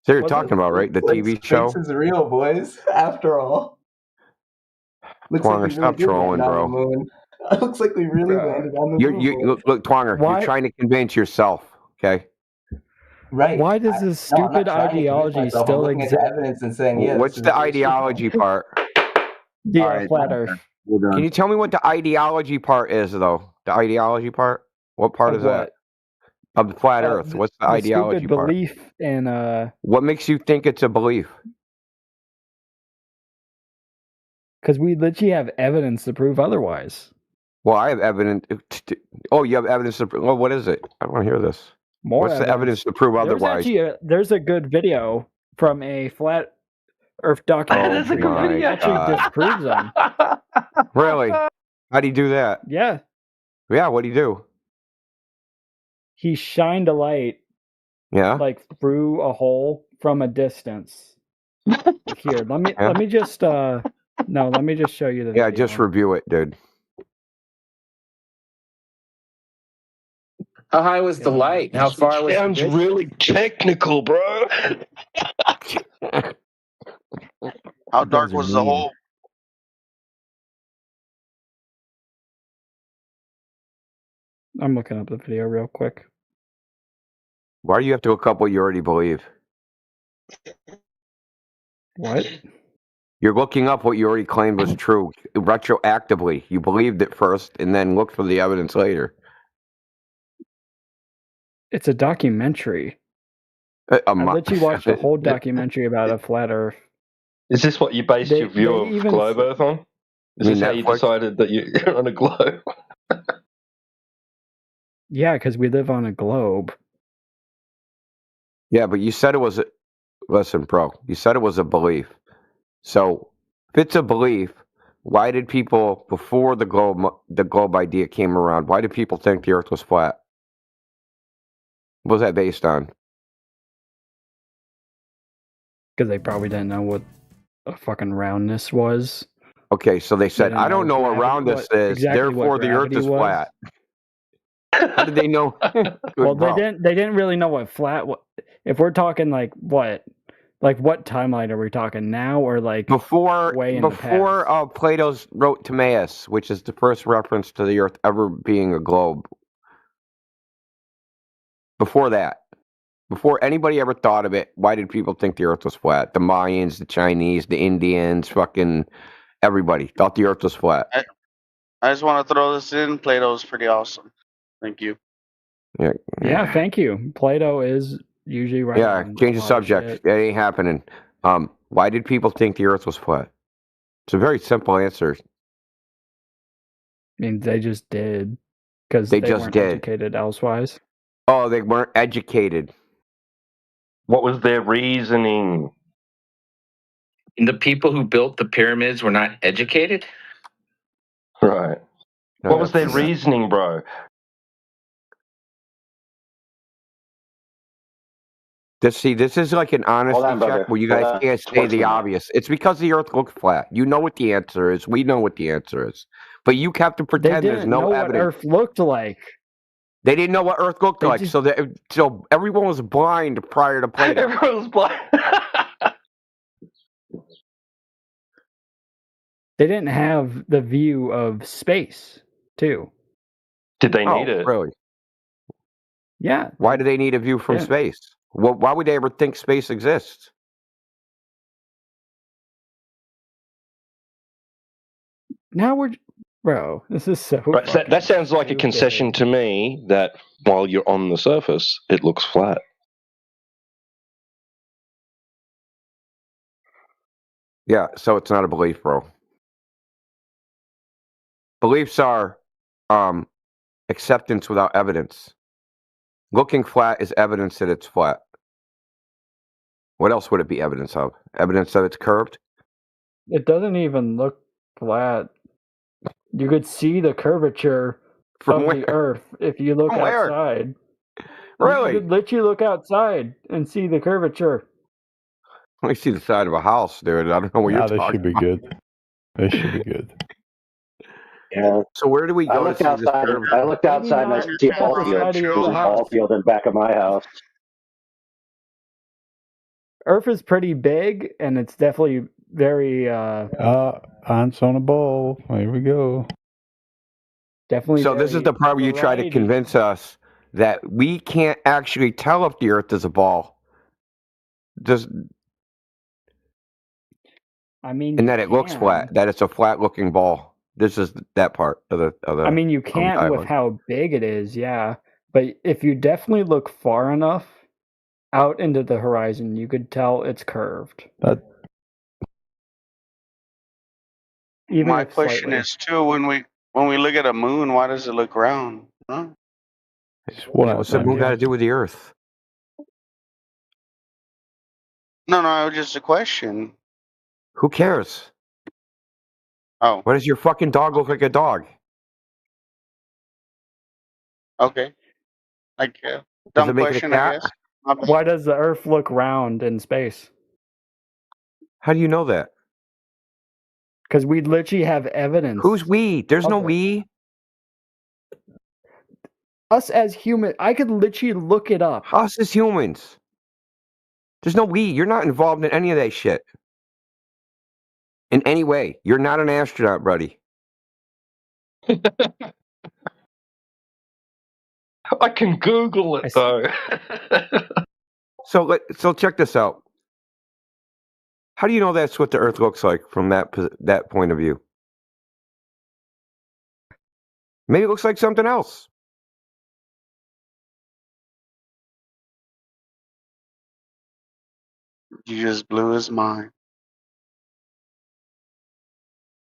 So you're talking about, right? The TV show? Space is real, boys. After all. Looks like we really Stop did trolling, land on bro. the moon. Looks like we really landed on the moon. Look, Twanger, Why- you're trying to convince yourself, okay? Right. Why does this No, I'm not stupid trying to convince ideology myself. I'm still looking at exist? the evidence and saying, yeah, What's this is the ideology part? The All right, flat Earth. Can you tell me what the ideology part is, though? The ideology part? What part Of is that? Of the flat Earth. What's the ideology stupid part? belief in What makes you think it's a belief? because we literally have evidence to prove otherwise. Well, I have evidence. Oh, you have evidence to prove. Well, what is it? I want to hear this. More What's the evidence to prove otherwise? There's a good video from a flat Earth documentary. That's a good my video. Actually disproves them. Really? How do you do that? Yeah. Yeah, what do you do? He shined a light Yeah? like through a hole from a distance. Here, let me just show you the video. Yeah, just review it, dude. How high was the light? How far was Sounds the really technical, bro. How dark was the hole? I'm looking up the video real quick. Why do you have to look up what you already believe? What? You're looking up what you already claimed was true retroactively. You believed it first and then looked for the evidence later. It's a documentary. I literally watched a whole documentary about a flat Earth. Is this what you based your view of globe Earth on? Is this how you decided that you're on a globe? Yeah, because we live on a globe. Yeah, but you said it was listen, bro. You said it was a belief. So if it's a belief, why did people before the globe idea came around? Why did people think the Earth was flat? What was that based on? Because they probably didn't know what a fucking roundness was. Okay, so they said, I don't know what roundness is, therefore the Earth is flat. How did they know? Well, they didn't really know what flat was. If we're talking like what timeline are we talking now, or like before the past? Plato's wrote Timaeus, which is the first reference to the Earth ever being a globe. Before that, before anybody ever thought of it, why did people think the Earth was flat? The Mayans, the Chinese, the Indians, fucking everybody thought the Earth was flat. I just want to throw this in. Plato's pretty awesome. Thank you. Yeah, thank you. Plato is usually right. Yeah, change the subject. It ain't happening. Why did people think the Earth was flat? It's a very simple answer. I mean, they just did because they just weren't did. Educated elsewise. Oh, they weren't educated. What was their reasoning? The people who built the pyramids were not educated? Right. What was their reasoning, bro? This is like an honesty check where you guys can't say the obvious. It's because the Earth looked flat. You know what the answer is. We know what the answer is. But you have to pretend there's no evidence. What Earth looked like. They didn't know what Earth looked like, so everyone was blind prior to Plato. Everyone was blind. They didn't have the view of space, too. Did they need it? Really? Yeah. Why do they need a view from space? Well, why would they ever think space exists? Now bro, this is so... Right, so that sounds like a concession to me that while you're on the surface, it looks flat. Yeah, so it's not a belief, bro. Beliefs are acceptance without evidence. Looking flat is evidence that it's flat. What else would it be evidence of? Evidence that it's curved? It doesn't even look flat. You could see the curvature from the Earth if you look outside. Really? You could literally look outside and see the curvature. Let me see the side of a house, dude. I don't know what you're talking about. They should be good. They should be good. Yeah. So where do we go to see this curve? I looked outside and I see a ball field. There's a ball field in the back of my house. Earth is pretty big, and it's definitely very ants on a ball. Here we go. definitely. So this is the part where you try to convince us that we can't actually tell if the Earth is a ball. I mean, and that it looks flat, that it's a flat-looking ball. This is that part of the. I mean, you can't with how big it is, yeah. But if you definitely look far enough out into the horizon, you could tell it's curved. My question is too: when we look at a moon, why does it look round? Huh? What's the moon got to do with the Earth? No, it was just a question. Who cares? Oh. Why does your fucking dog look like a dog? Okay. Dumb question, I guess. Why does the Earth look round in space? How do you know that? Because we literally have evidence. Who's we? There's no we. Us as humans. I could literally look it up. Us as humans. There's no we. You're not involved in any of that shit. In any way. You're not an astronaut, buddy. I can Google it, though. So check this out. How do you know that's what the Earth looks like from that point of view? Maybe it looks like something else. You just blew his mind.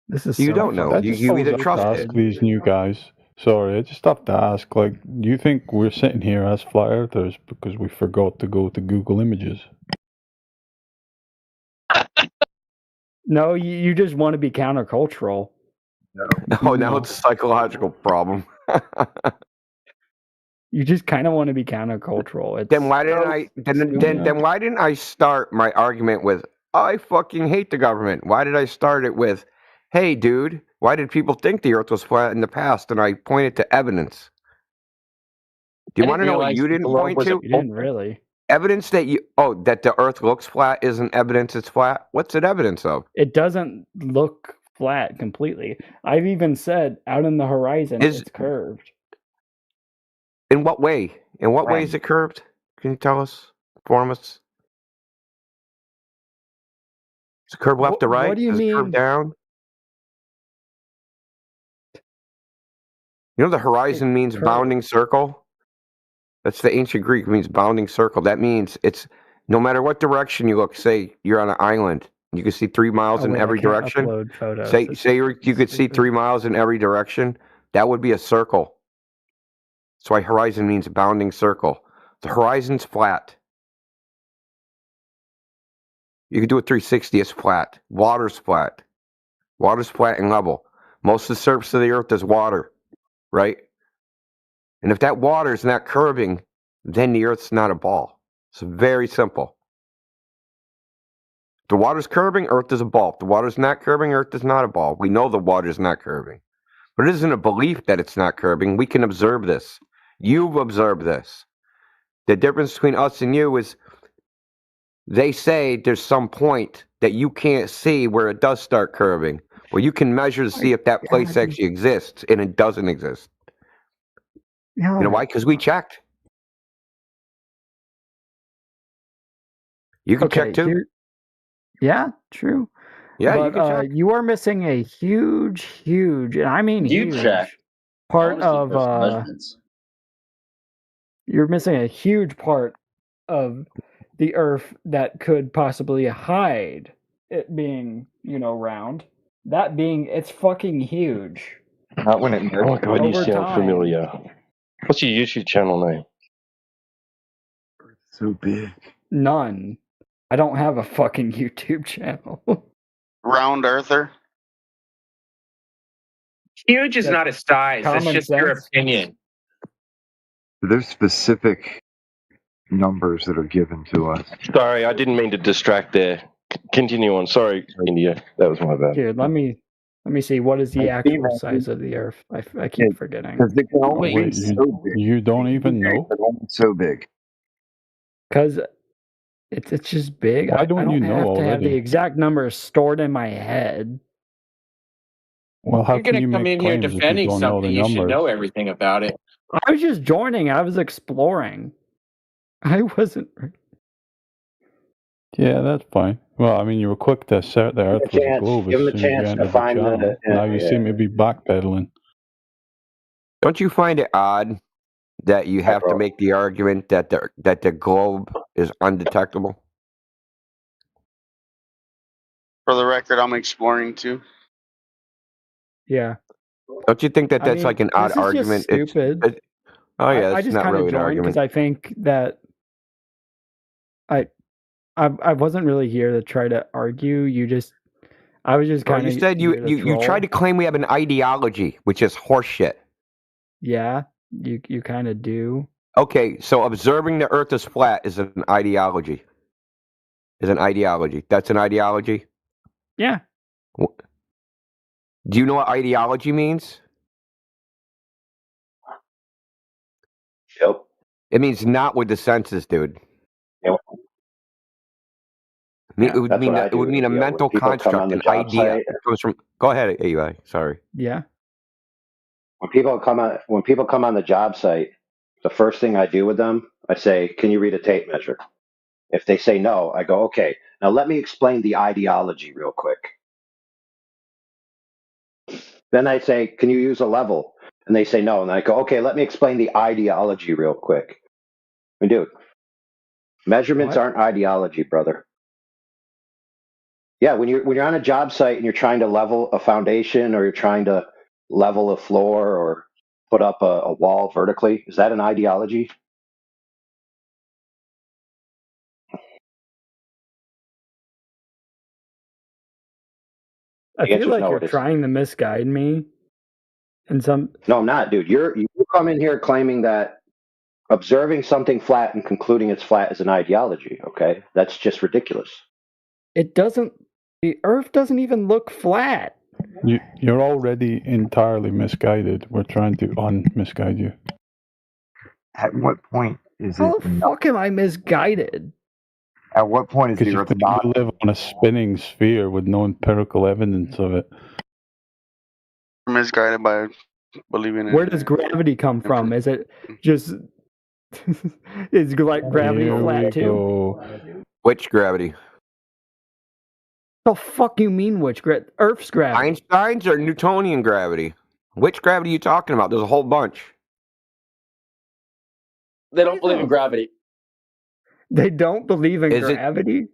This is you don't know. You either trust it. These new guys. Sorry, I just have to ask. Like, do you think we're sitting here as flat earthers because we forgot to go to Google Images? No, you just want to be countercultural. No, now it's a psychological problem. You just kind of want to be countercultural. Then why didn't I? Then why didn't I start my argument with I fucking hate the government? Why did I start it with, hey, dude, why did people think the Earth was flat in the past? And I pointed to evidence. Do you want to know what you didn't point to? You didn't really. Evidence that that the Earth looks flat isn't evidence it's flat? What's it evidence of? It doesn't look flat completely. I've even said out in the horizon it's curved. In what way? In what way is it curved? Can you tell us? Inform us. Is it curved left to right? What do you mean? Curved down? You know the horizon means bounding circle? That's the ancient Greek. It means bounding circle. That means it's no matter what direction you look. Say you're on an island. You can see 3 miles in every direction. Say you could see 3 miles in every direction. That would be a circle. That's why horizon means bounding circle. The horizon's flat. You can do a 360. It's flat. Water's flat. Water's flat and level. Most of the surface of the Earth is water, right? And if that water is not curving, then the Earth's not a ball. It's very simple. If the water's curving, Earth is a ball. If the water's not curving, Earth is not a ball. We know the water's not curving. But it isn't a belief that it's not curving. We can observe this. You've observed this. The difference between us and you is they say there's some point that you can't see where it does start curving, where you can measure to see if that place actually exists, and it doesn't exist. Yeah. You know why? Because we checked. You can check too. Yeah, true. Yeah, but, you can check. You are missing a huge, and I mean huge part of. You're missing a huge part of the Earth that could possibly hide it being, round. That being, it's fucking huge. Not when it. Oh my god, you sound familiar. What's your YouTube channel name? So big. None. I don't have a fucking YouTube channel. Round Earther. Huge is not a size. That's just your opinion. There's specific numbers that are given to us. Sorry, I didn't mean to distract there. Continue on. Sorry, India. That was my bad. Here, let me see. What is the actual size of the Earth? I keep forgetting. Because they can only be so big. You don't even know? They're only so big. Because It's just big. Why I don't don't you know have to have the already? exact numbers stored in my head. Well, how You're can gonna you come make in here claims if you defending don't know the something. You should know numbers? everything about it. I was just joining. I was exploring. I wasn't. Yeah, that's fine. Well, I mean, you were quick to assert the Earth was a globe Give as him a soon as you chance to entered the find channel. Now you seem to be backpedaling. Don't you find it odd that you have to make the argument that the globe is undetectable? For the record, I'm exploring too. Yeah. Don't you think that I that's mean, like an odd this is argument? just stupid. Oh yeah, I it's just not kind of really an joined argument. because I think that I wasn't really here to try to argue. I was just Well, kind of. you said you tried to claim we have an ideology, which is horseshit. Yeah, you kind of do. Okay, so observing the Earth is flat is an ideology. That's an ideology. Yeah. Do you know what ideology means? Yep. It means not with the senses, dude. Yep. It would mean a mental construct, an idea. It comes from. Go ahead, Eli. Sorry. Yeah. When people come on the job site, the first thing I do with them, I say, "Can you read a tape measure?" If they say no, I go, "Okay, now let me explain the ideology real quick." Then I say, "Can you use a level?" And they say no, and I go, "Okay, let me explain the ideology real quick." I mean, dude, measurements aren't ideology, brother. Yeah, when you're on a job site and you're trying to level a foundation or you're trying to level a floor or put up a wall vertically, is that an ideology? I feel like you're trying to misguide me. No, I'm not, dude. You come in here claiming that observing something flat and concluding it's flat is an ideology. Okay, that's just ridiculous. It doesn't. The Earth doesn't even look flat. You're already entirely misguided. We're trying to unmisguide you. At what point is How it? the fuck am I misguided? At what point is the Earth not? You live on a spinning sphere with no empirical evidence of it. Misguided by believing in. Where does gravity come from? Is it just is gravity Here flat we too? go. Which gravity? The fuck you mean which Earth's gravity? Einstein's or Newtonian gravity? Which gravity are you talking about? There's a whole bunch. They don't believe in gravity. They don't believe in gravity?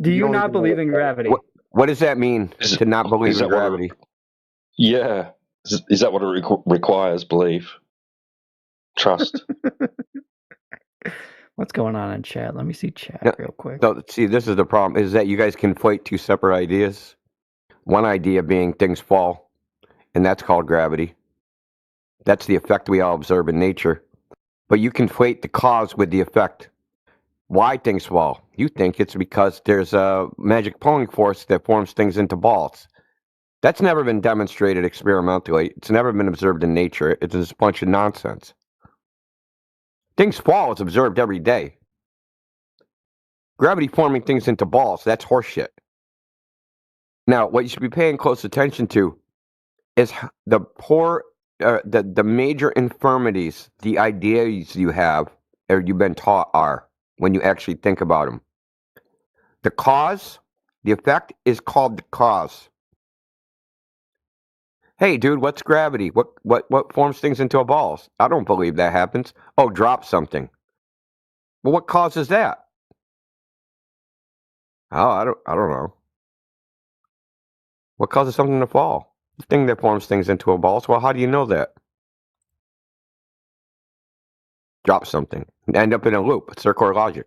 Do you not believe in gravity? What does that mean to not believe in gravity? Yeah. Is that what it requires? Belief. Trust. What's going on in chat? Let me see chat real quick. No, see, this is the problem, is that you guys conflate two separate ideas. One idea being things fall, and that's called gravity. That's the effect we all observe in nature. But you conflate the cause with the effect. Why things fall? You think it's because there's a magic pulling force that forms things into balls. That's never been demonstrated experimentally. It's never been observed in nature. It's just a bunch of nonsense. Things fall is observed every day. Gravity forming things into balls, that's horseshit. Now, what you should be paying close attention to is the major infirmities, the ideas you have, or you've been taught are, when you actually think about them. The cause, the effect is called the cause. Hey, dude, what's gravity? What forms things into a balls? I don't believe that happens. Oh, drop something. Well, what causes that? Oh, I don't know. What causes something to fall? The thing that forms things into a ball. Well, how do you know that? Drop something. End up in a loop. Circular logic.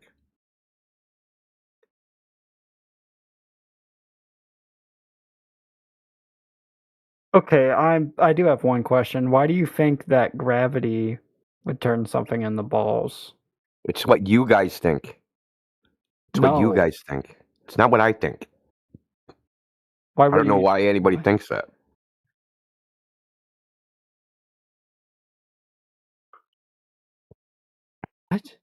Okay, I do have one question. Why do you think that gravity would turn something in the balls? It's what you guys think. It's what you guys think. It's not what I think. I don't know why anybody thinks that. What?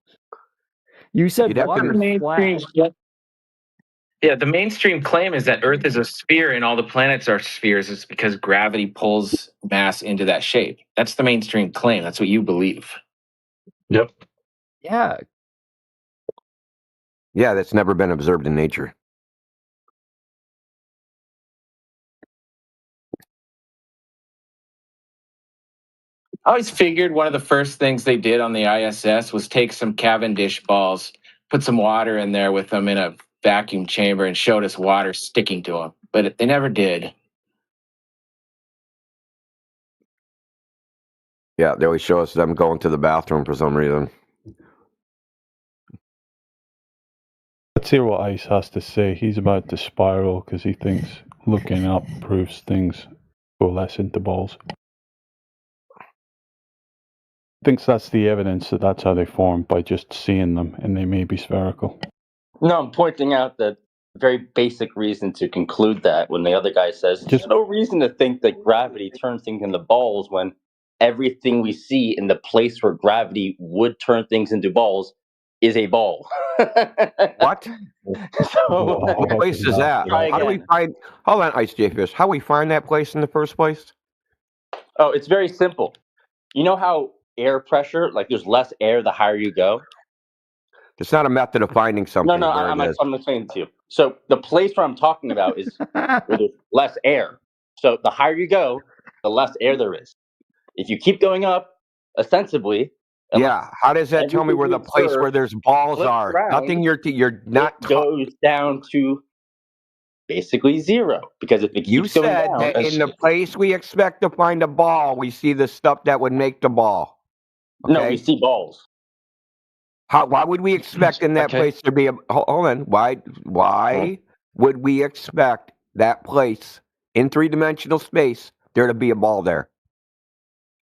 You said You'd have water to- is flat. Yeah, the mainstream claim is that Earth is a sphere and all the planets are spheres. It's because gravity pulls mass into that shape. That's the mainstream claim. That's what you believe. Yep. Yeah. Yeah, that's never been observed in nature. I always figured one of the first things they did on the ISS was take some Cavendish balls, put some water in there with them in a vacuum chamber, and showed us water sticking to them. But they never did. Yeah, they always show us them going to the bathroom for some reason. Let's hear what Ice has to say. He's about to spiral because he thinks looking up proves things go less into balls. Thinks that's the evidence that that's how they form, by just seeing them, and they may be spherical. No, I'm pointing out that very basic reason to conclude that when the other guy says there's no reason to think that gravity turns things into balls when everything we see in the place where gravity would turn things into balls is a ball. What? So, What place is that? How do we find? Hold on, Ice J Fish. How do we find that place in the first place? oh, it's very simple. You know how air pressure, like there's less air the higher you go? It's not a method of finding something. No, I'm explaining to you. So the place where I'm talking about is where there's less air. So the higher you go, the less air there is. If you keep going up, ostensibly. Yeah. How does that tell me where the place where there's balls are? Around, Nothing. You're not. It goes down to basically zero, because if it keeps You going said down, that in the place we expect to find a ball, we see the stuff that would make the ball. Okay? No, we see balls. Why would we expect in that place to be a? Hold on. Why would we expect that place in 3-dimensional space there to be a ball there?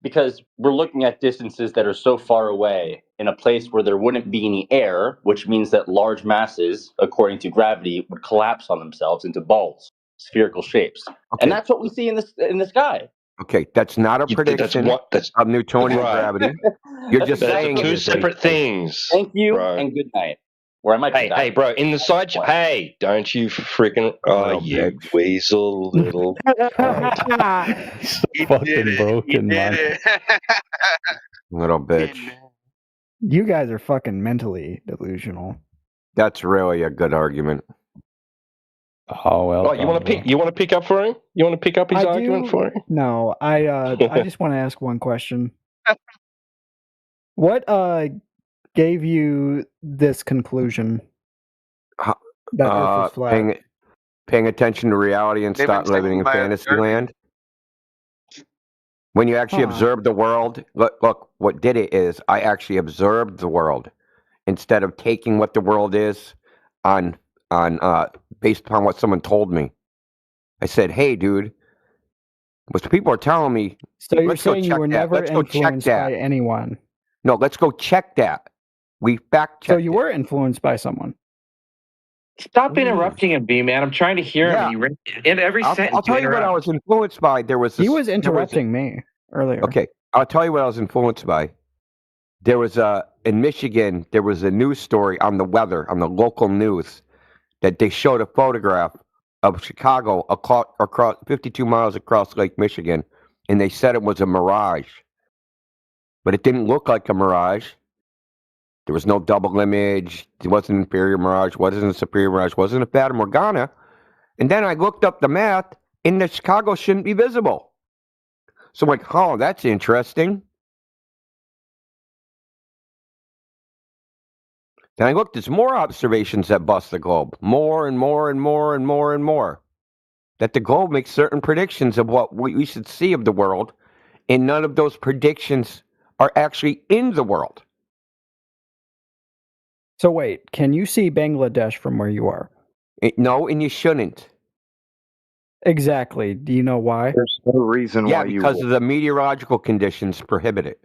Because we're looking at distances that are so far away in a place where there wouldn't be any air, which means that large masses, according to gravity, would collapse on themselves into balls, spherical shapes. And that's what we see in the sky. Okay, that's not a prediction of Newtonian gravity. You're just saying two separate things. Thank you, bro. and good night. Or I might hey, bro, in the side hey, don't you freaking you weasel little fucking broken, man. Little bitch. You guys are fucking mentally delusional. That's really a good argument. Oh well. Oh, you want to pick up for him? You want to pick up his argument for him? No, I just want to ask one question. What gave you this conclusion that Earth is flat? Paying attention to reality and stop living in fantasy land. When you actually observe the world, look, what did it is I actually observed the world instead of taking what the world is on based upon what someone told me. I said, "Hey, dude, what people are telling me." So you're saying you were never influenced by anyone? No, let's go check that. We fact checked. So you were influenced by someone. Stop interrupting him, B man. I'm trying to hear him. In every sentence. I'll tell you what I was influenced by. He was interrupting me earlier. Okay, I'll tell you what I was influenced by. There was in Michigan, there was a news story on the weather, on the local news, that they showed a photograph of Chicago across 52 miles across Lake Michigan, and they said it was a mirage. But it didn't look like a mirage. There was no double image. It wasn't an inferior mirage. Wasn't a superior mirage. Wasn't a Fata Morgana. And then I looked up the math, and the Chicago shouldn't be visible. So I'm like, oh, that's interesting. Then I looked, there's more observations that bust the globe. More and more and more and more and more. That the globe makes certain predictions of what we should see of the world, and none of those predictions are actually in the world. So wait, can you see Bangladesh from where you are? No, and you shouldn't. Exactly. Do you know why? There's no reason why you... Yeah, because of the meteorological conditions prohibit it.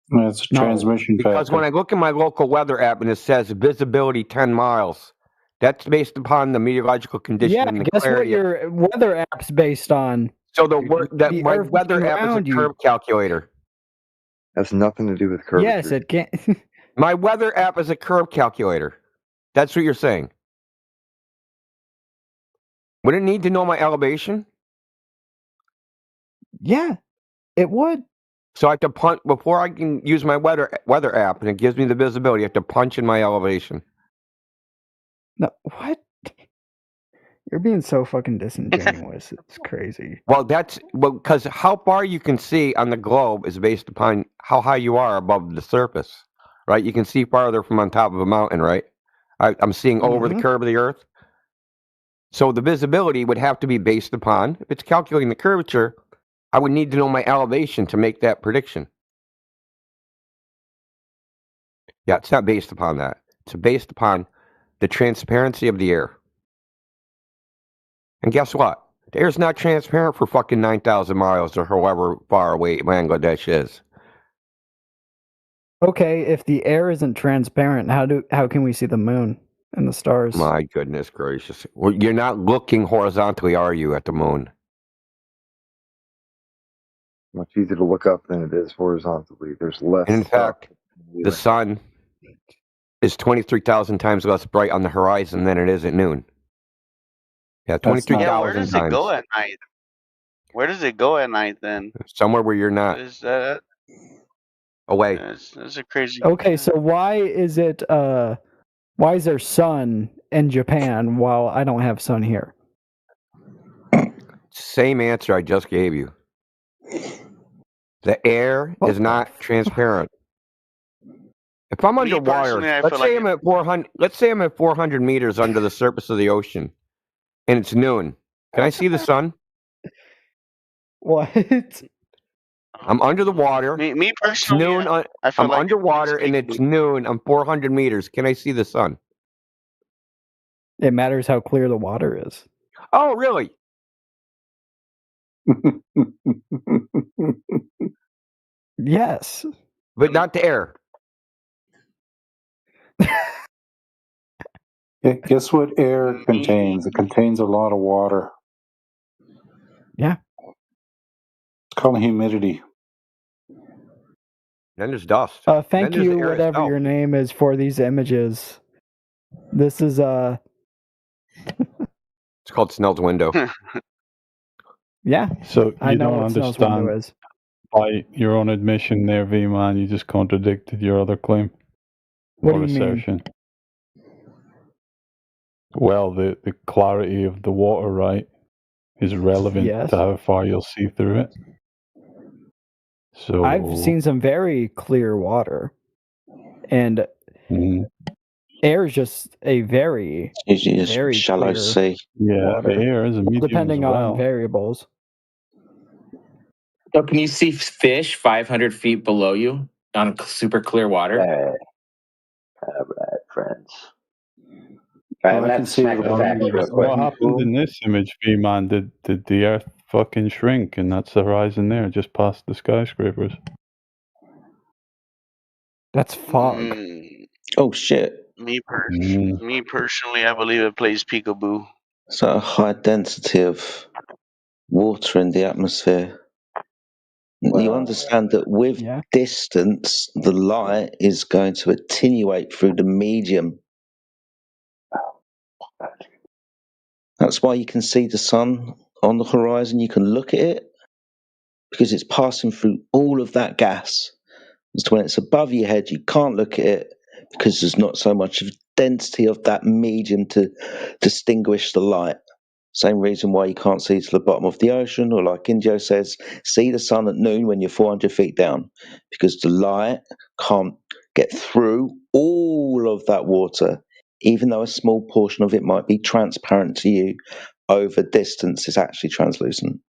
It's a transmission factor. Because when I look at my local weather app and it says visibility 10 miles, that's based upon the meteorological condition. Yeah, and the guess clarity. what your weather app's based on? So my weather app is a curve calculator. Has nothing to do with curvature. Yes, it can't. My weather app is a curve calculator. That's what you're saying. Would it need to know my elevation? Yeah, it would. So I have to punch before I can use my weather app, and it gives me the visibility. I have to punch in my elevation. No, what? You're being so fucking disingenuous. It's crazy. Well, because how far you can see on the globe is based upon how high you are above the surface, right? You can see farther from on top of a mountain, right? I'm seeing over the curve of the Earth. So the visibility would have to be based upon, if it's calculating the curvature, I would need to know my elevation to make that prediction. Yeah, it's not based upon that. It's based upon the transparency of the air. And guess what? The air's not transparent for fucking 9,000 miles or however far away Bangladesh is. Okay, if the air isn't transparent, how can we see the moon and the stars? My goodness gracious. Well, you're not looking horizontally, are you, at the moon? Much easier to look up than it is horizontally. There's less. And in fact, the sun is 23,000 times less bright on the horizon than it is at noon. Yeah, 23,000 Where does it go at night? Where does it go at night then? Somewhere where you're not. Is that away? That's a crazy. Okay, so why is there sun in Japan while I don't have sun here? Same answer I just gave you. The air is not transparent. If I'm underwater, let's say I'm at 400. Let's say I'm at 400 meters under the surface of the ocean, and it's noon. Can I see the sun? What? I'm under the water. Me personally, it's noon. I'm underwater, and it's noon. I'm 400 meters. Can I see the sun? It matters how clear the water is. Oh, really? Yes. But not the air. Guess what air contains? It contains a lot of water. Yeah. It's called humidity. Then there's dust. Thank you, whatever your name is, for these images. This is It's called Snell's window. Yeah. So I you know don't what Snell's window understand is. by your own admission there, V-Man, you just contradicted your other claim. What or do you mean? assertion. Well, the clarity of the water, right, is relevant Yes. to how far you'll see through it. So I've seen some very clear water, and air is just a very, very shallow clear sea. Yeah, water, the air is a medium depending as well. on variables. So can you see fish 500 feet below you on super clear water? All right, friends. Well, I can see what happened in this image, V-Man? Did the Earth fucking shrink, and that's the horizon there, just past the skyscrapers? That's fog. Oh shit! Me personally, I believe it plays peekaboo. So a high density of water in the atmosphere. You understand that with distance, the light is going to attenuate through the medium. That's why you can see the sun on the horizon. You can look at it because it's passing through all of that gas. So when it's above your head, you can't look at it because there's not so much of density of that medium to distinguish the light. Same reason why you can't see to the bottom of the ocean, or like Indio says, see the sun at noon when you're 400 feet down, because the light can't get through all of that water, even though a small portion of it might be transparent to you. Over distance, it's actually translucent.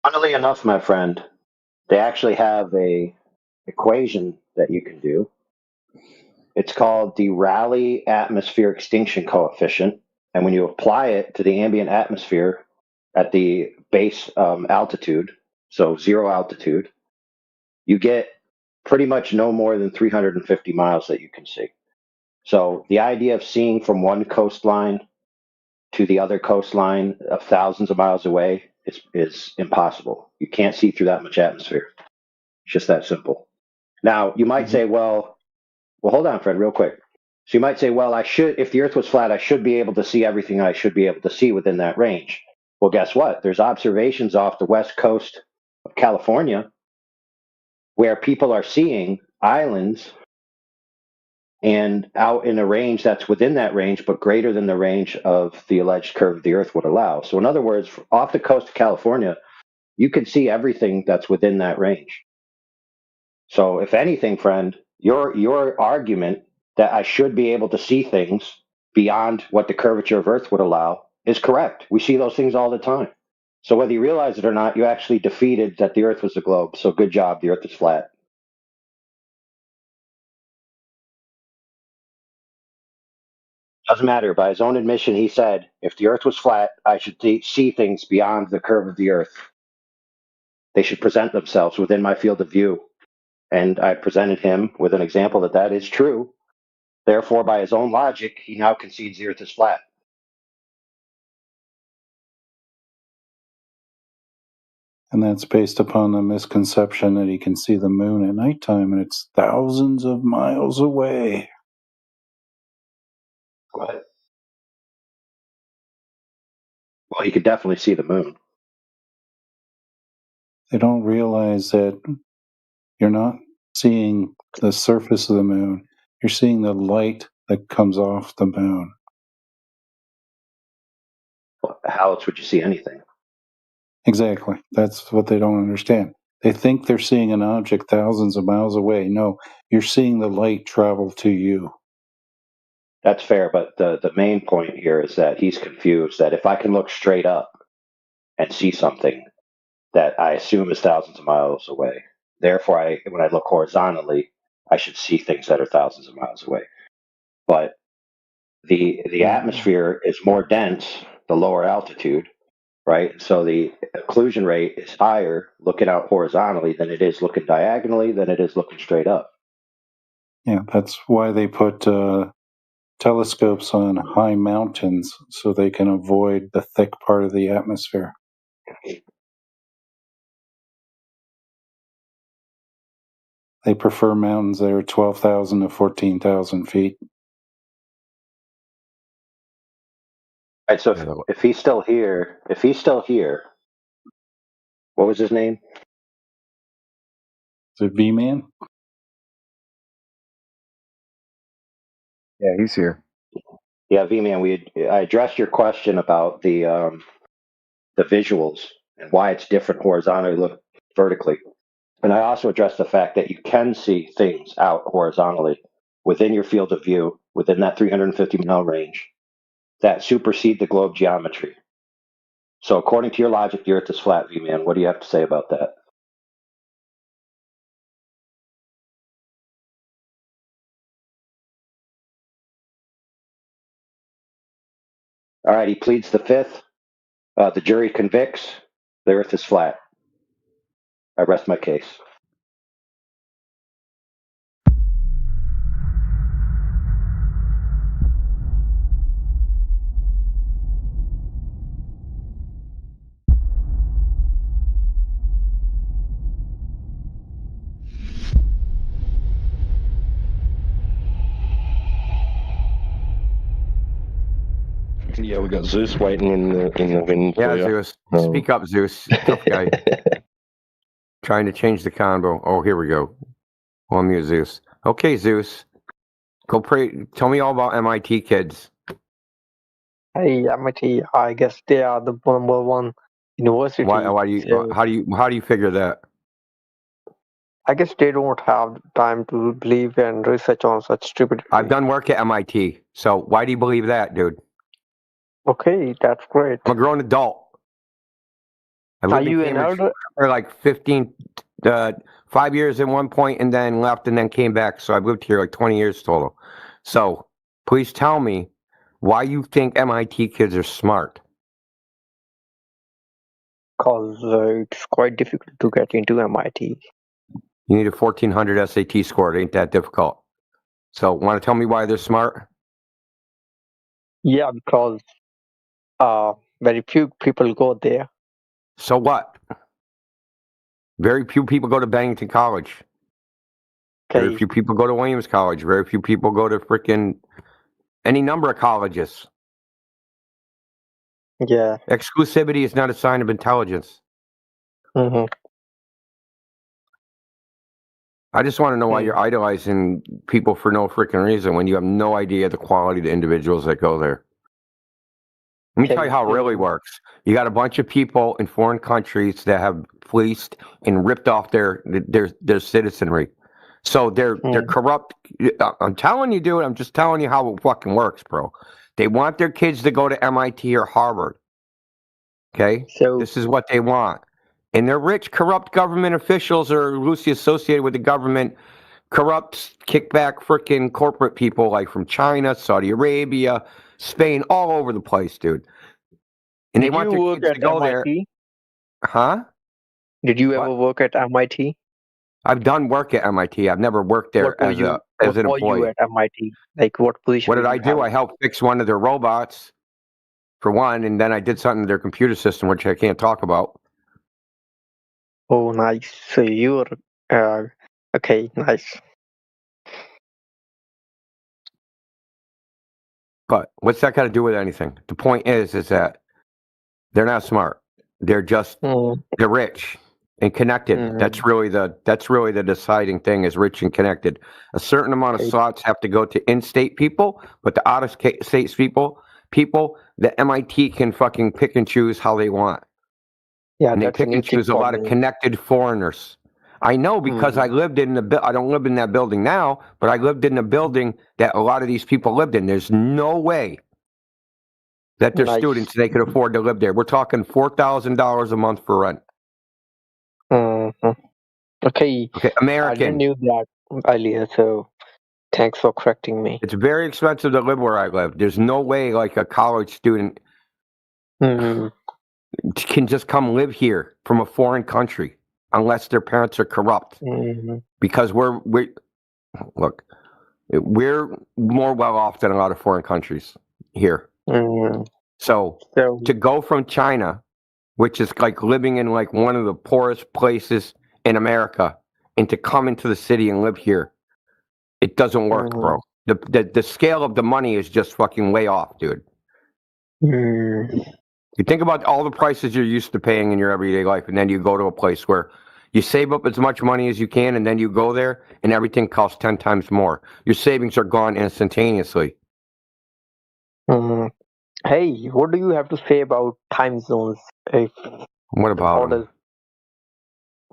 Funnily enough, my friend, they actually have a equation that you can do. It's called the Rayleigh Atmosphere Extinction Coefficient, and when you apply it to the ambient atmosphere at the base altitude, so zero altitude, you get pretty much no more than 350 miles that you can see. So the idea of seeing from one coastline to the other coastline of thousands of miles away is impossible. You can't see through that much atmosphere. It's just that simple. Now, you might say, well, hold on, Fred, real quick. So you might say, well, if the Earth was flat, I should be able to see everything I should be able to see within that range. Well, guess what? There's observations off the west coast of California where people are seeing islands and out in a range that's within that range, but greater than the range of the alleged curve of the Earth would allow. So in other words, off the coast of California, you can see everything that's within that range. So if anything, friend, your argument that I should be able to see things beyond what the curvature of Earth would allow is correct. We see those things all the time. So whether you realize it or not, you actually defeated that the Earth was a globe. So good job, the Earth is flat. Doesn't matter. By his own admission, he said, if the Earth was flat, I should see things beyond the curve of the Earth. They should present themselves within my field of view. And I presented him with an example that is true. Therefore, by his own logic, he now concedes the Earth is flat. And that's based upon the misconception that he can see the moon at nighttime and it's thousands of miles away. What? Well, he could definitely see the moon. They don't realize that you're not seeing the surface of the moon. You're seeing the light that comes off the moon. How else would you see anything? Exactly. That's what they don't understand. They think they're seeing an object thousands of miles away. No, you're seeing the light travel to you. That's fair, but the main point here is that he's confused that if I can look straight up and see something that I assume is thousands of miles away, therefore, when I look horizontally, I should see things that are thousands of miles away. But the atmosphere is more dense, the lower altitude, right? So the occlusion rate is higher looking out horizontally than it is looking diagonally, than it is looking straight up. Yeah, that's why they put telescopes on high mountains so they can avoid the thick part of the atmosphere. They prefer mountains that are 12,000 to 14,000 feet. All right, so if he's still here, what was his name? Is it V-Man? Yeah, he's here. Yeah, V-Man, I addressed your question about the visuals and why it's different horizontally look vertically. And I also addressed the fact that you can see things out horizontally within your field of view, within that 350 mile range, that supersede the globe geometry. So according to your logic, the Earth is flat, V-Man. What do you have to say about that? All right, he pleads the fifth. The jury convicts. The Earth is flat. I rest my case. Yeah, we got Zeus waiting in the wind. Yeah, for you. Zeus. Speak up, Zeus. Tough guy. Trying to change the combo. Oh, here we go. I'll mute Zeus. Okay, Zeus. Go pray. Tell me all about MIT kids. Hey, MIT. I guess they are the number one university. Why do you? So How do you figure that? I guess they don't have time to believe and research on such stupid. I've done work at MIT. So why do you believe that, dude? Okay, that's great. I'm a grown adult. I Are lived in you an Cambridge elder? for like 5 years at one point, and then left, and then came back. So I've lived here like 20 years total. So please tell me why you think MIT kids are smart. Because it's quite difficult to get into MIT. You need a 1400 SAT score. It ain't that difficult. So want to tell me why they're smart? Yeah, because very few people go there. So what? Very few people go to Bennington College. Very few people go to Williams College. Very few people go to frickin' any number of colleges. Yeah. Exclusivity is not a sign of intelligence. Mm-hmm. I just want to know why you're idolizing people for no freaking reason when you have no idea the quality of the individuals that go there. Let me tell you how it really works. You got a bunch of people in foreign countries that have fleeced and ripped off their citizenry. So they're corrupt. I'm telling you, dude. I'm just telling you how it fucking works, bro. They want their kids to go to MIT or Harvard. Okay? So this is what they want. And they're rich, corrupt government officials are loosely associated with the government, corrupt, kickback freaking corporate people like from China, Saudi Arabia, Spain, all over the place, dude. And they want their kids to go there. Huh? Did you ever work at MIT? I've done work at MIT. I've never worked there as an employee. What were you at MIT? Like what position? What did I do? I helped fix one of their robots, for one, and then I did something to their computer system, which I can't talk about. Oh, nice. So you were okay. Nice. But what's that got to do with anything? The point is that they're not smart. They're just they're rich and connected. That's really the deciding thing is rich and connected. A certain amount of slots have to go to in-state people, but the out-of-state people, the MIT can fucking pick and choose how they want. Yeah, and they pick and choose a lot of connected foreigners. I know because I lived in I don't live in that building now, but I lived in the building that a lot of these people lived in. There's no way that they're students, they could afford to live there. We're talking $4,000 a month for rent. Okay, American. I didn't knew that earlier, so thanks for correcting me. It's very expensive to live where I live. There's no way like a college student can just come live here from a foreign country unless their parents are corrupt. Because we're more well off than a lot of foreign countries here. So to go from China, which is like living in like one of the poorest places in America, and to come into the city and live here, it doesn't work, bro. The scale of the money is just fucking way off, dude. You think about all the prices you're used to paying in your everyday life, and then you go to a place where you save up as much money as you can, and then you go there, and everything costs 10 times more. Your savings are gone instantaneously. Hey, what do you have to say about time zones? What about them?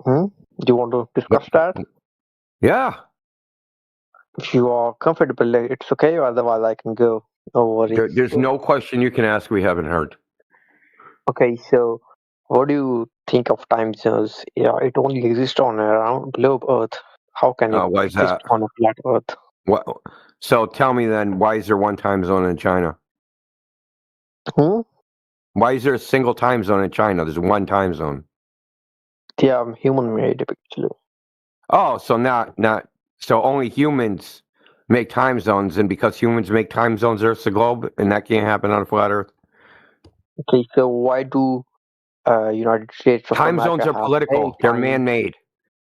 Do you want to discuss that? Yeah. If you are comfortable, it's okay. Otherwise, I can go. No worries. There's no question you can ask we haven't heard. Okay, so what do you think of time zones? Yeah, it only exists on around globe Earth. How can it why is exist that? on a flat Earth? What? So tell me then, why is there one time zone in China? Why is there a single time zone in China? There's one time zone. Yeah, human-made actually. Oh, so so only humans make time zones, and because humans make time zones, Earth's a globe, and that can't happen on a flat Earth. Okay, so why do United States of time America zones are have political? They're man-made.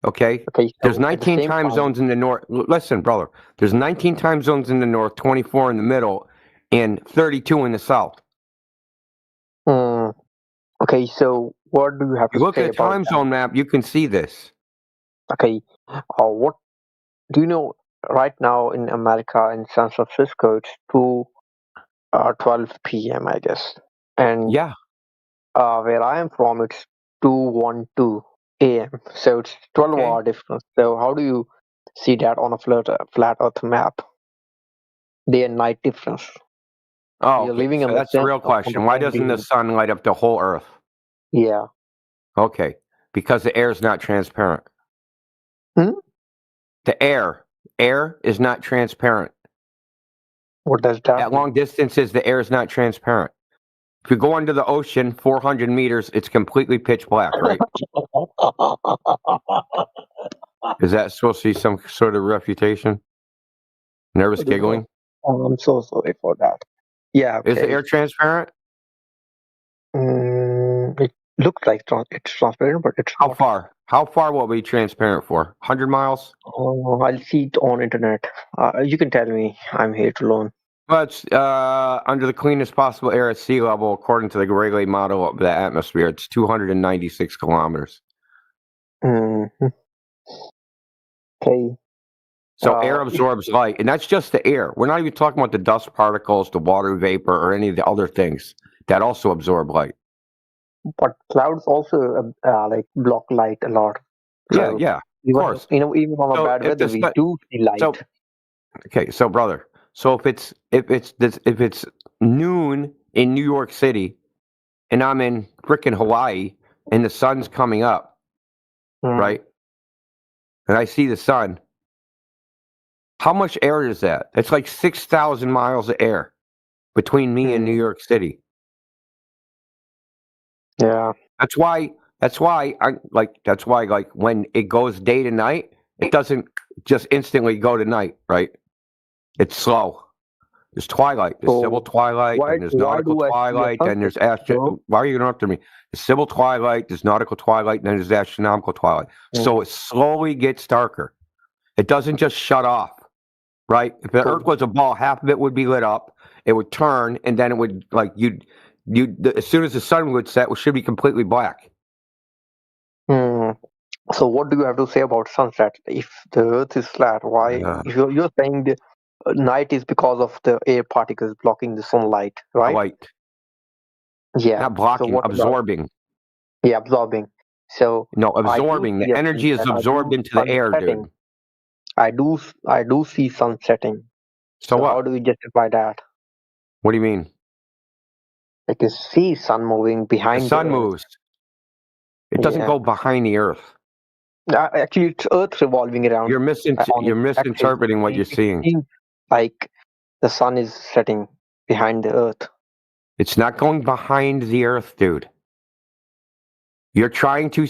Okay. So there's 19 time zones in the north. Listen, brother. There's 19 time zones in the north, 24 in the middle, and 32 in the south. Okay, so what do you have to say about that? Look at the time zone map. You can see this. Okay. What do you know? Right now in America, in San Francisco, it's 2:12 p.m. I guess, and yeah, where I am from, it's 2:12 a.m. So it's 12-hour difference. So how do you see that on a flat Earth map? Day and night difference. Oh, you're living in that's the real question. Why doesn't the sun light up the whole Earth? Yeah. Okay, because the air is not transparent. The air is not transparent. What does that mean? At long distances, the air is not transparent. If you go under the ocean 400 meters, it's completely pitch black, right? Is that supposed to be some sort of refutation? Nervous giggling? Oh, I'm so sorry for that. Yeah. Okay. Is the air transparent? It looks like it's transparent, but it's how not. far? How far will it be transparent for? 100 miles? Oh, I'll see it on internet. You can tell me. I'm here to learn. Well, it's under the cleanest possible air at sea level, according to the Rayleigh model of the atmosphere. It's 296 kilometers. Mm-hmm. Okay. So air absorbs light, and that's just the air. We're not even talking about the dust particles, the water vapor, or any of the other things that also absorb light. But clouds also like block light a lot. So, yeah, of course. Even on a bad weather, we do see light. So, okay, so brother, so if it's noon in New York City, and I'm in frickin' Hawaii, and the sun's coming up, right? And I see the sun. How much air is that? It's like 6,000 miles of air between me and New York City. Yeah. That's why when it goes day to night, it doesn't just instantly go to night, right? It's slow. There's twilight. There's civil twilight, and there's nautical twilight, and there's why are you going after me? There's civil twilight, there's nautical twilight, and then there's astronomical twilight. So it slowly gets darker. It doesn't just shut off, right? If the Earth was a ball, half of it would be lit up. It would turn, and then it would as soon as the sun would set, it should be completely black. So what do you have to say about sunset? If the Earth is flat, why? If you're saying the night is because of the air particles blocking the sunlight, right? Light. Yeah. Not blocking, absorbing. Yeah, absorbing. So no, absorbing. The energy is absorbed into the air, dude. I do see sun setting. So what? How do we justify that? What do you mean? I can see sun moving behind. The sun moves. It doesn't go behind the Earth. Actually, it's Earth revolving around. You're misinterpreting what you're seeing. It seems like the sun is setting behind the Earth. It's not going behind the Earth, dude. You're trying to.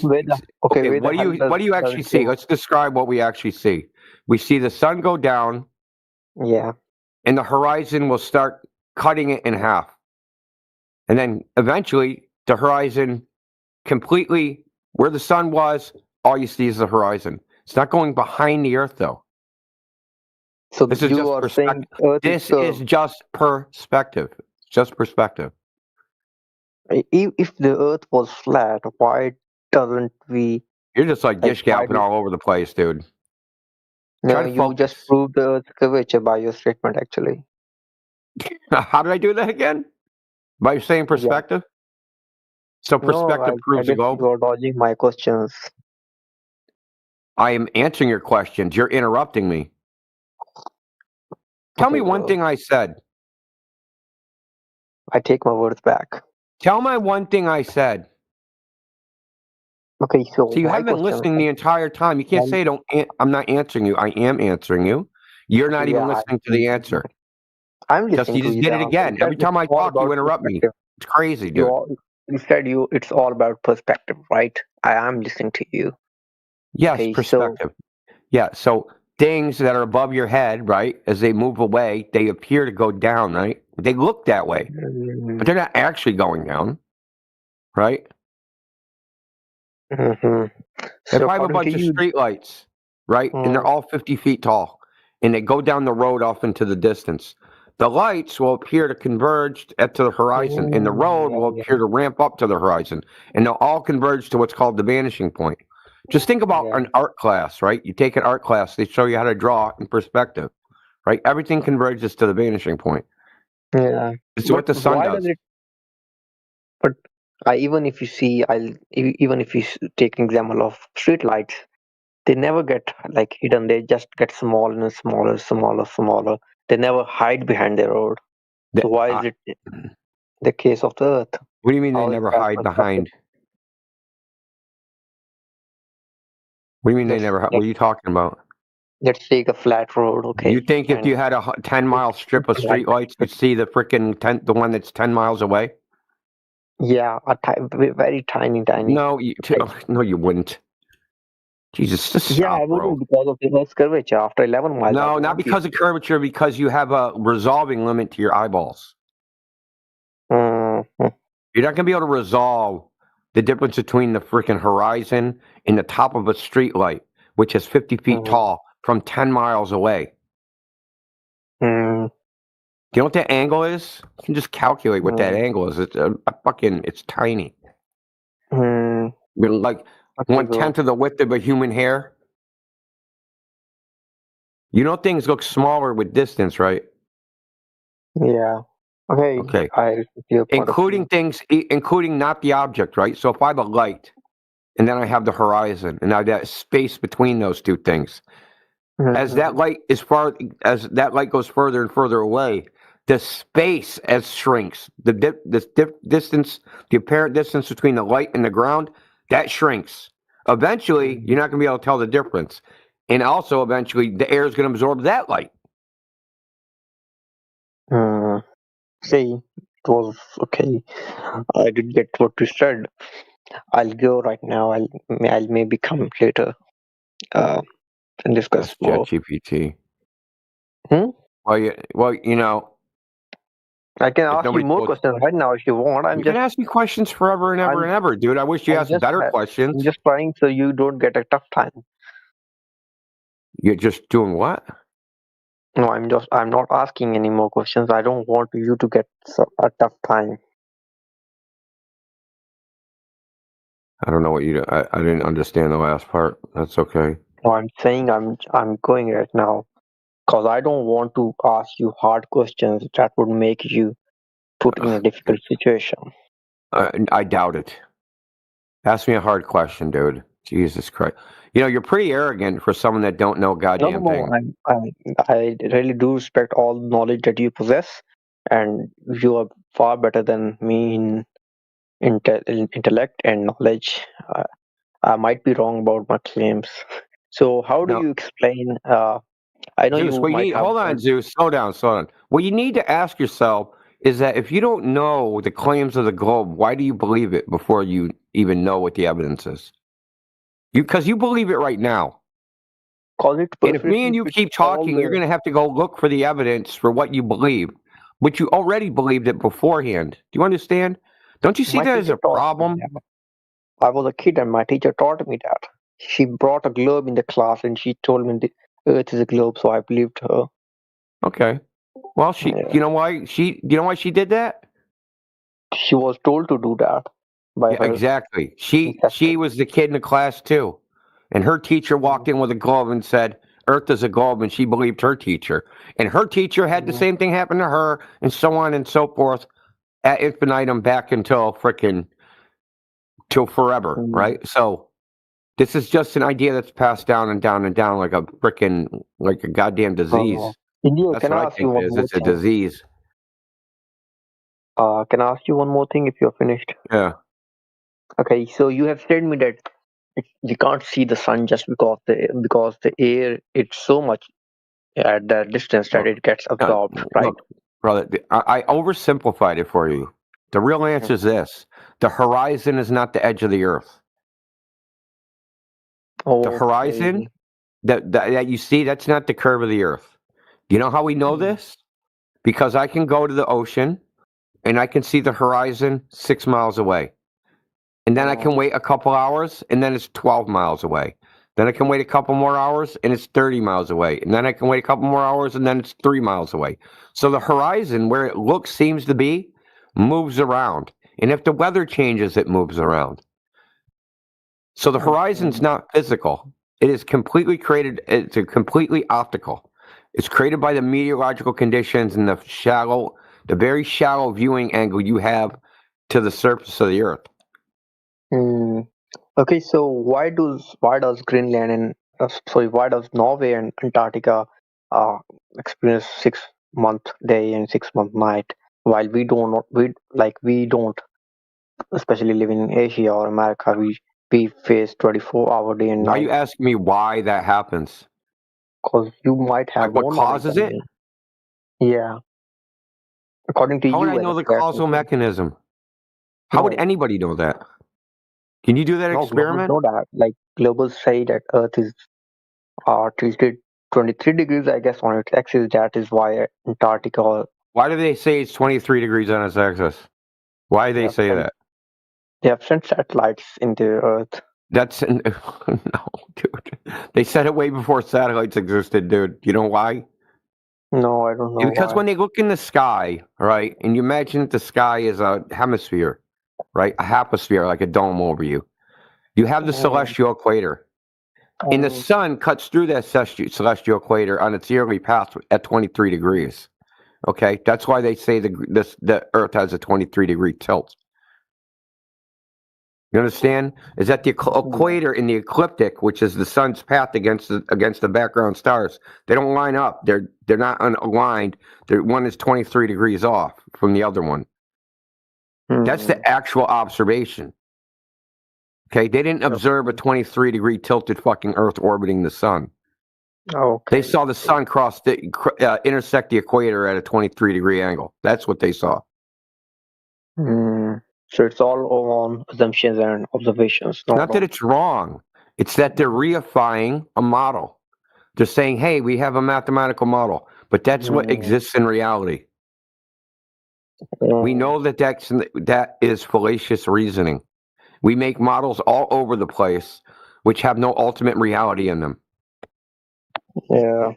What do you actually see? Let's describe what we actually see. We see the sun go down. Yeah. And the horizon will start cutting it in half. And then eventually the horizon completely, where the sun was, all you see is the horizon. It's not going behind the Earth, though. So this is just perspective. This is just perspective. Just perspective. If the Earth was flat, why doesn't we? You're just like gish galloping all over the place, dude. No, you just proved the Earth's curvature by your statement, actually. How did I do that again? By saying perspective? Yeah. So perspective proves the globe? You're dodging my questions. I am answering your questions. You're interrupting me. Tell me one thing I said. I take my words back. Tell me one thing I said. Okay, so you haven't been listening the entire time. You can't say I'm not answering you. I am answering you. You're not even listening to the answer. I'm listening. You just did it again. Every time I talk, you interrupt me. It's crazy, dude. You said it's all about perspective, right? I am listening to you. Yes, perspective. So things that are above your head, right, as they move away, they appear to go down, right? They look that way, but they're not actually going down, right? Mm-hmm. If I have a bunch of street lights, right, and they're all 50 feet tall, and they go down the road off into the distance, the lights will appear to converge to the horizon, and the road will appear to ramp up to the horizon, and they'll all converge to what's called the vanishing point. Just think about an art class, right? You take an art class, they show you how to draw in perspective, right? Everything converges to the vanishing point. Yeah. It's what the sun does. But even if you take an example of street lights, they never get hidden. They just get smaller and smaller. They never hide behind the road. So why is it the case of the Earth? What do you mean they never hide behind? What do you mean they never hide? What are you talking about? Let's take a flat road, okay? You think if you had a 10-mile strip of streetlights, you'd see the the one that's 10 miles away? Yeah, very tiny. No, you wouldn't. Jesus, just stop, I wouldn't, because of the Earth's curvature after 11 miles. No, not because of curvature, because you have a resolving limit to your eyeballs. Mm-hmm. You're not going to be able to resolve the difference between the freaking horizon and the top of a street light, which is 50 feet tall from 10 miles away. Do you know what that angle is? You can just calculate what that angle is. It's it's tiny. Like 1/10 of the width of a human hair. You know things look smaller with distance, right? Yeah. Okay. Okay. Including things, including not the object, right? So if I have a light, and then I have the horizon, and I have that space between those two things. As that light goes further and further away, the space shrinks. The distance, the apparent distance between the light and the ground, that shrinks. Eventually, you're not going to be able to tell the difference. And also, eventually, the air is going to absorb that light. See, it was okay. I did get what you said. I'll go right now. I'll maybe come later and discuss more. ChatGPT. Well, you know. I can ask you more questions right now if you want. You can ask me questions forever and ever and ever, dude. I wish you asked better questions. I'm just trying so you don't get a tough time. You're just doing what? No, I'm not asking any more questions. I don't want you to get a tough time. I don't know what you do. I didn't understand the last part. That's okay. No, I'm saying I'm going right now because I don't want to ask you hard questions that would make you put in a difficult situation. I doubt it. Ask me a hard question, dude. Jesus Christ. You know, you're pretty arrogant for someone that don't know a goddamn thing. I really do respect all the knowledge that you possess, and you are far better than me in intellect and knowledge. I might be wrong about my claims. So how do you explain? I know Zeus, you might have. Hold on, Zeus. Slow down. What you need to ask yourself is that if you don't know the claims of the globe, why do you believe it before you even know what the evidence is? Because you believe it right now. And if me and you keep talking, you're going to have to go look for the evidence for what you believe, but you already believed it beforehand. Do you understand? Don't you see that as a problem? I was a kid and my teacher taught me that. She brought a globe in the class and she told me the Earth is a globe, so I believed her. Okay. Well, you know why she did that? She was told to do that by her. Exactly. She was the kid in the class too. And her teacher walked in with a globe and said, Earth is a globe, and she believed her teacher. And her teacher had the same thing happen to her, and so on and so forth, ad infinitum back until till forever, right? So this is just an idea that's passed down and down and down like a goddamn disease. India, That's can what I I ask you think one it is. more It's a thing? disease. Can I ask you one more thing if you're finished? Yeah. Okay, so you have said me that we can't see the sun just because the air it's so much at the distance that it gets absorbed, right? Look, brother, I oversimplified it for you. The real answer is this: the horizon is not the edge of the earth. The horizon that you see, that's not the curve of the earth. You know how we know this? Because I can go to the ocean and I can see the horizon 6 miles away. And then I can wait a couple hours and then it's 12 miles away. Then I can wait a couple more hours and it's 30 miles away. And then I can wait a couple more hours and then it's 3 miles away. So the horizon, where it seems to be, moves around. And if the weather changes, it moves around. So the horizon's not physical. It is completely created. It's completely optical. It's created by the meteorological conditions and the very shallow viewing angle you have to the surface of the earth. Okay, so why does Greenland and why does Norway and Antarctica experience 6-month day and 6-month night while we don't, especially living in Asia or America, we face 24-hour day and night. Why are you asking me why that happens? Because you might have what causes it? Yeah. According to how you, would I know the causal mechanism? How would anybody know that? Can you do that experiment? No, that. Like globals say that Earth is tilted 23 degrees, I guess, on its axis. That is why Antarctica. Why do they say it's 23 degrees on its axis? Why do they say that? They have sent satellites into Earth. That's no, dude. They said it way before satellites existed, dude. You know why? No, I don't know Because why. when they look in the sky, right, and you imagine that the sky is a hemisphere, right, a hemisphere like a dome over you, you have the celestial equator. And the sun cuts through that celestial equator on its yearly path at 23 degrees. Okay, that's why they say the Earth has a 23-degree tilt. You understand? Is that the equator and the ecliptic, which is the sun's path against the background stars, they don't line up. They're not aligned. One is 23 degrees off from the other one. That's the actual observation. Okay, they didn't observe a 23-degree tilted fucking Earth orbiting the sun. They saw the sun intersect the equator at a 23-degree angle. That's what they saw. So it's all on assumptions and observations. Not that it's wrong. It's that they're reifying a model. They're saying, hey, we have a mathematical model, but that's what exists in reality. We know that is fallacious reasoning. We make models all over the place, which have no ultimate reality in them. Yeah.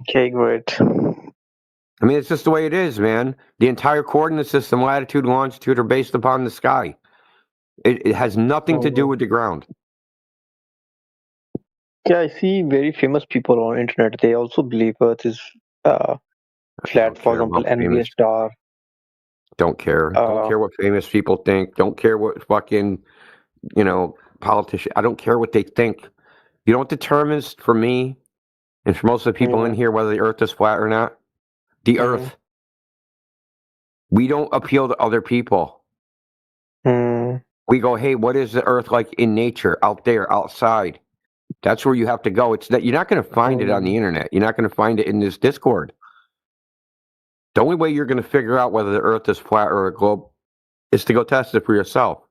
Okay, great. I mean, it's just the way it is, man. The entire coordinate system, latitude, longitude, are based upon the sky. It has nothing to do with the ground. Yeah, I see very famous people on internet. They also believe Earth is flat. For example, NVS star. Don't care. Don't care what famous people think. Don't care what fucking, politicians. I don't care what they think. You know what determines for me and for most of the people in here whether the Earth is flat or not? The Earth. We don't appeal to other people. We go, hey, what is the Earth like in nature, out there, outside? That's where you have to go. It's that you're not going to find it on the internet. You're not going to find it in this Discord. The only way you're going to figure out whether the Earth is flat or a globe is to go test it for yourself,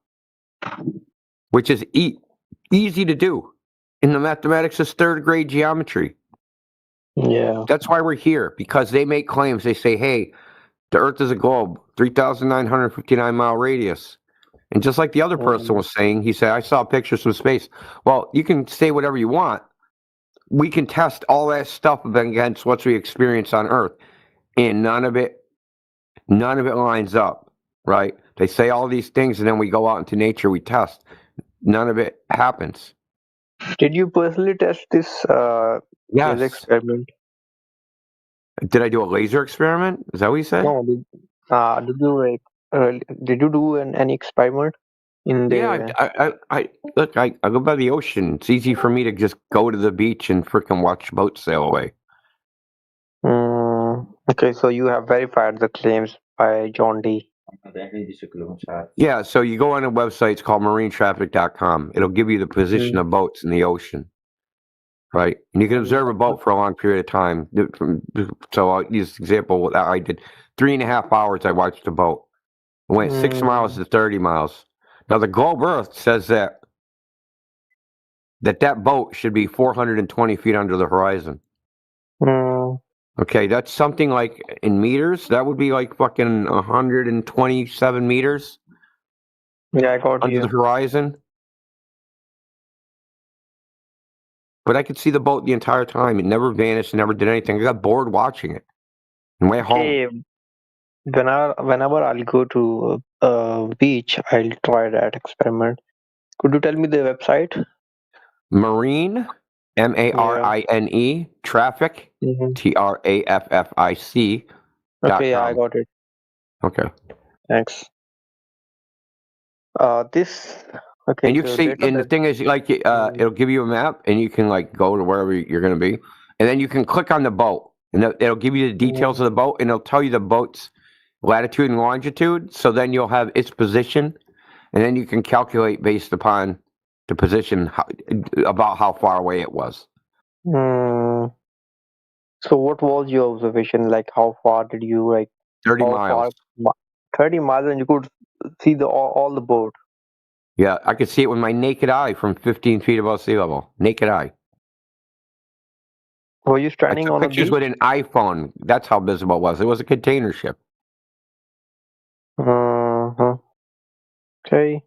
which is easy to do. In the mathematics is third grade geometry. Yeah. That's why we're here, because they make claims. They say, hey, the Earth is a globe, 3,959-mile radius. And just like the other person was saying, he said, I saw pictures from space. Well, you can say whatever you want. We can test all that stuff against what we experience on Earth. And none of it lines up, right? They say all these things, and then we go out into nature, we test. None of it happens. Did you personally test this laser experiment? Did I do a laser experiment? Is that what you said? No. Did you do any experiment in the? Yeah, I go by the ocean. It's easy for me to just go to the beach and freaking watch boats sail away. Okay, so you have verified the claims by John D. Yeah, so you go on a website, it's called marinetraffic.com. It'll give you the position of boats in the ocean, right? And you can observe a boat for a long period of time. So I'll use an example. I did 3.5 hours. I watched a boat. It went 6 miles to 30 miles. Now the globe Earth says that boat should be 420 feet under the horizon. Okay, that's something like in meters. That would be like fucking 127 meters. Yeah, I got under the horizon. But I could see the boat the entire time. It never vanished, never did anything. I got bored watching it. And went home. Whenever I'll go to a beach, I'll try that experiment. Could you tell me the website? Marine, MARINE, traffic, TRAFFIC. Okay, yeah, I got it. Okay. Thanks. This. Okay. And you can see, and the thing is, like, it'll give you a map, and you can like go to wherever you're going to be, and then you can click on the boat, and it'll give you the details of the boat, and it'll tell you the boat's latitude and longitude. So then you'll have its position, and then you can calculate based upon the position about how far away it was. So what was your observation? Like, how far did you 30 miles. 30 miles, and you could see all the boat. Yeah, I could see it with my naked eye from 15 feet above sea level. Naked eye. Were you standing on a beach? Pictures with an iPhone. That's how visible it was. It was a container ship. Okay. Okay.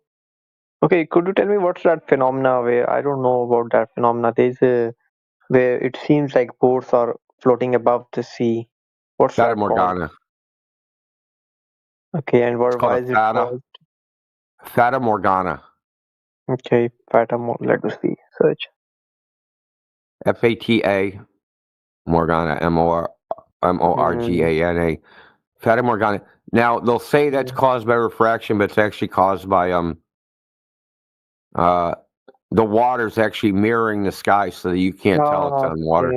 Okay, could you tell me what's that phenomena where I don't know about that phenomena? There's a where it seems like boats are floating above the sea. What's Fata that called? Morgana. Okay, and It's why called is a it called? Fata Morgana. Okay, let us see. Search. Fata Morgana. Morgana. Fata Morgana. Now they'll say that's caused by refraction, but it's actually caused by the water's actually mirroring the sky, so that you can't tell it's on water.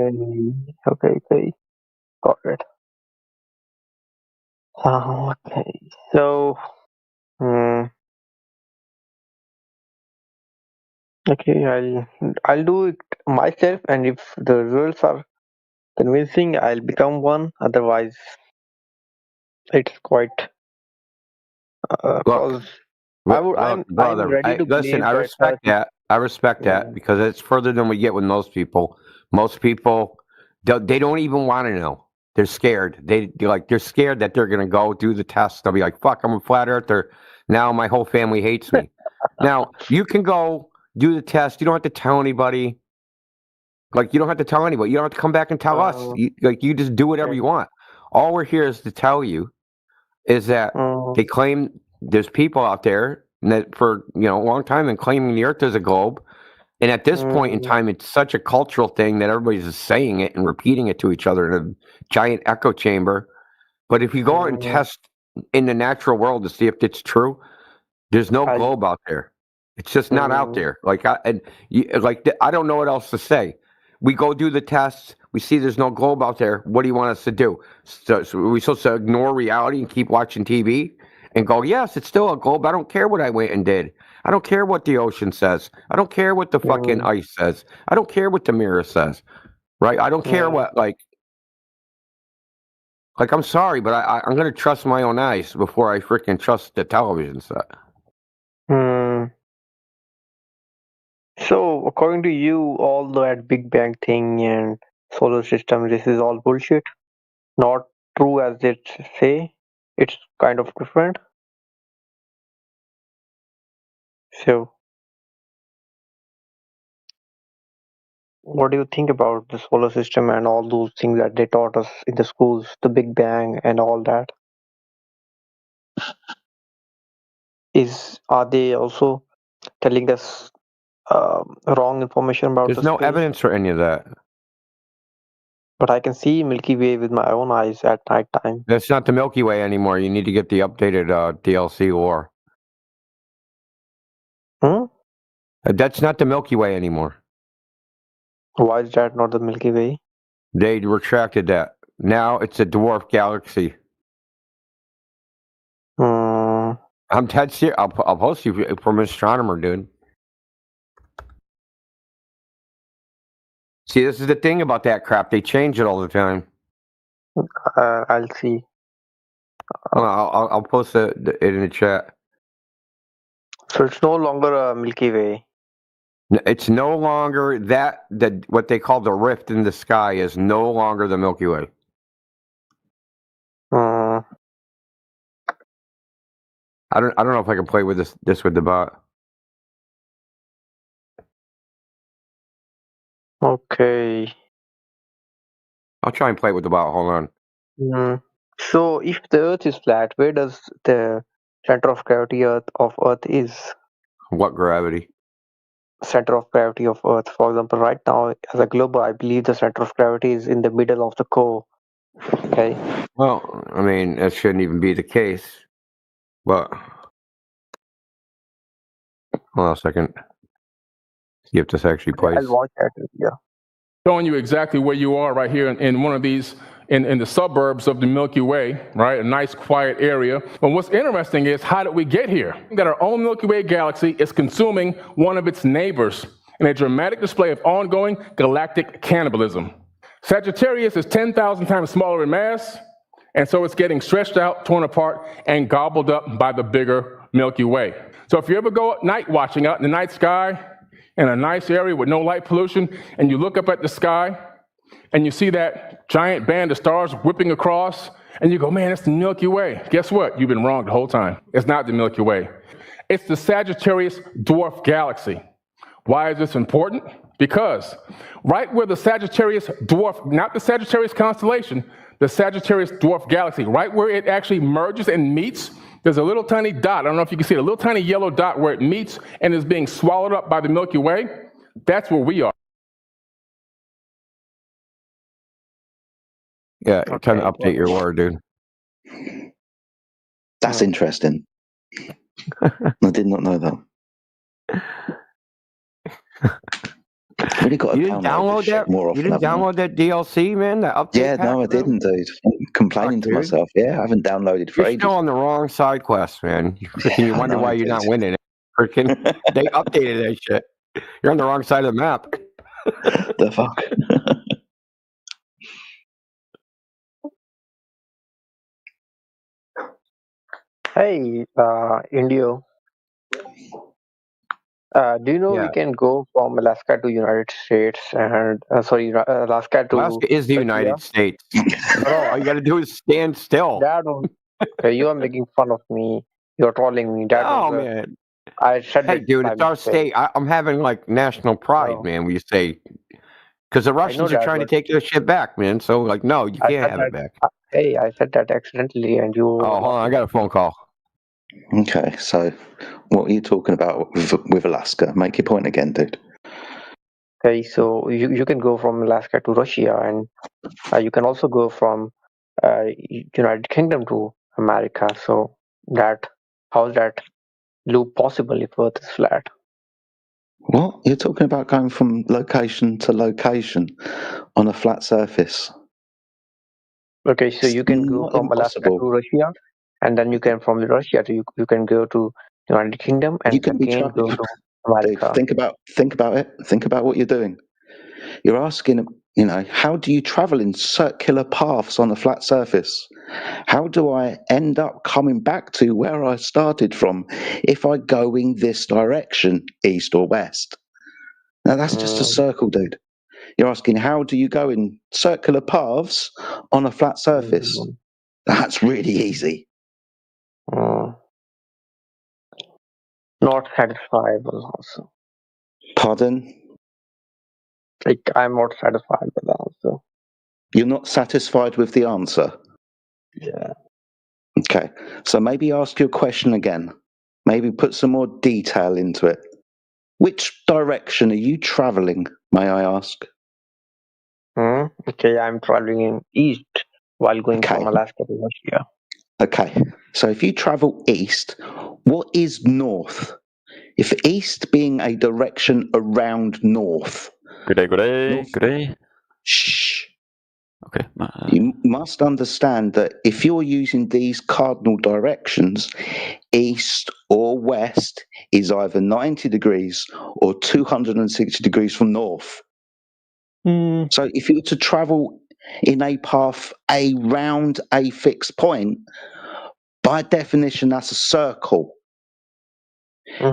Okay, got it. Okay, so okay, I'll do it myself, and if the results are convincing, I'll become one. Otherwise, it's quite cause I'm brother, ready to listen. believe I that. respect that. I respect that because it's further than we get with most people. Most people, they don't even want to know. They're scared. They're scared that they're gonna go do the test. They'll be like, "Fuck, I'm a flat earther." Now my whole family hates me. Now you can go do the test. You don't have to tell anybody. Like you don't have to tell anybody. You don't have to come back and tell us. You just do whatever you want. All we're here is to tell you is that they claim there's people out there that for a long time been claiming the Earth is a globe, and at this point in time, it's such a cultural thing that everybody's just saying it and repeating it to each other in a giant echo chamber. But if you go out and test in the natural world to see if it's true, there's no globe out there. It's just not out there. I don't know what else to say. We go do the tests. We see there's no globe out there. What do you want us to do? So are we supposed to ignore reality and keep watching TV and go, yes, it's still a globe. I don't care what I went and did. I don't care what the ocean says. I don't care what the fucking ice says. I don't care what the mirror says. Right? I don't care what, I'm sorry, but I'm going to trust my own eyes before I freaking trust the television set. So, according to you, all that Big Bang thing and solar system, this is all bullshit. Not true as they say. It's kind of different. So, what do you think about the solar system and all those things that they taught us in the schools, the Big Bang and all that? Are they also telling us wrong information about There's the no space? evidence for any of that. But I can see Milky Way with my own eyes at night time. That's not the Milky Way anymore. You need to get the updated DLC lore. That's not the Milky Way anymore. Why is that not the Milky Way? They retracted that. Now it's a dwarf galaxy. I'm dead serious. I'll post you from Astronomer, dude. See, this is the thing about that crap. They change it all the time. I'll see. I'll post it in the chat. So it's no longer a Milky Way. It's no longer that what they call the rift in the sky is no longer the Milky Way. I don't know if I can play with this with the bot. Okay. I'll try and play with the bot. Hold on. So if the Earth is flat, where does the center of gravity of Earth is? What gravity? Center of gravity of Earth. For example, right now as a globe, I believe the center of gravity is in the middle of the core. Okay. Well, I mean, that shouldn't even be the case. But hold on a second. See if this actually plays. I'll watch that video. Showing you exactly where you are right here in one of these, in the suburbs of the Milky Way, right? A nice quiet area. But what's interesting is, how did we get here? That our own Milky Way galaxy is consuming one of its neighbors in a dramatic display of ongoing galactic cannibalism. Sagittarius is 10,000 times smaller in mass, and so it's getting stretched out, torn apart, and gobbled up by the bigger Milky Way. So if you ever go night watching out in the night sky, in a nice area with no light pollution, and you look up at the sky, and you see that giant band of stars whipping across, and you go, man, it's the Milky Way. Guess what? You've been wrong the whole time. It's not the Milky Way. It's the Sagittarius Dwarf Galaxy. Why is this important? Because right where the Sagittarius Dwarf, not the Sagittarius constellation, the Sagittarius Dwarf Galaxy, right where it actually merges and meets, there's a little tiny dot. I don't know if you can see it, a little tiny yellow dot where it meets and is being swallowed up by the Milky Way. That's where we are. Yeah, kind of update your lore, dude. That's interesting. I did not know that. Really got to download that more often. You didn't download that DLC, man? That update Yeah, pack, no, I bro? didn't, dude. I'm complaining to myself. Yeah, I haven't downloaded for You're ages. still on the wrong side quest, man. You wonder why you're not winning it. Freaking, they updated that shit. You're on the wrong side of the map. The fuck? Hey, Indio. Do you know we can go from Alaska to United States and Alaska to Alaska is the Russia? United States. All you got to do is stand still. Dad, okay, you are making fun of me. You're trolling me. Dad, Oh, man. I said Hey, it dude, by it's our mistake. state. I'm having, like, national pride, man, when you say... Because the Russians are that, trying to but- take their shit back, man. So, like, no, you I can't said have it that- back. Hey, I said that accidentally, and you. Oh, hold on. I got a phone call. Okay, so what are you talking about with Alaska? Make your point again, dude. Okay, so you can go from Alaska to Russia, and you can also go from United Kingdom to America. So how's that loop possible if Earth is flat? What? You're talking about going from location to location on a flat surface? Okay, so you can go not from Alaska impossible. to Russia, and then you can from Russia to you can go to United Kingdom, and You can be again go traveling. to Dude, America. think about it. Think about what you're doing. You're asking, how do you travel in circular paths on a flat surface? How do I end up coming back to where I started from if I go in this direction, east or west? Now, that's just a circle, dude. You're asking, how do you go in circular paths on a flat surface? That's really easy. Not satisfiable also. Pardon? Like, I'm not satisfied with the answer. You're not satisfied with the answer? Yeah. Okay, so maybe ask your question again. Maybe put some more detail into it. Which direction are you traveling, may I ask? Okay, I'm traveling in east while going from Alaska to Russia. Okay, so if you travel east, what is north? If east being a direction around north. Good day. Shh. Okay. You must understand that if you're using these cardinal directions, east or west is either 90 degrees or 260 degrees from north. So if you were to travel in a path around a fixed point, by definition, that's a circle.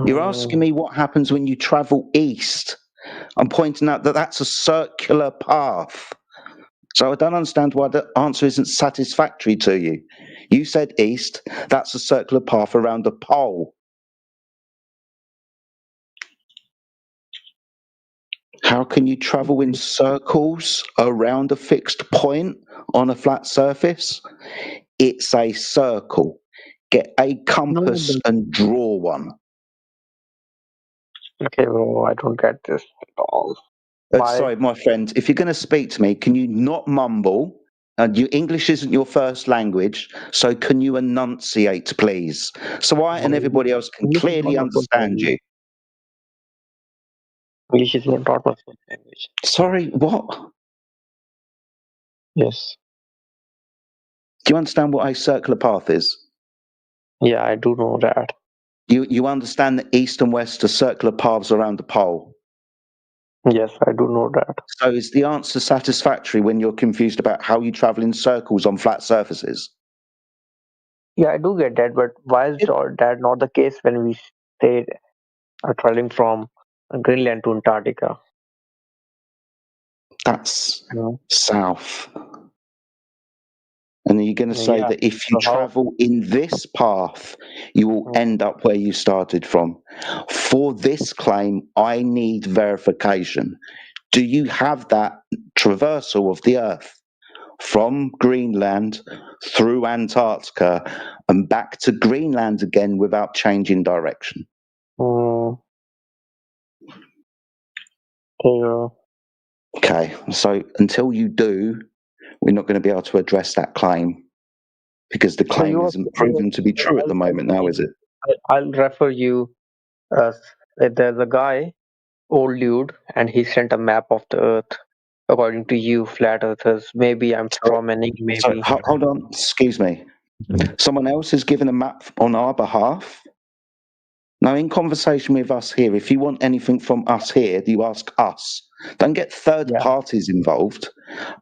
You're asking me what happens when you travel east. I'm pointing out that that's a circular path. So I don't understand why the answer isn't satisfactory to you. You said east, that's a circular path around the pole. How can you travel in circles around a fixed point on a flat surface? It's a circle. Get a compass and draw one. Okay, well, I don't get this at all. Sorry, my friend, if you're going to speak to me, can you not mumble? Your English isn't your first language, so can you enunciate, please? So I and everybody else can clearly understand you. English is not my first language. Sorry, what? Yes. Do you understand what a circular path is? Yeah, I do know that. You understand that east and west are circular paths around the pole? Yes, I do know that. So is the answer satisfactory when you're confused about how you travel in circles on flat surfaces? Yeah, I do get that, but why is that not the case when we stay traveling from Greenland to Antarctica? That's south. And going to say that if you travel in this path, you will end up where you started from? For this claim, I need verification. Do you have that traversal of the Earth from Greenland through Antarctica and back to Greenland again without changing direction? Okay, so until you do, we're not going to be able to address that claim because the claim isn't proven to be true at the moment now, is it? I'll refer you. There's a guy, old dude, and he sent a map of the Earth. According to you, flat earthers, maybe I'm strawmanning, maybe. So, hold on, excuse me. Someone else has given a map on our behalf. Now, in conversation with us here, if you want anything from us here, you ask us. Don't get third parties involved.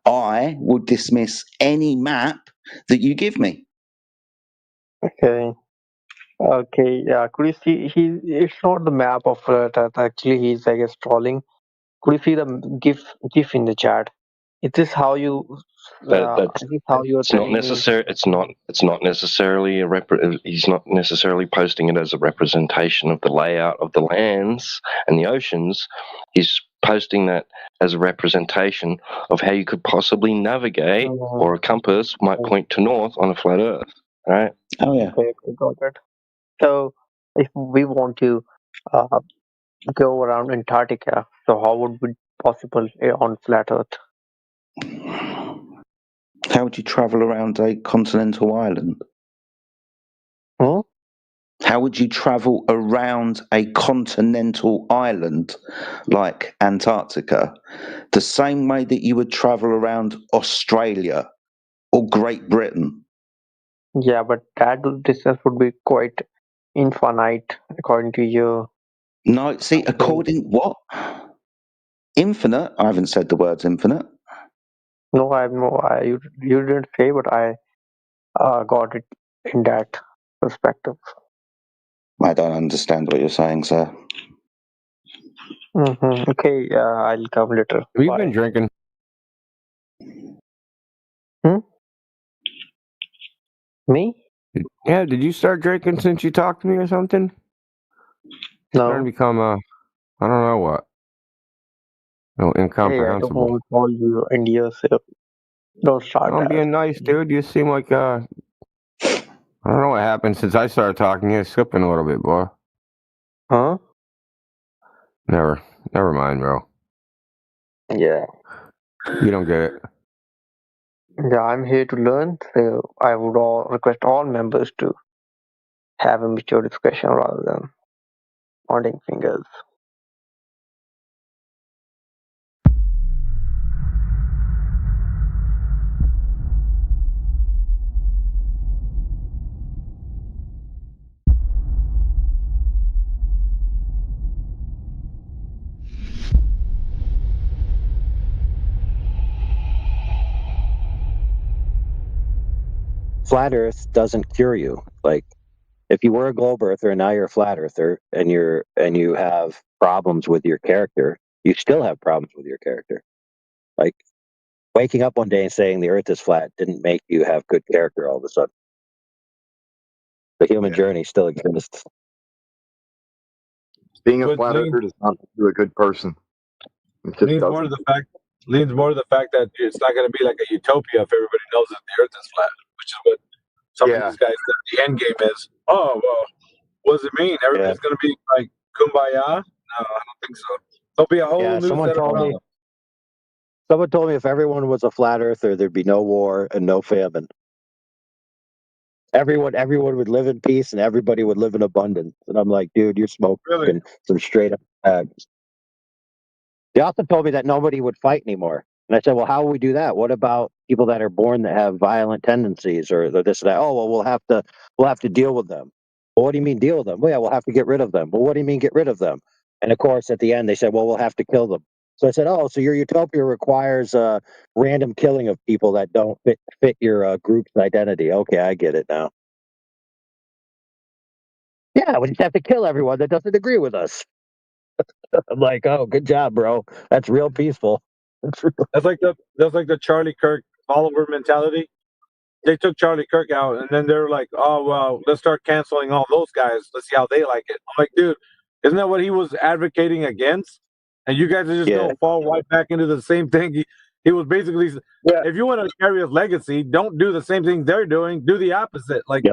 I will dismiss any map that you give me. Okay, yeah. Could you see? It's not the map of flat Earth. Actually, he's, I guess, trolling. Could you see the GIF in the chat? Is this how you? Is this how you're It's not telling me? necessary. It's not necessarily he's not necessarily posting it as a representation of the layout of the lands and the oceans. He's posting that as a representation of how you could possibly navigate, or a compass might point to north on a flat Earth. Right? Oh yeah. Okay, got it. So, if we want to go around Antarctica, so how would it be possible on flat Earth? How would you travel around a continental island? How would you travel around a continental island like Antarctica? The same way that you would travel around Australia or Great Britain. Yeah, but that distance would be quite infinite, according to you. No, see, according what? Infinite? I haven't said the words infinite. No, you didn't say, but I got it in that perspective. I don't understand what you're saying, sir. Okay, I'll come later. Have you been drinking? Me? Yeah, did you start drinking since you talked to me or something? No. Starting to become I don't know what. No, Hey, I don't incomprehensible. want to call you India, so don't start I'm that. being nice, dude. You seem like I don't know what happened since I started talking. You're slipping a little bit, boy. Huh? Never mind, bro. Yeah. You don't get it. Yeah, I'm here to learn, so I would request all members to have a mature discussion rather than pointing fingers. Flat Earth doesn't cure you. Like, if you were a globe earther and now you're a flat earther and you have problems with your character, you still have problems with your character. Like, waking up one day and saying the Earth is flat didn't make you have good character all of a sudden. The human journey still exists. Being a flat earther does not make you a good person. It just leans more to the fact that it's not going to be like a utopia if everybody knows that the Earth is flat, which is what some of these guys said the end game is. Oh well, what does it mean? Everybody's going to be like kumbaya? No, I don't think so. There'll be a whole new set of problems. Someone told me if everyone was a flat earther, there'd be no war and no famine. Everyone would live in peace and everybody would live in abundance. And I'm like, dude, you're smoking some straight up bags. They also told me that nobody would fight anymore. And I said, well, how will we do that? What about people that are born that have violent tendencies or this or that? Oh, well, we'll have to deal with them. Well, what do you mean deal with them? Well, yeah, we'll have to get rid of them. Well, what do you mean get rid of them? And of course, at the end, they said, well, we'll have to kill them. So I said, oh, so your utopia requires random killing of people that don't fit your group's identity. Okay, I get it now. Yeah, we just have to kill everyone that doesn't agree with us. I'm like, oh, good job, bro. That's real peaceful. That's like the Charlie Kirk Oliver mentality. they took Charlie Kirk out, and then they're like, "Oh well, let's start canceling all those guys. Let's see how they like it." I'm like, dude, isn't that what he was advocating against? And you guys are just Yeah. gonna fall right back into the same thing. He was basically, if you want to carry his legacy, don't do the same thing they're doing. Do the opposite. Like,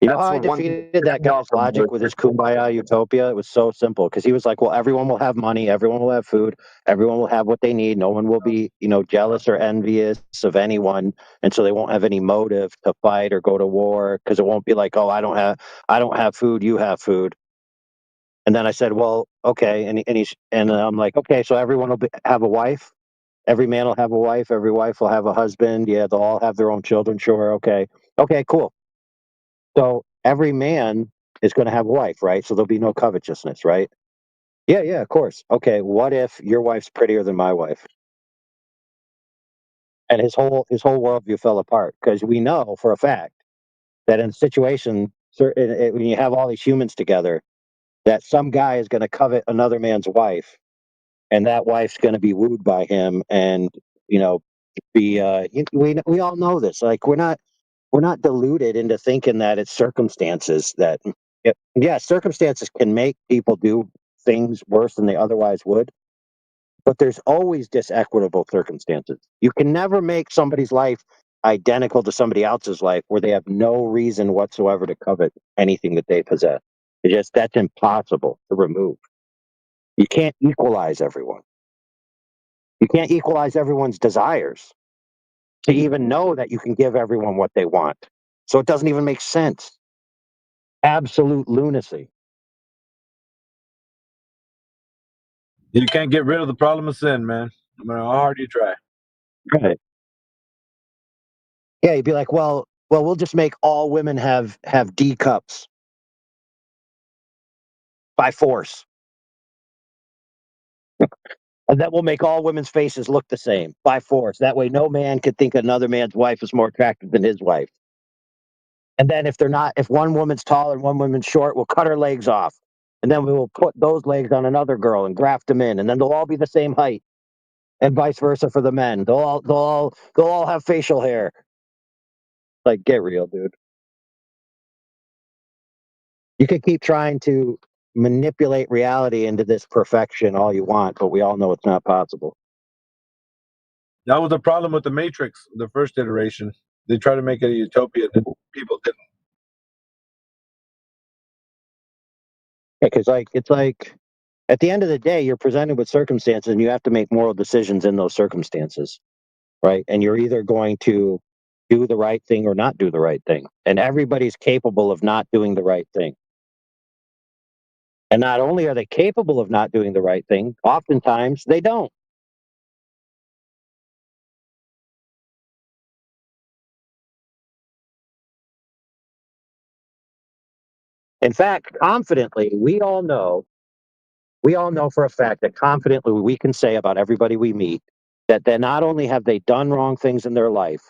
You know how I defeated that guy's logic with his Kumbaya utopia? It was so simple because he was like, well, everyone will have money, everyone will have food, everyone will have what they need. No one will be, jealous or envious of anyone. And so they won't have any motive to fight or go to war because it won't be like, oh, I don't have food, you have food. And then I said, well, okay. And I'm like, okay, so everyone will have a wife. Every man will have a wife. Every wife will have a husband. Yeah, they'll all have their own children. Sure. Okay. Okay, cool. So every man is going to have a wife, right? So there'll be no covetousness, right? Yeah, of course. Okay, what if your wife's prettier than my wife? And his whole worldview fell apart because we know for a fact that in a situation when you have all these humans together, that some guy is going to covet another man's wife, and that wife's going to be wooed by him, and be we all know this. Like we're not deluded into thinking that it's circumstances that circumstances can make people do things worse than they otherwise would, but there's always disequitable circumstances. You can never make somebody's life identical to somebody else's life where they have no reason whatsoever to covet anything that they possess. That's impossible to remove. You can't equalize everyone. You can't equalize everyone's desires to even know that you can give everyone what they want. So it doesn't even make sense. Absolute lunacy. you can't get rid of the problem of sin, man. No matter how hard you try. Right. Yeah, you'd be like, well, we'll just make all women have D cups by force. And that will make all women's faces look the same by force. That way no man could think another man's wife is more attractive than his wife. And then if one woman's tall and one woman's short, we'll cut her legs off. And then we will put those legs on another girl and graft them in, and then they'll all be the same height. And vice versa for the men. They'll all have facial hair. Like, get real, dude. You could keep trying to manipulate reality into this perfection all you want, but we all know it's not possible. That was the problem with the Matrix, the first iteration. They tried to make it a utopia, and people didn't. Because it's like at the end of the day, you're presented with circumstances, and you have to make moral decisions in those circumstances, right? And you're either going to do the right thing or not do the right thing, and everybody's capable of not doing the right thing. And not only are they capable of not doing the right thing, oftentimes they don't. In fact, confidently, we all know for a fact that confidently we can say about everybody we meet that they not only have they done wrong things in their life,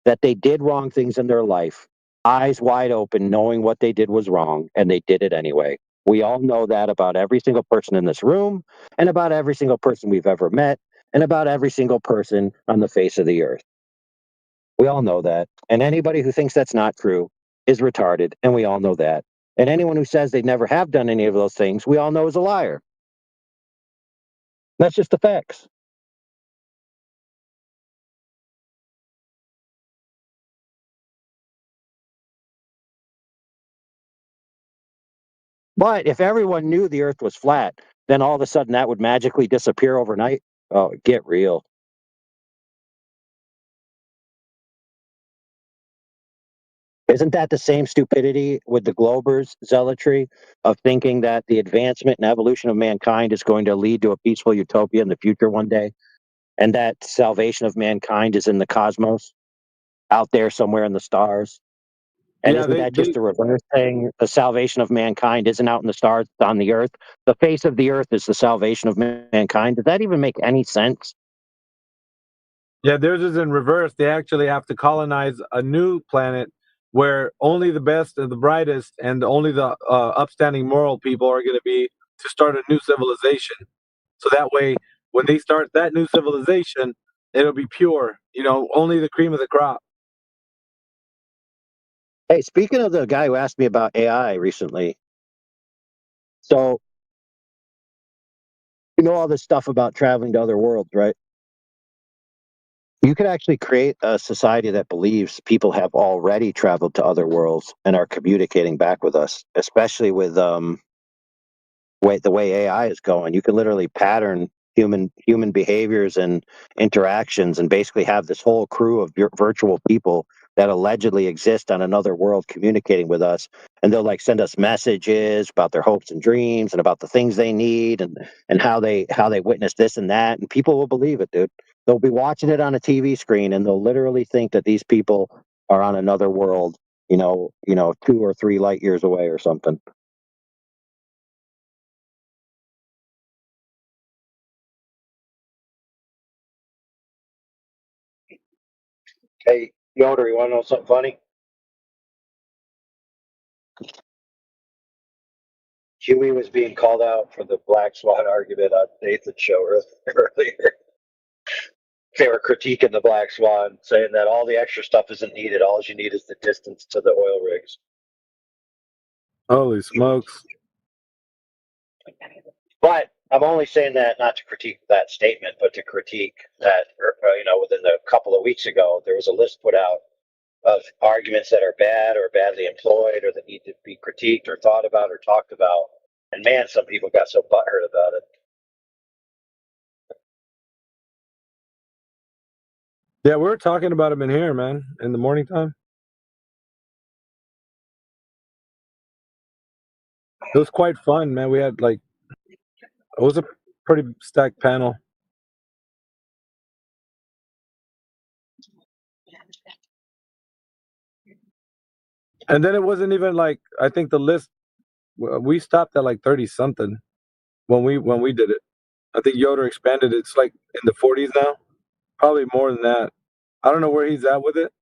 that they did wrong things in their life, eyes wide open, knowing what they did was wrong, and they did it anyway. We all know that about every single person in this room, and about every single person we've ever met, and about every single person on the face of the earth. We all know that. And anybody who thinks that's not true is retarded, and we all know that. And anyone who says they never have done any of those things, we all know is a liar. That's just the facts. But if everyone knew the earth was flat, then all of a sudden that would magically disappear overnight. Oh, get real. Isn't that the same stupidity with the Globers' zealotry of thinking that the advancement and evolution of mankind is going to lead to a peaceful utopia in the future one day? And that salvation of mankind is in the cosmos, out there somewhere in the stars? And isn't that just a reverse thing? The salvation of mankind isn't out in the stars, it's on the earth. The face of the earth is the salvation of mankind. Does that even make any sense? Yeah, theirs is in reverse. They actually have to colonize a new planet where only the best and the brightest and only the upstanding moral people are going to be to start a new civilization. So that way, when they start that new civilization, it'll be pure. Only the cream of the crop. Hey, speaking of the guy who asked me about AI recently, so you know all this stuff about traveling to other worlds, right? You could actually create a society that believes people have already traveled to other worlds and are communicating back with us, especially with the way AI is going. You can literally pattern human behaviors and interactions, and basically have this whole crew of virtual people that allegedly exist on another world communicating with us, and they'll like send us messages about their hopes and dreams and about the things they need, and how they witness this and that, and people will believe it, dude. They'll be watching it on a TV screen, and they'll literally think that these people are on another world, 2 or 3 light years away or something. Hey, Yoder, you want to know something funny? Huey was being called out for the Black Swan argument on Nathan's show earlier. They were critiquing the Black Swan, saying that all the extra stuff isn't needed. All you need is the distance to the oil rigs. Holy smokes. But I'm only saying that not to critique that statement, but to critique that, within a couple of weeks ago, there was a list put out of arguments that are bad or badly employed or that need to be critiqued or thought about or talked about. And man, some people got so butthurt about it. Yeah, we were talking about him in here, man, in the morning time. It was quite fun, man. We had it was a pretty stacked panel. And then it wasn't even I think the list, we stopped at 30 something when we did it. I think Yoder expanded it. It's in the 40s now, probably more than that. I don't know where he's at with it.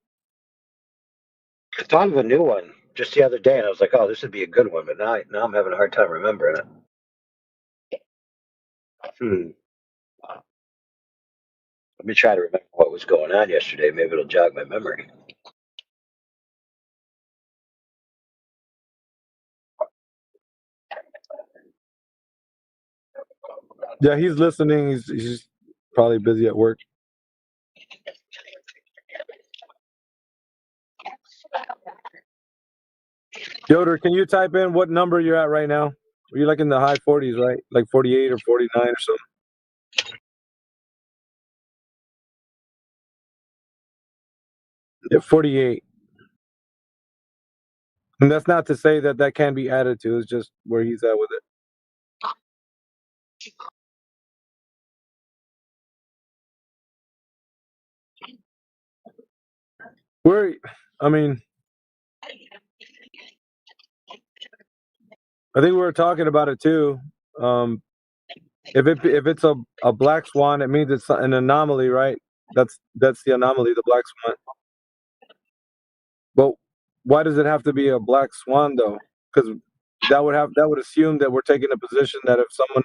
I thought of a new one just the other day, and I was like, "Oh, this would be a good one," but now I'm having a hard time remembering it. Let me try to remember what was going on yesterday. Maybe it'll jog my memory. Yeah, he's listening. He's probably busy at work. Yoder, can you type in what number you're at right now? You're in the high 40s, right? 48 or 49 or something. Yeah, 48. And that's not to say that can be added to. It's just where he's at with it. I think we were talking about it too. If it's a black swan, it means it's an anomaly, right? That's the anomaly, the black swan. But why does it have to be a black swan though? Because that would assume that we're taking a position that if someone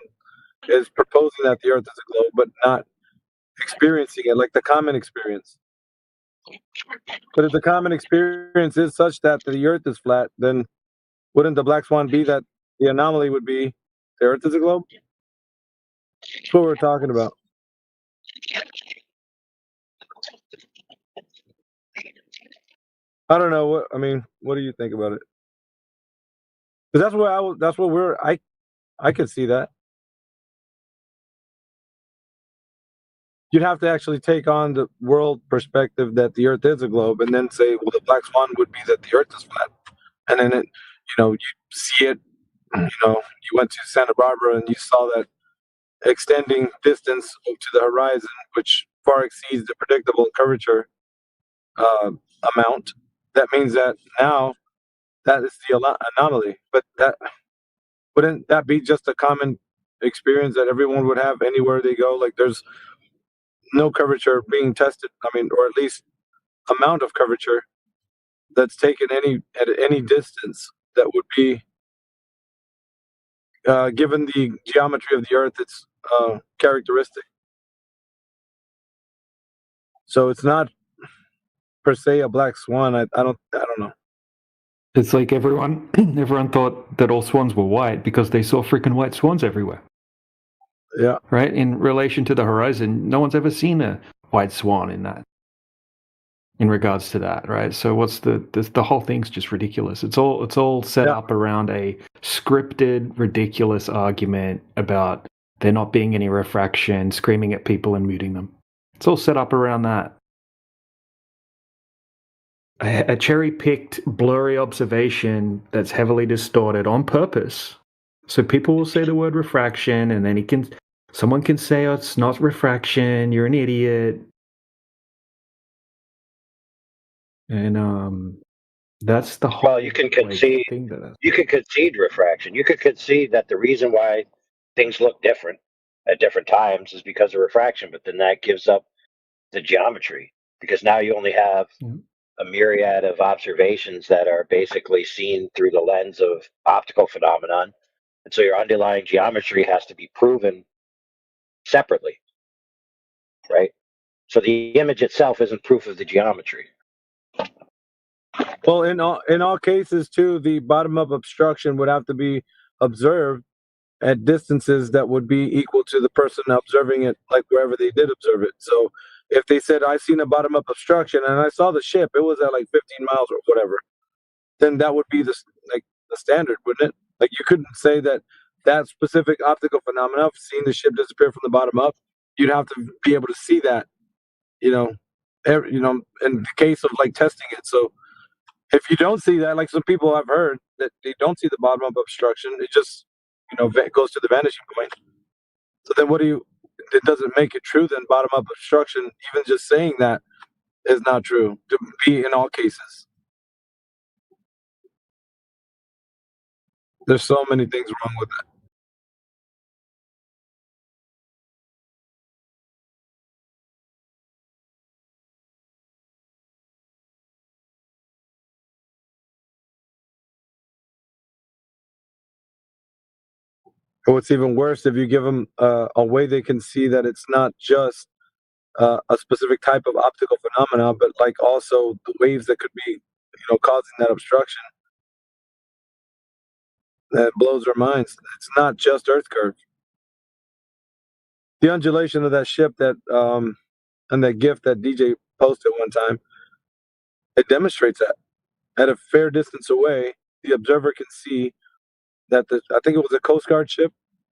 is proposing that the Earth is a globe but not experiencing it, like the common experience. But if the common experience is such that the Earth is flat, then wouldn't the black swan be that the anomaly would be the Earth is a globe? That's what we're talking about. I don't know what do you think about it? Because that's what I could see that. You'd have to actually take on the world perspective that the Earth is a globe, and then say, well, the black swan would be that the Earth is flat, and then you see it. You went to Santa Barbara and you saw that extending distance to the horizon, which far exceeds the predictable curvature amount. That means that now that is the anomaly. But wouldn't that be just a common experience that everyone would have anywhere they go? There's no curvature being tested. Or at least amount of curvature that's taken at any distance that would be given the geometry of the Earth, its characteristic. So it's not per se a black swan. I don't know. It's like everyone thought that all swans were white because they saw freaking white swans everywhere. Yeah. Right? In relation to the horizon, no one's ever seen a white swan in regards to that, right? So what's the whole thing's just ridiculous. It's all set up around a scripted, ridiculous argument about there not being any refraction, screaming at people and muting them. It's all set up around that. A cherry-picked, blurry observation that's heavily distorted on purpose. So people will say the word refraction, and then someone can say, "Oh, it's not refraction. You're an idiot." And that's the whole. Well, you can concede. thing that You could concede refraction. You could concede that the reason why things look different at different times is because of refraction, but then that gives up the geometry because now you only have a myriad of observations that are basically seen through the lens of optical phenomenon, and so your underlying geometry has to be proven separately, right? So the image itself isn't proof of the geometry. Well, in all cases too, the bottom up obstruction would have to be observed at distances that would be equal to the person observing it, like wherever they did observe it. So if they said, I seen a bottom up obstruction and I saw the ship, it was at like 15 miles or whatever, then that would be the standard, wouldn't it? Like you couldn't say that specific optical phenomena, seeing the ship disappear from the bottom up, you'd have to be able to see that, in the case of like testing it. So if you don't see that, like some people I've heard that they don't see the bottom up obstruction, it just, goes to the vanishing point. So then it doesn't make it true then bottom up obstruction, even just saying that is not true to be in all cases. There's so many things wrong with that. And what's even worse, if you give them a way they can see that it's not just a specific type of optical phenomena, but like also the waves that could be, causing that obstruction. That blows their minds. It's not just Earth curve. The undulation of that ship and that GIF that DJ posted one time, it demonstrates that. At a fair distance away, the observer can see that I think it was a Coast Guard ship.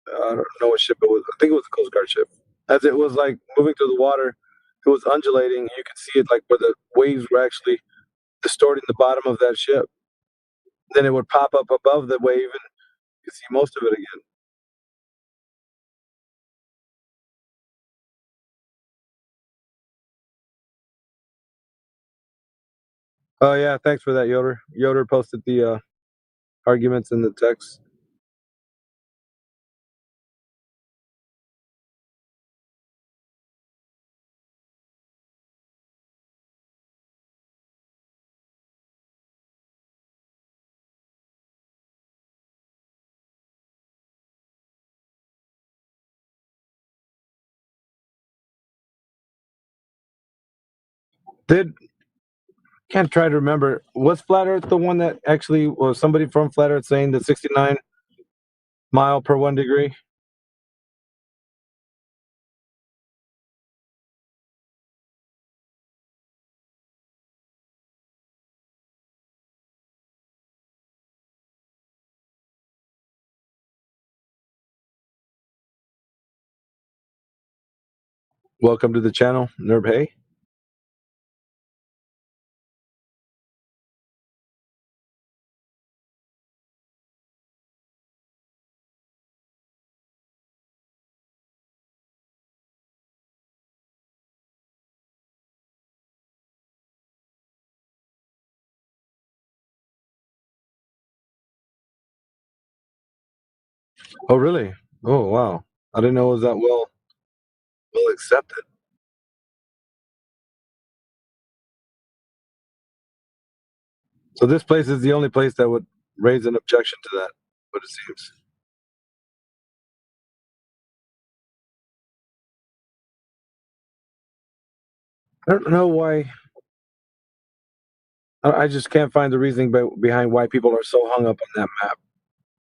I don't know what ship it was. I think it was a Coast Guard ship. As it was like moving through the water, it was undulating. You could see it like where the waves were actually distorting the bottom of that ship. Then it would pop up above the wave, and you could see most of it again. Oh yeah, thanks for that, Yoder. Yoder posted the arguments in the text. Can't try to remember. Was Flat Earth the one that actually was somebody from Flat Earth saying the 69 mile per 1 degree? Welcome to the channel, Nerb Hey. Oh really? Oh wow. I didn't know it was that well accepted. So this place is the only place that would raise an objection to that, what it seems. I don't know why I just can't find the reasoning behind why people are so hung up on that map.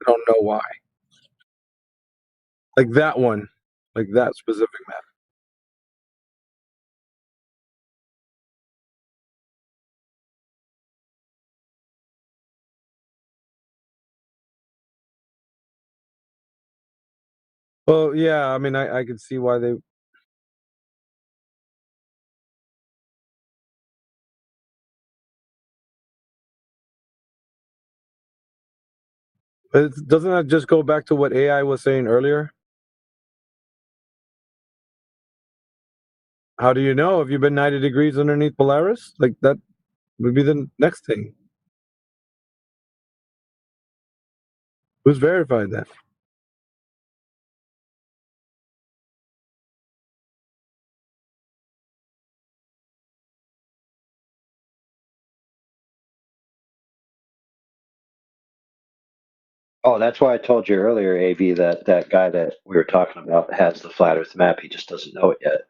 I don't know why. Like that one, like that specific map. Well, yeah, I mean, I could see why they. Doesn't that just go back to what AI was saying earlier? How do you know if you've been 90 degrees underneath Polaris? Like that would be the next thing. Who's verified that? Oh, that's why I told you earlier, AV, that guy that we were talking about has the flat Earth map. He just doesn't know it yet.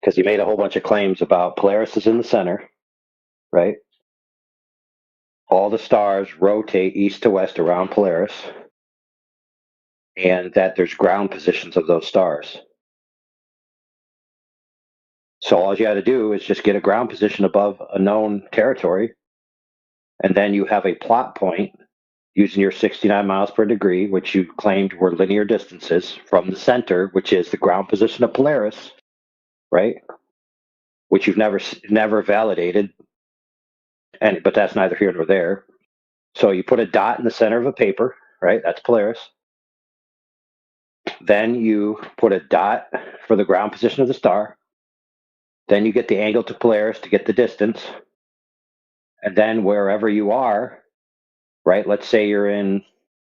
Because he made a whole bunch of claims about Polaris is in the center, right? All the stars rotate east to west around Polaris, and that there's ground positions of those stars. So all you got to do is just get a ground position above a known territory, and then you have a plot point using your 69 miles per degree, which you claimed were linear distances from the center, which is the ground position of Polaris, right? Which you've never validated, but that's neither here nor there. So you put a dot in the center of a paper, right? That's Polaris. Then you put a dot for the ground position of the star. Then you get the angle to Polaris to get the distance. And then wherever you are, right? Let's say you're in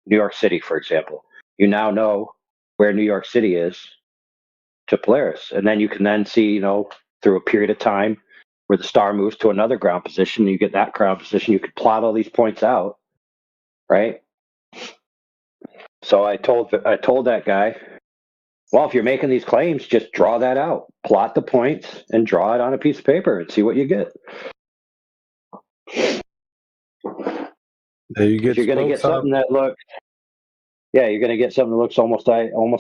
New York City, for example. You now know where New York City is to Polaris. And then you can then see, through a period of time where the star moves to another ground position, you get that ground position. You could plot all these points out, right? So I told that guy, well, if you're making these claims, just draw that out, plot the points, and draw it on a piece of paper and see what you get. There you get. You're going to get something that looks. Yeah, you're going to get something that looks almost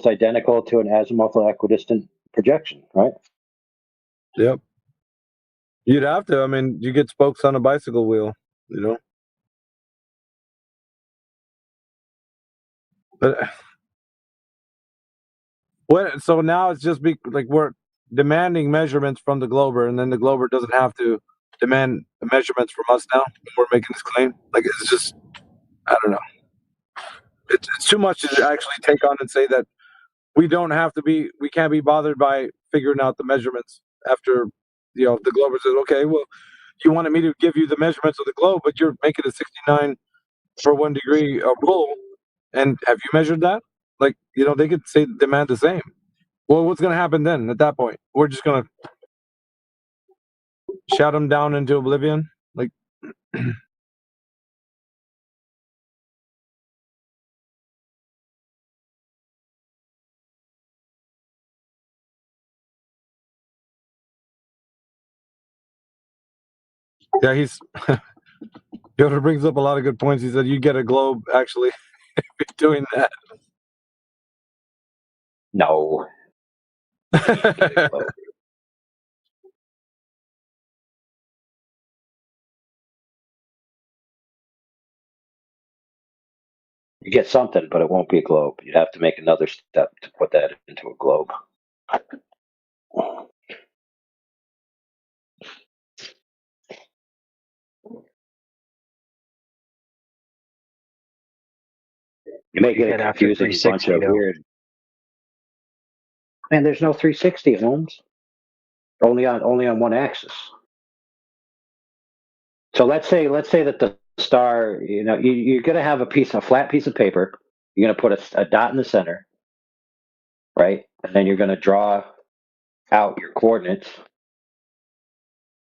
identical to an azimuthal equidistant projection, right? Yep. You'd have to. I mean, you get spokes on a bicycle wheel, But so now it's just like we're demanding measurements from the Glober, and then the Glober doesn't have to demand measurements from us now when we're making this claim. Like it's just, I don't know. It's too much to actually take on and say that we can't be bothered by figuring out the measurements after, the Glober says, okay, well, you wanted me to give you the measurements of the globe, but you're making a 69 for 1 degree rule, and have you measured that? Like, they could demand the same. Well, what's going to happen then at that point? We're just going to shout them down into oblivion? Like, yeah, Yoda brings up a lot of good points. He said you get a globe actually doing that. No. You get something, but it won't be a globe. You'd have to make another step to put that into a globe. You make it confusing, a bunch of weird. Man, there's no 360, Holmes. Only on one axis. So let's say that the star, you're going to have a flat piece of paper. You're going to put a dot in the center, right? And then you're going to draw out your coordinates,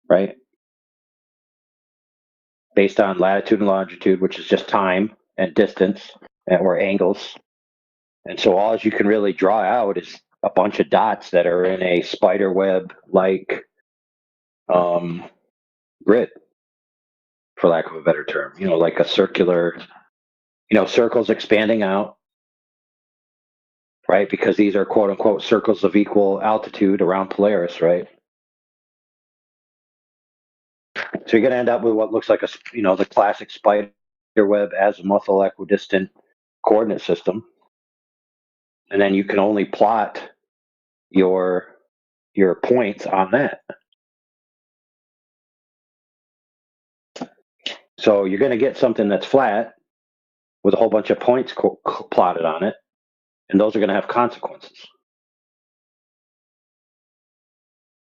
right? Based on latitude and longitude, which is just time and distance or angles. And so all you can really draw out is a bunch of dots that are in a spider web like grid. for lack of a better term. Like a circular, circles expanding out, right? Because these are quote unquote circles of equal altitude around Polaris, right? So you're going to end up with what looks like the classic spider web azimuthal equidistant coordinate system. And then you can only plot your points on that. So you're going to get something that's flat with a whole bunch of points plotted on it, and those are going to have consequences.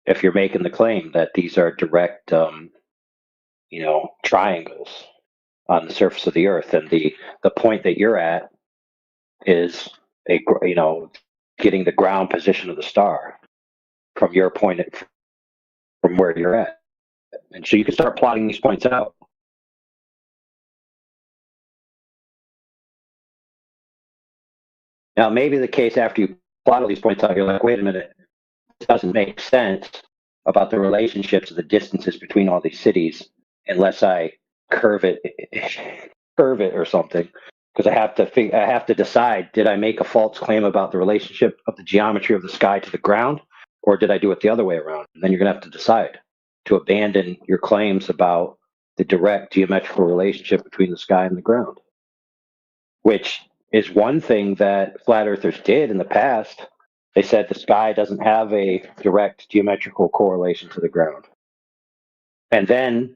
If you're making the claim that these are direct, triangles on the surface of the Earth, and the point that you're at is getting the ground position of the star from your point from where you're at, and so you can start plotting these points out. Now, maybe the case after you plot all these points out, you're like, wait a minute, it doesn't make sense about the relationships of the distances between all these cities unless I curve it or something, because I have to decide, did I make a false claim about the relationship of the geometry of the sky to the ground, or did I do it the other way around? And then you're going to have to decide to abandon your claims about the direct geometrical relationship between the sky and the ground, which is one thing that flat earthers did in the past. They said the sky doesn't have a direct geometrical correlation to the ground. And then,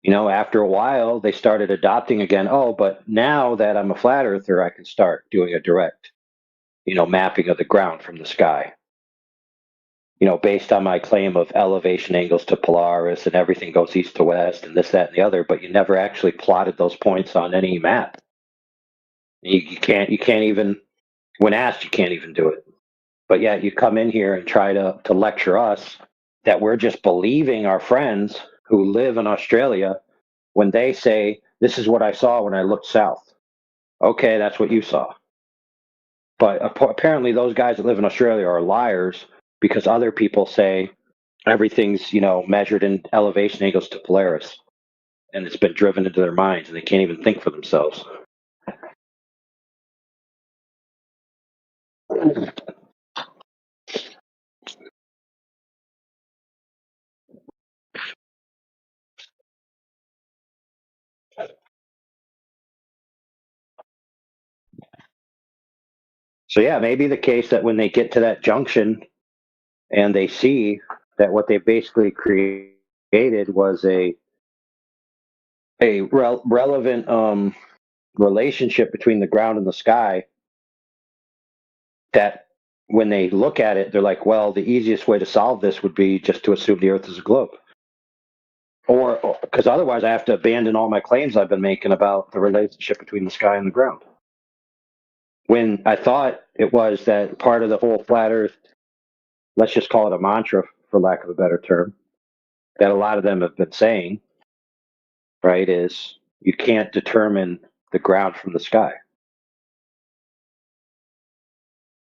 after a while, they started adopting again, but now that I'm a flat earther, I can start doing a direct, mapping of the ground from the sky. Based on my claim of elevation angles to Polaris and everything goes east to west and this, that, and the other, but you never actually plotted those points on any map. You can't even, when asked, you can't even do it. But yet you come in here and try to lecture us that we're just believing our friends who live in Australia when they say, this is what I saw when I looked south. Okay, that's what you saw. But apparently those guys that live in Australia are liars, because other people say everything's, measured in elevation angles to Polaris. And it's been driven into their minds and they can't even think for themselves. So yeah, maybe the case that when they get to that junction and they see that what they basically created was a relevant relationship between the ground and the sky, that when they look at it, they're like, well, the easiest way to solve this would be just to assume the Earth is a globe. Or because otherwise I have to abandon all my claims I've been making about the relationship between the sky and the ground. When I thought it was that part of the whole flat Earth, let's just call it a mantra for lack of a better term, that a lot of them have been saying, right, is you can't determine the ground from the sky.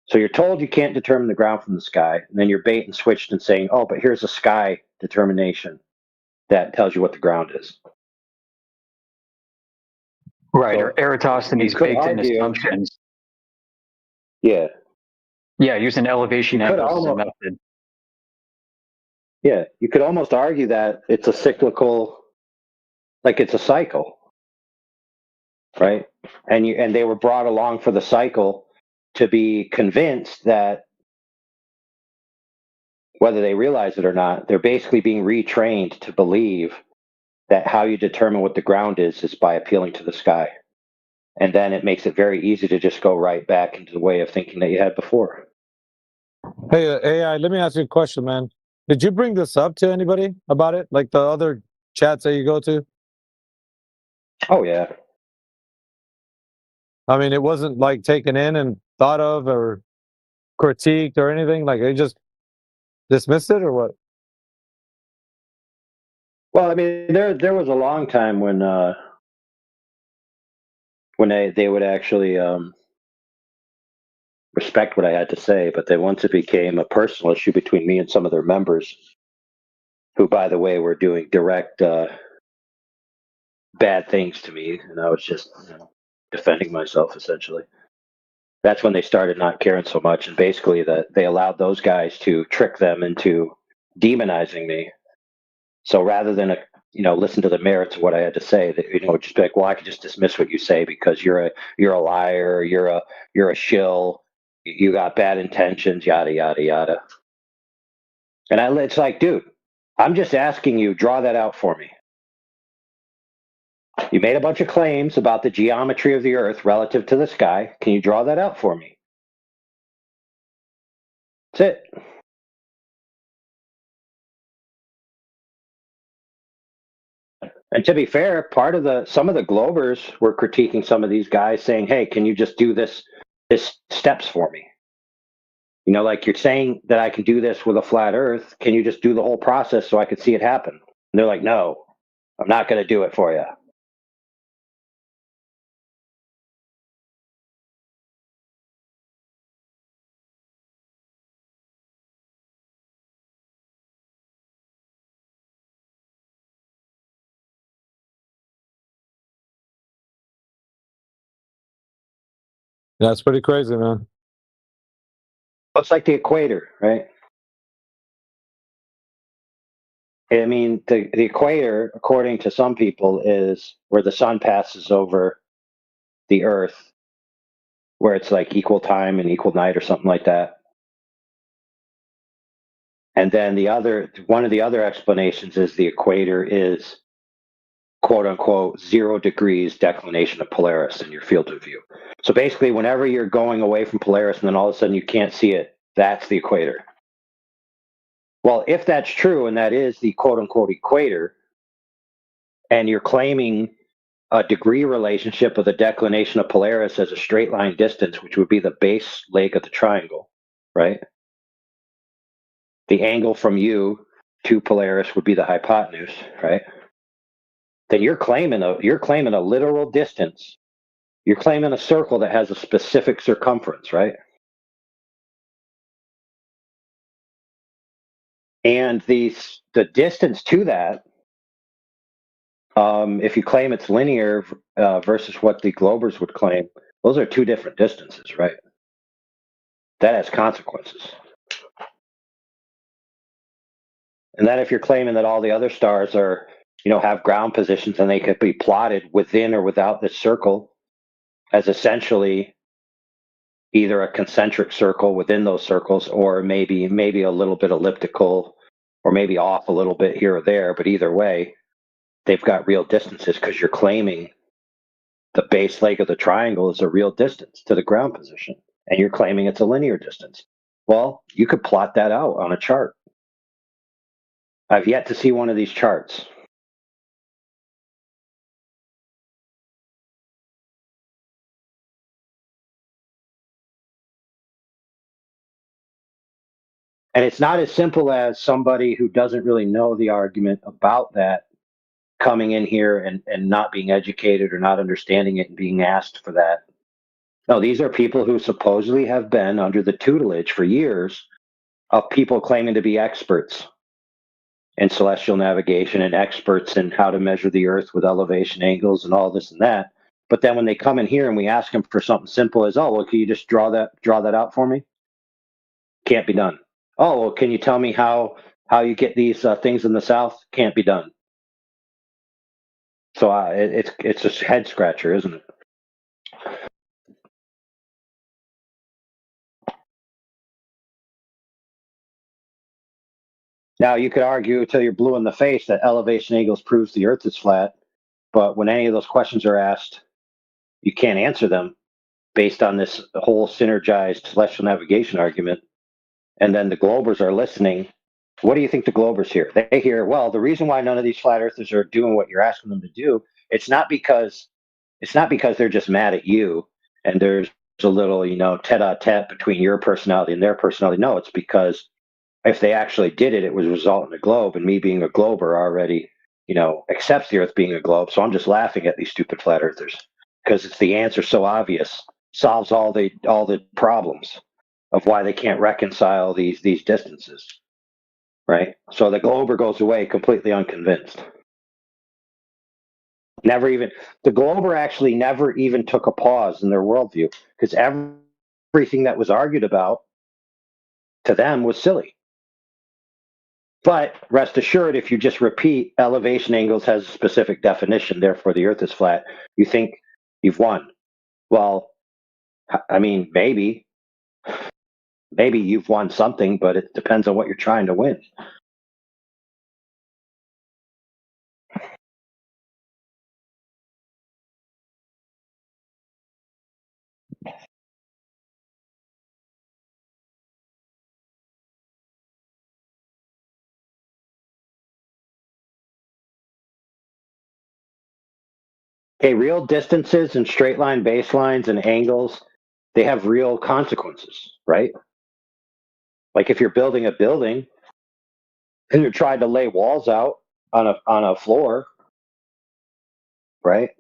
So you're told you can't determine the ground from the sky, and then you're bait and switched and saying, but here's a sky determination that tells you what the ground is. Right, so, or Eratosthenes baked in assumptions. Yeah. Yeah, using elevation angles as a method. Yeah, you could almost argue that it's a cyclical, like it's a cycle, right? And they were brought along for the cycle to be convinced that, whether they realize it or not, they're basically being retrained to believe that how you determine what the ground is by appealing to the sky. And then it makes it very easy to just go right back into the way of thinking that you had before. Hey, AI, let me ask you a question, man. Did you bring this up to anybody about it? Like the other chats that you go to? Oh, yeah. I mean, it wasn't like taken in and thought of or critiqued or anything? Like they just dismissed it or what? Well, I mean, there was a long time when they would actually respect what I had to say, but then once it became a personal issue between me and some of their members, who, by the way, were doing direct bad things to me, and I was just defending myself essentially. That's when they started not caring so much, and basically that they allowed those guys to trick them into demonizing me. So rather than listen to the merits of what I had to say, that just be like, well, I can just dismiss what you say because you're a liar, you're a shill, you got bad intentions, yada yada yada. And it's like, dude, I'm just asking you, draw that out for me. You made a bunch of claims about the geometry of the Earth relative to the sky. Can you draw that out for me? That's it. And to be fair, some of the Globers were critiquing some of these guys, saying, "Hey, can you just do this steps for me? Like you're saying that I can do this with a flat Earth. Can you just do the whole process so I could see it happen?" And they're like, "No, I'm not going to do it for you." That's pretty crazy, man. It's like the equator, right? I mean, the equator, according to some people, is where the sun passes over the Earth, where it's like equal time and equal night or something like that. And then one of the other explanations is the equator is quote unquote 0 degrees declination of Polaris in your field of view. So basically, whenever you're going away from Polaris and then all of a sudden you can't see it, that's the equator. Well, if that's true and that is the quote unquote equator, and you're claiming a degree relationship of the declination of Polaris as a straight line distance, which would be the base leg of the triangle, right? The angle from you to Polaris would be the hypotenuse, right? Then you're claiming a literal distance. You're claiming a circle that has a specific circumference, right? And the distance to that, if you claim it's linear versus what the Globers would claim, those are two different distances, right? That has consequences. And then if you're claiming that all the other stars are, have ground positions and they could be plotted within or without this circle as essentially either a concentric circle within those circles or maybe a little bit elliptical or maybe off a little bit here or there, but either way, they've got real distances because you're claiming the base leg of the triangle is a real distance to the ground position and you're claiming it's a linear distance. Well, you could plot that out on a chart. I've yet to see one of these charts. And it's not as simple as somebody who doesn't really know the argument about that coming in here and not being educated or not understanding it and being asked for that. No, these are people who supposedly have been under the tutelage for years of people claiming to be experts in celestial navigation and experts in how to measure the Earth with elevation angles and all this and that. But then when they come in here and we ask them for something simple as, "Oh, well, can you just draw that out for me?" Can't be done. "Oh, well, can you tell me how you get these things in the South?" Can't be done. So it's a head scratcher, isn't it? Now you could argue until you're blue in the face that elevation angles proves the Earth is flat, but when any of those questions are asked, you can't answer them based on this whole synergized celestial navigation argument. And then the Globers are listening. What do you think the Globers hear? They hear, well, the reason why none of these flat earthers are doing what you're asking them to do, it's not because they're just mad at you and there's a little, tete-a-tete between your personality and their personality. No, it's because if they actually did it, it would result in a globe, and me being a Glober already, accepts the Earth being a globe. So I'm just laughing at these stupid flat earthers because it's the answer so obvious, solves all the problems of why they can't reconcile these distances, right? So the Glober goes away completely unconvinced. The Glober actually never even took a pause in their worldview because everything that was argued about to them was silly. But rest assured, if you just repeat elevation angles has a specific definition, therefore the Earth is flat, you think you've won. Well, I mean, maybe you've won something, but it depends on what you're trying to win. Okay, real distances and straight line baselines and angles, they have real consequences, right? Like if you're building a building and you're trying to lay walls out on a floor, right?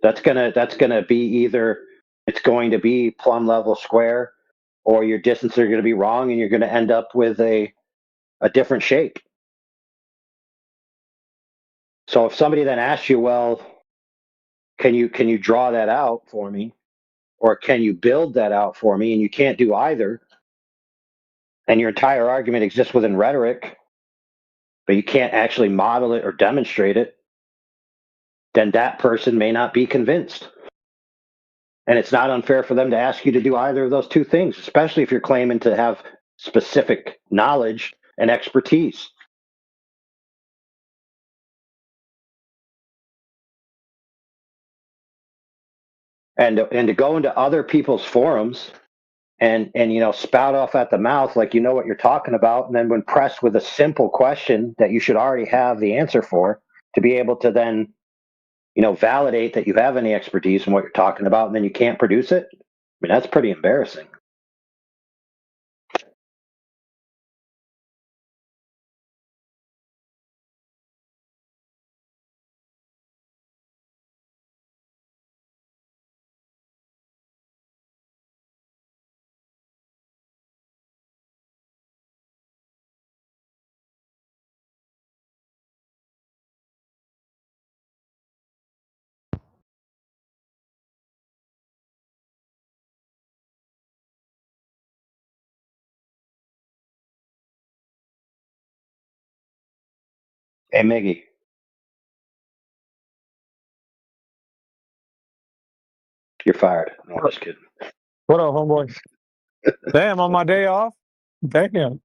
That's gonna be either it's going to be plumb level square, or your distances are going to be wrong, and you're going to end up with a different shape. So if somebody then asks you, well, can you draw that out for me, or can you build that out for me, and you can't do either, and your entire argument exists within rhetoric, but you can't actually model it or demonstrate it, then that person may not be convinced. And it's not unfair for them to ask you to do either of those two things, especially if you're claiming to have specific knowledge and expertise. And to go into other people's forums and spout off at the mouth like you know what you're talking about, and then when pressed with a simple question that you should already have the answer for, to be able to then validate that you have any expertise in what you're talking about, and then you can't produce it. I mean, that's pretty embarrassing. Hey, Miggy. You're fired. No, I'm just kidding. What up, homeboy? Damn, on my day off? Damn.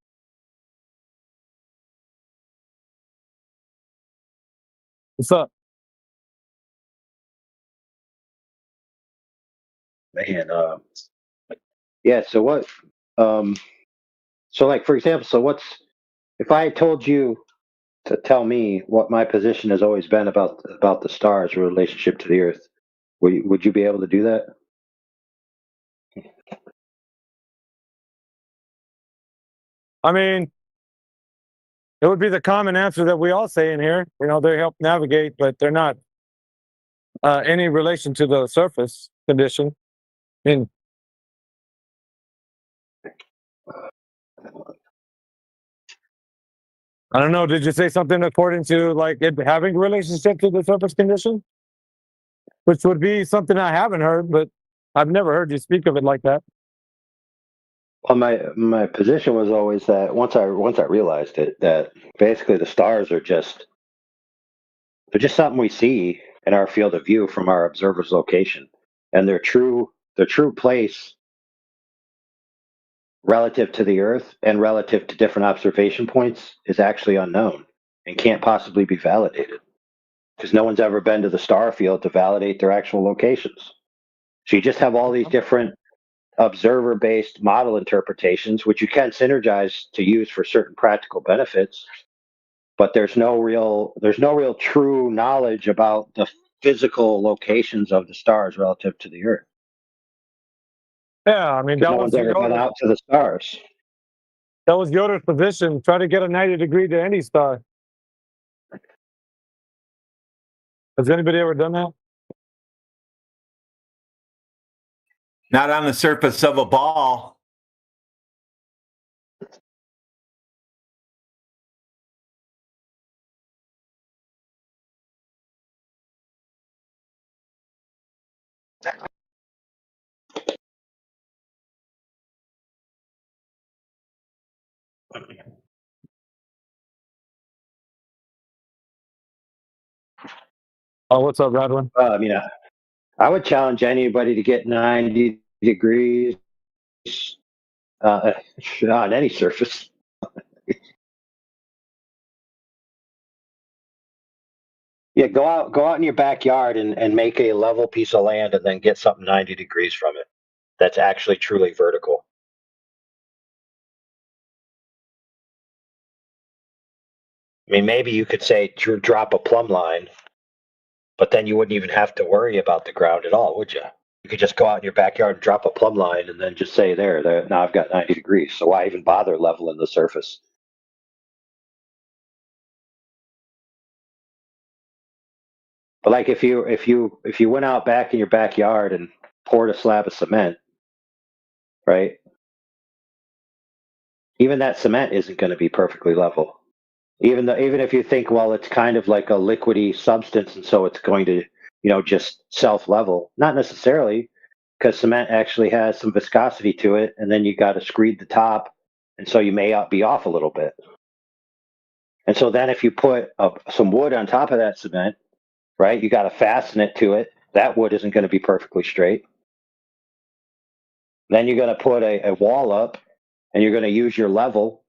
What's up? Man, yeah, so what so like for example, if I told you to tell me what my position has always been about the stars' relationship to the Earth, would you be able to do that? I mean, it would be the common answer that we all say in here. They help navigate, but they're not any relation to the surface condition. I don't know. Did you say something according to like it having a relationship to the surface condition? Which would be something I haven't heard, but I've never heard you speak of it like that. Well, my position was always that once I realized it, that basically the stars are they're just something we see in our field of view from our observer's location, and their true place relative to the Earth and relative to different observation points is actually unknown and can't possibly be validated because no one's ever been to the star field to validate their actual locations. So you just have all these different observer-based model interpretations, which you can synergize to use for certain practical benefits, but there's no real true knowledge about the physical locations of the stars relative to the Earth. Yeah, I mean, No one's ever been out to the stars. That was Yoder's position. Try to get a 90 degree to any star. Has anybody ever done that? Not on the surface of a ball. Oh, what's up, Radwin? I mean, I would challenge anybody to get 90 degrees on any surface. Yeah, go out in your backyard and make a level piece of land and then get something 90 degrees from it. That's actually truly vertical. I mean, maybe you could say drop a plumb line, but then you wouldn't even have to worry about the ground at all, would you? You could just go out in your backyard and drop a plumb line and then just say there, now I've got 90 degrees. So why even bother leveling the surface? But like if you went out back in your backyard and poured a slab of cement, right? Even that cement isn't going to be perfectly level. Even if you think, well, it's kind of like a liquidy substance, and so it's going to, just self-level. Not necessarily, because cement actually has some viscosity to it, and then you got to screed the top, and so you may be off a little bit. And so then if you put some wood on top of that cement, right, you got to fasten it to it. That wood isn't going to be perfectly straight. Then you're going to put a wall up, and you're going to use your level,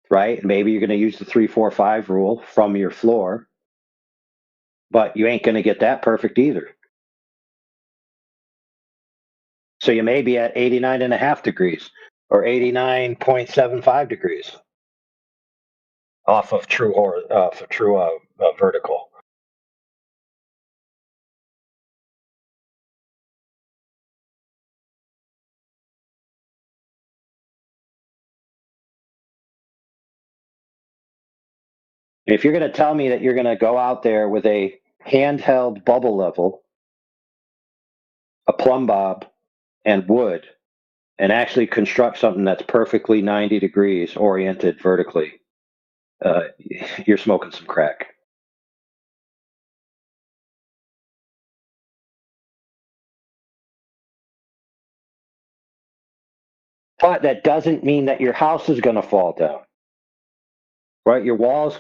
right? Maybe you're going to use the 3-4-5 rule from your floor, but you ain't going to get that perfect either. So you may be at 89.5 degrees or 89.75 degrees off of true vertical. If you're going to tell me that you're going to go out there with a handheld bubble level, a plumb bob, and wood, and actually construct something that's perfectly 90 degrees oriented vertically, you're smoking some crack. But that doesn't mean that your house is going to fall down. Right, your walls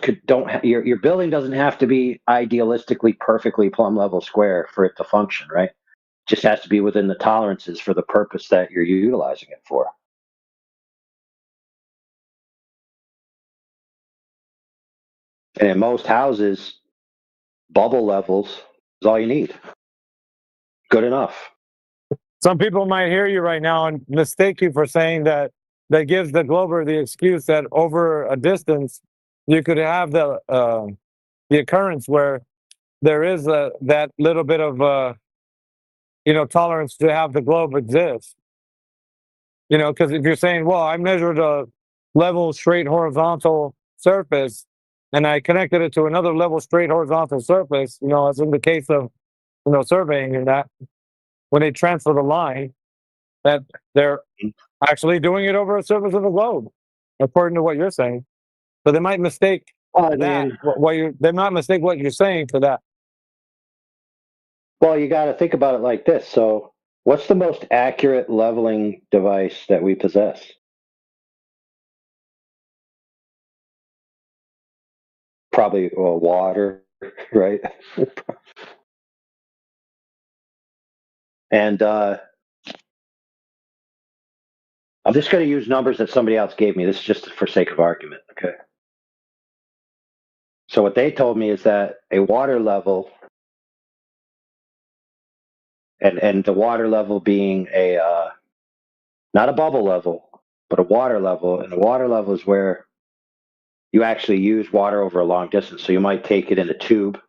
your building doesn't have to be idealistically perfectly plumb level square for it to function, right? It just has to be within the tolerances for the purpose that you're utilizing it for. And in most houses, bubble levels is all you need. Good enough. Some people might hear you right now and mistake you for saying that gives the glober the excuse that over a distance you could have the occurrence where there is that little bit of tolerance to have the globe exist. Because if you're saying, well, I measured a level straight horizontal surface and I connected it to another level straight horizontal surface, as in the case of surveying and that, when they transfer the line, that they're actually doing it over a surface of a globe, according to what you're saying. So they might mistake they might mistake what you're saying for that. Well, you got to think about it like this. So, what's the most accurate leveling device that we possess? Probably water, right? And I'm just going to use numbers that somebody else gave me. This is just for sake of argument, okay? So what they told me is that a water level, and the water level being not a bubble level, but a water level, and the water level is where you actually use water over a long distance. So you might take it in a tube,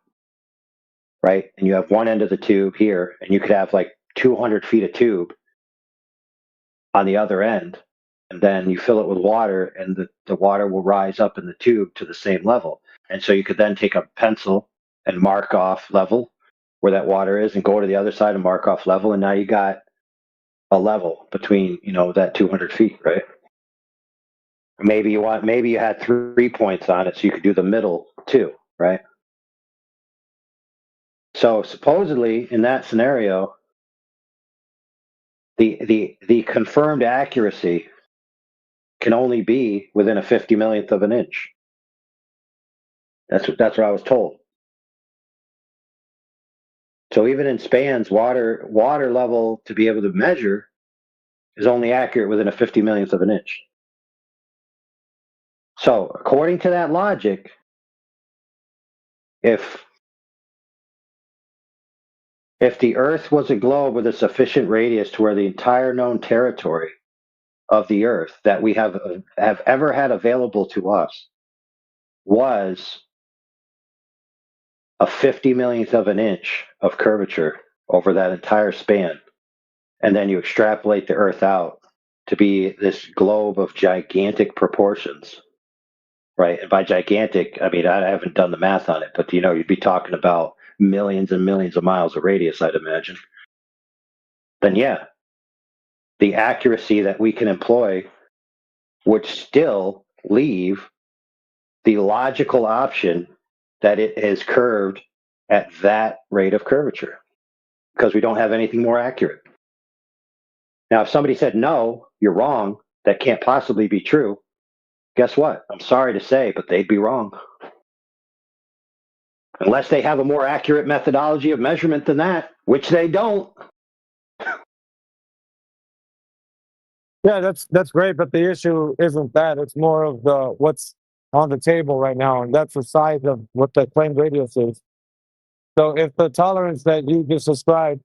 right? And you have one end of the tube here, and you could have like 200 feet of tube on the other end. And then you fill it with water, and the water will rise up in the tube to the same level. And so you could then take a pencil and mark off level where that water is and go to the other side and mark off level. And now you got a level between, that 200 feet, right? Maybe you had 3 points on it, so you could do the middle too, right? So supposedly in that scenario, the confirmed accuracy, can only be within a 50 millionth of an inch. That's what I was told. So even in spans, water level to be able to measure is only accurate within a 50 millionth of an inch. So according to that logic, if the Earth was a globe with a sufficient radius to where the entire known territory of the Earth that we have ever had available to us was a 50 millionth of an inch of curvature over that entire span, and then you extrapolate the Earth out to be this globe of gigantic proportions, right? And by gigantic, I mean, I haven't done the math on it, but you'd be talking about millions and millions of miles of radius, I'd imagine. Then yeah, the accuracy that we can employ would still leave the logical option that it is curved at that rate of curvature, because we don't have anything more accurate. Now, if somebody said, no, you're wrong, that can't possibly be true, guess what? I'm sorry to say, but they'd be wrong. Unless they have a more accurate methodology of measurement than that, which they don't. Yeah, that's great, but the issue isn't that. It's more of what's on the table right now, and that's the size of what the claimed radius is. So if the tolerance that you just described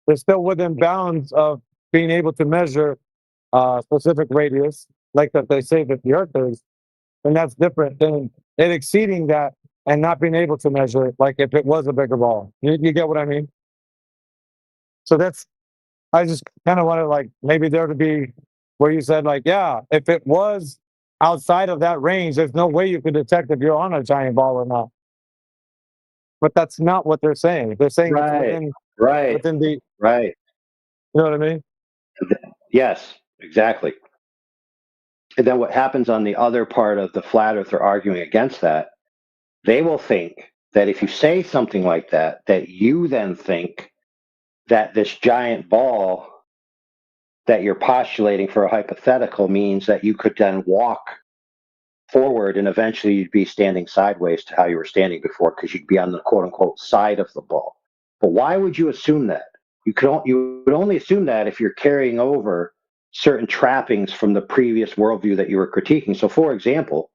is still within bounds of being able to measure specific radius, like that they say that the Earth is, then that's different than it exceeding that and not being able to measure it, like if it was a bigger ball. You get what I mean? So I just kind of wanted, like, maybe there to be where you said, like, yeah, if it was outside of that range, there's no way you could detect if you're on a giant ball or not. But that's not what they're saying. They're saying it's within the right. You know what I mean? Yes, exactly. And then what happens on the other part of the flat earther arguing against that, they will think that if you say something like that, that you then think that this giant ball that you're postulating for a hypothetical means that you could then walk forward and eventually you'd be standing sideways to how you were standing before, because you'd be on the quote unquote side of the ball. But why would you assume that? You would only assume that if you're carrying over certain trappings from the previous worldview that you were critiquing. So, for example,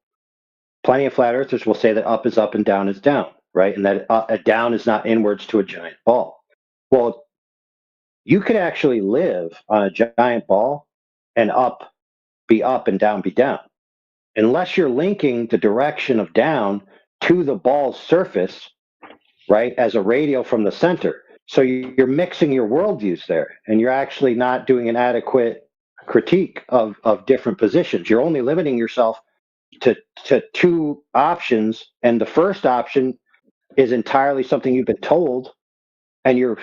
plenty of flat earthers will say that up is up and down is down, right? And that a down is not inwards to a giant ball. Well, you could actually live on a giant ball and up be up and down be down, unless you're linking the direction of down to the ball's surface, right, as a radial from the center. So you're mixing your worldviews there, and you're actually not doing an adequate critique of different positions. You're only limiting yourself to two options, and the first option is entirely something you've been told, and you're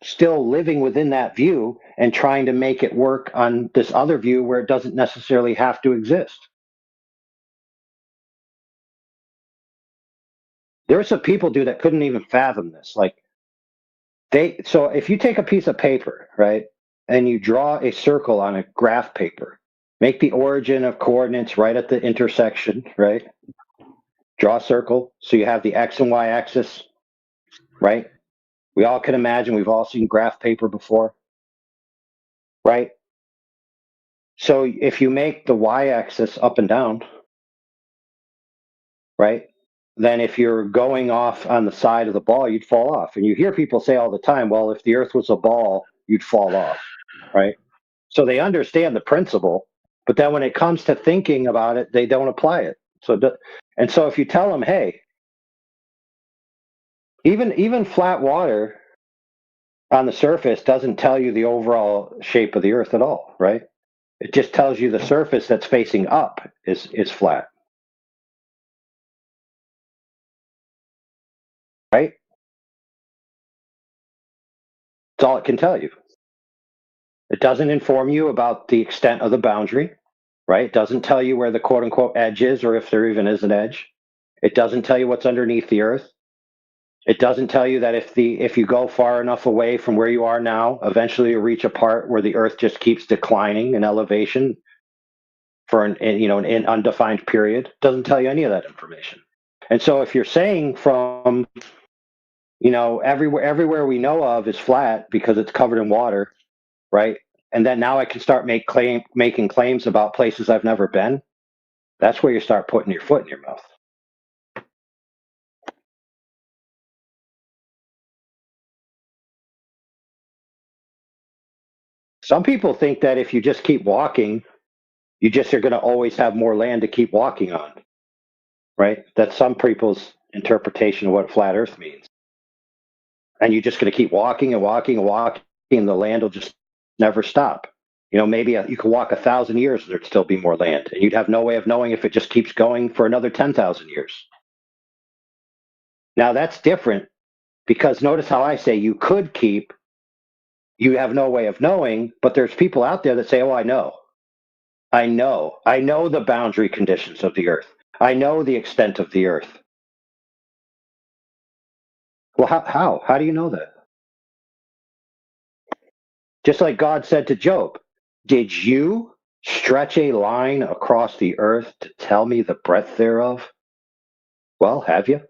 still living within that view and trying to make it work on this other view where it doesn't necessarily have to exist. There are some people, dude, that couldn't even fathom this. So if you take a piece of paper, right, and you draw a circle on a graph paper, make the origin of coordinates right at the intersection, right? Draw a circle so you have the X and Y axis, right? We all can imagine, we've all seen graph paper before, right? So if you make the Y axis up and down, right? Then if you're going off on the side of the ball, you'd fall off. And you hear people say all the time, well, if the Earth was a ball, you'd fall off, right? So they understand the principle, but then when it comes to thinking about it, they don't apply it. So if you tell them, hey, even flat water on the surface doesn't tell you the overall shape of the Earth at all, right? It just tells you the surface that's facing up is flat. Right? That's all it can tell you. It doesn't inform you about the extent of the boundary, right? It doesn't tell you where the quote unquote edge is, or if there even is an edge. It doesn't tell you what's underneath the Earth. It doesn't tell you that if you go far enough away from where you are now, eventually you'll reach a part where the Earth just keeps declining in elevation for an undefined period. Doesn't tell you any of that information. And so if you're saying from, everywhere we know of is flat because it's covered in water, right? And then now I can start making claims about places I've never been. That's where you start putting your foot in your mouth. Some people think that if you just keep walking, you just are going to always have more land to keep walking on, right? That's some people's interpretation of what flat Earth means. And you're just going to keep walking and walking and walking, and the land will just never stop. Maybe you could walk 1,000 years and there'd still be more land, and you'd have no way of knowing if it just keeps going for another 10,000 years. Now that's different, because notice how I say you could keep, you have no way of knowing, but there's people out there that say, oh, I know the boundary conditions of the earth. I know the extent of the earth. Well, how do you know that? Just like God said to Job, did you stretch a line across the earth to tell me the breadth thereof? Well, have you?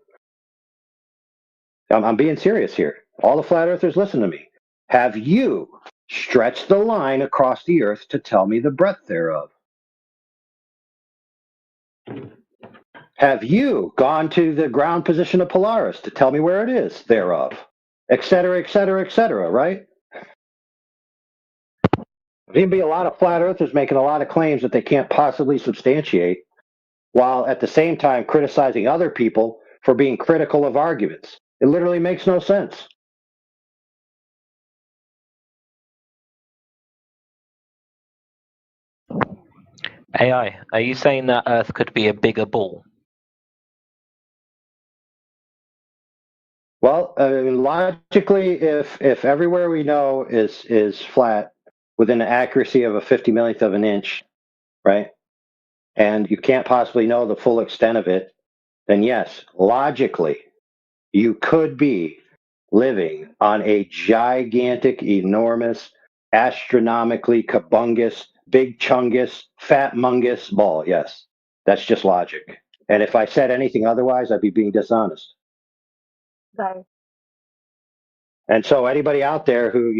I'm being serious here. All the flat earthers, listen to me. Have you stretched the line across the earth to tell me the breadth thereof? Have you gone to the ground position of Polaris to tell me where it is thereof? Et cetera, et cetera, et cetera, right? There'd be a lot of flat earthers making a lot of claims that they can't possibly substantiate, while at the same time criticizing other people for being critical of arguments. It literally makes no sense. AI, are you saying that Earth could be a bigger ball? Well, logically, if everywhere we know is flat within the accuracy of a 50 millionth of an inch, right, and you can't possibly know the full extent of it, then yes, logically, you could be living on a gigantic, enormous, astronomically kabungus, big chungus, fat mungus ball. Yes, that's just logic. And if I said anything otherwise, I'd be being dishonest. Sorry. And so anybody out there who,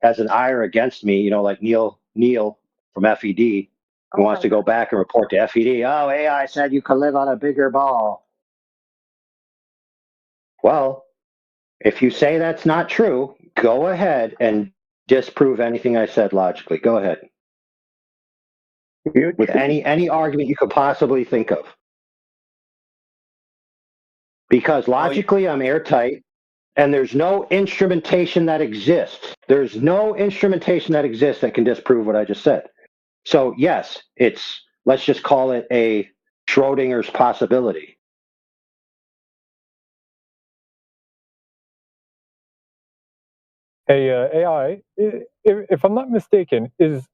has an ire against me, like Neil from FED, who wants to go back and report to FED, oh, AI said you could live on a bigger ball. Well, if you say that's not true, go ahead and disprove anything I said logically. Go ahead. With any argument you could possibly think of. Because logically I'm airtight, and there's no instrumentation that exists. There's no instrumentation that exists that can disprove what I just said. So yes, let's just call it a Schrodinger's possibility. Hey, AI, if I'm not mistaken, is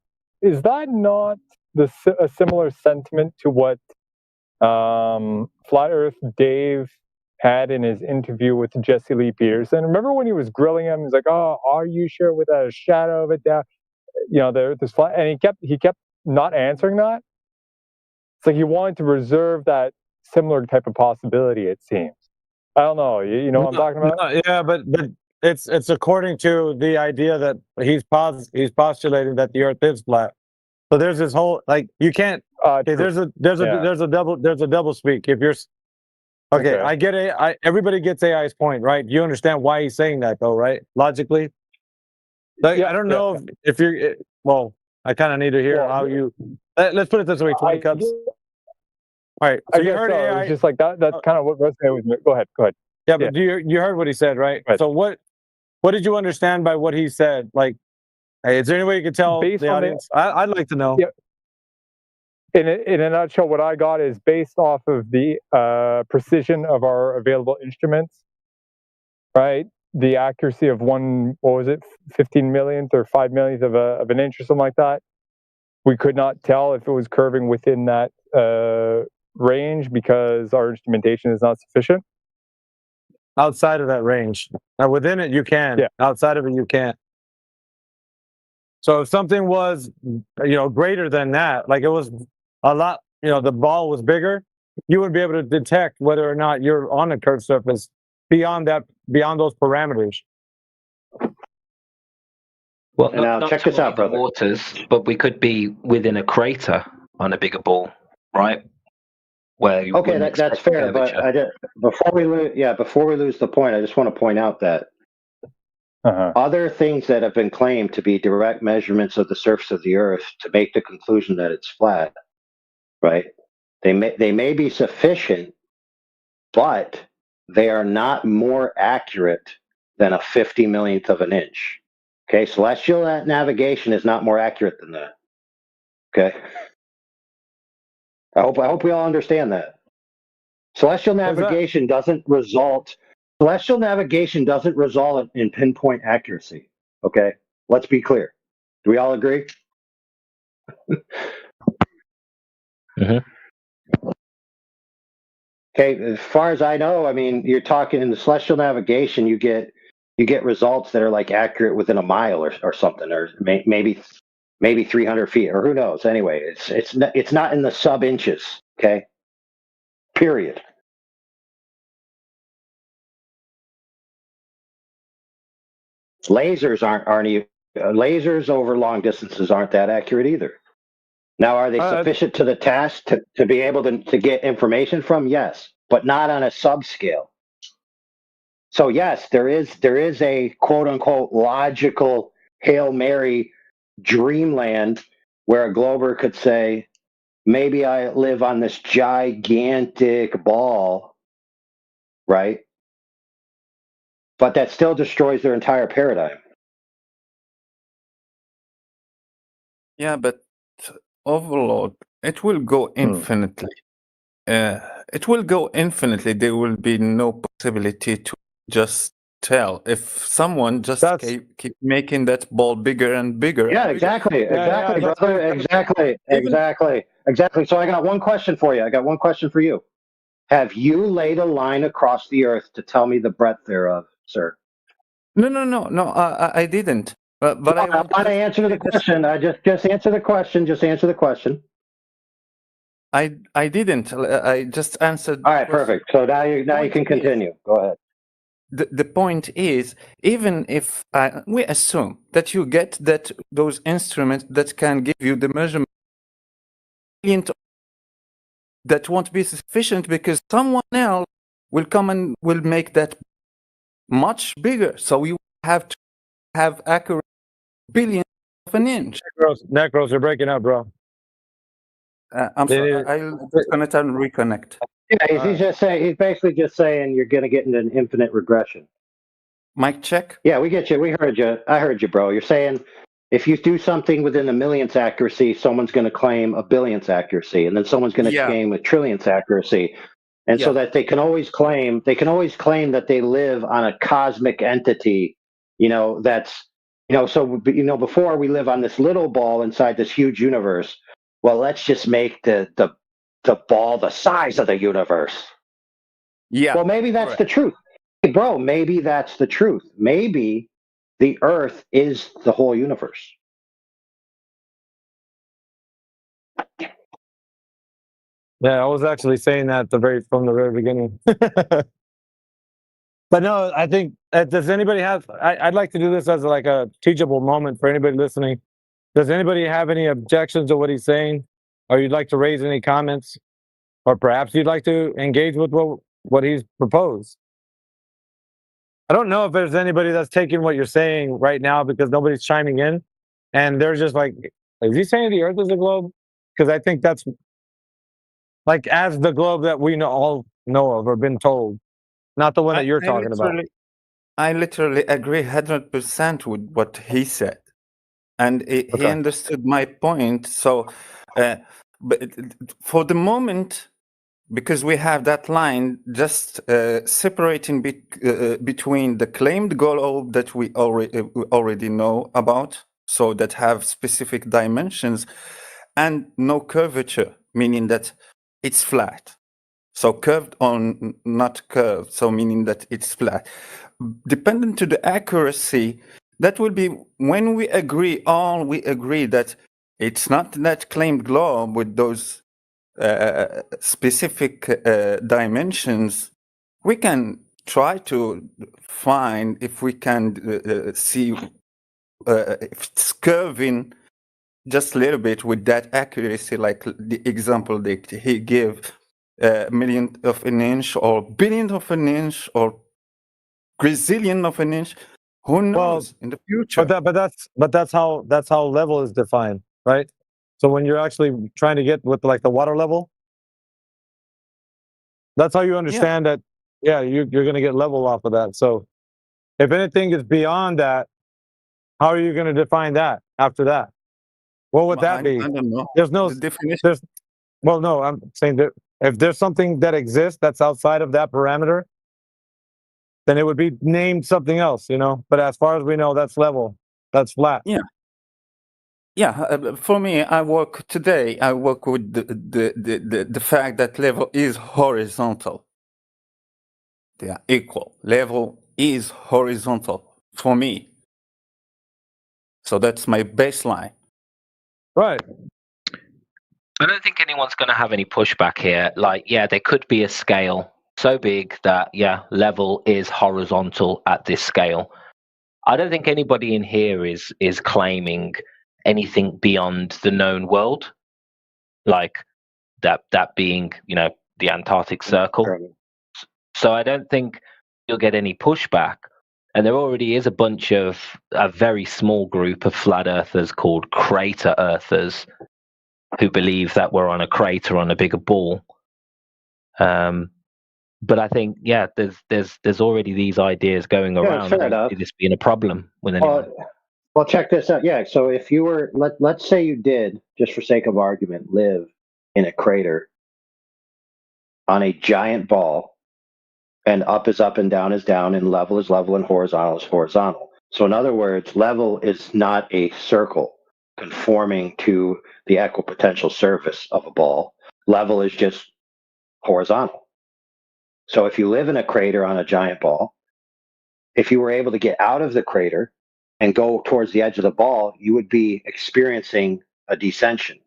that not a similar sentiment to what Flat Earth Dave had in his interview with Jesse Lee Peterson? Remember when he was grilling him? He's like, "Oh, are you sure without a shadow of a doubt?" The Earth is flat, and he kept not answering that. It's like he wanted to reserve that similar type of possibility. It seems. I don't know. You know what I'm talking about? Yeah, but it's according to the idea that he's postulating that the Earth is flat. So there's this whole you can't. Okay, there's a double speak. If you're okay, I get it. Everybody gets AI's point, right? You understand why he's saying that, though, right? Logically. I don't know if you're. Well, I kind of need to hear how you. Let's put it this way: 20 cups. All right. So you heard AI. It's just like that. That's kind of what resonated with me. Go ahead. Yeah, but you heard what he said, right? So what did you understand by what he said? Like, hey, is there any way you could tell the audience? I'd like to know. Yeah. In a nutshell, what I got is based off of the precision of our available instruments, right? The accuracy of 15 millionth or 5 millionth of an inch or something like that. We could not tell if it was curving within that range because our instrumentation is not sufficient. Outside of that range. Now within it you can. Yeah. Outside of it you can't. So if something was greater than that, like it was a lot, the ball was bigger, you would be able to detect whether or not you're on a curved surface beyond those parameters. Well, And now not check to this out, muddy the brother. waters, but we could be within a crater on a bigger ball, right? Where you Okay, wouldn't that's expect fair. But curvature. before we lose the point, I just want to point out that other things that have been claimed to be direct measurements of the surface of the Earth to make the conclusion that it's flat, right? They may be sufficient, but they are not more accurate than a 50 millionth of an inch. Okay, celestial navigation is not more accurate than that. Okay, I hope we all understand that. Celestial navigation doesn't result in pinpoint accuracy. Okay, let's be clear. Do we all agree? Okay, as far as I know, I mean, you're talking in the celestial navigation, you get results that are like accurate within a mile or something, or maybe 300 feet, or who knows. Anyway, it's not in the sub inches. Okay, period. Lasers lasers over long distances aren't that accurate either. Now, are they sufficient to the task to be able to get information from? Yes, but not on a subscale. So yes, there is a quote unquote logical Hail Mary dreamland where a glober could say, maybe I live on this gigantic ball, right? But that still destroys their entire paradigm. Yeah, but Overlord, it will go infinitely. It will go infinitely. There will be no possibility to just tell if someone just keep making that ball bigger and bigger. Yeah, exactly, brother, exactly. So I got one question for you. Have you laid a line across the Earth to tell me the breadth thereof, sir? No, I didn't. But I want to answer the question. Just answer the question. Just answer the question. I didn't. I just answered. All right, perfect. So now you can continue. Go ahead. The point is, even if we assume that you get those instruments that can give you the measurement, that won't be sufficient because someone else will come and will make that much bigger. So you have to have accurate billions of an inch. Necros, you're breaking up, bro. I'm sorry. I'll disconnect and reconnect. Yeah, he's basically just saying you're going to get into an infinite regression. Mic check. Yeah, we get you. We heard you. I heard you, bro. You're saying if you do something within a millionth accuracy, someone's going to claim a billionth accuracy, and then someone's going to claim a trillionth accuracy, and so that they can always claim that they live on a cosmic entity. That's so before we live on this little ball inside this huge universe. Well, let's just make the ball the size of the universe. Yeah. Well, maybe that's the truth. Hey, bro, maybe that's the truth. Maybe the Earth is the whole universe. Yeah, I was actually saying that from the very beginning. But no, I think, does anybody have, I'd like to do this as like a teachable moment for anybody listening. Does anybody have any objections to what he's saying? Or you'd like to raise any comments? Or perhaps you'd like to engage with what he's proposed? I don't know if there's anybody that's taking what you're saying right now because nobody's chiming in. And they're just like, is he saying the Earth is a globe? Because I think that's like as the globe that we all know of or been told, not the one that you're talking about. I literally agree 100% with what he said. And he understood my point. So, but for the moment, because we have that line just separating between the claimed globe that we already know about, so that have specific dimensions, and no curvature, meaning that it's flat. So curved or not curved, so meaning that it's flat. Dependent to the accuracy, that will be when we agree that it's not that claimed globe with those specific dimensions, we can try to find if we can see if it's curving just a little bit with that accuracy, like the example that he gave, millionth of an inch or billionth of an inch or gazillion of an inch. Who knows in the future? But that's how level is defined, right? So when you're actually trying to get with like the water level, that's how you understand that. Yeah, you're going to get level off of that. So if anything is beyond that, how are you going to define that after that? What would that be? I don't know. There's no the definition. Well, no, I'm saying that if there's something that exists that's outside of that parameter, then it would be named something else, you know. But as far as we know, that's level, that's flat. Yeah. For me, I work with the fact that level is horizontal. They are equal. Level is horizontal for me. So that's my baseline. Right. I don't think anyone's going to have any pushback here. Like, yeah, there could be a scale so big that, yeah, level is horizontal at this scale. I don't think anybody in here is claiming anything beyond the known world, like that being, you know, the Antarctic Circle. So I don't think you'll get any pushback. And there already is a very small group of flat earthers called crater earthers who believe that we're on a crater on a bigger ball. But I think, yeah, there's already these ideas going around. fair I don't enough. see this being a problem with anyone. Well, check this out. Yeah, so if you were, let's say you did, just for sake of argument, live in a crater on a giant ball, and up is up and down is down, and level is level and horizontal is horizontal. So in other words, level is not a circle conforming to the equipotential surface of a ball. Level is just horizontal. So if you live in a crater on a giant ball, if you were able to get out of the crater and go towards the edge of the ball, you would be experiencing a descension.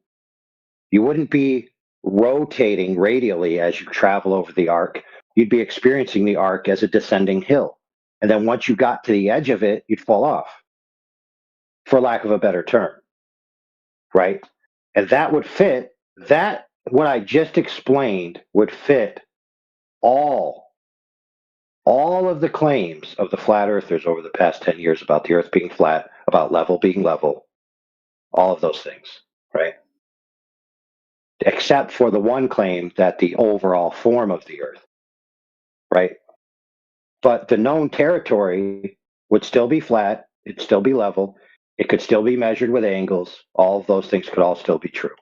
You wouldn't be rotating radially as you travel over the arc. You'd be experiencing the arc as a descending hill. And then once you got to the edge of it, you'd fall off, for lack of a better term. Right? And that would fit, what I just explained would fit all of the claims of the flat earthers over the past 10 years about the earth being flat, about level being level, all of those things, right? Except for the one claim that the overall form of the earth, right? But the known territory would still be flat, it'd still be level, it could still be measured with angles, all of those things could all still be true.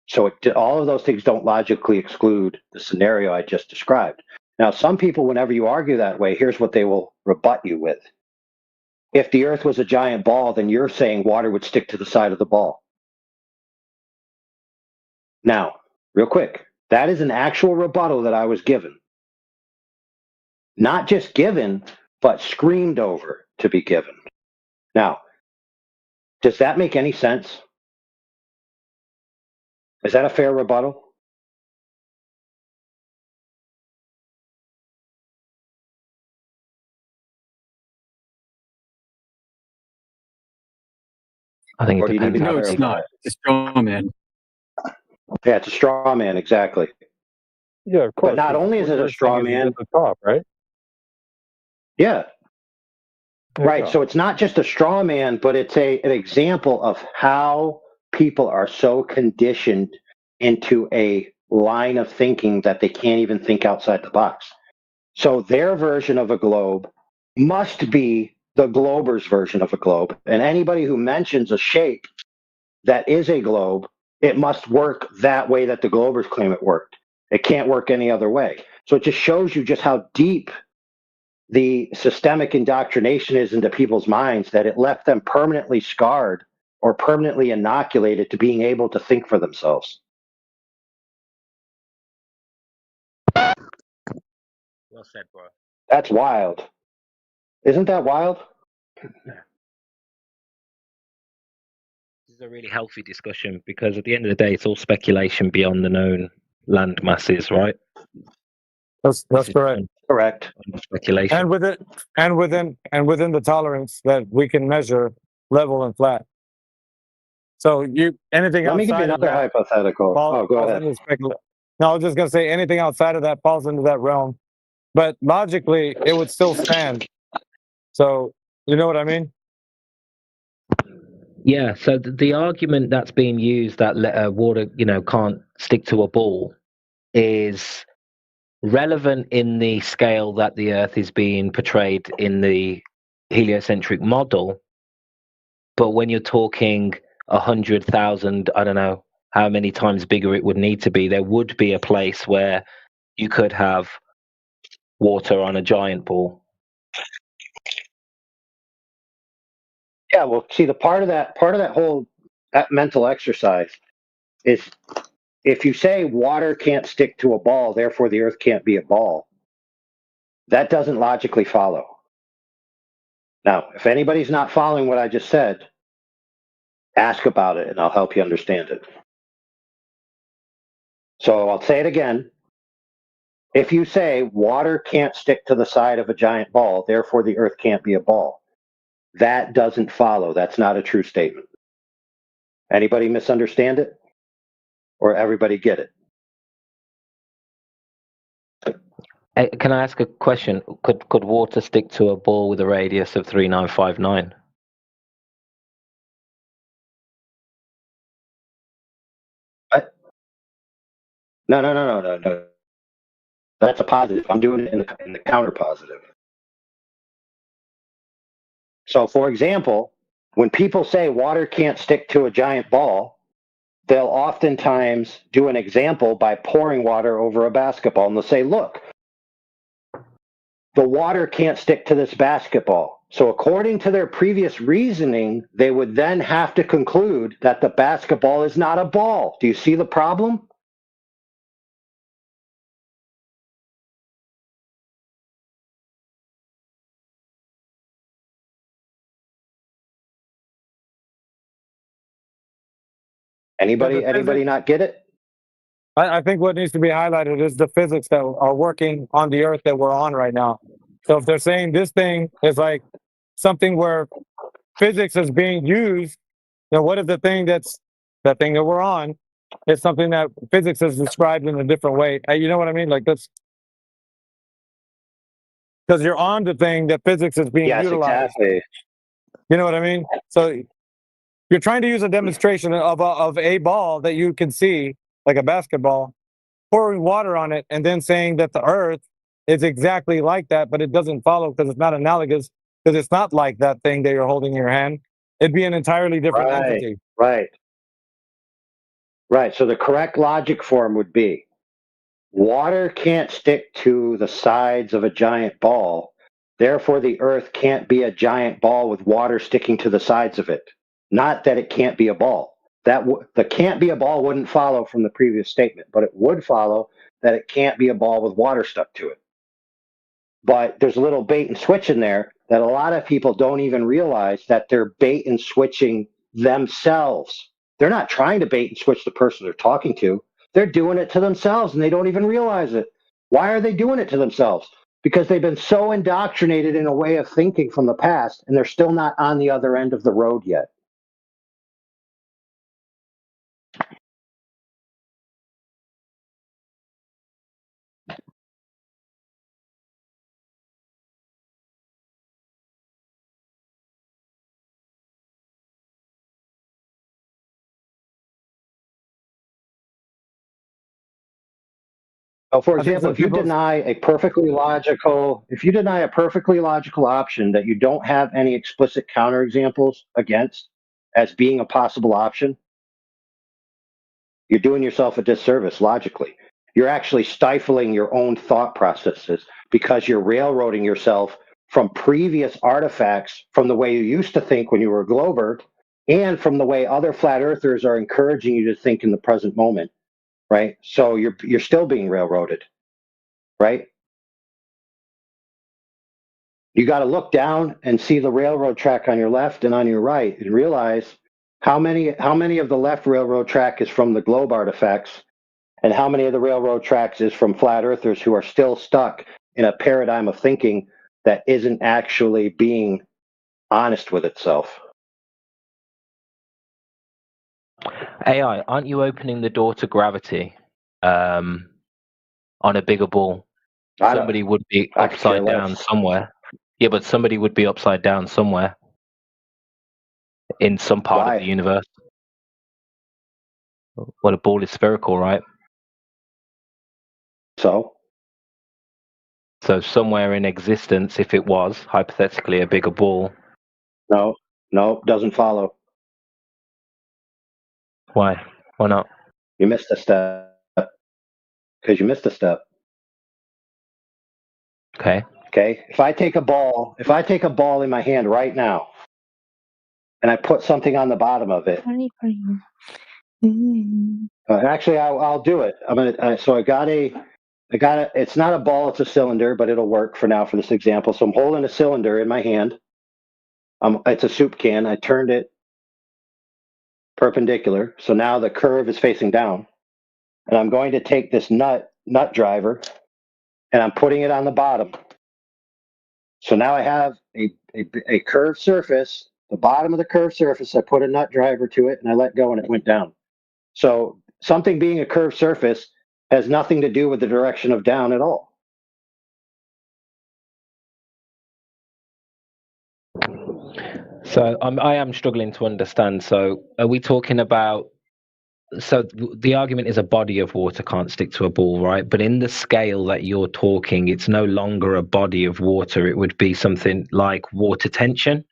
So all of those things don't logically exclude the scenario I just described. Now, some people, whenever you argue that way, here's what they will rebut you with. If the earth was a giant ball, then you're saying water would stick to the side of the ball. Now, real quick, that is an actual rebuttal that I was given. Not just given, but screamed over to be given. Now, does that make any sense? Is that a fair rebuttal? I think Or do you need me to No, it's clarify not. it? It's a straw man. Yeah, it's a straw man, exactly. Yeah, of course. But not only is it a straw man, at the top, right? yeah, There you right. go. So it's not just a straw man, but it's an example of how people are so conditioned into a line of thinking that they can't even think outside the box. So their version of a globe must be the glober's version of a globe. And anybody who mentions a shape that is a globe, it must work that way that the globers claim it worked. It can't work any other way. So it just shows you just how deep the systemic indoctrination is into people's minds that it left them permanently scarred or permanently inoculated to being able to think for themselves. Well said, bro. That's wild. Isn't that wild? This is a really healthy discussion because at the end of the day, it's all speculation beyond the known land masses, right? That's correct. Correct. Speculation. And within the tolerance that we can measure level and flat. So anything Let me give you outside of another that hypothetical. falls Go ahead. into No, I was just gonna say anything outside of that falls into that realm. But logically, it would still stand. So you know what I mean? Yeah. So the argument that's being used that water, can't stick to a ball, is relevant in the scale that the Earth is being portrayed in the heliocentric model. But when you're talking 100,000, I don't know how many times bigger it would need to be, there would be a place where you could have water on a giant ball. Yeah, well, see, the part of that whole mental exercise is if you say water can't stick to a ball, therefore the Earth can't be a ball, that doesn't logically follow. Now, if anybody's not following what I just said, ask about it and I'll help you understand it. So I'll say it again. If you say water can't stick to the side of a giant ball, therefore the Earth can't be a ball, that doesn't follow. That's not a true statement. Anybody misunderstand it? Or everybody get it? Can I ask a question? Could water stick to a ball with a radius of 3959? What? No. That's a positive. I'm doing it in the counter positive. So, for example, when people say water can't stick to a giant ball, they'll oftentimes do an example by pouring water over a basketball. And they'll say, look, the water can't stick to this basketball. So according to their previous reasoning, they would then have to conclude that the basketball is not a ball. Do you see the problem? Anybody not get it? I think what needs to be highlighted is the physics that are working on the Earth that we're on right now. So if they're saying this thing is like something where physics is being used, then what is the thing that we're on is something that physics is described in a different way. You know what I mean? Like this, because you're on the thing that physics is being utilized. Exactly. You know what I mean? So you're trying to use a demonstration of a ball that you can see, like a basketball, pouring water on it, and then saying that the Earth is exactly like that, but it doesn't follow because it's not analogous, because it's not like that thing that you're holding in your hand. It'd be an entirely different entity. Right. So the correct logic form would be water can't stick to the sides of a giant ball. Therefore, the Earth can't be a giant ball with water sticking to the sides of it. Not that it can't be a ball. The can't be a ball wouldn't follow from the previous statement, but it would follow that it can't be a ball with water stuck to it. But there's a little bait and switch in there that a lot of people don't even realize that they're bait and switching themselves. They're not trying to bait and switch the person they're talking to. They're doing it to themselves and they don't even realize it. Why are they doing it to themselves? Because they've been so indoctrinated in a way of thinking from the past and they're still not on the other end of the road yet. For example, if you deny a perfectly logical option that you don't have any explicit counterexamples against as being a possible option, you're doing yourself a disservice logically. You're actually stifling your own thought processes because you're railroading yourself from previous artifacts from the way you used to think when you were a Glober and from the way other flat earthers are encouraging you to think in the present moment. Right? So you're still being railroaded, right? You got to look down and see the railroad track on your left and on your right and realize how many of the left railroad track is from the globe artifacts And how many of the railroad tracks is from flat earthers who are still stuck in a paradigm of thinking that isn't actually being honest with itself? AI, aren't you opening the door to gravity on a bigger ball? Somebody would be upside down somewhere. Yeah, but somebody would be upside down somewhere in some part of the universe. Well, a ball is spherical, right? So somewhere in existence, if it was hypothetically a bigger ball. No, doesn't follow. Why? Why not? You missed a step. Because you missed a step. Okay. Okay. If I take a ball in my hand right now, and I put something on the bottom of it. Actually, I'll do it. I'm gonna. So I got a. It's not a ball; it's a cylinder, but it'll work for now for this example. So I'm holding a cylinder in my hand. It's a soup can. I turned it perpendicular, so now the curve is facing down. And I'm going to take this nut driver, and I'm putting it on the bottom. So now I have a curved surface. The bottom of the curved surface, I put a nut driver to it, and I let go, and it went down. So something being a curved surface has nothing to do with the direction of down at all. So I am struggling to understand. So are we talking about? So the argument is a body of water can't stick to a ball, right? But in the scale that you're talking, it's no longer a body of water. It would be something like water tension.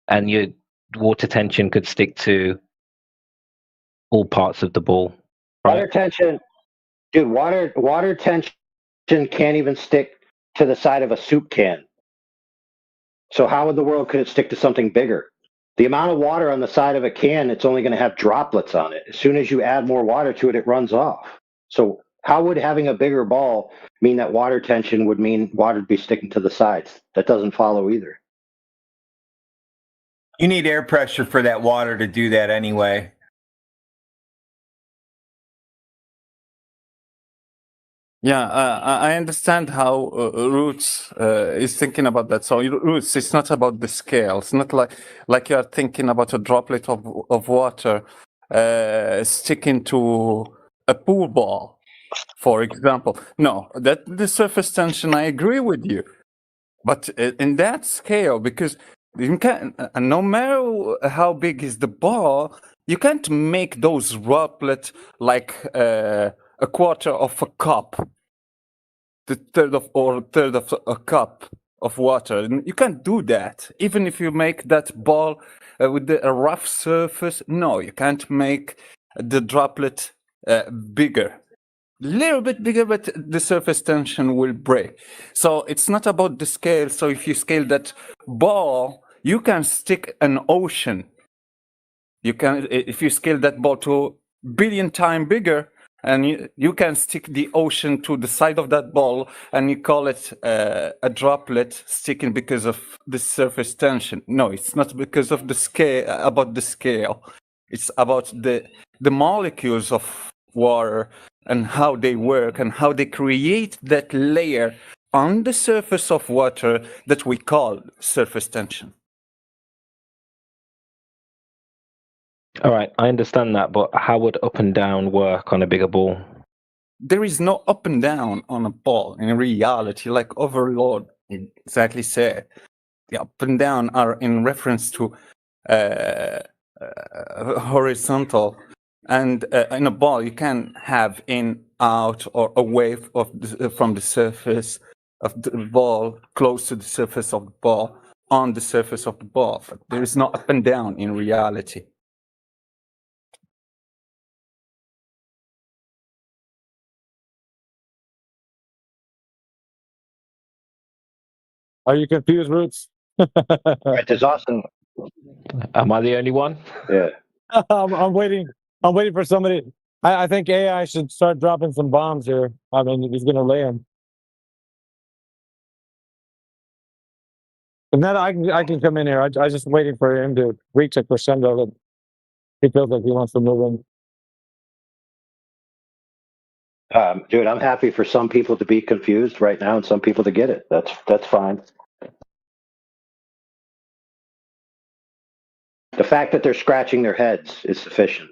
And your water tension could stick to all parts of the ball. Right? Water tension, dude, water tension can't even stick to the side of a soup can. So how in the world could it stick to something bigger? The amount of water on the side of a can, it's only going to have droplets on it. As soon as you add more water to it, it runs off. So how would having a bigger ball mean that water tension would mean water would be sticking to the sides? That doesn't follow either. You need air pressure for that water to do that anyway. Yeah, I understand how Roots is thinking about that. So Roots, it's not about the scale. It's not like you're thinking about a droplet of water sticking to a pool ball, for example. No, that the surface tension, I agree with you. But in that scale, because you can, no matter how big is the ball, you can't make those droplets like a quarter of a cup, the third of a cup of water. And you can't do that. Even if you make that ball with a rough surface, no, you can't make the droplet bigger. Little bit bigger, but the surface tension will break. So it's not about the scale. So if you scale that ball, you can stick an ocean. You can, if you scale that ball to billion times bigger, and you can stick the ocean to the side of that ball, and you call it a droplet sticking because of the surface tension. No, it's not because of the scale. About the scale, it's about the molecules of water and how they work and how they create that layer on the surface of water that we call surface tension. All right, I understand that, but how would up and down work on a bigger ball? There is no up and down on a ball in reality, like Overlord exactly said. The up and down are in reference to horizontal. And in a ball, you can have in, out, or away from the surface of the ball, close to the surface of the ball, on the surface of the ball. But there is no up and down in reality. Are you confused, Roots? Right, there's Austin. Am I the only one? Yeah. I'm waiting. I'm waiting for somebody. I think AI should start dropping some bombs here. I mean, he's going to lay them. And then I can come in here. I just waiting for him to reach a crescendo that he feels like he wants to move in. Dude, I'm happy for some people to be confused right now and some people to get it. That's fine. The fact that they're scratching their heads is sufficient.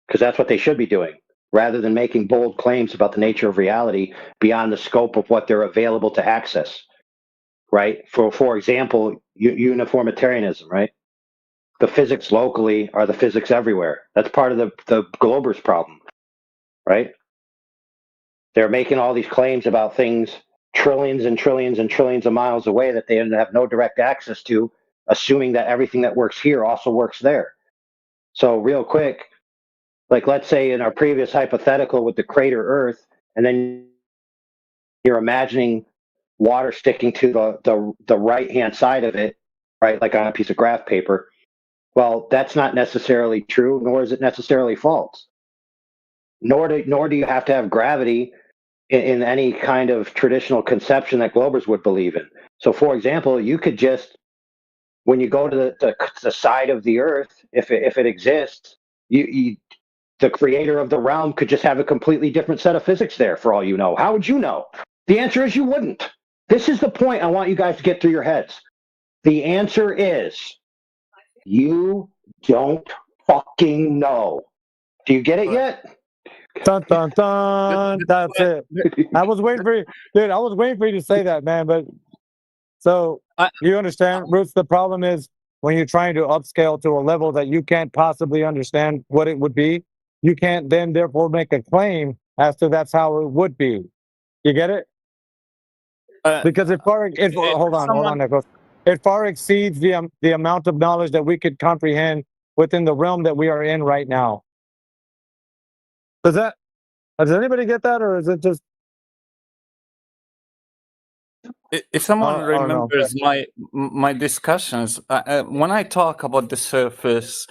Because that's what they should be doing, rather than making bold claims about the nature of reality beyond the scope of what they're available to access. Right? For example, uniformitarianism, right? The physics locally are the physics everywhere. That's part of the Globers problem, right? They're making all these claims about things trillions and trillions and trillions of miles away that they have no direct access to, assuming that everything that works here also works there. So real quick, like let's say in our previous hypothetical with the crater Earth, and then you're imagining water sticking to the right-hand side of it, right, like on a piece of graph paper. Well, that's not necessarily true, nor is it necessarily false. Nor do you have to have gravity in any kind of traditional conception that Globers would believe in. So, for example, you could just, when you go to the side of the Earth, if it exists, the creator of the realm could just have a completely different set of physics there, for all you know. How would you know? The answer is you wouldn't. This is the point I want you guys to get through your heads. The answer is you don't fucking know. Do you get it yet? Dun dun dun. That's it. I was waiting for you, dude. I was waiting for you to say that, man. But so you understand, Roots? The problem is when you're trying to upscale to a level that you can't possibly understand what it would be, you can't then therefore make a claim as to that's how it would be. You get it? Because hold on, Nicholas. It far exceeds the amount of knowledge that we could comprehend within the realm that we are in right now. Does anybody get that, or is it just? If someone remembers my discussions, when I talk about the surface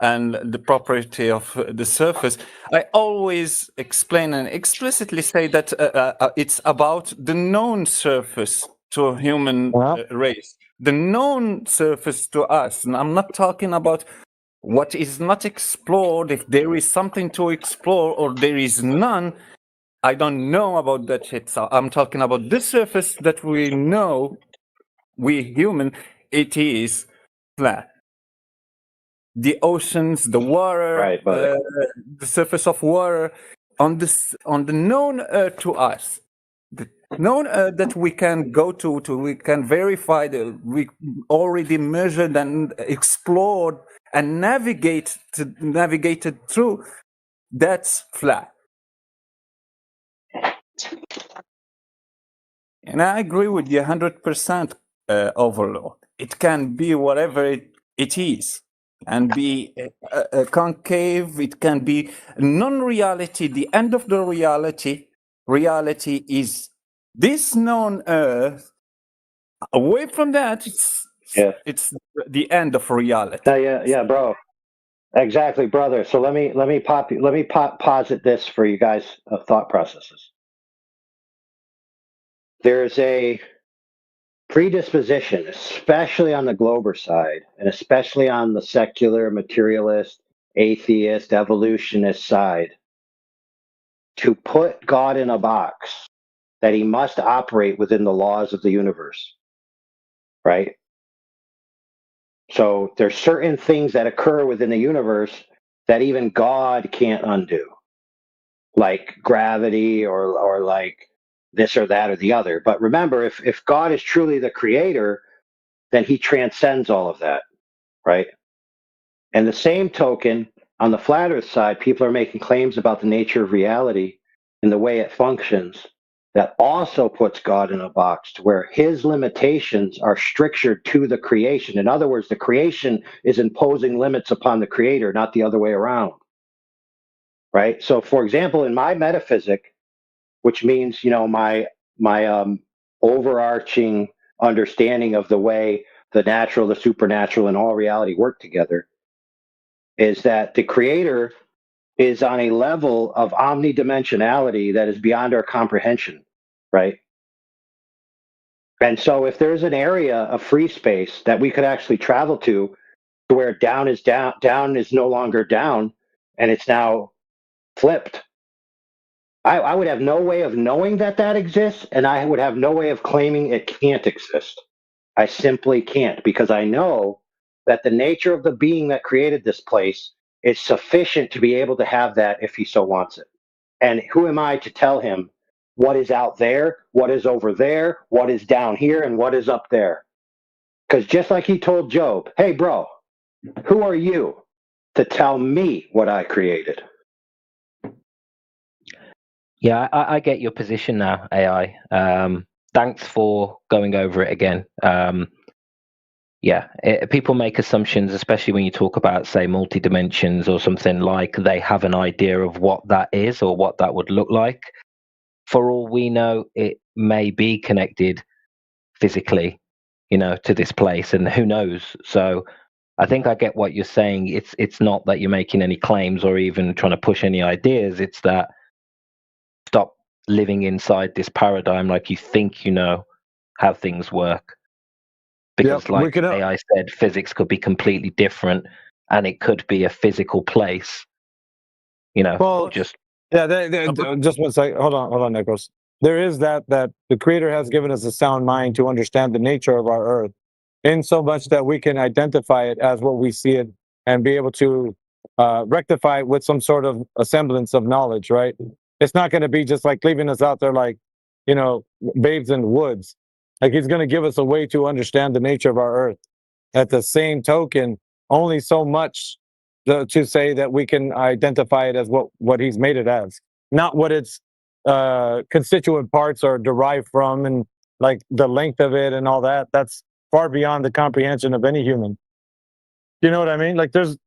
and the property of the surface, I always explain and explicitly say that it's about the known surface to a human race, the known surface to us. And I'm not talking about what is not explored. If there is something to explore or there is none, I don't know about that shit. So I'm talking about this surface that we know, we human, it is flat. The oceans, the water, the surface of water, on the known Earth to us, the known Earth that we can go to we can verify that we already measured and explored and navigated through, that's flat. And I agree with you 100%, Overlord. It can be whatever it is. And be a concave, it can be non-reality. The end of the reality is this known Earth. Away from that, it's the end of reality. Yeah, bro. Exactly, brother. So let me posit this for you guys' thought processes. There's a predisposition, especially on the Glober side, and especially on the secular, materialist, atheist, evolutionist side, to put God in a box that he must operate within the laws of the universe, right? So there's certain things that occur within the universe that even God can't undo, like gravity or like this or that or the other. But remember, if God is truly the creator, then he transcends all of that, right? And the same token, on the flat earth side, people are making claims about the nature of reality and the way it functions that also puts God in a box to where his limitations are strictured to the creation. In other words, the creation is imposing limits upon the creator, not the other way around, right? So, for example, in my metaphysic, which means, my overarching understanding of the way the natural, the supernatural, and all reality work together, is that the creator is on a level of omnidimensionality that is beyond our comprehension, right? And so if there's an area of free space that we could actually travel to where down is no longer down, and it's now flipped, I would have no way of knowing that that exists, and I would have no way of claiming it can't exist. I simply can't, because I know that the nature of the being that created this place is sufficient to be able to have that if he so wants it. And who am I to tell him what is out there, what is over there, what is down here, and what is up there? Because just like he told Job, hey, bro, who are you to tell me what I created? Yeah, I get your position now, AI. Thanks for going over it again. People make assumptions, especially when you talk about, say, multi-dimensions or something, like they have an idea of what that is or what that would look like. For all we know, it may be connected physically, to this place, and who knows? So I think I get what you're saying. It's not that you're making any claims or even trying to push any ideas. It's that stop living inside this paradigm like you think you know how things work. Because like AI said, physics could be completely different, and it could be a physical place. Just one second. Hold on, Nicholas. There is that the Creator has given us a sound mind to understand the nature of our Earth, in so much that we can identify it as what we see it and be able to rectify it with some sort of a semblance of knowledge, right? It's not going to be just like leaving us out there like, babes in the woods. Like, he's going to give us a way to understand the nature of our Earth. At the same token, only so much to say that we can identify it as what he's made it as, not what its constituent parts are derived from, and like the length of it and all that. That's far beyond the comprehension of any human. You know what I mean? Like, there's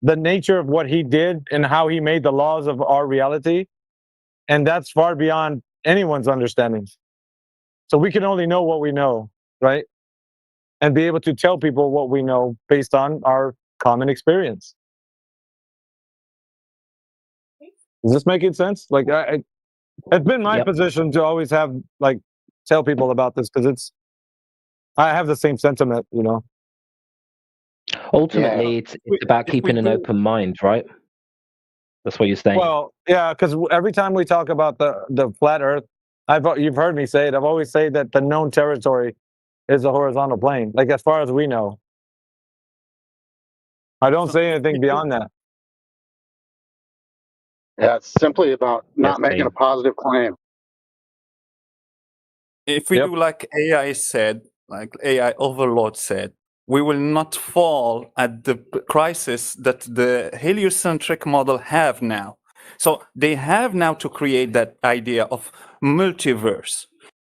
the nature of what he did and how he made the laws of our reality, and that's far beyond anyone's understanding. So we can only know what we know, right? And be able to tell people what we know based on our common experience. Is this making sense? Like, it's been my position to always have, like, tell people about this, because I have the same sentiment, Ultimately, it's about keeping an open mind, right? That's what you're saying. Well, yeah, because every time we talk about the flat Earth, you've heard me say it. I've always said that the known territory is a horizontal plane, like as far as we know. I don't say anything beyond that. Yeah, it's simply about not making a positive claim. If we do like AI said, like AI overload said, we will not fall at the crisis that the heliocentric model have now. So they have now to create that idea of multiverse,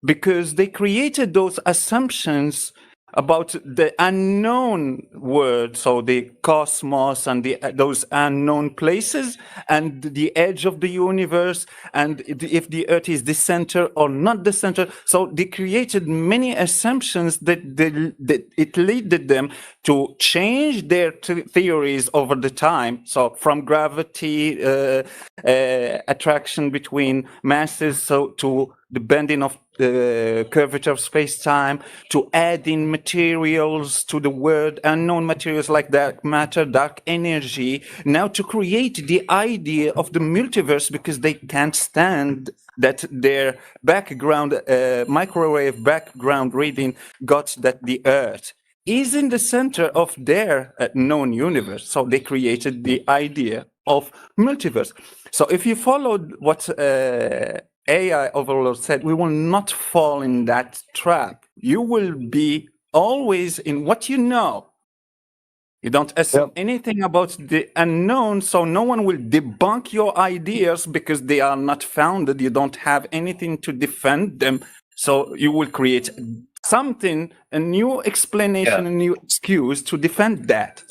because they created those assumptions about the unknown world, so the cosmos and those unknown places and the edge of the universe, and if the Earth is the center or not the center. So they created many assumptions that it led them to change their theories over the time. So from gravity, attraction between masses, so to the bending of the curvature of space-time, to adding materials to the world, unknown materials like dark matter, dark energy, now to create the idea of the multiverse, because they can't stand that their background, microwave background reading got that the Earth is in the center of their known universe. So they created the idea of multiverse. So if you followed what AI overload said, we will not fall in that trap. You will be always in what you know. You don't assume anything about the unknown, so no one will debunk your ideas because they are not founded. You don't have anything to defend them. So you will create something, a new explanation, a new excuse to defend that.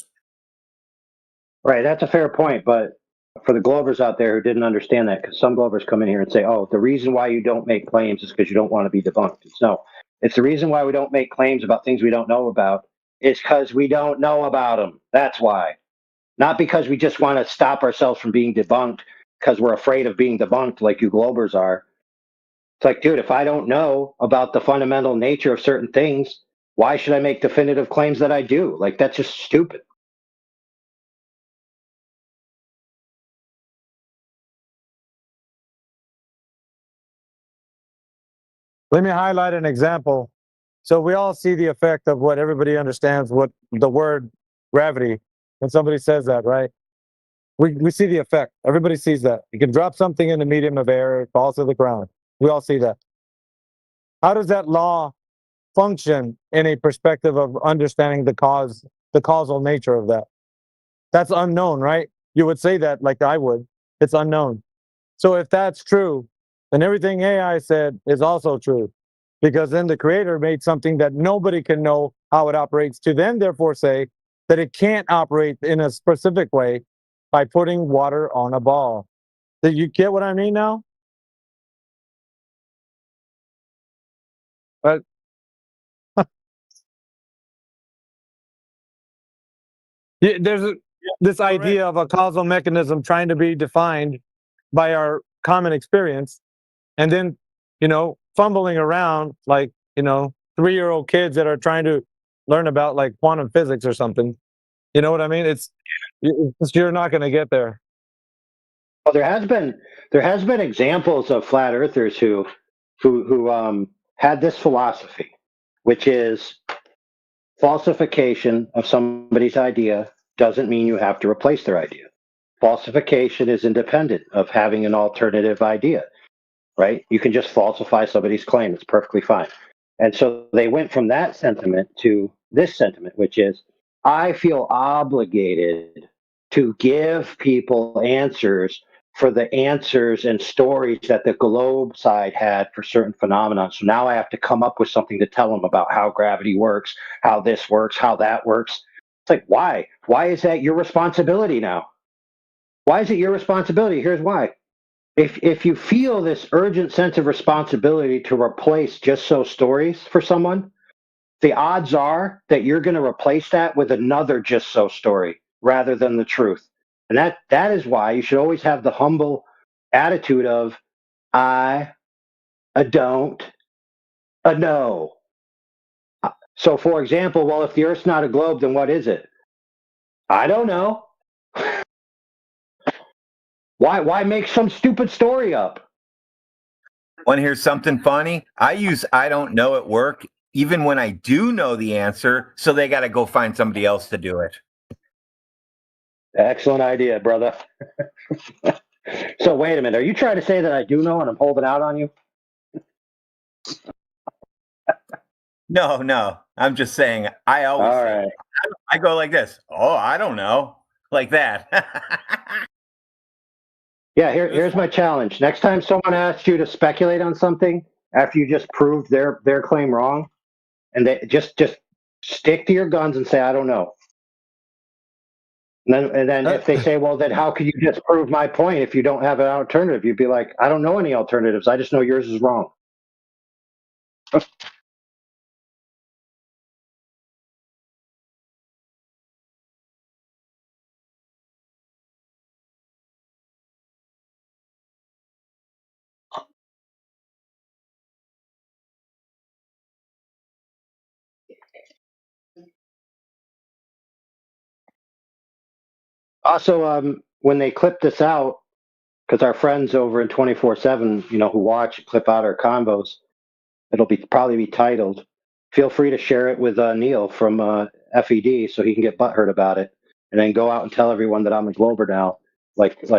Right, that's a fair point, but for the Glovers out there who didn't understand that, because some Glovers come in here and say, oh, the reason why you don't make claims is because you don't want to be debunked. It's the reason why we don't make claims about things we don't know about is because we don't know about them. That's why. Not because we just want to stop ourselves from being debunked because we're afraid of being debunked like you Glovers are. It's like, dude, if I don't know about the fundamental nature of certain things, why should I make definitive claims that I do? Like, that's just stupid. Let me highlight an example. So we all see the effect of what everybody understands, what the word gravity, when somebody says that, right? We see the effect. Everybody sees that. You can drop something in the medium of air, it falls to the ground. We all see that. How does that law function in a perspective of understanding the causal nature of that? That's unknown, right? You would say that like I would. It's unknown. So if that's true, then everything AI said is also true. Because then the creator made something that nobody can know how it operates, to then therefore say that it can't operate in a specific way by putting water on a ball. Do you get what I mean now? But there's this idea of a causal mechanism trying to be defined by our common experience, and then, fumbling around like, 3-year-old kids that are trying to learn about like quantum physics or something. You know what I mean? You're not going to get there. Well, there has been examples of flat earthers who had this philosophy, which is falsification of somebody's idea doesn't mean you have to replace their idea. Falsification is independent of having an alternative idea, right? You can just falsify somebody's claim. It's perfectly fine. And so they went from that sentiment to this sentiment, which is, I feel obligated to give people answers for the answers and stories that the globe side had for certain phenomena. So now I have to come up with something to tell them about how gravity works, how this works, how that works. It's like, why? Why is that your responsibility now? Why is it your responsibility? Here's why. If you feel this urgent sense of responsibility to replace just so stories for someone, the odds are that you're going to replace that with another just so story rather than the truth. And that is why you should always have the humble attitude of I don't know. So for example, well, if the Earth's not a globe, then what is it? I don't know. Why make some stupid story up? Want to hear something funny? I use I don't know at work, even when I do know the answer, so they got to go find somebody else to do it. Excellent idea, brother. So wait a minute. Are you trying to say that I do know and I'm holding out on you? No. I'm just saying I always All say, right. I go like this. Oh, I don't know. Like that. Yeah, here's my challenge. Next time someone asks you to speculate on something after you just proved their claim wrong, and they just stick to your guns and say, I don't know. And then if they say, well, then how can you just prove my point if you don't have an alternative? You'd be like, I don't know any alternatives. I just know yours is wrong. Also, when they clip this out, because our friends over in 24/7, who watch and clip out our combos, it'll probably be titled. Feel free to share it with Neil from FED so he can get butthurt about it, and then go out and tell everyone that I'm a Glober now, because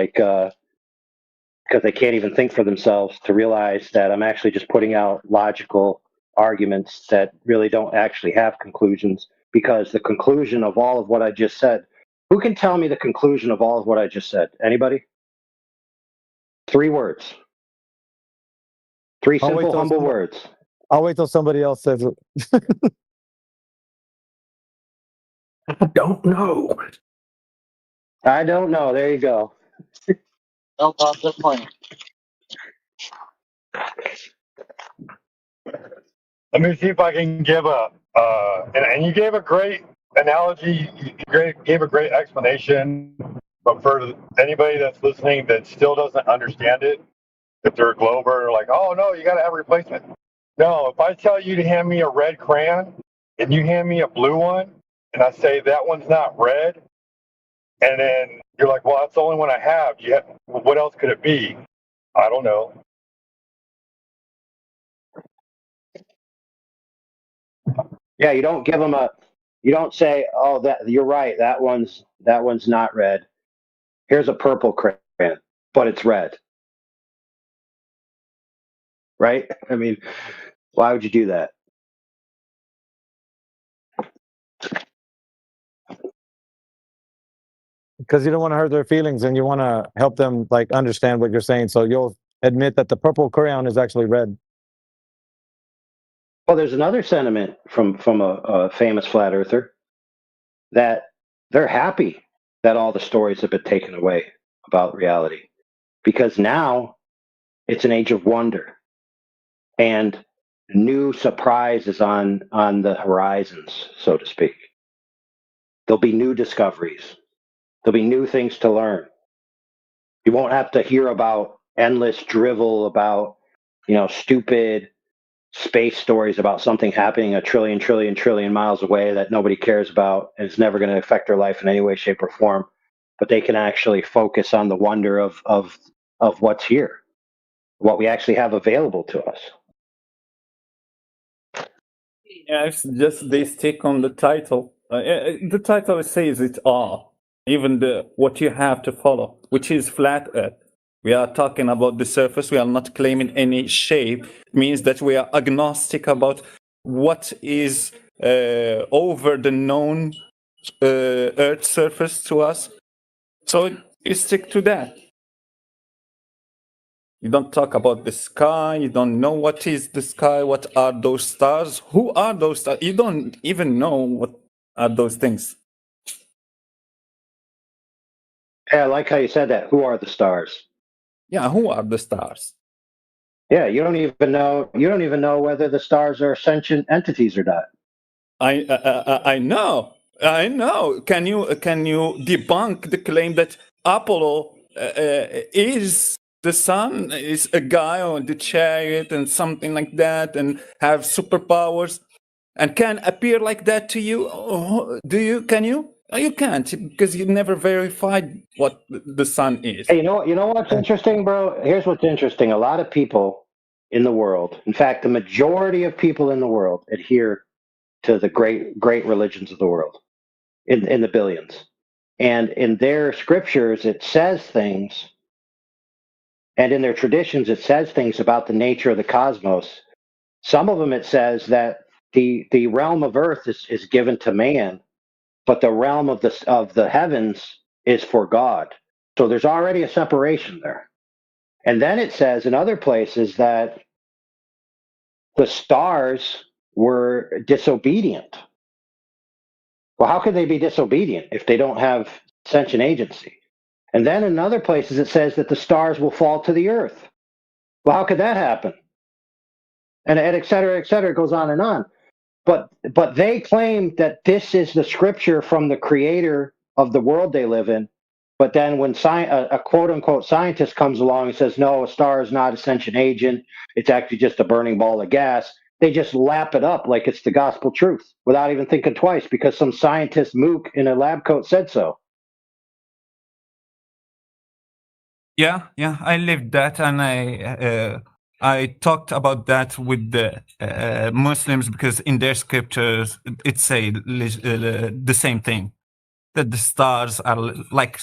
they can't even think for themselves to realize that I'm actually just putting out logical arguments that really don't actually have conclusions. Because the conclusion of all of what I just said, who can tell me the conclusion of all of what I just said? Anybody? 3 words. 3 simple, humble words. I'll wait till somebody else says it. I don't know. I don't know. There you go. No problem. Point. Let me see if I can give and you gave a great analogy. You gave a great explanation. But for anybody that's listening that still doesn't understand it, if they're a Glober, like, oh no, you got to have a replacement. No, if I tell you to hand me a red crayon and you hand me a blue one, and I say that one's not red, and then you're like, well, that's the only one I have. What else could it be? I don't know. Yeah, you don't give them a. You don't say, "Oh, that you're right. That one's not red. Here's a purple crayon, but it's red." Right? I mean, why would you do that? Because you don't want to hurt their feelings and you want to help them like understand what you're saying. So you'll admit that the purple crayon is actually red. Well, there's another sentiment from a famous flat earther that they're happy that all the stories have been taken away about reality because now it's an age of wonder and new surprises on the horizons, so to speak. There'll be new discoveries. There'll be new things to learn. You won't have to hear about endless drivel about, stupid space stories about something happening a trillion miles away that nobody cares about and it's never going to affect their life in any way, shape, or form. But they can actually focus on the wonder of what's here, what we actually have available to us. Yeah, it's just they stick on the title. The title says it all. Even what you have to follow, which is flat Earth. We are talking about the surface. We are not claiming any shape. It means that we are agnostic about what is over the known Earth surface to us. So you stick to that. You don't talk about the sky. You don't know what is the sky. What are those stars? Who are those stars? You don't even know what are those things. Yeah, I like how you said that. Who are the stars? Yeah, who are the stars? Yeah, you don't even know. You don't even know whether the stars are sentient entities or not. I know. Can you debunk the claim that Apollo is the sun, is a guy on the chariot and something like that, and have superpowers, and can appear like that to you? Do you? Can you? You can't because you never verified what the sun is. Hey, you know what's interesting, bro? Here's what's interesting. A lot of people in the world, in fact, the majority of people in the world adhere to the great religions of the world in the billions. And in their scriptures, it says things, and in their traditions, it says things about the nature of the cosmos. Some of them, it says that the realm of earth is given to man, but the realm of the heavens is for God. So there's already a separation there. And then it says in other places that the stars were disobedient. Well, how could they be disobedient if they don't have sentient agency? And then in other places it says that the stars will fall to the earth. Well, how could that happen? And et cetera, it goes on and on. But they claim that this is the scripture from the creator of the world they live in. But then when a quote-unquote scientist comes along and says, no, a star is not a sentient agent, it's actually just a burning ball of gas, they just lap it up like it's the gospel truth without even thinking twice because some scientist mook in a lab coat said so. Yeah, I lived that, and I talked about that with the Muslims because in their scriptures it say the same thing, that the stars are like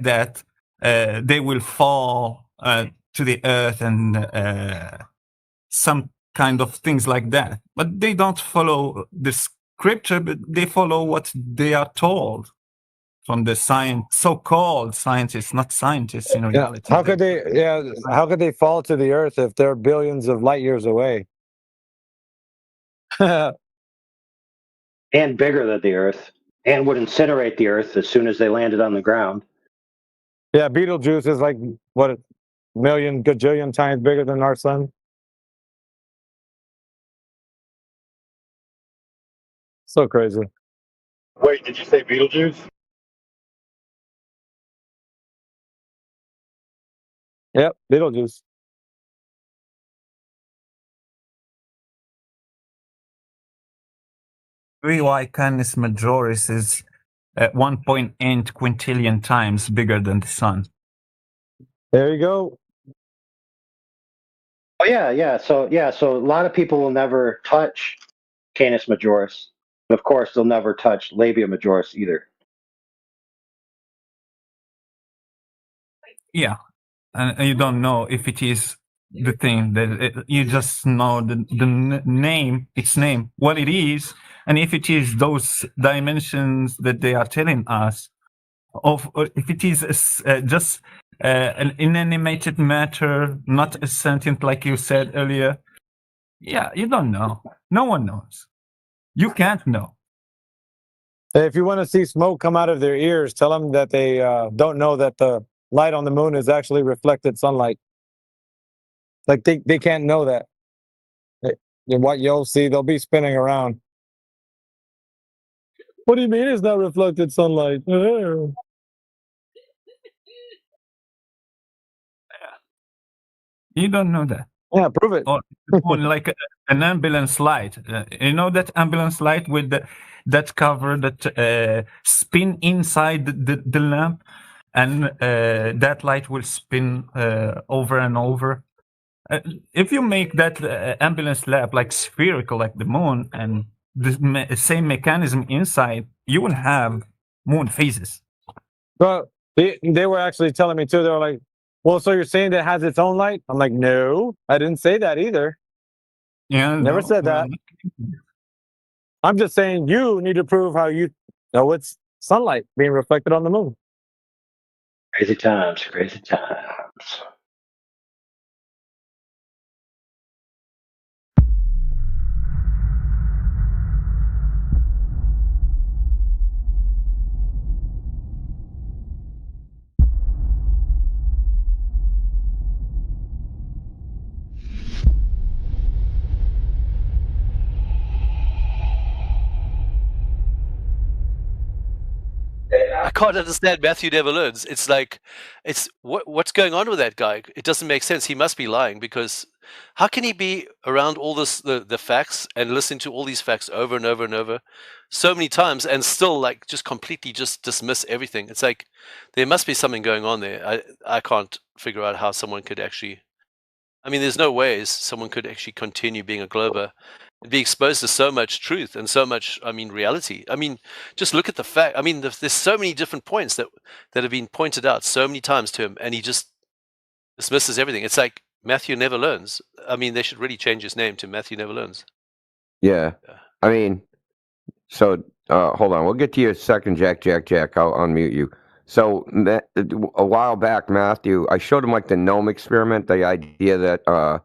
that. They will fall to the earth and some kind of things like that. But they don't follow the scripture, but they follow what they are told from the so-called scientists, not scientists in reality. How could they? Yeah, how could they fall to the earth if they're billions of light years away? And bigger than the earth, and would incinerate the earth as soon as they landed on the ground. Yeah, Betelgeuse is like what, a million gajillion times bigger than our sun. So crazy. Wait, did you say Beetlejuice? Yep, Beetlejuice. Why Canis Majoris is 1.8 quintillion times bigger than the sun. There you go. Oh yeah. So a lot of people will never touch Canis majoris. And of course, they'll never touch labia majoris either. Yeah, and you don't know if it is the thing that you just know the name, its name, what it is, and if it is those dimensions that they are telling us, of if it is just an inanimated matter, not a sentient, like you said earlier. Yeah, you don't know. No one knows. You can't know. If you want to see smoke come out of their ears, tell them that they don't know that the light on the moon is actually reflected sunlight. Like they can't know that. What you'll see, they'll be spinning around. What do you mean it's not reflected sunlight? You don't know that. Yeah, prove it. Or like an ambulance light. You know that ambulance light with that cover that spin inside the lamp, and that light will spin over and over. If you make that ambulance lamp like spherical, like the moon, and the same mechanism inside, you will have moon phases. Well, they were actually telling me too. They were like, well, so you're saying that it has its own light? I'm like, no, I didn't say that either. Yeah, never said that. I'm just saying you need to prove how you know it's sunlight being reflected on the moon. Crazy times, crazy times. I can't understand Matthew Never Learns. It's like, what's going on with that guy? It doesn't make sense. He must be lying, because how can he be around all the facts and listen to all these facts over and over and over so many times and still like just completely just dismiss everything? It's like there must be something going on there. I can't figure out how someone could actually. I mean, there's no ways someone could actually continue being a Glober, be exposed to so much truth and so much, I mean, reality. I mean, just look at the fact. I mean, there's so many different points that have been pointed out so many times to him, and he just dismisses everything. It's like Matthew Never Learns. I mean, they should really change his name to Matthew Never Learns. Yeah. I mean, so hold on. We'll get to your second, Jack. I'll unmute you. So a while back, Matthew, I showed him like the gnome experiment, the idea that,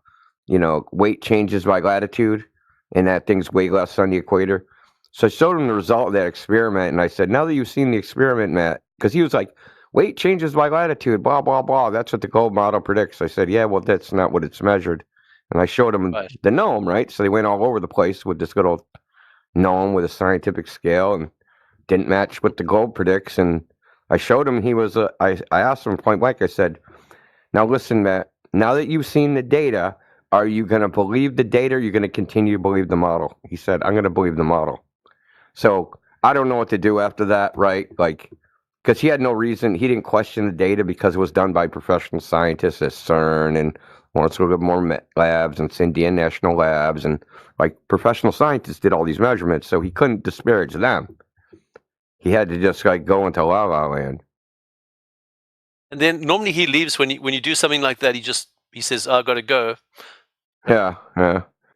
weight changes by latitude and that thing's way less on the equator. So I showed him the result of that experiment, and I said, now that you've seen the experiment, Matt, because he was like, weight changes by latitude, blah, blah, blah. That's what the globe model predicts. I said, yeah, well, that's not what it's measured. And I showed him the gnome, right? So they went all over the place with this good old gnome with a scientific scale and didn't match what the globe predicts. And I showed him I asked him point blank, I said, now listen, Matt, now that you've seen the data, are you going to believe the data or are you going to continue to believe the model? He said, I'm going to believe the model. So I don't know what to do after that, right? Like, because he had no reason, he didn't question the data because it was done by professional scientists at CERN and wants to look at more labs and Indian National Labs, and like professional scientists did all these measurements, so he couldn't disparage them. He had to just like go into La La Land. And then normally he leaves when you do something like that. He says, "I got to go." Yeah.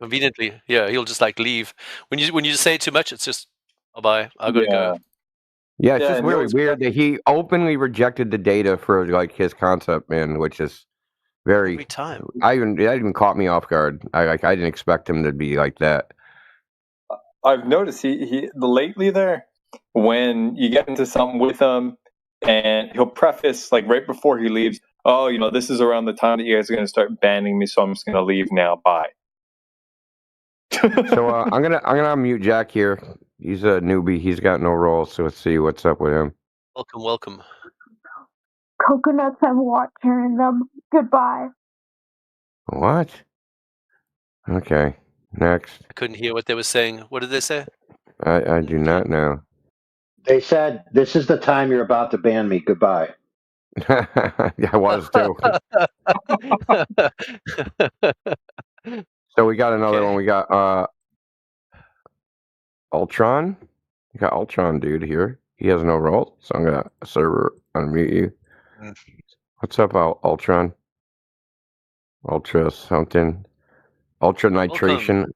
Conveniently, yeah, he'll just like leave. When you say too much, it's just, "Oh, bye, I got to go." Yeah, it's just really weird that he openly rejected the data for like his concept, man, which is very. Every time. That even caught me off guard. I didn't expect him to be like that. I've noticed he lately there, when you get into something with him, and he'll preface like right before he leaves, "Oh, this is around the time that you guys are going to start banning me, so I'm just going to leave now. Bye." So I'm gonna unmute Jack here. He's a newbie. He's got no role, so let's see what's up with him. Welcome. Coconuts have water in them. Goodbye. What? Okay, next. I couldn't hear what they were saying. What did they say? I do not know. They said, "This is the time you're about to ban me. Goodbye." I was too. So we got another one. We got Ultron. You got Ultron, dude. Here, he has no role, so I'm gonna server unmute you. What's up, Ultron? Ultra something. Ultra nitration.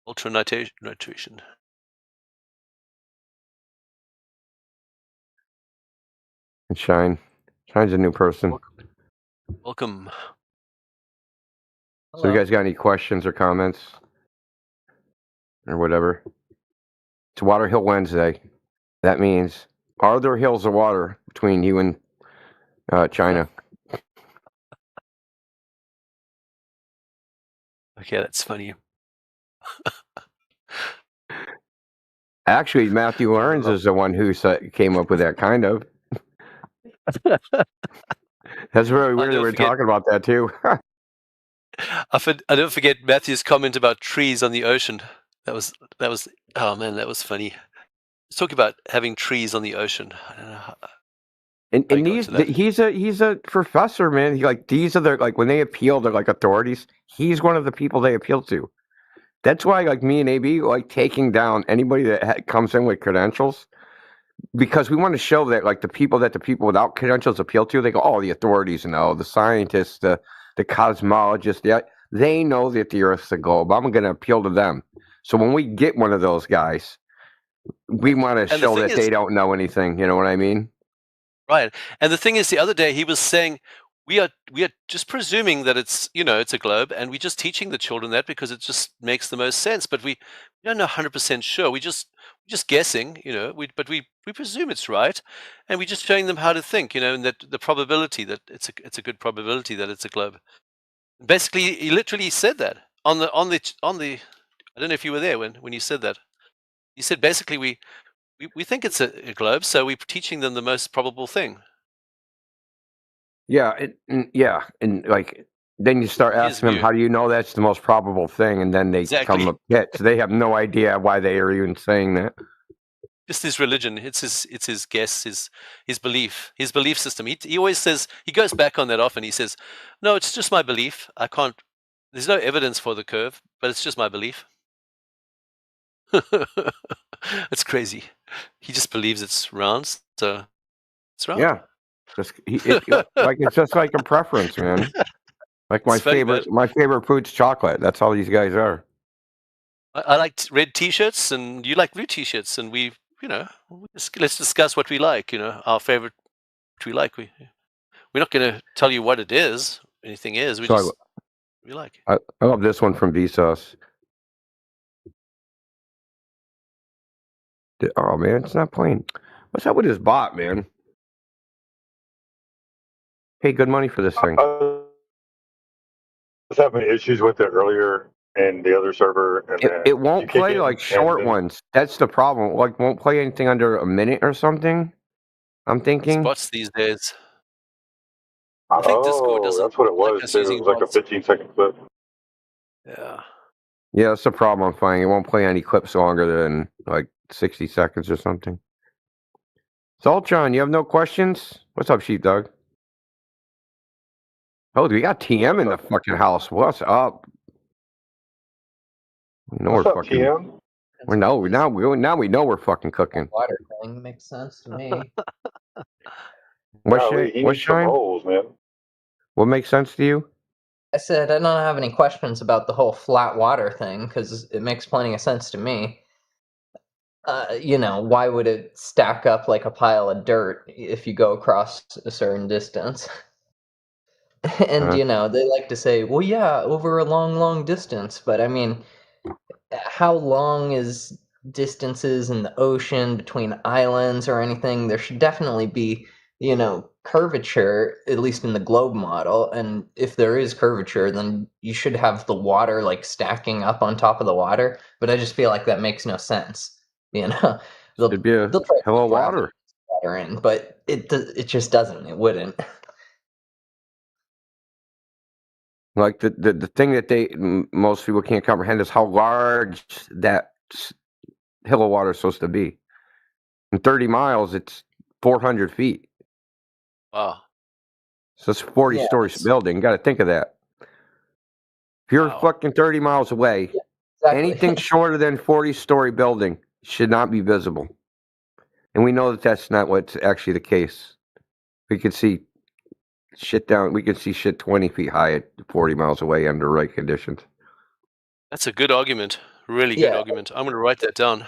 Ultra nitration. And Shine. Shine's a new person. Welcome. So you guys got any questions or comments? Or whatever? It's Water Hill Wednesday. That means, are there hills of water between you and China? Okay, that's funny. Actually, Matthew Ernst is the one who came up with that, kind of. That's really weird that we're talking about that, too. I don't forget Matthew's comment about trees on the ocean. That was. Oh man, that was funny. Let's talk about having trees on the ocean. I don't know how, and he's a professor, man. These are the when they appeal to authorities. He's one of the people they appeal to. That's why me and AB taking down anybody that comes in with credentials, because we want to show that the people without credentials appeal to, they go, oh, the authorities know, the scientists, the cosmologists, they know that the Earth's a globe. I'm going to appeal to them. So when we get one of those guys, we want to show that they don't know anything. You know what I mean? Right. And the thing is, the other day he was saying, we are just presuming that it's a globe, and we're just teaching the children that because it just makes the most sense. But we don't know 100% sure. We're just guessing, but we presume it's right, and we're just showing them how to think, and that the probability that it's a good probability that it's a globe. Basically, he literally said that on the. I don't know if you were there when you said that. He said basically we think it's a globe, so we're teaching them the most probable thing. Yeah, and then you start asking them, how do you know that's the most probable thing? And then they come up so they have no idea why they are even saying that. Just his religion, it's his guess, his belief system. He always says, he goes back on that often. He says, no, it's just my belief. There's no evidence for the curve, but it's just my belief. It's crazy. He just believes it's round, so it's round. Yeah, it's just like a preference, man. My favorite food's chocolate. That's all these guys are. I like red T-shirts, and you like blue T-shirts, and let's discuss what we like. Our favorite, what we like. We're not going to tell you what it is. Anything is. We like. I love this one from Vsauce. Oh man, it's not playing. What's up with this bot, man? Pay good money for this thing. I was having issues with it earlier in the other server, and it won't play short ones. That's the problem. Won't play anything under a minute or something. I'm thinking bots these days. I think Discord doesn't. That's what it was. It was like a 15-second clip. Yeah. Yeah, that's the problem I'm finding. It won't play any clips longer than 60 seconds or something. So, Ultron, you have no questions? What's up, Sheepdog? Oh, we got TM in the fucking house. What's up? What's up, TM? Now we know we're fucking cooking. Water thing makes sense to me. What's Shine? Rolls, man. What makes sense to you? I said I don't have any questions about the whole flat water thing because it makes plenty of sense to me. Why would it stack up like a pile of dirt if you go across a certain distance? And, they like to say, well, yeah, over a long, long distance. But, I mean, how long is distances in the ocean between islands or anything? There should definitely be, curvature, at least in the globe model. And if there is curvature, then you should have the water, stacking up on top of the water. But I just feel like that makes no sense. They'll be a hell of water in, but it just doesn't. It wouldn't. The thing that most people can't comprehend is how large that hill of water is supposed to be. In 30 miles, it's 400 feet. Wow. So it's a 40-story building. You got to think of that. If you're fucking 30 miles away, anything shorter than 40-story building should not be visible. And we know that that's not what's actually the case. We can see shit 20 feet high at 40 miles away under right conditions. That's a good argument. Really good argument. I'm going to write that down.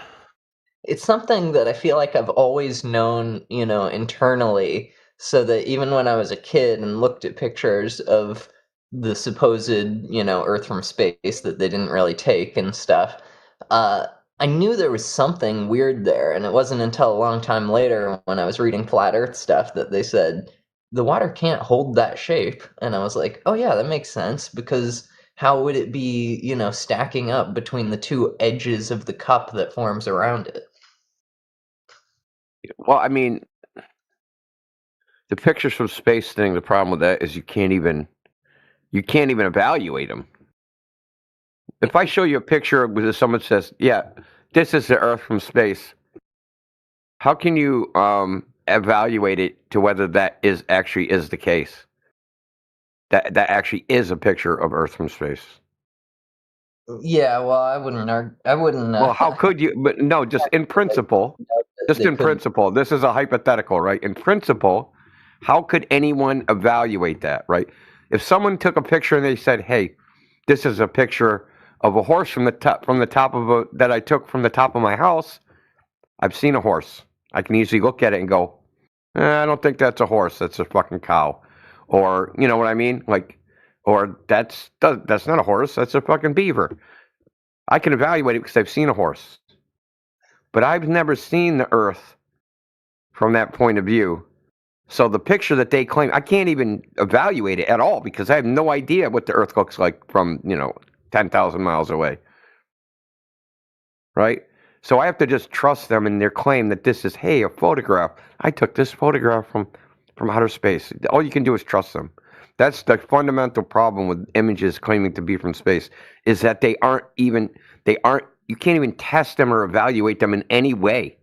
It's something that I feel like I've always known, internally, so that even when I was a kid and looked at pictures of the supposed, Earth from space that they didn't really take and stuff, I knew there was something weird there, and it wasn't until a long time later when I was reading Flat Earth stuff that they said, the water can't hold that shape. And I was like, oh yeah, that makes sense, because how would it be, stacking up between the two edges of the cup that forms around it? Well, I mean, the pictures from space thing, the problem with that is you can't even evaluate them. If I show you a picture where someone says, yeah, this is the Earth from space, how can you evaluate it to whether that actually is the case? That actually is a picture of Earth from space. Yeah, well, I wouldn't. Well, how could you? But no, just in principle. Just in principle. This is a hypothetical, right? In principle, how could anyone evaluate that, right? If someone took a picture and they said, "Hey, this is a picture of a horse from the top of that I took from the top of my house," I've seen a horse. I can easily look at it and go, I don't think that's a horse. That's a fucking cow, or you know what I mean? Like, or that's not a horse. That's a fucking beaver. I can evaluate it because I've seen a horse, but I've never seen the Earth from that point of view. So the picture that they claim, I can't even evaluate it at all because I have no idea what the Earth looks like from 10,000 miles away. Right? So I have to just trust them in their claim that this is, hey, a photograph. I took this photograph from outer space. All you can do is trust them. That's the fundamental problem with images claiming to be from space, is that you can't even test them or evaluate them in any way.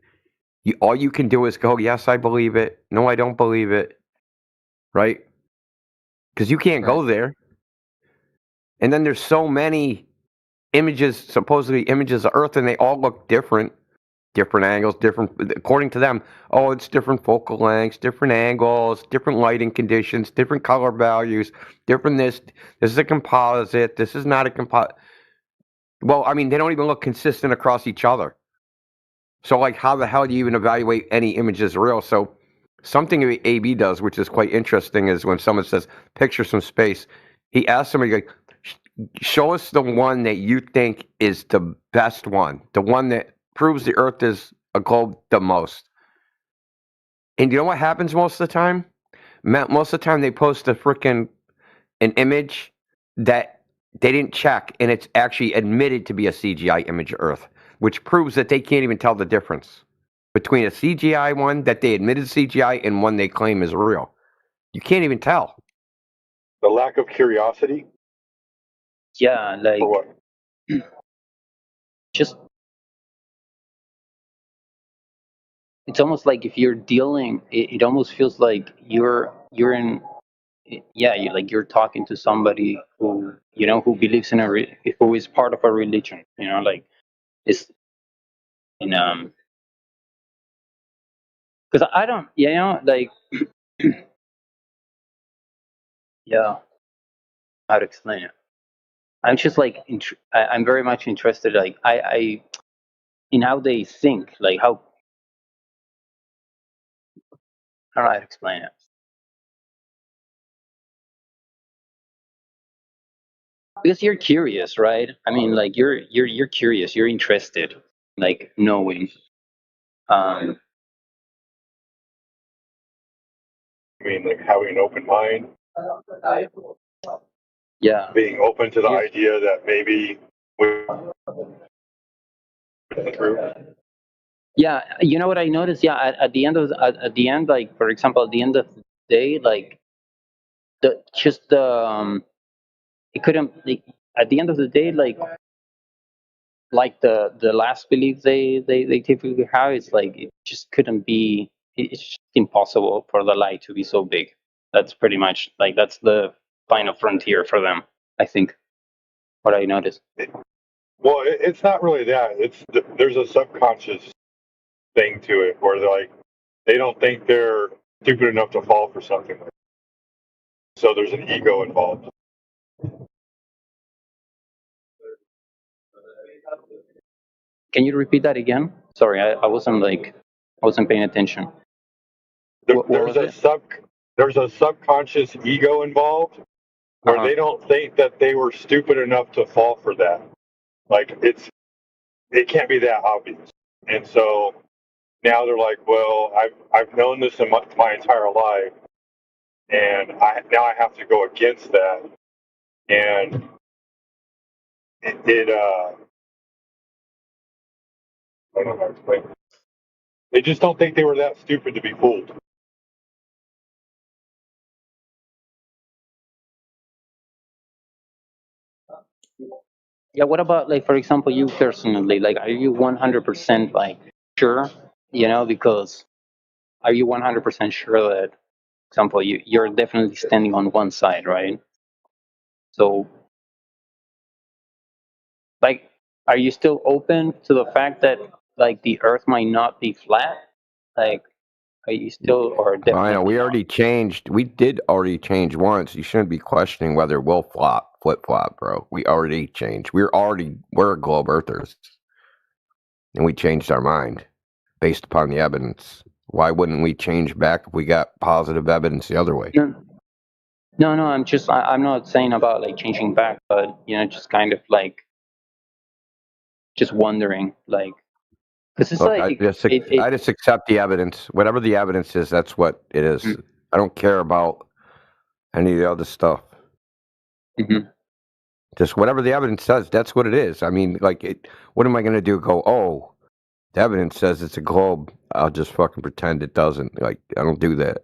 All you can do is go, yes, I believe it. No, I don't believe it. Right? Because you can't go there. And then there's so many supposedly images of Earth, and they all look different angles, according to them. Oh, it's different focal lengths, different angles, different lighting conditions, different color values, different this is a composite, this is not a composite. Well, I mean, they don't even look consistent across each other. So, like, how the hell do you even evaluate any image as real? So, something AB does, which is quite interesting, is when someone says pictures from space, he asks somebody, like, show us the one that you think is the best one, the one that proves the Earth is a globe the most. And you know what happens most of the time? Most of the time they post an image that they didn't check, and it's actually admitted to be a CGI image of Earth, which proves that they can't even tell the difference between a CGI one that they admitted CGI and one they claim is real. You can't even tell. The lack of curiosity? Yeah, like just it's almost like if you're dealing, it almost feels like you're in, you're talking to somebody who who believes in who is part of a religion, like it's because I don't, like yeah, how to explain it. I'm just like I'm very much interested, like I in how they think, like how I don't know how to explain it. Because you're curious, right? I mean, like you're curious, you're interested, like knowing. I mean, like having an open mind. Yeah. Being open to the idea that maybe Yeah, you know what I noticed? Yeah, at the end, like for example, at the end of the day, like it couldn't, like, at the end of the day, like the last belief they typically have, it's like it just couldn't be. It's just impossible for the light to be so big. That's pretty much like that's the final frontier for them, I think. What I noticed. Well, it's not really that. There's a subconscious thing to it where they don't think they're stupid enough to fall for something. So there's an ego involved. Can you repeat that again? Sorry, I wasn't paying attention. There's a subconscious ego involved where they don't think that they were stupid enough to fall for that. Like it can't be that obvious. And so now they're like, well, I've known this in my entire life, and now I have to go against that. And I don't know how to explain it. They just don't think they were that stupid to be fooled. Yeah, what about, like, for example, you personally? Like, are you 100% like sure? Because are you 100% sure that, for example, you're definitely standing on one side, right? So, like, are you still open to the fact that, like, the Earth might not be flat? Like, are you still, or I definitely? know we already changed. We did already change once. You shouldn't be questioning whether we'll flip flop, bro. We already changed. We're globe earthers, and we changed our mind based upon the evidence. Why wouldn't we change back if we got positive evidence the other way? No. I'm not saying about like changing back, but just kind of like just wondering, like, because it's Look, like I just accept the evidence. Whatever the evidence is, that's what it is. I don't care about any of the other stuff. Just whatever the evidence says, that's what it is. I mean, like, what am I going to do? Go, oh, the evidence says it's a globe. I'll just fucking pretend it doesn't. Like, I don't do that.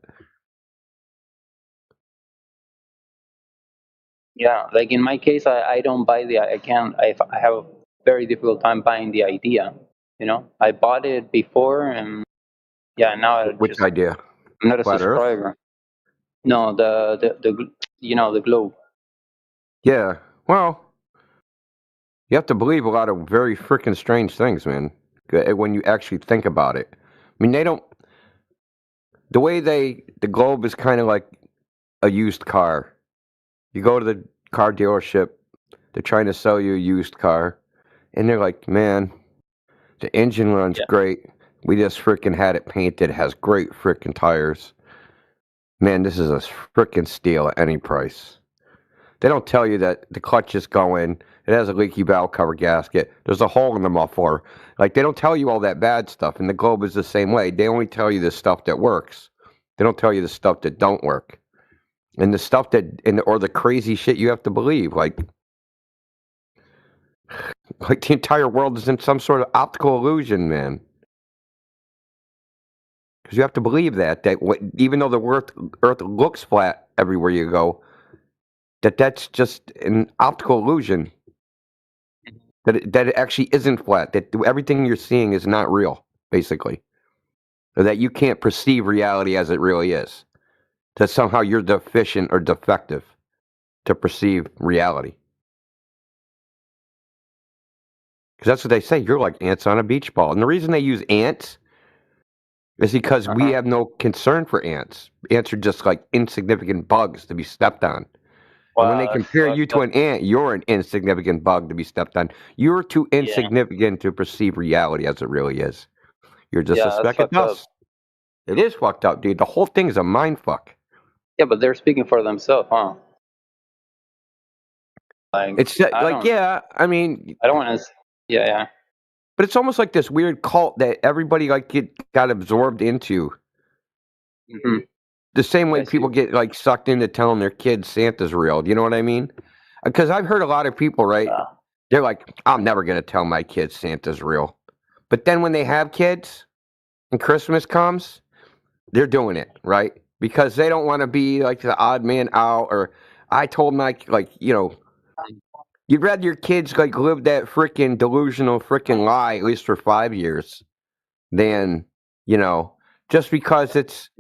Yeah, like in my case, I don't buy I have a very difficult time buying the idea. I bought it before, and yeah, now Which idea? I'm not a Flat Earth? subscriber. No, the globe. Yeah. Well, you have to believe a lot of very freaking strange things, man. When you actually think about it. I mean, they don't. The way the globe is kind of like a used car. You go to the car dealership, they're trying to sell you a used car, and they're like, man, the engine runs great. We just freaking had it painted. It has great freaking tires. Man, this is a freaking steal at any price. They don't tell you that the clutch is going. It has a leaky valve cover gasket. There's a hole in the muffler. Like, they don't tell you all that bad stuff. And the globe is the same way. They only tell you the stuff that works. They don't tell you the stuff that don't work. And the stuff or the crazy shit you have to believe. Like the entire world is in some sort of optical illusion, man. Because you have to believe that even though the Earth looks flat everywhere you go, that's just an optical illusion. That it actually isn't flat. That everything you're seeing is not real, basically. Or that you can't perceive reality as it really is. That somehow you're deficient or defective to perceive reality. Because that's what they say. You're like ants on a beach ball. And the reason they use ants is because we have no concern for ants. Ants are just like insignificant bugs to be stepped on. And when they compare you to an ant, you're an insignificant bug to be stepped on. You're too insignificant to perceive reality as it really is. You're just a speck of dust. It is fucked up, dude. The whole thing is a mind fuck. Yeah, but they're speaking for themselves, huh? Like, it's like, yeah, I mean, I don't want to. Yeah. But it's almost like this weird cult that everybody like got absorbed into. The same way people get like sucked into telling their kids Santa's real. You know what I mean? Because I've heard a lot of people, right? They're like, I'm never going to tell my kids Santa's real. But then when they have kids and Christmas comes, they're doing it, right? Because they don't want to be like the odd man out. Or I told my, you'd rather your kids like live that freaking delusional freaking lie, at least for 5 years, than, just because it's,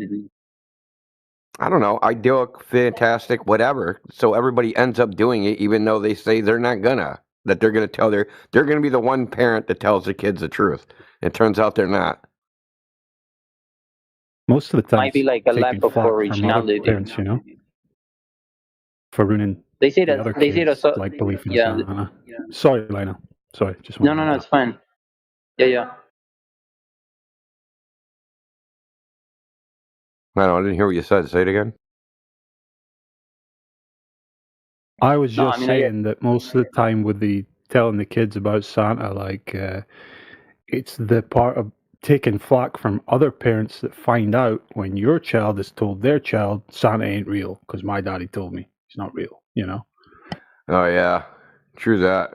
I don't know, idyllic, fantastic, whatever. So everybody ends up doing it, even though they say they're not gonna. that they're going to tell they're going to be the one parent that tells the kids the truth. It turns out they're not. Most of the time, Might be like a taking lack of flack from other originality. parents, you know, for ruining They say the that other they say kids' that. like belief in Yeah. Santa. Sorry, Lionel. Sorry, just No, wanted no, to no. It's fine. Yeah, yeah. I didn't hear what you said. Say it again. I was No, I just mean, saying that most of the time with the telling the kids about Santa, like it's the part of taking flack from other parents that find out when your child has told their child Santa ain't real because my daddy told me he's not real. You know. Oh yeah, true that.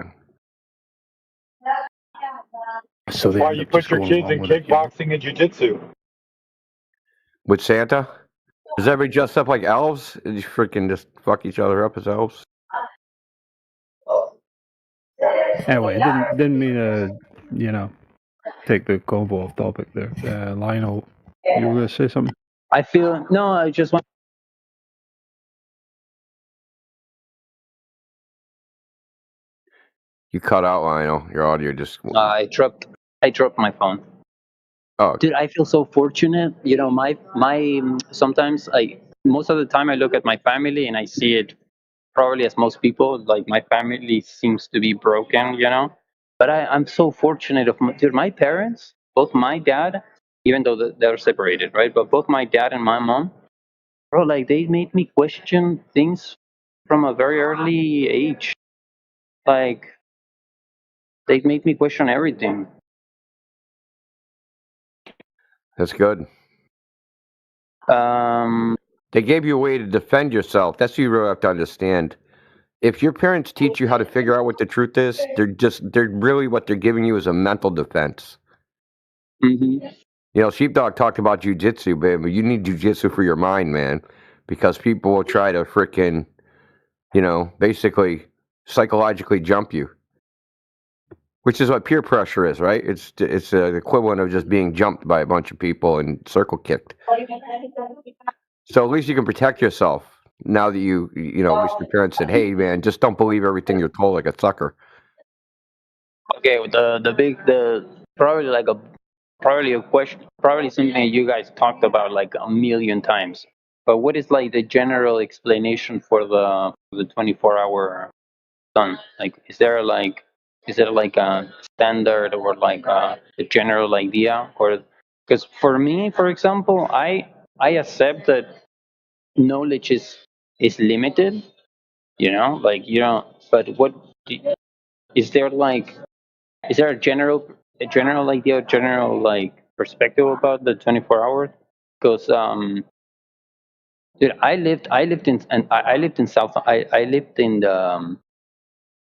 So That's why you put your kids in kickboxing and jujitsu. With Santa, is everybody dressed up like elves? And you freaking just fuck each other up as elves? Anyway, didn't mean to, you know, take the combo off topic there. Lionel, you were gonna say something? I feel no. I just want. You cut out, Lionel. Your audio just. I dropped my phone. Oh, Dude, I feel so fortunate. You know, my sometimes most of the time I look at my family and I see it probably as most people, like my family seems to be broken, you know. But I'm so fortunate of dude, my parents, both my dad, even though they're separated, right? But both my dad and my mom, bro, like they made me question things from a very early age. Like they made me question everything. that's good. They gave you a way to defend yourself. That's what you really have to understand. If your parents teach you how to figure out what the truth is, they're really what they're giving you is a mental defense. Mm-hmm. You know, Sheepdog talked about jujitsu, but you need jujitsu for your mind, man, because people will try to frickin', you know, basically psychologically jump you, which is what peer pressure is, right? It's the equivalent of just being jumped by a bunch of people and circle kicked. So at least you can protect yourself now that you know, at least your parents said, hey, man, just don't believe everything you're told like a sucker. Okay, the probably a question, probably something you guys talked about like a million times. But what is like the general explanation for the 24-hour sun? Like, is there like a standard or like a general idea? Or because for me, for example, I accept that knowledge is limited. You know, like you know. But is there like is there a general idea, general like perspective about the 24 hours? Because dude, I lived in South. I lived in the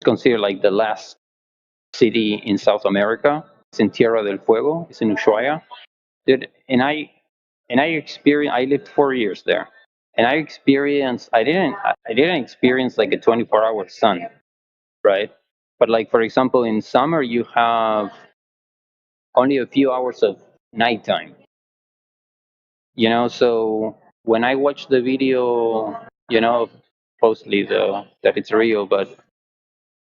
considered like the last city in South America. It's in Tierra del Fuego. It's in Ushuaia. Dude, and I experienced. I lived 4 years there, and I experienced. I didn't experience like a 24-hour sun, right? But like for example, in summer you have only a few hours of nighttime. You know, so when I watch the video, you know, supposedly that it's real, but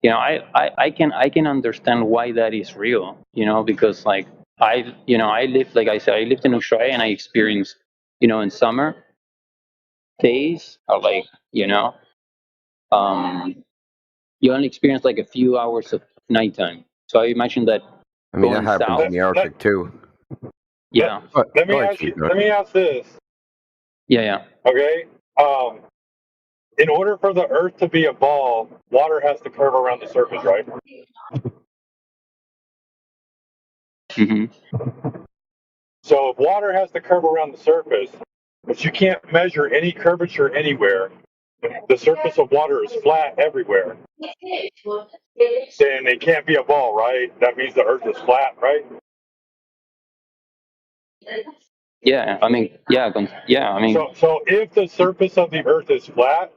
you know, I can understand why that is real. You know, because like I lived, like I said, I lived in Ushuaia and I experienced, you know, in summer days are like, you know, you only experience like a few hours of nighttime. So I imagine that. I mean, that going happens south, in the Arctic too. yeah. Let me ask this. Yeah, yeah. Okay. In order for the Earth to be a ball, water has to curve around the surface, right? Mm-hmm. So if water has to curve around the surface, but you can't measure any curvature anywhere, the surface of water is flat everywhere, then it can't be a ball, right? That means the Earth is flat, right? Yeah, I mean, yeah, I mean. So if the surface of the Earth is flat,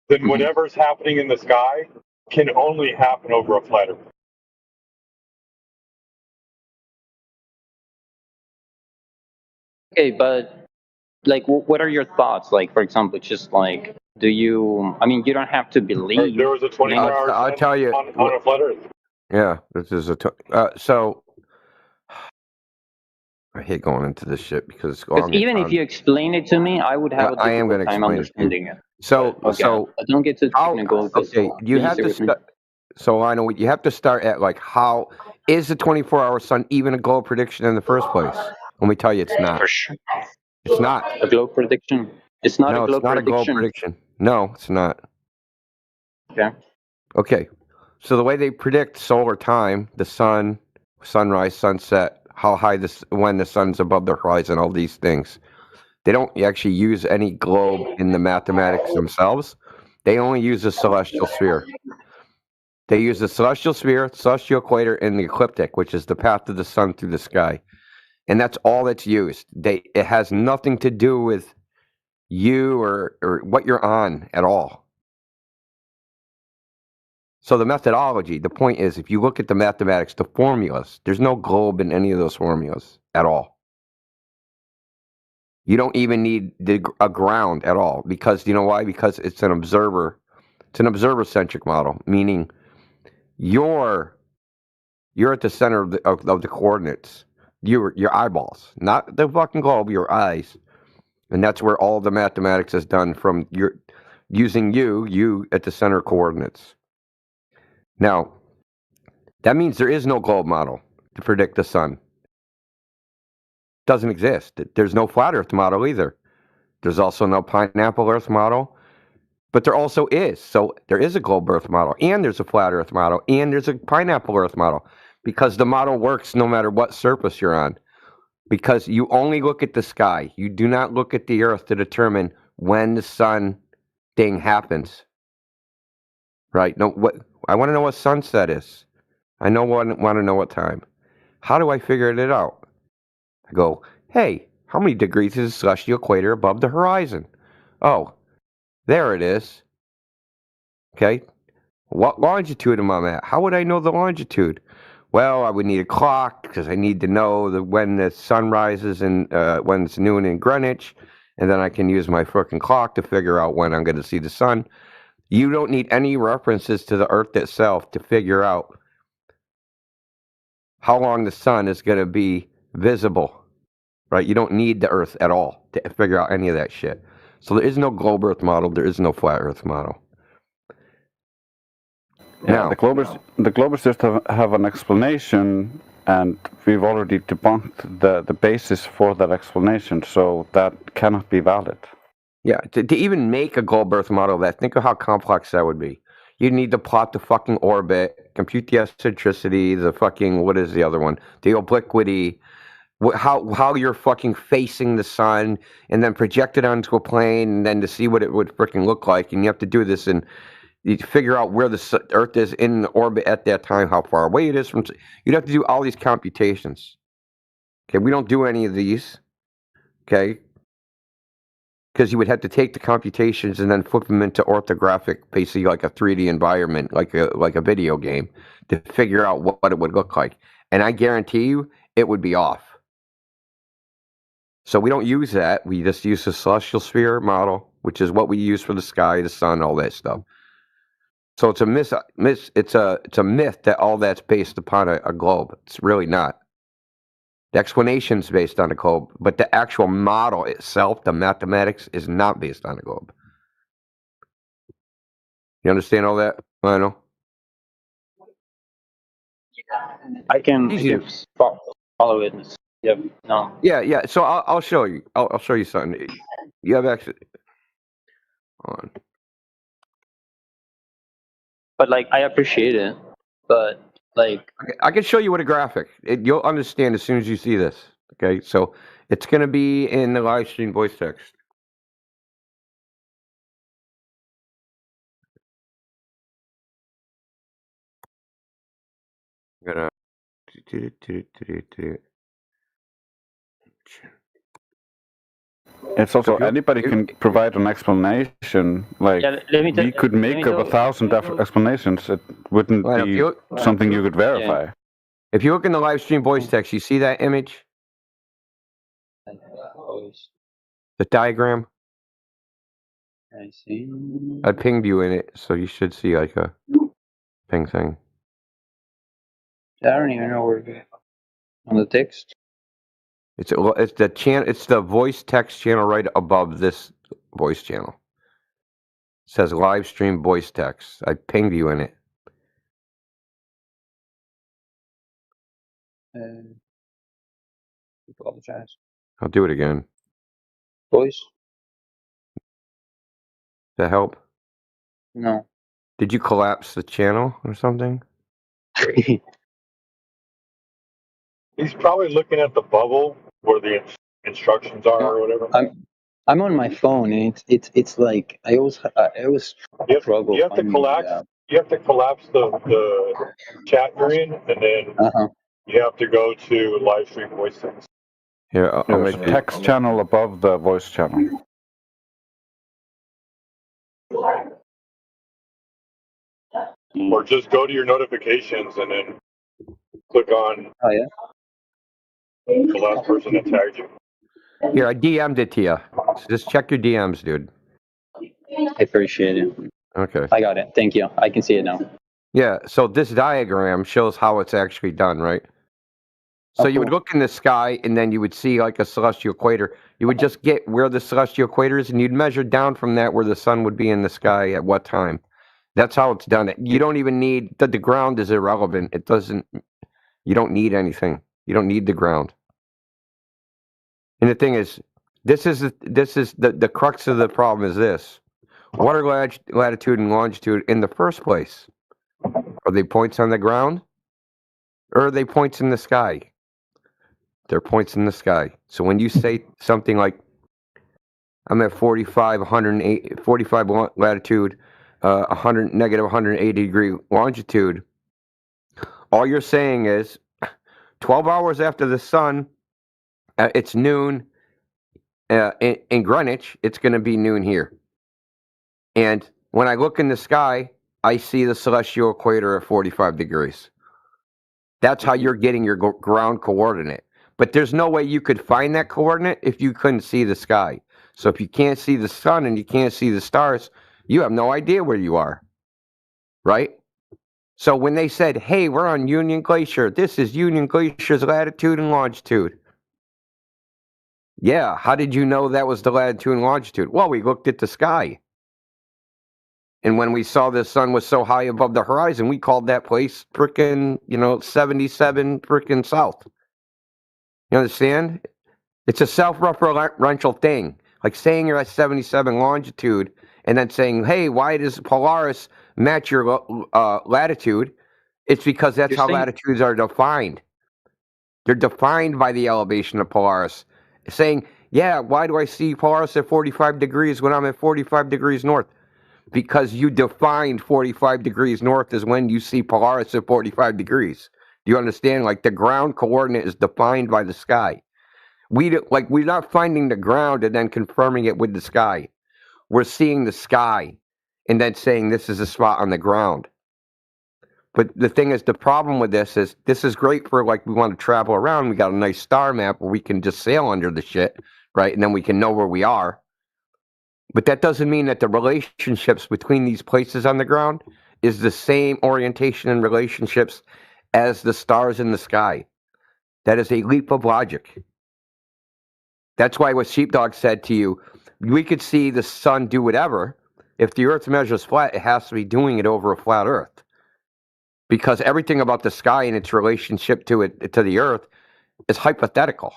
then whatever's happening in the sky can only happen over a flat Earth. Okay, but like, what are your thoughts? Like, for example, just like Do you? I mean, you don't have to believe. There was a 24-hour I'll tell you. on a flat Earth. Yeah, this is so. I hate going into this shit because it's Because long. even if you explain it to me, I would have I am a going to difficult time explain it. understanding it. So, But don't get too technical. Okay, you have to start. So I know you have to start at like, how is the 24-hour sun even a globe prediction in the first place? Let me tell you, it's not. For sure. It's not a globe prediction. It's not no, a globe it's not prediction. a globe prediction. No, it's not. Okay. Okay. So the way they predict solar time, the sun, sunrise, sunset, how high when the sun's above the horizon, all these things, they don't actually use any globe in the mathematics themselves. They only use the celestial sphere. They use the celestial sphere, celestial equator, and the ecliptic, which is the path of the sun through the sky. And that's all that's used. It has nothing to do with you or what you're on at all. So the methodology, the point is, if you look at the mathematics, the formulas, there's no globe in any of those formulas at all. You don't even need a ground at all, because you know why? Because it's an observer-centric model, meaning you're at the center of the coordinates. Your eyeballs, not the fucking globe, your eyes. And that's where all the mathematics is done, from using you at the center coordinates. Now, that means there is no globe model to predict the sun. Doesn't exist. There's no flat Earth model either. There's also no pineapple Earth model, but there also is. So there is a globe Earth model, and there's a flat Earth model, and there's a pineapple Earth model, because the model works no matter what surface you're on. Because you only look at the sky. You do not look at the Earth to determine when the sun thing happens. Right? No, I want to know what sunset is. I want to know what time. How do I figure it out? I go, hey, how many degrees is the celestial equator above the horizon? Oh, there it is. Okay. What longitude am I at? How would I know the longitude? Well, I would need a clock, because I need to know when the sun rises and when it's noon in Greenwich, and then I can use my freaking clock to figure out when I'm going to see the sun. You don't need any references to the Earth itself to figure out how long the sun is going to be visible, right? You don't need the Earth at all to figure out any of that shit. So there is no globe Earth model. There is no flat Earth model. Yeah, Now, the globers just have an explanation, and we've already debunked the basis for that explanation, so that cannot be valid. Yeah, to even make a globe Earth model of that, think of how complex that would be. You'd need to plot the fucking orbit, compute the eccentricity, the fucking, what is the other one? The obliquity, how you're fucking facing the sun, and then project it onto a plane, and then to see what it would freaking look like. And you have to do this, and you figure out where the Earth is in the orbit at that time, how far away it is from. You'd have to do all these computations. Okay, we don't do any of these. Okay, because you would have to take the computations and then flip them into orthographic, basically like a 3D environment, like a video game, to figure out what it would look like. And I guarantee you, it would be off. So we don't use that. We just use the celestial sphere model, which is what we use for the sky, the sun, all that stuff. So it's a it's a myth that all that's based upon a globe. It's really not. The explanation's based on a globe, but the actual model itself, the mathematics, is not based on a globe. You understand all that, Lionel? I can follow it. Yep. No. Yeah. So I'll show you. I'll show you something. You have actually. Hold on. But like, I appreciate it, but like, I can show you with a graphic. You'll understand as soon as you see this. Okay, so it's going to be in the live stream voice text. I'm gonna. It's also anybody can provide an explanation. Like we could make up 1,000 explanations. It wouldn't be something you could verify. If you look in the live stream voice text, you see that image, the diagram. I see. I pinged you in it, so you should see like a ping thing. I don't even know where on the text. It's the channel. It's the voice text channel right above this voice channel. It says live stream voice text. I pinged you in it. Apologize. I'll do it again. Voice? Does that help? No. Did you collapse the channel or something? He's probably looking at the bubble where the instructions are or whatever. I'm on my phone, and it's like I always struggle. You have to collapse. You have to collapse the chat screen, and then you have to go to live stream voice text. Here, I'll There's make a text channel above the voice channel. Or just go to your notifications and then click on the last person that tagged you. Here, I DM'd it to you. So just check your DMs, dude. I appreciate it. Okay. I got it. Thank you. I can see it now. Yeah, so this diagram shows how it's actually done, right? So you would look in the sky, and then you would see like a celestial equator. You would just get where the celestial equator is, and you'd measure down from that where the sun would be in the sky at what time. That's how it's done. You don't even need the ground is irrelevant. It doesn't. You don't need anything. You don't need the ground. And the thing is, this is the crux of the problem. Is this? What are latitude and longitude in the first place? Are they points on the ground, or are they points in the sky? They're points in the sky. So when you say something like, I'm at 45 latitude, negative 180 degree longitude, all you're saying is 12 hours after the sun, it's noon in Greenwich, it's going to be noon here. And when I look in the sky, I see the celestial equator at 45 degrees. That's how you're getting your ground coordinate. But there's no way you could find that coordinate if you couldn't see the sky. So if you can't see the sun and you can't see the stars, you have no idea where you are. Right? So when they said, hey, we're on Union Glacier, this is Union Glacier's latitude and longitude. Yeah, how did you know that was the latitude and longitude? Well, we looked at the sky. And when we saw the sun was so high above the horizon, we called that place frickin', 77 frickin' south. You understand? It's a self-referential thing. Like saying you're at 77 longitude and then saying, hey, why does Polaris match your latitude? It's because that's how latitudes are defined. They're defined by the elevation of Polaris. Saying, yeah, why do I see Polaris at 45 degrees when I'm at 45 degrees north? Because you defined 45 degrees north as when you see Polaris at 45 degrees. Do you understand? Like the ground coordinate is defined by the sky. We're not finding the ground and then confirming it with the sky. We're seeing the sky and then saying this is a spot on the ground. But the thing is, the problem with this is great for like we want to travel around. We got a nice star map where we can just sail under the shit, right? And then we can know where we are. But that doesn't mean that the relationships between these places on the ground is the same orientation and relationships as the stars in the sky. That is a leap of logic. That's why what Sheepdog said to you, we could see the sun do whatever. If the earth measures flat, it has to be doing it over a flat earth. Because everything about the sky and its relationship to the earth is hypothetical.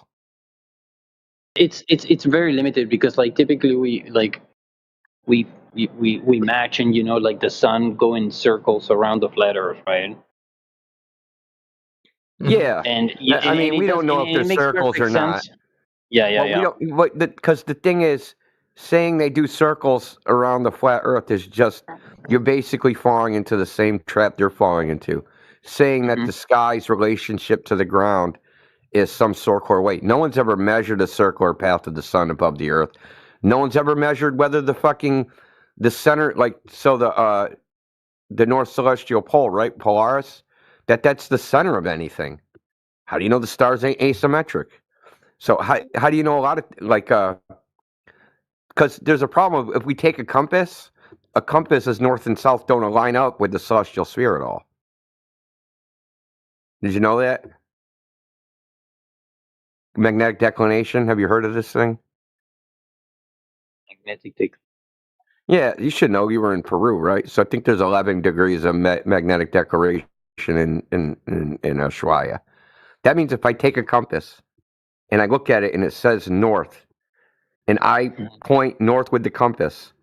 It's very limited because like typically we match and like the sun go in circles around the flat earth, right? Yeah. And I mean, we don't know if they're circles or not. Yeah. Because the thing is, saying they do circles around the flat earth is just, you're basically falling into the same trap they're falling into. Saying that the sky's relationship to the ground is some circular weight. No one's ever measured a circular path of the sun above the earth. No one's ever measured whether the center, the North Celestial Pole, right? Polaris, that's the center of anything. How do you know the stars ain't asymmetric? So how do you know a lot of because there's a problem if we take a compass as north and south don't line up with the celestial sphere at all. Did you know that? Magnetic declination. Have you heard of this thing? Magnetic declination. Yeah, you should know. You were in Peru, right? So I think there's 11 degrees of magnetic declination in Ushuaia. That means if I take a compass and I look at it and it says north, and I point north with the compass,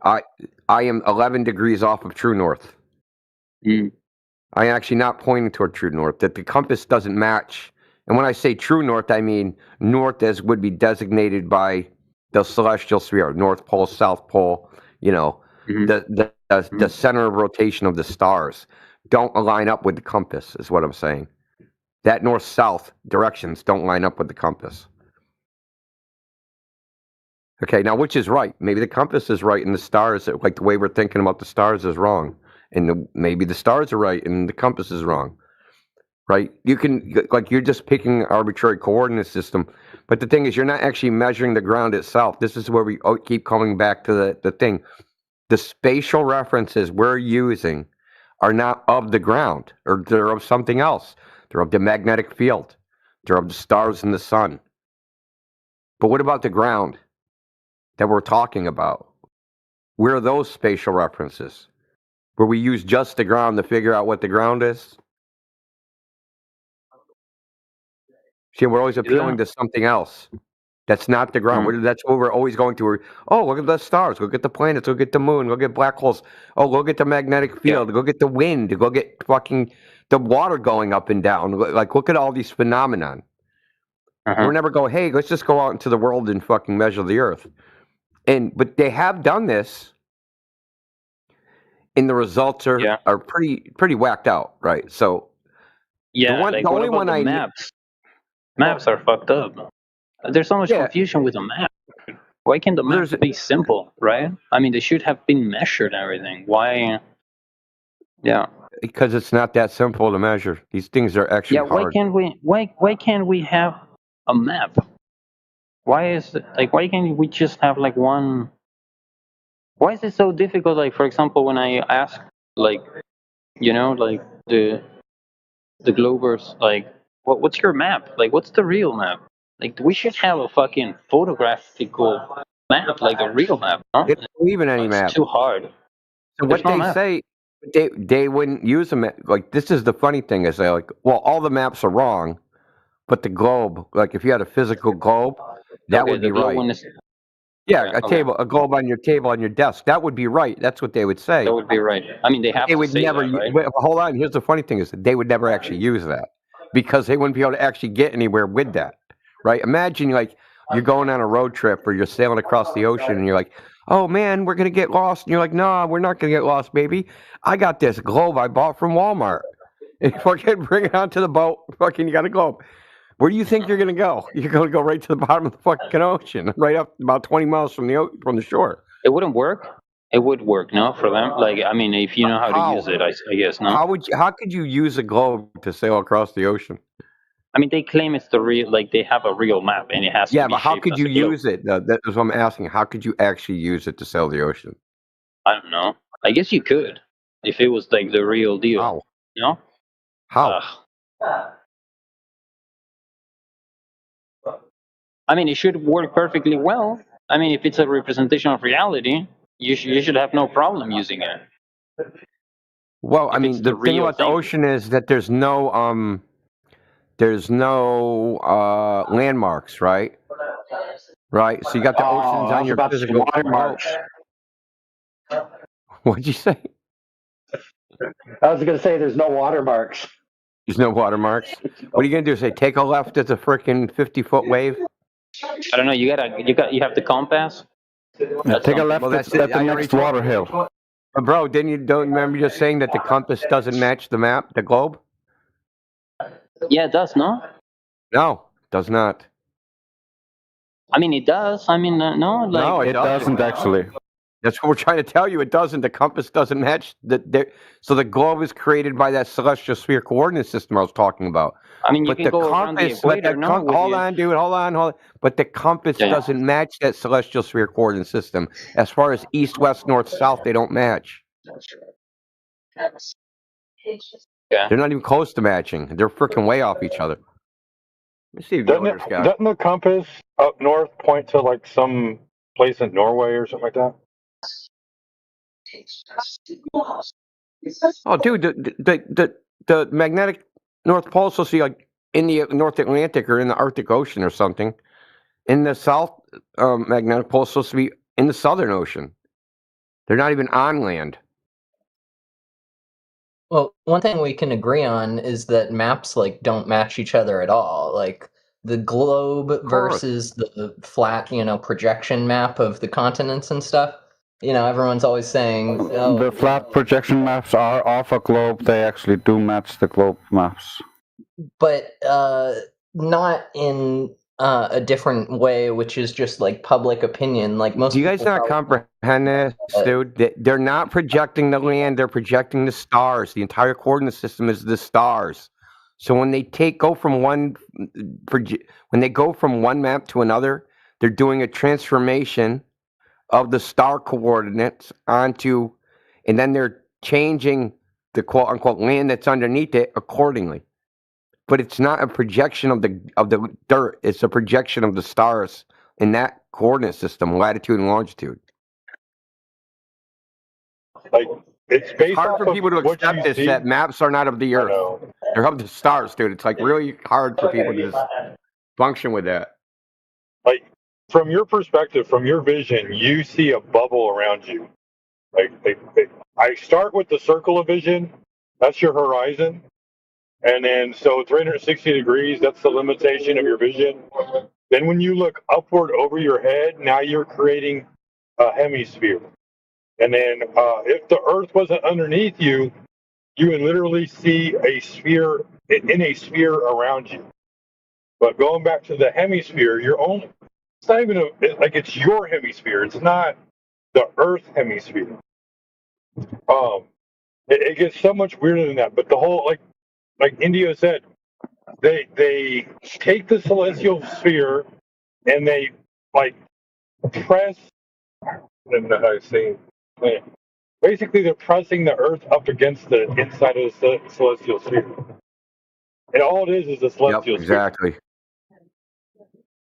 I am 11 degrees off of true north. I am actually not pointing toward true north. That the compass doesn't match. And when I say true north, I mean north as would be designated by the celestial sphere, North Pole, South Pole, the center of rotation of the stars don't line up with the compass, is what I'm saying. That north-south directions don't line up with the compass. Okay, now which is right? Maybe the compass is right and the stars, like the way we're thinking about the stars, is wrong. And maybe the stars are right and the compass is wrong. Right? You can, you're just picking an arbitrary coordinate system. But the thing is, you're not actually measuring the ground itself. This is where we keep coming back to the thing. The spatial references we're using are not of the ground, or they're of something else. They're of the magnetic field. They're of the stars and the sun. But what about the ground that we're talking about? Where are those spatial references? Where we use just the ground to figure out what the ground is? See, we're always appealing to something else. That's not the ground. That's what we're always going to. Oh, look at the stars. Look at the planets. Look at the moon. Look at black holes. Oh, look at the magnetic field. Look at the wind. Look at fucking the water going up and down. Look at all these phenomenon. We're never going, hey, let's just go out into the world and fucking measure the earth. But they have done this, and the results are pretty whacked out, right? So the only one I maps are fucked up. There's so much confusion with a map. Why can't the map be simple, right? I mean, they should have been measured and everything. Why? Yeah. Because it's not that simple to measure. These things are actually hard. Why can't we have a map? Why can't we just have one? Why is it so difficult? Like, for example, when I ask, the Globers, what's your map? What's the real map? We should have a fucking photographical map, like a real map. Huh? They don't believe in any map. It's too hard. So what they say, they wouldn't use a map. This is the funny thing is they're well, all the maps are wrong, but the globe, if you had a physical globe, that would be right. A globe on your table on your desk, that would be right. That's what they would say. That would be right. I mean, they would never. That, right? Hold on. Here's the funny thing is that they would never actually use that because they wouldn't be able to actually get anywhere with that. Right? Imagine you're going on a road trip or you're sailing across the ocean and you're like, oh man, we're gonna get lost. And you're like, no, we're not gonna get lost, baby. I got this globe I bought from Walmart. And fucking bring it onto the boat. Fucking, you got a globe. Where do you think you're gonna go? You're gonna go right to the bottom of the fucking ocean, right up about 20 miles from the shore. It wouldn't work. It would work, no, for them. I mean, if you know how to use it, I guess, no. How could you use a globe to sail across the ocean? I mean, they claim it's the real, they have a real map, and it has to be. Yeah, but how could you use it? That is what I'm asking. How could you actually use it to sail the ocean? I don't know. I guess you could, if it was the real deal. How? You know? How? I mean, it should work perfectly well. I mean, if it's a representation of reality, you should have no problem using it. Well, I mean, the thing about the ocean is that there's no landmarks, right? Right. So you got the oceans on your physical watermarks. What'd you say? I was going to say there's no watermarks. There's no watermarks. What are you going to do? Say take a left at a freaking 50-foot wave? I don't know. You have the compass. Yeah, take a left at the next water hill. But bro, don't remember just saying that the compass doesn't match the map, the globe? Yeah, it does, no? No, it does not. I mean, it does. I mean, no, no, it doesn't actually. That's what we're trying to tell you. It doesn't. The compass doesn't match. So the globe is created by that celestial sphere coordinate system I was talking about. I mean, you But can the go around the compass, but equator, that no? With hold the, on, dude, hold on. But the compass yeah, yeah. doesn't match that celestial sphere coordinate system. As far as east, west, north, south, they don't match. Yeah. They're not even close to matching. They're freaking way off each other. Let me see if Yoder's got. Doesn't the compass up north point to like some place in Norway or something like that? Oh, dude, the magnetic North Pole is supposed to be like in the North Atlantic or in the Arctic Ocean or something. In the South magnetic pole is supposed to be in the Southern Ocean. They're not even on land. Well, one thing we can agree on is that maps like don't match each other at all. Like the globe versus the flat, projection map of the continents and stuff. Everyone's always saying, "Oh, The flat projection maps are off a globe. They actually do match the globe maps. but not in a different way, which is just like public opinion. Like most. Do you guys people not probably- comprehend this, dude? They're not projecting the land; they're projecting the stars. The entire coordinate system is the stars. So when they go from one map to another, they're doing a transformation of the star coordinates onto, and then they're changing the quote unquote land that's underneath it accordingly. But it's not a projection of the dirt; it's a projection of the stars in that coordinate system, latitude and longitude. Like it's based hard off for people to of what accept you this see. that maps are not of the earth; they're of the stars, dude. It's like really hard for people to just function with that. Like from your perspective, from your vision, you see a bubble around you. Like I start with the circle of vision. That's your horizon. And then, so 360 degrees, that's the limitation of your vision. Then when you look upward over your head, now you're creating a hemisphere. And then if the Earth wasn't underneath you, you would literally see a sphere in a sphere around you. But going back to the hemisphere, it's not even it's your hemisphere. It's not the Earth hemisphere. It gets so much weirder than that. But the whole, like India said, they take the celestial sphere and they press. I don't know how to say it. Basically, they're pressing the Earth up against the inside of the celestial sphere, and all it is a celestial exactly. sphere.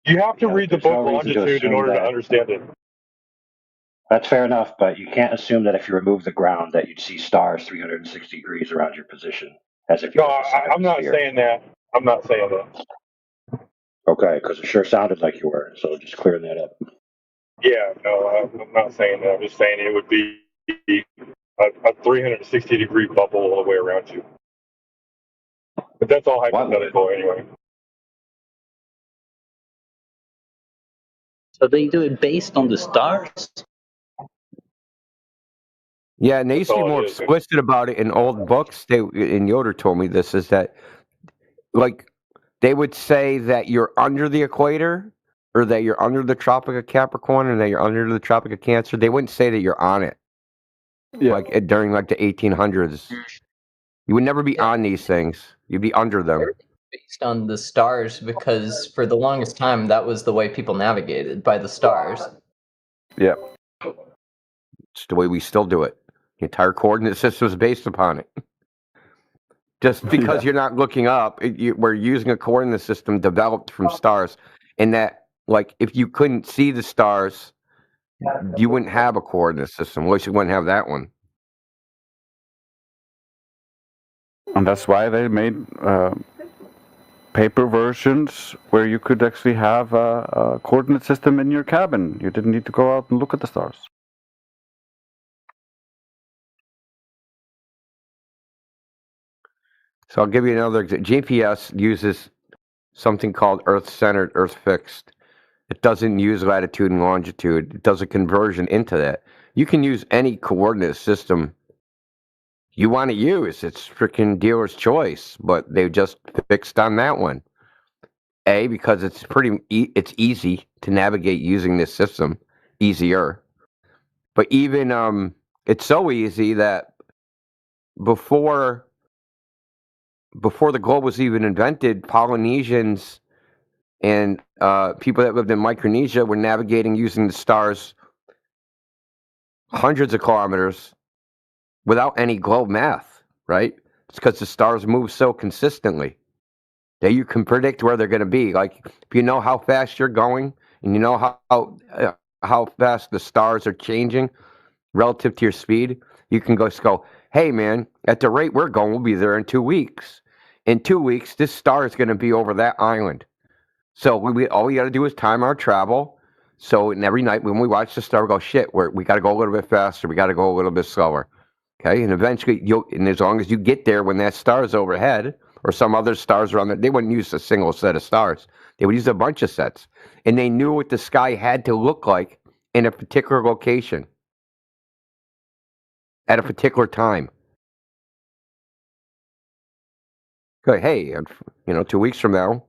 You have to read the book Longitude in order to understand it. That's fair enough, but you can't assume that if you remove the ground that you'd see stars 360 degrees around your position. As if I'm not saying that. I'm not saying that. Okay, because it sure sounded like you were, so just clearing that up. Yeah, no, I'm not saying that. I'm just saying it would be a 360 degree bubble all the way around you. But that's all hypothetical anyway. So they do it based on the stars? Yeah, and they used to be more explicit about it in old books. And Yoder told me this, is that like they would say that you're under the equator, or that you're under the Tropic of Capricorn, or that you're under the Tropic of Cancer. They wouldn't say that you're on it. Yeah. Like during the 1800s, you would never be on these things. You'd be under them. Based on the stars, because for the longest time that was the way people navigated, by the stars. Yeah. It's the way we still do it. The entire coordinate system is based upon it. Just because you're not looking up, we're using a coordinate system developed from stars. And that, like, if you couldn't see the stars, you wouldn't have a coordinate system. At least you wouldn't have that one. And that's why they made paper versions where you could actually have a coordinate system in your cabin. You didn't need to go out and look at the stars. So I'll give you another example. GPS uses something called Earth-centered, Earth-fixed. It doesn't use latitude and longitude. It does a conversion into that. You can use any coordinate system you want to use. It's freaking dealer's choice, but they just fixed on that one. Because it's it's easy to navigate using this system, easier. But even it's so easy that before the globe was even invented, Polynesians and people that lived in Micronesia were navigating using the stars hundreds of kilometers without any globe math, right? It's because the stars move so consistently that you can predict where they're going to be. Like if you know how fast you're going and you know how fast the stars are changing relative to your speed, you can just go, hey man, at the rate we're going, we'll be there in 2 weeks. In 2 weeks, this star is going to be over that island. So all we got to do is time our travel. So every night when we watch the star, we go, shit, we got to go a little bit faster. We got to go a little bit slower. Okay, and eventually, and as long as you get there when that star is overhead, or some other stars around there, they wouldn't use a single set of stars. They would use a bunch of sets. And they knew what the sky had to look like in a particular location at a particular time. Okay, hey, 2 weeks from now,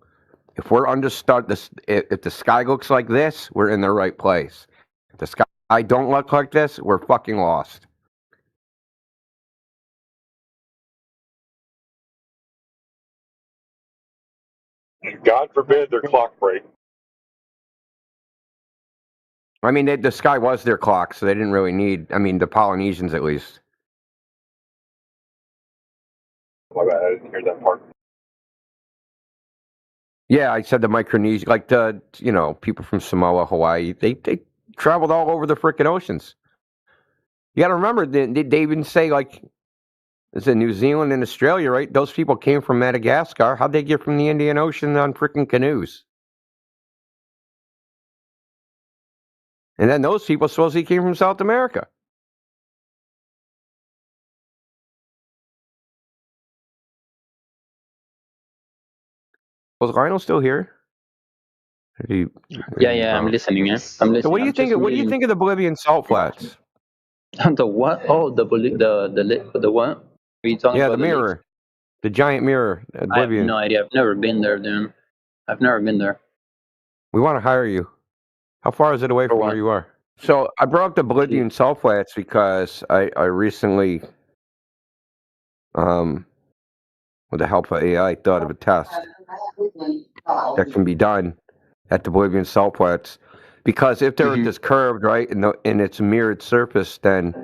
if we're if the sky looks like this, we're in the right place. If the sky don't look like this, we're fucking lost. God forbid their clock break. I mean, the sky was their clock, so they didn't really need. I mean, the Polynesians at least. My bad, I didn't hear that part. Yeah, I said the Micronesia, like the people from Samoa, Hawaii, they traveled all over the frickin' oceans. You got to remember, they even say like, it's in New Zealand and Australia, right? Those people came from Madagascar. How'd they get from the Indian Ocean on frickin' canoes? And then those people supposedly came from South America. Was Lionel still here? Yeah, I'm listening. Yeah, I'm listening. So what do you think? What do you think of the Bolivian salt flats? The what? Oh, the what? Are you talking about the mirror, the giant mirror at I have Bolivian. no idea. I've never been there, dude. I've never been there. We want to hire you. How far is it away from where you are? So I brought up the Bolivian salt flats because I recently, with the help of AI, thought of a test that can be done at the Bolivian salt flats. Because if they're just curved, right, and it's a mirrored surface, then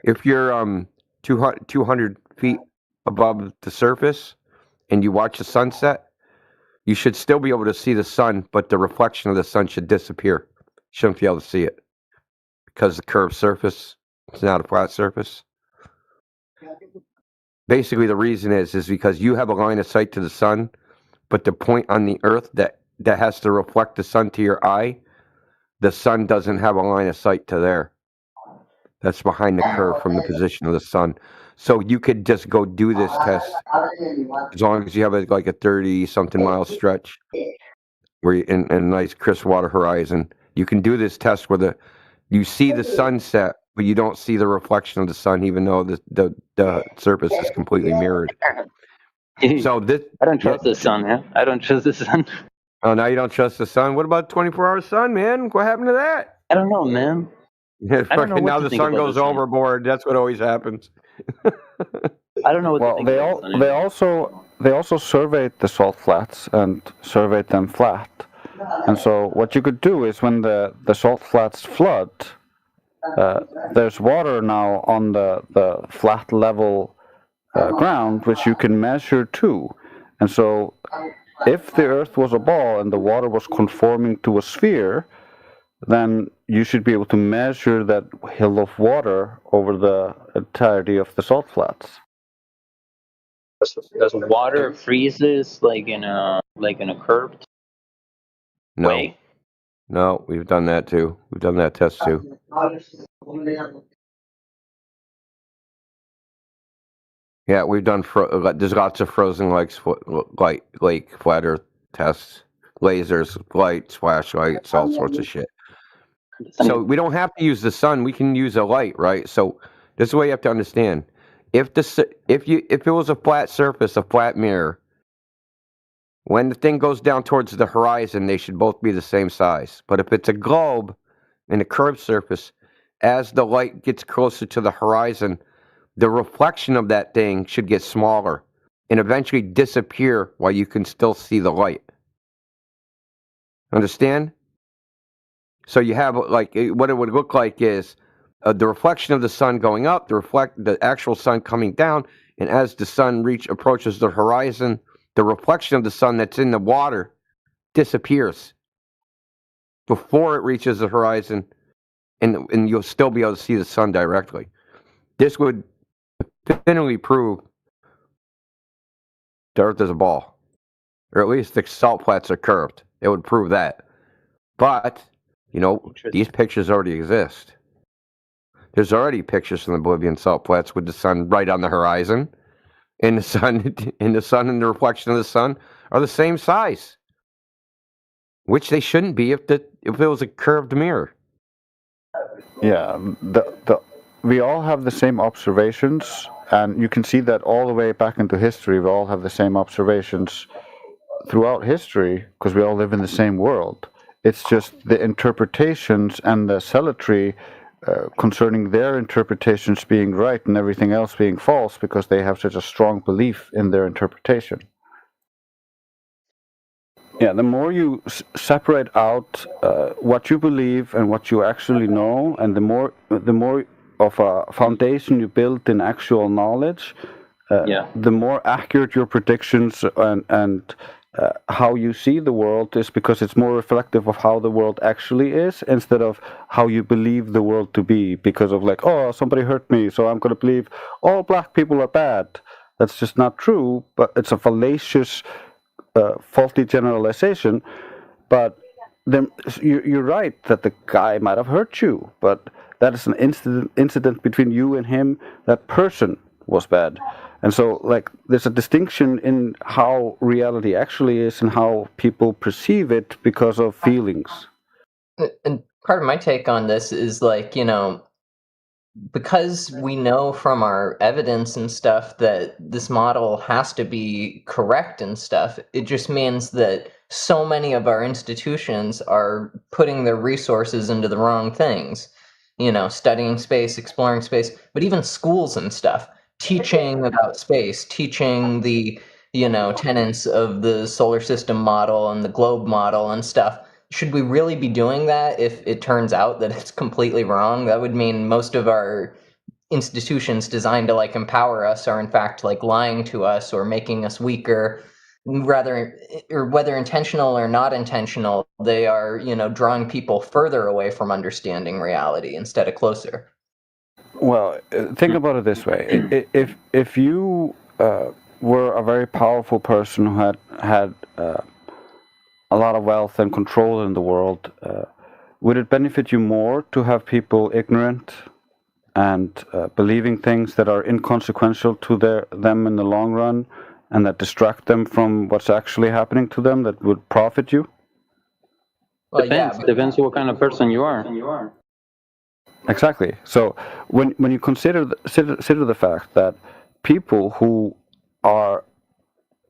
if you're 200 feet above the surface and you watch the sunset, you should still be able to see the sun, but the reflection of the sun should disappear. You shouldn't be able to see it because the curved surface, it's not a flat surface. Basically, the reason is because you have a line of sight to the sun, but the point on the earth that has to reflect the sun to your eye, the sun doesn't have a line of sight to there. That's behind the curve from the position of the sun. So you could just go do this test as long as you have like a 30-something mile stretch where you, in a nice crisp water horizon. You can do this test where you see the sunset, but you don't see the reflection of the sun, even though the surface is completely mirrored. So this, I don't trust the sun, man. I don't trust the sun. Oh, now you don't trust the sun? What about 24-hour sun, man? What happened to that? I don't know, man. Yeah, I don't know what now to the think sun about goes the sun. overboard. That's what always happens. I don't know what to think about the sun. they also surveyed the salt flats and surveyed them flat. And so what you could do is when the salt flats flood, there's water now on the flat level ground, which you can measure too. And so if the earth was a ball and the water was conforming to a sphere, then you should be able to measure that hill of water over the entirety of the salt flats. Does water freezes like in a curved No. way? No, we've done that too. We've done that test too. Yeah, we've done. There's lots of frozen lake flat Earth tests, lasers, lights, flashlights, all sorts of shit. So we don't have to use the sun. We can use a light, right? So this is the way you have to understand. If it was a flat surface, a flat mirror, when the thing goes down towards the horizon, they should both be the same size. But if it's a globe and a curved surface, as the light gets closer to the horizon, the reflection of that thing should get smaller and eventually disappear while you can still see the light. Understand? So you have like what it would look like is the reflection of the sun going up, the actual sun coming down, and as the sun approaches the horizon, the reflection of the sun that's in the water disappears before it reaches the horizon, and you'll still be able to see the sun directly. This would definitively prove the Earth is a ball, or at least the salt flats are curved. It would prove that. But these pictures already exist. There's already pictures from the Bolivian salt flats with the sun right on the horizon, and the sun and the reflection of the sun are the same size, which they shouldn't be if it was a curved mirror. Yeah, we all have the same observations, and you can see that all the way back into history. We all have the same observations throughout history because we all live in the same world. It's just the interpretations and the zealotry concerning their interpretations being right and everything else being false because they have such a strong belief in their interpretation. Yeah, the more you separate out what you believe and what you actually know, and the more of a foundation you build in actual knowledge, the more accurate your predictions and how you see the world is, because it's more reflective of how the world actually is instead of how you believe the world to be, because of like, oh, somebody hurt me, so I'm going to believe all black people are bad. That's just not true, but it's a fallacious, faulty generalization. But then you're right that the guy might have hurt you, but that is an incident between you and him. That person was bad. And so, like, there's a distinction in how reality actually is and how people perceive it because of feelings. And part of my take on this is like, because we know from our evidence and stuff that this model has to be correct and stuff, it just means that so many of our institutions are putting their resources into the wrong things. Studying space, exploring space, but even schools and stuff. Teaching about space, teaching the, tenets of the solar system model and the globe model and stuff. Should we really be doing that if it turns out that it's completely wrong? That would mean most of our institutions designed to empower us are in fact lying to us or making us weaker. Rather, or whether intentional or not intentional, they are, drawing people further away from understanding reality instead of closer. Well, think about it this way: if you were a very powerful person who had a lot of wealth and control in the world, would it benefit you more to have people ignorant and believing things that are inconsequential to them in the long run, and that distract them from what's actually happening to them, that would profit you? Well, depends what kind of person you are. Exactly. So when you consider the fact that people who are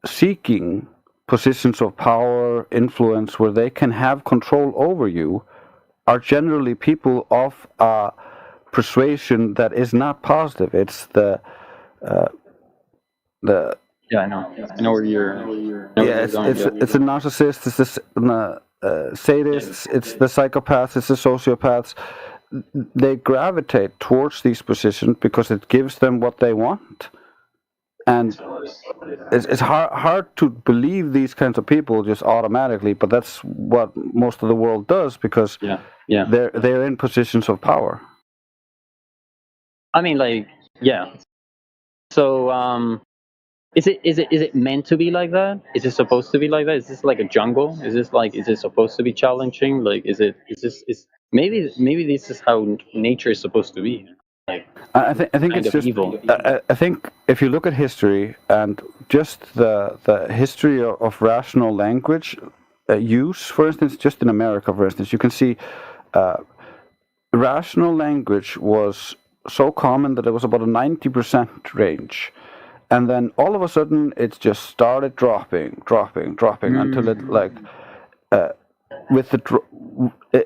seeking positions of power, influence, where they can have control over you, are generally people of a persuasion that is not positive. It's the Yeah, I know. I know where you're. it's a narcissist. It's the sadists. It's the psychopaths. It's the sociopaths. They gravitate towards these positions because it gives them what they want, and it's hard to believe these kinds of people just automatically. But that's what most of the world does because they're in positions of power. I mean, So, is it meant to be like that? Is it supposed to be like that? Is this like a jungle? Is it supposed to be challenging? Maybe this is how nature is supposed to be. I think it's just evil. I think if you look at history and just the history of rational language use, for instance, just in America, for instance, you can see rational language was so common that it was about a 90% range. And then all of a sudden, it just started dropping until it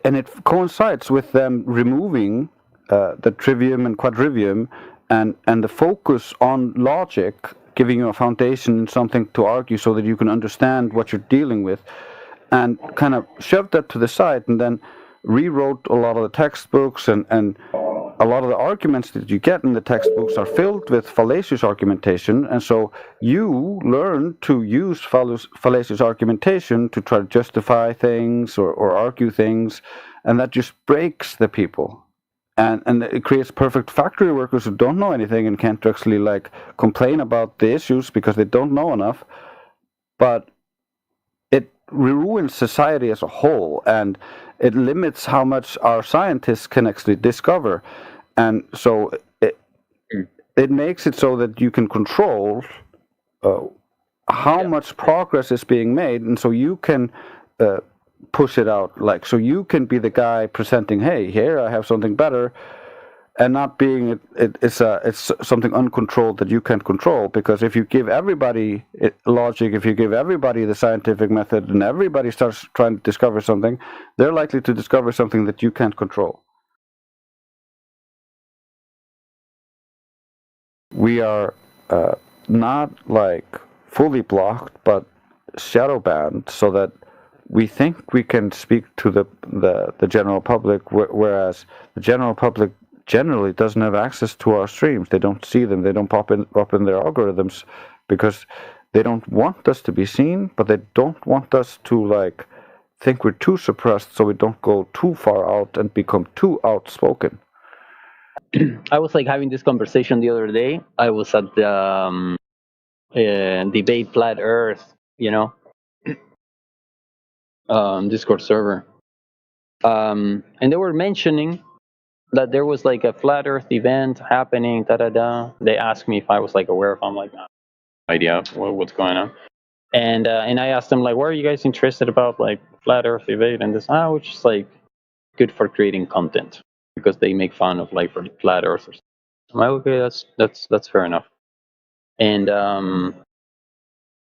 and it coincides with them removing the trivium and quadrivium, and the focus on logic, giving you a foundation, something to argue so that you can understand what you're dealing with, and kind of shoved that to the side, and then rewrote a lot of the textbooks, and a lot of the arguments that you get in the textbooks are filled with fallacious argumentation, and so you learn to use fallacious argumentation to try to justify things or argue things, and that just breaks the people. And it creates perfect factory workers who don't know anything and can't actually like complain about the issues because they don't know enough. But it ruins society as a whole, and it limits how much our scientists can actually discover. And so it makes it so that you can control how much progress is being made, and so you can push it out, like, so you can be the guy presenting, hey, here I have something better, and not being it's something uncontrolled that you can't control. Because if you give everybody logic, if you give everybody the scientific method, and everybody starts trying to discover something, they're likely to discover something that you can't control. We are not like fully blocked, but shadow banned, so that we think we can speak to the general public, whereas the general public generally doesn't have access to our streams. They don't see them. They don't pop in their algorithms because they don't want us to be seen, but they don't want us to like think we're too suppressed, so we don't go too far out and become too outspoken. I was like having this conversation the other day. I was at the debate flat Earth, Discord server, and they were mentioning that there was like a flat Earth event happening. They asked me if I was like aware of. I'm like, no idea what's going on. And I asked them like, why are you guys interested about like flat Earth event and this? Which is like good for creating content because they make fun of like flat Earthers. I'm like, okay, that's fair enough. And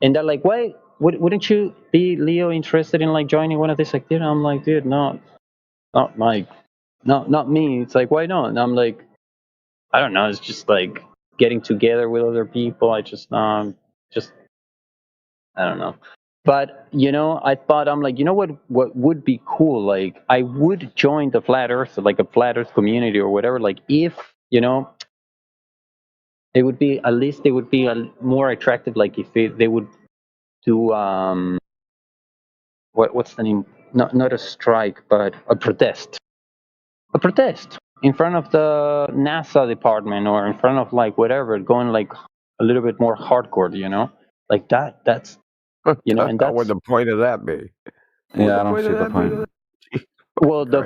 they're like, why? Wouldn't you be, Leo, interested in like joining one of these activities? I'm like, dude, not me. It's like, why not? And I'm like, I don't know. It's just like getting together with other people. I don't know. But I thought, I'm like, what would be cool? Like, I would join the flat Earth, like a flat Earth community or whatever. Like, if it would be more attractive. Like, if they would do what's the name? Not a strike, but a protest. A protest in front of the NASA department or in front of like whatever, going like a little bit more hardcore, like that. That's and that's what the point of that be. Yeah, I don't see the point. Well, the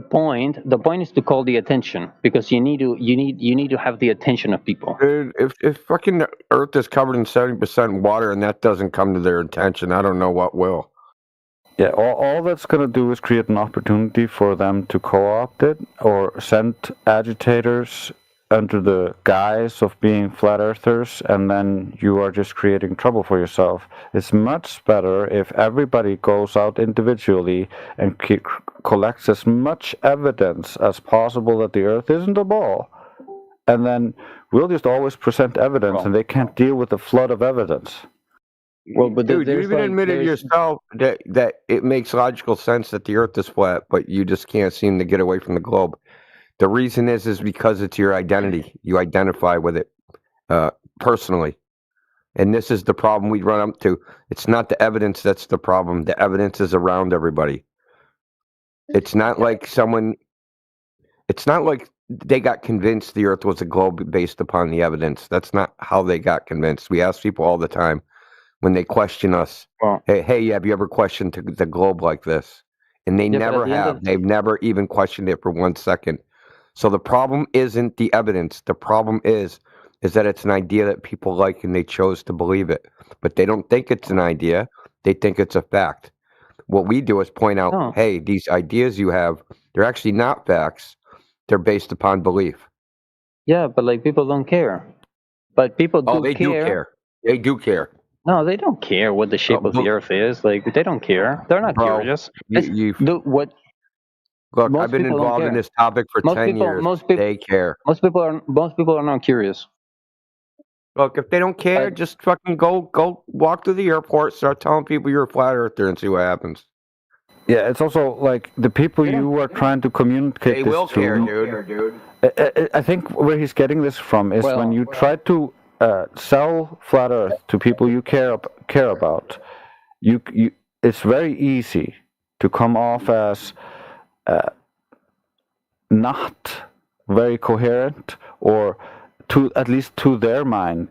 point is to call the attention, because you need to have the attention of people. Dude, if fucking Earth is covered in 70% water and that doesn't come to their attention, I don't know what will. Yeah, all that's going to do is create an opportunity for them to co-opt it or send agitators under the guise of being flat earthers, and then you are just creating trouble for yourself. It's much better if everybody goes out individually and collects as much evidence as possible that the Earth isn't a ball. And then we'll just always present evidence, and they can't deal with the flood of evidence. Well, but dude, you even admitted yourself that it makes logical sense that the Earth is flat, but you just can't seem to get away from the globe. The reason is because it's your identity. You identify with it personally. And this is the problem we run up to. It's not the evidence that's the problem. The evidence is around everybody. It's not like they got convinced the Earth was a globe based upon the evidence. That's not how they got convinced. We ask people all the time when they question us, hey, have you ever questioned the globe like this? And they never have. They've never even questioned it for 1 second. So the problem isn't the evidence. The problem is that it's an idea that people like and they chose to believe it. But they don't think it's an idea. They think it's a fact. What we do is point out, hey, these ideas you have, they're actually not facts. They're based upon belief. Yeah, but like people don't care. But people do they do care. They do care. No, they don't care what the shape of the Earth is. Like, they don't care. They're not curious. Look, most I've been people don't involved in care. this topic for Most 10 people, years. most people, They care. most people are not curious. Look, if they don't care, But just fucking go walk through the airport, start telling people you're a flat earther, and see what happens. Yeah, it's also like the people you were trying to communicate They this will care, to. dude. I think where he's getting this from is when you try to sell flat Earth to people you care about. It's very easy to come off as not very coherent, or at least to their mind.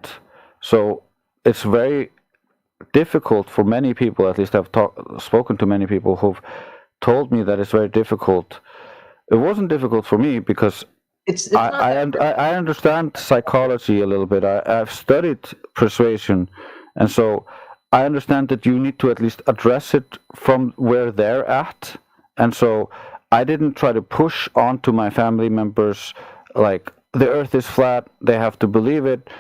So it's very difficult for many people. At least I've spoken to many people who've told me that it's very difficult. It wasn't difficult for me because I understand psychology a little bit. I've studied persuasion, and so I understand that you need to at least address it from where they're at. And so I didn't try to push onto my family members like the Earth is flat, they have to believe it.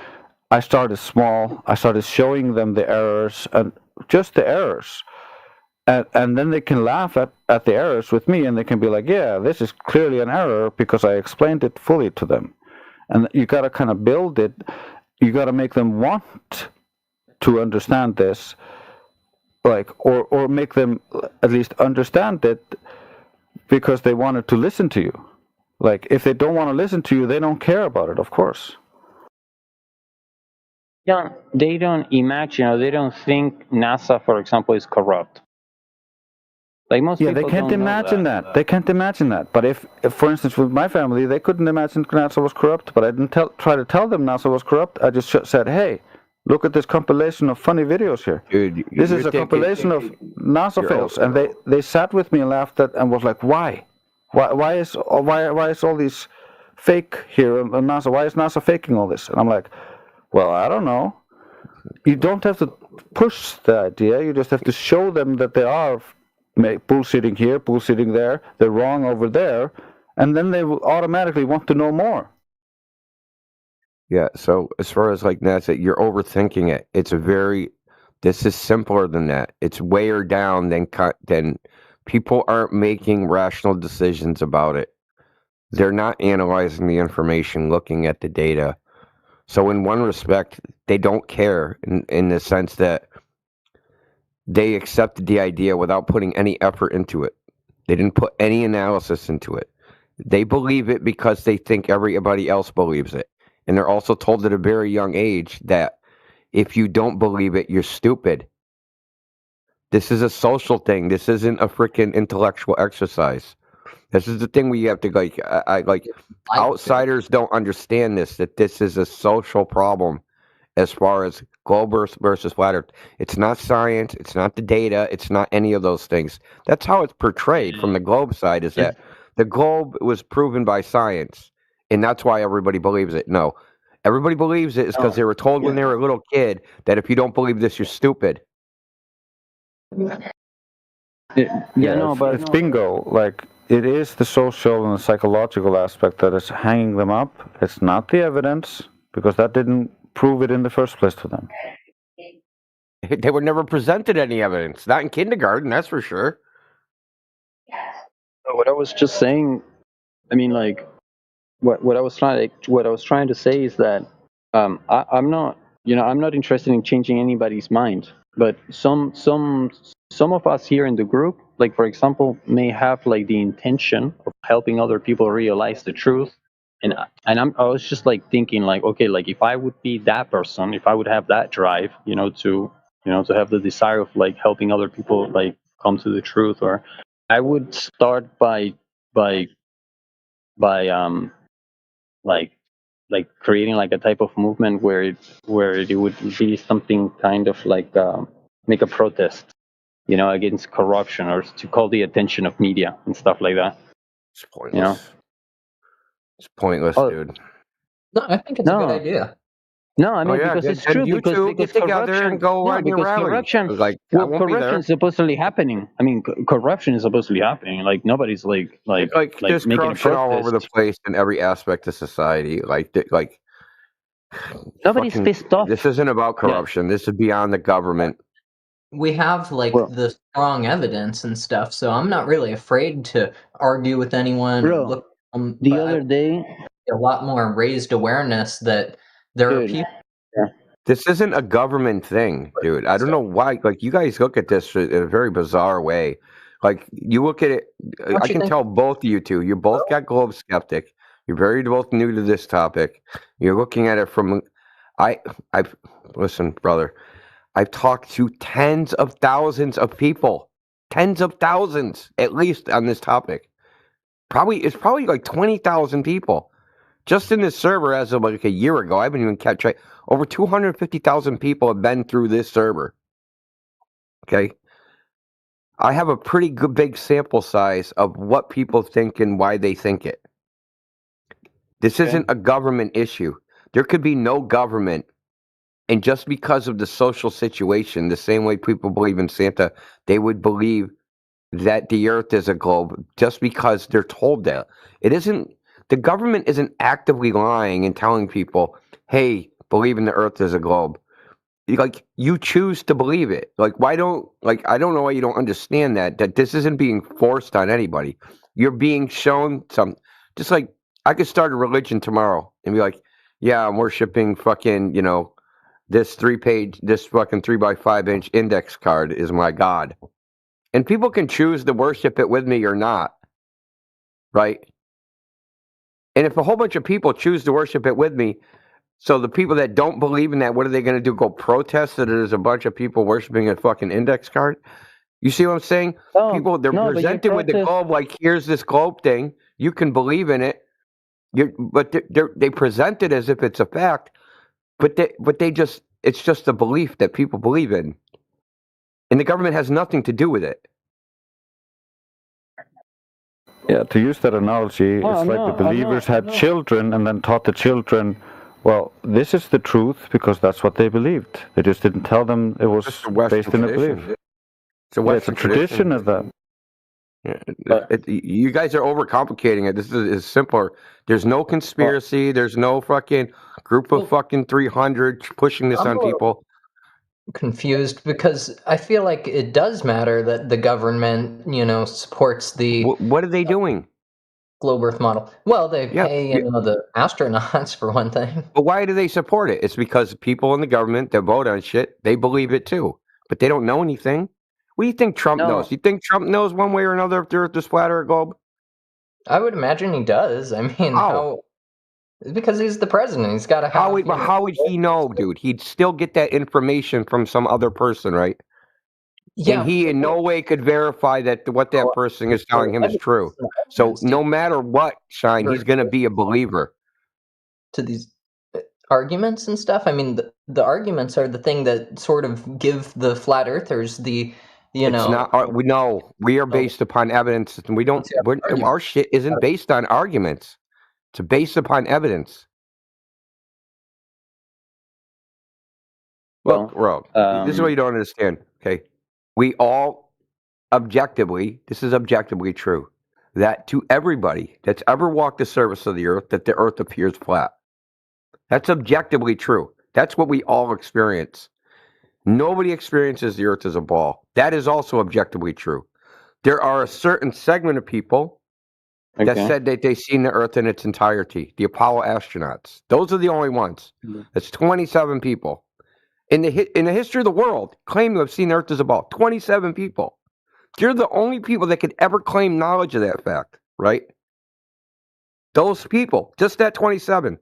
I started small. I started showing them the errors, and just the errors. And then they can laugh at the errors with me, and they can be like, yeah, this is clearly an error because I explained it fully to them. And you got to kind of build it. You got to make them want to understand this, like, or make them at least understand it because they wanted to listen to you. Like, if they don't want to listen to you, they don't care about it, of course. yeah, they don't imagine, or they don't think NASA, for example, is corrupt. Like most Yeah, people they can't don't know imagine that. They can't imagine that. But if, for instance, with my family, they couldn't imagine NASA was corrupt, but I didn't try to tell them NASA was corrupt. I just said, hey, look at this compilation of funny videos here. Dude, this is a compilation of NASA fails. And they sat with me and laughed at and was like, why? Why is all these fake here on NASA? Why is NASA faking all this? And I'm like, well, I don't know. You don't have to push the idea. You just have to show them that they are bullshitting here, bullshitting there. They're wrong over there. And then they will automatically want to know more. Yeah, so as far as like NASA, you're overthinking it. This is simpler than that. It's weighed down than people aren't making rational decisions about it. They're not analyzing the information, looking at the data. So in one respect, they don't care in the sense that they accepted the idea without putting any effort into it. They didn't put any analysis into it. They believe it because they think everybody else believes it. And they're also told at a very young age that if you don't believe it, you're stupid. This is a social thing. This isn't a freaking intellectual exercise. This is the thing where you have to outsiders don't understand that this is a social problem as far as globe Earth versus flat Earth. It's not science. It's not the data. It's not any of those things. That's how it's portrayed from the globe side, is that the globe was proven by science, and that's why everybody believes it. No, everybody believes it is because they were told when they were a little kid that if you don't believe this, you're stupid. It's bingo. Like, it is the social and the psychological aspect that is hanging them up. It's not the evidence, because that didn't prove it in the first place to them. They were never presented any evidence. Not in kindergarten, that's for sure. What I was just saying, I mean, like, what I was trying to say is that I'm not interested in changing anybody's mind, but some of us here in the group, like for example, may have like the intention of helping other people realize the truth, and I was just like thinking like, okay, like if I would be that person, if I would have that drive, to have the desire of like helping other people like come to the truth, or I would start by like creating like a type of movement where it would be something kind of like make a protest, against corruption, or to call the attention of media and stuff like that. It's pointless. It's pointless, dude. No, I think it's a good idea. No, I mean, because it's true. You two get together and go on your rally. Corruption, corruption is supposedly happening. I mean, corruption is supposedly happening. Like nobody's like there's making corruption a all over the place in every aspect of society. Nobody's pissed off. This isn't about corruption. This is beyond the government. we have like the strong evidence and stuff, so I'm not really afraid to argue with anyone. Bro, Look, the other day, a lot more raised awareness that there are people. This isn't a government thing, dude. I don't know why. Like, you guys look at this in a very bizarre way. Like, you look at it. I can tell both of you two. You both got globe skeptic. You're very both new to this topic. You're looking at it from. I've listen, brother. I've talked to tens of thousands of people, tens of thousands at least on this topic. It's probably like 20,000 people just in this server as of like a year ago. I haven't even kept track. Over 250,000 people have been through this server. Okay. I have a pretty good big sample size of what people think and why they think it. This isn't a government issue. There could be no government. And just because of the social situation, the same way people believe in Santa, they would believe that the earth is a globe just because they're told that. It isn't, the government isn't actively lying and telling people, hey, believe in the earth is a globe. Like, you choose to believe it. Like, I don't know why you don't understand that this isn't being forced on anybody. You're being shown some, just like I could start a religion tomorrow and be like, yeah, I'm worshiping fucking, this fucking 3x5 index card is my God. And people can choose to worship it with me or not. Right? And if a whole bunch of people choose to worship it with me, so the people that don't believe in that, what are they going to do? Go protest that there's a bunch of people worshiping a fucking index card? You see what I'm saying? People, they're presented with the globe like, here's this globe thing. You can believe in it. But they present it as if it's a fact. But it's just a belief that people believe in. And the government has nothing to do with it. Yeah, to use that analogy, it's like the believers had children and then taught the children, well, this is the truth because that's what they believed. They just didn't tell them it was based in a belief. It's a tradition of that. Yeah, you guys are overcomplicating it. This is simpler. There's no conspiracy. There's no fucking group of fucking 300 pushing this on people. Confused because I feel like it does matter that the government, supports the. What are they doing? Globe Earth model. Well, they pay the astronauts for one thing. But why do they support it? It's because people in the government that vote on shit, they believe it too, but they don't know anything. What do you think Trump knows? You think Trump knows one way or another if the Earth is flat or a globe? I would imagine he does. I mean, how? Because he's the president. He's got to have. How would he know, dude? He'd still get that information from some other person, right? Yeah. And he in no way could verify that what that person is telling him is true. So no matter what, Shine, he's going to be a believer. To these arguments and stuff. I mean, the arguments are the thing that sort of give the flat earthers the. It's not. We are based upon evidence, and we don't. Our shit isn't based on arguments. It's based upon evidence. Look, Rogue, this is what you don't understand. Okay, we all this is objectively true, that to everybody that's ever walked the surface of the earth, that the earth appears flat. That's objectively true. That's what we all experience. Nobody experiences the earth as a ball. That is also objectively true. There are a certain segment of people that said that they've seen the earth in its entirety. The Apollo astronauts. Those are the only ones. That's 27 people. In the history of the world, claim to have seen the earth as a ball. 27 people. You're the only people that could ever claim knowledge of that fact, right? Those people, just that 27.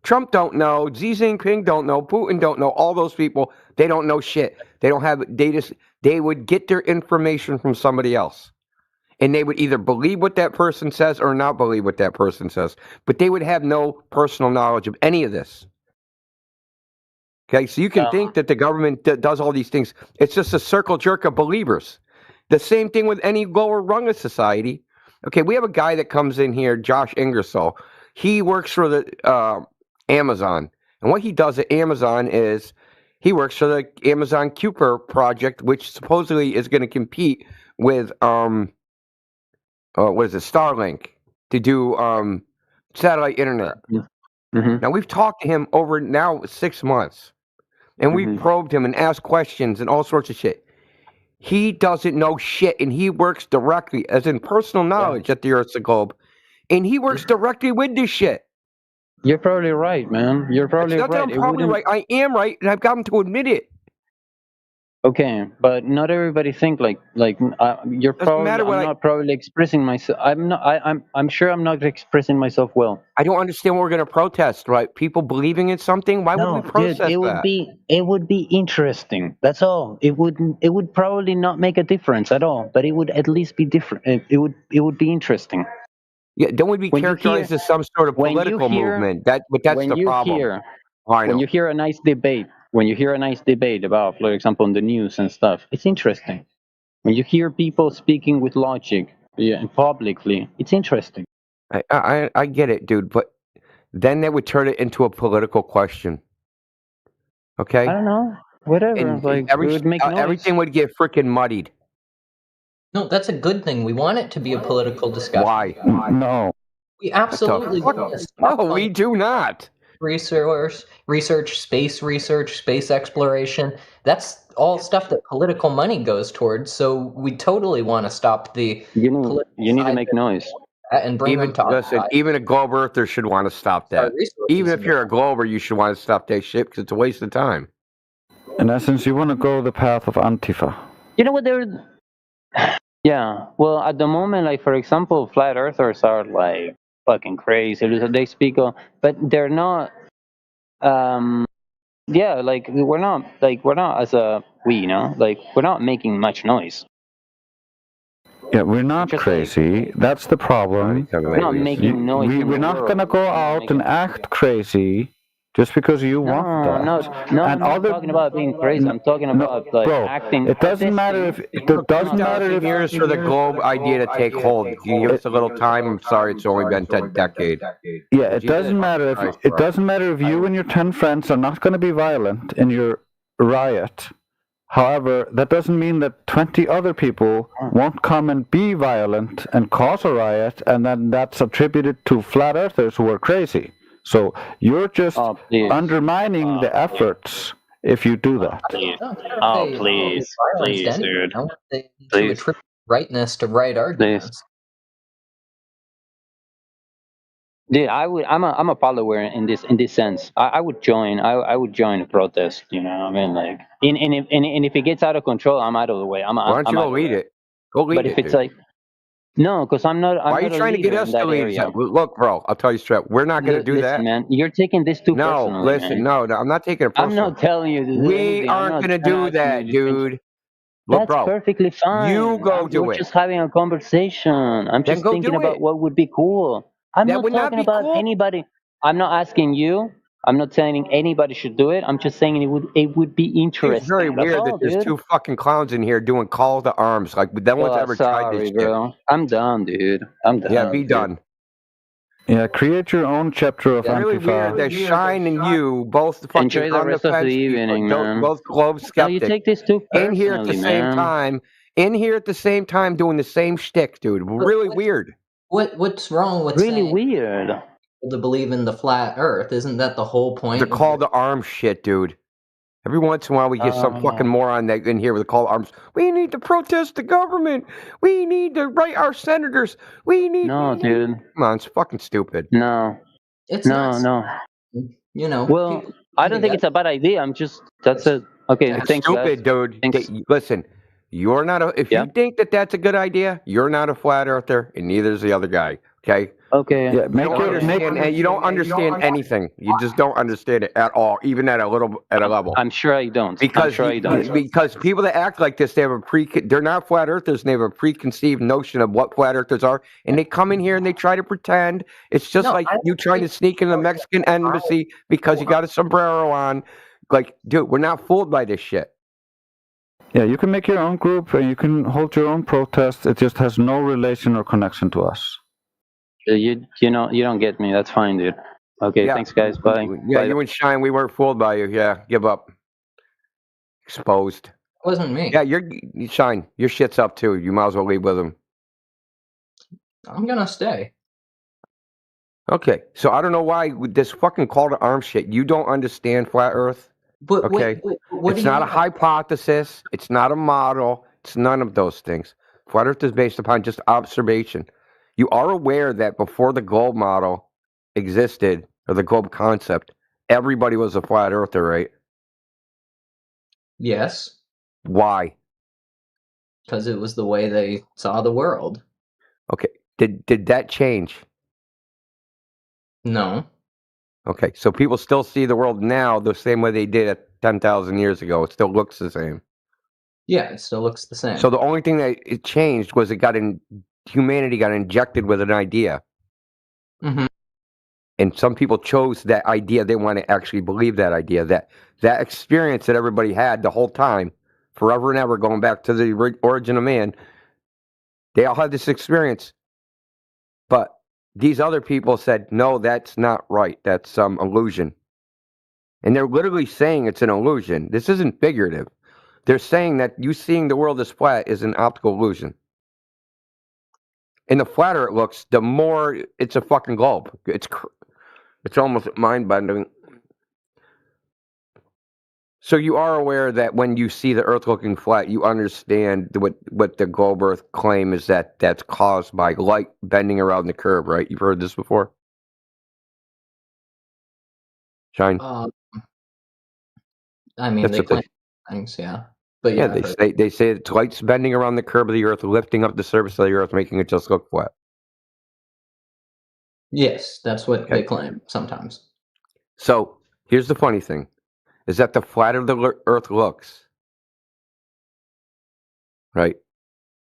Trump don't know, Xi Jinping don't know, Putin don't know, all those people, they don't know shit. They would get their information from somebody else. And they would either believe what that person says or not believe what that person says. But they would have no personal knowledge of any of this. Okay, so you can think that the government does all these things. It's just a circle jerk of believers. The same thing with any lower rung of society. Okay, we have a guy that comes in here, Josh Ingersoll. He works for the Amazon. And what he does at Amazon is he works for the Amazon Kuiper project, which supposedly is going to compete with Starlink to do satellite internet. Now we've talked to him over now 6 months, and we've probed him and asked questions and all sorts of shit. He doesn't know shit, and he works directly, as in personal knowledge, that the Earth's a globe, and he works directly with this shit. You're probably right, man. You're probably It's not that right. I'm probably right. I am right, and I've got him to admit it. Okay, but not everybody think like you're probably. matter what I'm not probably expressing myself. I'm not. I'm sure I'm not expressing myself well. I don't understand what we're going to protest, right? People believing in something? Why would we protest dude, that? it would be interesting. That's all. It would probably not make a difference at all, but it would at least be different. It would be interesting. Yeah, don't we be characterized as some sort of political movement? But that's the problem. When you hear a nice debate, about, for example, on the news and stuff, it's interesting. When you hear people speaking with logic, and publicly, it's interesting. I get it, dude, but then they would turn it into a political question. Okay? I don't know. Whatever. And it would make noise. everything would get freaking muddied. No, that's a good thing. We want it to be a political discussion. Why? No. We absolutely No, we do not. Research, space exploration. That's all stuff that political money goes towards. So we totally want to stop the. You need to make noise. And bring them to Listen, even a globe earther should want to stop that. Even if you're a glober, you should want to stop that shit because it's a waste of time. In essence, you want to go the path of Antifa. You know what they're. Yeah, well, at the moment, like, for example, flat earthers are like fucking crazy. They speak of, but they're not. Yeah, like we're not as a we're not making much noise. Yeah, we're not crazy. That's the problem. We're not making noise. We're not gonna go out and act crazy just because you want that. No, I'm not talking about being crazy. I'm talking about acting. It doesn't matter if years for the globe idea to take hold. You give us a little time. I'm sorry, it's only been 10 decades. Yeah, it doesn't matter if you and your 10 friends are not going to be violent in your riot. However, that doesn't mean that 20 other people won't come and be violent and cause a riot, and then that's attributed to flat earthers who are crazy. So you're just undermining the efforts if you do that. Please, dude. To attribute rightness to right arguments. Yeah, I'm a follower in this sense. I would join. I would join a protest. You know, I mean, like, and if it gets out of control, I'm out of the way. Why don't you go lead it? Go lead it. But if it's like, no, because I'm not. Why are you trying to get us to lead it? Look, bro, I'll tell you straight. We're not going to do that. Man, you're taking this too personally. No, listen, no, I'm not taking it personally. I'm not telling you. We aren't going to do that, dude. Look, That's bro, perfectly fine. You go do We're it. just having a conversation. I'm just thinking about what would be cool. I'm not talking about anybody. I'm not asking you. I'm not saying anybody should do it. I'm just saying it would be interesting. It's very weird that there's two fucking clowns in here doing call to arms. Like, no one's ever tried this bro. I'm done, dude. I'm done. Yeah, be done. Yeah, create your own chapter of Antifa. Really weird that Shine and you both fucking enjoy the rest of the evening, man. Both globe skeptics. No, you take this too personally, in here at the same time. In here at the same time, doing the same shtick, dude. Really weird. What's wrong with really weird to believe in the flat Earth? Isn't that the whole point? The call to arms shit, dude. Every once in a while, we get some fucking moron that in here with the call to arms. We need to protest the government. We need to write our senators. We need. No, dude. Come on, it's fucking stupid. No. It's no. You know. Well, I don't think it's a bad idea. I'm just. That's it. Okay. It's thanks, stupid, guys. dude. Listen. You're not a. If you think that that's a good idea, you're not a flat earther, and neither is the other guy. Okay. Okay. Yeah, you don't understand anything. You just don't understand it at all, even at a level. I'm sure I don't. Because people that act like this, they have they're not flat earthers, and they have a preconceived notion of what flat earthers are, and they come in here and they try to pretend. It's just like you trying to sneak in the Mexican embassy because you got a sombrero on. Like, dude, we're not fooled by this shit. Yeah, you can make your own group and you can hold your own protest. It just has no relation or connection to us. You don't get me. That's fine, dude. Okay, thanks, guys. Bye. Yeah, Bye. you and Shine, we weren't fooled by you. Yeah, give up. Exposed. It wasn't me. Yeah, Shine. Your shit's up too. You might as well leave with him. I'm gonna stay. Okay, so I don't know why with this fucking call to arms shit. You don't understand flat Earth. But okay, what it's not a hypothesis. It's not a model. It's none of those things. Flat Earth is based upon just observation. You are aware that before the globe model existed, or the globe concept, everybody was a flat earther, right? Yes. Why? Because it was the way they saw the world. Okay. Did that change? No. Okay. So people still see the world now the same way they did 10,000 years ago. It still looks the same. Yeah, it still looks the same. So the only thing that it changed was humanity got injected with an idea. Mm-hmm. And some people chose that idea. They want to actually believe that idea, that experience that everybody had the whole time, forever and ever, going back to the origin of man. They all had this experience. But these other people said, no, that's not right. That's some illusion. And they're literally saying it's an illusion. This isn't figurative. They're saying that you seeing the world as flat is an optical illusion. And the flatter it looks, the more it's a fucking globe. It's almost mind-bending. So you are aware that when you see the Earth looking flat, you understand what the globe Earth claim is, that's caused by light bending around the curve, right? You've heard this before? Shine? I mean, That's they what they- claim things, yeah. But Yeah, yeah, they say it's light's bending around the curve of the Earth, lifting up the surface of the Earth, making it just look flat. yes, that's what they claim sometimes. So here's the funny thing, is that the flatter the Earth looks, right,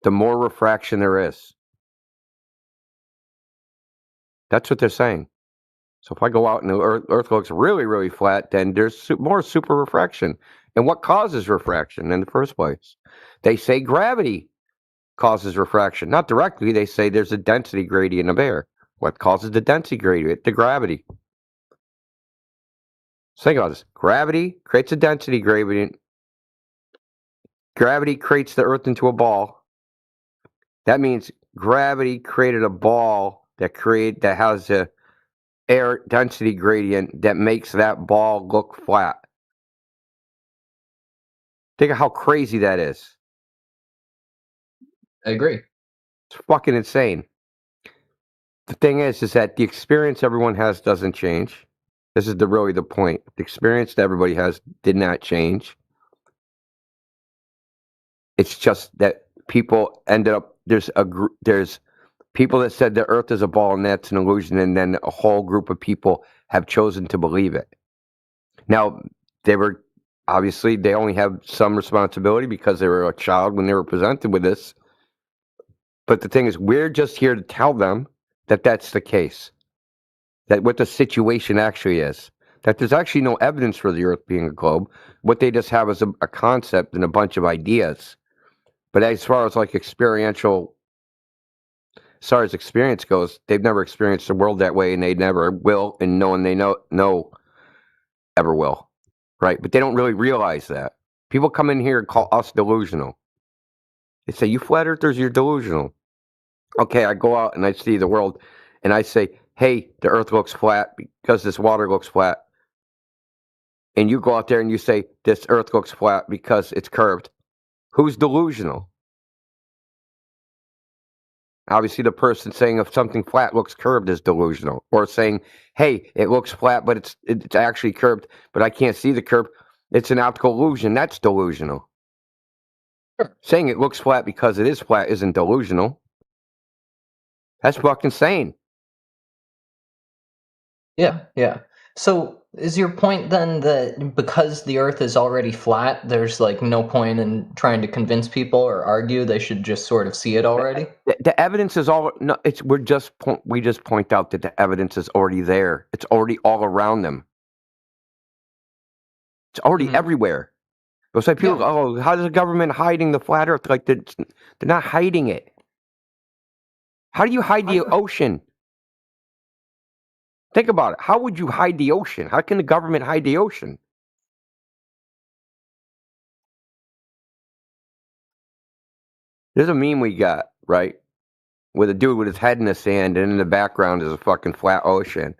the more refraction there is. That's what they're saying. So if I go out and the Earth looks really, really flat, then there's more super refraction. And what causes refraction in the first place? They say gravity causes refraction. Not directly, they say there's a density gradient of air. What causes the density gradient? The gravity. So think about this. Gravity creates a density gradient. Gravity creates the Earth into a ball. That means gravity created a ball that has a air density gradient that makes that ball look flat. Think of how crazy that is. I agree. It's fucking insane. The thing is that the experience everyone has doesn't change. This is really the point. The experience that everybody has did not change. It's just that people ended up, there's people that said the Earth is a ball and that's an illusion, and then a whole group of people have chosen to believe it. Now, they only have some responsibility because they were a child when they were presented with this. But the thing is, we're just here to tell them that that's the case. That what the situation actually is. That there's actually no evidence for the Earth being a globe. What they just have is a concept and a bunch of ideas. But as far as like experience goes, they've never experienced the world that way, and they never will, and no one they know ever will. Right? But they don't really realize that. People come in here and call us delusional. They say, you flat earthers, you're delusional. Okay, I go out and I see the world and I say, hey, the Earth looks flat because this water looks flat. And you go out there and you say, this Earth looks flat because it's curved. Who's delusional? Obviously, the person saying if something flat looks curved is delusional. Or saying, hey, it looks flat, but it's actually curved, but I can't see the curve. It's an optical illusion. That's delusional. Saying it looks flat because it is flat isn't delusional. That's fucking insane. Yeah, yeah. So is your point then that because the Earth is already flat, there's like no point in trying to convince people or argue they should just sort of see it already? The evidence is all no. We just point out that the evidence is already there. It's already all around them. It's already everywhere. It's like people, oh, how is the government hiding the flat Earth? Like they're not hiding it. How do you hide the ocean? Think about it. How would you hide the ocean? How can the government hide the ocean? There's a meme we got, right? With a dude with his head in the sand, and in the background is a fucking flat ocean.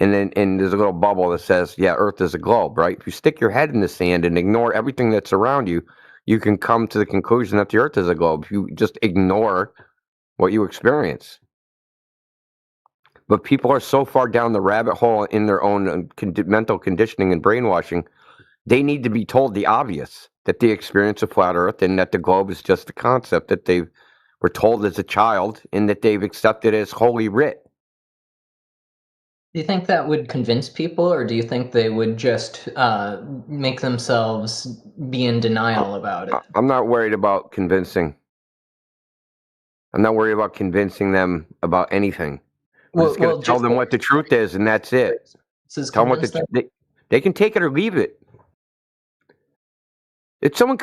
And there's a little bubble that says, yeah, Earth is a globe, right? If you stick your head in the sand and ignore everything that's around you, you can come to the conclusion that the Earth is a globe. You just ignore what you experience. But people are so far down the rabbit hole in their own mental conditioning and brainwashing, they need to be told the obvious, that they experience a flat Earth and that the globe is just a concept that they were told as a child and that they've accepted as holy writ. Do you think that would convince people, or do you think they would just make themselves be in denial about it? I'm not worried about convincing. I'm not worried about convincing them about anything. I'm just going to tell them what the truth is, and that's it. Tell them what they can take it or leave it. If someone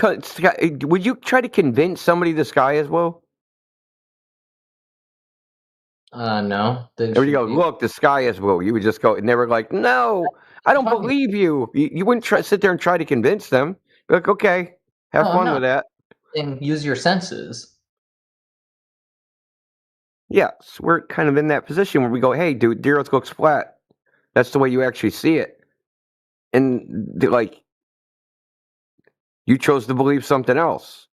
would you try to convince somebody the sky is blue? No. There you go. Look, the sky is blue. You would just go, and they were like, "No, I don't believe you." You wouldn't sit there and try to convince them. Be like, okay, have fun with that. And use your senses. Yes, we're kind of in that position where we go, "Hey, dude, the Earth looks flat. That's the way you actually see it," and you chose to believe something else,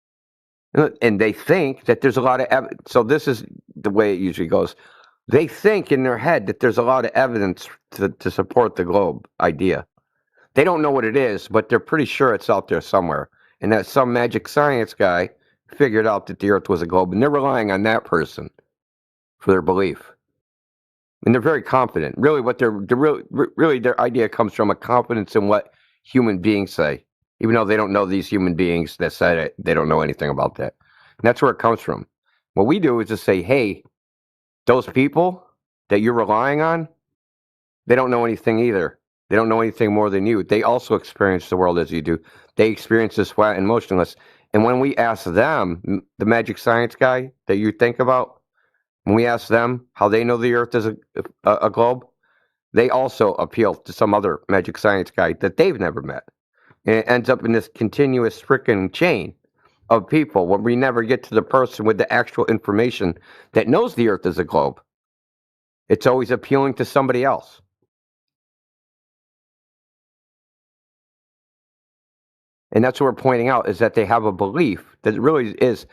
and they think that there's a lot of evidence. So this is the way it usually goes. They think in their head that there's a lot of evidence to support the globe idea. They don't know what it is, but they're pretty sure it's out there somewhere, and that some magic science guy figured out that the Earth was a globe, and they're relying on that person for their belief. And they're very confident. Really, what really their idea comes from a confidence in what human beings say, even though they don't know these human beings that said it. They don't know anything about that. And that's where it comes from. What we do is just say, hey, those people that you're relying on, they don't know anything either. They don't know anything more than you. They also experience the world as you do. They experience this flat and motionless. And when we ask them, the magic science guy that you think about, when we ask them how they know the Earth is a globe, they also appeal to some other magic science guy that they've never met. And it ends up in this continuous freaking chain of people when we never get to the person with the actual information that knows the Earth is a globe. It's always appealing to somebody else. And that's what we're pointing out, is that they have a belief that it really is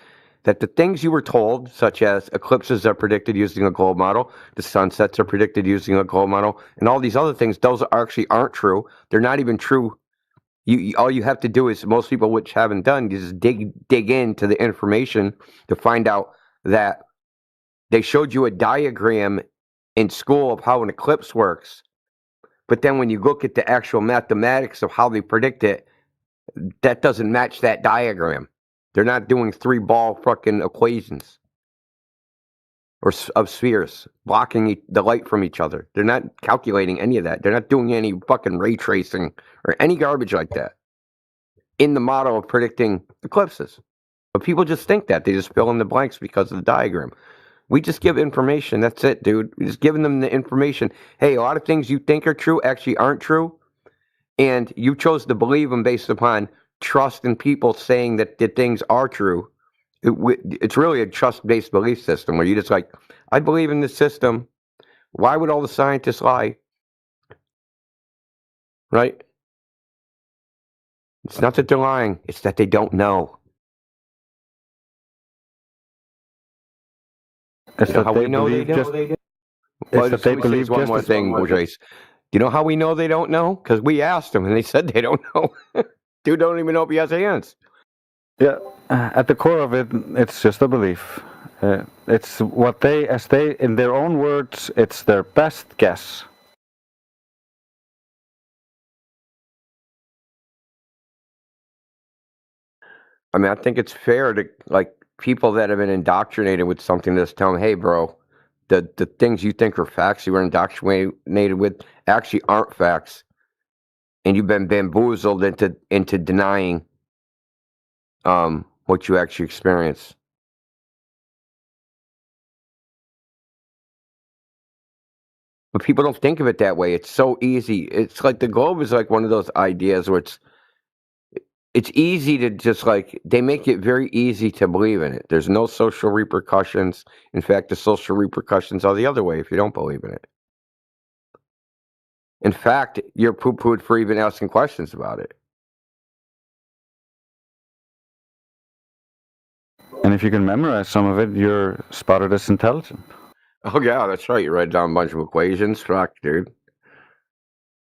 that the things you were told, such as eclipses are predicted using a globe model, the sunsets are predicted using a globe model, and all these other things, those actually aren't true. They're not even true. All you have to do is, most people which haven't done, is dig into the information to find out that they showed you a diagram in school of how an eclipse works. But then when you look at the actual mathematics of how they predict it, that doesn't match that diagram. They're not doing 3-ball fucking equations or of spheres, blocking the light from each other. They're not calculating any of that. They're not doing any fucking ray tracing or any garbage like that in the model of predicting eclipses. But people just think that. They just fill in the blanks because of the diagram. We just give information. That's it, dude. We're just giving them the information. Hey, a lot of things you think are true actually aren't true. And you chose to believe them based upon trust in people saying that the things are true. It's really a trust-based belief system where you just like, I believe in this system. Why would all the scientists lie? Right? It's not that they're lying. It's that they don't know. It's that how they we know they believe just. don't? It's that they believe one just more as thing, Jace. Do you know how we know they don't know? Because we asked them and they said they don't know. Dude don't even know if he has hands. Yeah, at the core of it, it's just a belief. It's what they, in their own words, it's their best guess. I mean, I think it's fair to, like, people that have been indoctrinated with something, just tell them, hey, bro, the things you think are facts you were indoctrinated with actually aren't facts. And you've been bamboozled into denying what you actually experience. But people don't think of it that way. It's so easy. It's like the globe is like one of those ideas where it's easy to just like, they make it very easy to believe in it. There's no social repercussions. In fact, the social repercussions are the other way if you don't believe in it. In fact, you're poo-pooed for even asking questions about it. And if you can memorize some of it, you're spotted as intelligent. Oh yeah, that's right. You write down a bunch of equations. Fuck, dude.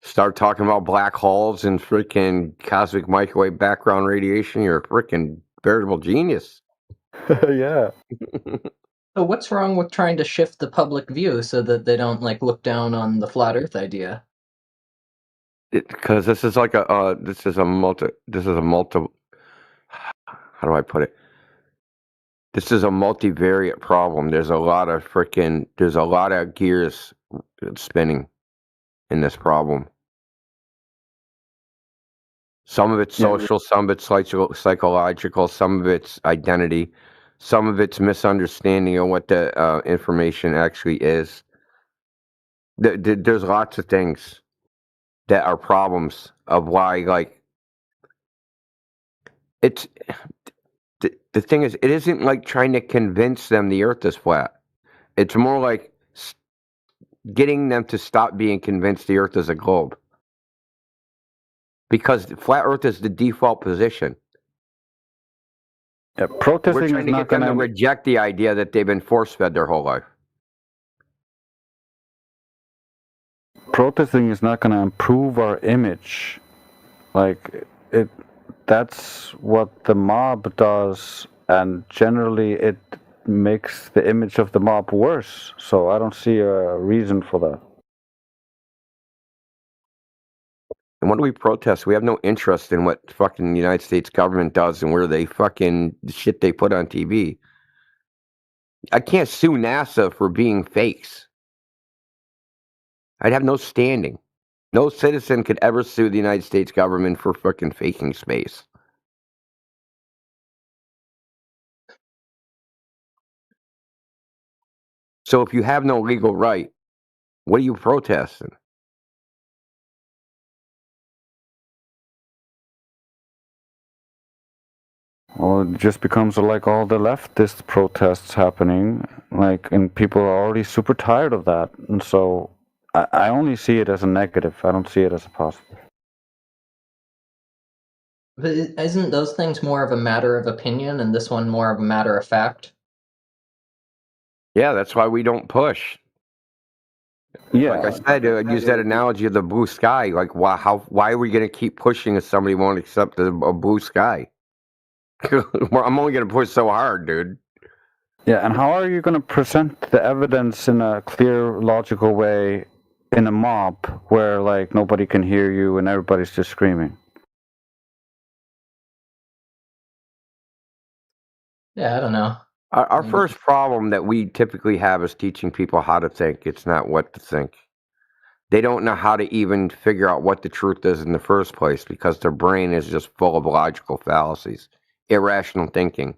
Start talking about black holes and freaking cosmic microwave background radiation. You're a freaking veritable genius. Yeah. So what's wrong with trying to shift the public view so that they don't like look down on the flat Earth idea? Because this is like a this is a multi. How do I put it? This is a multivariate problem. There's a lot of gears spinning in this problem. Some of it's social, some of it's psychological, some of it's identity, some of it's misunderstanding of what the information actually is. There's lots of things that are problems of why, like, it's the thing is, it isn't like trying to convince them the Earth is flat. It's more like getting them to stop being convinced the Earth is a globe. Because flat Earth is the default position. Yeah, protesting We're trying to get them to reject the idea that they've been force-fed their whole life. Protesting is not going to improve our image. Like, that's what the mob does, and generally it makes the image of the mob worse. So I don't see a reason for that. And what do we protest? We have no interest in what fucking the United States government does and where they fucking shit they put on TV. I can't sue NASA for being fakes. I'd have no standing. No citizen could ever sue the United States government for fucking faking space. So if you have no legal right, what are you protesting? Well, it just becomes like all the leftist protests happening, like, and people are already super tired of that. And so I only see it as a negative. I don't see it as a positive. But isn't those things more of a matter of opinion and this one more of a matter of fact? Yeah, that's why we don't push. Yeah. Like I said, I use that analogy of the blue sky. Like, why are we going to keep pushing if somebody won't accept a blue sky? I'm only going to push so hard, dude. Yeah, and how are you going to present the evidence in a clear, logical way in a mob where, like, nobody can hear you and everybody's just screaming? Yeah, I don't know. Our first problem that we typically have is teaching people how to think. It's not what to think. They don't know how to even figure out what the truth is in the first place because their brain is just full of logical fallacies, irrational thinking.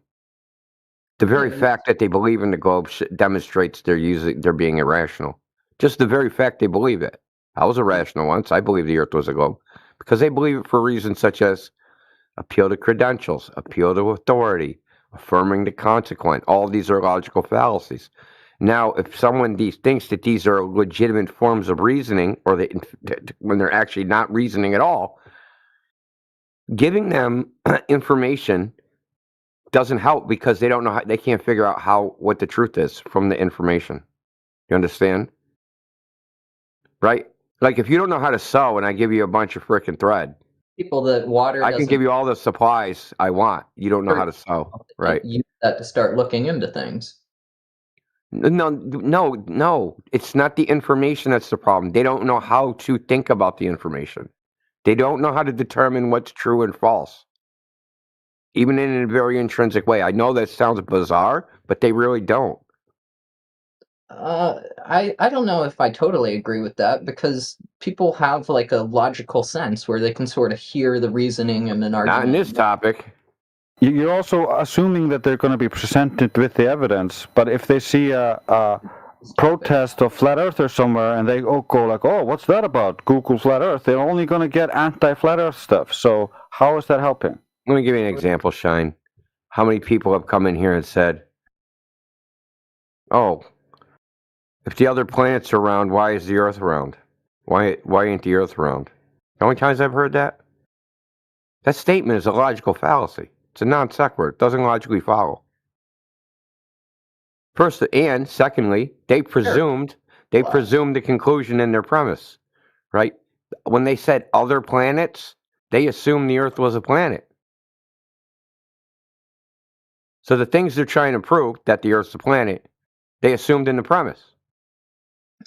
The very fact that they believe in the globe demonstrates they're being irrational. Just the very fact they believe it. I was irrational once. I believed the Earth was a globe because they believe it for reasons such as appeal to credentials, appeal to authority, affirming the consequent. All these are logical fallacies. Now, if someone thinks that these are legitimate forms of reasoning, or when they're actually not reasoning at all, giving them information doesn't help because they don't know they can't figure out what the truth is from the information. You understand? Right? Like if you don't know how to sew and I give you a bunch of freaking thread, people that water I can give you all the supplies I want. You don't know how to sew, right? Use that to start looking into things. No. It's not the information that's the problem. They don't know how to think about the information. They don't know how to determine what's true and false. Even in a very intrinsic way. I know that sounds bizarre, but they really don't. I don't know if I totally agree with that because people have like a logical sense where they can sort of hear the reasoning in an argument. Not in this topic. You're also assuming that they're going to be presented with the evidence, but if they see a protest of flat earthers somewhere and they go like, oh, what's that about? Google flat earth. They're only going to get anti-flat earth stuff. So how is that helping? Let me give you an example, Shine. How many people have come in here and said, oh, if the other planets are round, why is the Earth round? Why ain't the Earth round? How many times I've heard that? That statement is a logical fallacy. It's a non sequitur. It doesn't logically follow. First, and secondly, they presumed the conclusion in their premise, right? When they said other planets, they assumed the Earth was a planet. So the things they're trying to prove that the Earth's a planet, they assumed in the premise.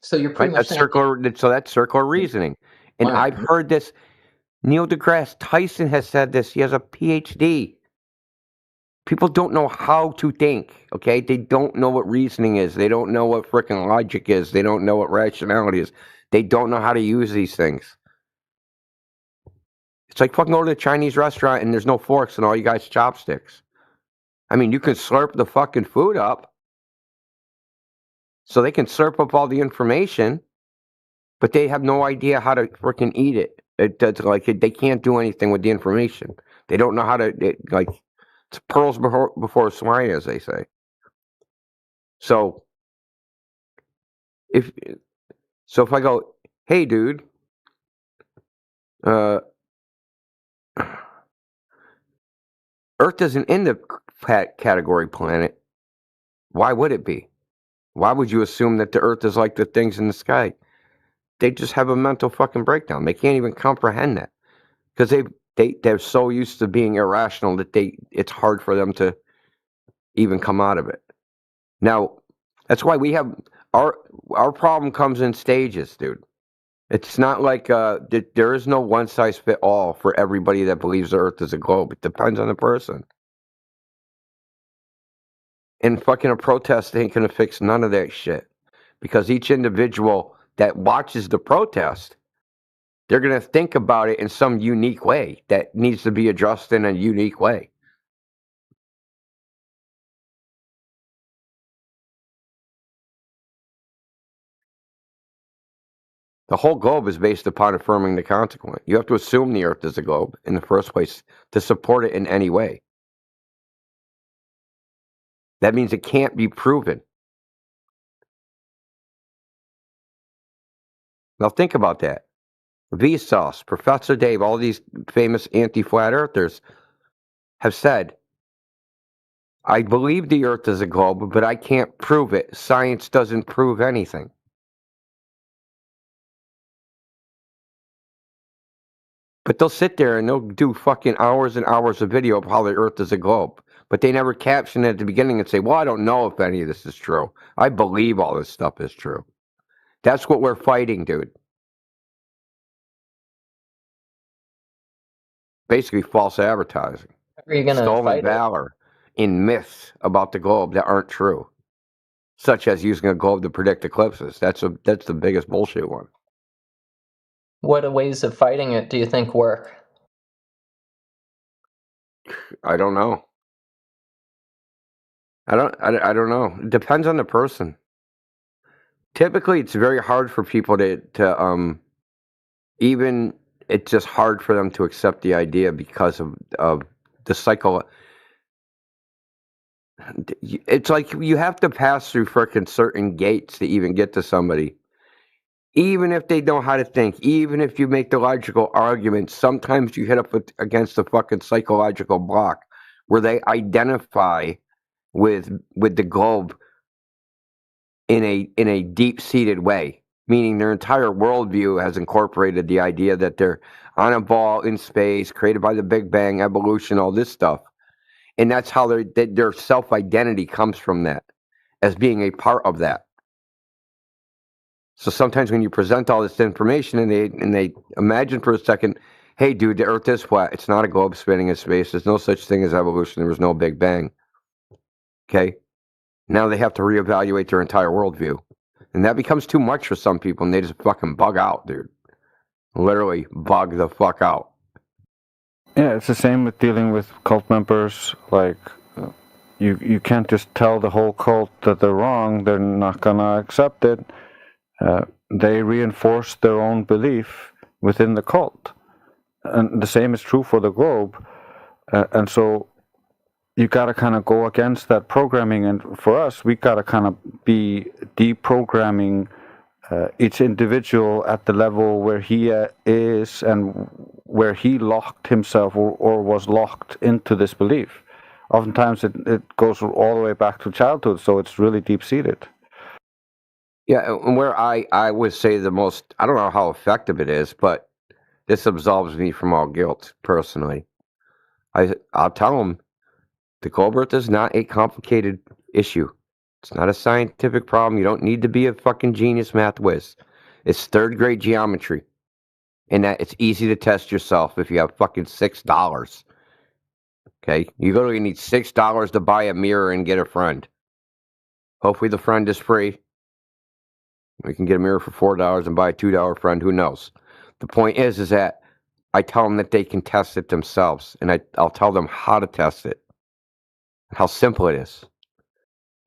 So you're pretty much saying That's circular reasoning. And I've heard this. Neil deGrasse Tyson has said this. He has a PhD. People don't know how to think, okay? They don't know what reasoning is. They don't know what freaking logic is. They don't know what rationality is. They don't know how to use these things. It's like fucking go to a Chinese restaurant and there's no forks and all you guys chopsticks. I mean, you can slurp the fucking food up. So they can slurp up all the information, but they have no idea how to freaking eat it. They can't do anything with the information. They don't know how to, it's pearls before swine, as they say. So if I go, hey, dude, Earth isn't in the category planet. Why would it be? Why would you assume that the Earth is like the things in the sky? They just have a mental fucking breakdown. They can't even comprehend that because they're so used to being irrational that it's hard for them to even come out of it. Now, that's why we have our problem comes in stages, dude. It's not like there is no one size fit all for everybody that believes the Earth is a globe. It depends on the person. And fucking a protest ain't gonna fix none of that shit because each individual that watches the protest, they're going to think about it in some unique way that needs to be addressed in a unique way. The whole globe is based upon affirming the consequent. You have to assume the Earth is a globe in the first place to support it in any way. That means it can't be proven. Now think about that. Vsauce, Professor Dave, all these famous anti-flat earthers have said, I believe the Earth is a globe, but I can't prove it. Science doesn't prove anything. But they'll sit there and they'll do fucking hours and hours of video of how the Earth is a globe. But they never caption it at the beginning and say, well, I don't know if any of this is true. I believe all this stuff is true. That's what we're fighting, dude. Basically false advertising. Are you gonna stolen fight valor in myths about the globe that aren't true. Such as using a globe to predict eclipses. That's the biggest bullshit one. What ways of fighting it do you think work? I don't know. I don't know. It depends on the person. Typically, it's very hard for people to even. It's just hard for them to accept the idea because of the cycle. It's like you have to pass through frickin' certain gates to even get to somebody. Even if they know how to think, even if you make the logical argument, sometimes you hit up against a fucking psychological block where they identify with the globe in a deep-seated way, meaning their entire worldview has incorporated the idea that they're on a ball in space, created by the Big Bang, evolution, all this stuff. And that's how their self-identity comes from that, as being a part of that. So sometimes when you present all this information and they imagine for a second, hey, dude, the Earth is flat. It's not a globe spinning in space. There's no such thing as evolution. There was no Big Bang. Okay? Now they have to reevaluate their entire worldview. And that becomes too much for some people, and they just fucking bug out, dude. Literally bug the fuck out. Yeah, it's the same with dealing with cult members. Like, you can't just tell the whole cult that they're wrong. They're not gonna accept it. They reinforce their own belief within the cult. And the same is true for the globe. And so you got to kind of go against that programming. And for us, we got to kind of be deprogramming each individual at the level where he is and where he locked himself or was locked into this belief. oftentimes it goes all the way back to childhood, so it's really deep seated. Yeah, and where I would say the most, I don't know how effective it is, but this absolves me from all guilt personally. I'll tell them the globe Earth is not a complicated issue. It's not a scientific problem. You don't need to be a fucking genius math whiz. It's third grade geometry. And that it's easy to test yourself if you have fucking $6. Okay? You literally need $6 to buy a mirror and get a friend. Hopefully the friend is free. We can get a mirror for $4 and buy a $2 friend. Who knows? The point is that I tell them that they can test it themselves. And I'll tell them how to test it. How simple it is.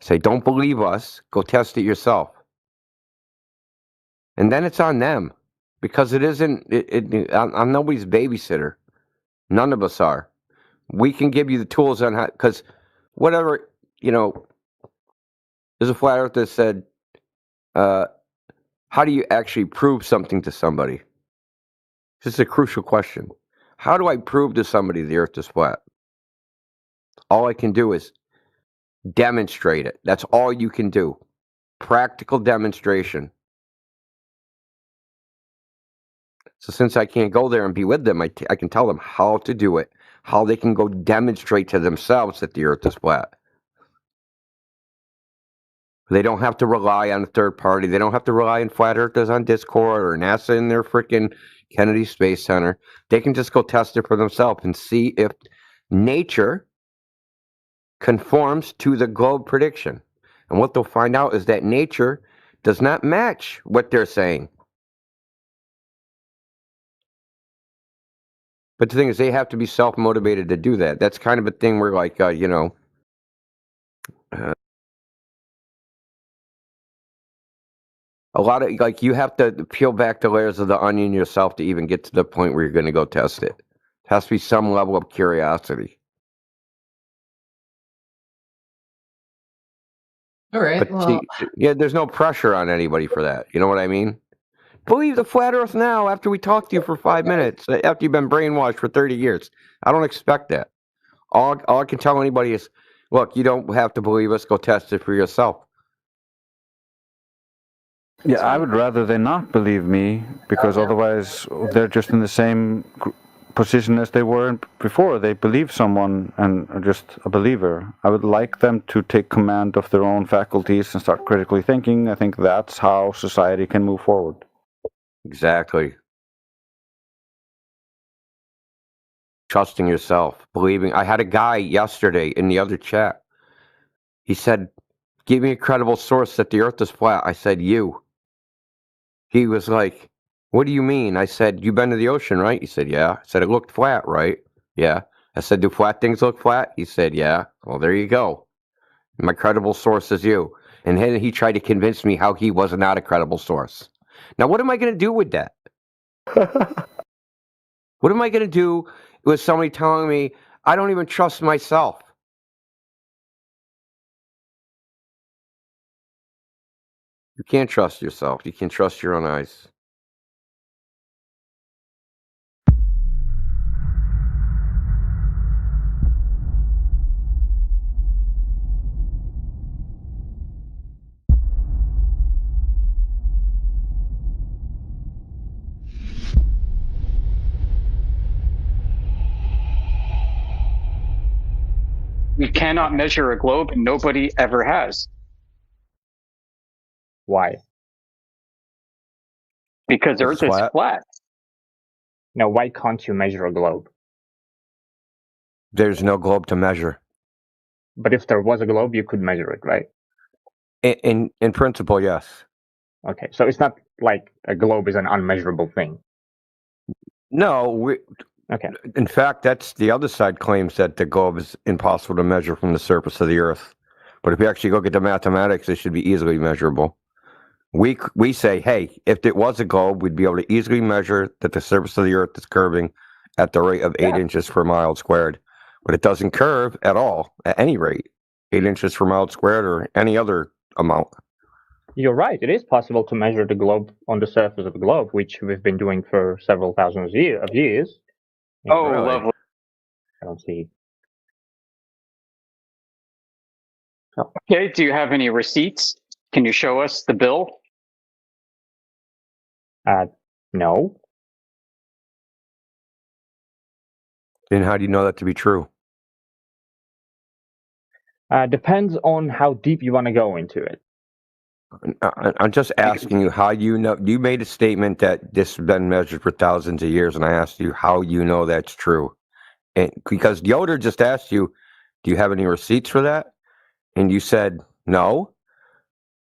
Say, don't believe us. Go test it yourself. And then it's on them. Because it isn't, I'm nobody's babysitter. None of us are. We can give you the tools on how, because whatever, there's a flat earth that said, how do you actually prove something to somebody? This is a crucial question. How do I prove to somebody the earth is flat? All I can do is demonstrate it. That's all you can do. Practical demonstration. So since I can't go there and be with them, I can tell them how to do it, how they can go demonstrate to themselves that the earth is flat. They don't have to rely on a third party. They don't have to rely on flat earthers on Discord or NASA in their freaking Kennedy Space Center. They can just go test it for themselves and see if nature conforms to the globe prediction. And what they'll find out is that nature does not match what they're saying. But the thing is, they have to be self-motivated to do that. That's kind of a thing where, like, a lot of, like, you have to peel back the layers of the onion yourself to even get to the point where you're going to go test it. It has to be some level of curiosity. All right. But Well, see, there's no pressure on anybody for that. You know what I mean? Believe the flat earth now after we talked to you for 5 minutes, after you've been brainwashed for 30 years. I don't expect that. All I can tell anybody is, look, you don't have to believe us. Go test it for yourself. Yeah, I would rather they not believe me, because otherwise they're just in the same position as they were before. They believe someone and are just a believer. I would like them to take command of their own faculties and start critically thinking. I think that's how society can move forward. Exactly. Trusting yourself, believing. I had a guy yesterday in the other chat. He said, give me a credible source that the earth is flat. I said, you. He was like, what do you mean? I said, you've been to the ocean, right? He said, yeah. I said, it looked flat, right? Yeah. I said, do flat things look flat? He said, yeah. Well, there you go. My credible source is you. And then he tried to convince me how he was not a credible source. Now, what am I going to do with that? What am I going to do with somebody telling me I don't even trust myself? You can't trust yourself. You can't trust your own eyes. We cannot measure a globe, and nobody ever has. Why? Because Earth is flat. Now, why can't you measure a globe? There's no globe to measure. But if there was a globe, you could measure it, right? In principle, yes. Okay, so it's not like a globe is an unmeasurable thing. No, okay. In fact, that's the other side claims that the globe is impossible to measure from the surface of the Earth. But if you actually look at the mathematics, it should be easily measurable. We say, hey, if it was a globe, we'd be able to easily measure that the surface of the Earth is curving at the rate of 8 inches per mile squared. But it doesn't curve at all, at any rate. 8 inches per mile squared or any other amount. You're right. It is possible to measure the globe on the surface of the globe, which we've been doing for several thousands of years. Oh, really? Lovely. I don't see. Okay, do you have any receipts? Can you show us the bill? No. Then how do you know that to be true? Depends on how deep you want to go into it. I'm just asking you how you know. You made a statement that this has been measured for thousands of years, and I asked you how you know that's true. And because Yoder just asked you, do you have any receipts for that? And you said no.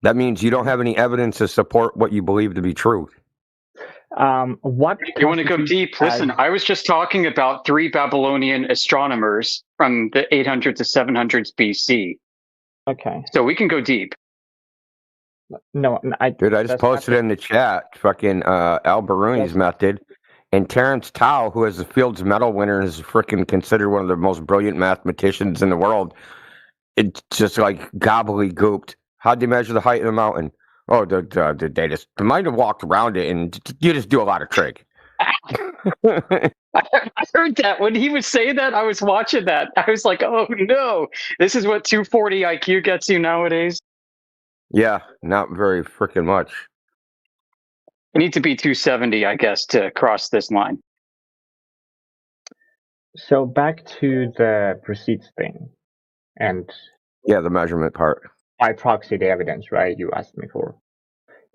That means you don't have any evidence to support what you believe to be true. What you want to go deep? Listen, I was just talking about 3 Babylonian astronomers from the 800s to 700s BC. Okay. So we can go deep. No, Dude, I just posted in the chat fucking Al Baruni's method, and Terrence Tao, who is the Fields Medal winner and is freaking considered one of the most brilliant mathematicians in the world. It's just like gobbledygooked. How'd they measure the height of the mountain? Oh, they might have walked around it, and you just do a lot of trig. I heard that when he was saying that. I was watching that. I was like, "Oh no, this is what 240 IQ gets you nowadays." Yeah, not very freaking much. You need to be 270, I guess, to cross this line. So back to the receipts thing, and yeah, the measurement part. By proxy, the evidence, right? You asked me for.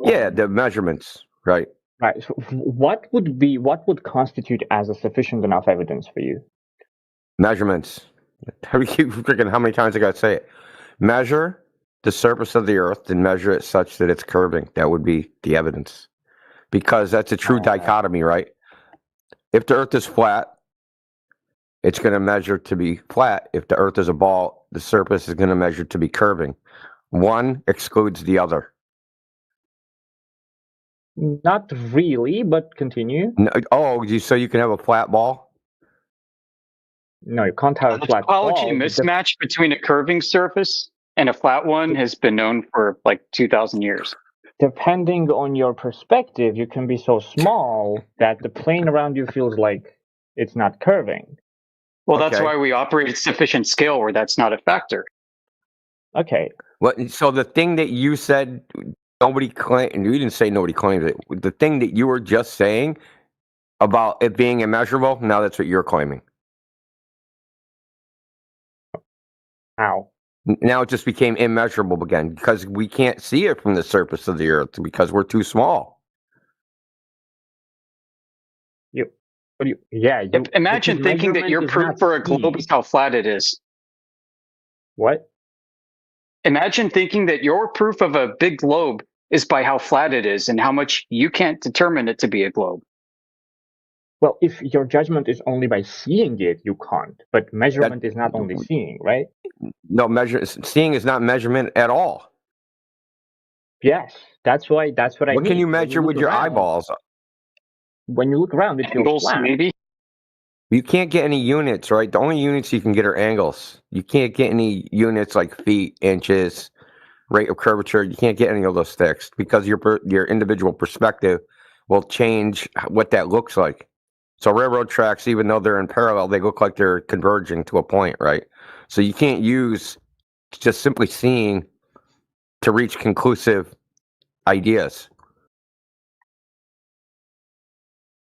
Yeah, the measurements, right? Right. So what would constitute as a sufficient enough evidence for you? Measurements. How many times I got to say it? Measure the surface of the Earth and measure it such that it's curving. That would be the evidence, because that's a true dichotomy, right? If the Earth is flat, it's going to measure to be flat. If the Earth is a ball, the surface is going to measure to be curving. One excludes the other. Not really, but continue. No, so you can have a flat ball? No, you can't have a flat ball. The topology mismatch between a curving surface and a flat one has been known for like 2,000 years. Depending on your perspective, you can be so small that the plane around you feels like it's not curving. Well, that's why we operate at sufficient scale where that's not a factor. Okay. Well, so the thing that you said, nobody claimed, you didn't say nobody claimed it. The thing that you were just saying about it being immeasurable, now that's what you're claiming. How? Now it just became immeasurable again because we can't see it from the surface of the Earth because we're too small. Imagine thinking that your proof for a globe is how flat it is. What? Imagine thinking that your proof of a big globe is by how flat it is and how much you can't determine it to be a globe. Well, if your judgment is only by seeing it, you can't. But measurement is not only seeing, right? No, seeing is not measurement at all. Yes, that's what I mean. What can you measure with your eyeballs? When you look around, it feels flat. Maybe. You can't get any units, right? The only units you can get are angles. You can't get any units like feet, inches, rate of curvature. You can't get any of those fixed because your individual perspective will change what that looks like. So railroad tracks, even though they're in parallel, they look like they're converging to a point, right? So you can't use just simply seeing to reach conclusive ideas.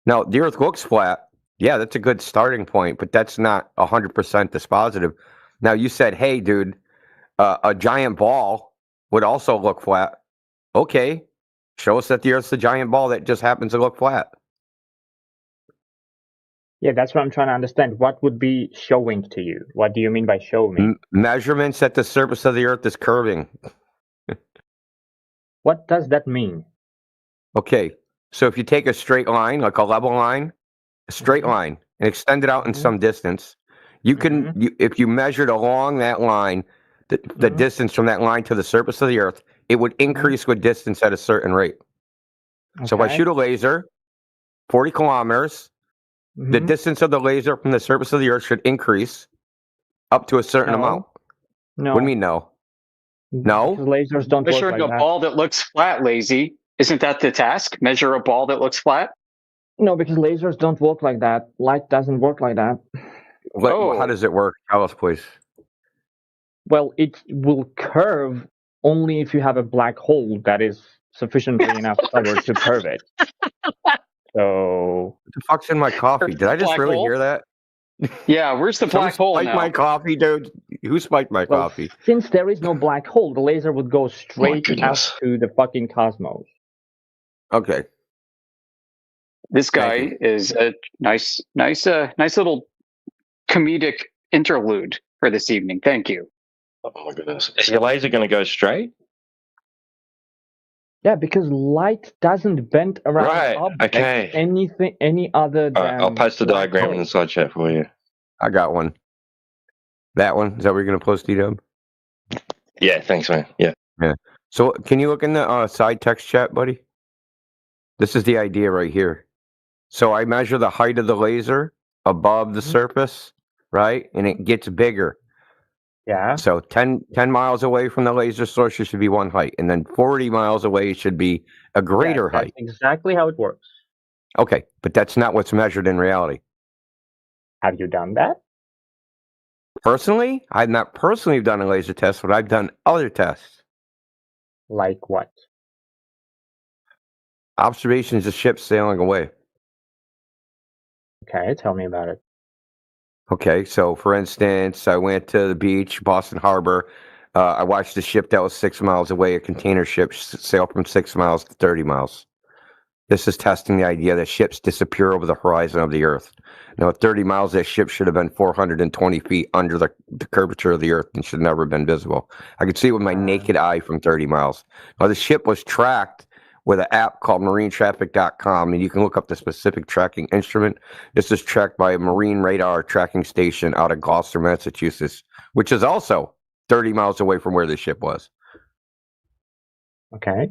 Now, the Earth looks flat. Yeah, that's a good starting point, but that's not 100% dispositive. Now, you said, hey, dude, a giant ball would also look flat. Okay, show us that the Earth's a giant ball that just happens to look flat. Yeah, that's what I'm trying to understand. What would be showing to you? What do you mean by show me? Measurements that the surface of the Earth is curving. What does that mean? Okay, so if you take a straight line, like a level line, a straight line, and extend it out in some distance, you can, if you measured along that line, the distance from that line to the surface of the Earth, it would increase with distance at a certain rate. So if I shoot a laser, 40 kilometers, the distance of the laser from the surface of the Earth should increase up to a certain amount. No. What do you mean no? No? Lasers don't work Measuring like a that. ball that looks flat, lazy. Isn't that the task? Measure a ball that looks flat? No, because lasers don't work like that. Light doesn't work like that. How does it work? Tell us, please. Well, it will curve only if you have a black hole that is sufficiently enough covered to curve it. So. What the fuck's in my coffee? Did I just Black really hole? hear that? Yeah, where's the black hole Spiked now? my coffee, dude. Who spiked my Well, coffee? since there is no black hole, the laser would go straight out to the fucking cosmos. Okay. This guy is a nice little comedic interlude for this evening. Thank you. Oh my goodness. Is your laser going to go straight? Yeah, because light doesn't bend around Right, objects okay. any other than. Alright, I'll post the black diagram in the holes. side chat for you. I got one. That one? Is that where you're going to post, D-Dub? Yeah, thanks, man. Yeah. Yeah. So can you look in the side text chat, buddy? This is the idea right here. So I measure the height of the laser above the surface, right? And it gets bigger. Yeah. So 10 miles away from the laser source, it should be one height. And then 40 miles away, it should be a greater That's height. exactly how it works. Okay, but that's not what's measured in reality. Have you done that? Personally, I've not personally done a laser test, but I've done other tests. Like what? Observations of ships sailing away. Okay, tell me about it. Okay, so for instance, I went to the beach, Boston Harbor. I watched a ship that was 6 miles away, a container ship, sail from 6 miles to 30 miles. This is testing the idea that ships disappear over the horizon of the Earth. Now, at 30 miles, that ship should have been 420 feet under the curvature of the Earth and should never have been visible. I could see it with my naked eye from 30 miles. Now, the ship was tracked with an app called marinetraffic.com, and you can look up the specific tracking instrument. This is tracked by a marine radar tracking station out of Gloucester, Massachusetts, which is also 30 miles away from where the ship was. Okay.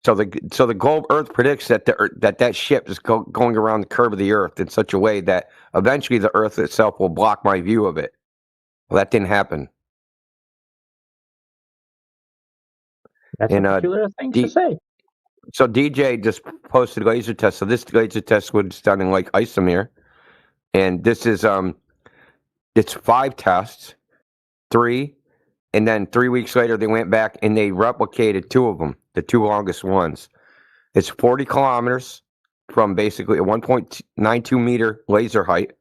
So the globe Earth predicts that that ship is going around the curve of the Earth in such a way that eventually the Earth itself will block my view of it. Well, that didn't happen. That's a peculiar thing to say. So DJ just posted laser test. So this laser test was done in Lake Isamere, and this is it's 5 tests, 3, and then 3 weeks later they went back and they replicated 2 of them, the 2 longest ones. It's 40 kilometers from basically a 1.92 meter laser height.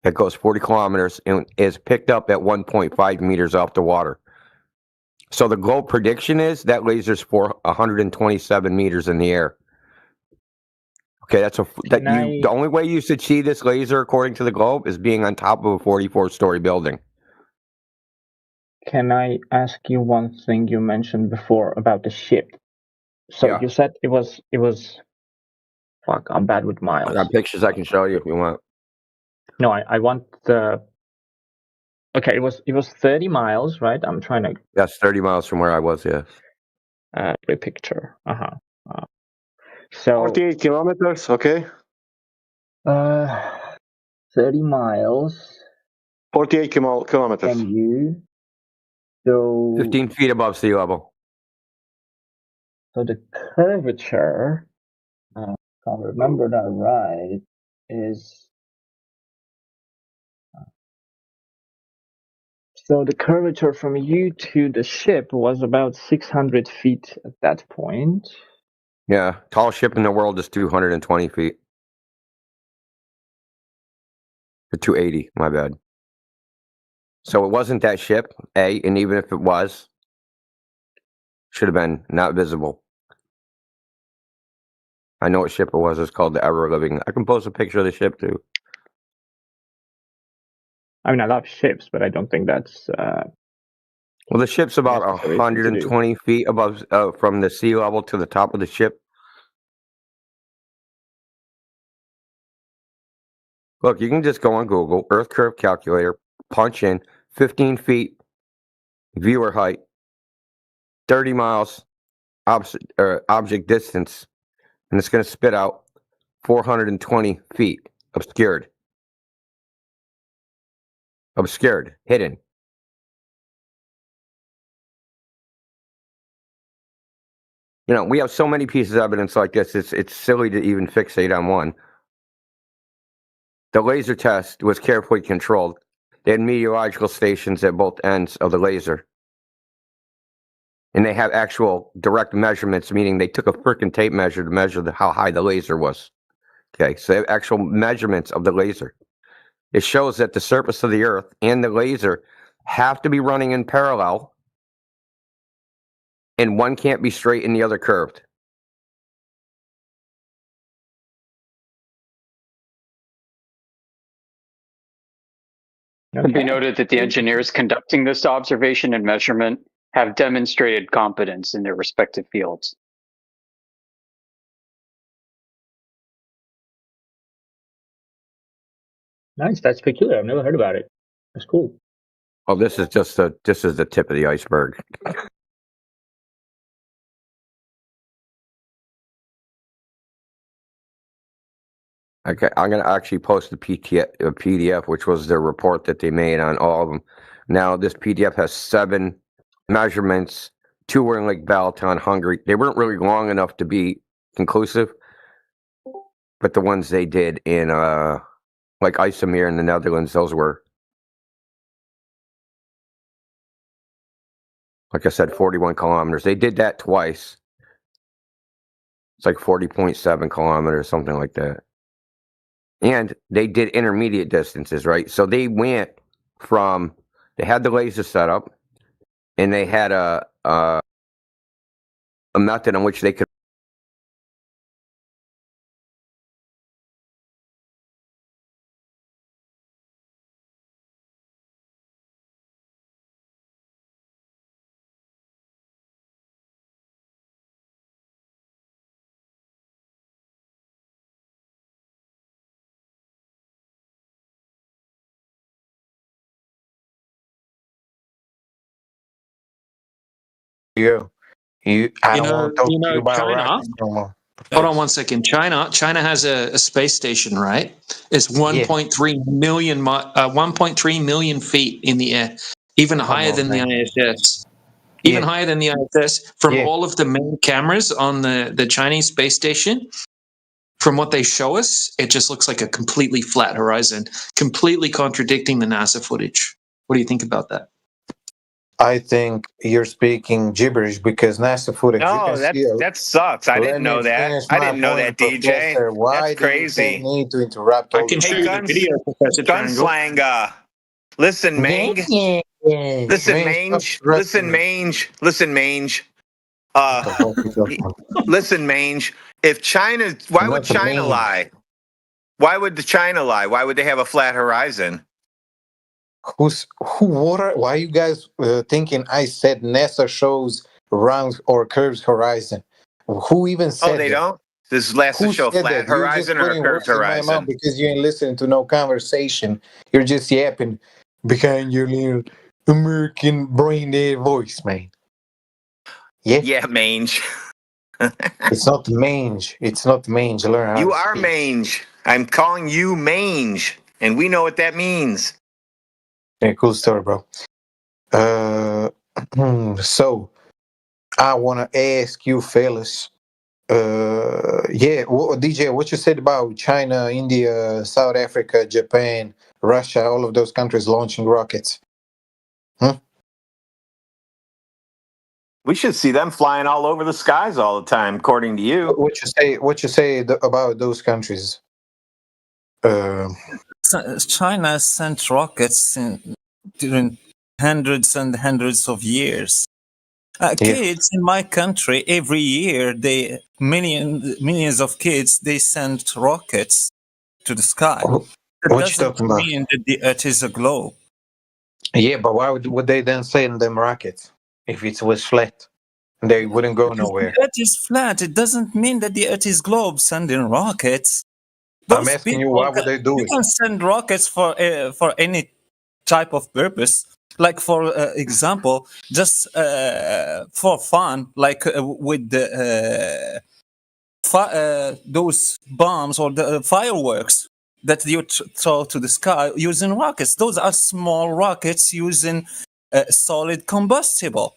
It goes 40 kilometers and is picked up at 1.5 meters off the water. So the globe prediction is that laser's for 127 meters in the air. Okay, the only way you should see this laser, according to the globe, is being on top of a 44-story building. Can I ask you one thing you mentioned before about the ship? So Yeah. you said it was. Fuck, I'm bad with miles. I got pictures I can show you if you want. No, I want the. Okay, it was 30 miles, right? I'm trying to. That's 30 miles from where I was. Yes. A picture. So 48 kilometers. Okay. 30 miles. 48 kilometers. From you. So 15 feet above sea level. So the curvature, if I remember that right, is. So the curvature from you to the ship was about 600 feet at that point. Yeah, tallest ship in the world is 220 feet. Or 280, my bad. So it wasn't that ship, A, and even if it was, should have been not visible. I know what ship it was. It's called the Ever Living. I can post a picture of the ship too. I mean, I love ships, but I don't think that's. Well, the ship's about 120 feet above from the sea level to the top of the ship. Look, you can just go on Google, Earth Curve Calculator, punch in 15 feet viewer height, 30 miles object distance, and it's going to spit out 420 feet obscured. Obscured, hidden. You know, we have so many pieces of evidence like this, it's silly to even fixate on one. The laser test was carefully controlled. They had meteorological stations at both ends of the laser. And they have actual direct measurements, meaning they took a freaking tape measure to measure how high the laser was. Okay, so they have actual measurements of the laser. It shows that the surface of the Earth and the laser have to be running in parallel, and one can't be straight and the other curved. It should be noted that the engineers conducting this observation and measurement have demonstrated competence in their respective fields. Nice. That's peculiar. I've never heard about it. That's cool. Oh, this is the tip of the iceberg. Okay, I'm going to actually post the PDF, which was the report that they made on all of them. Now, this PDF has 7 measurements. 2 were in Lake Balaton, Hungary. They weren't really long enough to be conclusive, but the ones they did in like IJsselmeer in the Netherlands, those were, like I said, 41 kilometers. They did that twice. It's like 40.7 kilometers, something like that. And they did intermediate distances, right? So they went from, they had the laser set up, and they had a method in which they could I don't want to talk to you about China. rockets no more. Hold on one second. China has a space station, right? It's 1.3 million 1.3 million feet in the air, even higher than the ISS. Even higher than the ISS. From all of the main cameras on the Chinese space station, from what they show us, it just looks like a completely flat horizon, completely contradicting the NASA footage. What do you think about that? I think you're speaking gibberish because NASA footage. No, that sucks. I didn't know that. I didn't know that, DJ. Why That's crazy. Do you need to interrupt? I can show you the video, Professor Gunslang. Listen, Mange. Listen, Mange. Listen, Mange. Listen, Mange. Listen, Mange. If China, why would China lie? Why would China lie? Why would they have a flat horizon? Why are you guys thinking I said NASA shows round or curved horizon? Who even said they that? don't? Does NASA show flat horizon or a curved horizon? Because you ain't listening to no conversation. You're just yapping behind your little American brain dead voice, man. Yeah, Mange. It's not mange. It's not mange. Learn how You to are speak. Mange. I'm calling you Mange, and we know what that means. Yeah, cool story, bro. So I want to ask you, fellas. DJ, what you said about China, India, South Africa, Japan, Russia, all of those countries launching rockets? We should see them flying all over the skies all the time, according to you. What you say about those countries? China sent rockets during hundreds and hundreds of years. Kids in my country, every year, millions of kids, they send rockets to the sky. That What you doesn't talking about? mean that the Earth is a globe. Yeah, but why would they then send them rockets if it was flat? They wouldn't go nowhere. The Earth is flat. It doesn't mean that the Earth is globe sending rockets. I'm asking you, why would they do You it? can send rockets for any type of purpose. Like, for example, just for fun, like with the, those bombs or the fireworks that you throw to the sky using rockets. Those are small rockets using solid combustible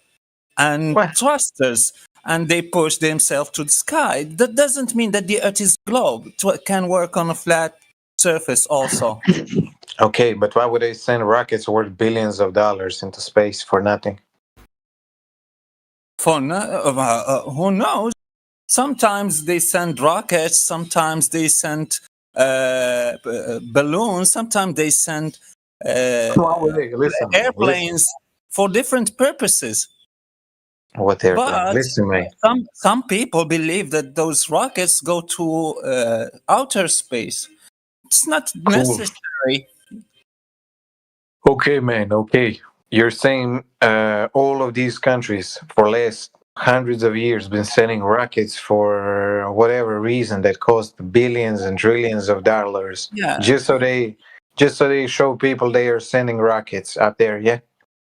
and thrusters, and they push themselves to the sky. That doesn't mean that the Earth is globe. It can work on a flat surface also. Okay, but why would they send rockets worth billions of dollars into space for nothing? Who knows? Sometimes they send rockets, sometimes they send balloons, sometimes they send Why would they? Listen, airplanes for different purposes. What airplane? But Listen, man. some people believe that those rockets go to outer space. It's not necessary. Okay, man. Okay, you're saying all of these countries for last hundreds of years been sending rockets for whatever reason that cost billions and trillions of dollars, Yeah. just so they show people they are sending rockets up there. Yeah.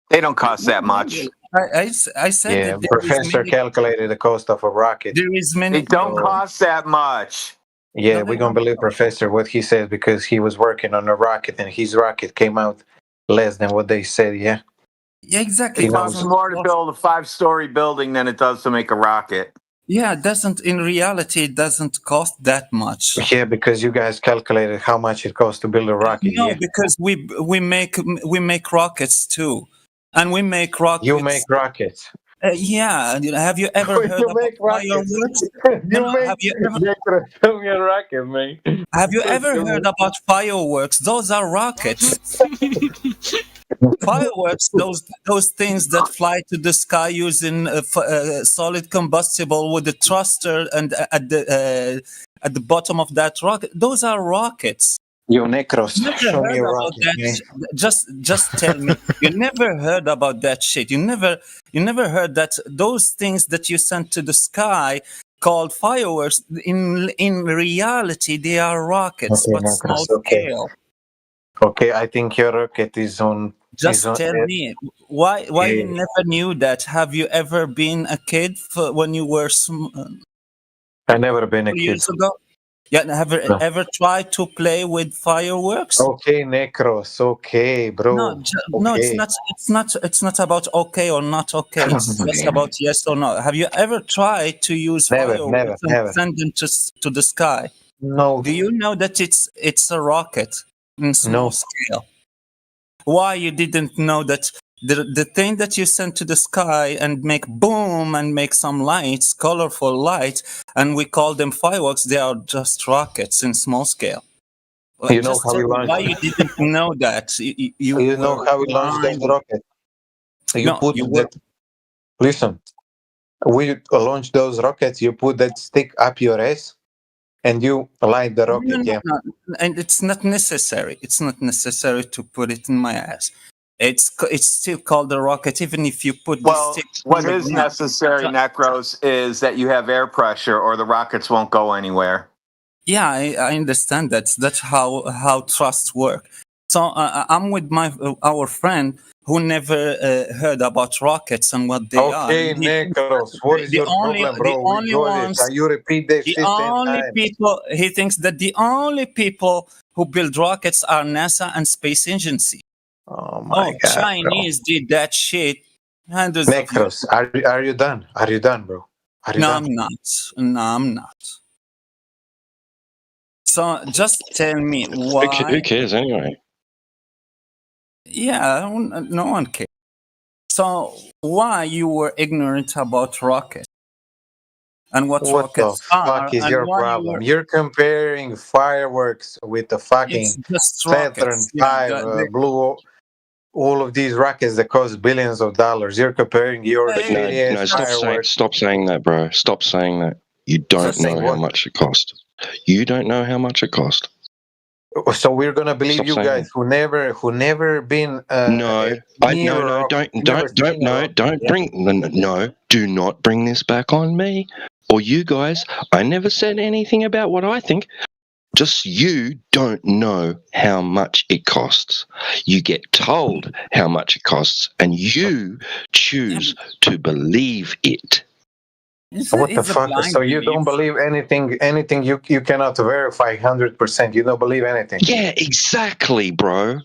They don't cost that much. I said Yeah. that there Professor is calculated the cost of a rocket. there is many. They don't cost that much. Yeah, we're gonna believe Professor what he said because he was working on a rocket and his rocket came out less than what they said. Yeah. Yeah, exactly. It costs more to build a 5-story building than it does to make a rocket. Yeah, it doesn't. In reality, it doesn't cost that much. Yeah, because you guys calculated how much it costs to build a rocket. No, Yeah. because we make rockets too, and we make rockets. You make rockets. Yeah, have you ever heard about fireworks? Have you ever? Show me a rocket, man. Have you ever heard about fireworks? Those are rockets. Fireworks, those things that fly to the sky using solid combustible with a thruster, and at the bottom of that rocket, those are rockets. Yo, Necros, Never show me heard a about rocket, that. man. Just tell me, you never heard about that shit. You never heard that those things that you sent to the sky called fireworks. In reality, they are rockets, Okay, but Necros, small okay. scale. Okay, I think your rocket is on. Just is on tell me why you never knew that. Have you ever been a kid when you were I never been a kid. years ago? Yeah, have you No. ever tried to play with fireworks? Okay, Necros. Okay, bro. No, no, it's Okay. not. It's not about okay or not okay. It's just about yes or no. Have you ever tried to use Never, fireworks and never. send them to the sky? No. Do you know that it's a rocket in small No. scale? Why you didn't know that the thing that you send to the sky and make boom and make some lights, colorful light, and we call them fireworks, they are just rockets in small scale. You know Just how tell we me launched. why you didn't know that. You know how we launched that blind. rocket. You No, put you that. Listen, we launched those rockets. You put that stick up your ass, and you light the rocket. Yeah. No. And it's not necessary. It's not necessary to put it in my ass. It's still called a rocket, even if you put the Well, stick. what on the is ground. necessary, Necros, is that you have air pressure or the rockets won't go anywhere. Yeah, I understand that. That's how trusts work. So I'm with our friend who never heard about rockets and what they are. Okay, Necros, what is your problem, bro? The only ones, You repeat that the shit 10 only times. people, he thinks that the only people who build rockets are NASA and Space Agency. Oh my God, Chinese did that shit hundreds of years. Necros, are you done? Are you done, bro? Are you No, done? I'm not. No, I'm not. So just tell me Who why. cares anyway? Yeah, no one cares. So why you were ignorant about rockets and what What the rockets are? fuck is and your why problem? You're comparing fireworks with the fucking It's just Saturn rockets. Yeah, V, Blue, all of these rockets that cost billions of dollars. You're comparing your shitty No, ass fireworks. stop saying that, bro. Stop saying that. You don't Just say know how what? much it cost. You don't know how much it cost. So we're gonna believe Stop you saying guys who never been No, do not bring this back on me or you guys. I never said anything about what I think. Just you don't know how much it costs. You get told how much it costs, and you choose to believe it. What the fuck? So you don't believe anything you cannot verify 100%. You don't believe anything. Yeah, exactly, bro.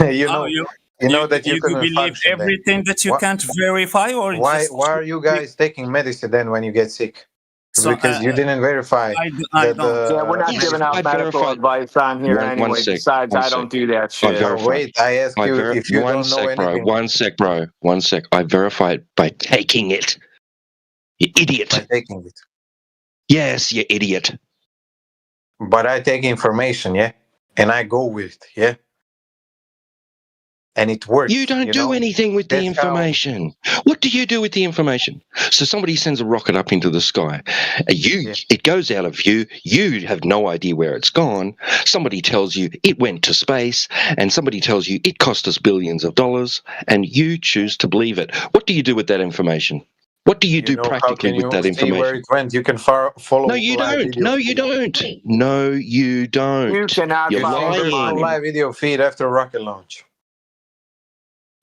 you know that you couldn't believe function then. everything that you Why- can't verify, or Why just are you guys taking medicine then when you get sick? because you didn't verify that the. Yeah, we're not Yes, giving out I medical verified. advice on here One anyway. sec. Besides, One I sec. don't do that I shit. verified. Wait, I asked you if you one don't know sec, bro. anything. One sec, bro. One sec. I verify it by taking it. You idiot. By taking it. Yes, you idiot. But I take information, yeah, and I go with it, yeah, and it works. You don't do anything with the That's how- information. What do you do with the information? So somebody sends a rocket up into the sky. It goes out of view. You have no idea where it's gone. Somebody tells you it went to space, and somebody tells you it cost us billions of dollars, and you choose to believe it. What do you do with that information? What do you do know, how practically can with you that see information? where it went? You can follow. No, you live don't. video No, you feed. don't. No, you don't. You cannot You're You're saying there's no lying. live video feed after rocket launch.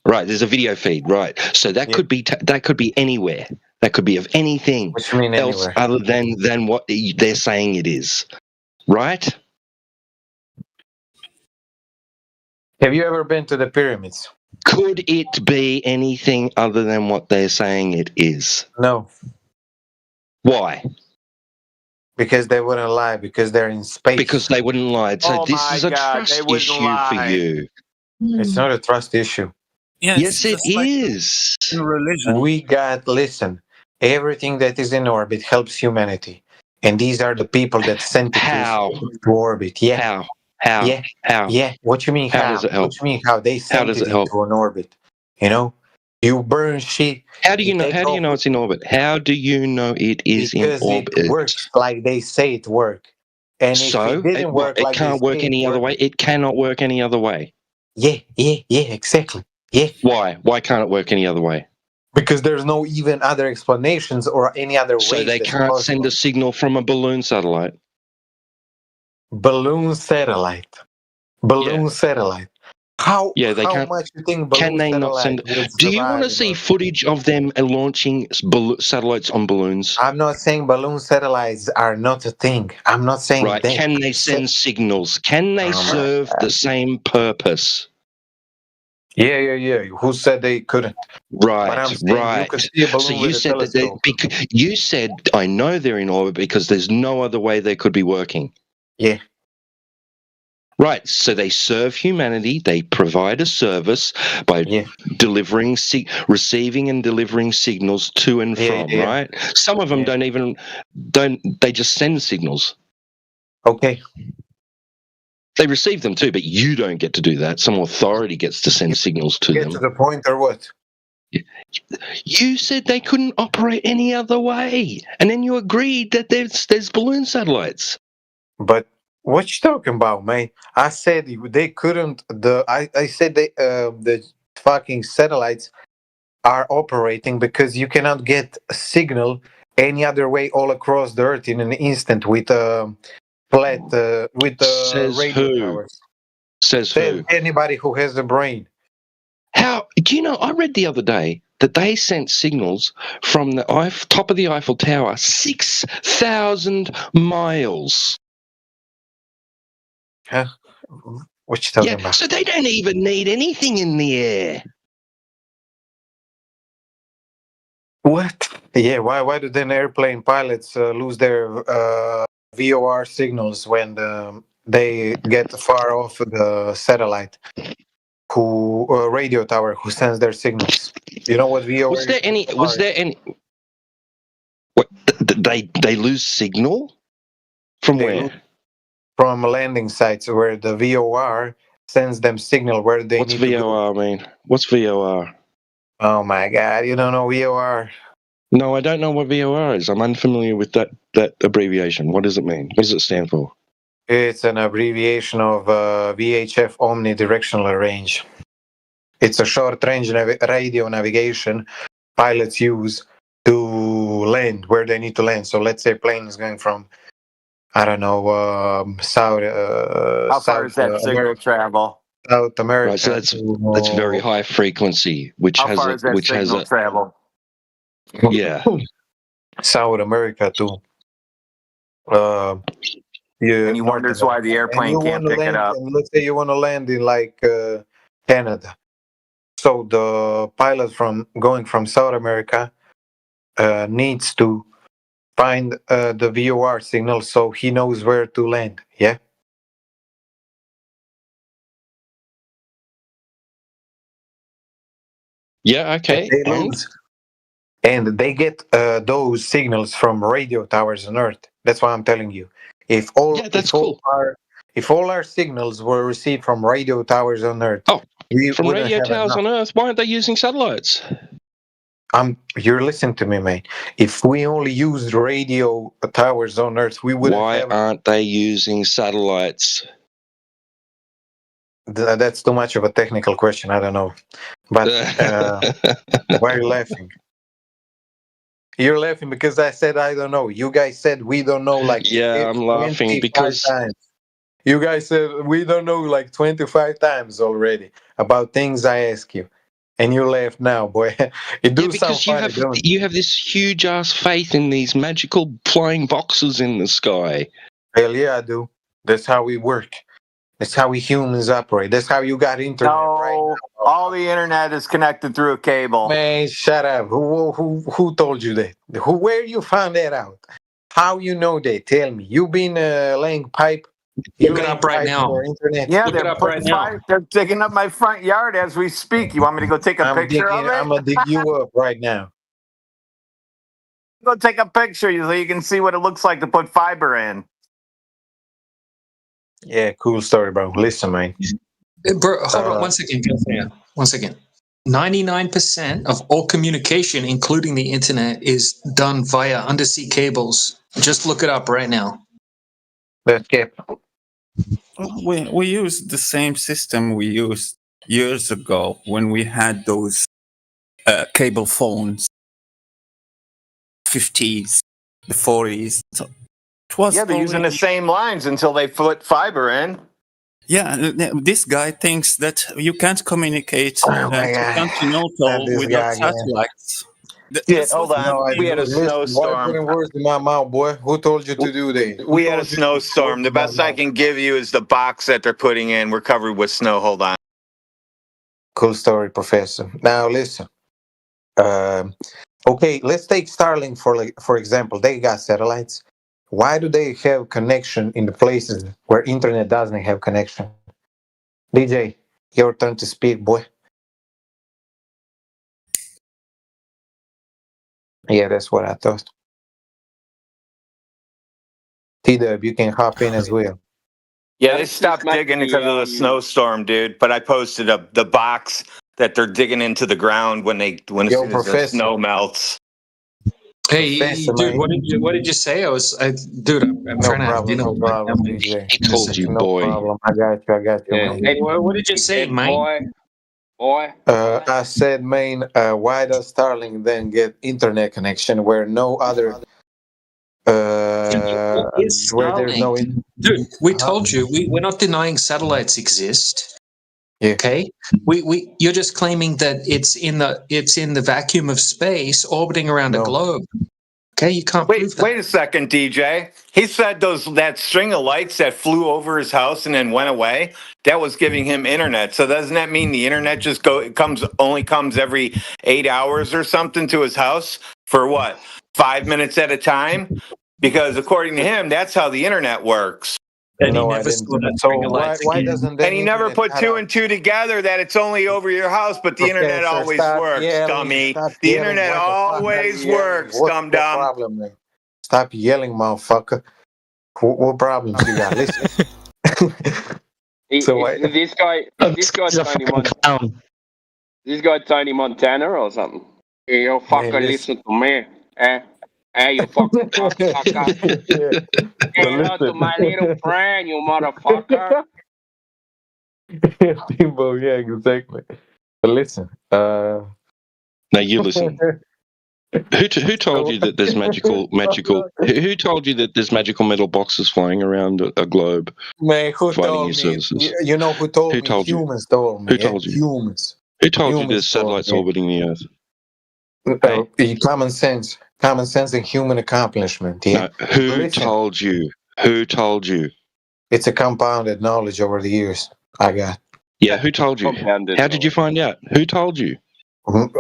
Right, there's a video feed, right? So that could be that could be anywhere. That could be of anything What you mean else anywhere? other than what they're saying it is, right? Have you ever been to the pyramids? Could it be anything other than what they're saying it is? No, Why? because they wouldn't lie. Because they're in space. Because they wouldn't lie. So Oh this my is a God, they trust wouldn't issue lie. for you. It's not a trust issue. Yes, it is. In religion. Listen, everything that is in orbit helps humanity. And these are the people that sent it to orbit. Yeah. How? Yeah. How? Yeah. What you mean How how? does it help? What you mean how? They sent does it it help? into an orbit. You know? You burn shit. How do you know? How do you know it's in orbit? How do you know it is Because in orbit? it works like they say it works. And So if it didn't work it like can't they work say any other way. It cannot work any other way. Yeah, exactly. Yeah. Why? Why can't it work any other way? Because there's no even other explanations or any other So ways they that's can't possible. send a signal from a balloon satellite. Balloon satellite. Satellite. How? Yeah, they how can't. much you think balloon Can they not satellite send? would Do you want to survive see in footage of them launching satellites on balloons? I'm not saying balloon satellites are not a thing. I'm not saying Right? that. Can they send signals? Can they Oh my serve the same purpose? Yeah. Who said they couldn't? Right, But I'm saying right. you could see a balloon So you with a said that telescope. you said I know they're in orbit because there's no other way they could be working. Yeah. Right. So they serve humanity. They provide a service by delivering, receiving, and delivering signals to and from. yeah. Right. Some of them don't. They just send signals. Okay. They receive them too, but you don't get to do that. Some authority gets to send signals to Get them. to the point or what? You said they couldn't operate any other way, and then you agreed that there's balloon satellites. But what you talking about, man? I said they couldn't. I said the fucking satellites are operating because you cannot get a signal any other way all across the earth in an instant with flat Says radio who? towers. Says who? Anybody who has a brain. How do you know? I read the other day that they sent signals from the top of the Eiffel Tower 6,000 miles. Huh? What you talking about? So they don't even need anything in the air. What? Yeah. Why do then airplane pilots lose their VOR signals when they get far off the satellite? Who radio tower who sends their signals? You know what VOR? Was there any? What they lose signal from where? From landing sites where the VOR sends them signal where they What's need to go. VOR mean? What's VOR? Oh my God! You don't know VOR? No, I don't know what VOR is. I'm unfamiliar with that abbreviation. What does it mean? What does it stand for? It's an abbreviation of VHF omnidirectional range. It's a short-range radio navigation pilots use to land where they need to land. So let's say a plane is going from, I don't know, South. How far is that signal travel? South America. Right, so that's very high frequency, which How has far is that signal travel? Yeah. South America too. And he wonders why the airplane can't pick it up. And let's say you want to land in like Canada. So the pilot going from South America needs to find the VOR signal so he knows where to land. Yeah. Yeah, okay. They lose. And they get those signals from radio towers on Earth. That's why I'm telling you. If all our signals were received from radio towers on Earth, we From wouldn't radio have towers enough. on Earth, why aren't they using satellites? You're listening to me, mate. If we only used radio towers on Earth, we wouldn't Why have. aren't they using satellites? That's too much of a technical question. I don't know. But why are you laughing? You're laughing because I said I don't know. You guys said we don't know like Yeah, I'm laughing 25 because times. You guys said we don't know like 25 times already about things I ask you. And you laugh now, boy. It do sound because funny, don't it? you have this huge ass faith in these magical flying boxes in the sky. Hell yeah, I do. That's how we work. That's how we humans operate. That's how you got internet right now. All the internet is connected through a cable. Man, shut up. Who told you that? Where you found that out? How you know that? Tell me. You been laying pipe? Look it up right now. For internet? Yeah, Look it they're up right now. they're digging up my front yard as we speak. You want me to go take a picture of it? I'm gonna dig you up right now. Go take a picture so you can see what it looks like to put fiber in. Yeah, cool story, bro. Listen, man. Bro, hold on 1 second. 1 second. 99% of all communication, including the internet, is done via undersea cables. Just look it up right now. Let's get. We use the same system we used years ago when we had those cable phones. 50s, the 40s. So it was Yeah, they're using the same lines until they put fiber in. Yeah, this guy thinks that you can't communicate to continental without satellites. Shit, hold on. We had a snowstorm. Putting words in my mouth, boy. Who told you to do that? We had a snowstorm. The best I can give you is the box that they're putting in. We're covered with snow. Hold on. Cool story, Professor. Now listen. Okay, let's take Starlink for example. They got satellites. Why do they have connection in the places where internet doesn't have connection? DJ, your turn to speak, boy. Yeah, that's what I thought. T-Dub, you can hop in as well. Yeah, they stopped digging because of the snowstorm, dude. But I posted up the box that they're digging into the ground when as soon as the snow melts. Hey, dude, what did you say? I'm trying to. No problem, DJ. He told you, boy. Problem. I got you. Yeah. Man. Hey, what did you say, man? Boy. I said, man, why does Starlink then get internet connection where no other where there's no dude, we told you we're not denying satellites exist. Yeah. Okay. You're just claiming that it's in the vacuum of space orbiting around a globe. Okay, you can't prove that. Wait a second, DJ. He said that string of lights that flew over his house and then went away, that was giving him internet. So doesn't that mean the internet just only comes every 8 hours or something to his house for what? 5 minutes at a time? Because according to him, that's how the internet works. And he never saw that string of lights again. And he never put two and two together that it's only over your house, but the internet always works, dummy. The internet always works, dum dum. Problem, man? Stop yelling, motherfucker. What problems you got? Listen. This guy's Tony Montana. This guy Tony Montana or something. Hey, you fucking listen to me, eh? Hey, you fucking motherfucker. Say hello to my little friend, you motherfucker. Timbo, yeah, exactly. But listen, Now you listen. Who told you that there's magical? Who told you that there's magical metal boxes flying around a globe? Man, who providing told you me? services? You know who told Who me? told you? Humans told me. Who told you? Humans. Who told you Humans there's satellites told me. orbiting the Earth? Common sense and human accomplishment. Yeah. No, who told you? Who told you? It's a compounded knowledge over the years I got. Yeah, who told you? How did you find out? Who told you?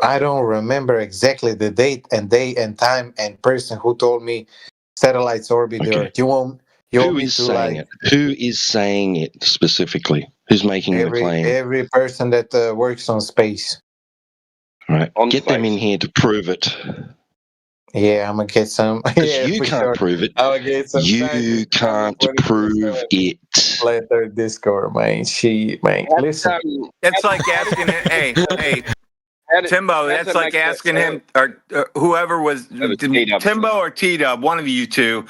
I don't remember exactly the date and time and person who told me satellites orbit the Earth. You want Who me is to saying like it? Who is saying it specifically? Who's making the claim? every person that works on space. Right. On Get them in space. here to prove it. Yeah, I'm gonna get some. Because Yeah, you for can't sure. prove it. I'm gonna get some You scientists can't from the 24/7 prove it. Letter Discord, man. Listen. That's like asking him, hey, Timbo, that's like asking him, or whoever was, Timbo or T-Dub, one of you two.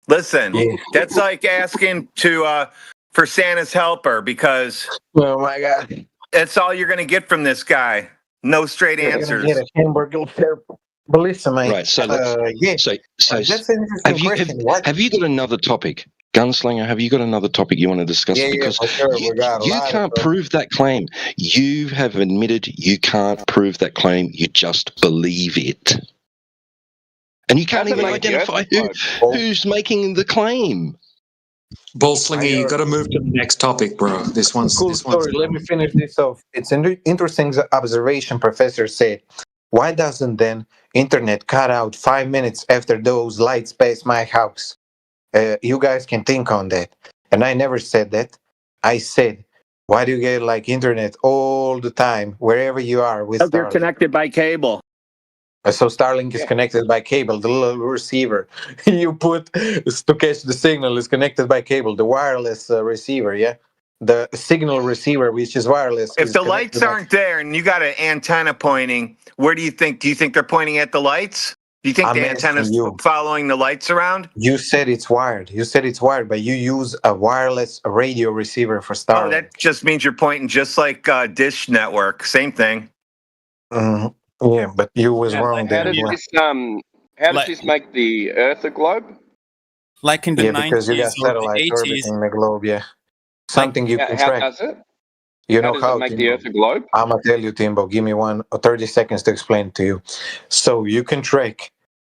Listen, that's like asking for Santa's helper, because oh my God, that's all you're going to get from this guy. No straight you're gonna answers. get a hamburger there. But listen, mate. Right. So let's. So that's an interesting question. Have you got another topic, Gunslinger? Have you got another topic you want to discuss? Yeah, Because for sure. We got a you lot can't of prove that claim. You have admitted you can't prove that claim. You just believe it. And you can't even identify who's making the claim. Bullslinger, you got to move to the next topic, bro. This one's cool story. Let me finish this off. It's an interesting observation. Professor said, "Why doesn't then internet cut out 5 minutes after those lights pass my house?" You guys can think on that. And I never said that. I said, "Why do you get like internet all the time wherever you are with You're Starlink?" connected by cable. So Starlink is connected by cable, the little receiver you put to catch the signal is connected by cable, the wireless receiver, yeah? The signal receiver, which is wireless. If is the connected lights by- aren't there and you got an antenna pointing, where do you think? Do you think they're pointing at the lights? Do you think I'm the asking antenna's you. following the lights around? You said it's wired. But you use a wireless radio receiver for Starlink. Oh, that just means you're pointing just like Dish Network. Same thing. Yeah, but you was wrong How there. does this make the Earth a globe? Like in the Yeah, because you got 90s or the satellites 80s. orbiting the globe, yeah. Something you can track. How does it? You How know does how it make the Timbo? Earth a globe? I'm gonna tell you, Timbo. Give me 30 seconds to explain to you. So you can track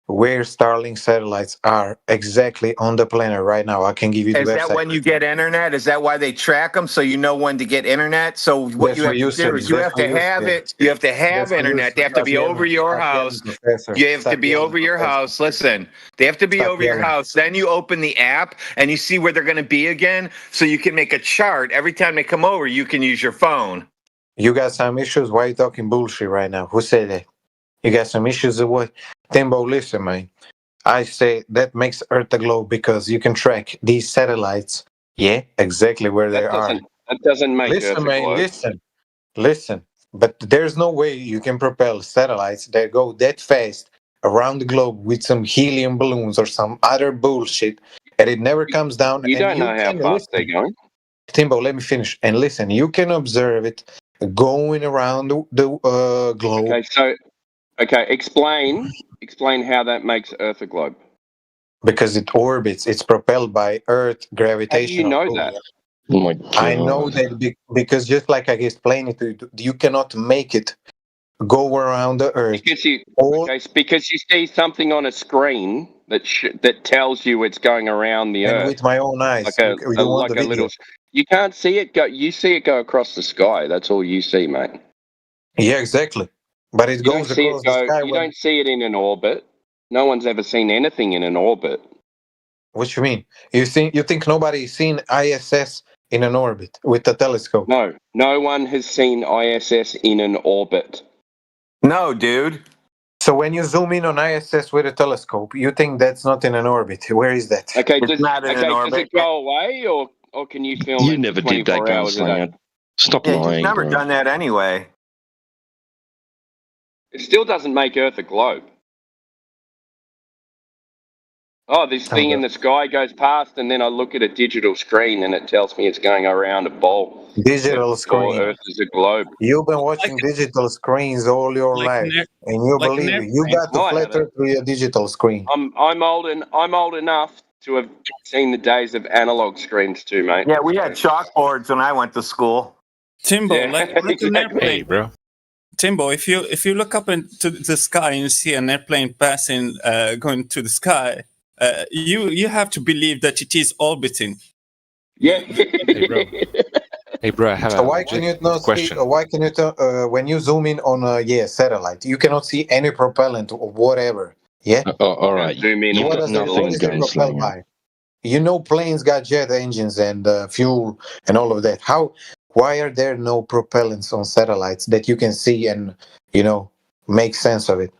where Starlink satellites are exactly on the planet right now. I can give you the Is website. that when you get internet? Is that why they track them, so you know when to get internet? So what That's you what have you to do said. is you That's have what to you have said. it. You have to have That's what you internet. They have to Stop be yelling. over your Stop yelling, house. Professor. You have to Stop be yelling, over your Professor. house. Listen, they have to be Stop over your yelling. house. Then you open the app and you see where they're going to be again, so you can make a chart. Every time they come over, you can use your phone. You got some issues? Why are you talking bullshit right now? Who said that? You got some issues with what? Timbo, listen, man. I say that makes Earth a globe because you can track these satellites. Yeah, exactly where they are. That doesn't make Earth Listen, a man, globe. listen. But there's no way you can propel satellites that go that fast around the globe with some helium balloons or some other bullshit, and it never comes down. You and don't know how fast they're going. Timbo, let me finish. And listen, you can observe it going around the globe. Explain how that makes Earth a globe. Because it orbits. It's propelled by Earth gravitational know pull. that? Oh my God. I know that because just like I explained it to you, you cannot make it go around the Earth. Because you see something on a screen that tells you it's going around the And Earth. with my own eyes, like a little. You can't see it go. You see it go across the sky. That's all you see, mate. Yeah, exactly. But it You goes don't see across it go. the sky. You don't see it in an orbit. No one's ever seen anything in an orbit. What you mean? You think nobody's seen ISS in an orbit with a telescope? No, no one has seen ISS in an orbit. No, dude. So when you zoom in on ISS with a telescope, you think that's not in an orbit? Where is that? Okay, does it go away, or can you film You it never did that, 24 hours a day? Gunslinger. Stop Yeah, lying. you've never bro. done that anyway. It still doesn't make Earth a globe. Oh, this thing in the sky goes past, and then I look at a digital screen, and it tells me it's going around a ball. Digital Or screen. Earth is a globe. You've been watching digital screens all your life, and you believe it. You got to No, I flat Earth with a digital screen. I'm old enough to have seen the days of analog screens too, mate. Yeah, we had chalkboards when I went to school. Timbo, Yeah, like an exactly. airplane. bro. Timbo, if you look up into the sky and you see an airplane passing, going to the sky, you have to believe that it is orbiting. Yeah. Hey, bro. Hey, bro, I have So a why can you not see? question. Why can you when you zoom in on a satellite, you cannot see any propellant or whatever? Yeah. All right, Zoom in you've on What got does it? nothing, What is it propelled gunslinger. by? You know, planes got jet engines and fuel and all of that. How? Why are there no propellants on satellites that you can see and make sense of it?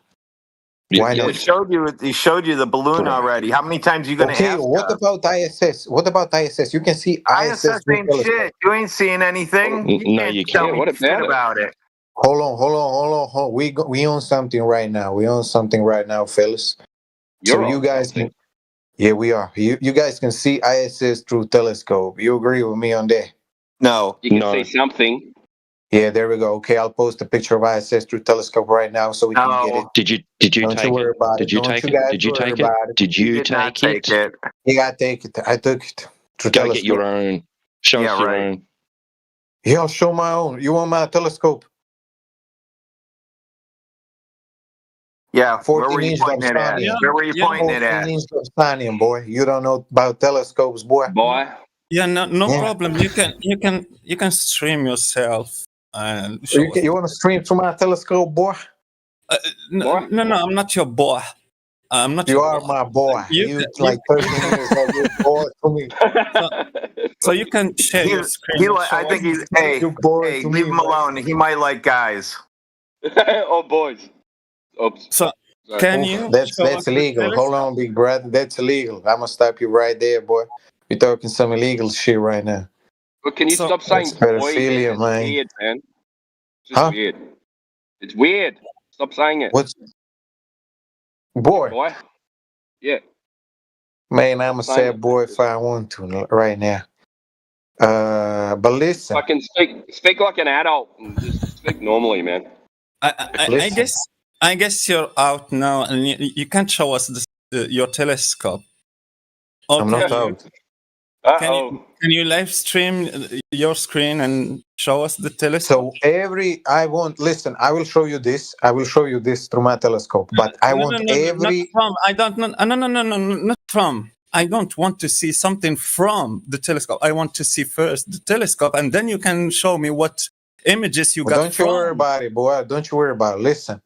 Why Yeah, not? he showed you the balloon already. How many times you gonna Okay, ask what us? about ISS? What about ISS? You can see ISS ISS through ain't telescope. shit. You ain't seeing anything. You No, can't you tell can't. me shit about it. Hold on. We own something right now. We own something right now, fellas. You're So you on guys something. can, yeah, we are. You guys can see ISS through telescope. You agree with me on that? No. You can see something. Yeah, there we go. Okay, I'll post a picture of ISS through telescope right now so we can get it. Did you Don't take you worry it? about Did it. you Don't take you it? guys Did you worry take it? about it. Did you take it? You gotta take it. I took it through Go telescope. get your own. Show us your own. Yeah, I'll show my own. You want my telescope? Yeah, where 14 were you inch pointing it at? Dobsonian. Where were you pointing it 14 at? inch Dobsonian, boy. You don't know about telescopes, boy. Yeah, no Yeah. problem. You can stream yourself and show us. You want to stream through my telescope, boy? No, I'm not your boy. I'm not You your are boy. my boy. You like 13 years old. You're boy to me. So you can share your screen. and show I think us. he's. Hey, You boy hey, to leave me, him man. alone. He might like guys. Oh, boys. Oops. So Sorry. can you That's show us the illegal. Hold telescope? on, big brother. That's illegal. I'm gonna stop you right there, boy. You're talking some illegal shit right now. But can you So- stop saying That's boy? pedophilia, It's man. weird, man. It's just Huh? weird. It's weird. Stop saying it. What's boy? Boy. Yeah. Man, I'm a Stop saying sad boy if I want to right now. But listen, Fucking speak like an adult and just speak normally, man. Listen. I guess you're out now, and you can't show us your telescope. Or I'm not out. Can you live stream your screen and show us the telescope? So I will show you this. I will show you this through my telescope. But I want not every from. I don't. No, not from. I don't want to see something from the telescope. I want to see first the telescope, and then you can show me what images you got don't you from. worry about it, boy. Don't you worry about it. Listen.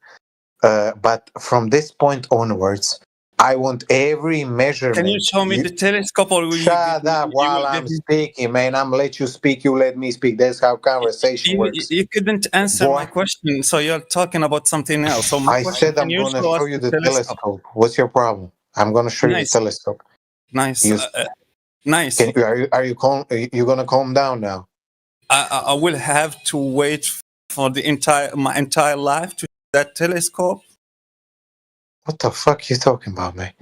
But from this point onwards, I want every measurement. Can you show me the telescope, or will Shut up while I'm speaking, man. I'm gonna let you speak. You let me speak. That's how conversation works. You couldn't answer my question, so you're talking about something else. So my I question, said I'm can you gonna show us show you the telescope? telescope. What's your problem? I'm gonna show you the Nice. telescope. Nice. You- Nice. Are you gonna calm down now? I will have to wait for my entire life to see that telescope. What the fuck you talking about, man?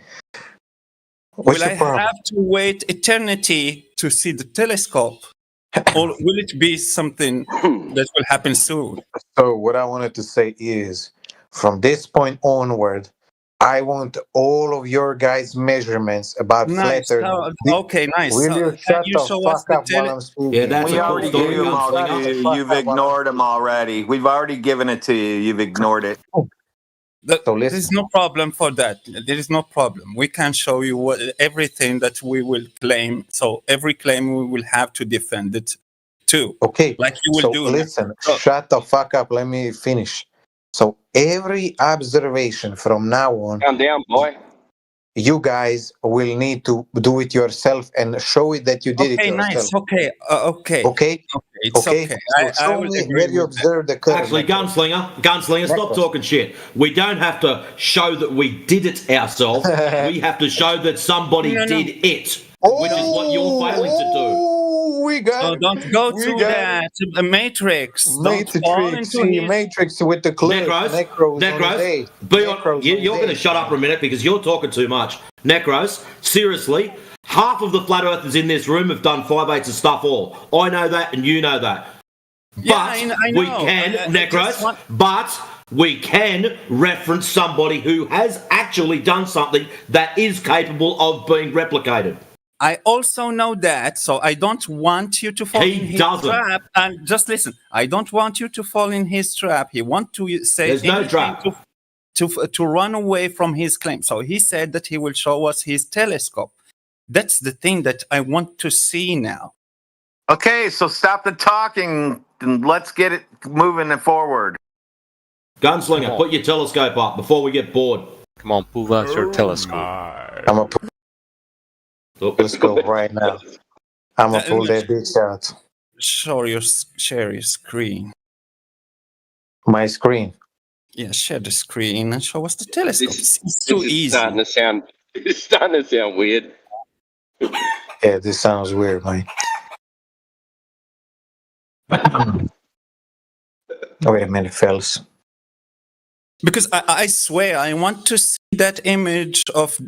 What's Will your I problem? have to wait eternity to see the telescope, or will it be something that will happen soon? So what I wanted to say is, from this point onward, I want all of your guys' measurements about Nice. flat Earth. Okay, nice. Will you Can shut you the show us fuck the up while I'm speaking? We already gave him all to you. You've ignored him already. We've already given it to you. You've ignored it. There is no problem for that. There is no problem. We can show you everything that we will claim. So every claim we will have to defend it too. Okay. Like you will So do. listen, shut the fuck up. Let me finish. So every observation from now on, Calm down, boy. you guys will need to do it yourself and show it that you did it Okay, yourself. nice. Okay. Okay. Okay. It's okay. So show me where you observe the curve. Actually, Gunslinger, stop talking shit. We don't have to show that we did it ourselves. We have to show that somebody did it, which is what you're failing to do. We got So don't go to that Matrix. Don't fall into his... Matrix with the clip. Necros, you're going to shut up for a minute because you're talking too much. Necros, seriously, half of the flat earthers in this room have done 5/8 of stuff all. I know that and you know that. But Yeah, I know. we can, Necros, but we can reference somebody who has actually done something that is capable of being replicated. I also know that, so I don't want you to fall in his trap. And just listen, I don't want you to fall in his trap. He wants to say There's no anything trap. to run away from his claim. So he said that he will show us his telescope. That's the thing that I want to see now. Okay, so stop the talking and let's get it moving forward. Gunslinger, put your telescope up before we get bored. Come on, pull out your telescope. I'm gonna put telescope right now. I'm gonna pull that bitch out. Share your screen. My screen. Yeah, share the screen and show us the telescope. It's too This is easy. It's starting to sound weird. Yeah, this sounds weird, man. Wait a minute, fellas. Because I swear, I want to see that image of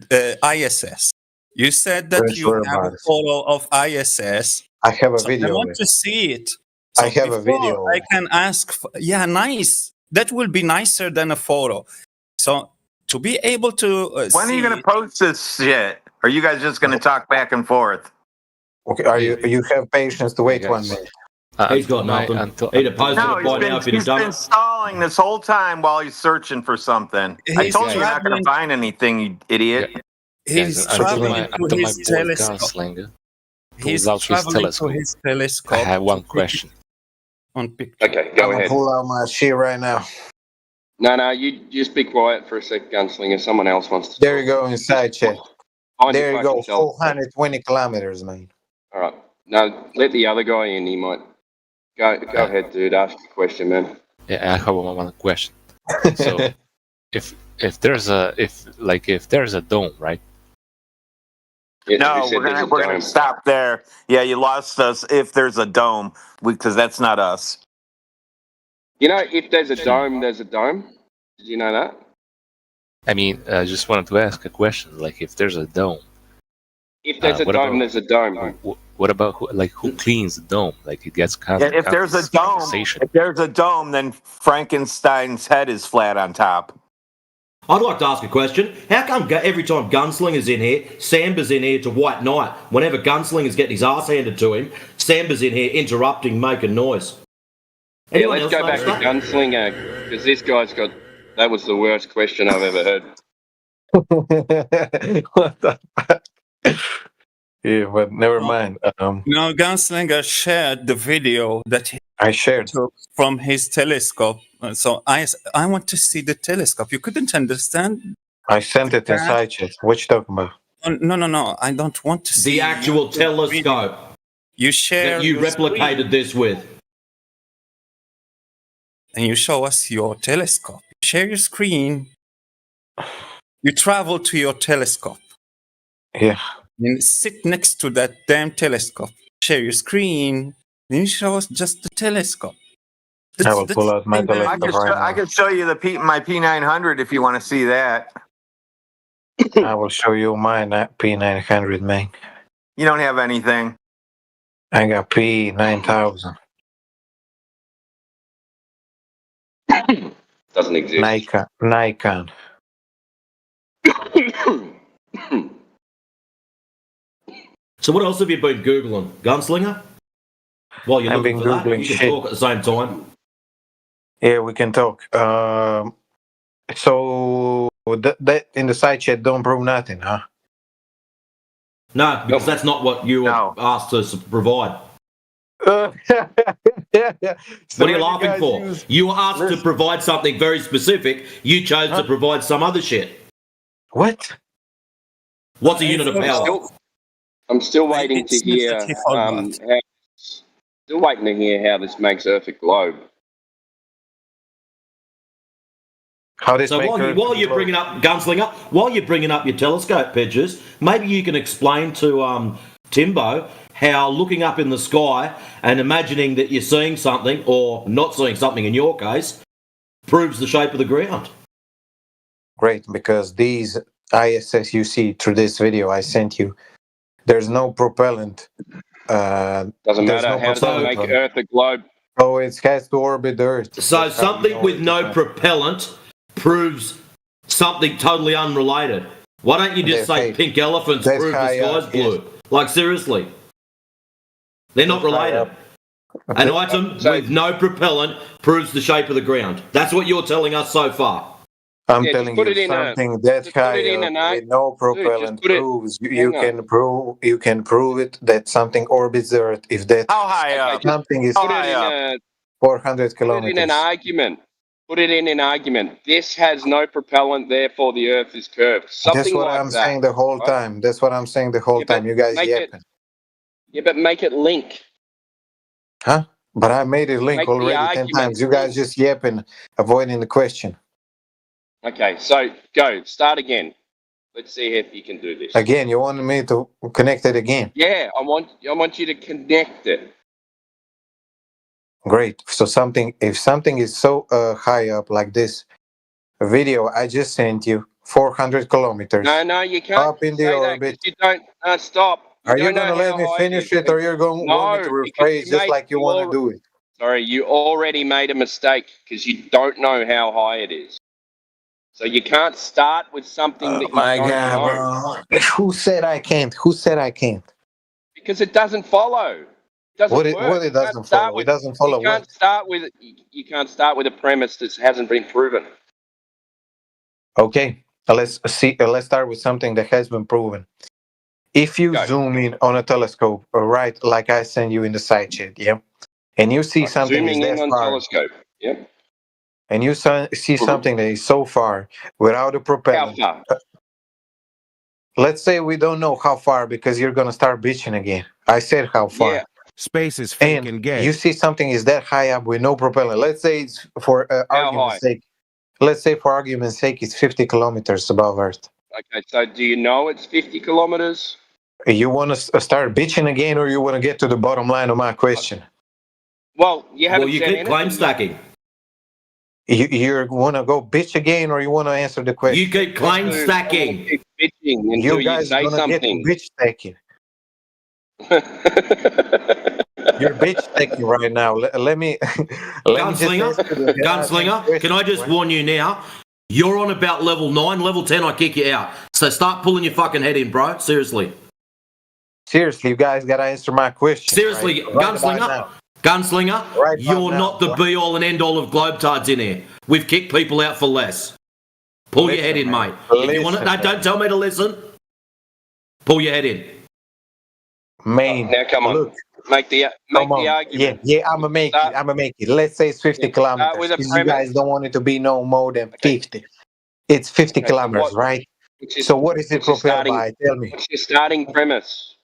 ISS. You said that Very you sure have about a it. photo of ISS. I have a So video I of want it. to see it. I have a before video. I can ask. Yeah, nice. That will be nicer than a photo. So to be able to When are you going to post this shit? Or are you guys just going to talk back and forth? Okay, you have patience to wait 1 minute? He's got nothing. He'd have posted No, it by now if he'd have he's done been it. stalling this whole time while he's searching for something. I He's told you you're not going traveling- to find anything, you idiot. He's Guys, traveling until to my his boy telescope. Gunslinger He's pulls out his traveling to telescope. his telescope. I have one to question. On picture. Okay, go I'm ahead. gonna pull out my shit right now. No, you just be quiet for a sec, Gunslinger. Someone else wants to. There you go, inside chat. Find There your you go, fucking telescope. 420 kilometers, man. All right. No, let the other guy in. He might. Go ahead, dude. Ask the question, man. Yeah, I have one question. So, if there's a dome, right? No, we're gonna stop there. Yeah, you lost us. If there's a dome, because that's not us. You know, if there's a dome, there's a dome. Did you know that? I mean, I just wanted to ask a question. Like, if there's a dome, If there's a what dome, about- there's a dome. what about who cleans the dome? Like, it gets Yeah, if there's a dome, then Frankenstein's head is flat on top. I'd like to ask a question. How come every time Gunslinger's in here, Samba's in here to White Knight? Whenever Gunslinger's getting his ass handed to him, Samba's in here interrupting, making noise. Yeah, Anyone let's else go back notice to that? Gunslinger, because this guy's got. That was the worst question I've ever heard. What the fuck? Yeah, but never mind. No, Gunslinger shared the video that he I shared took from his telescope. So I want to see the telescope. You couldn't understand? I sent it inside chat. What you talking about? No. I don't want to see The actual telescope You share that you your replicated screen, this with. and you show us your telescope. You share your screen. You travel to your telescope. Yeah. And sit next to that damn telescope. Share your screen. Then you show us just the telescope. I will pull out my telescope right I could show you my P900 if you want to see that. now. I will show you mine P900, man. You don't have anything. I got P9000. Doesn't exist. Nikon. So what else have you been Googling? Gunslinger? While you're I've looking been for that, Googling you can shit. talk at the same time. Yeah, we can talk. So that in the side chat don't prove nothing, huh? No, because that's not what you were asked to provide. Yeah. What are you laughing for? You were asked to provide something very specific. You chose to provide some other shit. What? What's a unit of power? I'm still waiting to It's hear. that he forgot. Still waiting to hear how this makes Earth a globe. How this So make Earth while you're bringing up Gunslinger, while you're bringing up your telescope pictures, maybe you can explain to Timbo how looking up in the sky and imagining that you're seeing something or not seeing something in your case proves the shape of the ground. Great, because these ISS you see through this video I sent you, there's no propellant. Doesn't there's matter. no How does that make propellant on it. Earth a globe? So it has to orbit the Earth. So That's how you something know with it's no a- propellant proves something totally unrelated. Why don't you just They're say fake. pink elephants That's prove the high sky's up, blue? Like seriously. They're not That's high related. up. An item with no propellant proves the shape of the ground. That's what you're telling us so far. I'm Yeah, just telling put you it in something that just put high it in up an arc. with no Dude, just propellant put it. proves you Hang on. can prove it that something orbits the Earth if that How high Okay, up? just something is How put it high in up? a 400 put it in an kilometers. argument. Put it in an argument. This has no propellant, therefore the Earth is curved. That's Something what like I'm that. saying the whole Right? time. That's what I'm saying the whole Yeah, but time. You guys make it. yapping. Yeah, but make it link. Huh? But I made it link Make the already 10 argument times. You guys just yapping, avoiding the question. Okay, so go. Start again. Let's see if you can do this. Again, you wanted me to connect it again. Yeah, I want you to connect it. Great. So if something is so high up like this, a video I just sent you, 400 kilometers No, you can't up in the say that orbit. because you don't. Stop. Are you don't gonna know let how me high finish is. it, or you're going want me to No, because rephrase just like you want to do it? Sorry, you already made a mistake because you don't know how high it is. So you can't start with something that you My don't God, know. bro. Who said I can't? Who said I can't? Because it doesn't follow. It doesn't work. What it doesn't follow? It doesn't follow You can't what? start with you can't start with a premise that hasn't been proven. Okay, let's see. Let's start with something that has been proven. If you zoom in on a telescope, right, like I sent you in the side chat, yeah, and you see something Zooming is in that on far, telescope. Yep. and you see something that is so far without a propellant. How far? Let's say we don't know how far because you're gonna start bitching again. I said how far. Yeah. Space is fake and gay. You see something is that high up with no propellant. Let's say it's for argument's sake. Let's say for argument's sake, it's 50 kilometers above Earth. Okay, so do you know it's 50 kilometers? You want to start bitching again, or you want to get to the bottom line of my question? Well, you haven't you said keep claim anything. stacking. You want to go bitch again, or you want to answer the question? You keep claim stacking. Keep bitching until You you guys say are gonna something. get bitch stacking. You're bitch stacking right now. Let me. Gunslinger, can I just warn you now? You're on about level 9, level 10, I kick you out. So start pulling your fucking head in, bro. Seriously. Seriously, you guys gotta answer my question. Seriously, Gunslinger. Gunslinger, you're not the be all and end all of globetards in here. We've kicked people out for less. Pull your head in, mate. If you want it, don't tell me to listen. Pull your head in. Now come on. Look, make the argument. Yeah, I'ma make it. Let's say it's 50 kilometers. with a Because you guys don't want it to be no more than 50. It's 50 kilometers, right? So what is it propelled by? Tell me. What's your starting premise?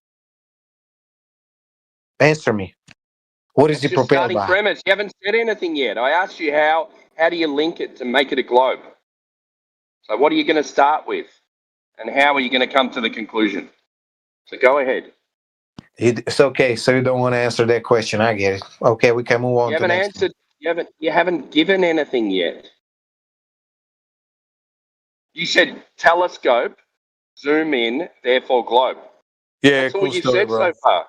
Answer me. What is it Your propelled starting by? premise. You haven't said anything yet. I asked you how do you link it to make it a globe? So what are you going to start with? And how are you going to come to the conclusion? So go ahead. It's okay. So you don't want to answer that question. I get it. Okay, we can move on You to haven't next. answered. You haven't given anything yet. You said telescope, zoom in, therefore globe. Yeah, That's cool all you story, said bro. so far.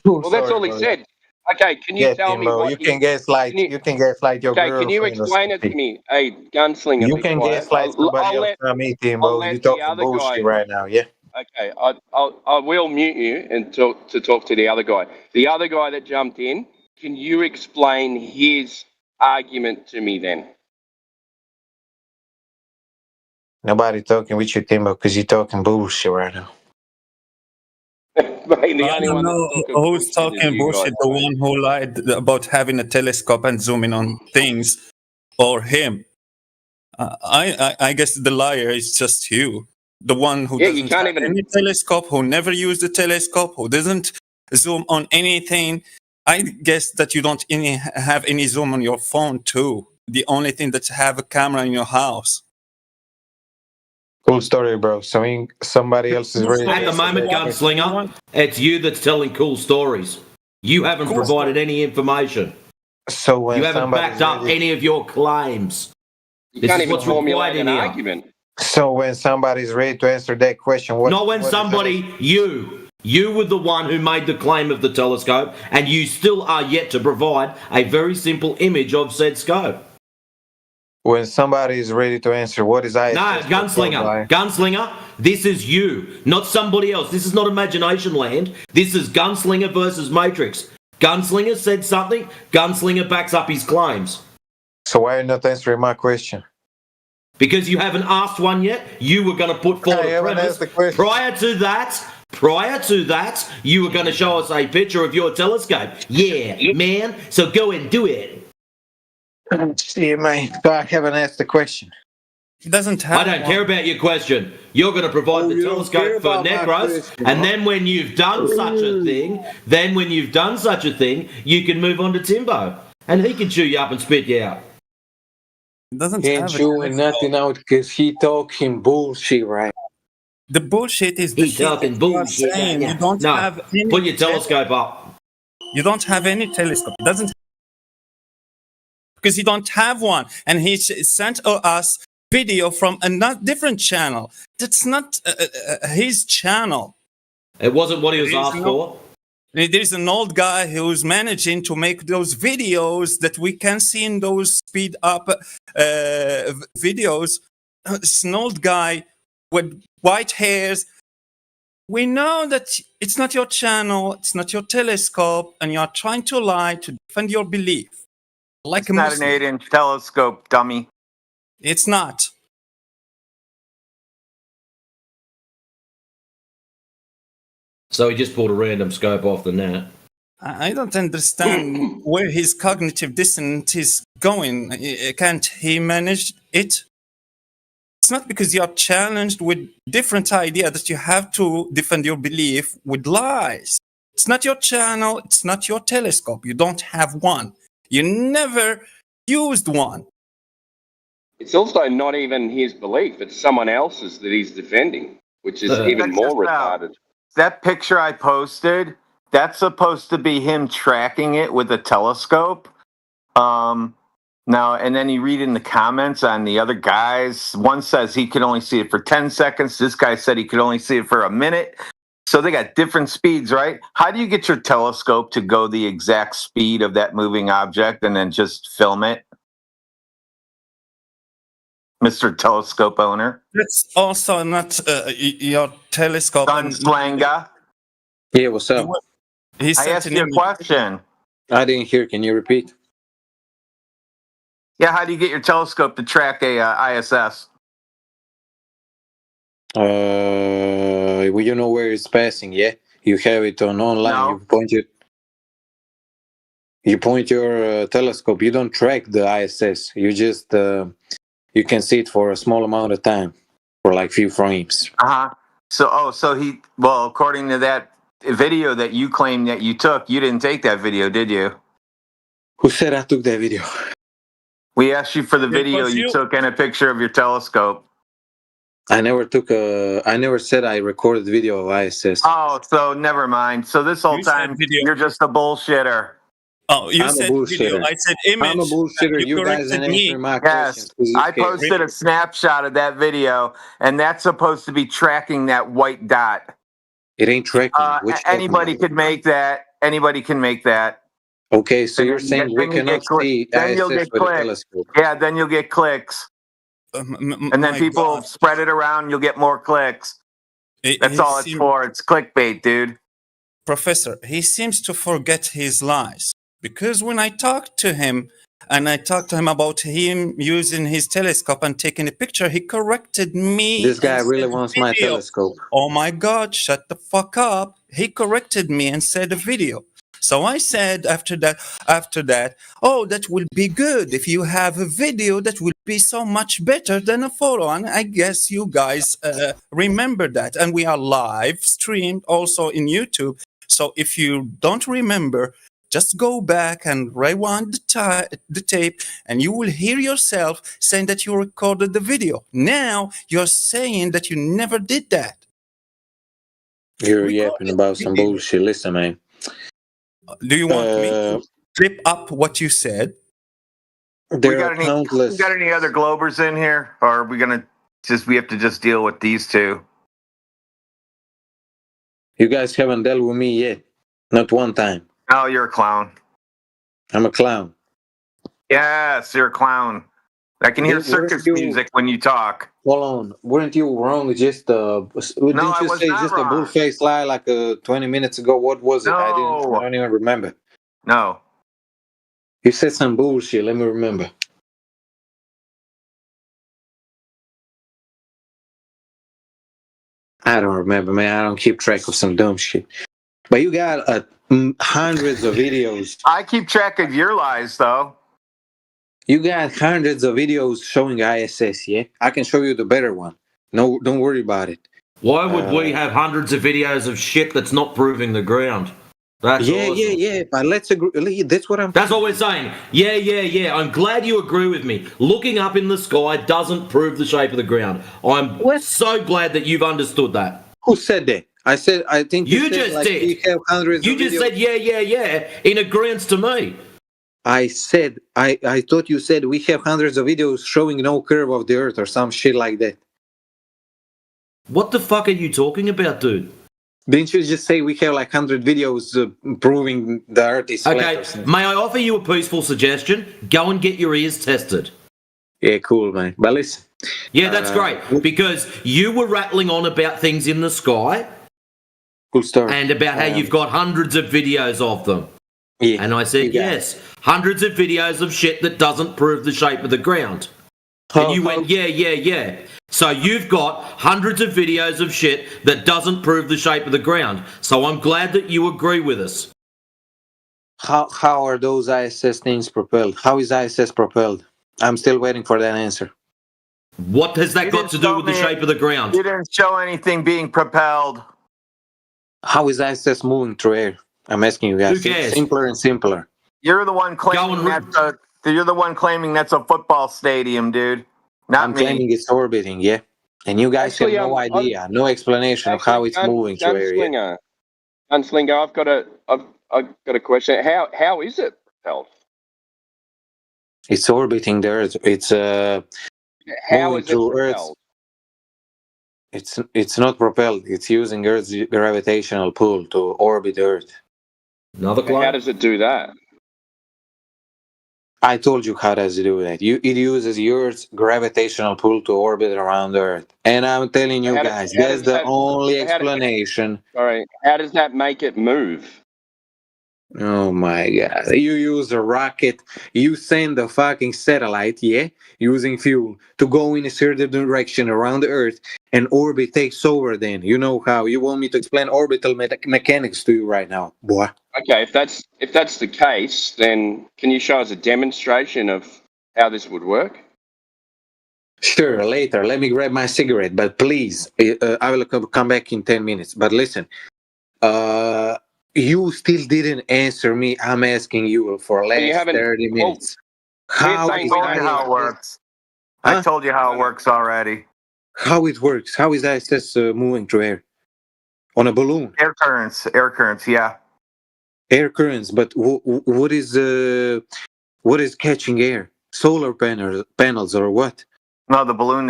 Cool Well, that's story, all he bro. said. Okay, can you tell me bro. what You can gaslight. You can gaslight your Okay, girlfriend. can you or explain it to something. me? Hey, gunslinger, You be can quiet. gaslight somebody else. Not me, Tim, bro. let You the talking other bullshit guy- right now, yeah? Okay, I will mute you and talk to the other guy. The other guy that jumped in, can you explain his argument to me then? Nobody talking with you, Timbo, because you're talking bullshit right now. Mate, the I only don't one know that's talking who's bullshit is talking you bullshit, guys, the mate. one who lied about having a telescope and zooming on things, or him. I guess the liar is just you. The one who Yeah, you doesn't can't have even- any telescope, who never used a telescope, who doesn't zoom on anything. I guess that you don't have any zoom on your phone too. The only thing that's have a camera in your house. Cool story, bro. So somebody else is ready. At the moment, Gunslinger, it's you that's telling cool stories. You haven't provided any information. So when You haven't somebody's backed up ready- any of your claims. You This can't is even what's required formulate in an here. argument. So when somebody's ready to answer that question, Not when somebody, you were the one who made the claim of the telescope, and you still are yet to provide a very simple image of said scope. When somebody is ready to answer, what is ISS? No, Gunslinger, this is you, not somebody else. This is not Imagination Land. This is Gunslinger versus Matrix. Gunslinger said something, Gunslinger backs up his claims. So why are you not answering my question? Because you haven't asked one yet, you were going to put forward a premise. Prior to that, you were going to show us a picture of your telescope. Yeah, man. So go and do it. See, mate. I haven't asked the question. He doesn't have I don't care about your question. You're going to provide the telescope for Necros, and then when you've done such a thing, you can move on to Timbo, and he can chew you up and spit you out. He ain't chewing nothing out because he talking bullshit, right? The bullshit is the He's talking bullshit. You don't have any put your telescope up. You don't have any telescope. It doesn't, because you don't have one, and he sent us video from a different channel. That's not his channel. It wasn't what he was asked for. There's an old guy who's managing to make those videos that we can see in those speed up videos. It's an old guy with white hairs. We know that it's not your channel, it's not your telescope, and you are trying to lie to defend your belief. Like it's not an 8-inch telescope, dummy. It's not. So he just pulled a random scope off the net. I don't understand where his cognitive dissonance is going. Can't he manage it? It's not because you are challenged with different idea that you have to defend your belief with lies. It's not your channel. It's not your telescope. You don't have one. You never used one. It's also not even his belief. It's someone else's that he's defending, which is even more retarded. That picture I posted, that's supposed to be him tracking it with a telescope. Now, and then you read in the comments on the other guys, one says he could only see it for 10 seconds. This guy said he could only see it for a minute. So they got different speeds, right? How do you get your telescope to go the exact speed of that moving object and then just film it? Mr. Telescope owner. That's also not your telescope. Gunslinger. Yeah, what's up? I asked you a question. I didn't hear. Can you repeat? Yeah, how do you get your telescope to track a ISS? Well, you know where it's passing, yeah? You have it on online. No. You point your telescope. You don't track the ISS. You just you can see it for a small amount of time, for like few frames. So according to that video that you claim that you took, you didn't take that video, did you? Who said I took that video? We asked you for the video you took and a picture of your telescope. I never said I recorded video of ISS. Oh, so never mind. So this whole time you're just a bullshitter. Oh, you said video. I said image. I'm a bullshitter. You guys didn't answer my questions. Yes, I posted a snapshot of that video, and that's supposed to be tracking that white dot. It ain't tracking. Anybody could make that. Anybody can make that. Okay, so you're saying we cannot see ISS with a telescope. Yeah, then you'll get clicks. And then people spread it around, you'll get more clicks. That's all it's for. It's clickbait, dude. Professor, he seems to forget his lies. Because when I talked to him, and I talked to him about him using his telescope and taking a picture, he corrected me. This guy really wants my telescope. Oh my God, shut the fuck up. He corrected me and said a video. So I said after that, oh, that will be good. If you have a video, that will be so much better than a photo. And I guess you guys remember that. And we are live streamed also in YouTube. So if you don't remember, just go back and rewind the tape and you will hear yourself saying that you recorded the video. Now you're saying that you never did that. You're yapping about some bullshit. Listen, man. Do you want me to clip up what you said? We got any other Globers in here? Or are we gonna we have to just deal with these two? You guys haven't dealt with me yet. Not one time. Oh, you're a clown. I'm a clown. Yes, you're a clown. I can hear circus music when you talk. Hold on. Weren't you wrong just didn't you say just a bull-faced lie like 20 minutes ago? What was it? No. I don't even remember. No. You said some bullshit. Let me remember. I don't remember, man. I don't keep track of some dumb shit. But you got hundreds of videos. I keep track of your lies, though. You got hundreds of videos showing ISS, yeah? I can show you the better one. No, don't worry about it. Why would we have hundreds of videos of shit that's not proving the ground? That's awesome. Yeah. But let's agree. That's what That's what we're saying. Yeah. I'm glad you agree with me. Looking up in the sky doesn't prove the shape of the ground. I'm so glad that you've understood that. Who said that? I think you just did. We have hundreds you of just videos. said yeah in agreement to me. I said I thought you said we have hundreds of videos showing no curve of the earth or some shit like that. What the fuck are you talking about, dude? Didn't you just say we have like 100 videos proving the earth is flat? Okay, may I offer you a peaceful suggestion? Go and get your ears tested. Yeah, cool, man. But listen. Yeah, that's great. Because you were rattling on about things in the sky. Cool story. And about how you've got hundreds of videos of them. Yeah. And I said, yes, hundreds of videos of shit that doesn't prove the shape of the ground. And you went, yeah. So you've got hundreds of videos of shit that doesn't prove the shape of the ground. So I'm glad that you agree with us. How are those ISS things propelled? How is ISS propelled? I'm still waiting for that answer. What has that got to do with the shape of the ground? You didn't show anything being propelled. How is ISS moving through air? I'm asking you guys. Who cares? Simpler and simpler. You're the one claiming that's a football stadium, dude. Not I'm me. claiming it's orbiting, yeah. And you guys have no idea, no explanation of how it's moving through air. Gunslinger, I've got a question. How is it propelled? It's orbiting the Earth. It's how is it propelled? It's not propelled. It's using Earth's gravitational pull to orbit Earth. How does it do that? I told you how does it do that. It uses Earth's gravitational pull to orbit around Earth. And I'm telling you guys, that's the only explanation. Sorry, how does that make it move? Oh my God. You use a rocket, you send a fucking satellite, yeah, using fuel to go in a certain direction around the Earth, and orbit takes over then. You know how. You want me to explain orbital mechanics to you right now, boy. Okay, if that's the case, then can you show us a demonstration of how this would work? Sure, later. Let me grab my cigarette, but please, I will come back in 10 minutes. But listen, you still didn't answer me. I'm asking you for last 30 minutes. I told you how it works. I told you how it works already. How it works? How is ISS moving through air? On a balloon? Air currents, yeah. Air currents, but what is catching air? Solar panels or what? No, the balloon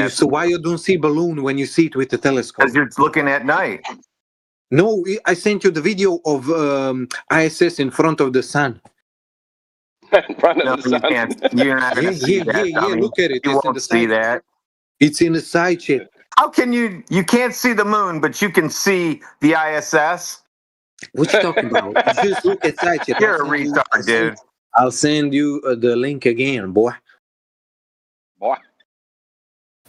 So why you don't see balloon when you see it with the telescope? Because you're looking at night. No, I sent you the video of ISS in front of the sun. In front of the sun? You're not going to see that. Yeah, look at it. You won't see that. It's in the side shit. How can you can't see the moon, but you can see the ISS? What you talking about? Just look at side shit. You're a retard, dude. I'll send you the link again, boy.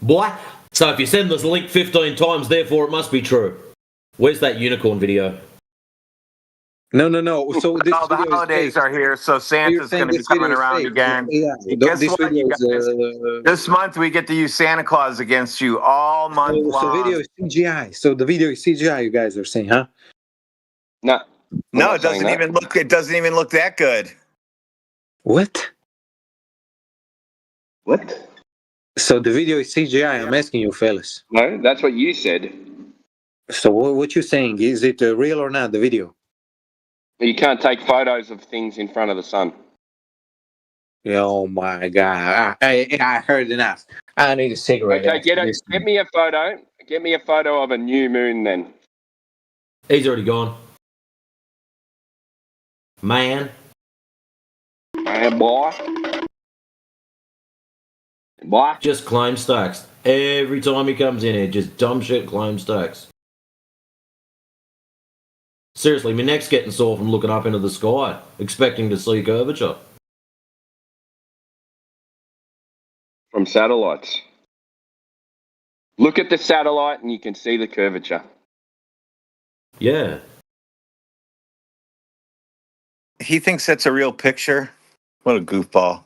Boy. So if you send this link 15 times, therefore it must be true. Where's that unicorn video? No. So this the holidays are here, so Santa's going to be coming around again. Yeah. Guess what, you guys? This month we get to use Santa Claus against you all month long. So video is CGI. So the video is CGI. You guys are saying, huh? No, it doesn't even look. It doesn't even look that good. What? So the video is CGI. I'm asking you, fellas. No, that's what you said. So what you saying? Is it real or not? The video? You can't take photos of things in front of the sun. Oh my God! I heard enough. I need a cigarette. Okay, get me a photo. Get me a photo of a new moon, then. He's already gone. Man, boy. Just claim stacks. Every time he comes in here, just dumb shit claim stacks. Seriously, my neck's getting sore from looking up into the sky, expecting to see curvature. From satellites. Look at the satellite and you can see the curvature. Yeah. He thinks that's a real picture. What a goofball.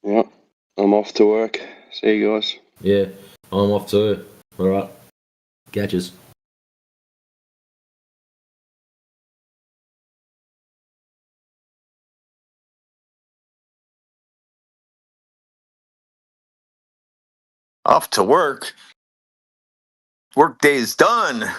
Yeah, I'm off to work. See you guys. Yeah, I'm off too. All right. Catches. Off to work. Work day's done.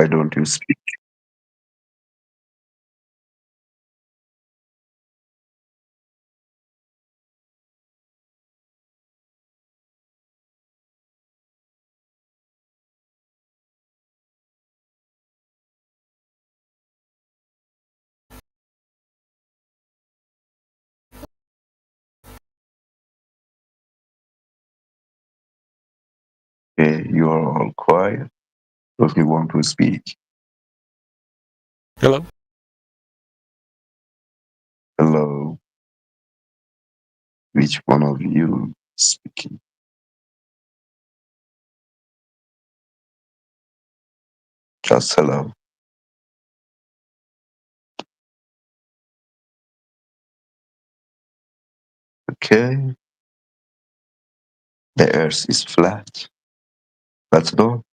Why don't you speak? Okay, you are all quiet. Don't you want to speak? Hello? Hello? Which one of you is speaking? Just hello. Okay. The earth is flat. Let's go.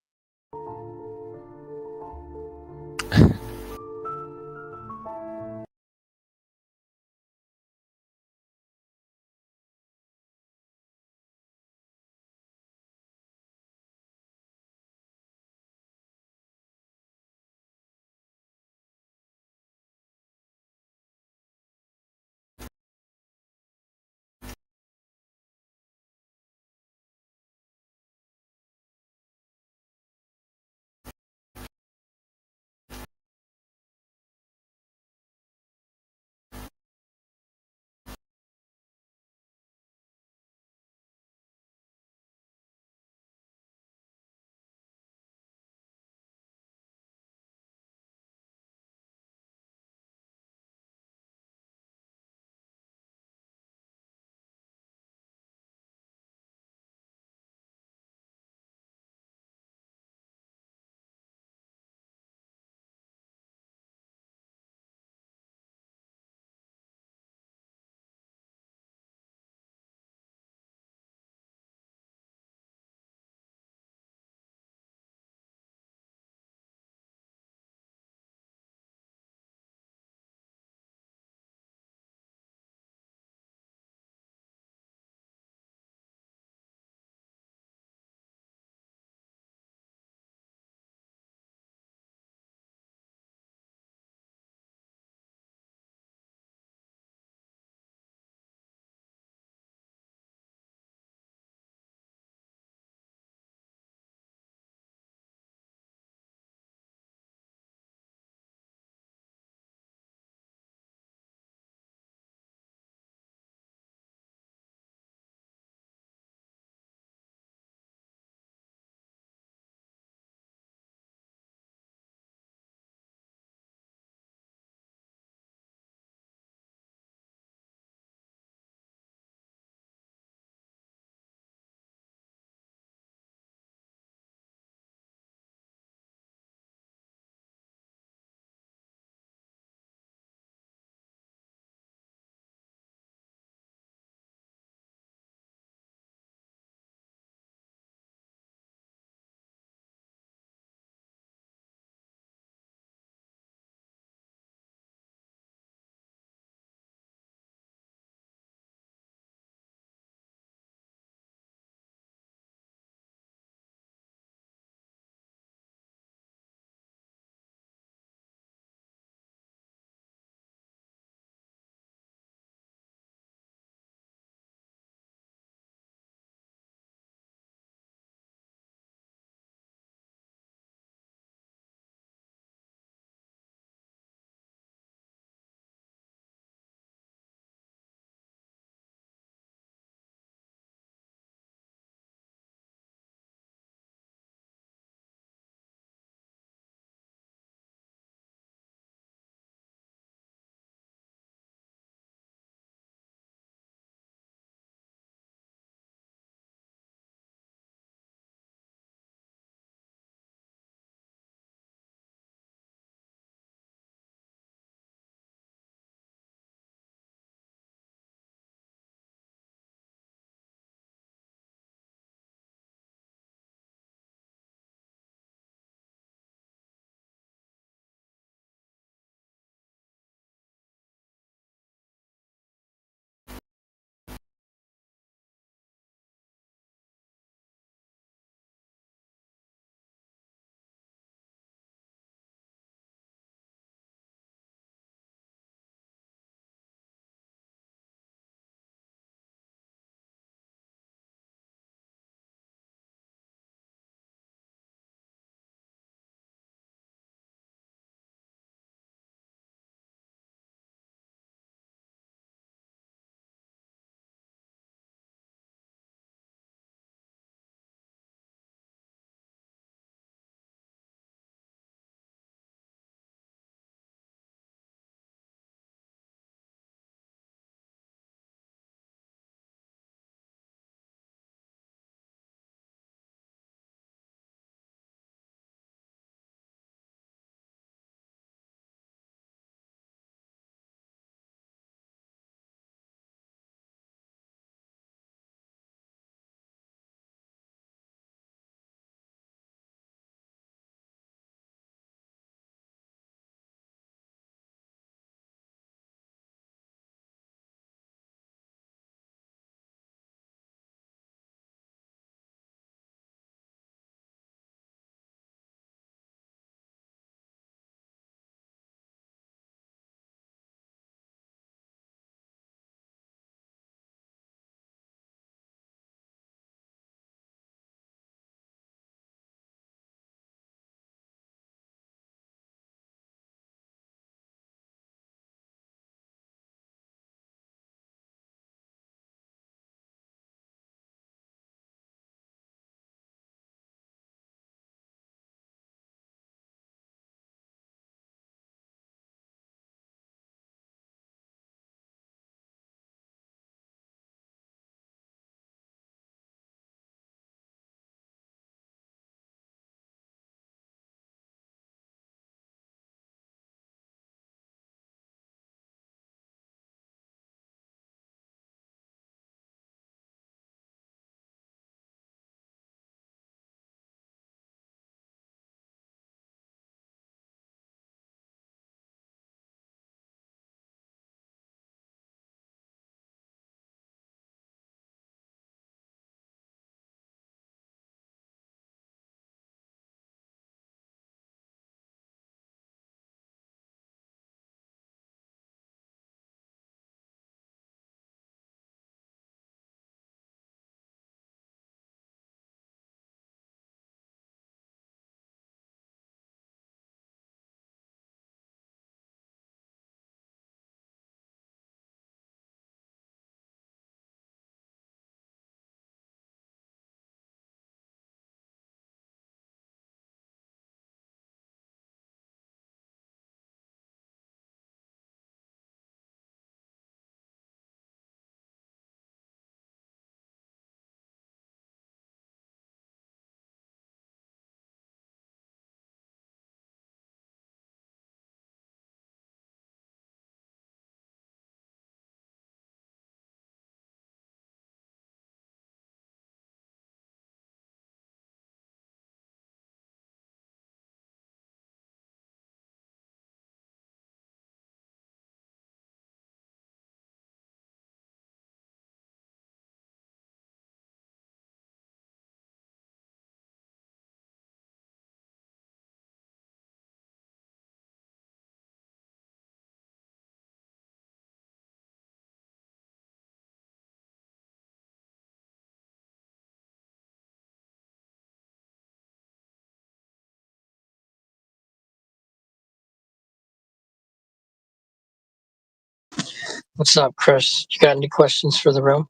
What's up, Chris? You got any questions for the room?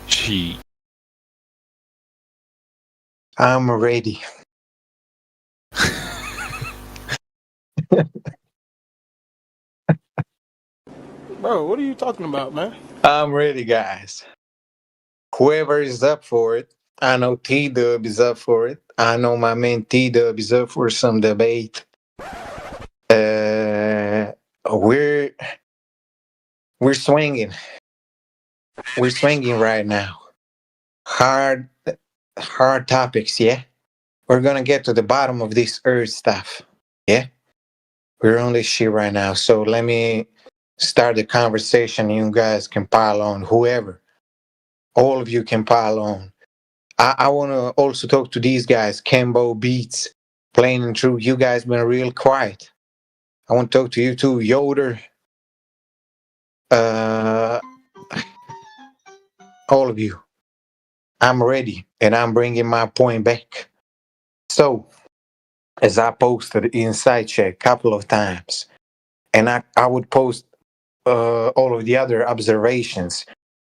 She. I'm ready. Bro, what are you talking about, man? I'm ready, guys. Whoever is up for it. I know T-Dub is up for it. I know my man T-Dub is up for some debate. We're swinging. We're swinging right now. Hard topics, yeah? We're gonna get to the bottom of this earth stuff, yeah? We're on this shit right now. So let me start the conversation. You guys can pile on, whoever. All of you can pile on. I want to also talk to these guys, Kembo Beats, Plain and True. You guys been real quiet. I want to talk to you too, Yoder. All of you. I'm ready, and I'm bringing my point back. So, as I posted inside check a couple of times, and I would post all of the other observations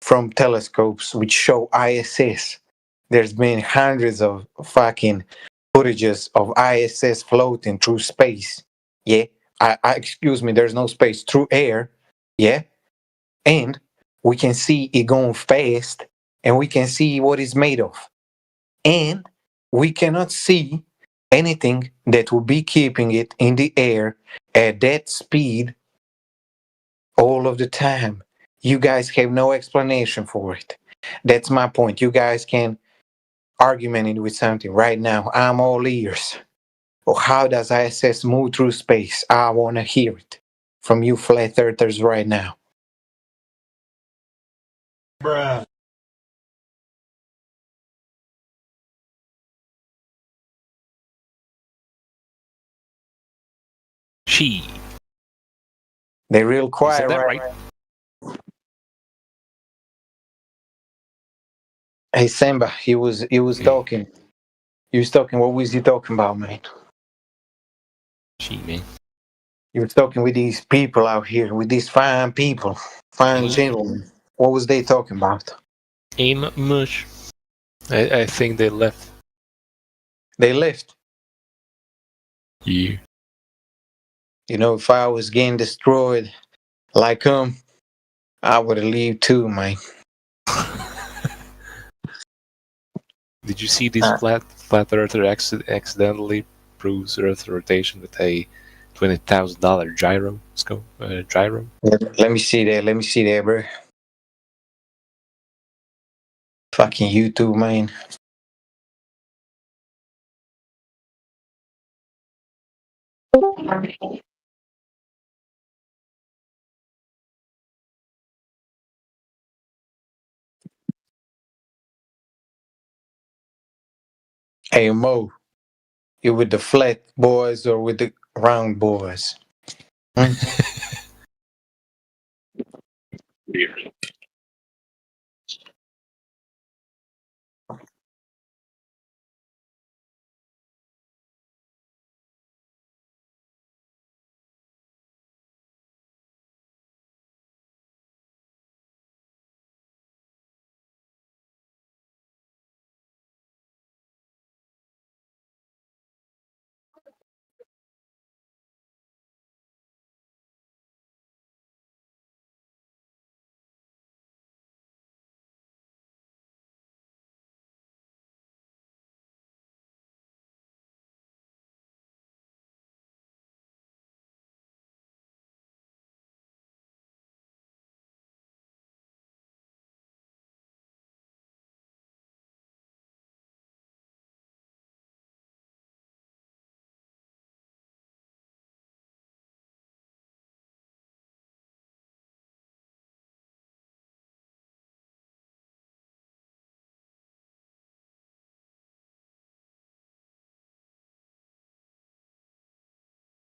from telescopes which show ISS. There's been hundreds of fucking footages of ISS floating through space. Yeah, I excuse me, there's no space, through air. Yeah, and we can see it going fast, and we can see what it's made of, and we cannot see anything that will be keeping it in the air at that speed all of the time. You guys have no explanation for it. That's my point. You guys can argument it with something right now. I'm all ears. Or how does ISS move through space? I want to hear it from you flat earthers right now. Bruh. She. They're real quiet, that right? Hey Simba, he was talking. He was talking. What was he talking about, man? She, man. He was talking with these people out here, with these fine people, fine gentlemen. What was they talking about? Ain't much. I think they left. They left. Yeah. You know, if I was getting destroyed like him, I would have leave too, man. Did you see this flat earther accidentally proves Earth rotation with a $20,000 gyro scope? Gyro. Let me see that. Let me see that, bro. Fucking YouTube, man. Hey Mo, you with the flat boys or with the round boys?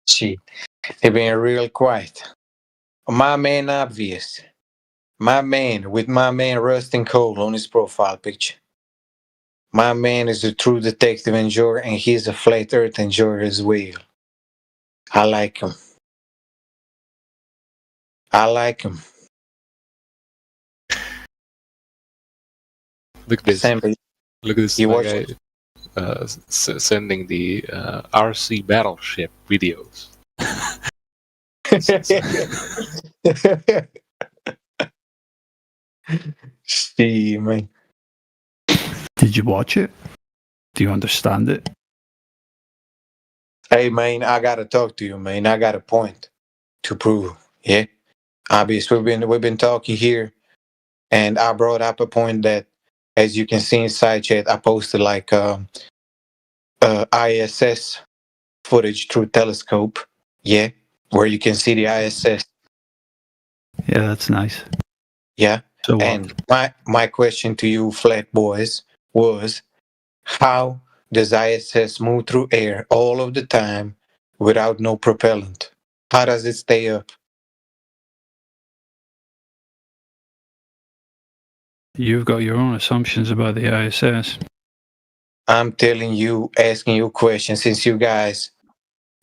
Shit, they been real quiet. My man obvious. My man with my man Rustin Cole on his profile picture. My man is a true detective enjoyer, and he's a flat earth enjoyer as well. I like him. I like him. Look at this. Sammy, Look at this you watch guy sending the RC battleship videos. See, man. Did you watch it? Do you understand it? Hey, man, I gotta talk to you, man. I got a point to prove. Yeah, obviously we've been talking here, and I brought up a point that, as you can see in side chat, I posted like ISS footage through telescope. Yeah, where you can see the ISS. Yeah, that's nice. Yeah. So and my question to you, flat boys, was how does ISS move through air all of the time without no propellant? How does it stay up? You've got your own assumptions about the ISS. I'm telling you, asking you questions, since you guys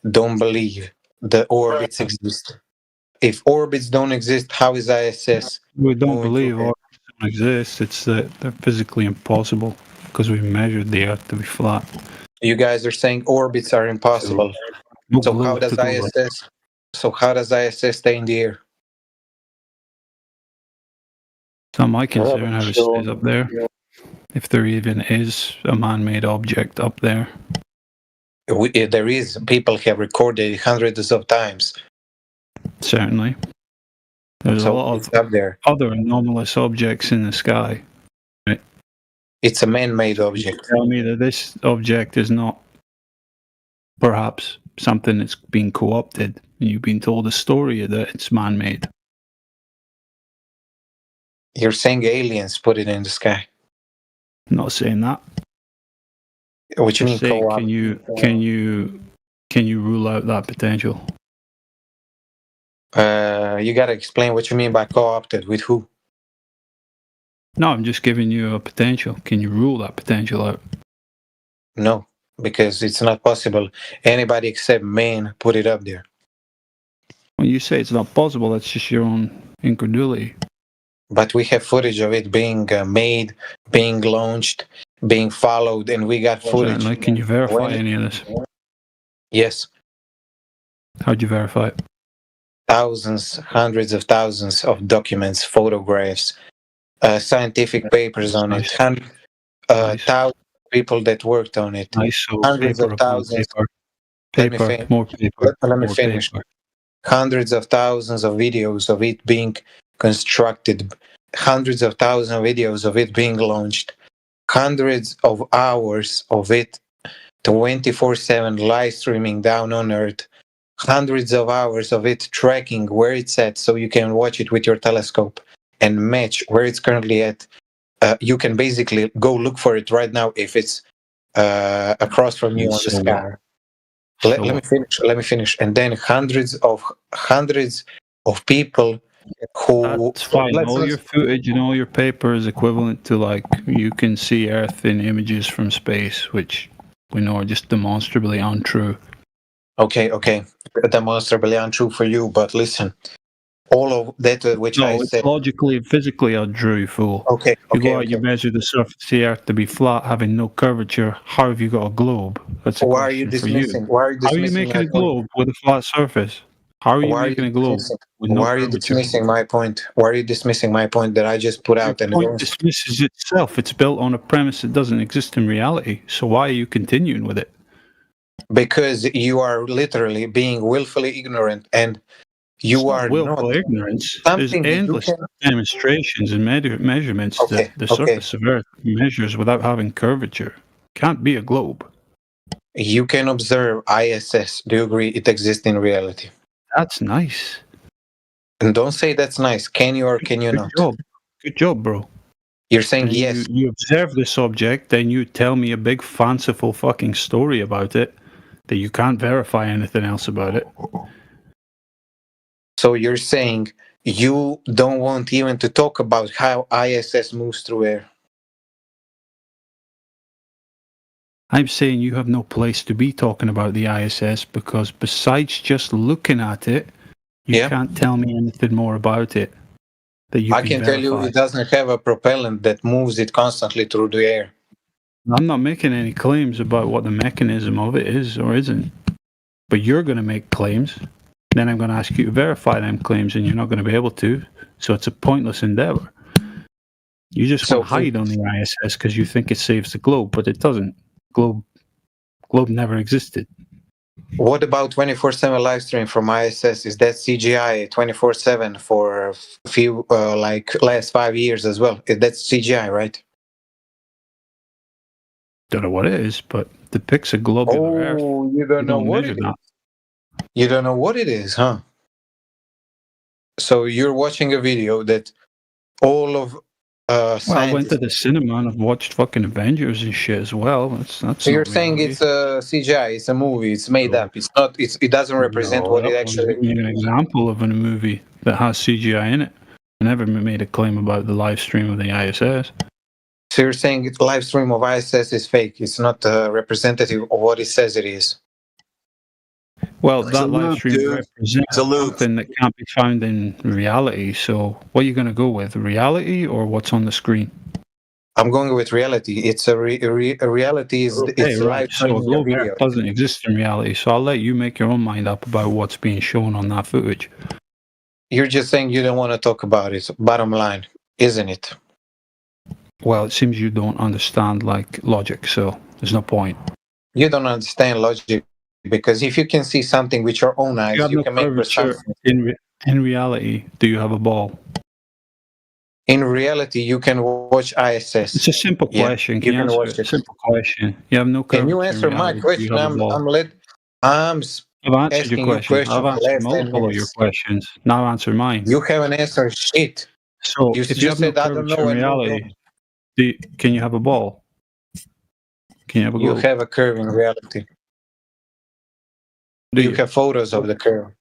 don't believe the orbits exist. If orbits don't exist, how is ISS? We don't believe orbits don't exist. It's that they're physically impossible because we measured the Earth to be flat. You guys are saying orbits are impossible. So how does ISS? So how does ISS stay in the air? It's not my concern how it stays up there. If there even is a man-made object up there. There is. People have recorded hundreds of times. Certainly. There's a lot of up there. Other anomalous objects in the sky. Right? It's a man-made object. Tell me that this object is not perhaps something that's been co-opted and you've been told a story that it's man-made. You're saying aliens put it in the sky. I'm not saying that. What you mean co-op? Can you rule out that potential? You gotta explain what you mean by co-opted. With who? No, I'm just giving you a potential. Can you rule that potential out? No, because it's not possible. Anybody except man put it up there. When you say it's not possible, that's just your own incredulity. But we have footage of it being made, being launched, being followed, and we got footage. Certainly. Can you verify any of this? Yes. How'd you verify it? Thousands, hundreds of thousands of documents, photographs, scientific papers on it, thousands of people that worked on it, hundreds of thousands. Paper, more paper. Let me finish. Paper. Hundreds of thousands of videos of it being constructed, hundreds of thousands of videos of it being launched, hundreds of hours of it 24/7 live streaming down on Earth, hundreds of hours of it tracking where it's at so you can watch it with your telescope and match where it's currently at. You can basically go look for it right now if it's across from you on the sky. Let me finish. And then hundreds of people who... That's fine. All your footage and all your paper is equivalent to, like, you can see Earth in images from space, which we know are just demonstrably untrue. Okay. Demonstrably untrue for you, but listen. All of that which I said... it's logically and physically untrue, you fool. Okay. You go out, you measure the surface of the Earth to be flat, having no curvature. How have you got a globe? That's a Why are you question for dismissing? you. Why are you How are you dismissing making my a globe with a flat surface? How are you making a globe with no Why are you curvature? dismissing my point? Why are you dismissing my point that I just put out? The point dismisses itself. It's built on a premise that doesn't exist in reality. So why are you continuing with it? Because you are literally being willfully ignorant, and you are willful not ignorance. There's endless demonstrations and measurements that the surface of Earth measures without having curvature. Can't be a globe. You can observe ISS. Do you agree it exists in reality? That's nice. And don't say that's nice. Can you or can you not? Good job, bro. You're saying yes. You observe this object, then you tell me a big fanciful fucking story about it that you can't verify anything else about it. So you're saying you don't want even to talk about how ISS moves through air? I'm saying you have no place to be talking about the ISS because besides just looking at it, you can't tell me anything more about it. that you I can can tell you verify. it doesn't have a propellant that moves it constantly through the air. I'm not making any claims about what the mechanism of it is or isn't. But you're going to make claims. Then I'm going to ask you to verify them claims, and you're not going to be able to. So it's a pointless endeavor. You just want to hide on the ISS because you think it saves the globe, but it doesn't. Globe never existed. What about 24/7 live stream from ISS? Is that CGI 24/7 for a few like last 5 years as well? That's CGI, right? Don't know what it is, but depicts a globular Earth. Oh, you don't know what it is. You don't know what it is, huh? So you're watching a video that all of Well, I went to scientists. the cinema and I've watched fucking Avengers and shit as well. That's So you're not saying reality. it's a CGI, it's a movie, it's made up. It's not. It doesn't represent what it actually. Give me an example of a movie that has CGI in it. I never made a claim about the live stream of the ISS. So you're saying the live stream of ISS is fake. It's not representative of what it says it is. Well, that live stream represents something that can't be found in reality. So, what are you going to go with, reality or what's on the screen? I'm going with reality. It's a reality is it's right. live So, a streaming a globe video. Earth doesn't exist in reality. So, I'll let you make your own mind up about what's being shown on that footage. You're just saying you don't want to talk about it. Bottom line, isn't it? Well, it seems you don't understand logic, so there's no point. You don't understand logic because if you can see something with your own eyes, you can make curvature presumptions. in reality. Do you have a ball? In reality, you can watch ISS. It's a simple question. Can you can answer watch it? it. Simple question. You have no Can curvature you in answer my reality. Do you question? have a ball? I'm I've answered asking your you question. questions I've for answered last 10 multiple of your minutes. questions. Now answer mine. You haven't answered shit. So, You if you just have no said I don't curvature know in and moved reality, on. can you have a ball? Can you have a You globe? have a curve in reality. You have photos of the curve.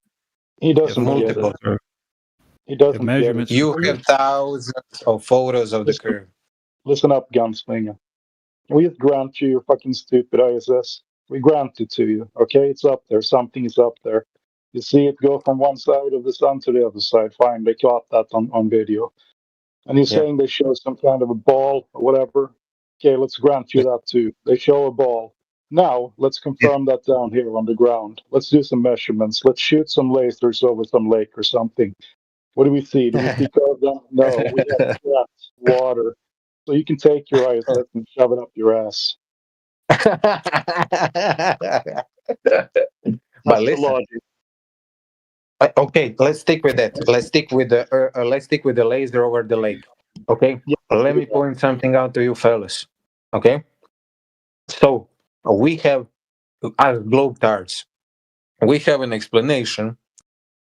He doesn't get multiple. it. He doesn't get it. You have thousands of photos of the curve. Listen up, gunslinger. We just grant you your fucking stupid ISS. We grant it to you, okay? It's up there. Something is up there. You see it go from one side of the sun to the other side. Fine, they caught that on video. And you're saying they show some kind of a ball or whatever. Okay, let's grant you that too. They show a ball. Now, let's confirm that down here on the ground. Let's do some measurements. Let's shoot some lasers over some lake or something. What do we see? Do we see curve down? No, we have traps, water. So you can take your ISS and shove it up your ass. But listen. Okay, let's stick with that. Let's stick with the laser over the lake. Okay, let me point something out to you, fellas. Okay, so we have, as globetards, we have an explanation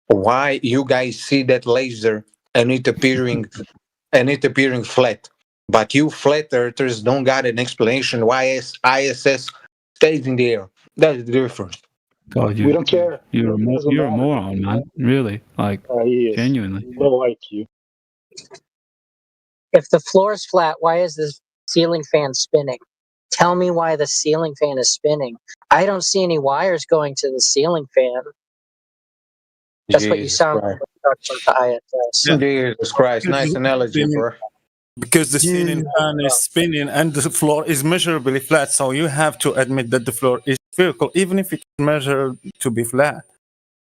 why you guys see that laser and it appearing flat, but you flat earthers don't got an explanation why ISS stays in the air. That's the difference. God, We don't care. You're a moron, man. Really, genuinely. Low IQ. If the floor is flat, why is the ceiling fan spinning? Tell me why the ceiling fan is spinning. I don't see any wires going to the ceiling fan. That's what you sound like when you talk about the ISS. Jesus Christ, nice analogy, bro. Because the ceiling fan is spinning and the floor is measurably flat, so you have to admit that the floor is spherical, even if it's measured to be flat.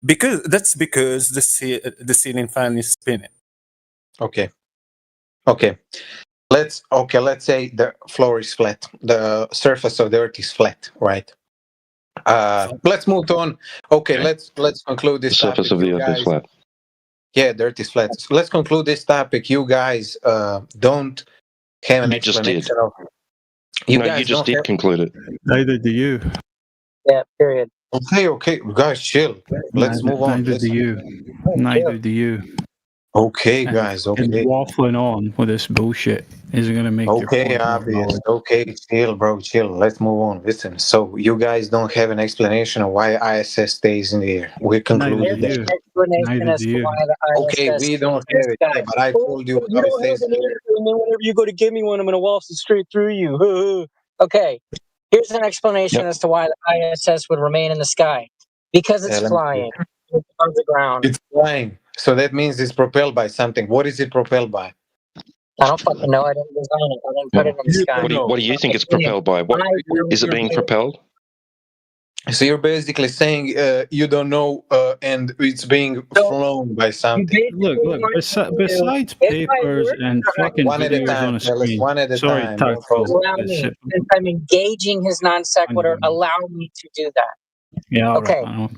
Because the ceiling fan is spinning. Okay. Let's say the floor is flat. The surface of the earth is flat, right? Let's move on. Okay, let's conclude this topic. The surface of the earth is flat. Yeah, the earth is flat. So let's conclude this topic. You guys don't have an explanation of You just did conclude it. Neither do you. Yeah, period. Okay, guys, chill. Let's move on. Neither do you. Neither do you. Okay, guys. Okay. And waffling on with this bullshit isn't going to make your point obvious. Okay, chill, bro. Chill. Let's move on. Listen. So you guys don't have an explanation of why ISS stays in the air. We concluded There's an explanation as to why the ISS. Okay, we don't have it. Yeah, but I told you You don't have an answer, and then whenever you go to give me one, I'm going to waffle straight through you. Okay, here's an explanation as to why the ISS would remain in the sky. Because it's flying on the ground. It's flying. So that means it's propelled by something. What is it propelled by? I don't fucking know. I didn't design it. I didn't put it in the sky. What do you think it's propelled by? What is it being propelled? So you're basically saying you don't know, and it's being flown by something. Look. Besides papers and fucking one at a videos time, on a Ellis, screen. one at a Sorry, time. Taco. Allow me. Since I'm engaging his non sequitur, allow me to do that. Yeah. All Okay. right.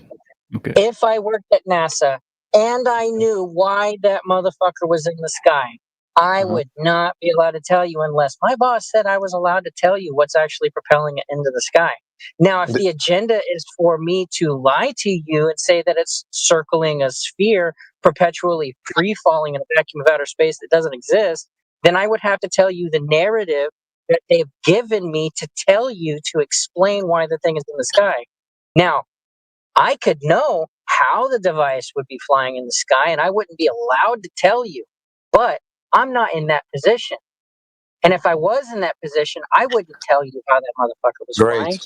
Okay. If I worked at NASA and I knew why that motherfucker was in the sky, I would not be allowed to tell you unless my boss said I was allowed to tell you what's actually propelling it into the sky. Now, if the agenda is for me to lie to you and say that it's circling a sphere, perpetually free falling in a vacuum of outer space that doesn't exist, then I would have to tell you the narrative that they've given me to tell you to explain why the thing is in the sky. Now, I could know how the device would be flying in the sky and I wouldn't be allowed to tell you, but I'm not in that position. And if I was in that position, I wouldn't tell you how that motherfucker was flying.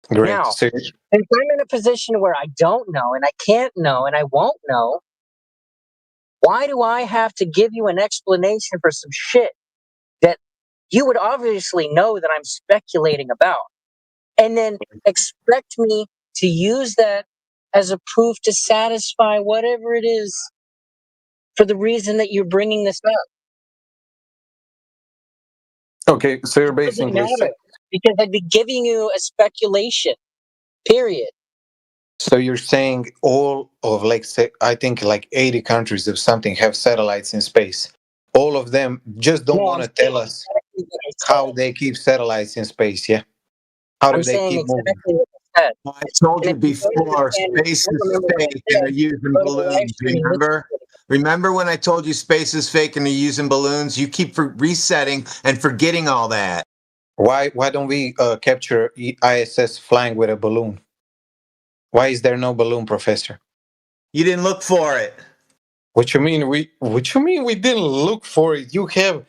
Great. Now, since I'm in a position where I don't know and I can't know and I won't know, why do I have to give you an explanation for some shit that you would obviously know that I'm speculating about? And then expect me to use that as a proof to satisfy whatever it is for the reason that you're bringing this up. Okay, so you're basically saying, because I'd be giving you a speculation. Period. so you're saying all of I think 80 countries or something have satellites in space. All of them just don't want to tell us how they keep satellites in space. Yeah, how do they keep moving? I told you before, space is fake and they're using balloons. Remember when I told you space is fake and they're using balloons? You keep resetting and forgetting all that. Why don't we capture ISS flying with a balloon? Why is there no balloon, Professor? You didn't look for it. What you mean we didn't look for it? You have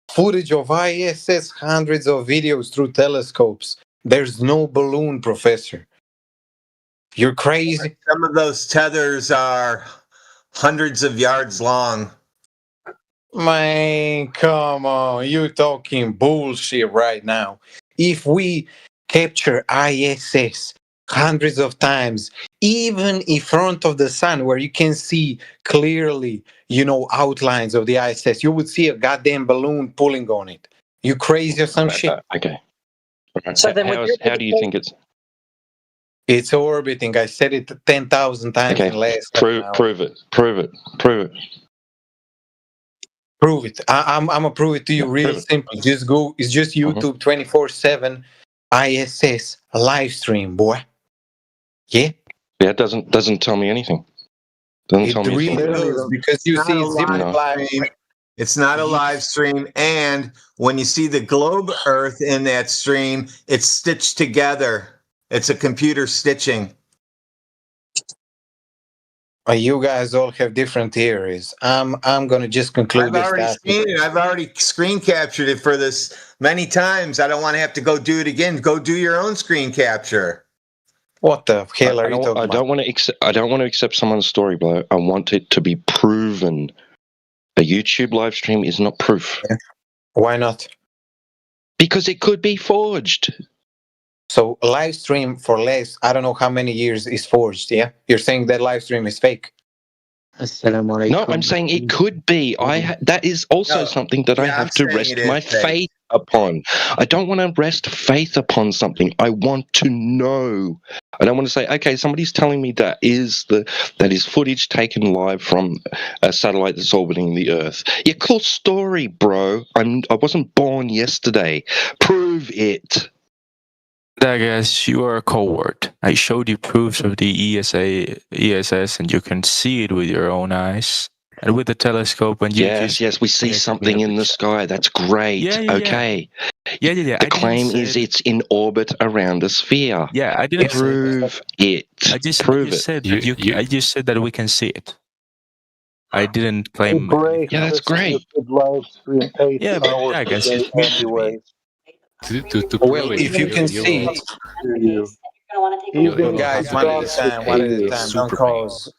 footage of ISS, hundreds of videos through telescopes. There's no balloon, Professor. You're crazy. Some of those tethers are hundreds of yards long. Man, come on. You're talking bullshit right now. If we capture ISS hundreds of times, even in front of the sun, where you can see clearly, outlines of the ISS, you would see a goddamn balloon pulling on it. You crazy or some shit? Okay. So then how do you think it's... It's orbiting. I said it 10,000 times in last Prove it. Prove it. I'm gonna prove it to you real simple. Just go. It's just YouTube 24/7 ISS live stream, boy. Yeah. Yeah, it doesn't tell me anything. Doesn't tell me really anything. does, because you see live stream. It's not a live stream, and when you see the globe Earth in that stream, it's stitched together. It's a computer stitching. You guys all have different theories. I'm gonna just conclude I've already seen it. I've already screen captured it for this many times. I don't want to have to go do it again. Go do your own screen capture. What the hell are you talking about? I don't want to accept someone's story, bro. I want it to be proven. A YouTube live stream is not proof. Why not? Because it could be forged. So a live stream for less, I don't know how many years is forged, yeah? You're saying that live stream is fake? No, I'm saying it could be. That is also something that I have to rest my faith upon. I don't want to rest faith upon something. I want to know. I don't want to say, okay, somebody's telling me that is footage taken live from a satellite that's orbiting the Earth. Yeah, cool story, bro. I wasn't born yesterday. Prove it. I guess you are a coward. I showed you proofs of the ESS, and you can see it with your own eyes. And with the telescope, and yes, we see something in the sky. That's great. Yeah. Okay. Yeah. The claim is it's in orbit around a sphere. Yeah, I didn't prove it. I just said I just said that we can see it. I didn't claim. Yeah, that's great. Live stream 8 Yeah, but hours I guess a day anyway. Well, if you can see it, guys, one at a time, don't cause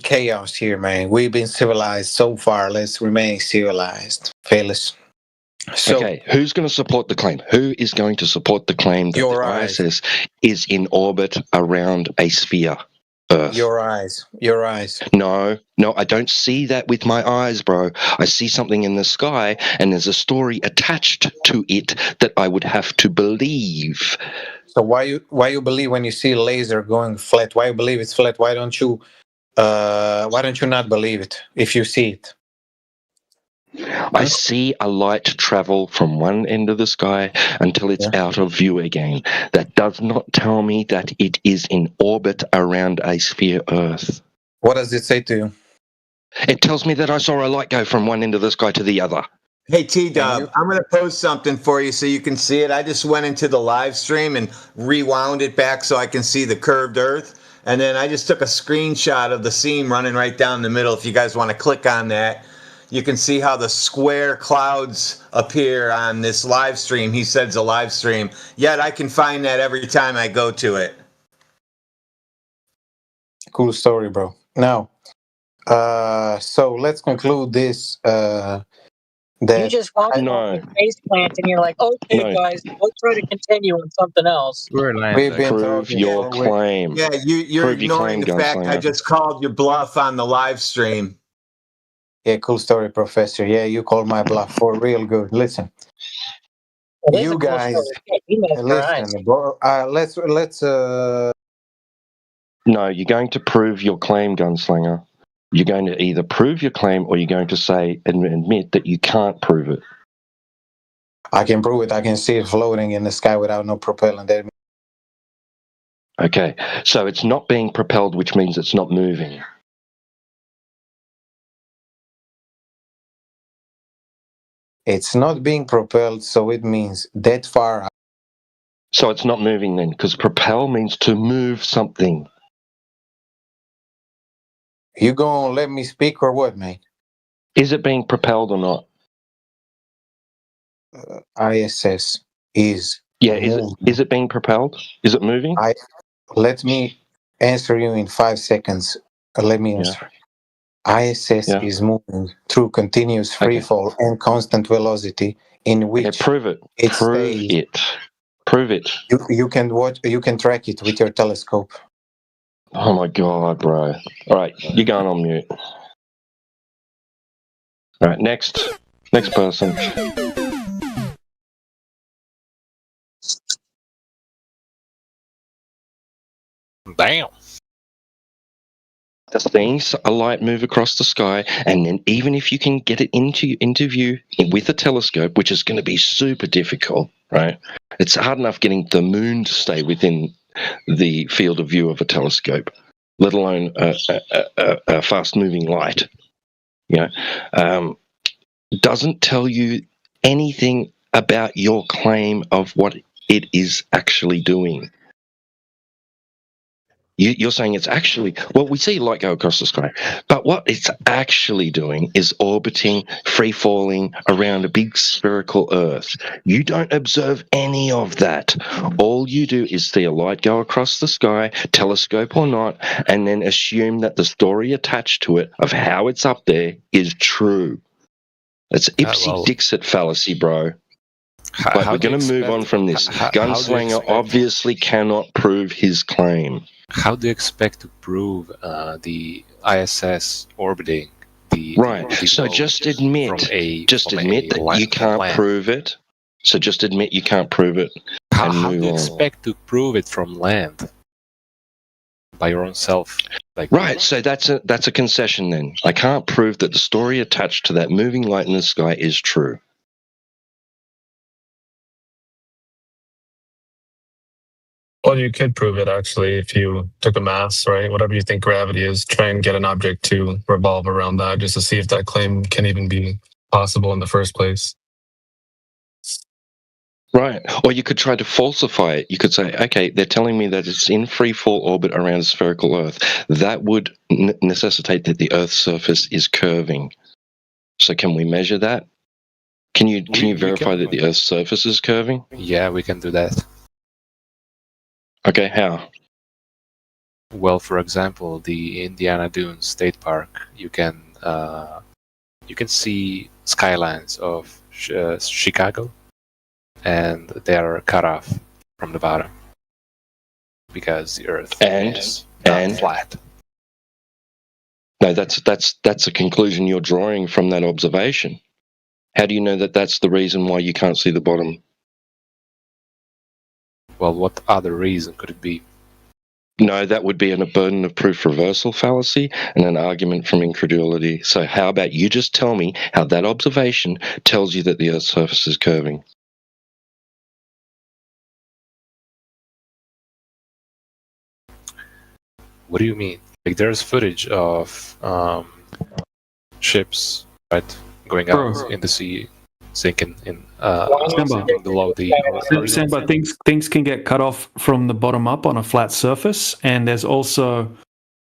chaos here, man. We've been civilized so far. Let's remain civilized, fellas. So, okay, who's going to support the claim? Who is going to support the claim that Your the eyes. ISS is in orbit around a sphere, Earth? Your eyes. Your eyes. No, I don't see that with my eyes, bro. I see something in the sky, and there's a story attached to it that I would have to believe. So why you believe when you see a laser going flat? Why you believe it's flat? Why don't you not believe it if you see it? I see a light travel from one end of the sky until it's out of view again. That does not tell me that it is in orbit around a sphere Earth. What does it say to you? It tells me that I saw a light go from one end of the sky to the other. Hey, T-Dub, I'm going to post something for you so you can see it. I just went into the live stream and rewound it back so I can see the curved Earth. And then I just took a screenshot of the seam running right down the middle. If you guys want to click on that, you can see how the square clouds appear on this live stream. He said it's a live stream. Yet I can find that every time I go to it. Cool story, bro. Now, so let's conclude this. You just walked off the face plant and you're like, okay, guys, we'll try to continue on something else. Prove your claim. Yeah, you're Prove your ignoring claim, the fact I Gunslinger. just called your bluff on the live stream. Yeah, cool story, Professor. Yeah, you called my bluff for real good. Listen, It is a you cool guys, story. Yeah, you mesmerized. listen, bro. Let's. No, you're going to prove your claim, Gunslinger. You're going to either prove your claim or you're going to say and admit that you can't prove it. I can prove it. I can see it floating in the sky without no propellant. Okay, so it's not being propelled, which means it's not moving. It's not being propelled, so it means that far out. So it's not moving then, because propel means to move something. You gonna let me speak or what, mate? Is it being propelled or not? ISS is. Yeah, is it being propelled? Is it moving? Let me answer you in 5 seconds. Let me answer. ISS is moving through continuous free fall and constant velocity, in which prove it. Prove it. You can watch. You can track it with your telescope. Oh my god, bro! All right, you're going on mute. All right, next person. Damn. The things a light move across the sky, and then even if you can get it into view with a telescope, which is going to be super difficult, right? It's hard enough getting the moon to stay within the field of view of a telescope, let alone a fast-moving light. You know, doesn't tell you anything about your claim of what it is actually doing. You're saying it's actually, well, we see light go across the sky, but what it's actually doing is orbiting, free-falling around a big spherical Earth. You don't observe any of that. All you do is see a light go across the sky, telescope or not, and then assume that the story attached to it of how it's up there is true. It's Ipsy-Dixit fallacy, bro. But we're going to move on from this. Gunslinger obviously cannot prove his claim. How do you expect to prove the ISS orbiting the right? So just admit that you can't prove it. So just admit you can't prove it. How do you expect to prove it from land by your own self? Right. So that's a concession then. I can't prove that the story attached to that moving light in the sky is true. Well, you could prove it actually if you took a mass, right? Whatever you think gravity is, try and get an object to revolve around that just to see if that claim can even be possible in the first place. Right. Or you could try to falsify it. You could say, okay, they're telling me that it's in free fall orbit around a spherical Earth. That would necessitate that the Earth's surface is curving. So can we measure that? Can you verify that the Earth's surface is curving? Yeah, we can do that. Okay, how? Well, for example, the Indiana Dunes State Park, you can see skylines of Chicago, and they are cut off from the bottom because the Earth is not flat. No, that's a conclusion you're drawing from that observation. How do you know that that's the reason why you can't see the bottom? Well, what other reason could it be? No, that would be a burden of proof reversal fallacy and an argument from incredulity. So how about you just tell me how that observation tells you that the Earth's surface is curving? What do you mean? Like, there's footage of ships, right, going out in the sea, sinking sinking below the horizon. Samba, things can get cut off from the bottom up on a flat surface, and there's also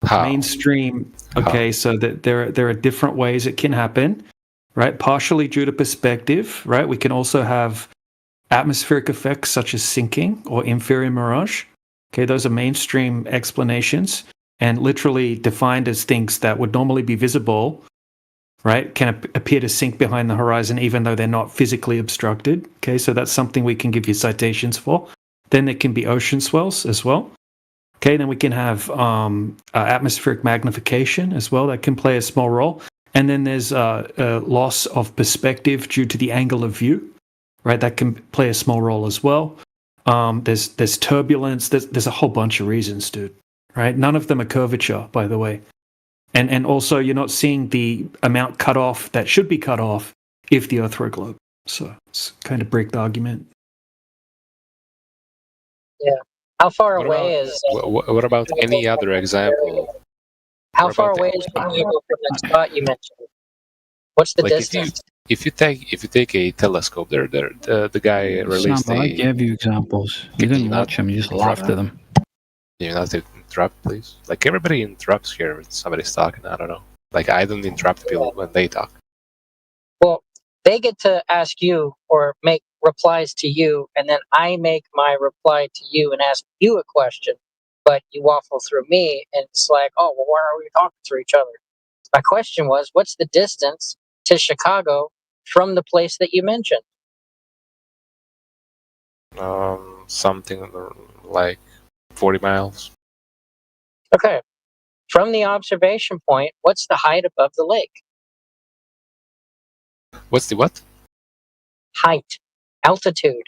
mainstream. Okay, so that there are different ways it can happen, right? Partially due to perspective, right? We can also have atmospheric effects such as sinking or inferior mirage. Okay, those are mainstream explanations, and literally defined as things that would normally be visible, right, can appear to sink behind the horizon even though they're not physically obstructed. Okay, so that's something we can give you citations for. Then there can be ocean swells as well. Okay, then we can have atmospheric magnification as well. That can play a small role. And then there's a loss of perspective due to the angle of view, right? That can play a small role as well. There's turbulence. There's a whole bunch of reasons, dude. Right? None of them are curvature, by the way. And also, you're not seeing the amount cut off that should be cut off if the Earth were a globe. So it's kind of break the argument. Yeah. How far away is? What about any other example? How far away is Chicago from the spot you mentioned? What's the distance? If you take a telescope, the guy released I gave you examples. You didn't watch them. You just laughed at them. You not to interrupt, please. Like, everybody interrupts here when somebody's talking. I don't know. Like, I don't interrupt people when they talk. Well, they get to ask you or make replies to you, and then I make my reply to you and ask you a question, but you waffle through me, and it's like, oh, well, why are we talking through each other? My question was, what's the distance to Chicago from the place that you mentioned? Something like 40 miles. Okay. From the observation point, what's the height above the lake? What's the what? Height. Altitude.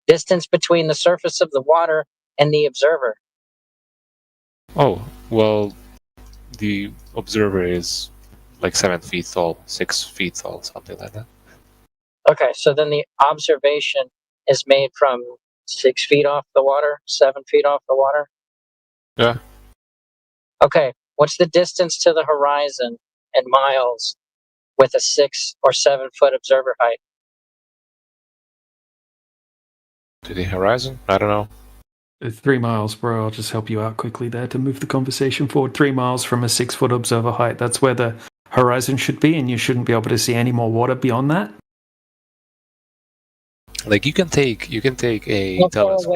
Distance between the surface of the water and the observer. Oh, well, the observer is like 7 feet tall, 6 feet tall, something like that. Okay, so then the observation is made from 6 feet off the water, 7 feet off the water? Yeah. Okay, what's the distance to the horizon in miles with a 6 or 7 foot observer height? To the horizon? I don't know. 3 miles, bro. I'll just help you out quickly there to move the conversation forward. 3 miles from a 6 foot observer height. That's where the horizon should be, and you shouldn't be able to see any more water beyond that. Like, you can take a telescope.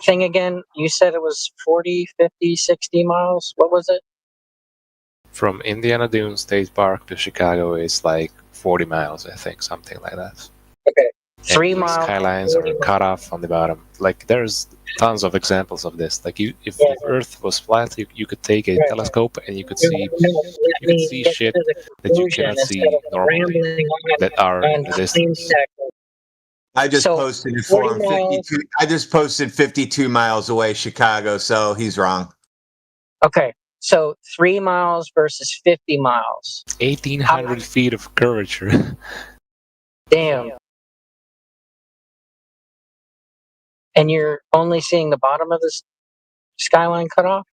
Thing again, you said it was 40, 50, 60 miles. What was it? From Indiana Dunes State Park to Chicago is like 40 miles, I think, something like that. Okay. And 3 the miles. skylines are cut off on the bottom. Like, there's tons of examples of this. Like, if the Earth was flat, you could take a telescope and you could see shit that you cannot see normally that are in the distance. I just posted it for him. 52. I just posted 52 miles away, Chicago. So he's wrong. Okay, so 3 miles versus 50 miles. 1,800 feet of curvature. Damn. And you're only seeing the bottom of this skyline cut off?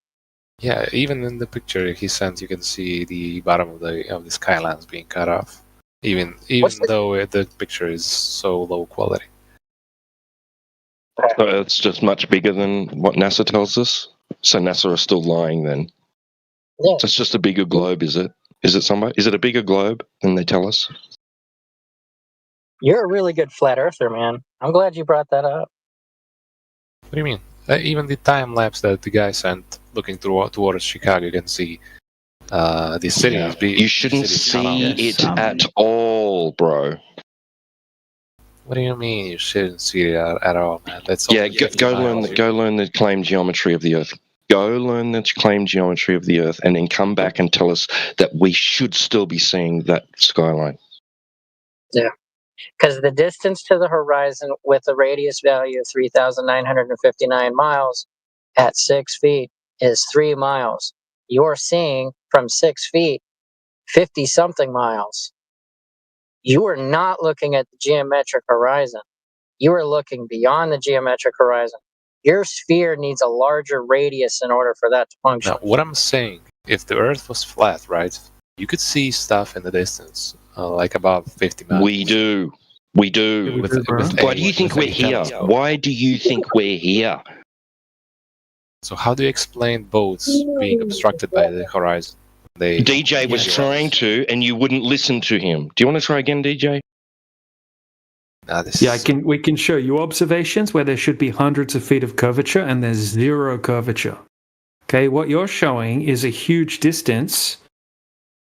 Yeah, even in the picture he sent, you can see the bottom of the skylines being cut off. Even though the picture is so low quality. So it's just much bigger than what NASA tells us. So NASA are still lying then. Yeah. So it's just a bigger globe, is it? Is it a bigger globe than they tell us? You're a really good flat earther, man. I'm glad you brought that up. What do you mean? Even the time lapse that the guy sent looking towards Chicago, you can see the city. Yeah. You shouldn't see it at all, bro. What do you mean you shouldn't see it at all, man? That's Yeah, go learn the claim geometry of the Earth. Go learn the claim geometry of the Earth, and then come back and tell us that we should still be seeing that skyline. Yeah, because the distance to the horizon with a radius value of 3,959 miles at 6 feet is 3 miles. You're seeing from 6 feet 50-something miles. You are not looking at the geometric horizon. You are looking beyond the geometric horizon. Your sphere needs a larger radius in order for that to function. Now, what I'm saying, if the Earth was flat, right, you could see stuff in the distance, like about 50 miles. We do. Why do you think we're here? Why do you think we're here? So how do you explain boats being obstructed by the horizon? DJ was trying to, and you wouldn't listen to him. Do you want to try again, DJ? We can show you observations where there should be hundreds of feet of curvature and there's zero curvature. Okay, what you're showing is a huge distance.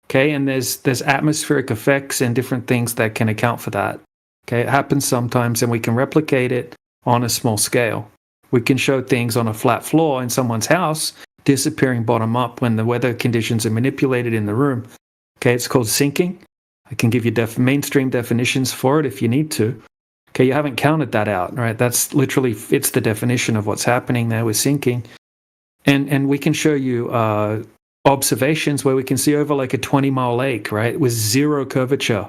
Okay, and there's atmospheric effects and different things that can account for that. Okay, it happens sometimes, and we can replicate it on a small scale. We can show things on a flat floor in someone's house disappearing bottom up when the weather conditions are manipulated in the room. Okay, it's called sinking. I can give you mainstream definitions for it if you need to. Okay, you haven't counted that out, right? That's literally, it's the definition of what's happening there with sinking. And we can show you observations where we can see over like a 20-mile lake, right, with zero curvature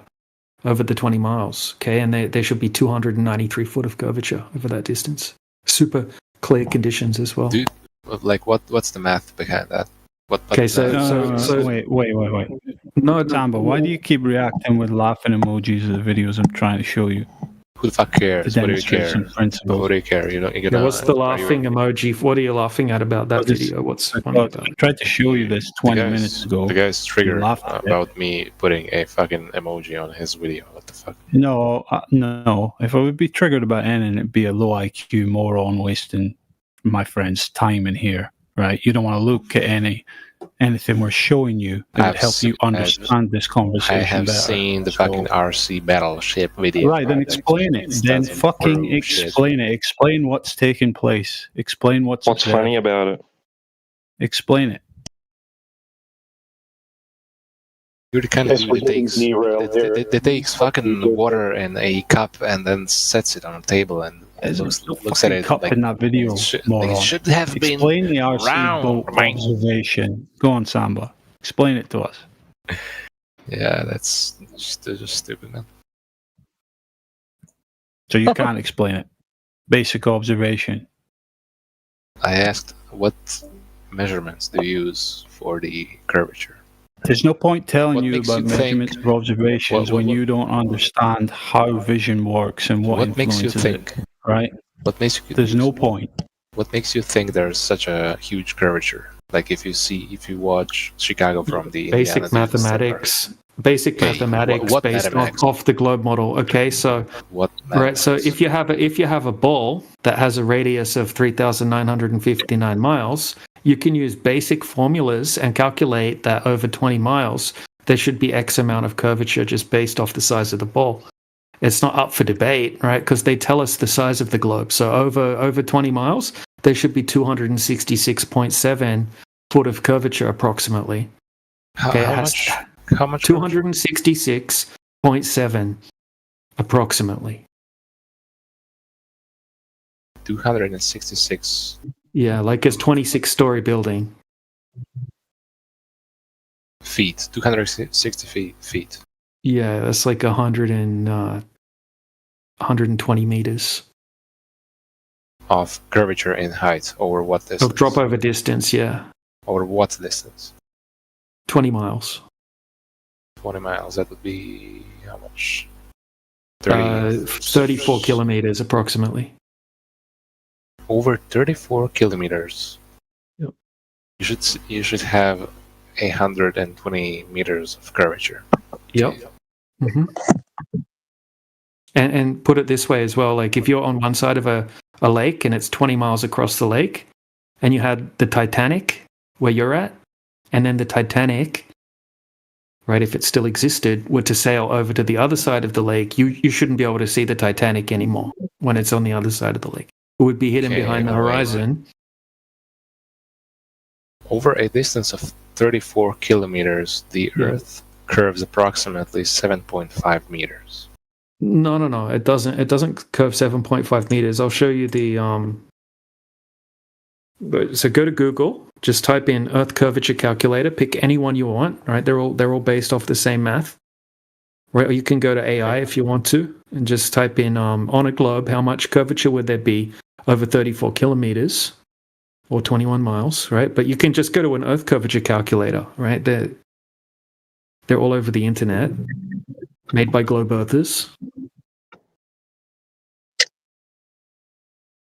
over the 20 miles. Okay, and there should be 293 foot of curvature over that distance. Super clear conditions as well. Like what's the math behind that? Okay, so wait. No, Tamba, why do you keep reacting with laughing emojis to the videos I'm trying to show you? Who the fuck cares? What do you care? What do you care? What's the laughing emoji? What are you laughing at about that video? What's funny about it? I tried to show you this 20 minutes ago. The guy's triggered about me putting a fucking emoji on his video. What the fuck? No. If I would be triggered about anything, it'd be a low IQ moron wasting my friend's time in here, right? You don't want to look at anything we're showing you that would help you understand this conversation I have better. seen the fucking RC battleship video. Right, then explain it. Then fucking explain it. Explain what's taking place. Explain what's funny about it. Explain it. You're the kind of dude that takes fucking water in a cup and then sets it on a table and looks at it cup like in that video, moron. It should have Explain been the RC round. boat observation. Go on, Samba. Explain it to us. Yeah, that's just stupid, man. So you can't explain it. Basic observation. I asked, what measurements do you use for the curvature? There's no point telling you about measurements or observations when you don't understand how vision works and what makes you influences think? it. Right? What makes you? There's no point. What makes you think there's such a huge curvature? Like if you watch Chicago from the basic mathematics. Basic mathematics what based mathematics? off the globe model. Okay, so what? Right, so if you have a ball that has a radius of 3,959 miles, you can use basic formulas and calculate that over 20 miles there should be X amount of curvature just based off the size of the ball. It's not up for debate, right? Because they tell us the size of the globe. So over 20 miles, there should be 266.7 foot of curvature approximately. Okay, how much? 266.7 approximately. 266. Yeah, like a 26-story building. Feet. 260 feet. Yeah, that's like 120 meters. Of curvature in height over what distance? Of drop over distance, yeah. Over what distance? 20 miles. 20 miles, that would be how much? 34 kilometers approximately. Over 34 kilometers. Yep. You should have 120 meters of curvature. Yep. Mm-hmm. And put it this way as well, like if you're on one side of a a lake and it's 20 miles across the lake, and you had the Titanic where you're at, and then the Titanic, right, if it still existed, were to sail over to the other side of the lake, you shouldn't be able to see the Titanic anymore when it's on the other side of the lake. It would be hidden behind the horizon. Over a distance of 34 kilometers, the Earth curves approximately 7.5 meters. No. It doesn't curve 7.5 meters. I'll show you the. So go to Google. Just type in Earth curvature calculator. Pick any one you want. Right? They're all based off the same math. Right? Or you can go to AI if you want to, and just type in on a globe how much curvature would there be over 34 kilometers. Or 21 miles, right? But you can just go to an Earth curvature calculator, right? They're all over the internet, made by Globe Earthers.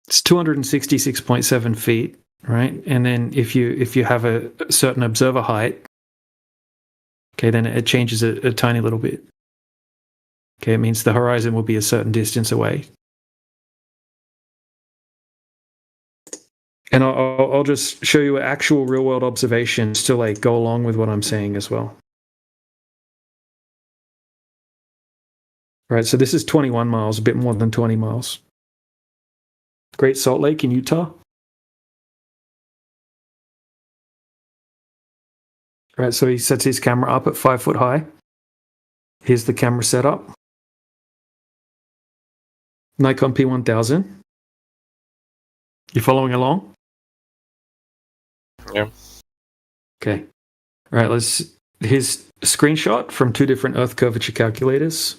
It's 266.7 feet, right? And then if you have a certain observer height, okay, then it changes a tiny little bit. Okay, it means the horizon will be a certain distance away. And I'll just show you actual real-world observations to like go along with what I'm saying as well. Right, so this is 21 miles, a bit more than 20 miles. Great Salt Lake in Utah. Right, so he sets his camera up at 5 foot high. Here's the camera setup. Nikon P1000. You following along? Yeah. Okay. All right, here's a screenshot from 2 different Earth curvature calculators.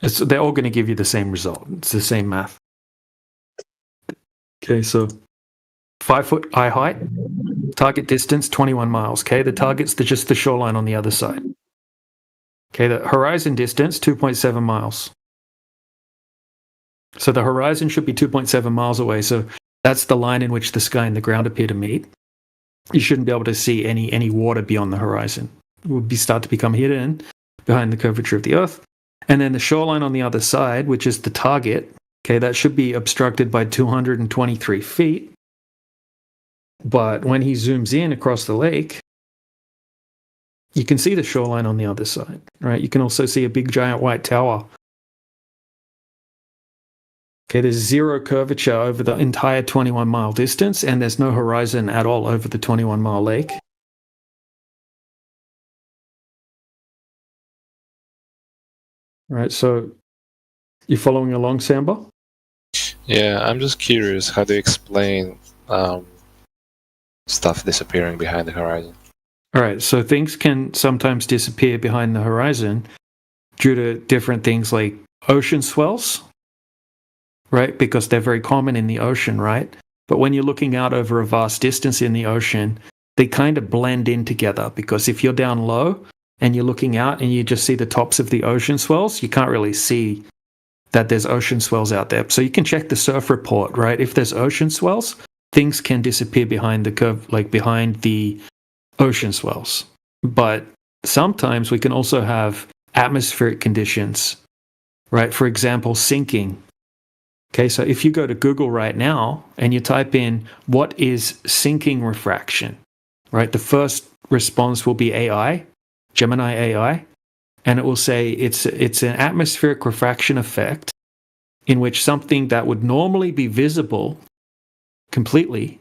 They're all going to give you the same result. It's the same math. Okay, so 5 foot eye height, target distance 21 miles. Okay, the target's just the shoreline on the other side. Okay, the horizon distance 2.7 miles. So the horizon should be 2.7 miles away. So that's the line in which the sky and the ground appear to meet. You shouldn't be able to see any water beyond the horizon. It would start to become hidden behind the curvature of the Earth. And then the shoreline on the other side, which is the target, okay, that should be obstructed by 223 feet. But when he zooms in across the lake, you can see the shoreline on the other side, right? You can also see a big giant white tower. Okay, there's zero curvature over the entire 21-mile distance, and there's no horizon at all over the 21-mile lake. All right, so you following along, Samba? Yeah, I'm just curious how they explain stuff disappearing behind the horizon. All right, so things can sometimes disappear behind the horizon due to different things like ocean swells, right? Because they're very common in the ocean, right? But when you're looking out over a vast distance in the ocean, they kind of blend in together, because if you're down low and you're looking out and you just see the tops of the ocean swells, you can't really see that there's ocean swells out there. So you can check the surf report, right? If there's ocean swells, things can disappear behind the curve, like behind the ocean swells. But sometimes we can also have atmospheric conditions, right? For example, sinking. Okay, so if you go to Google right now and you type in what is sinking refraction, right? The first response will be AI, Gemini AI, and it will say it's an atmospheric refraction effect in which something that would normally be visible completely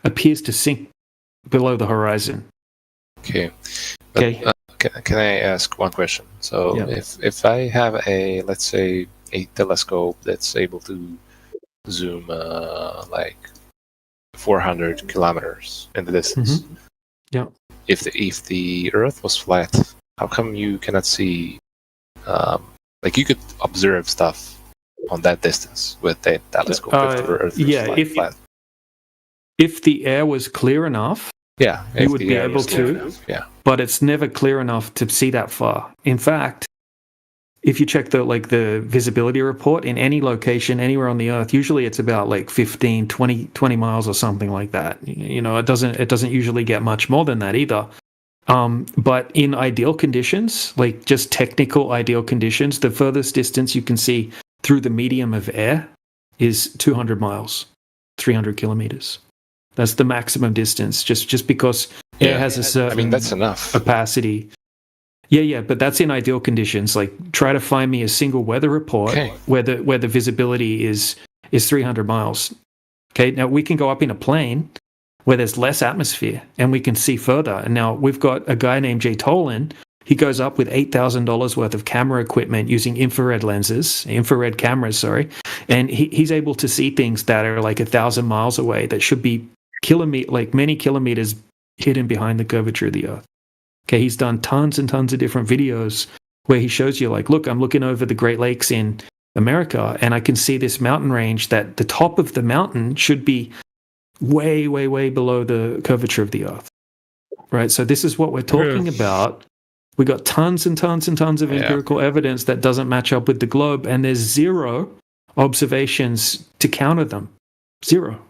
appears to sink below the horizon. Okay. Okay. Can I ask one question? So Yeah. if I have let's say a telescope that's able to zoom like 400 kilometers in the distance. Mm-hmm. Yeah. If the Earth was flat, how come you cannot see? Like you could observe stuff on that distance with a telescope if the Earth is flat. If the air was clear enough, you would be able to. Yeah. But it's never clear enough to see that far. In fact, if you check the visibility report in any location anywhere on the Earth, usually it's about like 15, 20 miles or something like that. You know, it doesn't usually get much more than that either. But in ideal conditions, like just technical ideal conditions, the furthest distance you can see through the medium of air is 200 miles, 300 kilometers. That's the maximum distance, just because air has a certain that's enough opacity. Yeah, but that's in ideal conditions. Like, try to find me a single weather report where the visibility is 300 miles. Okay, now we can go up in a plane where there's less atmosphere and we can see further. And now we've got a guy named Jay Tolan. He goes up with $8,000 worth of camera equipment using infrared cameras, and he's able to see things that are like 1,000 miles away that should be many kilometers hidden behind the curvature of the Earth. Okay, he's done tons and tons of different videos where he shows you, like, look, I'm looking over the Great Lakes in America, and I can see this mountain range that the top of the mountain should be way, way, way below the curvature of the Earth. Right? So this is what we're talking about. We got tons and tons and tons of empirical evidence that doesn't match up with the globe, and there's zero observations to counter them. Zero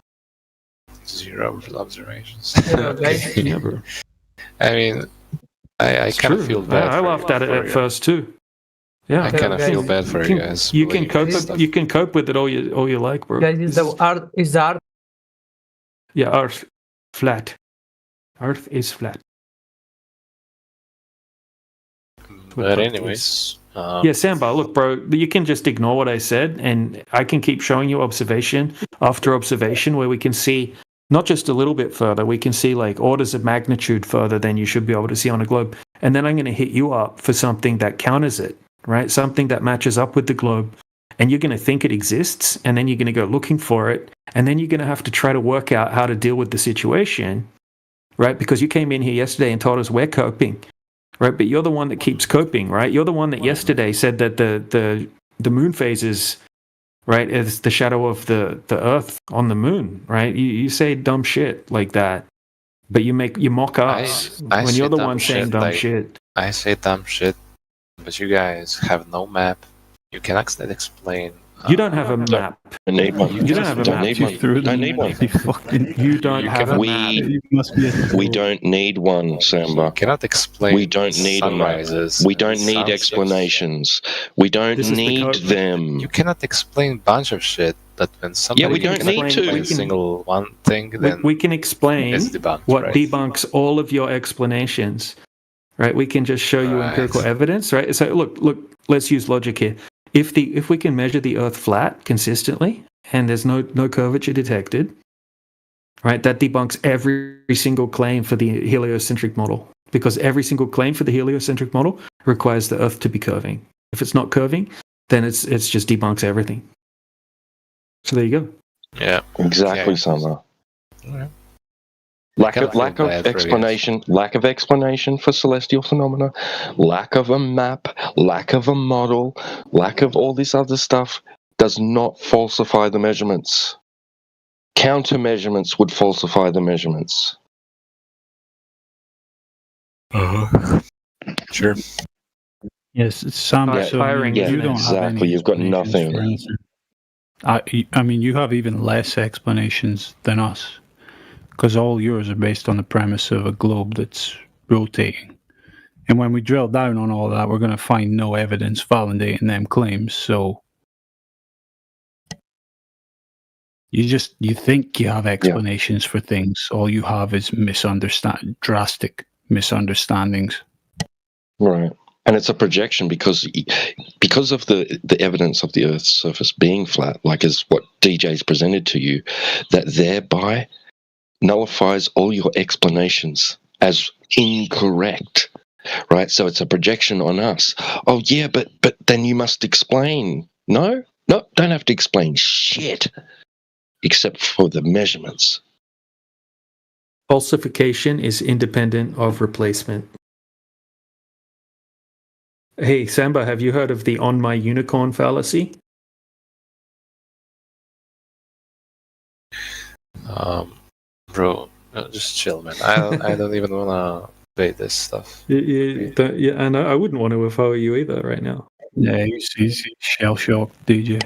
observations. Yeah, bro. I mean, I kind of feel bad. I laughed at it at first too. Yeah, I kind of feel bad for you guys. You can cope with it all you like, bro. Guys, is the Earth? Yeah, Earth flat. Earth is flat. But anyways, yeah, Samba, look, bro, you can just ignore what I said, and I can keep showing you observation after observation where we can see not just a little bit further, we can see like orders of magnitude further than you should be able to see on a globe. And then I'm going to hit you up for something that counters it, right? Something that matches up with the globe. And you're going to think it exists, and then you're going to go looking for it, and then you're going to have to try to work out how to deal with the situation, right? Because you came in here yesterday and told us we're coping, right? But you're the one that keeps coping, right? You're the one that yesterday said that the moon phases, right, is the shadow of the Earth on the moon, right? You say dumb shit like that, but you mock us when you're the one saying dumb shit. I say dumb shit, but you guys have no map. You cannot explain. You don't have a map. I need one. You don't have a map. I need one. You don't have a map. We don't need one, Samba. You cannot explain. We don't need sunrises. We don't need explanations. We don't need them. You cannot explain a bunch of shit. That when somebody we don't need to. A single one thing, then we can explain debunked, what right? debunks all of your explanations. Right? We can just show you empirical evidence. Right? So look. Let's use logic here. If we can measure the Earth flat consistently and there's no curvature detected, right, that debunks every single claim for the heliocentric model, because every single claim for the heliocentric model requires the Earth to be curving. If it's not curving, then it's just debunks everything. So there you go. Yeah, exactly, Samba. Lack of explanation for celestial phenomena, lack of a map, lack of a model, lack of all this other stuff does not falsify the measurements. Counter measurements would falsify the measurements. Sure. Yes, it's Sam. So you don't have any. You've got nothing. I mean, you have even less explanations than us, because all yours are based on the premise of a globe that's rotating. And when we drill down on all that, we're going to find no evidence validating them claims. So you think you have explanations for things. All you have is drastic misunderstandings. Right. And it's a projection because of the evidence of the Earth's surface being flat, like as what DJ's presented to you, that thereby nullifies all your explanations as incorrect, right? So it's a projection on us. Oh yeah, but then you must explain. No, don't have to explain shit, except for the measurements. Falsification is independent of replacement. Hey, Samba, have you heard of the on my unicorn fallacy? Bro, just chill, man. I don't even want to debate this stuff. Yeah, and I wouldn't want to if I were you either right now. Yeah, he's shell-shocked, DJ.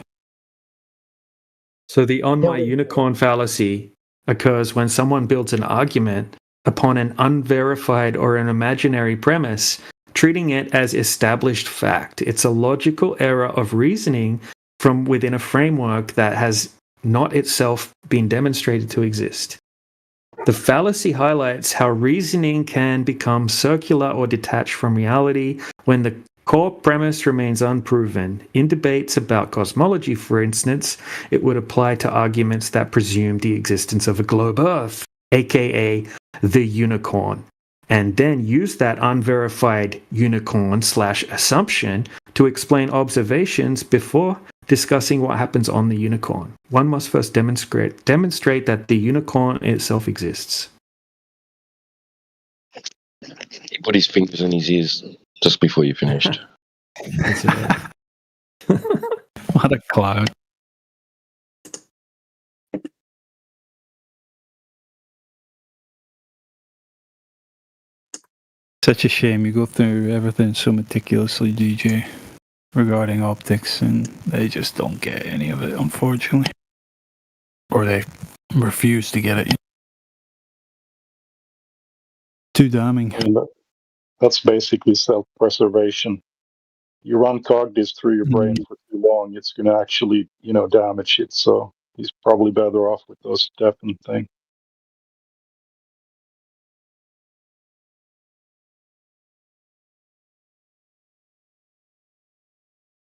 So the on my unicorn fallacy occurs when someone builds an argument upon an unverified or an imaginary premise, treating it as established fact. It's a logical error of reasoning from within a framework that has not itself been demonstrated to exist. The fallacy highlights how reasoning can become circular or detached from reality when the core premise remains unproven. In debates about cosmology, for instance, it would apply to arguments that presume the existence of a globe Earth, aka the unicorn, and then use that unverified unicorn/assumption to explain observations before discussing what happens on the unicorn. One must first demonstrate that the unicorn itself exists. He put his fingers in his ears just before you finished. What a clown. Such a shame you go through everything so meticulously, DJ, regarding optics, and they just don't get any of it, unfortunately. Or they refuse to get it. Too damning. And that's basically self-preservation. You run cogniz through your brain for too long, it's going to actually, damage it. So he's probably better off with those deafened thing.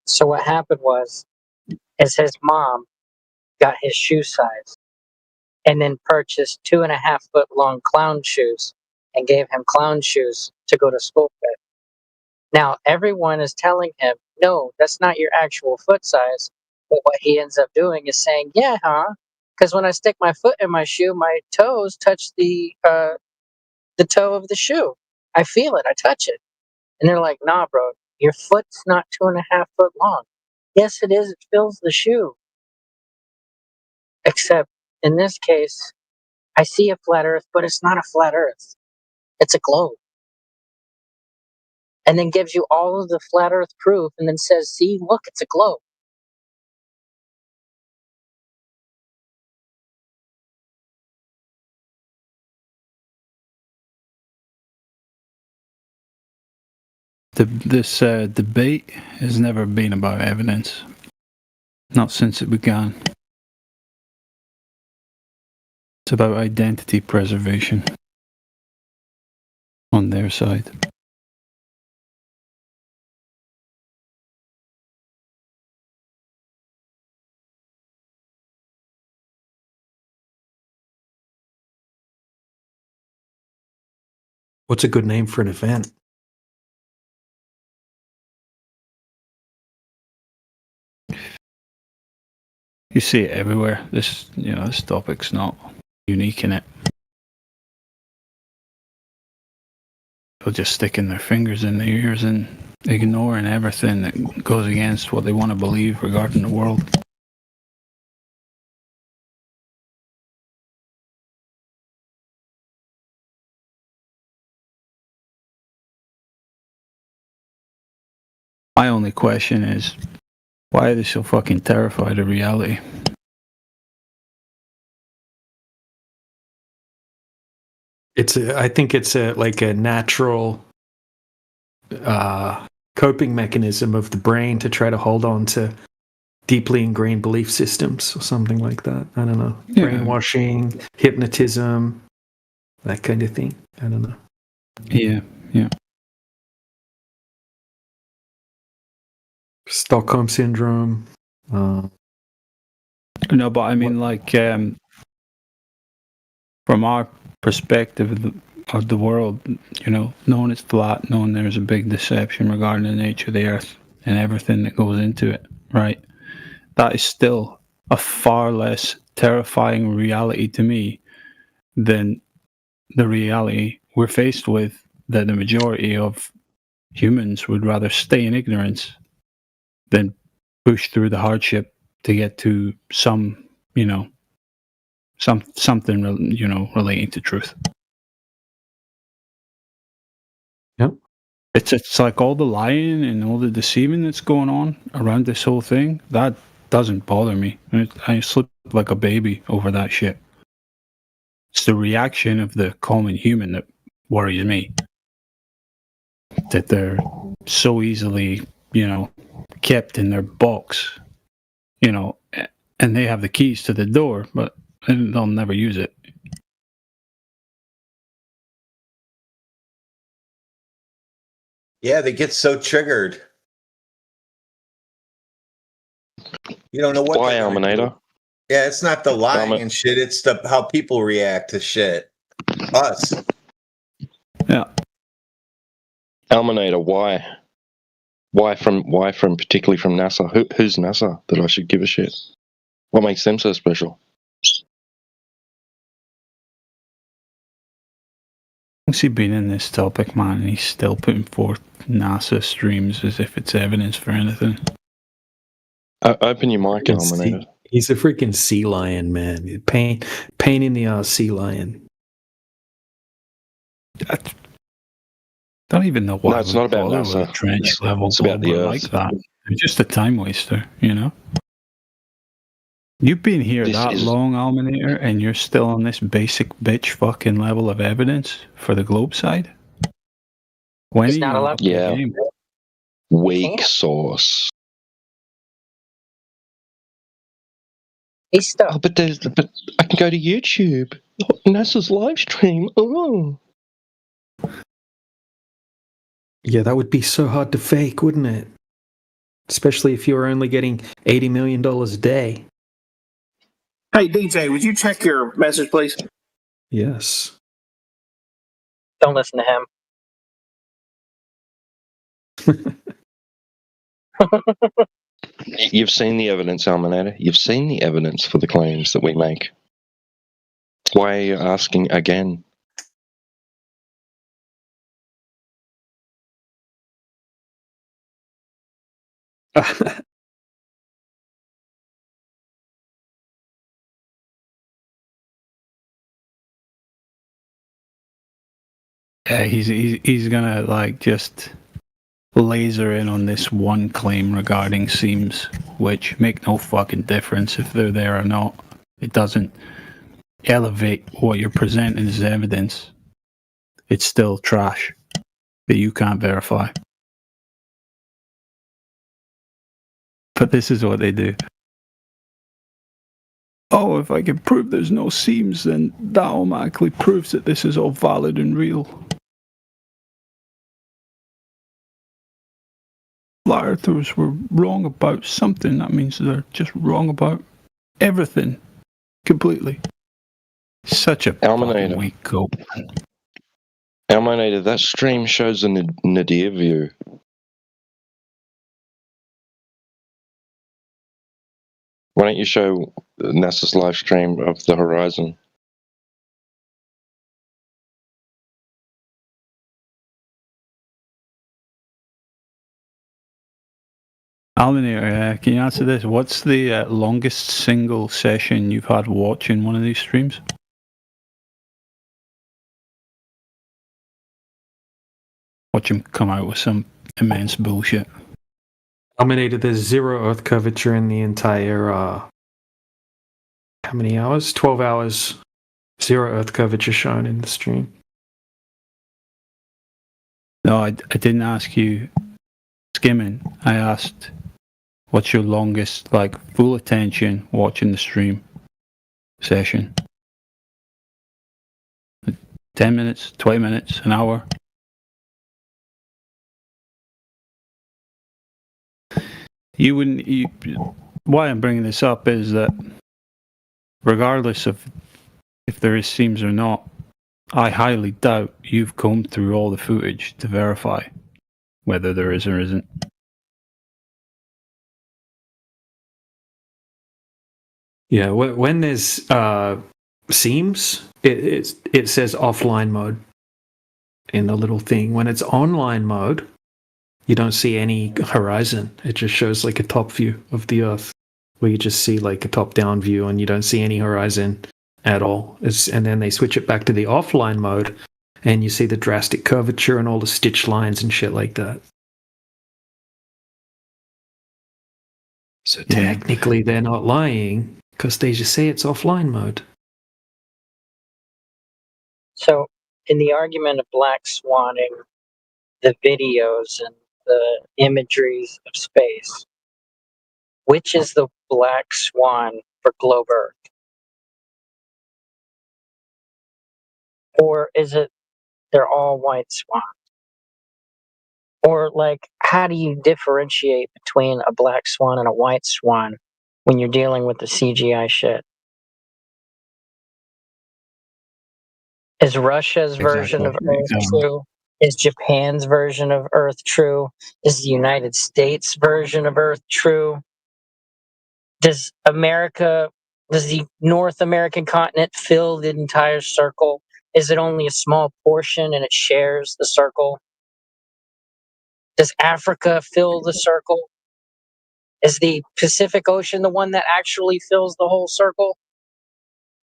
So what happened is his mom got his shoe size and then purchased 2.5 foot long clown shoes and gave him clown shoes to go to school with. Now everyone is telling him, no, that's not your actual foot size. But what he ends up doing is saying, yeah, huh? Because when I stick my foot in my shoe, my toes touch the toe of the shoe. I feel it. I touch it. And they're like, nah, bro, your foot's not 2.5 foot long. Yes, it is. It fills the shoe. Except in this case, I see a flat earth, but it's not a flat earth. It's a globe. And then gives you all of the flat earth proof and then says, see, look, it's a globe. This debate has never been about evidence. Not since it began. It's about identity preservation on their side. What's a good name for an event? You see it everywhere. This topic's not unique in it. People just sticking their fingers in their ears and ignoring everything that goes against what they want to believe regarding the world. My only question is, why are they so fucking terrified of reality? I think it's like a natural coping mechanism of the brain to try to hold on to deeply ingrained belief systems or something like that. I don't know. Yeah. Brainwashing, hypnotism, that kind of thing. I don't know. Yeah. Stockholm syndrome. No, but I mean, from our perspective of the world, knowing it's flat, knowing there's a big deception regarding the nature of the Earth and everything that goes into it, right? That is still a far less terrifying reality to me than the reality we're faced with, that the majority of humans would rather stay in ignorance than push through the hardship to get to something relating to truth. Yep. It's like all the lying and all the deceiving that's going on around this whole thing, that doesn't bother me. I sleep like a baby over that shit. It's the reaction of the common human that worries me. That they're so easily, kept in their box, you know, and they have the keys to the door, but they'll never use it. Yeah, they get so triggered. You don't know what. Why, Alminator? Yeah, it's not the lying and shit. It's the how people react to shit. Us. Yeah. Alminator, why? Why from particularly from NASA? Who's NASA that I should give a shit? What makes them so special? What's he been in this topic, man? And he's still putting forth NASA streams as if it's evidence for anything. Open your mic, Alminator. He's a freaking sea lion, man. Pain in the ass sea lion. Don't even know why. No, it's not about NASA. Trench level. It's about the Earth. Like that. It's just a time waster, you know? You've been here that long, Alminator, and you're still on this basic bitch fucking level of evidence for the globe side? When He's are you not allowed up the Yeah. game? Weak sauce. He's still. Oh, but I can go to YouTube. NASA's live stream. Oh. Yeah, that would be so hard to fake, wouldn't it? Especially if you were only getting $80 million a day. Hey, DJ, would you check your message, please? Yes. Don't listen to him. You've seen the evidence, Alminator. You've seen the evidence for the claims that we make. Why are you asking again? Yeah, he's gonna like just laser in on this one claim regarding seams, which make no fucking difference if they're there or not. It doesn't elevate what you're presenting as evidence. It's still trash that you can't verify. But this is what they do. Oh, if I can prove there's no seams, then that automatically proves that this is all valid and real. Flat earthers were wrong about something. That means they're just wrong about everything. Completely. Such a fucking weak cope. Alminator, that stream shows a nadir view. Why don't you show NASA's live stream of the horizon? Alminator, can you answer this? What's the longest single session you've had watching one of these streams? Watch him come out with some immense bullshit. Alminator, there's zero Earth curvature in the entire, how many hours? 12 hours. Zero Earth curvature shown in the stream. No, I didn't ask you skimming. I asked, what's your longest, like, full attention watching the stream session? 10 minutes, 20 minutes, an hour? You wouldn't. Why I'm bringing this up is that regardless of if there is seams or not, I highly doubt you've combed through all the footage to verify whether there is or isn't. Yeah, when there's seams, it says offline mode in the little thing. When it's online mode, you don't see any horizon. It just shows like a top view of the Earth, where you just see like a top-down view and you don't see any horizon at all. And then they switch it back to the offline mode, and you see the drastic curvature and all the stitch lines and shit like that. So technically, they're not lying because they just say it's offline mode. So, in the argument of black swanning the videos and the imageries of space, which is the black swan for globe Earth? Or is it they're all white swans? Or, like, how do you differentiate between a black swan and a white swan when you're dealing with the CGI shit? Is Russia's version of Earth true? Is Japan's version of Earth true? Is the United States version of Earth true? Does the North American continent fill the entire circle? Is it only a small portion and it shares the circle? Does Africa fill the circle? Is the Pacific Ocean the one that actually fills the whole circle?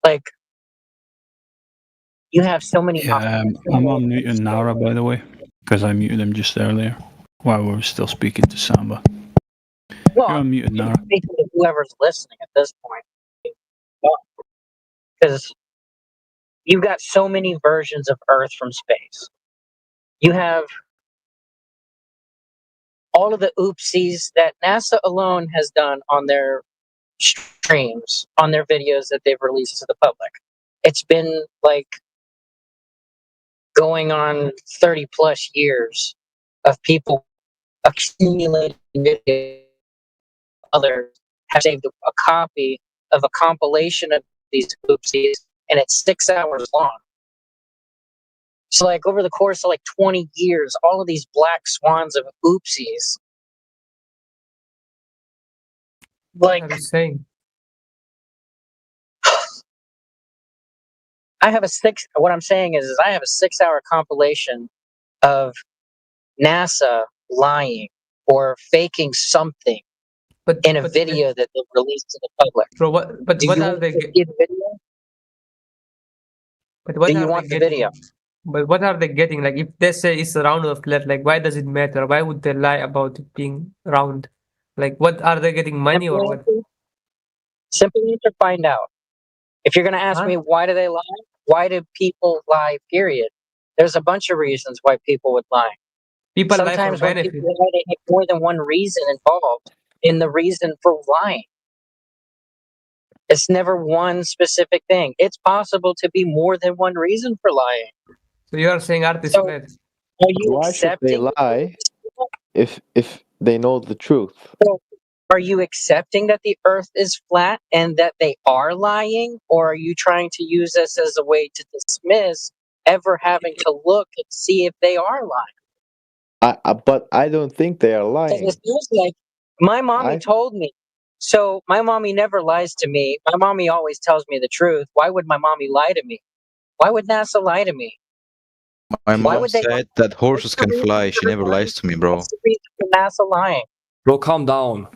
Like, you have so many. Yeah, I'm on muting Nara, by the way, because I muted him just earlier while we were still speaking to Samba. Well, You're unmuted, Nara. speaking to whoever's listening at this point, because you've got so many versions of Earth from space. You have all of the oopsies that NASA alone has done on their streams, on their videos that they've released to the public. It's been like going on 30 plus years of people accumulating videos. Others have saved a copy of a compilation of these oopsies, and it's 6 hours long. So, like, over the course of like 20 years, all of these black swans of oopsies. Like, what are you saying? What I'm saying is I have a 6 hour compilation of NASA lying or faking something in a video that they've released to the public. Bro, what are they? See the video? But what Do you are want they the getting? video? But what are they getting? Like, if they say it's round or flat, like, why does it matter? Why would they lie about it being round? Like, what are they getting, money or what? Simply to find out. If you're going to ask me why do they lie, why do people lie, period? There's a bunch of reasons why people would lie. People lie for Sometimes when benefit. people lie, they have more than one reason involved in the reason for lying. It's never one specific thing. It's possible to be more than one reason for lying. So you are saying art is So, flat. are you Why should they accepting? lie if they know the truth? So, are you accepting that the Earth is flat and that they are lying, or are you trying to use this as a way to dismiss ever having to look and see if they are lying? But I don't think they are lying. Because it feels like my mommy told me. So my mommy never lies to me. My mommy always tells me the truth. Why would my mommy lie to me? Why would NASA lie to me? My Why mom would they said that horses can fly. She never lies to me, bro. What's the reason for NASA lying? Bro, calm down.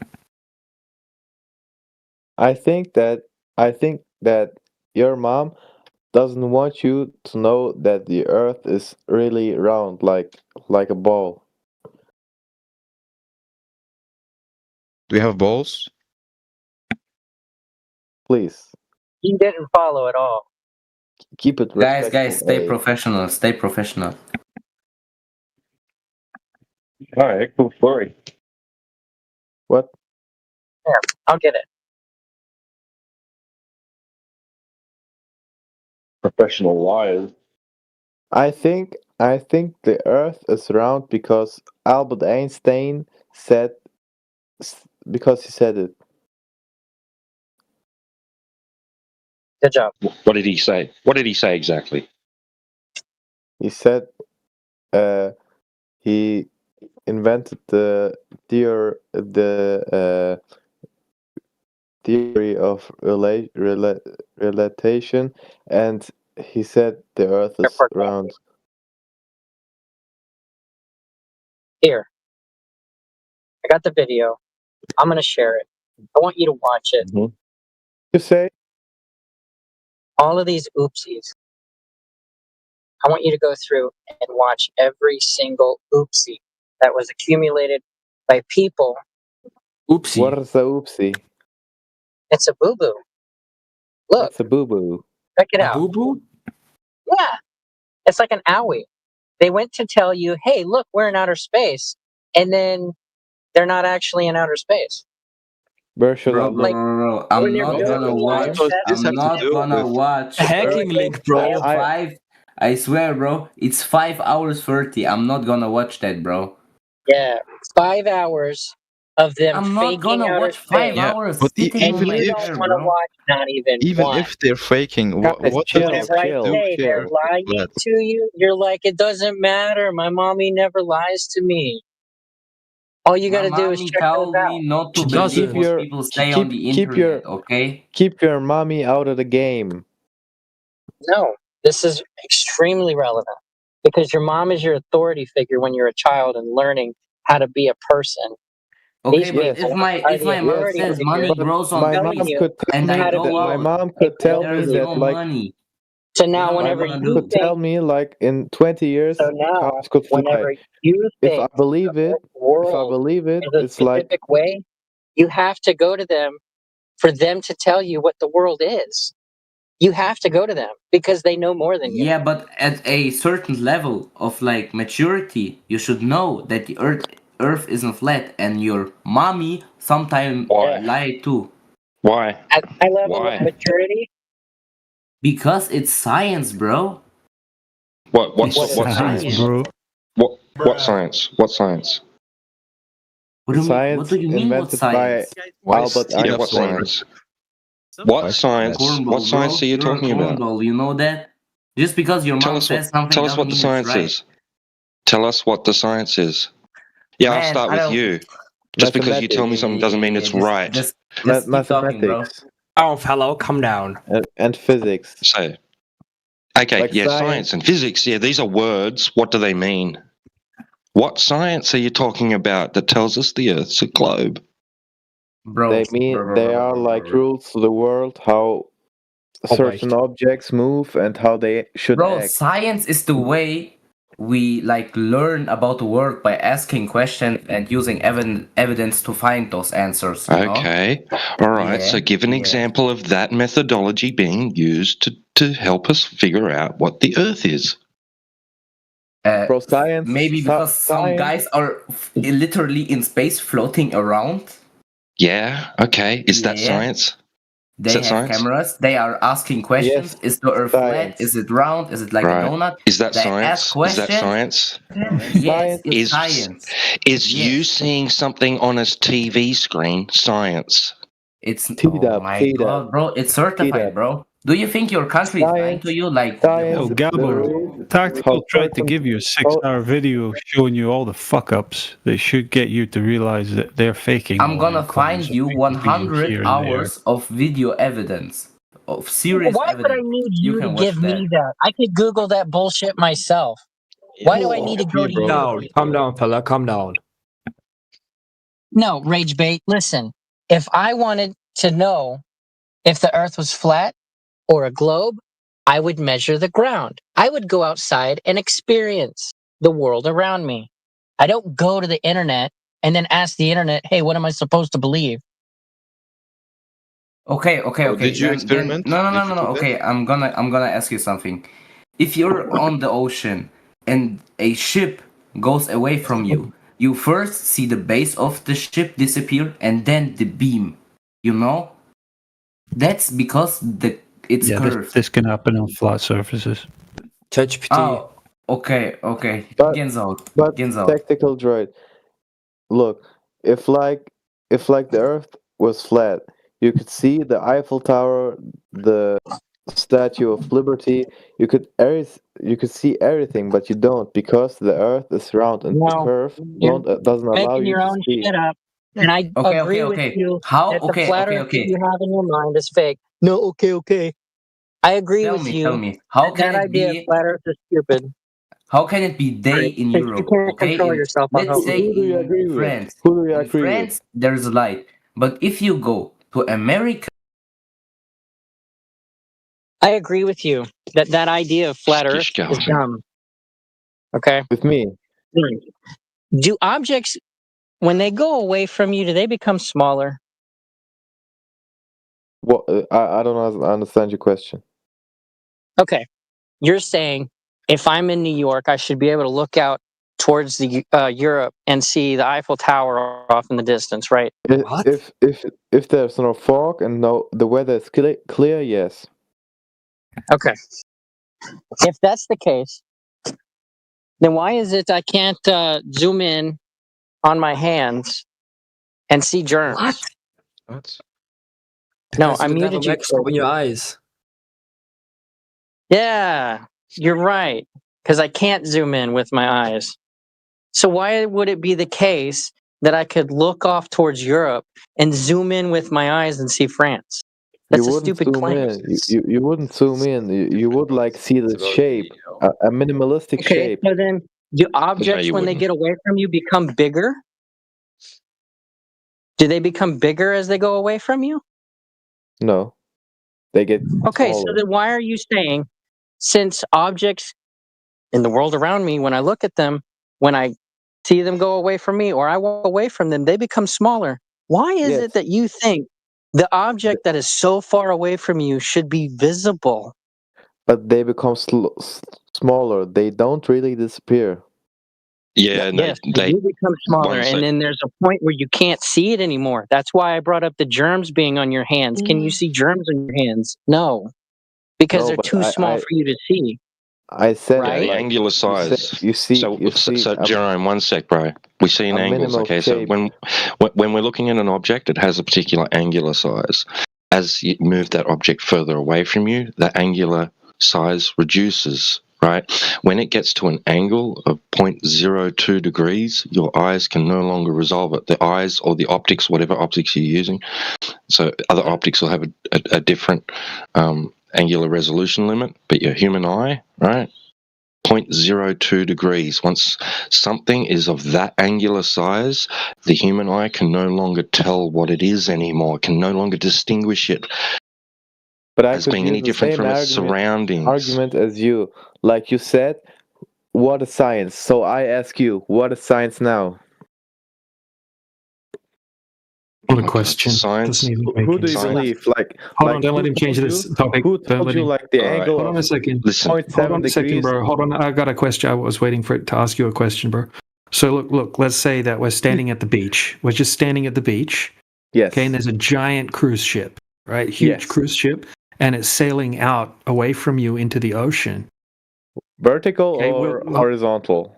I think that your mom doesn't want you to know that the Earth is really round, like a ball. Do you have balls? Please You didn't follow at all. keep it Guys, respectful. stay eh? professional. Stay professional. All right, cool story. What? Here, I'll get it. Professional liars. I think the Earth is round because Albert Einstein said because he said it. Good job. What did he say? What did he say exactly? He said he invented the theory of relatation, and he said the Earth is round. Here. I got the video. I'm going to share it. I want you to watch it. You say? All of these oopsies. I want you to go through and watch every single oopsie that was accumulated by people. Oopsie. What is a oopsie? It's a boo-boo. Look. It's a boo-boo. Check it out. Boo-boo? Yeah. It's like an owie. They went to tell you, hey, look, we're in outer space. And then they're not actually in outer space. Where should I Bro, look? I'm when they're not building gonna the watch. What does this I'm have to not do gonna with watch. the hacking link, bro? I swear, bro. It's 5 hours 30. I'm not gonna watch that, bro. Yeah, 5 hours of them I'm not faking gonna outer watch 5 space, Yeah, hours but sitting and on my you don't chair, want to bro. watch not even one. if they're faking, Guys, what does chill, it Whenever I have to do say with they're Earth lying flat? to you, you're like, it doesn't matter. My mommy never lies to me. All you My gotta do is mommy check those told out. me not to Keep believe what your people say on the internet, okay? keep your mommy out of the game. No, this is extremely relevant because your mom is your authority figure when you're a child and learning how to be a person. Okay, These but people if are the my mom authority says money figure grows on My telling mom trees you could tell and me I how to go that my out mom and could tell me there's that no like money, So you now, know what my I'm whenever mom gonna you could do? tell think, me like in 20 years so now, cars could whenever fly. you If I think believe it, the world is a it's like specific way, you have to go to them for them to tell you what the world is. You have to go to them because they know more than you. Yeah, but at a certain level of like maturity, you should know that the Earth isn't flat, and your mommy sometimes Why? lie too. Why? At my level of Why? maturity, Because it's science, bro. What? What What is science? science? bro. What science? What science? What do you mean? What science do you mean? What invented by science? Albert Yeah, what Einstein. science? What science? Cornball, What science bro. are you You're a talking about? cornball. You know that. Just because your Tell mom us says something tell us doesn't what the mean it's science right. is. Tell us what the science is. Yeah, I'll Man, start I with don't. you. Just because you tell me Yeah, something yeah, doesn't yeah, mean yeah. it's right. Just keep talking, bro. Mathematics Oh, fellow, come down. and physics. So, okay, Like yeah, science. science and physics. Yeah, these are words. What do they mean? What science are you talking about that tells us the Earth's a globe? Bro, They mean they are like rules to the world, how certain objects move and how they should Bro, act. science is the way we like learn about the world by asking questions and using evidence to find those answers. You know? Okay, all right. Yeah, So, give an yeah. example of that methodology being used to help us figure out what the Earth is. Bro, science. Maybe because some guys are literally in space floating around. Yeah. Okay. Is that Yeah. science? They Is that have science? cameras. They are asking questions. Is the Earth flat? Is it round? Is it like a Right. donut? Is that They science? ask Is questions. that science? Yes, it's science. Is you seeing something on a TV screen science? It's oh my god, bro! It's certified, bro. Do you think your country is lying to you? Like, Oh, Gabo, Tactical tried to give you a 6-hour video showing you all the fuck ups that should get you to realize that they're faking. I'm all gonna your claims find and you keeping 100 here and hours of video evidence, of serious why would I evidence. need you to can give watch me that? I could Google that bullshit myself. Why do I need to go to you? Calm down, fella. Calm down. No, Rage Bait, listen. If I wanted to know if the earth was flat or a globe, I would measure the ground. I would go outside and experience the world around me. I don't go to the internet and then ask the internet, hey, what am I supposed to believe? Okay. did you Then, experiment? no. Did you do Okay, I'm gonna ask you something. If you're on the ocean and a ship goes away from you, you first see the base of the ship disappear and then the beam. You know, that's because it's Yeah, curved. this can happen on flat surfaces. ChatGPT. Oh, okay. But Genzao. Tactical droid. Look, if the Earth was flat, you could see the Eiffel Tower, the Statue of Liberty. You could see everything, but you don't because the Earth is round and the No, curve you're doesn't allow making you your to own see. shit up. And I agree with you How? that the Okay. flat earth that you have in your mind is fake. No, okay. I agree Tell with me, you. tell me. How that can it idea of be? flat earth is stupid. How can it be day Right, in since you Europe? can't Okay, control yourself on let's how- say Who do you in agree with? France. Who do you In agree with? France, there's light, but if you go to America, I agree with you that idea of flat earth is dumb. Okay. With me. Do objects, when they go away from you, do they become smaller? What? I don't understand your question. Okay. You're saying if I'm in New York, I should be able to look out towards the Europe and see the Eiffel Tower off in the distance, right? If there's no fog and no the weather is clear, yes. Okay. If that's the case, then why is it I can't zoom in on my hands and see germs? What? No, I muted you. In your eyes. Yeah, you're right. Because I can't zoom in with my eyes. So why would it be the case that I could look off towards Europe and zoom in with my eyes and see France? That's a stupid claim. You wouldn't zoom in. You would like see the shape, a minimalistic shape. So then, do objects when they get away from you become bigger? Do they become bigger as they go away from you? No, they get okay. smaller. So then, why are you saying, since objects in the world around me, when I look at them, when I see them go away from me or I walk away from them, they become smaller? Why is it that you think the object that is so far away from you should be visible? But they become smaller. They don't really disappear. Yeah, no, yes, they do become smaller, and then there's a point where you can't see it anymore. That's why I brought up the germs being on your hands. Can you see germs on your hands? No, because they're too small for you to see. I said right? the angular size. You see, so Jerome, one sec, bro. We see in angles. Okay, so when we're looking at an object, it has a particular angular size. As you move that object further away from you, the angular size reduces. Right? When it gets to an angle of 0.02 degrees, your eyes can no longer resolve it. The eyes or the optics, whatever optics you're using, so other optics will have a different angular resolution limit, but your human eye, right? 0.02 degrees. Once something is of that angular size, the human eye can no longer tell what it is anymore, can no longer distinguish it but I as could being use any the different same from its surroundings. argument as you. Like you said, what is science? So I ask you, what is science now? What a question. Science. Who do you believe? Like, hold on, don't let him change this topic. Who told you like the angle? Hold on a second. Listen, hold on a second, bro. Hold on. I got a question. I was waiting for it to ask you a question, bro. So look. Let's say that we're standing at the beach. We're just standing at the beach. Yes. Okay, and there's a giant cruise ship, right? Huge cruise ship, and it's sailing out away from you into the ocean. Vertical or horizontal?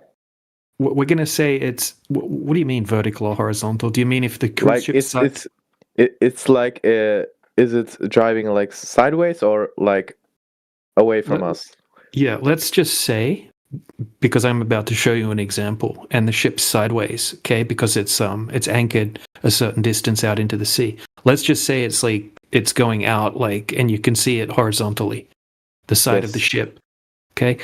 We're going to say it's. What do you mean vertical or horizontal? Do you mean if the cruise ship it's like is it driving like sideways or like away from us? Yeah, let's just say, because I'm about to show you an example, and the ship's sideways, okay, because it's anchored a certain distance out into the sea. Let's just say it's like it's going out like, and you can see it horizontally, the side of the ship, okay.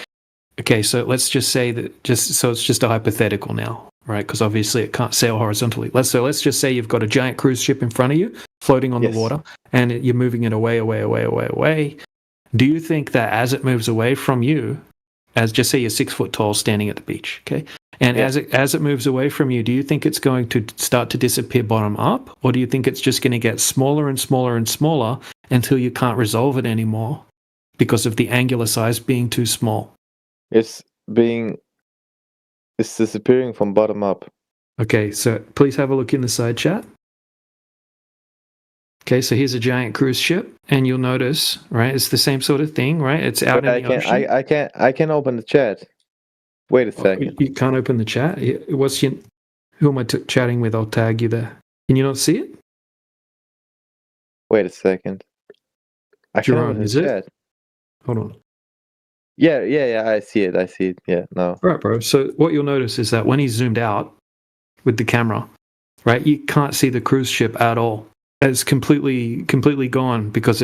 Okay, so let's just say that it's just a hypothetical now, right? Because obviously it can't sail horizontally. Let's just say you've got a giant cruise ship in front of you, floating on the water, and you're moving it away. Do you think that as it moves away from you, as just say you're 6 foot tall standing at the beach, okay, and as it moves away from you, do you think it's going to start to disappear bottom up, or do you think it's just going to get smaller and smaller and smaller until you can't resolve it anymore because of the angular size being too small? It's disappearing from bottom up. Okay, so please have a look in the side chat. Okay, so here's a giant cruise ship, and you'll notice, right, it's the same sort of thing, right? It's out in the ocean. I can open the chat. Wait a second. You can't open the chat? Who am I chatting with? I'll tag you there. Can you not see it? Wait a second. I can open the chat. Hold on. Yeah, I see it. Yeah, no. Right, bro. So what you'll notice is that when he's zoomed out with the camera, right, you can't see the cruise ship at all. It's completely gone because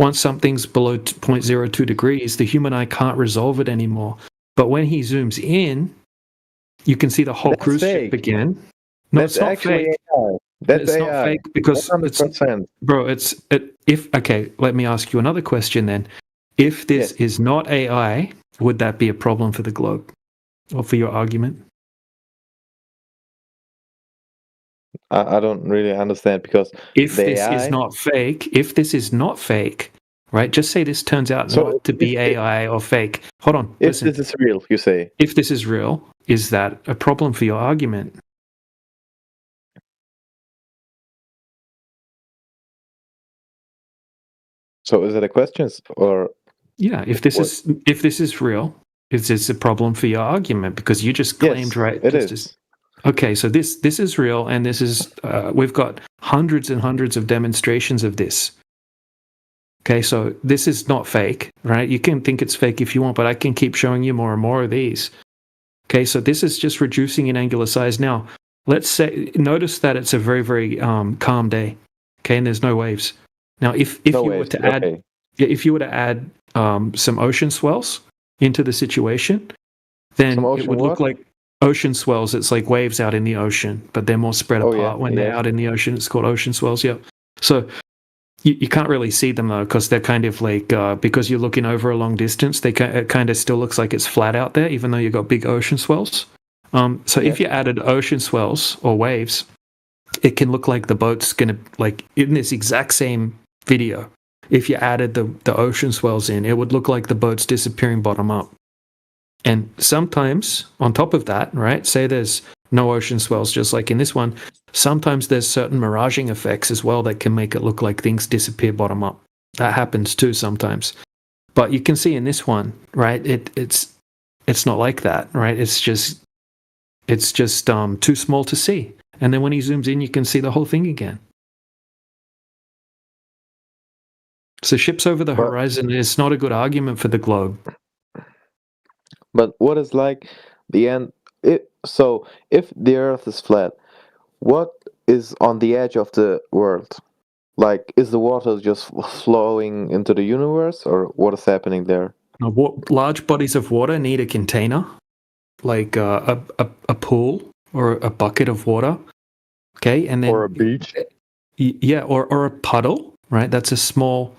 once something's below 0.02 degrees, the human eye can't resolve it anymore. But when he zooms in, you can see the whole cruise ship again. No, it's not fake. AI. That's it's AI. not fake because 100%. Okay, let me ask you another question then. If this is not AI, would that be a problem for the globe or for your argument? I don't really understand because if this is not fake, right? Just say this turns out not to be AI or fake. Hold on. If this is real, you say. If this is real, is that a problem for your argument? So is it a question or? Yeah, if this is real, is this a problem for your argument? Because you just claimed, Yes, right? it is. Okay, so this is real, and this is we've got hundreds and hundreds of demonstrations of this. Okay, so this is not fake, right? You can think it's fake if you want, but I can keep showing you more and more of these. Okay, so this is just reducing in angular size. Now, let's say, notice that it's a very, very calm day. Okay, and there's no waves. Now, if you were to add, if you were to add some ocean swells into the situation, then it would look like ocean swells. It's like waves out in the ocean, but they're more spread apart when they're out in the ocean. It's called ocean swells. Yeah. So you can't really see them though, because they're kind of like because you're looking over a long distance, it kind of still looks like it's flat out there, even though you've got big ocean swells. So if you added ocean swells or waves, it can look like the boat's gonna, like in this exact same video, if you added the ocean swells in, it would look like the boat's disappearing bottom up. And sometimes on top of that, right, say there's no ocean swells, just like in this one, sometimes there's certain miraging effects as well that can make it look like things disappear bottom up. That happens too sometimes. But you can see in this one, right, it's not like that, right? It's just too small to see. And then when he zooms in, you can see the whole thing again. So ships over the horizon is not a good argument for the globe. But what is like the end? So if the Earth is flat, what is on the edge of the world? Like, is the water just flowing into the universe, or what is happening there? Large bodies of water need a container, like a pool or a bucket of water. Okay, and then or a beach. Yeah, or a puddle. Right, that's a small,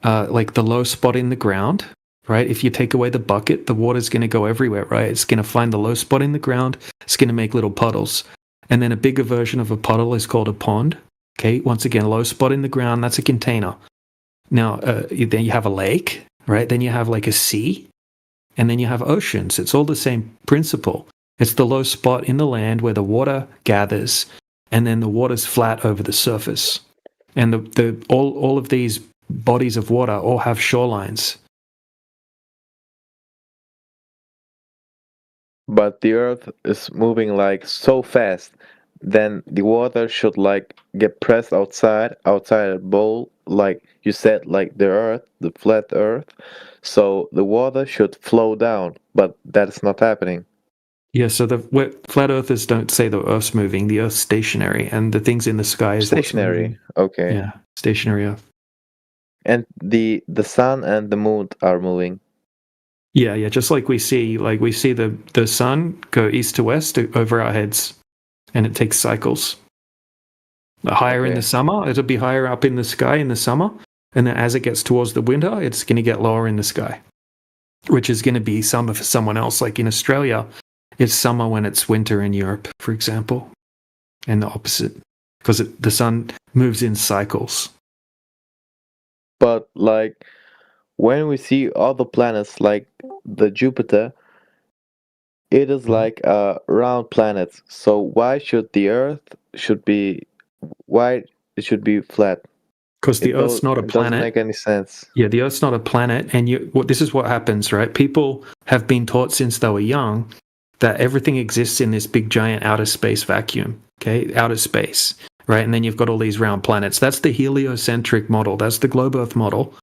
like the low spot in the ground. Right, if you take away the bucket, the water's going to go everywhere. Right, it's going to find the low spot in the ground. It's going to make little puddles, and then a bigger version of a puddle is called a pond. Okay, once again, low spot in the ground. That's a container. Now, then you have a lake. Right, then you have like a sea, and then you have oceans. It's all the same principle. It's the low spot in the land where the water gathers, and then the water's flat over the surface. And all of these bodies of water all have shorelines. But the Earth is moving like so fast, then the water should like get pressed outside a bowl, like you said, like the Earth, the flat Earth. So the water should flow down, but that's not happening. Yeah, so the flat earthers don't say the Earth's moving, the Earth's stationary, and the things in the sky is stationary. Okay. Yeah, stationary Earth. And the sun and the moon are moving. Yeah, just like we see the sun go east to west over our heads, and it takes cycles. Higher in the summer, it'll be higher up in the sky in the summer, and then as it gets towards the winter, it's going to get lower in the sky, which is going to be summer for someone else. Like in Australia, it's summer when it's winter in Europe, for example, and the opposite, because the sun moves in cycles. But like when we see other planets like the Jupiter, it is like a round planet. So why should the Earth why it should be flat? Because the Earth's not a planet. Doesn't make any sense. Yeah, the Earth's not a planet, and this is what happens, right? People have been taught since they were young that everything exists in this big giant outer space vacuum. Okay, outer space, right? And then you've got all these round planets. That's the heliocentric model. That's the globe Earth model.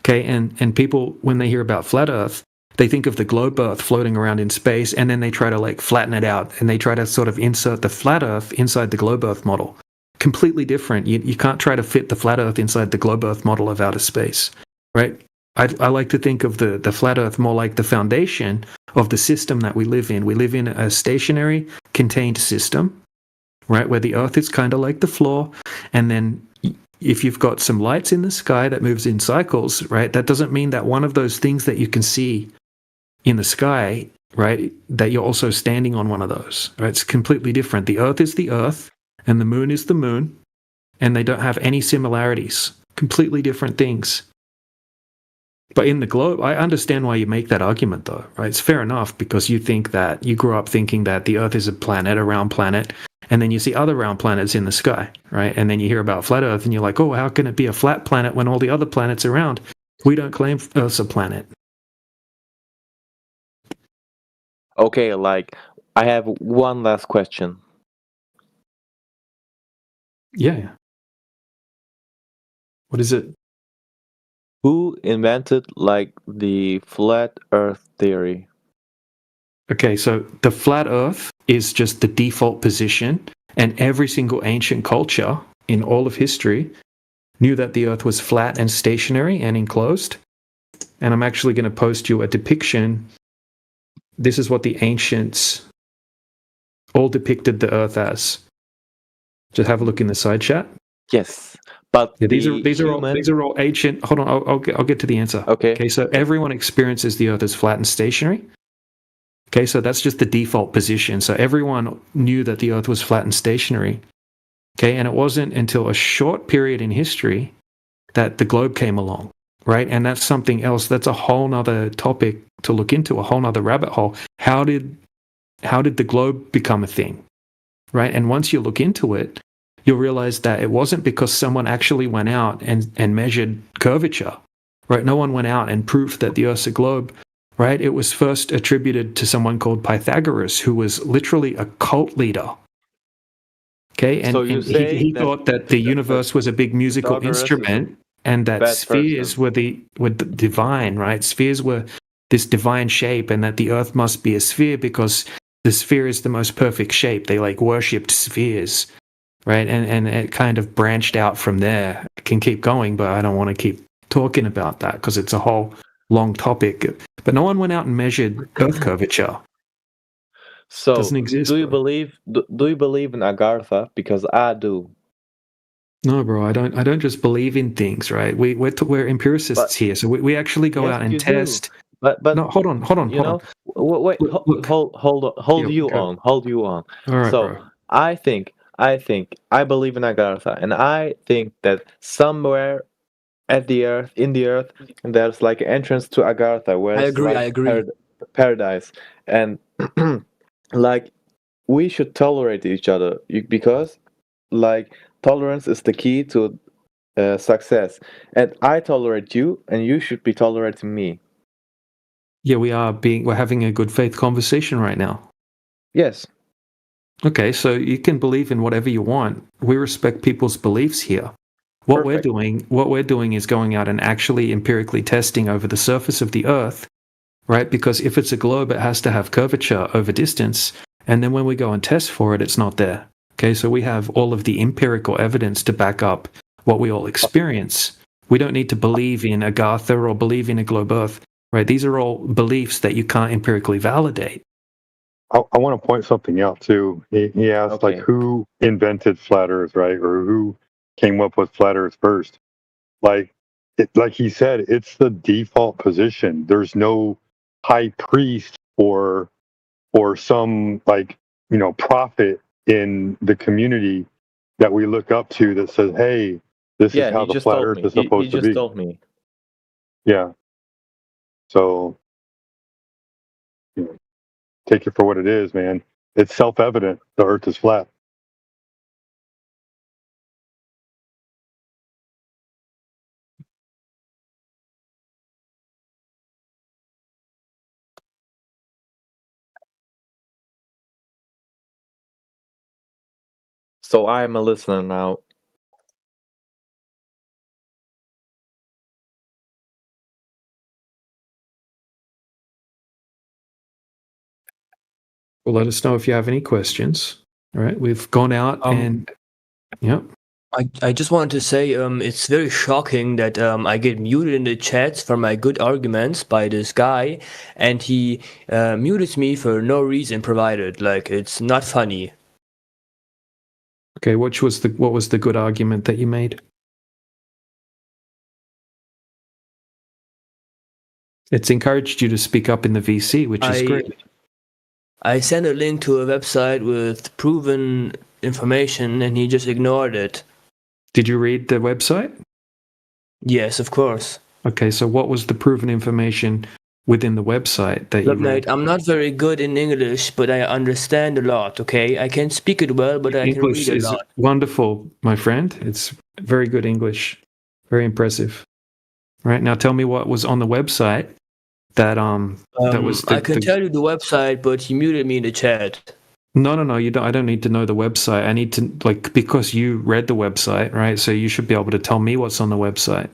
Okay, and people, when they hear about flat Earth, they think of the globe Earth floating around in space, and then they try to like flatten it out, and they try to sort of insert the flat Earth inside the globe Earth model. Completely different. You can't try to fit the flat Earth inside the globe Earth model of outer space, right? I like to think of the flat Earth more like the foundation of the system that we live in. We live in a stationary, contained system, right, where the Earth is kind of like the floor, and then if you've got some lights in the sky that moves in cycles, right, that doesn't mean that one of those things that you can see in the sky, right, that you're also standing on one of those, right? It's completely different. The Earth is the Earth, and the moon is the moon, and they don't have any similarities. Completely different things. But in the globe, I understand why you make that argument, though, right? It's fair enough because you think that you grew up thinking that the Earth is a planet, a round planet, and then you see other round planets in the sky, right? And then you hear about flat Earth, and you're like, oh, how can it be a flat planet when all the other planets are round? We don't claim Earth's a planet. Okay, like I have one last question. Yeah. What is it? Who invented like the flat Earth theory? Okay, so the flat Earth is just the default position, and every single ancient culture in all of history knew that the Earth was flat and stationary and enclosed. And I'm actually going to post you a depiction. This is what the ancients all depicted the Earth as. Just have a look in the side chat. Yes, but yeah, these are all ancient. Hold on, I'll get to the answer. Okay. So everyone experiences the Earth as flat and stationary. Okay, so that's just the default position. So everyone knew that the Earth was flat and stationary. Okay, and it wasn't until a short period in history that the globe came along, right? And that's something else. That's a whole nother topic to look into, a whole nother rabbit hole. How did the globe become a thing, right? And once you look into it, you'll realize that it wasn't because someone actually went out and measured curvature, right? No one went out and proved that the Earth's a globe. Right? It was first attributed to someone called Pythagoras, who was literally a cult leader. Okay, and, So you say he that thought that the universe was a big musical Pythagoras is instrument, and that bad spheres were the divine. Right? Spheres were this divine shape, and that the Earth must be a sphere because the sphere is the most perfect shape. They like worshipped spheres, right? And it kind of branched out from there. I can keep going, but I don't want to keep talking about that because it's a whole long topic. But no one went out and measured Earth curvature. So Doesn't exist, do you believe in Agartha? Because I do. No, bro, I don't just believe in things, right? We're empiricists here, so we actually go Yes, out and you do. test. But no, hold on. Wait, hold you on. All right, So bro. I believe in Agartha, and I think that somewhere in the earth, there's like an entrance to Agartha, where I it's agree, like I agree. paradise, and like we should tolerate each other because like tolerance is the key to success, and I tolerate you, and you should be tolerating me. Yeah, we're having a good faith conversation right now. Yes. Okay, so you can believe in whatever you want. We respect people's beliefs here. What we're doing is going out and actually empirically testing over the surface of the Earth, right? Because if it's a globe, it has to have curvature over distance. And then when we go and test for it, it's not there. Okay, so we have all of the empirical evidence to back up what we all experience. We don't need to believe in Agartha or believe in a globe Earth, right? These are all beliefs that you can't empirically validate. I want to point something out too. He asked like who invented flat Earth, right? Or who came up with flat Earth first? Like he said, it's the default position. There's no high priest or some prophet in the community that we look up to that says, "Hey, this is how the flat Earth is supposed to be." He just told me. Yeah. So, take it for what it is, man. It's self-evident. The Earth is flat. So I am a listener now. Well, let us know if you have any questions. All right, we've gone out and yeah. I just wanted to say it's very shocking that I get muted in the chats for my good arguments by this guy, and he muted me for no reason provided. Like, it's not funny. Okay, what was the good argument that you made? It's encouraged you to speak up in the VC, which is great. I sent a link to a website with proven information, and he just ignored it. Did you read the website? Yes, of course. Okay, so what was the proven information within the website that Look, you read? mate, I'm not very good in English, but I understand a lot, okay? I can speak it well, but I can English read a is lot. wonderful, my friend. It's very good English. Very impressive. Right, now tell me what was on the website that that was I can tell you the website, but he muted me in the chat. No, you don't. I don't need to know the website. I need to, like, because you read the website, right? So you should be able to tell me what's on the website.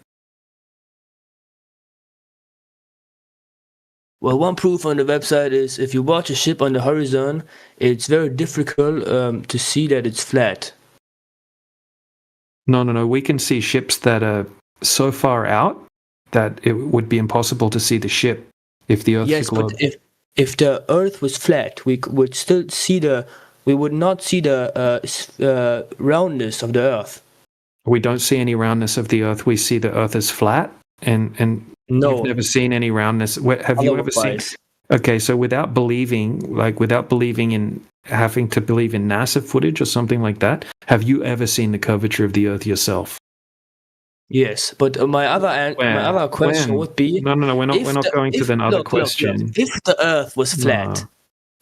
Well, one proof on the website is if you watch a ship on the horizon, it's very difficult to see that it's flat. No. We can see ships that are so far out that it would be impossible to see the ship if the Earth's Yes, a globe. but if the Earth was flat, we would still see we would not see the roundness of the Earth. We don't see any roundness of the Earth. We see the Earth as flat, and no, you've never seen any roundness. Have you ever seen? Okay, so without believing in having to believe in NASA footage or something like that, have you ever seen the curvature of the Earth yourself? Yes, but my other question would be no. We're not going to the other question. Look, if the Earth was flat,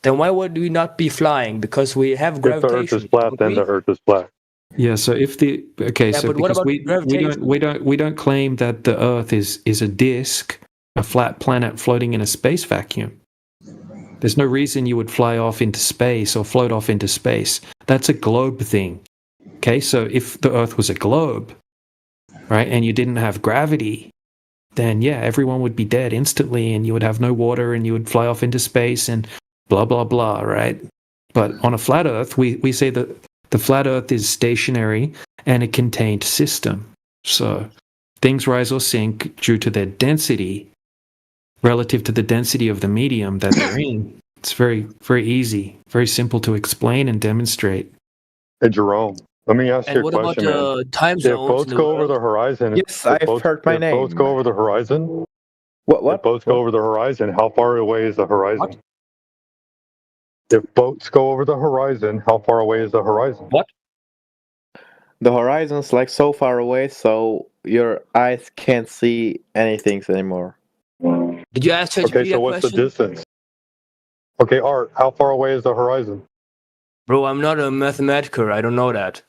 then why would we not be flying? Because we have gravitation. If the Earth is flat, then the Earth is flat. Yeah. So if the so because we don't claim that the Earth is a disk, a flat planet floating in a space vacuum. There's no reason you would fly off into space or float off into space. That's a globe thing. Okay. So if the Earth was a globe, right, and you didn't have gravity, then yeah, everyone would be dead instantly, and you would have no water, and you would fly off into space, and blah blah blah, right? But on a flat Earth, we say that the flat Earth is stationary and a contained system. So things rise or sink due to their density relative to the density of the medium that they're in. It's very, very easy, very simple to explain and demonstrate. Hey, Jerome. Let me ask you a what question, about man. time If zones boats in the go over world? the horizon, Yes, I've heard my name. If boats go over the horizon, What? If boats go over the horizon, how far away is the horizon? If boats go over the horizon, how far away is the horizon? What? The horizon's like so far away, so your eyes can't see anything anymore. Did you ask ChatGPT Okay, so what's the distance? Okay, Art, how far away is the horizon? Bro, I'm not a mathematiker. I don't know that.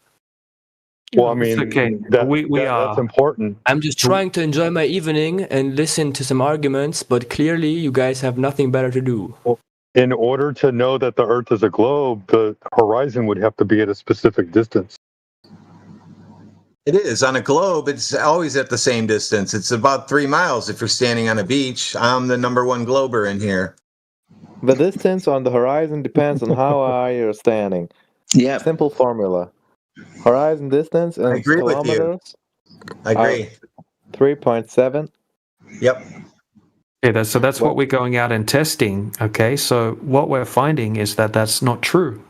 Well, I mean, okay. that's important. I'm just trying to enjoy my evening and listen to some arguments, but clearly you guys have nothing better to do. In order to know that the Earth is a globe, the horizon would have to be at a specific distance. It is. On a globe, it's always at the same distance. It's about 3 miles if you're standing on a beach. I'm the #1 glober in here. The distance on the horizon depends on how high you're standing. Yeah. Simple formula. Horizon distance in I agree with you. kilometers. I agree. 3.7. Yep. Yeah, so that's what we're going out and testing. Okay, so what we're finding is that that's not true.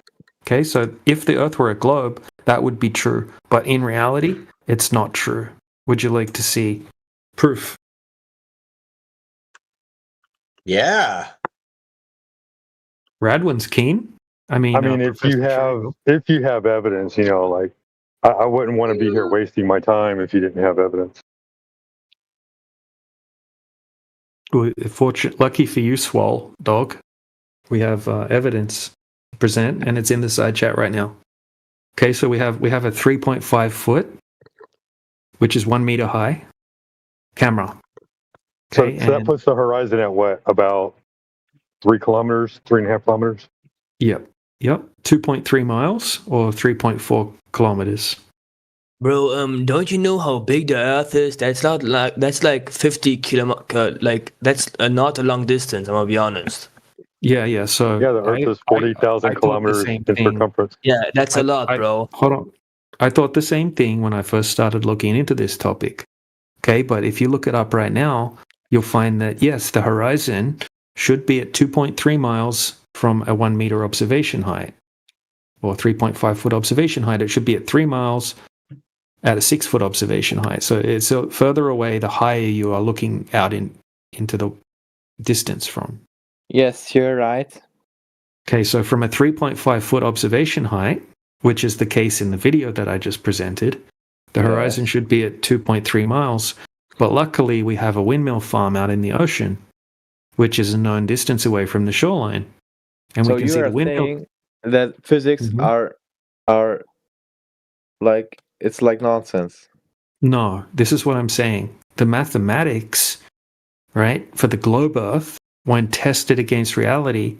Okay, so if the Earth were a globe, that would be true. But in reality, it's not true. Would you like to see proof? Yeah. Radwin's keen. I mean, if you have evidence, like I wouldn't want to be here wasting my time if you didn't have evidence. Lucky for you, Swole Dog, we have evidence to present, and it's in the side chat right now. Okay, so we have a 3.5 foot, which is 1 meter high, camera. Okay, so that puts the horizon at what? About 3 kilometers, 3.5 kilometers? Yep. 2.3 miles or 3.4 kilometers. Bro, don't you know how big the Earth is? That's like 50 kilometers. Like that's not a long distance. I'm gonna be honest. Yeah. So the Earth is 40,000 kilometers in circumference. Yeah, that's a lot, bro. Hold on. I thought the same thing when I first started looking into this topic. Okay, but if you look it up right now, you'll find that yes, the horizon should be at 2.3 miles from a 1 meter observation height, or 3.5 foot observation height. It should be at 3 miles at a 6 foot observation height. So it's further away the higher you are looking out into the distance from. Yes, you're right. Okay, so from a 3.5 foot observation height, which is the case in the video that I just presented, the horizon should be at 2.3 miles. But luckily, we have a windmill farm out in the ocean, which is a known distance away from the shoreline, and So we can you see are the windmill. saying that physics are like it's like nonsense. No, this is what I'm saying. The mathematics, right, for the globe Earth, when tested against reality,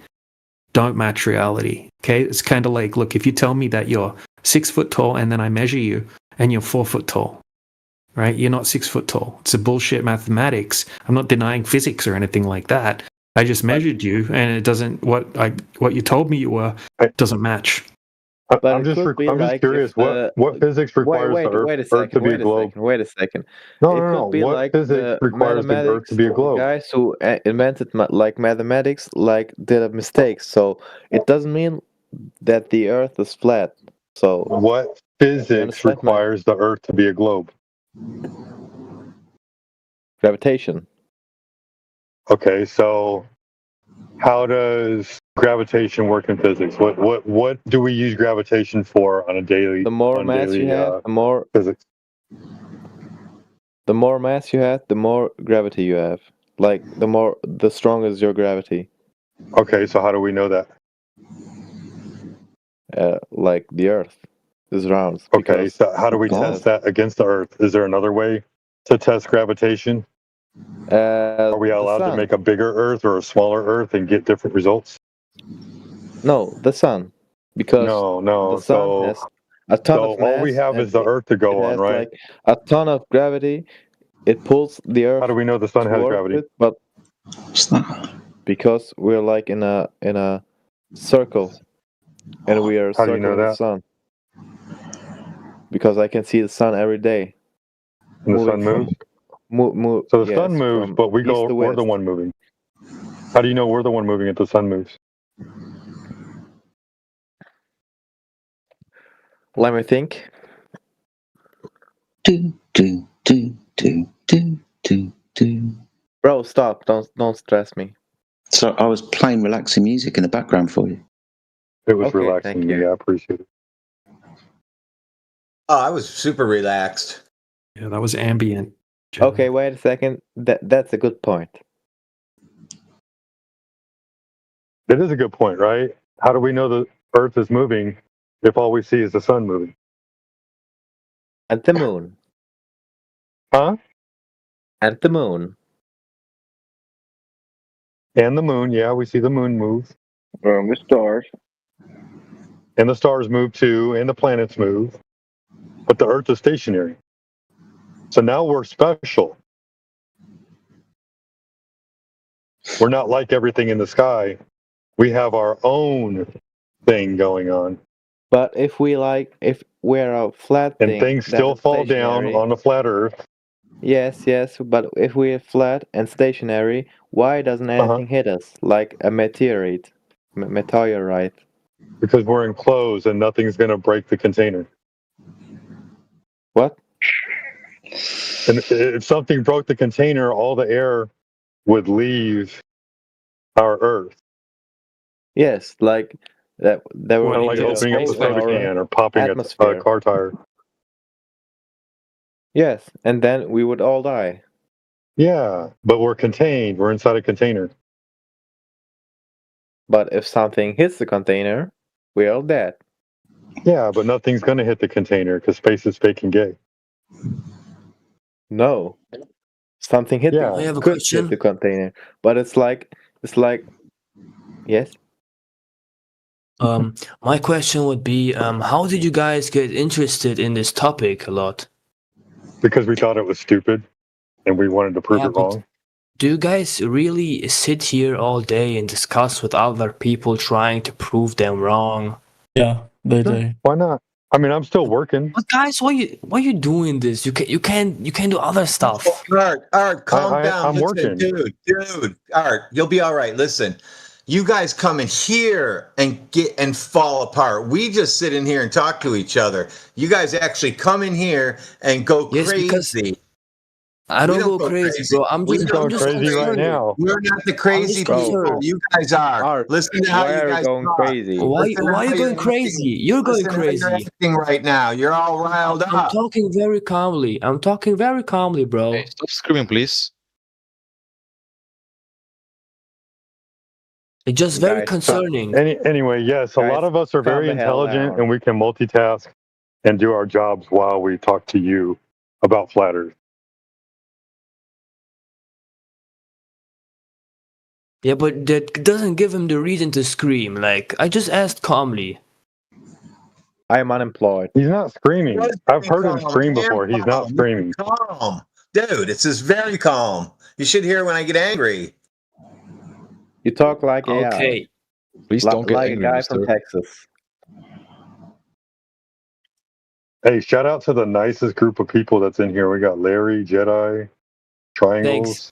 don't match reality. Okay, it's kind of like, look, if you tell me that you're 6 foot tall and then I measure you and you're 4 foot tall, right? You're not 6 foot tall. It's a bullshit mathematics. I'm not denying physics or anything like that. I just measured you, and it doesn't. What you told me you were doesn't match. But I'm just curious. What physics requires the Earth to be a globe? Wait a second. No, It no, no. could be What like physics the requires the Earth to be a globe? guys who invented like mathematics like did a mistake. So it doesn't mean that the Earth is flat. So what physics requires the Earth to be a globe? Gravitation. Okay, so how does gravitation work in physics? What do we use gravitation for on a daily? The more mass you have, the more physics. The more mass you have, the more gravity you have. Like the stronger is your gravity. Okay, so how do we know that? Like the Earth is round. Okay, so how do we test that against the Earth? Is there another way to test gravitation? Are we allowed to make a bigger Earth or a smaller Earth and get different results? No, the sun. Because no. the sun has a ton of mass. All we have is the Earth to go on, right? Like a ton of gravity. It pulls the Earth. How do we know the sun has gravity? But because we're like in a circle, and we are How do you know circling the that? sun. Because I can see the sun every day. And the sun moves? So the sun moves, but we're the one moving. How do you know we're the one moving if the sun moves? Let me think. Bro, stop! Don't stress me. So I was playing relaxing music in the background for you. It was relaxing. Yeah, I appreciate it. Oh, I was super relaxed. Yeah, that was ambient. Okay, wait a second. That's a good point. It is a good point, right? How do we know the Earth is moving if all we see is the sun moving? And the moon. Huh? And the moon. And the moon, yeah, we see the moon move. The stars. And the stars move too, and the planets move. But the Earth is stationary. So now we're special. We're not like everything in the sky. We have our own thing going on. But if we're a flat thing, and things still fall down on the flat Earth. Yes, but if we're flat and stationary, why doesn't anything hit us like a meteorite? Because we're enclosed and nothing's going to break the container. What? And if something broke the container, all the air would leave our Earth. Yes, like that. They were like opening up a soda can or popping a car tire. Yes, and then we would all die. Yeah, but we're contained. We're inside a container. But if something hits the container, we're all dead. Yeah, but nothing's going to hit the container because space is fake and gay. No, something hit the container, but it's like yes. My question would be, how did you guys get interested in this topic a lot? Because we thought it was stupid, and we wanted to prove it wrong. Do you guys really sit here all day and discuss with other people trying to prove them wrong? Yeah, they do. Why not? I mean, I'm still working. But guys, why you doing this? You can't do other stuff. Art, calm down. I'm Listen, working. dude, Art, you'll be all right. Listen, you guys come in here and fall apart. We just sit in here and talk to each other. You guys actually come in here and go crazy. I We don't don't go go crazy, crazy. bro. I'm We just, don't I'm go just crazy right concerned. now. We're not the crazy just people. concerned. You guys are. Listen to how Why you are we guys going talk. crazy? Why Listen to are how you you're going acting. crazy? You're going Listen to how you're crazy. acting right now. You're all riled I'm up. talking very calmly. I'm talking very calmly, bro. Hey, stop screaming, please. It's just very Guys, concerning. Anyway, yes, a lot Guys, of us are calm very the hell intelligent down. and we can multitask and do our jobs while we talk to you about flat Earth. Yeah, but that doesn't give him the reason to scream. Like, I just asked calmly. I am unemployed. He's not screaming. I've heard him Calm. scream I am before. He's not calm. screaming. Calm. Dude, it's just very calm. You should hear when I get angry. You talk like Okay. Please don't get like angry, a guy mister. from Texas. Hey, shout out to the nicest group of people that's in here. We got Larry, Jedi, Triangles. Thanks.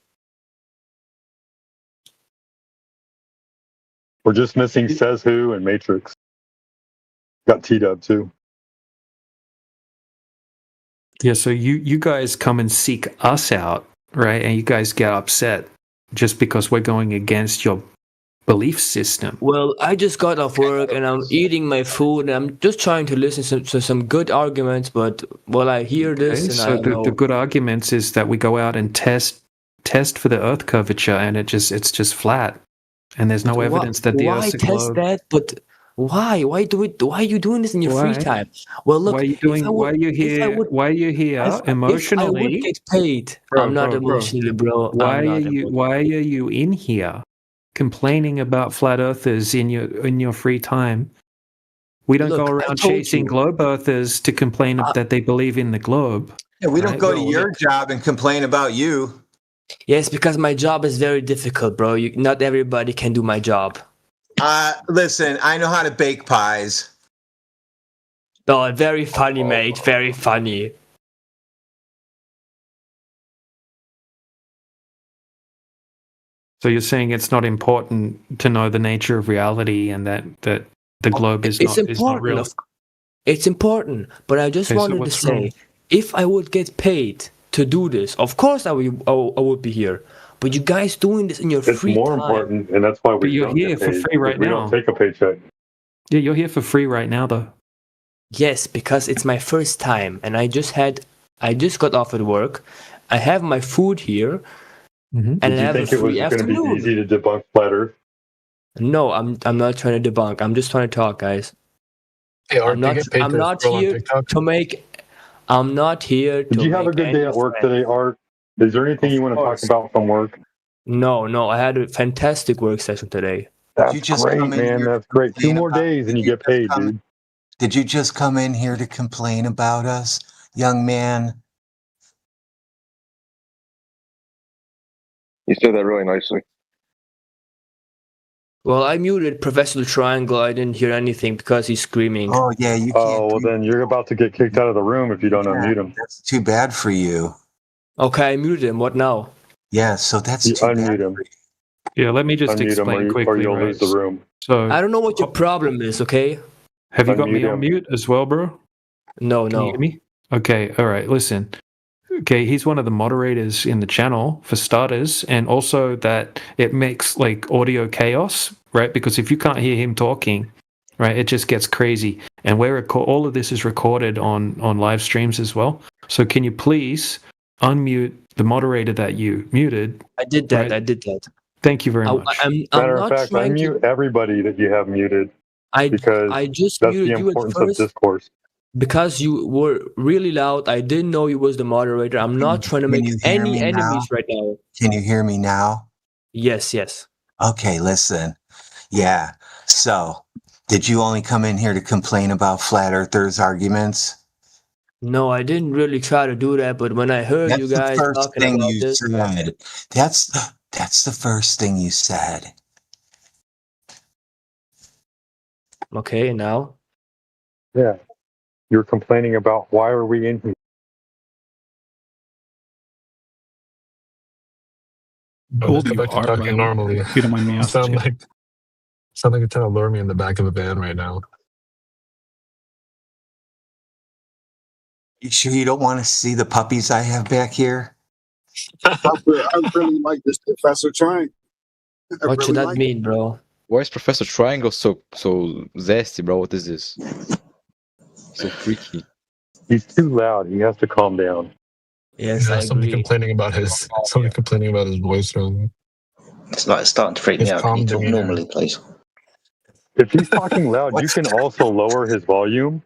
We're just missing Says Who and Matrix. Got T-Dub too. Yeah, so you guys come and seek us out, right? And you guys get upset just because we're going against your belief system. Well, I just got off work and I'm eating my food and I'm just trying to listen to some good arguments, but while I hear this Okay, and so I the know good arguments is that we go out and test for the Earth curvature, and it's just flat, and there's no evidence that the why Earth's a test globe. that? But why? Why do it? Why are you doing this in your free Why? time? Well, look, Why are you if I doing? would, Why are you if I here? would, Why are you here if I would emotionally? get paid, Bro, I'm not bro, bro. emotionally, bro. Why I'm are not you? emotionally. Why are you in here complaining about flat earthers in your free time? We don't Look, go I around told chasing you. globe earthers to complain that they believe in the globe. Yeah, we don't Right? go to Well, your look. job and complain about you. Yes, because my job is very difficult, bro. Not everybody can do my job. Listen, I know how to bake pies. Oh, very funny, mate. Very funny. So you're saying it's not important to know the nature of reality, and that the globe is It's not important. real. It's important, but I just Okay, so wanted to what's say, wrong? if I would get paid to do this, of course I would be here. But you guys doing this in your It's free more time. important, and that's why we But you're don't here get for paid, free right 'cause we now. don't take a paycheck. Yeah, you're here for free right now, though. Yes, because it's my first time, and I just got off at work. I have my food here, and I Did you have a think it was free going to be afternoon. easy to debunk flat Earth? No, I'm not trying to debunk. I'm just trying to talk, guys. Hey, Art, I'm do you not. get paid I'm to not scroll on here TikTok? to make. I'm not here to Did you have a make good day any at work friends. today, Art? Is there anything you want to talk course. about from work? No, I had a fantastic work session today. That's great, man. That's great. 2 more days and you get paid, dude. Did you just come in here to complain about us, young man? You said that really nicely. Well, I muted Professor Triangle. I didn't hear anything because he's screaming. Oh yeah, you can't. Oh, well, then you're about to get kicked out of the room if you don't unmute him. That's too bad for you. Okay, I muted him. What now? Yeah, so that's You too unmute bad. him. Yeah, let me just Unmute him explain or quickly. you'll right? lose the room. So, I don't know what your problem is. Okay. have you got me Unmute on him. mute as well, bro? No, Can you no. hear me? Okay, all right. Listen. Okay, he's one of the moderators in the channel for starters, and also that it makes like audio chaos, right? Because if you can't hear him talking, right, it just gets crazy. And all of this is recorded on live streams as well. So can you please unmute the moderator that you muted? I did that. Right. I did that. Thank you very much. I'm Matter of not fact, trying unmute to. everybody that you have muted because I just that's the muted you at importance of first discourse. because you were really loud. I didn't know you was the moderator. I'm not trying to Can make you hear any me now? enemies right now. Can you hear me now? Yes. Okay, listen. Yeah. So, did you only come in here to complain about flat earthers arguments? No, I didn't really try to do that, but when I heard That's you the guys first talking thing about you this, said. That's the first thing you said. okay, now Yeah. You're complaining about why are we in here? But Told let's go you, back to Art, by the talking way. normally. If you don't mind me You asking. sound like you're trying to lure me in the back of a van right now. You sure you don't want to see the puppies I have back here? I really like this Professor Trying. What should that mean, bro? Why is Professor Triangle so zesty, bro? What is this? So freaky. He's too loud. He has to calm down. Yes, I somebody agree. complaining about his voice earlier. It's like starting to freak me His out. Can calm you talk demeanor. normally, please? If he's talking loud, you can also lower his volume.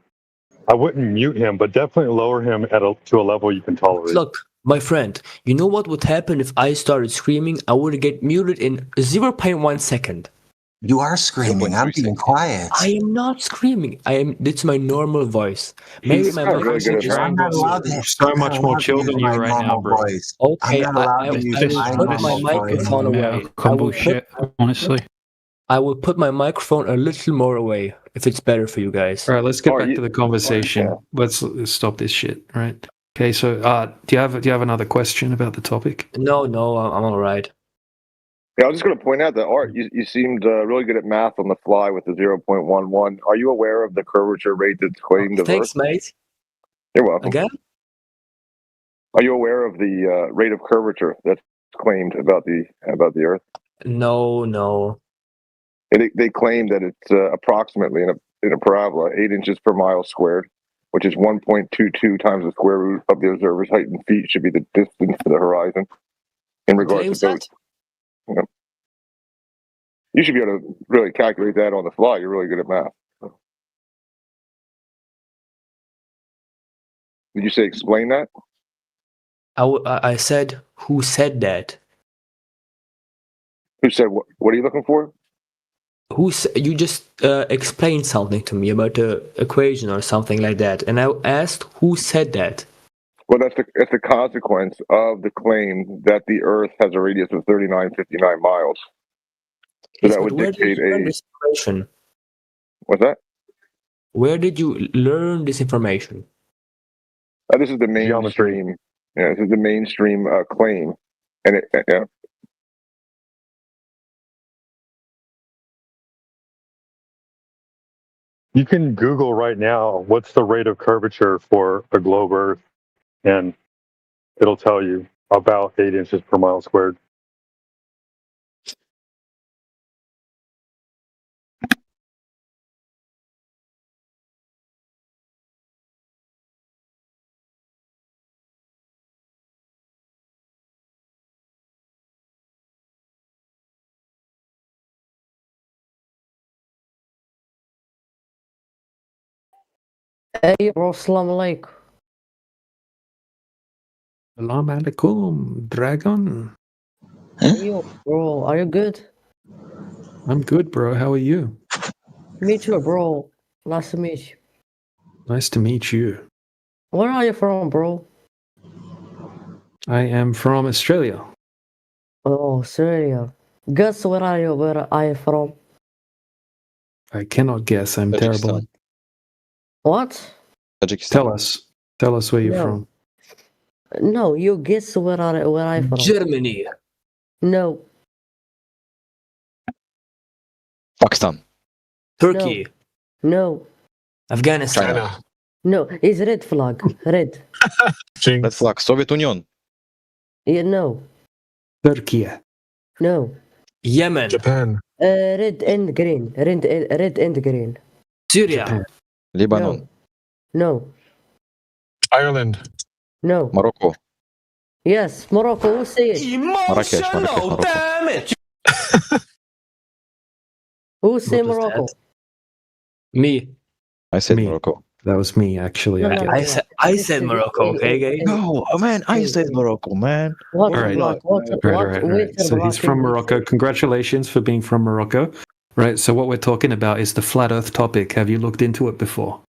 I wouldn't mute him, but definitely lower him to a level you can tolerate. Look, my friend, you know what would happen if I started screaming? I would get muted in 0.1 second. You are screaming. I'm being quiet. I am not screaming. It's my normal voice. Maybe my Professor microphone is Triangle is so much more chill than you right now, bro. Okay, I'm not allowed I to use will my put my normal microphone voice. away. Combo shit, honestly. I will put my microphone a little more away if it's better for you guys. All right, let's get back to the conversation. Let's stop this shit, right? Okay, so do you have another question about the topic? No, I'm all right. Yeah, I was just going to point out that Art, you seemed really good at math on the fly with the 0.11. Are you aware of the curvature rate that's claimed of Thanks, Earth? mate. You're welcome. Again? Are you aware of the rate of curvature that's claimed about the Earth? No. They claim that it's approximately in a parabola 8 inches per mile squared, which is 1.22 times the square root of the observer's height in feet should be the distance to the horizon. In regards to those, you should be able to really calculate that on the fly. You're really good at math. Did you say explain that? I said, who said that? Who said what? What are you looking for? You just explained something to me about the equation or something like that, and I asked who said that. Well, that's the consequence of the claim that the Earth has a radius of 3959 miles. So Yes, that but would where did dictate you learn a. this information? What's that? Where did you learn this information? This is the mainstream. Yeah, this is the mainstream claim, and yeah. You can Google right now what's the rate of curvature for a globe Earth, and it'll tell you about 8 inches per mile squared. Hey bro, Assalamu alaikum. Salam alaikum, dragon. Hey yo, bro, are you good? I'm good, bro. How are you? Me too, bro. Nice to meet you. Nice to meet you. Where are you from, bro? I am from Australia. Oh, Australia. Guess where are you from? I cannot guess. I'm terrible. What? Tajikistan. Tell us where you're No. from. No, you guess where I from? Germany. No. Pakistan. Turkey. No. Afghanistan. China. No, it's red flag. Red. Red flag. Soviet Union. Yeah, no. Turkey. No. Yemen. Japan. Red and green. Red and green. Syria. Lebanon. No. Ireland. No. Morocco. Yes, Morocco. Who say it? Marrakesh. Morocco. Damage. Who say What was Morocco? Me. I said Me. Morocco. That was me, actually. No, I no, guess. no. I said Morocco, okay, guys? No, man, I said Morocco, man. What All right. block? What? Right. Wait, So he's from Morocco. Congratulations for being from Morocco. Right. So what we're talking about is the flat Earth topic. Have you looked into it before?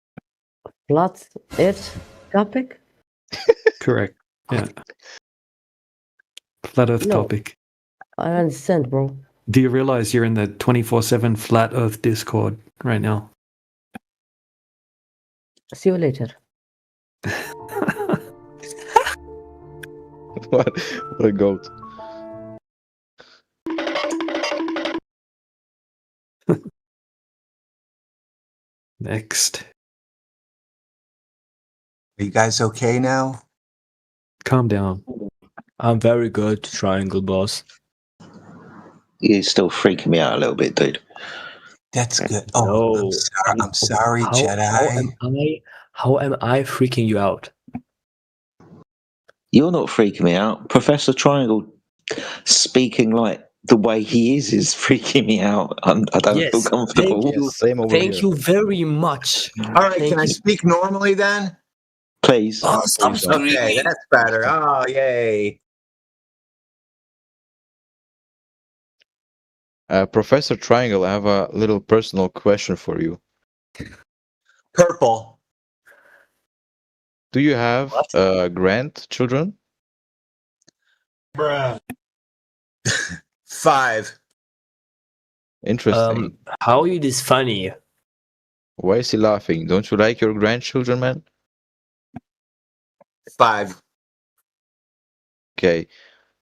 Flat Earth topic? Correct. Yeah. Flat Earth No. topic. I understand, bro. Do you realize you're in the 24/7 Flat Earth Discord right now? See you later. What a goat. Next. Are you guys okay now? Calm down. I'm very good, Triangle Boss. You're still freaking me out a little bit, dude. That's good. Oh, I'm sorry, Jedi. How am I freaking you out? You're not freaking me out. Professor Triangle speaking like the way he is freaking me out. I don't feel comfortable. Thank you very much. All right, can I speak normally then? Please. Oh, stop screaming. Okay, that's better. Oh, yay. Professor Triangle, I have a little personal question for you. Purple. Do you have grandchildren? Bruh. 5. Interesting. How are you this funny? Why is he laughing? Don't you like your grandchildren, man? 5. Okay.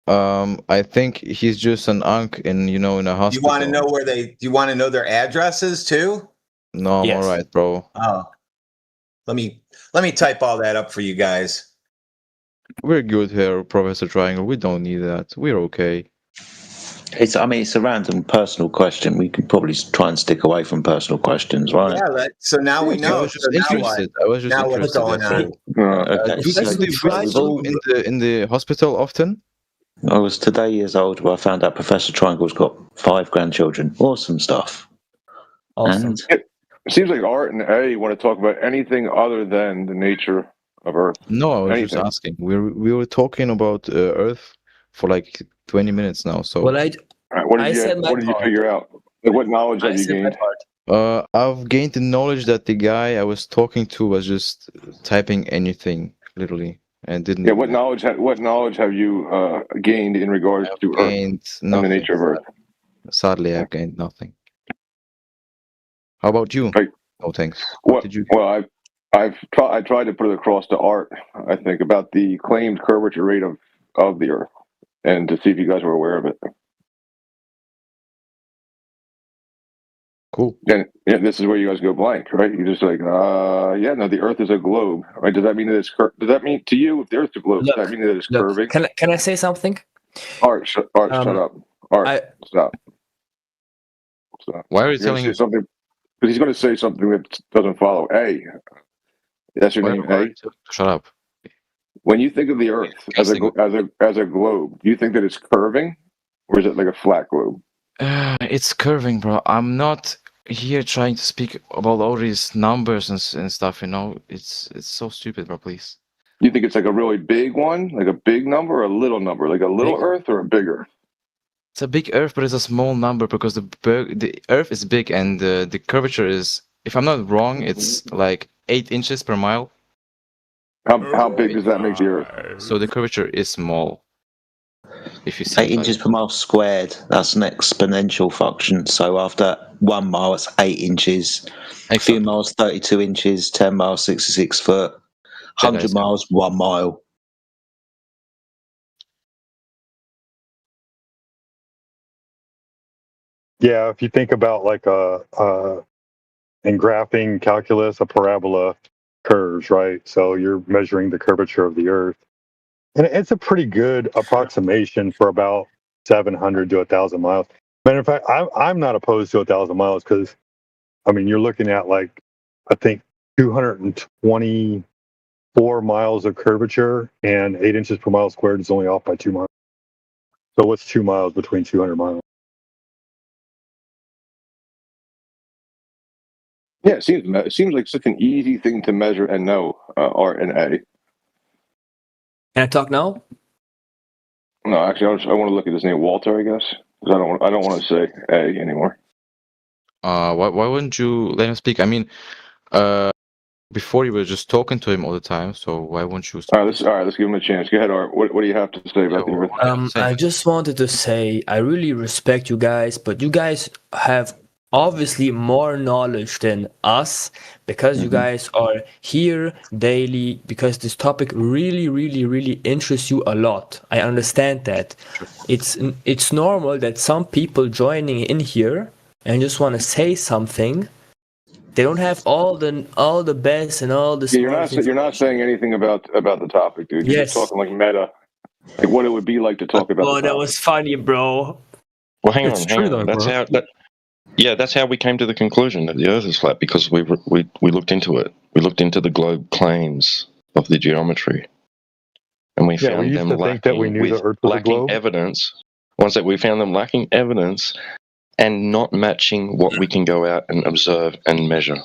I think he's just an unk in a hospital. You want to know where do you want to know their addresses too? No, I'm all right, bro. Oh. Let me type all that up for you guys. We're good here, Professor Triangle. We don't need that. We're okay. It's a random personal question. We could probably try and stick away from personal questions, right? Yeah, so now we know. I was just interested. What's going on? Okay. Do you guys live in the hospital often? I was today years old where I found out Professor Triangle's got 5 grandchildren. Awesome stuff. Awesome. It seems like Art and A want to talk about anything other than the nature of Earth. No, I was Anything. just asking. We were talking about Earth for like 20 minutes now. So Well, what did you figure out? Like, what knowledge have you gained? I've gained the knowledge that the guy I was talking to was just typing anything, literally, and didn't. Yeah, what knowledge have you gained in regards to Earth and the nature of Earth? Sadly, I've gained nothing. How about you? No, thanks. Well, I tried to put it across to Art, I think, about the claimed curvature rate of the Earth, and to see if you guys were aware of it. Cool. And yeah, this is where you guys go blank, right? You're just like, the Earth is a globe, right? Does that mean that it's does that mean to you, if the Earth's a globe, does that mean that it's curving? Can I say something? Art, shut up. Art, stop. Why are you telling me something? Because he's going to say something that doesn't follow. A. That's your name, A? Shut up. When you think of the Earth as a globe, do you think that it's curving, or is it like a flat globe? It's curving, bro. I'm not here trying to speak about all these numbers and stuff. It's so stupid, bro. Please. You think it's like a really big one, like a big number, or a little number, like a little Earth or a big Earth? It's a big Earth, but it's a small number because the Earth is big and the curvature is, if I'm not wrong, it's like 8 inches per mile. How big does that make the Earth? So the curvature is small. If you see 8 inches per mile squared, that's an exponential function. So after 1 mile, it's 8 inches. A few miles, 32 inches. 10 miles, 66 foot. 100 miles, 1 mile. Yeah, if you think about like in graphing calculus, a parabola curves, right? So you're measuring the curvature of the Earth. And it's a pretty good approximation for about 700 to 1,000 miles. Matter of fact, I'm not opposed to 1,000 miles because, you're looking at like, I think 224 miles of curvature and 8 inches per mile squared is only off by 2 miles. So what's 2 miles between 200 miles? Yeah, it seems like such an easy thing to measure and know, Art and A. Can I talk now? No, actually, I want to look at his name, Walter, I guess. Because I don't want to say A anymore. Why wouldn't you let him speak? Before you were just talking to him all the time, so why won't you speak? All right, let's give him a chance. Go ahead, Art. What do you have to say about the Earth? I just wanted to say I really respect you guys, but you guys have obviously more knowledge than us because you guys are here daily, because this topic really, really, really interests you a lot. I understand that. It's normal that some people joining in here and just want to say something. They don't have all the best and all the. Yeah, you're not saying anything about the topic, dude. You're just talking like meta. Like what it would be like to talk about. Oh, that was funny, bro. Well, hang on. That's how we came to the conclusion that the Earth is flat, because we looked into it. We looked into the globe claims of the geometry, and we found used them to think that we knew the Earth was a globe. evidence. Once that we found them lacking evidence and not matching what we can go out and observe and measure.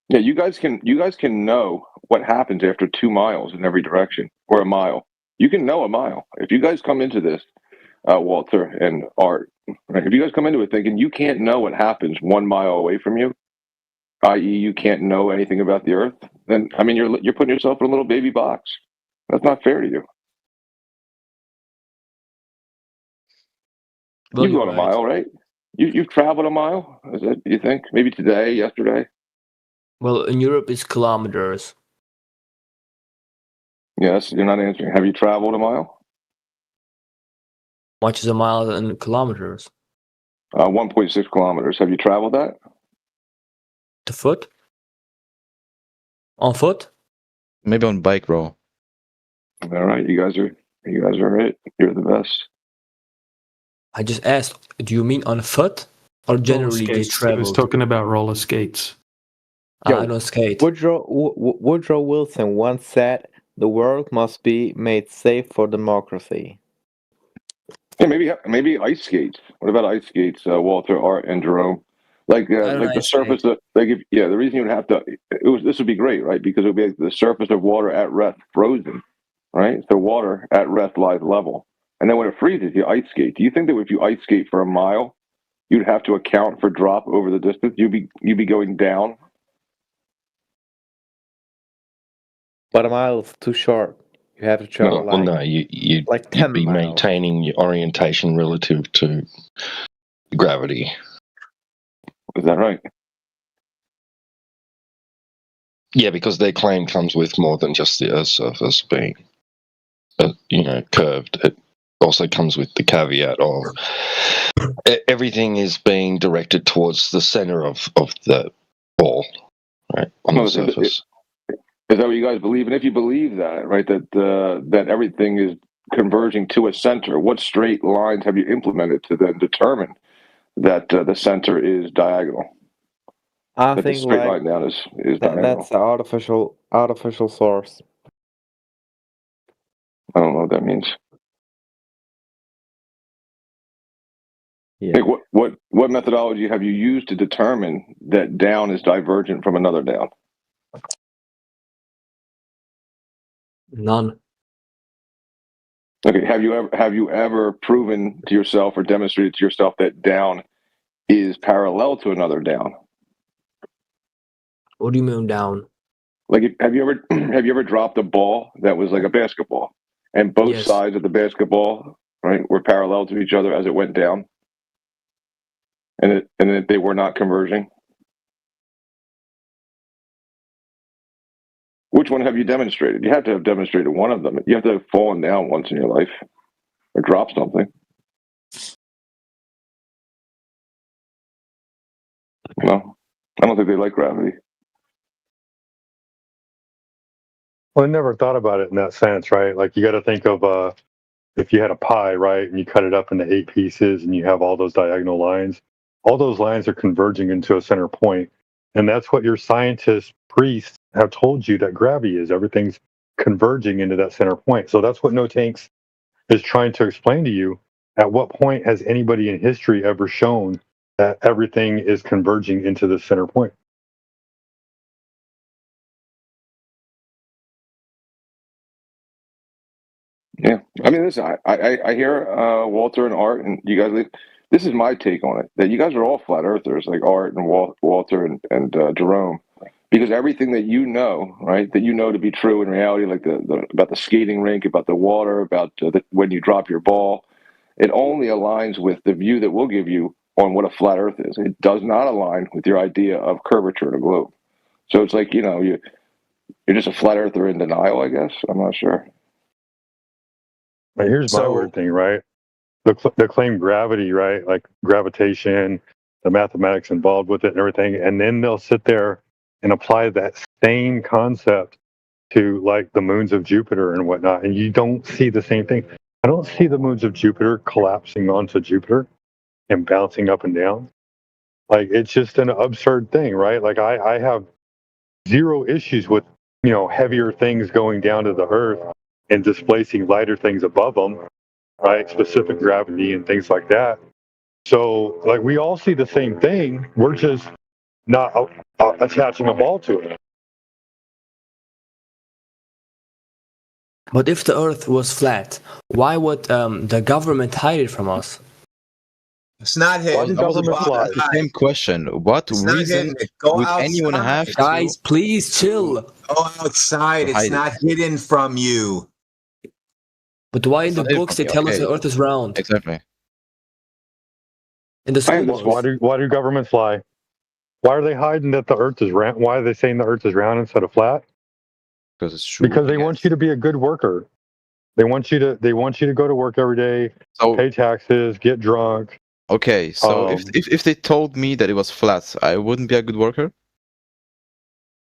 Yeah, you guys can know what happens after 2 miles in every direction, or a mile. You can know a mile. If you guys come into this, Walter and Art, right? If you guys come into it thinking you can't know what happens 1 mile away from you, i.e., you can't know anything about the Earth, then I mean you're putting yourself in a little baby box. That's not fair to you. Well, You've gone a mile, right? You've traveled a mile. Is it? You think maybe today, yesterday? Well, in Europe, it's kilometers. Yes, you're not answering. Have you traveled a mile? Much is a mile in kilometers? 1.6 kilometers. Have you traveled that? To foot? On foot? Maybe on bike, bro. All right, you guys are it. You're the best. I just asked, do you mean on foot or generally Roller just skates. He was travel? talking about roller skates. I don't skate. Woodrow Wilson once said, "The world must be made safe for democracy." Yeah, maybe ice skates. What about ice skates, Walter, Art, and Jerome? Like the surface of the reason you would have to this would be great, right? Because it would be like the surface of water at rest frozen, right? So water at rest lies level, and then when it freezes, you ice skate. Do you think that if you ice skate for a mile, you'd have to account for drop over the distance? You'd be going down. But a mile is too short. You have to travel You'd like 10 be miles. maintaining your orientation relative to gravity. Is that right? Yeah, because their claim comes with more than just the Earth's surface being, curved. It also comes with the caveat of everything is being directed towards the center of the ball, right, on the surface. Is that what you guys believe? And if you believe that, right, that everything is converging to a center, what straight lines have you implemented to then determine that the center is diagonal? I that think the straight like line down is diagonal. that's the artificial source. I don't know what that means. Yeah. Like what methodology have you used to determine that down is divergent from another down? None. Okay. Have you ever proven to yourself or demonstrated to yourself that down is parallel to another down? What do you mean down? Like, have you ever dropped a ball that was like a basketball, and both sides of the basketball, right, were parallel to each other as it went down, and that they were not converging? Which one have you demonstrated? You have to have demonstrated one of them. You have to have fallen down once in your life or dropped something. No, I don't think they like gravity. Well, I never thought about it in that sense, right? Like you got to think of if you had a pie, right, and you cut it up into 8 pieces and you have all those diagonal lines, all those lines are converging into a center point. And that's what your scientists, priests have told you that gravity is. Everything's converging into that center point. So that's what No Tanks is trying to explain to you. At what point has anybody in history ever shown that everything is converging into the center point? Yeah, I mean, listen, I hear Walter and Art, and you guys. This is my take on it. That you guys are all flat earthers, like Art and Walter and Jerome, because everything that you know, right, that you know to be true in reality, like about the skating rink, about the water, about when you drop your ball, it only aligns with the view that we'll give you on what a flat Earth is. It does not align with your idea of curvature in a globe. So it's like you're just a flat earther in denial, I guess. I'm not sure. Right, here's my weird thing, right? The claim gravity, right? Like gravitation, the mathematics involved with it and everything. And then they'll sit there and apply that same concept to like the moons of Jupiter and whatnot, and you don't see the same thing. I don't see the moons of Jupiter collapsing onto Jupiter and bouncing up and down. Like, it's just an absurd thing, right? Like, I have zero issues with, heavier things going down to the Earth and displacing lighter things above them, right? Specific gravity and things like that. So, like, we all see the same thing. We're just not attaching a ball to it. But if the Earth was flat, why would the government hide it from us? It's not hidden. The same question. What reason would anyone have to... Guys, please chill. Go outside. It's not hidden from you. But why in the books they tell us the Earth is round? Exactly. In the schools. Why do governments lie? Why are they hiding that the Earth is round? Why are they saying the Earth is round instead of flat? Because it's true. Because they want you to be a good worker. They want you to go to work every day, pay taxes, get drunk. Okay, so if they told me that it was flat, I wouldn't be a good worker?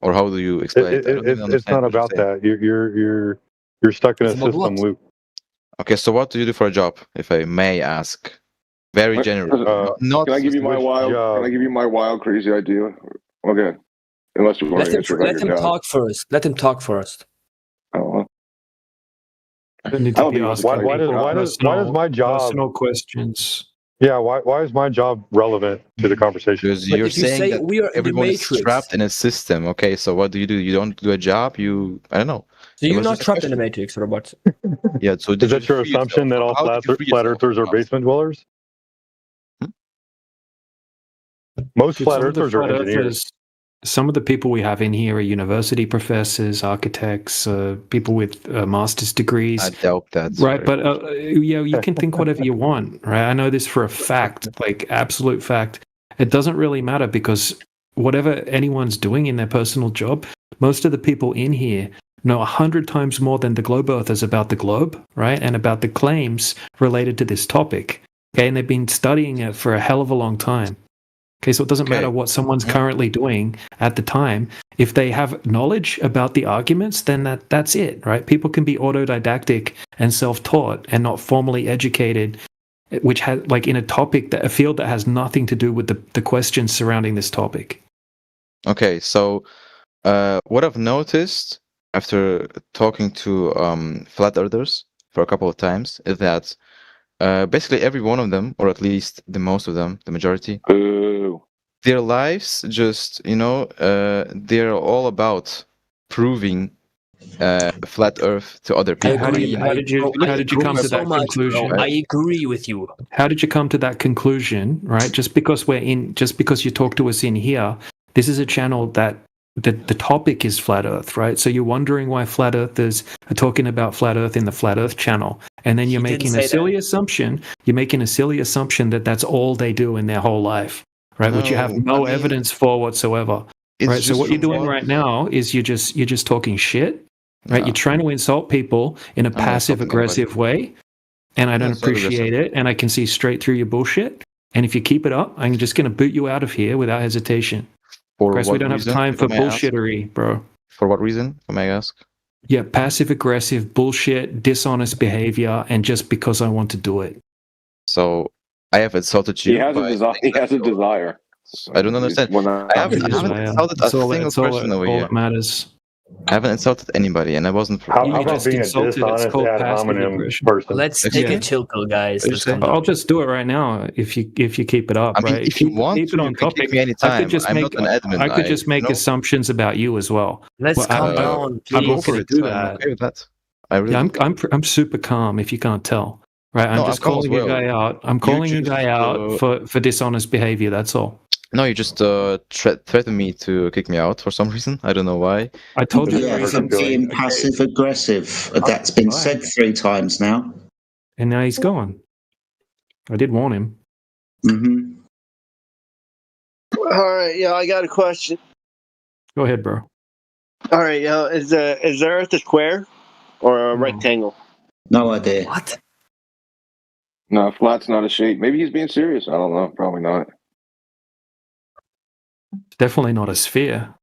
Or how do you explain it? It's not about that. You're stuck in a system loop. Okay, so what do you do for a job, if I may ask? Very general. Can I give you my wild? Can I give you my wild, crazy idea? Okay, unless you want to answer let him talk first. Let him talk first. Oh. Why does my job? Personal questions. Yeah, why is my job relevant to the conversation? Because you're saying that everyone is trapped in a system. Okay, so what do? You don't do a job. I don't know. So you're not trapped in the Matrix, Robert. Yeah. So is that your assumption that all flat earthers are basement dwellers? Most flat earthers are engineers. Some of the people we have in here are university professors, architects, people with master's degrees. I doubt that. Right, but you can think whatever you want, right? I know this for a fact, like absolute fact. It doesn't really matter because whatever anyone's doing in their personal job, most of the people in here know 100 times more than the globe earthers about the globe, right? And about the claims related to this topic. Okay, and they've been studying it for a hell of a long time. Okay, so it doesn't matter what someone's currently doing at the time. If they have knowledge about the arguments, then that's it, right? People can be autodidactic and self-taught and not formally educated, which has like in a field that has nothing to do with the questions surrounding this topic. Okay, so what I've noticed after talking to flat earthers for a couple of times is that basically every one of them, or at least the most of them, the majority, their lives just, they're all about proving flat Earth to other people. How did you come to that conclusion? I agree with you. How did you come to that conclusion? Right, just because you talk to us in here, this is a channel that the topic is flat Earth, right? So you're wondering why flat earthers are talking about flat Earth in the Flat Earth channel, and then you're making a silly assumption. You're making a silly assumption that that's all they do in their whole life, right? Which you have no evidence for whatsoever, right? So what you're doing right now is you're just talking shit, right? You're trying to insult people in a passive aggressive way, and I don't appreciate it, and I can see straight through your bullshit. And if you keep it up, I'm just going to boot you out of here without hesitation. Chris, we don't have time for bullshittery, bro. For what reason, if I may ask? Yeah, passive-aggressive, bullshit, dishonest behavior, and just because I want to do it. So, I have insulted you. He has a desire. I don't understand. I haven't insulted a single person over here. That matters. I haven't insulted anybody, and I wasn't. How about being a dishonest ad hominem person? Let's take a chill pill, guys. I'll just do it right now if you keep it up. I mean, right? if you want, keep it on topic. Me anytime. I could just make assumptions about you as well. Let's calm down, please. I'm not going to do that. I'm okay with that. I'm super calm. If you can't tell, right? I'm just calling you guy out. I'm calling you guy out for dishonest behavior. That's all. No, you just threatened me to kick me out for some reason. I don't know why. I told you. Yeah, for being passive aggressive. That's been said 3 times now. And now he's gone. I did warn him. Mm-hmm. All right, I got a question. Go ahead, bro. All right, is the Earth a square or a rectangle? No idea. What? No, flat's not a shape. Maybe he's being serious. I don't know. Probably not. Definitely not a sphere.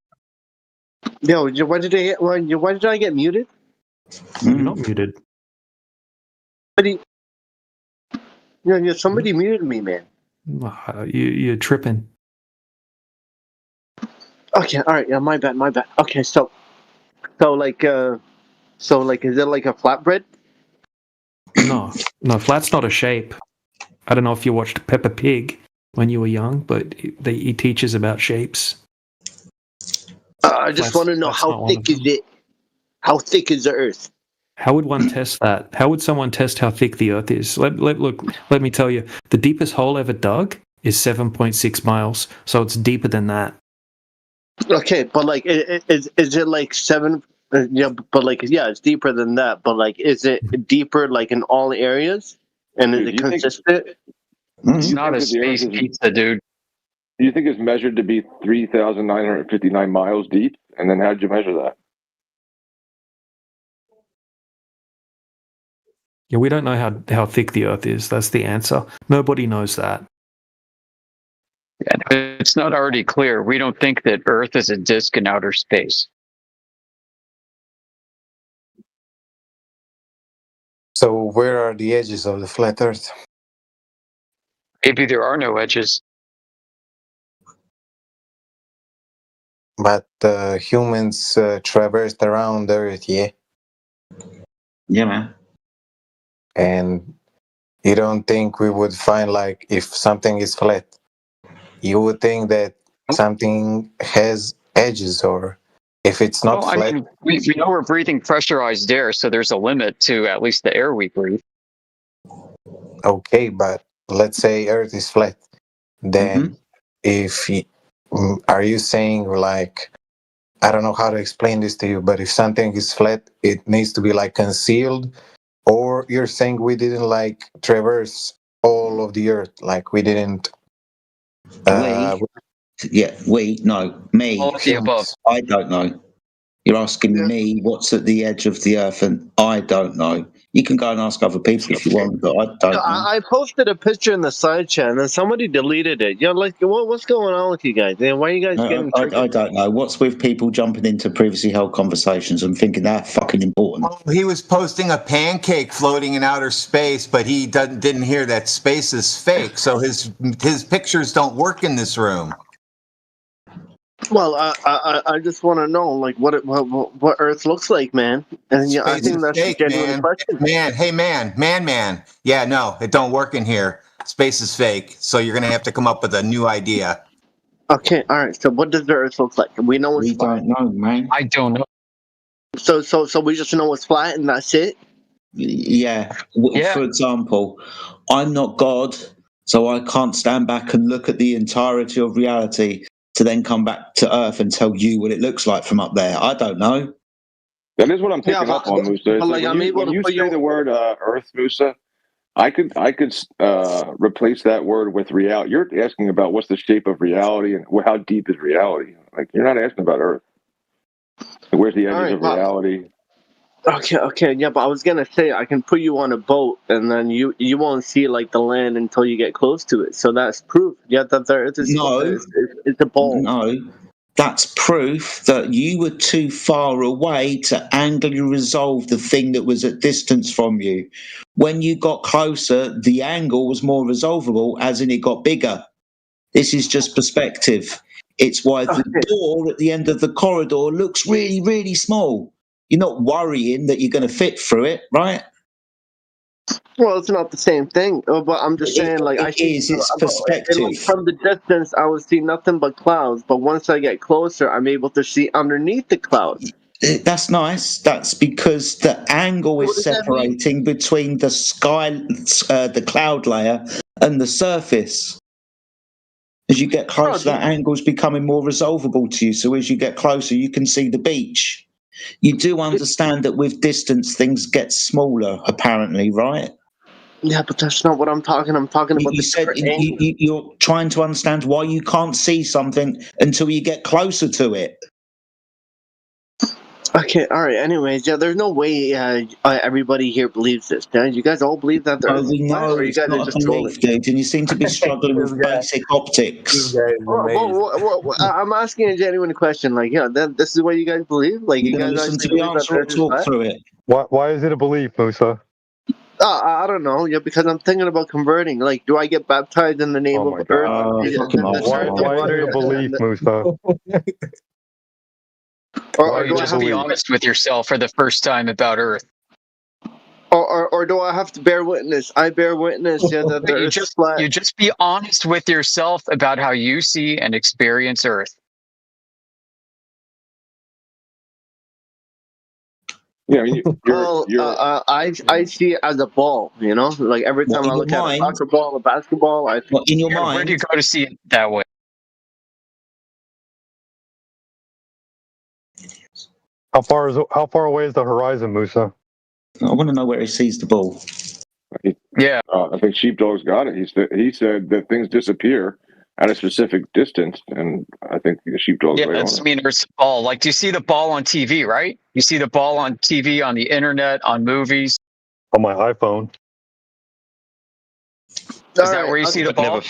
Yo, why did I get muted? You're not muted. Somebody muted me, man. You're tripping. Okay, all right, yeah, my bad. Okay, so like, is it like a flatbread? No, flat's not a shape. I don't know if you watched Peppa Pig when you were young, but he teaches about shapes. I just want to know how thick is it? How thick is the Earth? How would one test that? How would someone test how thick the Earth is? Let me tell you. The deepest hole ever dug is 7.6 miles, so it's deeper than that. Okay, but like, is it like 7? Yeah, but like, yeah, it's deeper than that. But like, is it deeper like in all areas? And is it consistent? It's not a space pizza, dude. Do you think it's measured to be 3,959 miles deep? And then how'd you measure that? Yeah, we don't know how thick the Earth is. That's the answer. Nobody knows that. Yeah, it's not already clear. We don't think that Earth is a disk in outer space. So where are the edges of the flat Earth? Maybe there are no edges. But humans traversed around Earth, yeah? Yeah, man. And you don't think we would find, like, if something is flat, you would think that something has edges, or if it's not flat... I mean, we know we're breathing pressurized air, so there's a limit to at least the air we breathe. Okay, but let's say Earth is flat. Then are you saying, like, I don't know how to explain this to you, but if something is flat, it needs to be like concealed, or you're saying we didn't like traverse all of the Earth, like we didn't. No, me. All of the above. I don't know. You're asking me what's at the edge of the Earth, and I don't know. You can go and ask other people if you want, but I don't know. I posted a picture in the side chat, and then somebody deleted it. You're like, what's going on with you guys? Man, why are you guys getting triggered? I don't know. What's with people jumping into previously held conversations and thinking they're fucking important? Oh, he was posting a pancake floating in outer space, but he didn't hear that space is fake, so his pictures don't work in this room. Well, I just want to know, like, what Earth looks like, man. And yeah, I think that's a genuine question. Man. Yeah, no, it don't work in here. Space is fake, so you're gonna have to come up with a new idea. Okay, all right. So, what does the Earth look like? We know it's flat. We don't know, man. I don't know. So we just know it's flat, and that's it. Yeah. For example, I'm not God, so I can't stand back and look at the entirety of reality to then come back to Earth and tell you what it looks like from up there. I don't know. That is what I'm picking up on, Musa. When you say the word Earth, Musa, I could replace that word with reality. You're asking about what's the shape of reality and how deep is reality. Like, you're not asking about Earth. Like, where's the edges of reality? Okay, yeah, but I was gonna say I can put you on a boat, and then you won't see like the land until you get close to it. So that's proof. Yeah, that the Earth is it's a ball. No, that's proof that you were too far away to angrily resolve the thing that was at distance from you. When you got closer, the angle was more resolvable, as in it got bigger. This is just perspective. It's why the door at the end of the corridor looks really, really small. You're not worrying that you're going to fit through it, right? Well, it's not the same thing. But I'm just saying, like, it's perspective. From the distance, I would see nothing but clouds. But once I get closer, I'm able to see underneath the clouds. That's nice. That's because the angle is separating between the sky, the cloud layer, and the surface. As you get closer, that angle is becoming more resolvable to you. So as you get closer, you can see the beach. You do understand that with distance, things get smaller, apparently, right? Yeah, but that's not what I'm talking. I'm talking about you're trying to understand why you can't see something until you get closer to it. Okay, all right. Anyways, yeah, there's no way everybody here believes this. You guys all believe that there is? We know or you it's guys are not just a trolling? belief, dude, and you seem to be struggling with basic optics. I'm asking a genuine question. Like, yeah, this is what you guys believe. Like, you guys listen actually to the believe that answer or Earth is talk flat? through it. Why is it a belief, Musa? I don't know. Yeah, because I'm thinking about converting. Like, do I get baptized in the name of Earth? Why is it a belief, Musa? Or do I just have be to honest with yourself for the first time about Earth. Or do I have to bear witness? I bear witness, yeah, that the Earth is flat. You just be honest with yourself about how you see and experience Earth. Yeah, I mean, I see it as a ball, you know? Like every time I look at a soccer ball, a basketball, I think, in your mind, where do you go to see it that way? How far away is the horizon, Musa? I want to know where he sees the ball. Yeah, I think Sheepdog's got it. He said that things disappear at a specific distance, and I think the Sheepdog's right on that's it. mean Earth's a ball. Like, do you see the ball on TV, right? You see the ball on TV, on the internet, on movies. On my iPhone. Is that where you see the ball?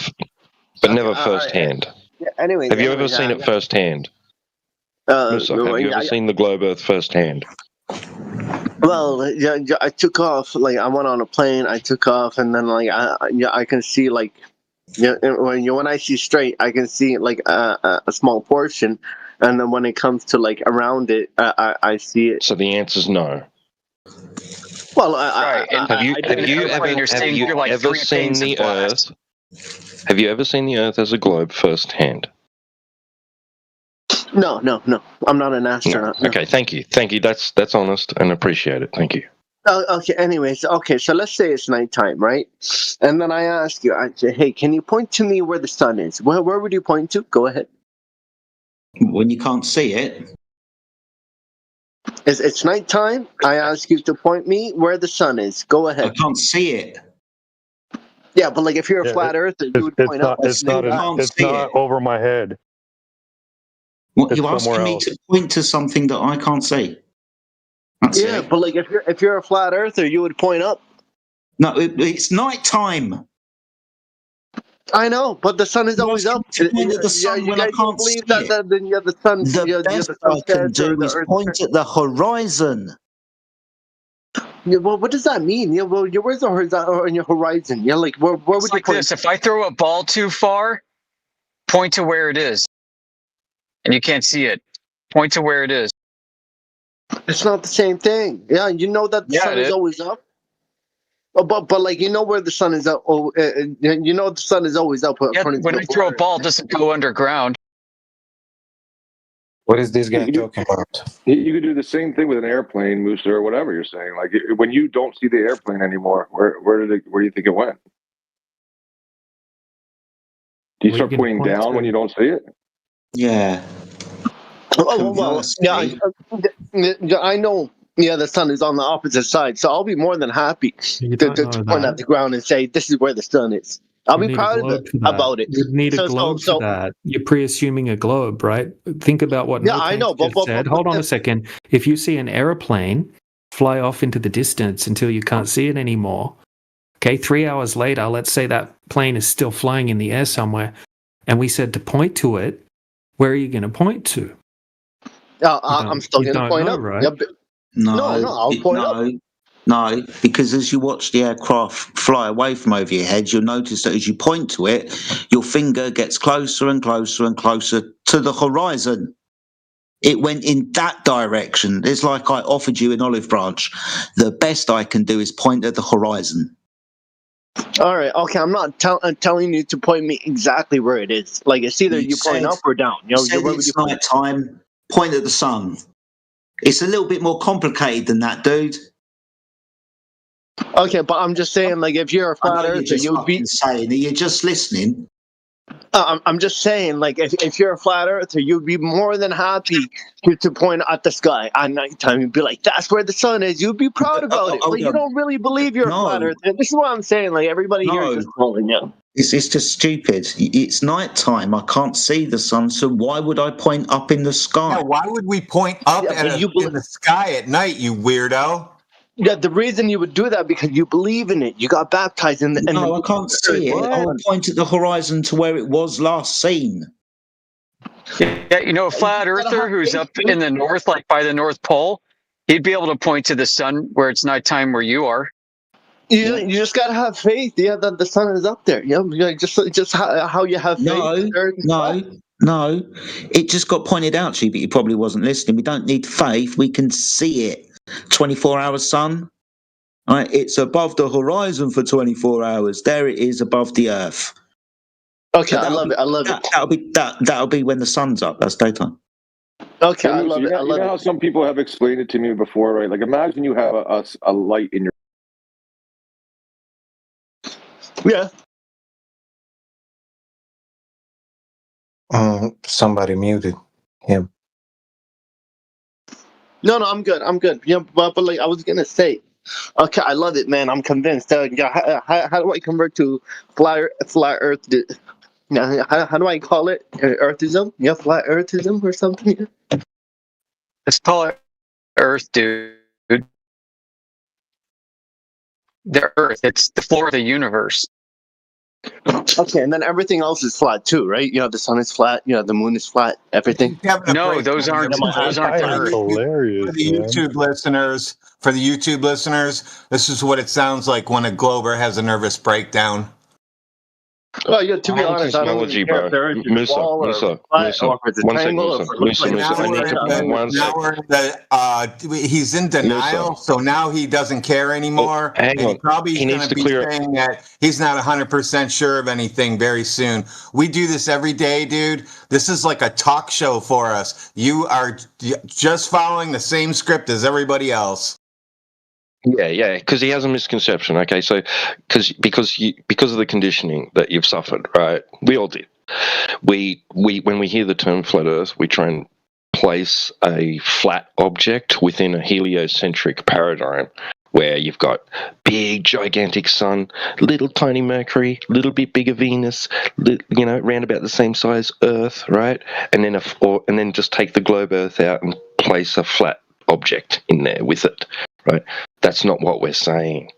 But never firsthand. Yeah, anyway, have you ever seen it firsthand? Musa, have you ever seen the globe Earth firsthand? Well, yeah, I took off. Like, I went on a plane. I took off, and then like I can see like, when I see straight, I can see like a small portion, and then when it comes to like around it, I see it. So the answer's no. Well, have you ever seen the Earth? Have you ever seen the Earth as a globe firsthand? No. I'm not an astronaut. No. Okay, thank you. That's honest and appreciate it. Thank you. Okay. Anyways, so let's say it's nighttime, right? And then I ask you, I say, hey, can you point to me where the sun is? Where would you point to? Go ahead. When you can't see it. It's nighttime. I ask you to point me where the sun is. Go ahead. I can't see it. Yeah, but like if you're a flat earther, you would point up. It's not over my head. What, you're asking me to point to something that I can't see? But like if you're a flat earther, you would point up. No, it's nighttime. I know, but the sun is always up. Point at the sun when I can't see it. The sun. The best I can do is point at the horizon. Yeah, well, what does that mean? Yeah, well, where's the horizon on your horizon? Yeah, like where would you point? This. If I throw a ball too far, point to where it is, and you can't see it. Point to where it is. It's not the same thing. Yeah, you know that the sun is always up. But like you know where the sun is up. You know the sun is always up. Yeah, when I throw a ball, it doesn't go underground. What is this guy talking about? You could do the same thing with an airplane, Musa, or whatever you're saying. Like when you don't see the airplane anymore, where do you think it went? Do you start pointing down when you don't see it? Yeah. Well, yeah, I know. Yeah, the sun is on the opposite side, so I'll be more than happy to point at the ground and say, "This is where the sun is." I'll be proud about it. You'd need a globe for that. You're pre-assuming a globe, right? Think about what. Yeah, I know. But said. Hold on a second. If you see an aeroplane fly off into the distance until you can't see it anymore, okay, 3 hours later, let's say that plane is still flying in the air somewhere, and we said to point to it. Where are you going to point to? I'm still going to point up, right? Yeah, No, I'll point up. No, because as you watch the aircraft fly away from over your head, you'll notice that as you point to it, your finger gets closer and closer and closer to the horizon. It went in that direction. It's like I offered you an olive branch. The best I can do is point at the horizon. All right, okay. I'm not telling you to point me exactly where it is. Like it's either you point up or down. You know, it's night time. Point at the sun. It's a little bit more complicated than that, dude. Okay, but I'm just saying, like, if you're a flat earther, you'd be saying that you're just listening. I'm just saying, like, if you're a flat earther, you'd be more than happy to point at the sky at nighttime. You'd be like, "That's where the sun is." You'd be proud about it, but you don't really believe you're a flat earther. This is what I'm saying. Like, everybody here is just calling you. It's just stupid. It's night time. I can't see the sun, so why would I point up in the sky? Yeah, why would we point up in the sky at night, you weirdo? Yeah, the reason you would do that because you believe in it. You got baptized in the. No, I can't see it. I would point at the horizon to where it was last seen. Yeah, you know, a flat earther who's up in the north, like by the North Pole, he'd be able to point to the sun where it's nighttime where you are. You just gotta have faith. Yeah, that the sun is up there. Yeah, just how you have faith. No. It just got pointed out to you, but you probably wasn't listening. We don't need faith. We can see it. 24-hour sun. Right, it's above the horizon for 24 hours. There it is above the earth. Okay, I love it. That'll be when the sun's up. That's daytime. Okay, I love it. You know how some people have explained it to me before, right? Like, imagine you have a light in your. Yeah. Somebody muted him. No, I'm good. Yeah, but like I was gonna say, okay, I love it, man. I'm convinced. Yeah, how do I convert to flat Earth? Yeah, how do I call it? Earthism? Yeah, flat Earthism or something. Yeah. Let's call it Earth, dude. The Earth. It's the floor of the universe. Okay, and then everything else is flat too, right? You know, the sun is flat. You know, the moon is flat. Everything. No, those aren't the Earth. For the YouTube listeners, this is what it sounds like when a Glober has a nervous breakdown. Well, yeah, to be honest, I don't even care if there is a wall or flat or if it's a triangle or if it looks like he's in denial, so now he doesn't care anymore. And he probably is going to be saying that he's not 100% sure of anything very soon. We do this every day, dude. This is like a talk show for us. You are just following the same script as everybody else. Yeah, because he has a misconception. Okay, so because of the conditioning that you've suffered, right? We all did. We when we hear the term flat Earth, we try and place a flat object within a heliocentric paradigm, where you've got big, gigantic sun, little tiny Mercury, little bit bigger Venus, around about the same size Earth, right? And then just take the globe Earth out and place a flat object in there with it, right? That's not what we're saying.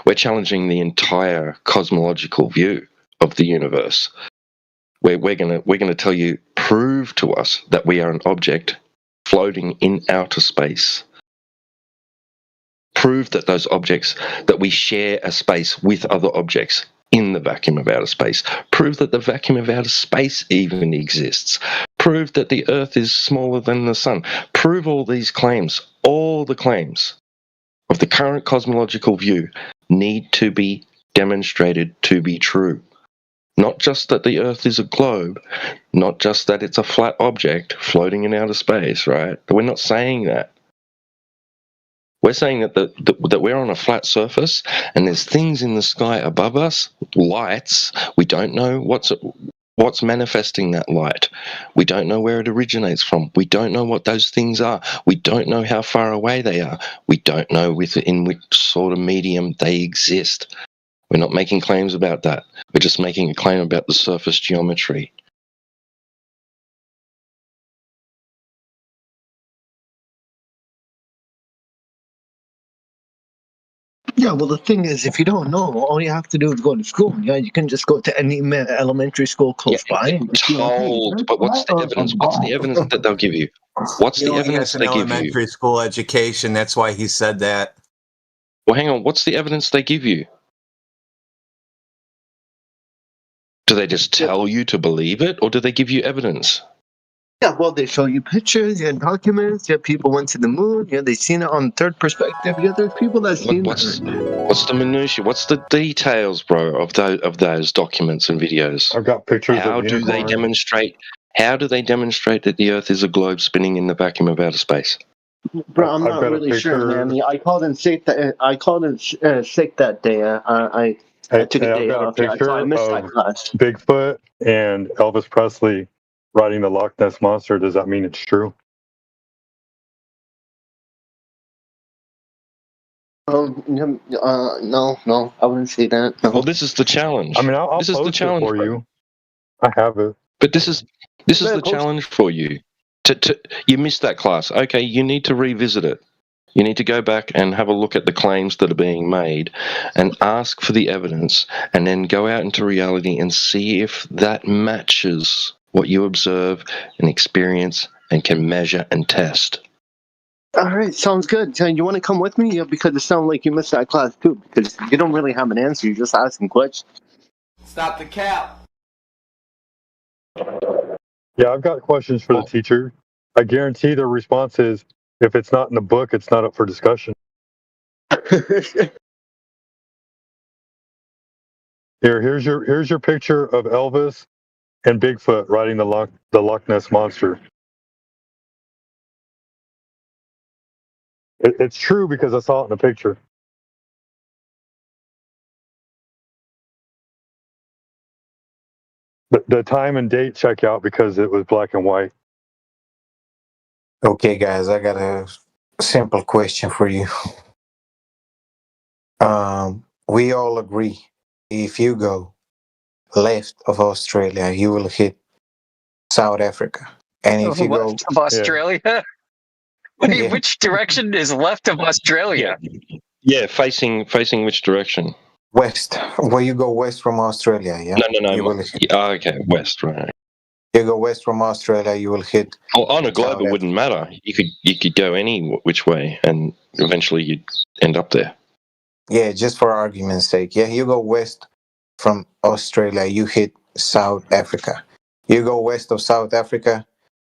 We're challenging the entire cosmological view of the universe. We're gonna tell you, prove to us that we are an object floating in outer space. Prove that those objects, that we share a space with other objects in the vacuum of outer space. Prove that the vacuum of outer space even exists. Prove that the Earth is smaller than the sun. Prove all these claims. All the claims of the current cosmological view need to be demonstrated to be true. Not just that the Earth is a globe, not just that it's a flat object floating in outer space, right? We're not saying that. We're saying that we're on a flat surface and there's things in the sky above us, lights. We don't know what's manifesting that light. We don't know where it originates from. We don't know what those things are. We don't know how far away they are. We don't know in which sort of medium they exist. We're not making claims about that. We're just making a claim about the surface geometry. Yeah, well, the thing is, if you don't know, all you have to do is go to school. Yeah, you can just go to any elementary school close by. But what's the evidence? What's the evidence that they'll give you? What's the evidence they give you? Elementary school education. That's why he said that. Well, hang on. What's the evidence they give you? Do they just tell you to believe it, or do they give you evidence? Yeah, well, they show you pictures, you have documents, you have people went to the moon, yeah, they've seen it on third perspective. Yeah, there's people that seen what's the minutiae? What's the details, bro, of those documents and videos? I've got pictures. How do they demonstrate that the Earth is a globe spinning in the vacuum of outer space? Bro, I'm not really sure, man. I called in sick. I called in sick that day. I took a day off. So I missed that class. Bigfoot and Elvis Presley riding the Loch Ness Monster. Does that mean it's true? No, I wouldn't say that. No. Well, this is the challenge. I mean, I'll this is the post challenge it for you. I have it. But this is the challenge for you. You missed that class. Okay, you need to revisit it. You need to go back and have a look at the claims that are being made and ask for the evidence, and then go out into reality and see if that matches what you observe and experience and can measure and test. All right, sounds good. You want to come with me? Because it sounds like you missed that class too, because you don't really have an answer. You're just asking questions. Stop the cap. Yeah, I've got questions for the teacher. I guarantee the response is, if it's not in the book, it's not up for discussion. Here's your picture of Elvis and Bigfoot riding the Loch Ness Monster. It's true because I saw it in the picture. The time and date check out because it was black and white. Okay, guys, I got a simple question for you. We all agree, if you go left of Australia, you will hit South Africa. And if you go left of Australia? Yeah. Wait, which direction is left of Australia? Yeah, facing which direction? West. Well, you go west from Australia, yeah? No. Okay, west, right. You go west from Australia, you will hit. Well, on a globe, it wouldn't matter. You could go any which way, and eventually you'd end up there. Yeah, just for argument's sake. Yeah, you go west from Australia, you hit South Africa. You go west of South Africa,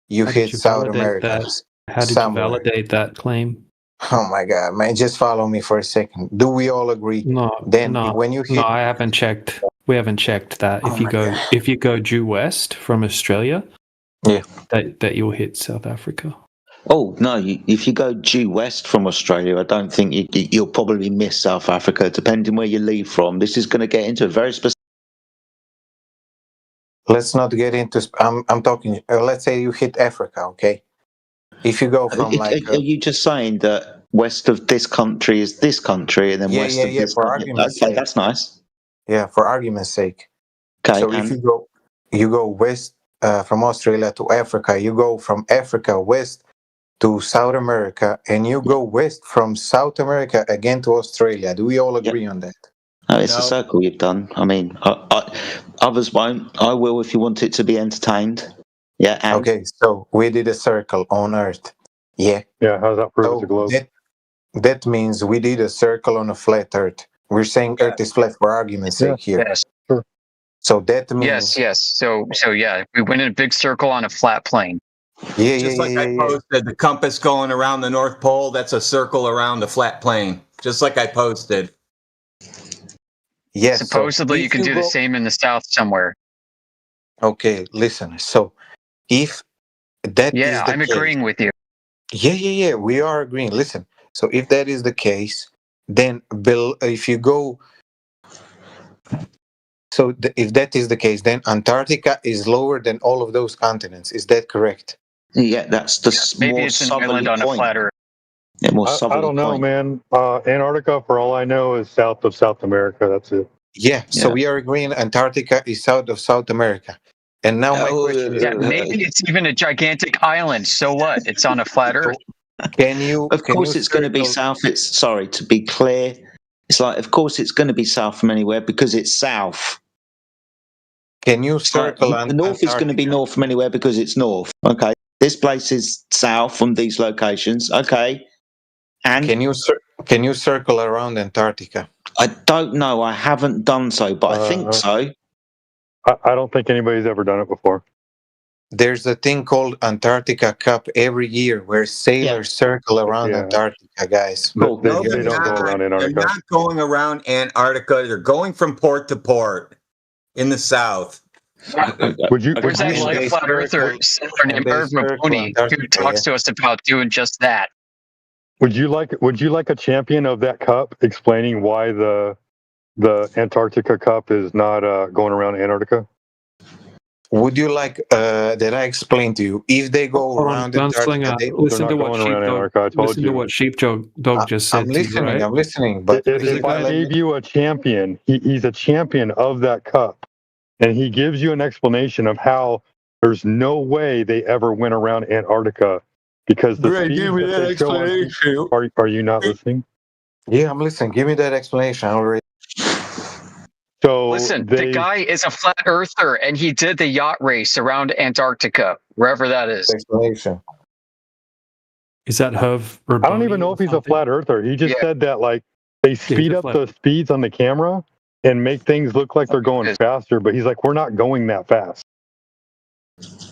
you hit South America. How did you validate that claim? Oh my God, man! Just follow me for a second. Do we all agree? No. When you hit, no, I haven't checked. We haven't checked that. If you go due west from Australia, yeah, that you'll hit South Africa. Oh no! If you go due west from Australia, I don't think you'll probably miss South Africa, depending where you leave from. This is going to get into a very specific. Let's not get into. I'm talking. Let's say you hit Africa, okay? If you go from are you just saying that west of this country is this country, and then west of this? For argument's sake. That's nice. Yeah, for argument's sake. Okay. So if you go west from Australia to Africa, you go from Africa west to South America, and you go west from South America again to Australia. Do we all agree on that? No, it's a circle you've done. I mean, others won't. I will if you want it to be entertained. Yeah. Okay, so we did a circle on Earth. Yeah. Yeah, how's that prove the globe? That means we did a circle on a flat Earth. We're saying Earth is flat for argument's sake here. Yes. Sure. So that means... Yes. So yeah, we went in a big circle on a flat plane. Yeah, Just like I posted, the compass going around the North Pole, that's a circle around the flat plane. Just like I posted. Yes. Supposedly you can do the same in the South somewhere. Okay, listen. So if that is the I'm agreeing with you. Yeah, we are agreeing. Listen, so if that is the case, then if you go, if that is the case, then Antarctica is lower than all of those continents. Is that correct? Yeah, that's the maybe it's an island on a flat Earth. Yeah, I don't know, man. Antarctica, for all I know, is south of South America. That's it. Yeah, so we are agreeing Antarctica is south of South America. And now my question is... maybe it's even a gigantic island. So what? It's on a flat Earth. Of course it's going to be south. Sorry, to be clear, it's like, of course it's going to be south from anywhere because it's south. Can you circle... The north is going to be north from anywhere because it's north. Okay. This place is south from these locations. Okay. And can you circle around Antarctica? I don't know. I haven't done so, but I think so. I don't think anybody's ever done it before. There's a thing called Antarctica Cup every year where sailors circle around Antarctica, guys. No, they don't go around Antarctica. They're not going around Antarctica. They're going from port to port in the south. There's actually a flat earther named Irv Mahoney who talks to us about doing just that. Would you like a champion of that cup explaining why the Antarctica Cup is not going around Antarctica? would you like that I explain to you? If they go Hold on, around Antarctica, Gunslinger, they, listen to not what going around Sheepdog. Antarctica. I told Listen to you. what Sheepdog just said I'm to you, listening. right? I'm listening. But If I gave you a champion, he's a champion of that cup, and he gives you an explanation of how there's no way they ever went around Antarctica because the speeds that they show on. Are you not listening? Yeah, I'm listening. Give me that explanation already. So listen, the guy is a flat earther, and he did the yacht race around Antarctica, wherever that is. Explanation. Is that Herv? I don't even know if he's a flat earther. He just said that like they speed up the speeds on the camera and make things look like they're going faster, but he's like, we're not going that fast.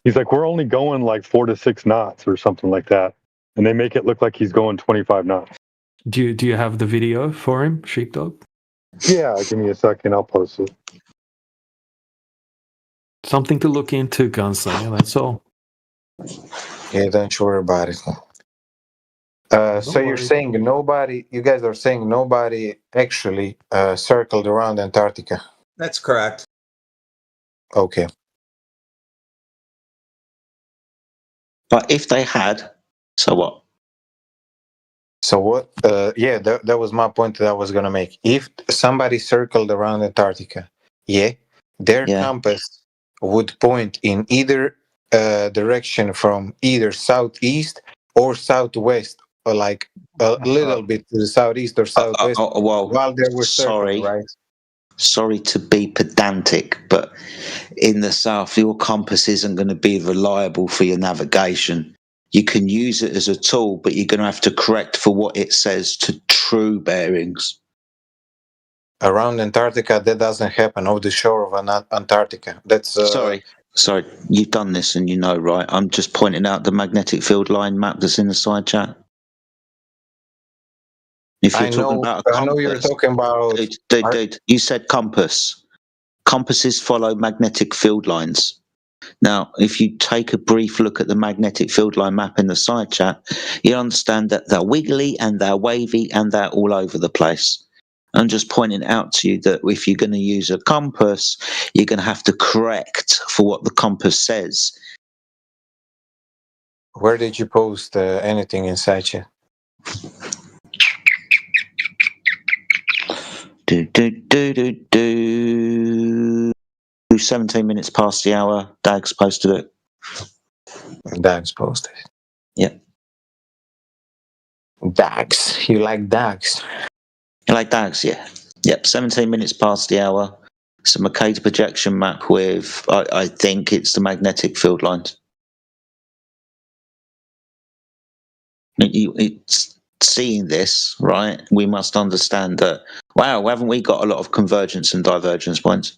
He's like, we're only going like 4 to 6 knots or something like that, and they make it look like he's going 25 knots. Do you have the video for him, Sheepdog? Yeah, give me a second. I'll post it. Something to look into, Gunslinger. That's all. Yeah, don't worry about it. So you're saying nobody? You guys are saying nobody actually circled around Antarctica? That's correct. Okay. But if they had, so what? So what? Yeah, that was my point that I was gonna make. If somebody circled around Antarctica, their compass would point in either direction from either southeast or southwest, or like a little bit to the southeast or southwest, well, while they were circling, sorry. right? Sorry to be pedantic, but in the south, your compass isn't going to be reliable for your navigation. You can use it as a tool, but you're going to have to correct for what it says to true bearings. Around Antarctica, that doesn't happen. Off the shore of Antarctica, that's Sorry, you've done this and you know, right? I'm just pointing out the magnetic field line map that's in the side chat. If you're talking about a compass, I know you're talking about. Dude, you said compass. Compasses follow magnetic field lines. Now, if you take a brief look at the magnetic field line map in the side chat, you understand that they're wiggly and they're wavy and they're all over the place. I'm just pointing out to you that if you're going to use a compass, you're going to have to correct for what the compass says. Where did you post anything in side chat? 17 minutes past the hour. Dags posted it. Dags posted it. Yeah. Dags. You like Dags? You like Dags, yeah. Yep, 17 minutes past the hour. It's a Mercator projection map with, I think it's the magnetic field lines. It's seeing this, right? We must understand that, wow, haven't we got a lot of convergence and divergence points?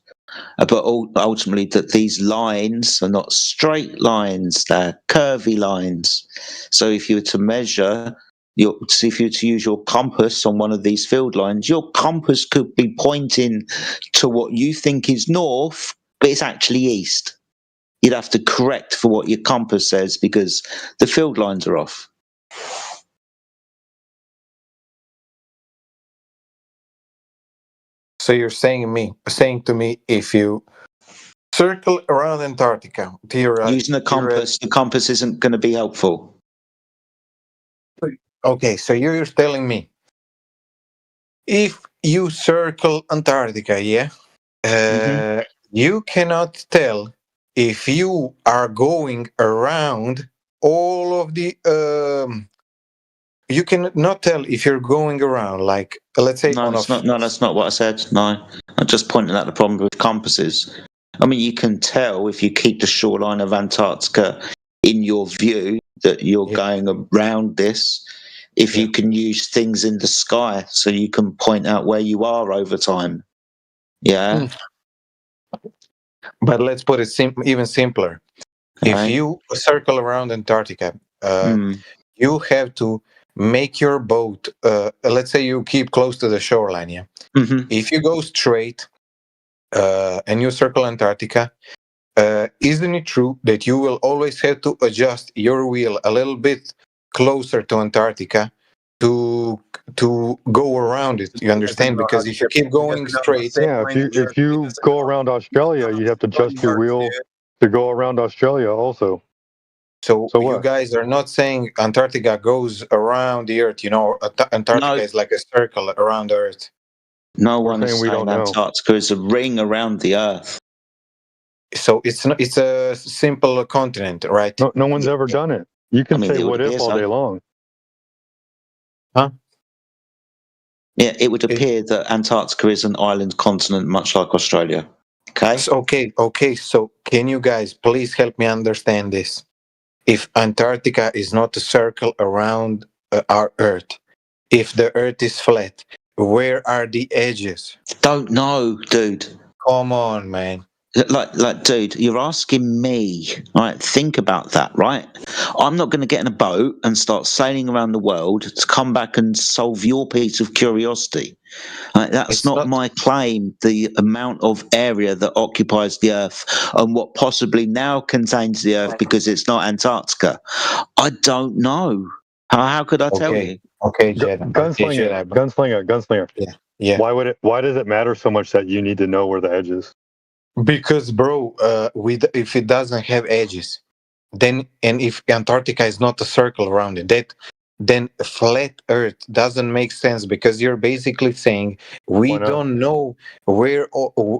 But ultimately, that these lines are not straight lines; they're curvy lines. So, if you were to measure if you were to use your compass on one of these field lines, your compass could be pointing to what you think is north, but it's actually east. You'd have to correct for what your compass says because the field lines are off. So you're saying to me, if you circle around Antarctica, using a compass, the compass isn't going to be helpful. Okay, so you're telling me if you circle Antarctica, you cannot tell if you are going around all of the. You cannot tell if you're going around, like, let's say. No, that's not what I said. No, I'm just pointing out the problem with compasses. I mean, you can tell if you keep the shoreline of Antarctica in your view that you're going around this. If you can use things in the sky so you can point out where you are over time. Yeah. But let's put it even simpler. If you circle around Antarctica, you have to make your boat, let's say you keep close to the shoreline, If you go straight and you circle Antarctica, isn't it true that you will always have to adjust your wheel a little bit closer to Antarctica to go around it? You understand? Because if you keep going straight, if you go around Australia, you have to adjust your wheel to go around Australia also. So you what? guys are not saying Antarctica goes around the Earth. You know, Antarctica is like a circle around the Earth. No one's saying Antarctica is a ring around the Earth. So it's not. It's a simple continent, right? No one's ever done it. You can say what if all day long. Huh? Yeah, it would appear that Antarctica is an island continent, much like Australia. Okay. Okay. So can you guys please help me understand this? If Antarctica is not a circle around our Earth, if the Earth is flat, where are the edges? Don't know, dude. Come on, man. Like, dude, you're asking me, right? Think about that, right? I'm not going to get in a boat and start sailing around the world to come back and solve your piece of curiosity. Right? That's not my claim. The amount of area that occupies the Earth and what possibly now contains the Earth because it's not Antarctica. I don't know. How could I tell you? Okay, Jedi. Gunslinger. Yeah. Why does it matter so much that you need to know where the edge is? Because, bro, if it doesn't have edges, then and if Antarctica is not a circle around it, then a flat Earth doesn't make sense because you're basically saying we don't know where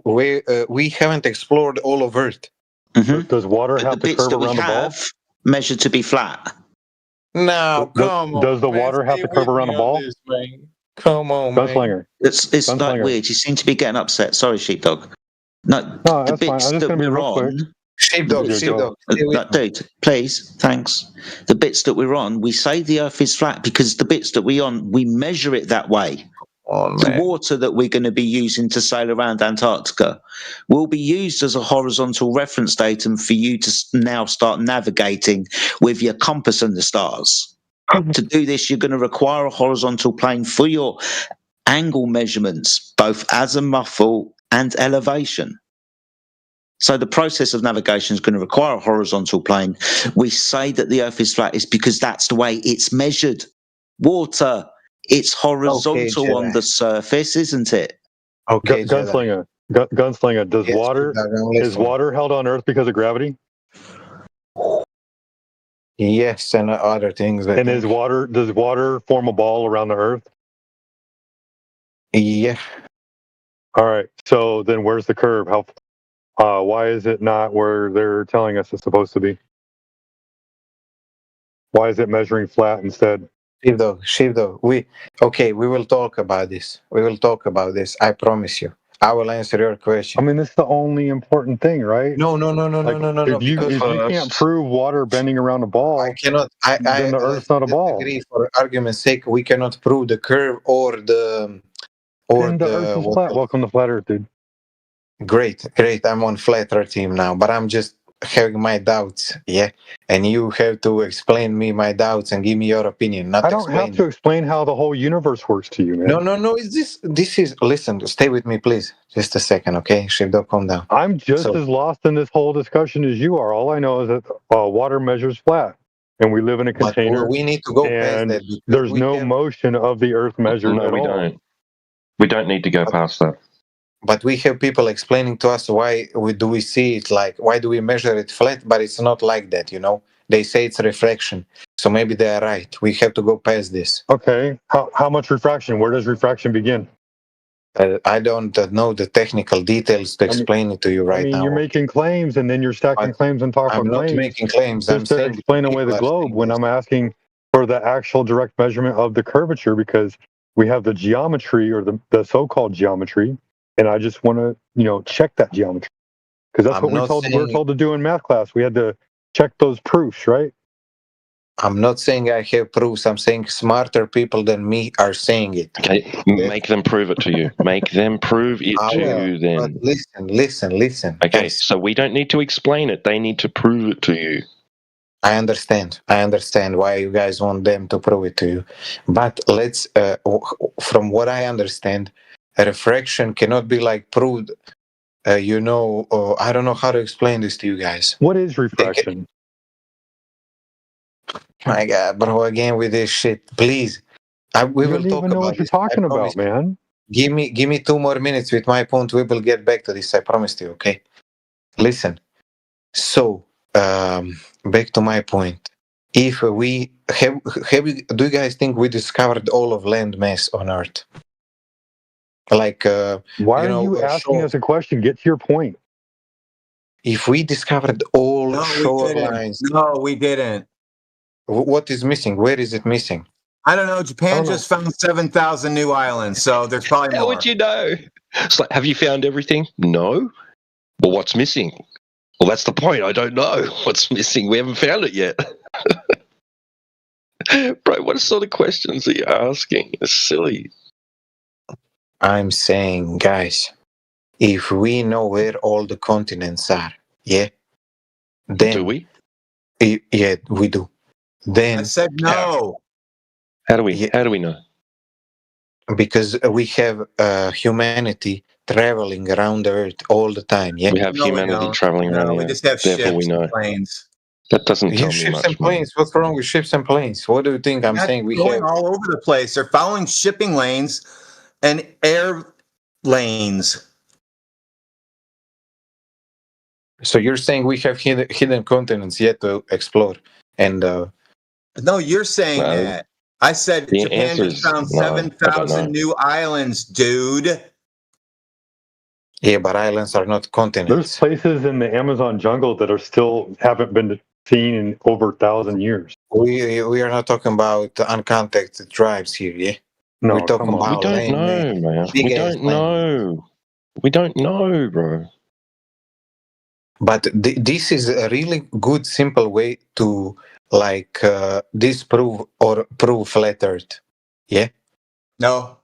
we haven't explored all of Earth. Mm-hmm. Does water have to curve around the ball? Measured to be flat. No, come on. Does the water have to curve around the ball? Come on, Gunslinger. It's like weird. You seem to be getting upset. Sorry, Sheepdog. No, that's fine. I'm just going to be real quick. Sheepdog. Dude, please, thanks. The bits that we're on, we say the Earth is flat because the bits that we're on, we measure it that way. The water that we're going to be using to sail around Antarctica will be used as a horizontal reference datum for you to now start navigating with your compass and the stars. To do this, you're going to require a horizontal plane for your angle measurements, both azimuthal and elevation. So the process of navigation is going to require a horizontal plane. We say that the Earth is flat is because that's the way it's measured. Water, it's horizontal on the surface, isn't it? Okay, Gunslinger. Gunslinger. Is water held on Earth because of gravity? Yes, and other things. And does water form a ball around the Earth? Yeah. All right. So then, where's the curve? Why is it not where they're telling us it's supposed to be? Why is it measuring flat instead? Sheepdog. We will talk about this. I promise you. I will answer your question. I mean, this is the only important thing, right? No. If you can't prove water bending around a ball, then the Earth's not a ball. For argument's sake, we cannot prove the curve or the Earth is flat. Welcome to Flat Earth, dude. Great. I'm on Flat Earth team now, but I'm just having my doubts, yeah. And you have to explain me my doubts and give me your opinion. I don't have to explain how the whole universe works to you, man. No. This is. Listen, stay with me, please. Just a second, okay? Sheepdog, calm down. I'm just as lost in this whole discussion as you are. All I know is that water measures flat, and we live in a container. But we need to go past that. There's no motion of the Earth measured at all. We don't need to go past that. But we have people explaining to us why we see it why do we measure it flat, but it's not like that, you know? They say it's refraction. So maybe they are right. We have to go past this. Okay. How much refraction? Where does refraction begin? I don't know the technical details to explain it to you right now. You're making claims and then you're stacking claims on top of claims. I'm not making claims. I'm saying explain away the globe when I'm asking for the actual direct measurement of the curvature because we have the geometry or the so-called geometry. And I just want to, check that geometry because that's what we're told to do in math class. We had to check those proofs, right? I'm not saying I have proofs. I'm saying smarter people than me are saying it. Okay, make them prove it to you. Make them prove it to you then. But listen. Okay, so we don't need to explain it. They need to prove it to you. I understand why you guys want them to prove it to you. But let's, from what I understand, refraction cannot be proved. I don't know how to explain this to you guys. What is refraction? My God, bro! Again with this shit, please. We will talk about what you're talking about, man. Give me 2 more minutes with my point. We will get back to this. I promise you. Okay. Listen. So, back to my point. If we do you guys think we discovered all of land mass on Earth? Like, why are you asking us a question? Get to your point. If we discovered all shorelines, no, we didn't. What is missing? Where is it missing? I don't know. Japan just found 7,000 new islands, so there's probably more. How would you know? It's like, have you found everything? No. Well, what's missing? Well, that's the point. I don't know what's missing. We haven't found it yet. Bro, what sort of questions are you asking? It's silly. I'm saying, guys, if we know where all the continents are, then do we? Yeah, we do. Then I said no. How do we know? Because we have humanity traveling around the Earth all the time. Yeah, We have humanity traveling around we here. just have Therefore, we ships know. and planes. That doesn't tell me ships much. and planes. What's wrong with ships and planes? What do you think I'm That's saying? We going have all over the place. They're following shipping lanes and air lanes. So you're saying we have hidden continents yet to explore, and no, you're saying that. I said The Japan answer just is found no, I don't 7,000 know. new islands, dude. yeah, but islands are not continents. There's places in the Amazon jungle that are still haven't been seen in over 1,000 years. We are not talking about uncontacted tribes here, yeah. No, we're talking come on. about We don't know, man. We don't know. We don't know, bro. But this is a really good, simple way to like disprove or prove flat Earth. Yeah. No.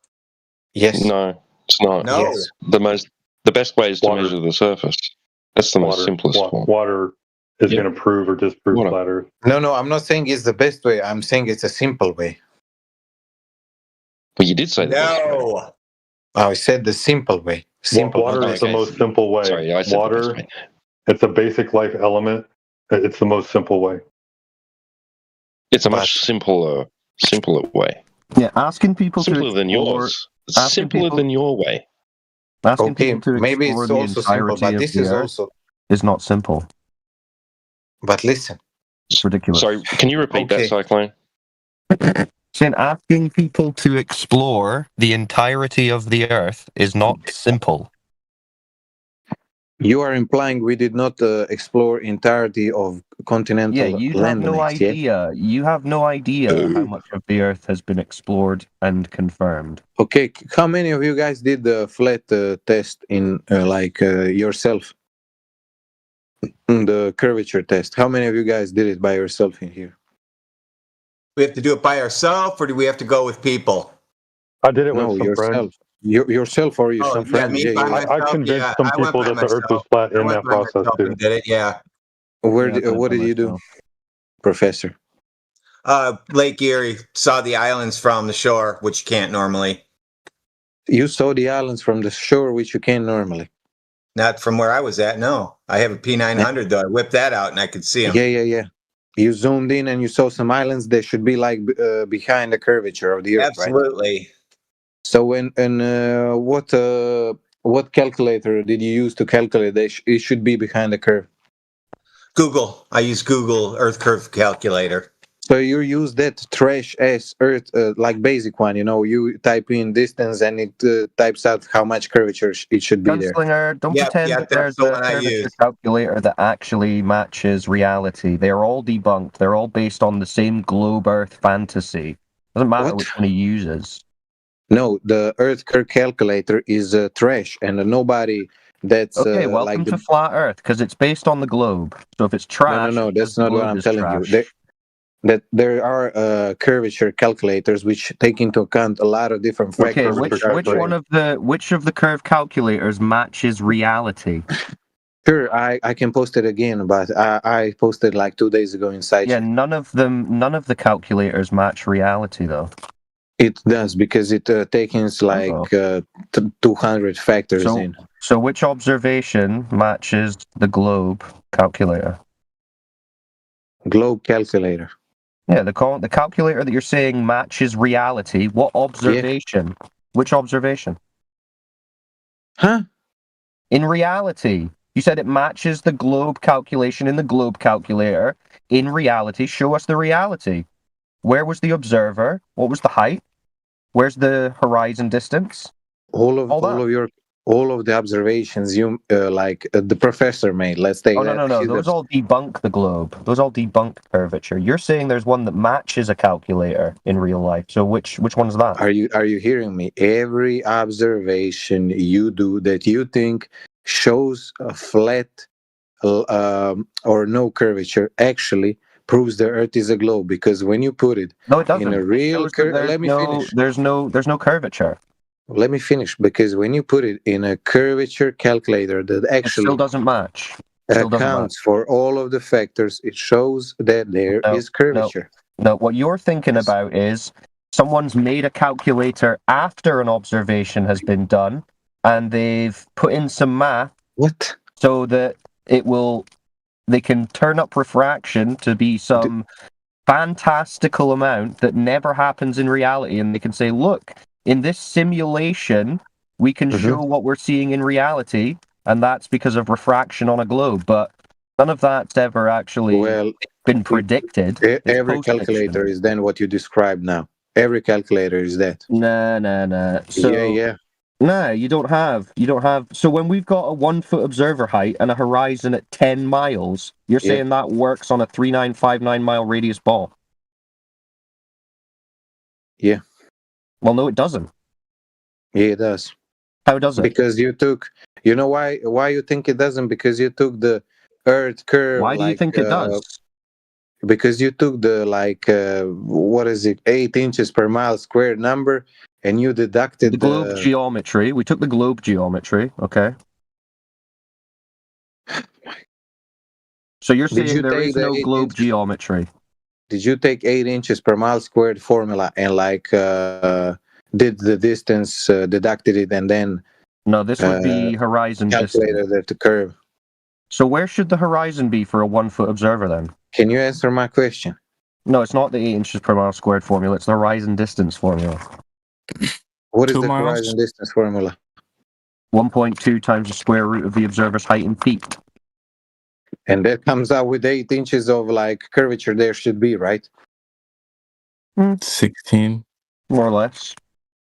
Yes. No, it's not. No. Yes. The best way is to Water. measure the surface. That's the most simplest one. Water is going to prove or disprove flat Earth. No, I'm not saying it's the best way. I'm saying it's a simple way. But you did say that. No. I said the simple way. Simple. Water is the most simple way. Sorry, I said the best Water, way. it's a basic life element. It's the most simple way. It's a much simpler way. Yeah, asking people simpler to than yours. Simpler than your way. Asking people to maybe explore it's the also simple, entirety but of this the is Earth also. is not simple. But listen, it's ridiculous. Sorry, can you repeat that, Cyclone? Saying asking people to explore the entirety of the Earth is not simple. You are implying we did not explore entirety of continental Yeah, you have no landmass, yeah? idea. You have no idea how much of the Earth has been explored and confirmed. Okay, how many of you guys did the flat test in yourself? The curvature test. How many of you guys did it by yourself in here? We have to do it by ourselves, or do we have to go with people? I did it with some yourself. friends. Yourself or you some friends? Me by myself. I convinced some people that the Earth was flat in that process too. Did it? Yeah. What did you do, Professor? Lake Erie. Saw the islands from the shore, which you can't normally. You saw the islands from the shore, which you can't normally. Not from where I was at. No, I have a P900 though. I whipped that out and I could see them. Yeah. You zoomed in and you saw some islands that should be like behind the curvature of the Earth. Absolutely. Right? So what calculator did you use to calculate that it should be behind the curve? Google. I use Google Earth Curve Calculator. So you use that trash ass Earth like basic one, you type in distance and it types out how much curvature it should be there. Gunslinger, don't pretend that there's a curvature calculator that actually matches reality. They're all debunked. They're all based on the same globe Earth fantasy. Doesn't matter which one he uses. No, the Earth curve calculator is trash, and nobody that's okay. Welcome to flat Earth because it's based on the globe. So if it's trash, no, that's not what I'm telling you. That there are curvature calculators which take into account a lot of different factors. Okay, which of the curve calculators matches reality? Sure, I can post it again, but I posted like 2 days ago inside. Yeah, none of the calculators match reality though. It does because it takes like 200 factors in. So which observation matches the globe calculator? Globe calculator. Yeah, the calculator that you're saying matches reality. What observation? Yeah. Which observation? Huh? In reality. You said it matches the globe calculation in the globe calculator. In reality, show us the reality. Where was the observer? What was the height? Where's the horizon distance? All of the observations you the professor made. Let's take Oh, no. Those all debunk the globe. Those all debunk curvature. You're saying there's one that matches a calculator in real life. So which one is that? Are you hearing me? Every observation you do that you think shows a flat or no curvature actually proves the Earth is a globe, because when you put it no, it doesn't. in a real let me finish. There's no curvature. Let me finish, because when you put it in a curvature calculator that actually it still doesn't match. Accounts for all of the factors, it shows that there is curvature. No, what you're thinking about is someone's made a calculator after an observation has been done, and they've put in some math. What? So that they can turn up refraction to be some fantastical amount that never happens in reality, and they can say, look, in this simulation, we can show what we're seeing in reality, and that's because of refraction on a globe. But none of that's ever actually been predicted. Every calculator is then what you described now. Every calculator is that. Nah. So, yeah. No, you don't have. So when we've got a 1 foot observer height and a horizon at 10 miles, you're saying that works on a 3959 mile radius ball? Yeah. Well, no, it doesn't. Yeah, it does. How does it? Because you took. You know why you think it doesn't? Because you took the Earth curve. Why do you think it does? Because you took the 8 inches per mile squared number, and you deducted the globe geometry. We took the globe geometry, okay? So you're saying there is no globe geometry? Did you take 8 inches per mile squared formula and did the distance, deducted it, and then? No, this would be horizon calculated distance. The curve. So where should the horizon be for a 1 foot observer then? Can you answer my question? No, it's not the 8 inches per mile squared formula. It's the horizon distance formula. What is the horizon distance formula? 1.2 times the square root of the observer's height in feet. And that comes out with 8 inches of curvature there should be, right? 16. More or less.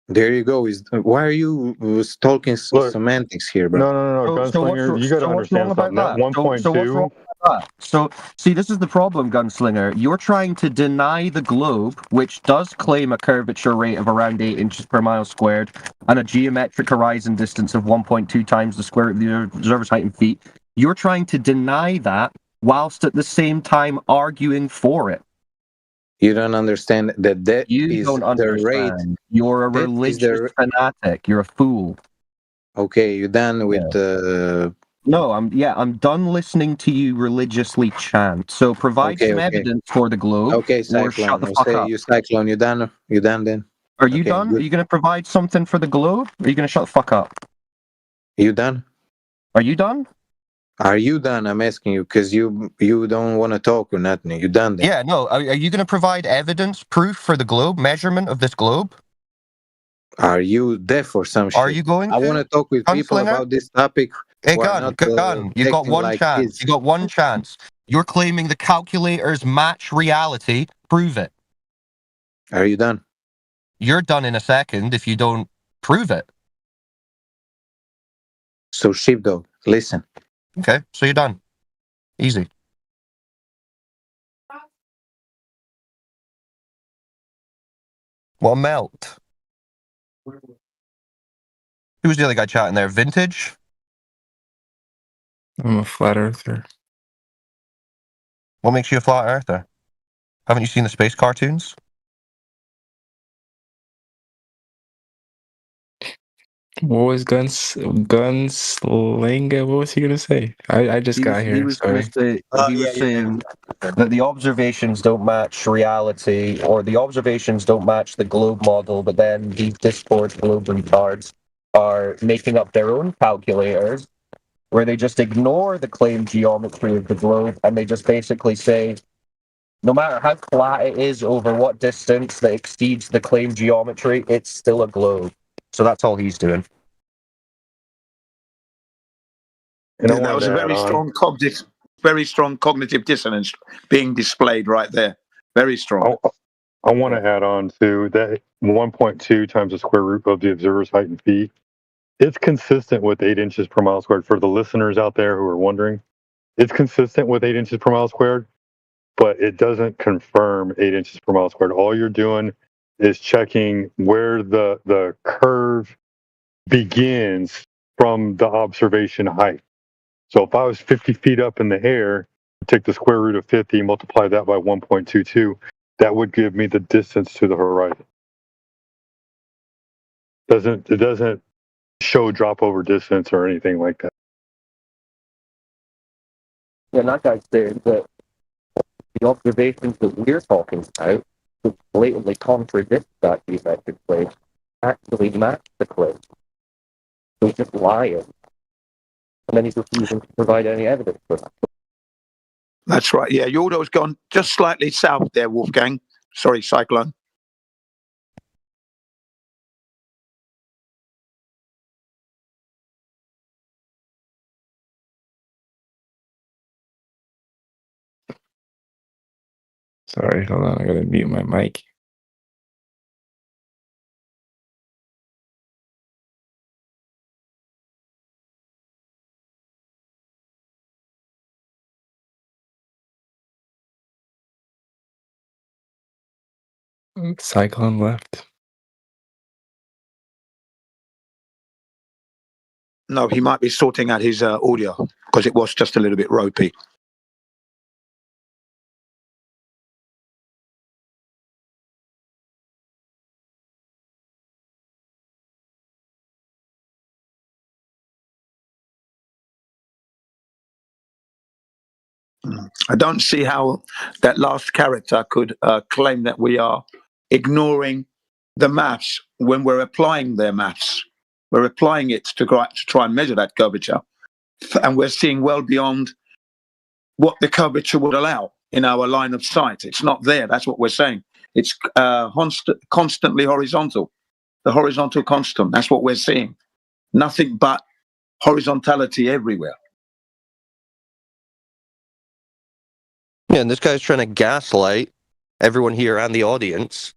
There you go. Why are you talking semantics here, bro? No, Gunslinger, you got to understand something. That 1.2. So what's wrong with that? So, see, this is the problem, Gunslinger. You're trying to deny the globe, which does claim a curvature rate of around 8 inches per mile squared and a geometric horizon distance of 1.2 times the square root of the observer's height in feet. You're trying to deny that whilst at the same time arguing for it. You don't understand that you don't understand. The rate. You're a religious fanatic. You're a fool. Okay, you're done with the. No, I'm done listening to you religiously chant. So provide some evidence for the globe. Okay, Cyclone. Or shut the fuck up. You Cyclone. You done? You done then? Are you done? Good. Are you going to provide something for the globe? Or are you going to shut the fuck up? You done? Are you done? Are you done? I'm asking you because you don't want to talk or nothing. You done then? Yeah, no. Are you going to provide evidence, proof for the globe, measurement of this globe? Are you deaf or some shit? Are you going to? I want to talk with people about this topic. Hey, Gun, you've got one chance. You got one chance. You're claiming the calculators match reality. Prove it. Are you done? You're done in a second if you don't prove it. So, Sheepdog, listen. Okay, so you're done. Easy. Well, melt. Who's the other guy chatting there? Vintage? I'm a flat earther. What makes you a flat earther? Haven't you seen the space cartoons? What was Gunslinger? What was he gonna say? I just got here. He was saying that the observations don't match reality, or the observations don't match the globe model, but then these Discord globe retards are making up their own calculators where they just ignore the claimed geometry of the globe and they just basically say, no matter how flat it is over what distance that exceeds the claimed geometry, it's still a globe. So that's all he's doing. And I that wanted was a to add very strong cognitive dissonance being displayed right there. Very strong. I want to add on to that 1.2 times the square root of the observer's height in feet. It's consistent with 8 inches per mile squared. For the listeners out there who are wondering, it's consistent with 8 inches per mile squared, but it doesn't confirm 8 inches per mile squared. All you're doing is checking where the curve begins from the observation height. So if I was 50 feet up in the air, take the square root of 50, multiply that by 1.22, that would give me the distance to the horizon. It doesn't show drop over distance or anything like that. Yeah, and that guy's saying that the observations that we're talking about would blatantly contradict that geometric plane, actually match the plane. So he's just lying. And then he's refusing to provide any evidence for that. That's right. Yeah, Yordo's gone just slightly south there, Wolfgang. Sorry, Cyclone. Sorry, hold on. I gotta mute my mic. Cyclone left. No, he might be sorting out his audio because it was just a little bit ropey. I don't see how that last character could claim that we are ignoring the maths when we're applying their maths. We're applying it to try and measure that curvature. And we're seeing well beyond what the curvature would allow in our line of sight. It's not there. That's what we're saying. It's constantly horizontal. The horizontal constant. That's what we're seeing. Nothing but horizontality everywhere. Yeah, and this guy's trying to gaslight everyone here and the audience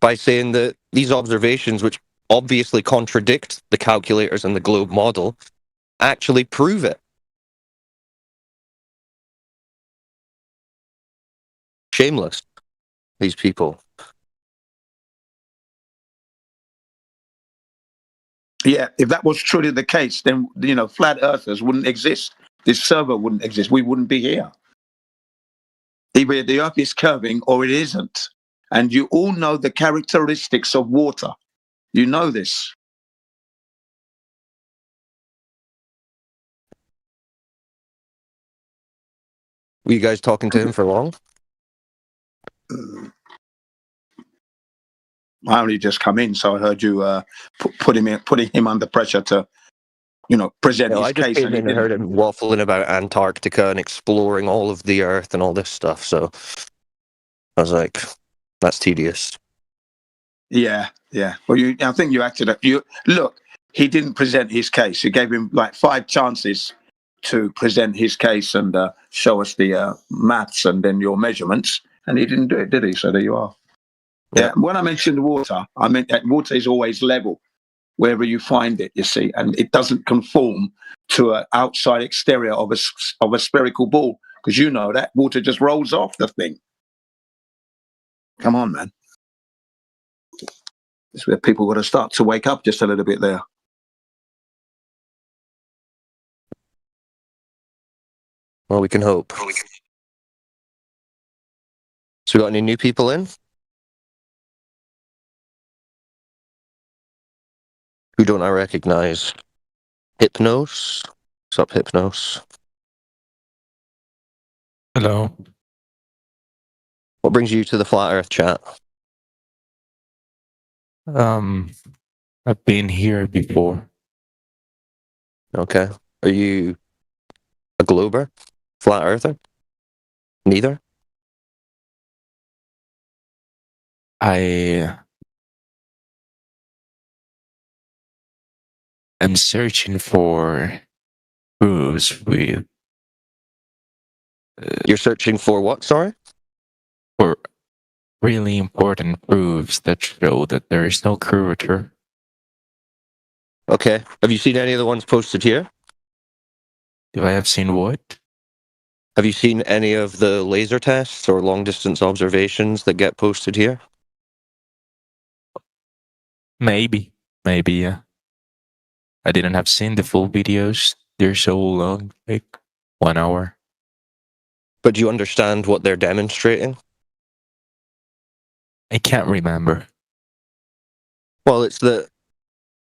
by saying that these observations, which obviously contradict the calculators and the globe model, actually prove it. Shameless, these people. Yeah, if that was truly the case, then, flat earthers wouldn't exist. This server wouldn't exist. We wouldn't be here. Either the earth is curving or it isn't. And you all know the characteristics of water. You know this. Were you guys talking to him for long? I only just come in, so I heard you putting him under pressure to, present his I just case. came in and heard him waffling about Antarctica and exploring all of the Earth and all this stuff. So I was like, that's tedious. Yeah. Well, I think you acted. Look, he didn't present his case. You gave him like 5 chances to present his case and show us the maths and then your measurements, and he didn't do it, did he? So there you are. Yeah. When I mentioned water, I meant that water is always level wherever you find it, you see, and it doesn't conform to an outside exterior of a spherical ball, because you know that water just rolls off the thing. Come on, man. It's where people got to start to wake up just a little bit there. Well, we can hope. So we got any new people in? Who don't I recognize? Hypnos? What's up, Hypnos? Hello. What brings you to the Flat Earth chat? I've been here before. Okay. Are you a glober? Flat earther? Neither? I am searching for proofs with. You're searching for what? Sorry. For really important proofs that show that there is no curvature. Okay. Have you seen any of the ones posted here? Do I have seen what? Have you seen any of the laser tests or long distance observations that get posted here? Maybe, yeah. I didn't have seen the full videos. They're so long, like 1 hour. But do you understand what they're demonstrating? I can't remember. Well, it's that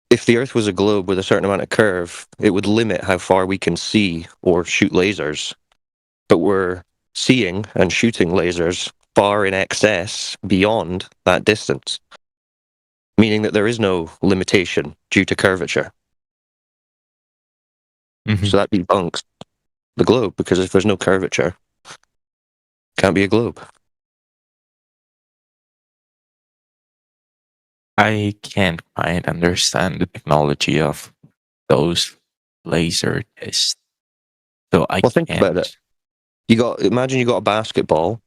if the Earth was a globe with a certain amount of curve, it would limit how far we can see or shoot lasers. But we're seeing and shooting lasers far in excess beyond that distance, meaning that there is no limitation due to curvature. So that debunks the globe, because if there's no curvature, it can't be a globe. I can't quite understand the technology of those laser tests. So I think about it. Imagine you got a basketball,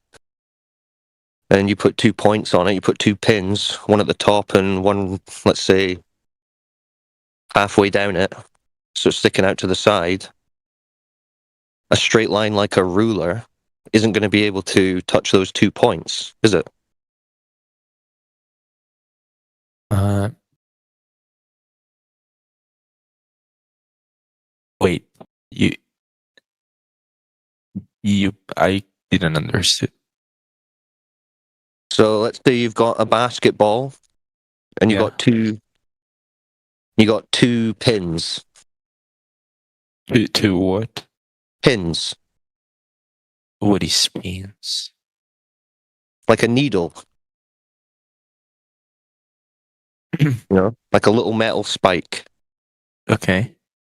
and you put 2 points on it. You put 2 pins, one at the top and one, let's say, halfway down it, so sticking out to the side. A straight line like a ruler isn't going to be able to touch those 2 points, is it? Wait, I didn't understand. So let's say you've got a basketball, and you got two pins. Two what? Pins. What is pins? Like a needle. You know, like a little metal spike. Okay.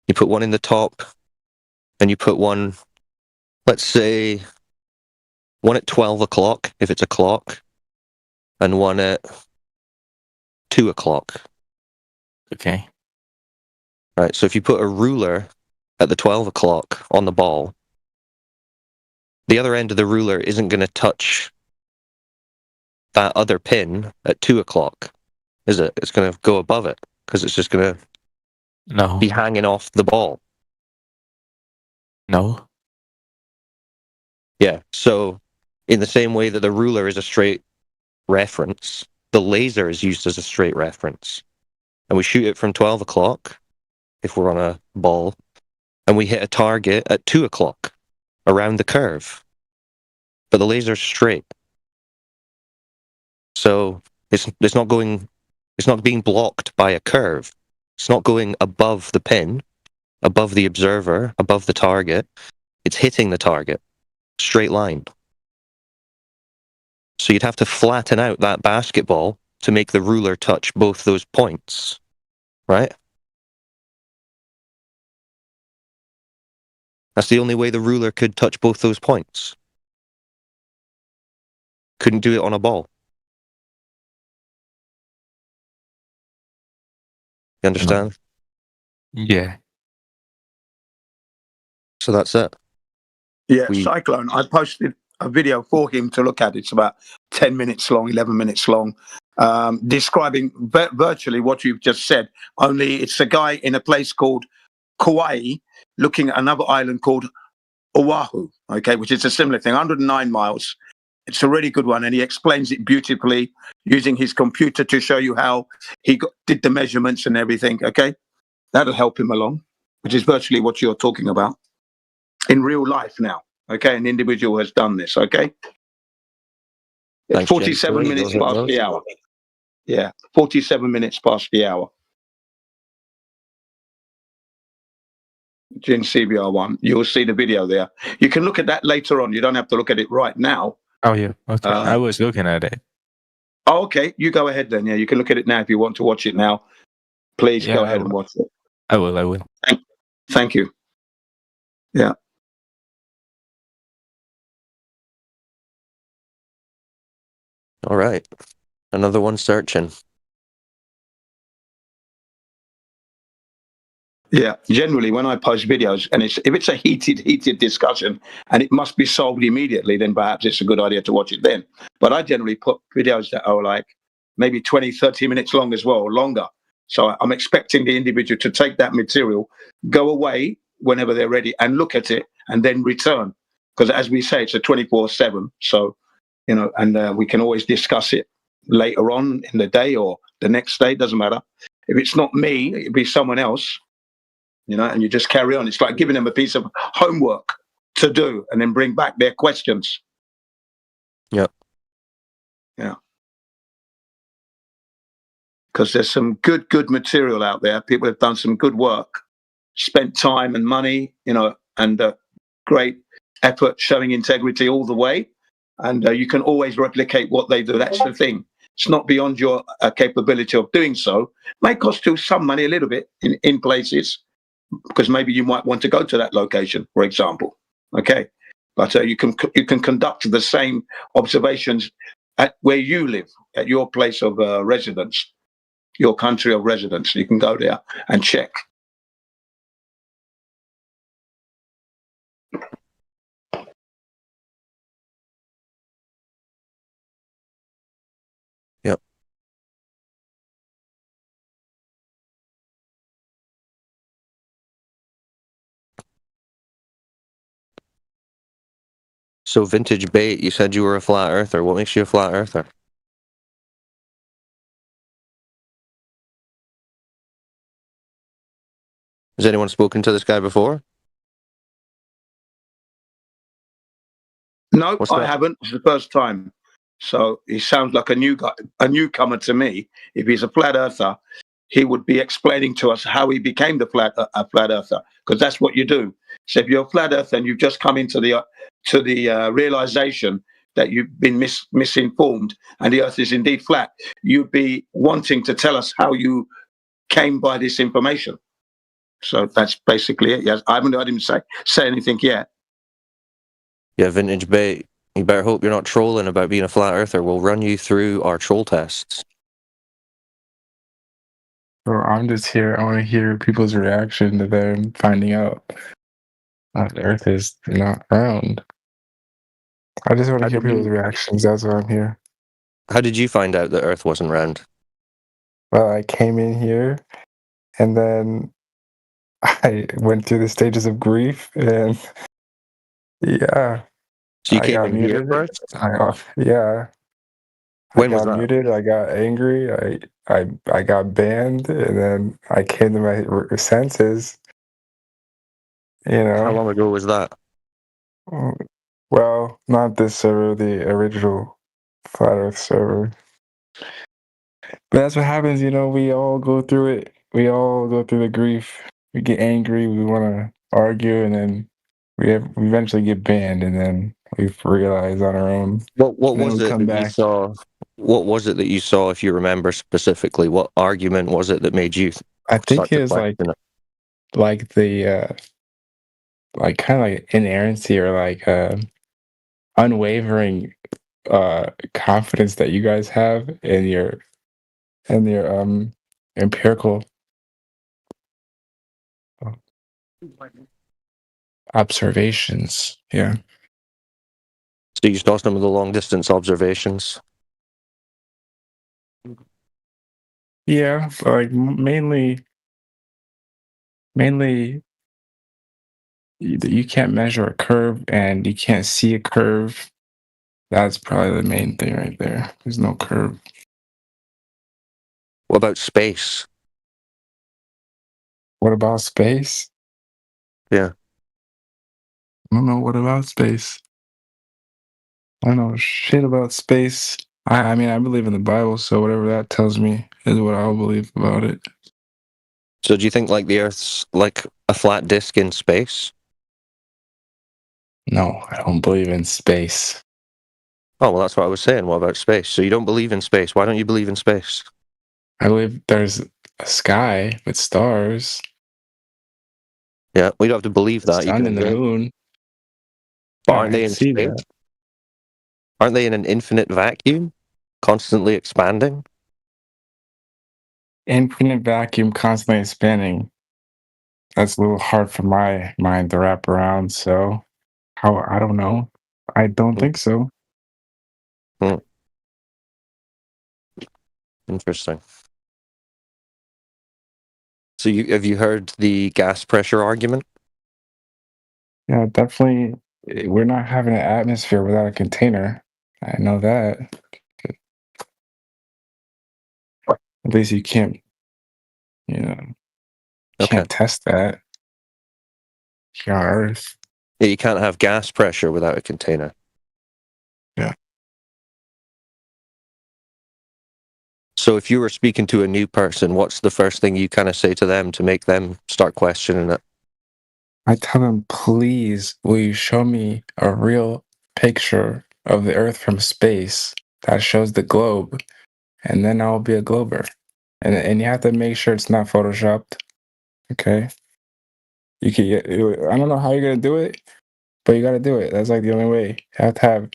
You put one in the top, and you put one, let's say, one at 12 o'clock, if it's a clock, and one at 2 o'clock. Okay. Right, so if you put a ruler at the 12 o'clock on the ball, the other end of the ruler isn't going to touch that other pin at 2 o'clock, is it? It's going to go above it, because it's just going to be hanging off the ball. No. Yeah, so in the same way that the ruler is a straight reference, the laser is used as a straight reference. And we shoot it from 12 o'clock, if we're on a ball, and we hit a target at 2 o'clock, around the curve. But the laser's straight. So it's not being blocked by a curve. It's not going above the pin, above the observer, above the target. It's hitting the target. Straight line. So you'd have to flatten out that basketball to make the ruler touch both those points. Right? That's the only way the ruler could touch both those points. Couldn't do it on a ball. You understand? Yeah. So that's it. Yeah, Cyclone. I posted a video for him to look at. It's about 10 minutes long, 11 minutes long, describing virtually what you've just said. Only it's a guy in a place called Kauai looking at another island called Oahu, okay, which is a similar thing, 109 miles. It's a really good one, and he explains it beautifully using his computer to show you how he did the measurements and everything, okay? That'll help him along, which is virtually what you're talking about in real life now, okay? An individual has done this, okay? It's 47 minutes past the hour. Yeah, 47 minutes past the hour. In CBR1, you'll see the video there. You can look at that later on. You don't have to look at it right now. Oh, yeah. Okay. I was looking at it. Oh, okay. You go ahead then. Yeah, you can look at it now if you want to watch it now. Please go ahead and watch it. I will. Thank you. Yeah. All right. Another one searching. Yeah, generally when I post videos, and if it's a heated discussion and it must be solved immediately, then perhaps it's a good idea to watch it then. But I generally put videos that are like maybe 20, 30 minutes long as well, or longer. So I'm expecting the individual to take that material, go away whenever they're ready and look at it and then return. Because as we say, it's a 24/7. So, and we can always discuss it later on in the day or the next day, doesn't matter. If it's not me, it'd be someone else. And you just carry on. It's like giving them a piece of homework to do and then bring back their questions. Yep. Yeah. Because there's some good material out there. People have done some good work, spent time and money, and great effort, showing integrity all the way. And you can always replicate what they do. That's the thing. It's not beyond your capability of doing so. May cost you some money, a little bit in places, because maybe you might want to go to that location, for example. Okay, but you can conduct the same observations at where you live, at your place of residence, your country of residence. You can go there and check. Yep. So Vintage Bait, you said you were a flat earther. What makes you a flat earther? Has anyone spoken to this guy before? No, I haven't. It's the first time. So he sounds like a newcomer to me. If he's a flat earther, he would be explaining to us how he became a flat earther, because that's what you do. So if you're a flat earther and you've just come into the realization that you've been misinformed and the earth is indeed flat, you'd be wanting to tell us how you came by this information. So that's basically it. Yes, I haven't heard him say anything yet. Yeah, Vintage Bait, you better hope you're not trolling about being a flat earther. We'll run you through our troll tests. Bro, I'm just here. I want to hear people's reaction to them finding out the Earth is not round. I just want to hear people's reactions. That's why I'm here. How did you find out that Earth wasn't round? Well, I came in here, and then I went through the stages of grief, and yeah. So you came in here first? Yeah. When I was got that? muted. I got angry. I got banned, and then I came to my senses. How long ago was that? Well, not this server, the original Flat Earth server. But that's what happens, we all go through it. We all go through the grief. We get angry, we want to argue, and then we eventually get banned, and then we realize on our own. What was it that you saw? What was it that you saw, if you remember specifically? What argument was it that made you I think start to it was question it? like the kind of like inerrancy or like unwavering confidence that you guys have in your empirical observations. Yeah. So you saw some of the long distance observations? Yeah, like mainly you can't measure a curve and you can't see a curve. That's probably the main thing right there. There's no curve. What about space? What about space? Yeah. I don't know. What about space? I don't know shit about space. I mean, I believe in the Bible, so whatever that tells me is what I'll believe about it. So do you think like the Earth's like a flat disk in space? No, I don't believe in space. Oh, well, that's what I was saying. What about space? So you don't believe in space. Why don't you believe in space? I believe there's a sky with stars. Yeah, we don't have to believe that. Sun and the moon. But aren't they in space? Aren't they in an infinite vacuum, constantly expanding? Infinite vacuum, constantly expanding. that's a little hard for my mind to wrap around. So, I don't know. I don't think so. Interesting. So have you heard the gas pressure argument? Yeah, definitely. We're not having an atmosphere without a container. I know that. At least you can't, can't test that. Here on Earth. Yeah, you can't have gas pressure without a container. Yeah. So if you were speaking to a new person, what's the first thing you kind of say to them to make them start questioning it? I tell them, please, will you show me a real picture of the Earth from space that shows the globe, and then I'll be a glober. And you have to make sure it's not photoshopped. Okay. You can get. I don't know how you're gonna do it, but you got to do it. That's like the only way. You have to have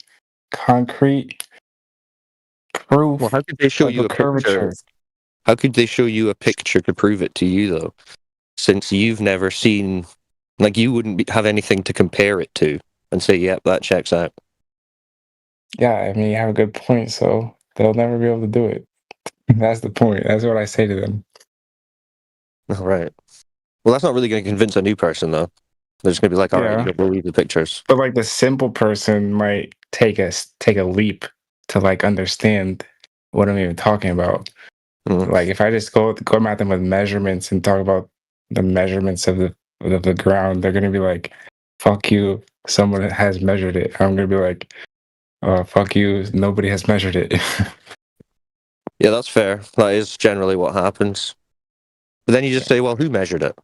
concrete proof. Well, how could they show you a picture? How could they show you a picture to prove it to you, though? Since you've never seen, like, you wouldn't have anything to compare it to and say, yep, that checks out. Yeah, I mean, you have a good point, so they'll never be able to do it. That's the point. That's what I say to them. All right. Well, that's not really going to convince a new person, though. They're just going to be like, all right, you don't believe the pictures. But, like, the simple person might take a leap to, like, understand what I'm even talking about. Like, if I just go at them with measurements and talk about the measurements of the ground, they're gonna be like, "Fuck you! Someone has measured it." I'm gonna be like, "Fuck you! Nobody has measured it." Yeah, that's fair. That is generally what happens. But then you just say, "Well, who measured it?"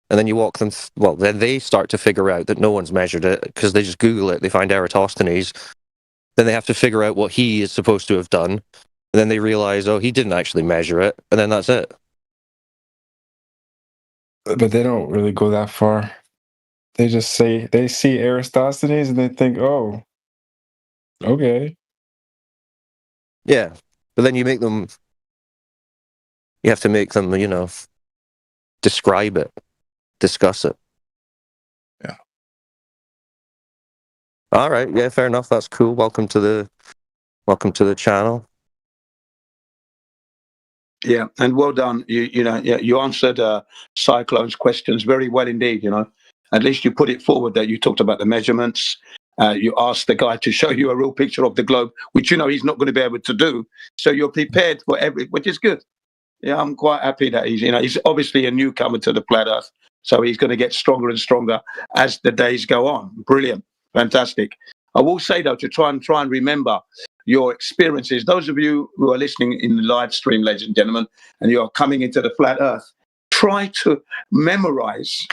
And then you walk them. Then they start to figure out that no one's measured it because they just Google it. They find Eratosthenes. Then they have to figure out what he is supposed to have done. And then they realize, oh, he didn't actually measure it. And then that's it. But they don't really go that far. They just say, they see Eratosthenes and they think, oh, okay. Yeah. But then you have to make them, describe it, discuss it. Yeah. All right. Yeah, fair enough. That's cool. Welcome to the channel. Yeah, and well done. You answered Cyclone's questions very well indeed. At least you put it forward that you talked about the measurements. You asked the guy to show you a real picture of the globe, which he's not going to be able to do. So you're prepared for which is good. Yeah, I'm quite happy that he's obviously a newcomer to the flat Earth, so he's going to get stronger and stronger as the days go on. Brilliant, fantastic. I will say though, to try and remember your experiences. Those of you who are listening in the live stream, ladies and gentlemen, and you are coming into the flat Earth, try to memorize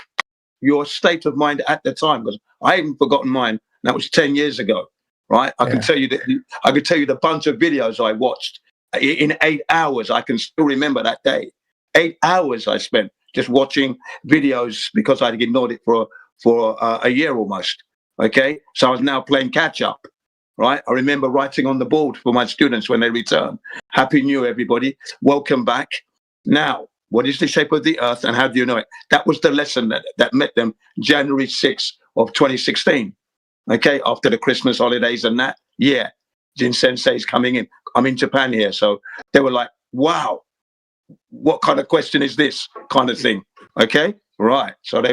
your state of mind at the time, because I haven't forgotten mine. That was 10 years ago, right? I can tell you the bunch of videos I watched in 8 hours. I can still remember that day. 8 hours I spent just watching videos because I'd ignored it for a year almost. Okay, so I was now playing catch up. Right, I remember writing on the board for my students when they return. Happy New Year, everybody. Welcome back. Now, what is the shape of the Earth and how do you know it? That was the lesson that met them January 6th of 2016. Okay, after the Christmas holidays and that. Yeah, Jin Sensei is coming in. I'm in Japan here. So they were like, wow, what kind of question is this kind of thing? Okay, right. So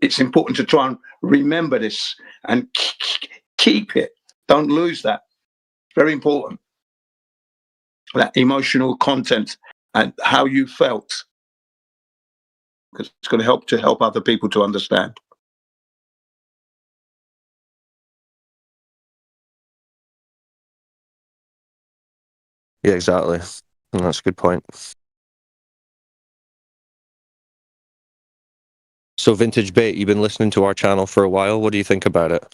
it's important to try and remember this and keep it. Don't lose that. Very important. That emotional content and how you felt, because it's going to help other people to understand. Yeah, exactly. That's a good point. So, Vintage Bait, you've been listening to our channel for a while. What do you think about it?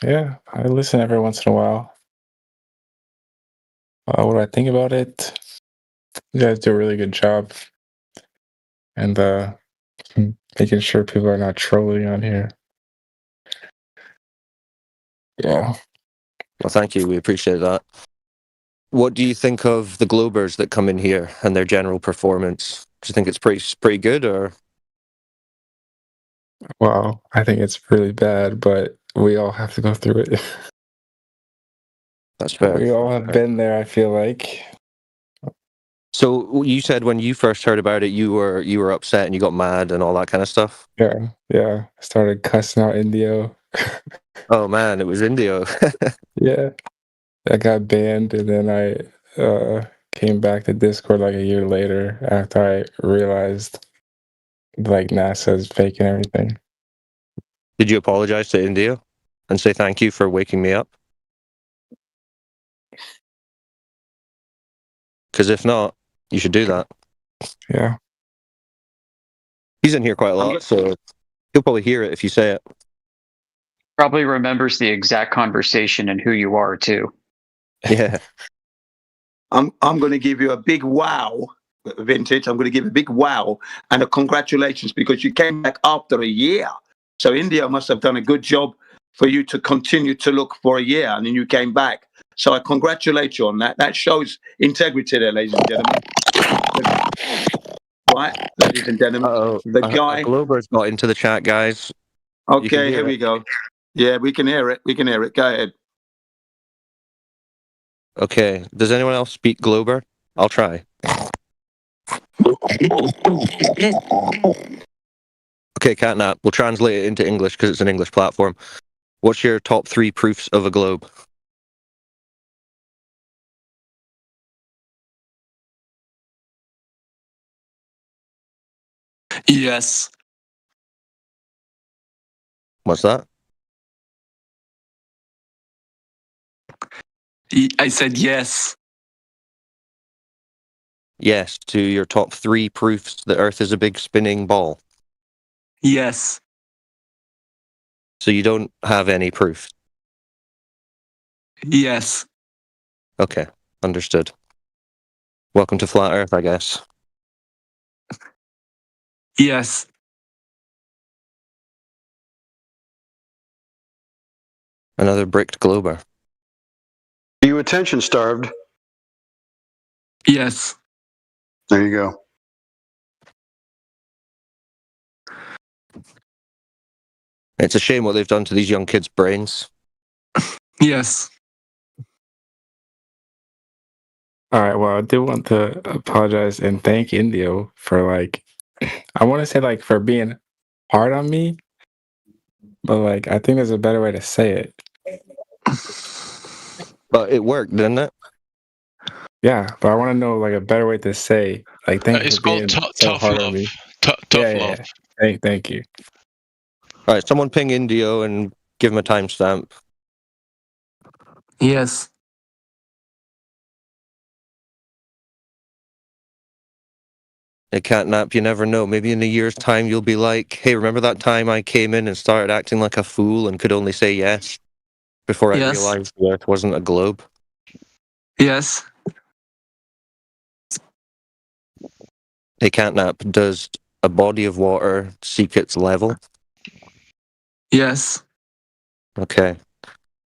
Yeah, I listen every once in a while. What do I think about it? You guys do a really good job. And making sure people are not trolling on here. Yeah. Well, thank you. We appreciate that. what do you think of the Globers that come in here and their general performance? Do you think it's pretty good, or? Well, I think it's really bad, but we all have to go through it. That's fair. We all have been there, I feel like. So you said when you first heard about it, you were upset and you got mad and all that kind of stuff? Yeah. I started cussing out Indio. Oh man, it was Indio. Yeah. I got banned, and then I came back to Discord like a year later after I realized like NASA's faking everything. Did you apologize to Indio and say thank you for waking me up? Because if not, you should do that. Yeah. He's in here quite a lot, so he'll probably hear it if you say it. Probably remembers the exact conversation and who you are too. Yeah. I'm going to give you a big wow, Vintage. I'm going to give a big wow and a congratulations because you came back after a year. So India must have done a good job for you to continue to look for a year, and then you came back. So I congratulate you on that. That shows integrity there, ladies and gentlemen. Right, ladies and gentlemen. The guy. Glober's got into the chat, guys. Okay, here we go. Yeah, we can hear it. We can hear it. Go ahead. Okay. Does anyone else speak Glober? I'll try. Okay, Catnap. We'll translate it into English because it's an English platform. What's your top 3 proofs of a globe? Yes. What's that? I said yes. Yes, to your top 3 proofs that Earth is a big spinning ball. Yes. So you don't have any proof? Yes. Okay, understood. Welcome to Flat Earth, I guess. Yes. Another bricked glober. Are you attention starved? Yes. There you go. It's a shame what they've done to these young kids' brains. Yes. All right. Well, I do want to apologize and thank Indio for I want to say for being hard on me, but I think there's a better way to say it. But it worked, didn't it? Yeah, but I want to know a better way to say thank you It's for being called so tough hard love. on me. Tough love. Yeah. Thank you. All right, someone ping Indio and give him a timestamp. Yes. It Catnap, you never know. Maybe in a year's time you'll be like, hey, remember that time I came in and started acting like a fool and could only say yes before I realized the Earth wasn't a globe? Yes. Hey, Catnap, does a body of water seek its level? Yes. Okay.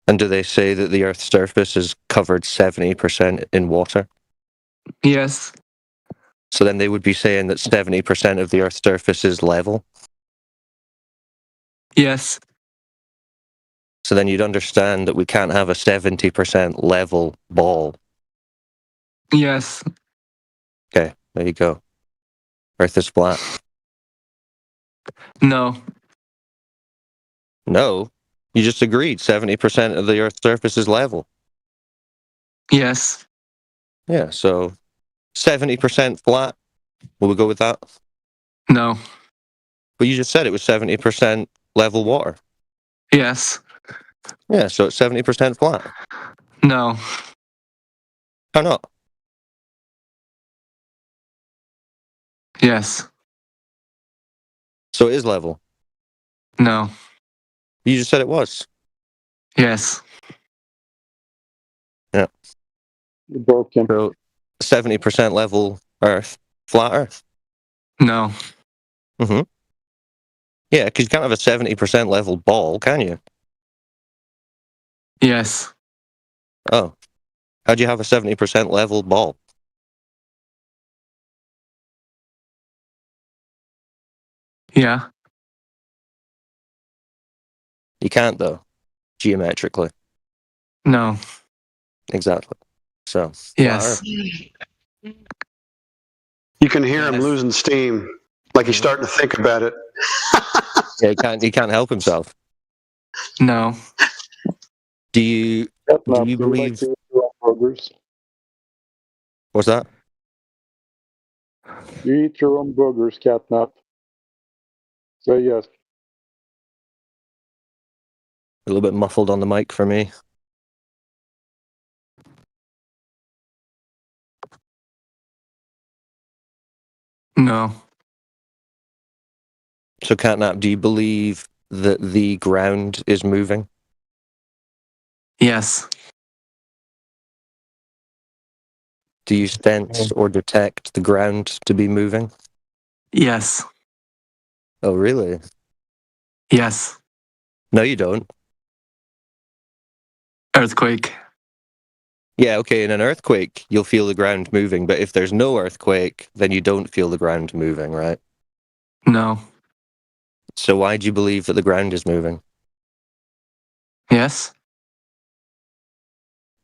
And do they say that the Earth's surface is covered 70% in water? Yes. So then they would be saying that 70% of the Earth's surface is level? Yes. So then you'd understand that we can't have a 70% level ball. Yes. Okay, there you go. Earth is flat. No. No, you just agreed 70% of the Earth's surface is level. Yes. Yeah, so 70% flat. Will we go with that? No. But you just said it was 70% level water. Yes. Yeah, so it's 70% flat. No. How not? Yes. So it is level. No. You just said it was. Yes. Yeah. You broke him. So 70% level Earth, flat Earth. No. Mm-hmm. Yeah, because you can't have a 70% level ball, can you? Yes. Oh. How do you have a 70% level ball? Yeah. You can't, though, geometrically. No. Exactly. So, Yes. You can hear him losing steam, like he's starting to think about it. Yeah, he can't help himself. No. Do you believe? Burgers? What's that? You eat your own burgers, Catnap. Say yes. A little bit muffled on the mic for me. No. So, Catnap, do you believe that the ground is moving? Yes. Do you sense or detect the ground to be moving? Yes. Oh, really? Yes. No, you don't. Earthquake. Yeah, okay, in an earthquake, you'll feel the ground moving, but if there's no earthquake, then you don't feel the ground moving, right? No. So why do you believe that the ground is moving? Yes.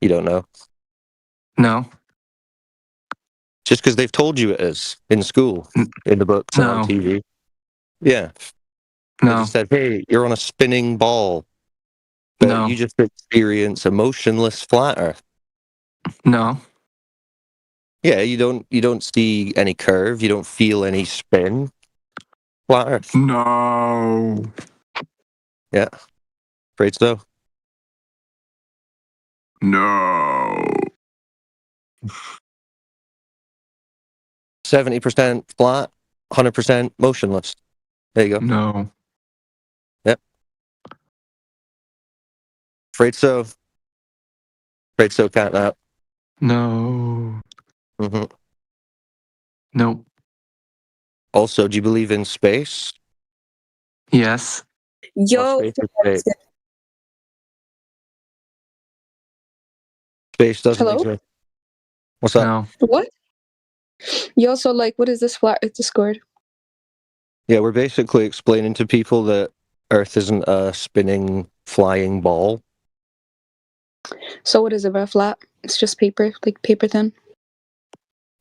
You don't know. No. Just because they've told you it is in school, in the books and on No. TV. Yeah. They No. just said, hey, you're on a spinning ball. But No. you just experience a motionless flat earth. No. Yeah, you don't see any curve, you don't feel any spin. Flat earth. No. Yeah. Afraid so. No. 70% flat, 100% motionless. There you go. No. Yep. Afraid so. Afraid so, Catnap. No. Mm-hmm. Nope. Also, do you believe in space? Yes. Yo, Space is fake. Space doesn't hello? exist. What's up? No. What? Yo, so like, what is this flat Earth Discord? Yeah, we're basically explaining to people that Earth isn't a spinning, flying ball. So what is it about flat? It's just paper, like paper thin.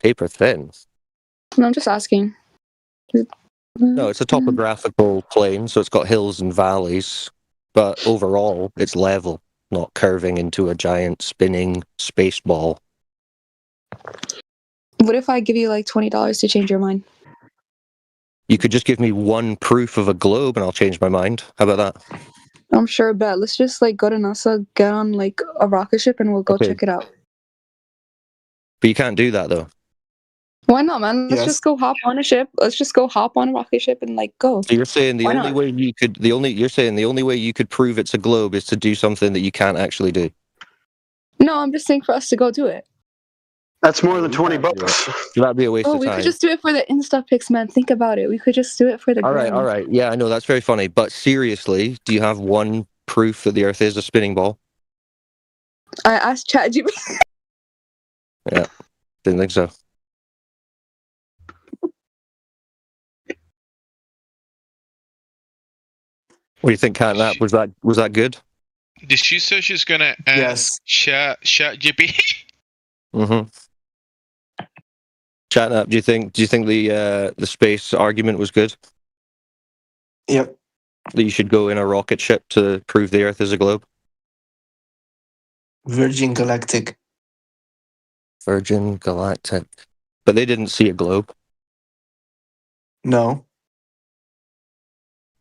Paper thin. No, I'm just asking. No, it's a topographical plane, so it's got hills and valleys, but overall, it's level, not curving into a giant spinning space ball. What if I give you like $20 to change your mind? You could just give me one proof of a globe and I'll change my mind. How about that? I'm sure, bet. Let's just like go to NASA, get on like a rocket ship, and we'll go Okay. check it out. But you can't do that, though. Why not, man? Let's Yes. just go hop on a ship. Let's just go hop on a rocket ship and like go. So you're saying the Why only not? way you could, the only way you could prove it's a globe is to do something that you can't actually do. No, I'm just saying for us to go do it. That's more than $20. So that'd be a waste Oh, of we time. could just do it for the Insta pics, man. Think about it. We could just do it for the All right, gram. all right. Yeah, I know that's very funny. But seriously, do you have one proof that the Earth is a spinning ball? I asked ChatGPT. Yeah, didn't think so. What do you think, Catnap? Was that good? Did she say she's gonna ask Chat GPT? Mm-hmm. Catnap, do you think the space argument was good? Yep. That you should go in a rocket ship to prove the Earth is a globe? Virgin Galactic. Virgin Galactic. But they didn't see a globe. No.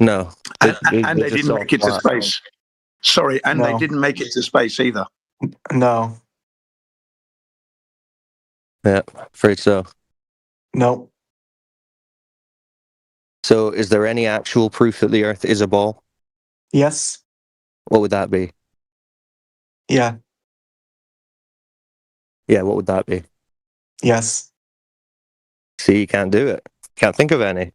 No. And they just didn't saw make it to flat. space. Sorry, and they No. didn't make it to space either. No. Yeah, afraid so. No. So is there any actual proof that the Earth is a ball? Yes. What would that be? Yeah. Yeah, what would that be? Yes. See, you can't do it. Can't think of any.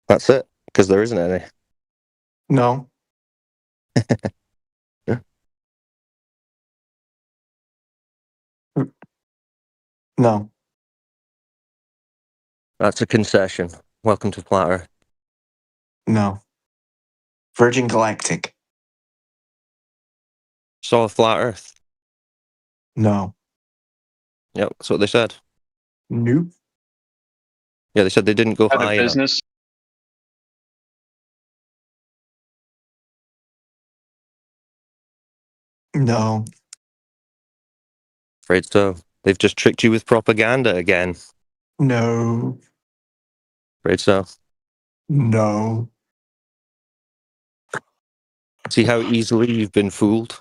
That's it, because there isn't any. No. No. That's a concession. Welcome to Flat Earth. No. Virgin Galactic. Saw a flat Earth. No. Yep, that's what they said. Nope. Yeah, they said they didn't go Out high of enough. business. No. Afraid so. They've just tricked you with propaganda again. No. Afraid so. No. See how easily you've been fooled?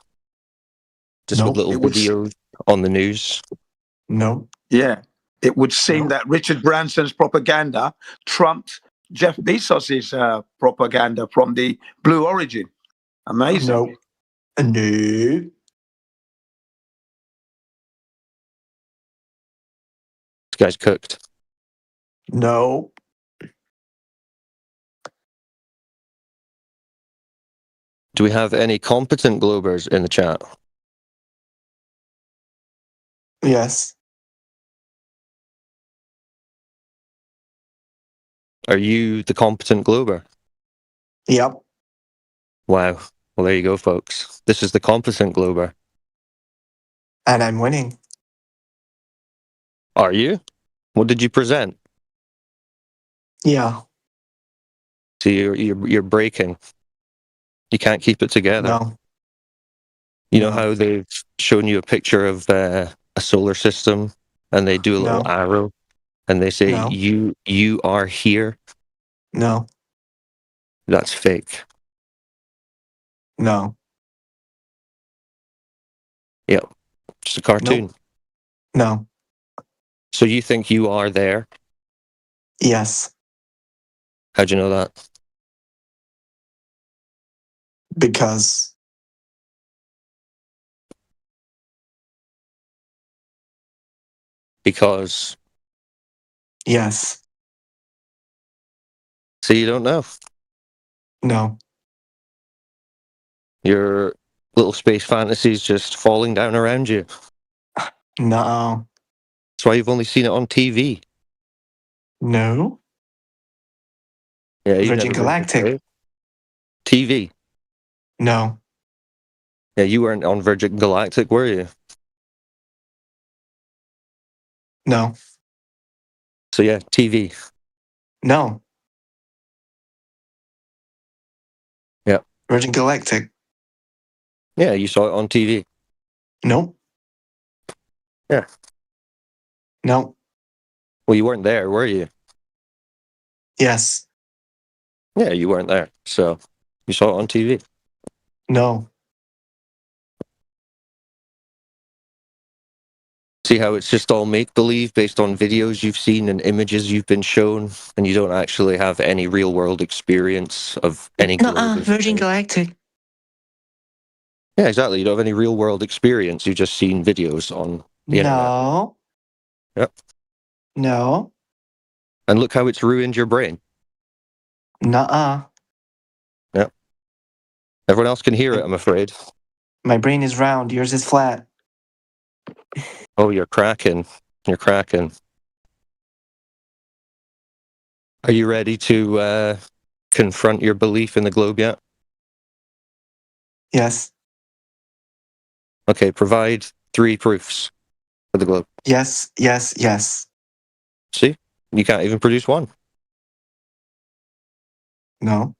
Just Nope. with little videos on the news. No. Yeah. It would seem that Richard Branson's propaganda trumped Jeff Bezos's propaganda from the Blue Origin. Amazing. No. No. This guy's cooked. No. Do we have any competent Globers in the chat? Yes. Are you the competent Glober? Yep. Wow. Well, there you go, folks. This is the competent Glober. And I'm winning. Are you? What did you present? Yeah. So you're breaking. You can't keep it together. No. You know how they've shown you a picture of a solar system, and they do a little arrow, and they say you are here. No. That's fake. No. Yep. Just a cartoon. Nope. No. So you think you are there? Yes. How'd you know that? Because yes. So you don't know. No. Your little space fantasies just falling down around you. No. That's why you've only seen it on TV. No. Yeah, you've Virgin never been to Galactic. TV. No. Yeah, you weren't on Virgin Galactic, were you? No. So yeah, TV. No. Yeah. Virgin Galactic. Yeah, you saw it on TV. Nope. Yeah. No. Well, you weren't there, were you? Yes. Yeah, you weren't there. So you saw it on TV. No. See how it's just all make-believe based on videos you've seen and images you've been shown, and you don't actually have any real-world experience of any globe. Virgin Galactic. Yeah, exactly. You don't have any real-world experience. You've just seen videos on the internet. No. Yep. No. And look how it's ruined your brain. Nuh-uh. Yep. Everyone else can hear it, I'm afraid. My brain is round. Yours is flat. Oh, you're cracking. You're cracking. Are you ready to confront your belief in the globe yet? Yes. Okay, provide 3 proofs for the globe. Yes. Yes. Yes. See? You can't even produce one. No.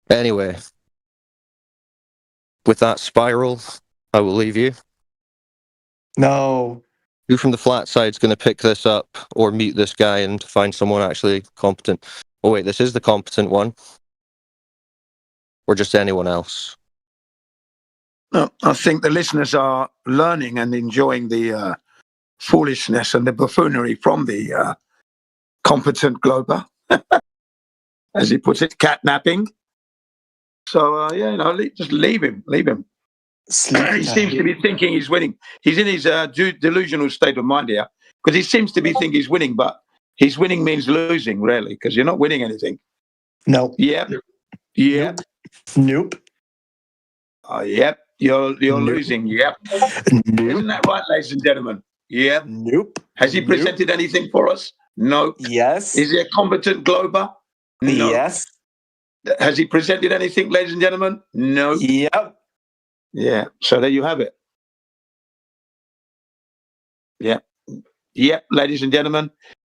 Anyway, with that spiral, I will leave you. No. Who from the flat side is going to pick this up or mute this guy and find someone actually competent? Oh wait, this is the competent one. Or just anyone else? No, I think the listeners are learning and enjoying the foolishness and the buffoonery from the competent Glober, as he puts it, catnapping. So just leave him. He seems to be thinking he's winning. He's in his delusional state of mind here because he seems to be thinking he's winning, but his winning means losing, really, because you're not winning anything. No. Yep. Yep. Nope. Yep. You're losing. Yep. Isn't that right, ladies and gentlemen? Yep. Nope. Has he presented anything for us? No. Yes. Is he a competent glober? No. Yes. Has he presented anything, ladies and gentlemen? No. Yep. Yeah. So there you have it. Yeah. Yep, ladies and gentlemen.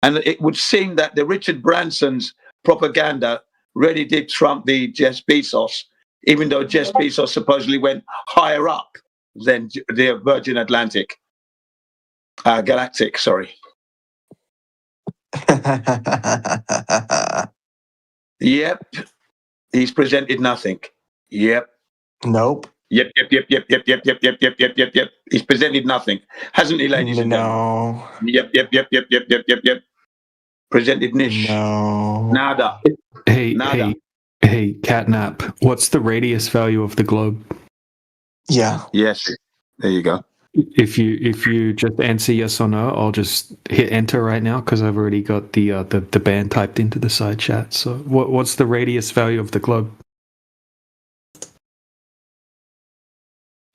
And it would seem that the Richard Branson's propaganda really did trump the Jeff Bezos, even though Jeff Bezos supposedly went higher up than the Virgin Galactic, sorry. Yep. He's presented nothing. Yep. Nope. Yep. He's presented nothing. Hasn't he, ladies and gentlemen? No. Yep. Presented niche. No. Nada. Hey, Catnap, what's the radius value of the globe? Yeah. Yes. There you go. If you just answer yes or no, I'll just hit enter right now because I've already got the band typed into the side chat. So what's the radius value of the globe?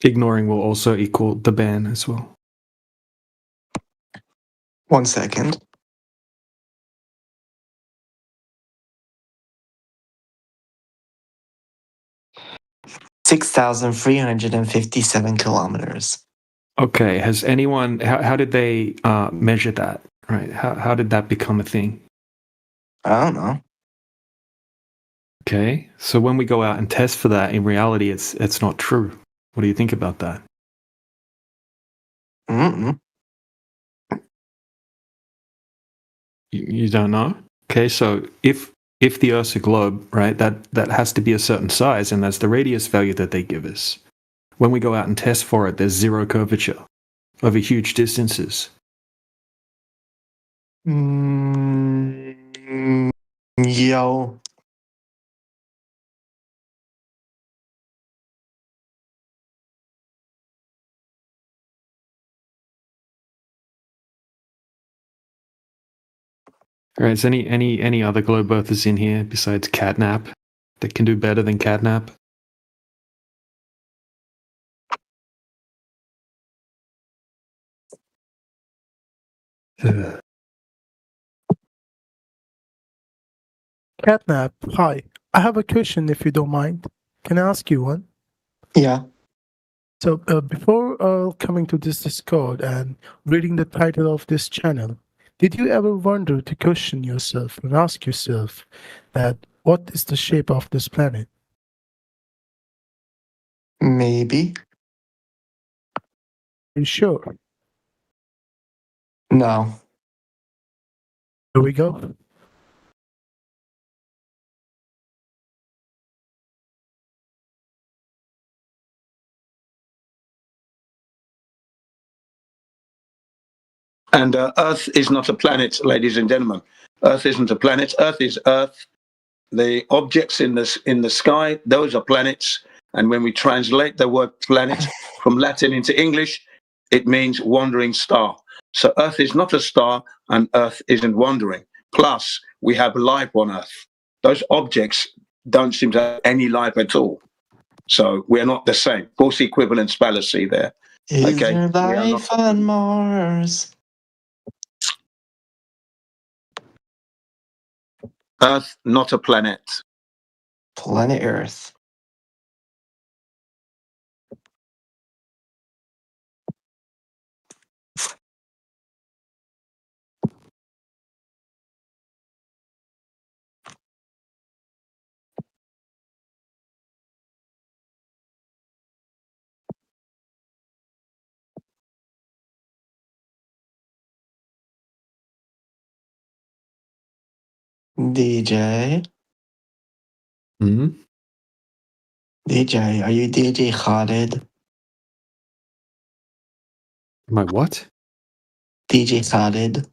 Ignoring will also equal the band as well. 1 second. (6,357 kilometers). Okay. Has anyone? How did they measure that? Right. How did that become a thing? I don't know. Okay. So when we go out and test for that, in reality, it's not true. What do you think about that? You don't know? Okay, so if the Earth's a globe, right, that has to be a certain size, and that's the radius value that they give us. When we go out and test for it, there's zero curvature over huge distances. Yo. All right, is any other globe earthers in here besides Catnap that can do better than Catnap? Catnap, hi. I have a question if you don't mind. Can I ask you one? Yeah. So before coming to this Discord and reading the title of this channel, did you ever wonder to question yourself and ask yourself that what is the shape of this planet? Maybe. Are you sure? No. Here we go. And Earth is not a planet, ladies and gentlemen. Earth isn't a planet. Earth is Earth. The objects in the sky, those are planets. And when we translate the word planet from Latin into English, it means wandering star. So Earth is not a star, and Earth isn't wandering. Plus, we have life on Earth. Those objects don't seem to have any life at all. So we're not the same. False equivalence fallacy there. Is there life on Mars? Earth, not a planet. Planet Earth. DJ? DJ, are you DJ Khaled? My what? DJ Khaled.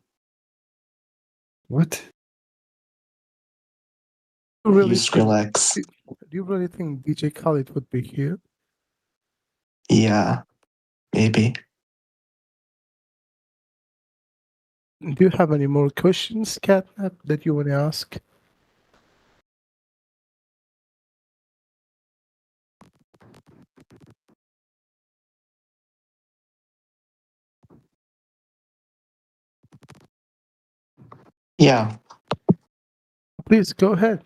What? Really You Skrillex. Do you really think DJ Khaled would be here? Yeah, maybe. Do you have any more questions, Catnap, that you want to ask? Yeah. Please go ahead.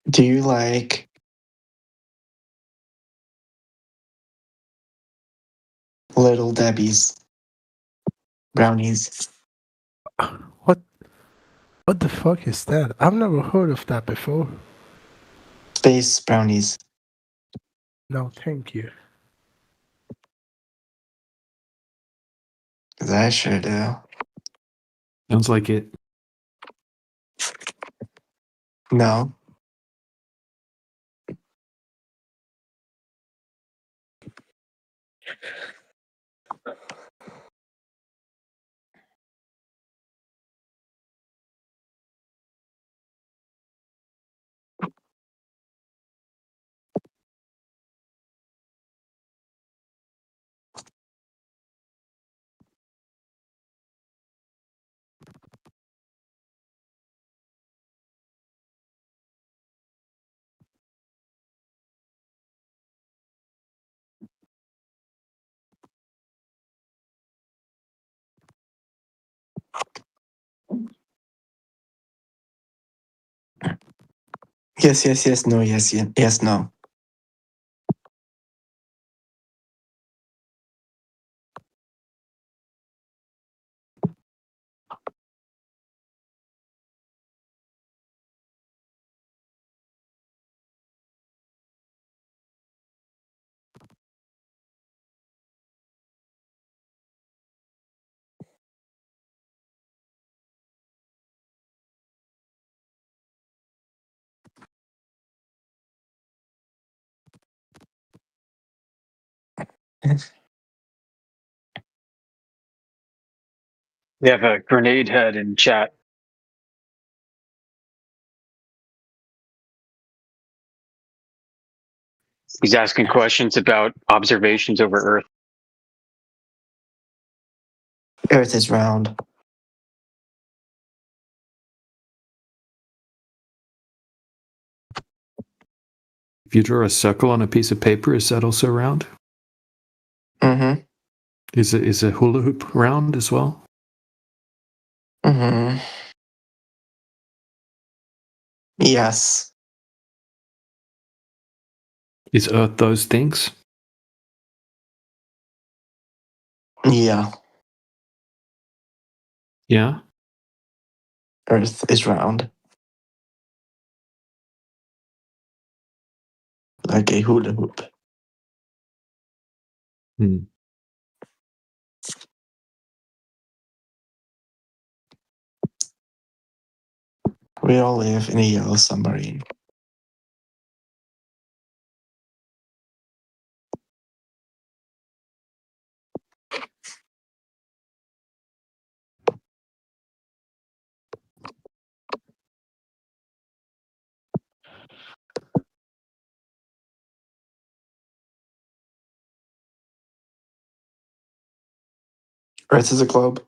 Do you like Little Debbie's brownies? What the fuck is that? I've never heard of that before. Space brownies. No, thank you. I sure do. Sounds like it. No. Yes, yes, yes, no, yes, yes, yes, no. We have a grenade head in chat. He's asking questions about observations over Earth. Earth is round. If you draw a circle on a piece of paper, is that also round? Mm-hmm. Is a hula hoop round as well? Mm-hmm. Yes. Is Earth those things? Yeah. Yeah. Earth is round. Like a hula hoop. Hmm. We all live in a yellow submarine. Earth is a globe.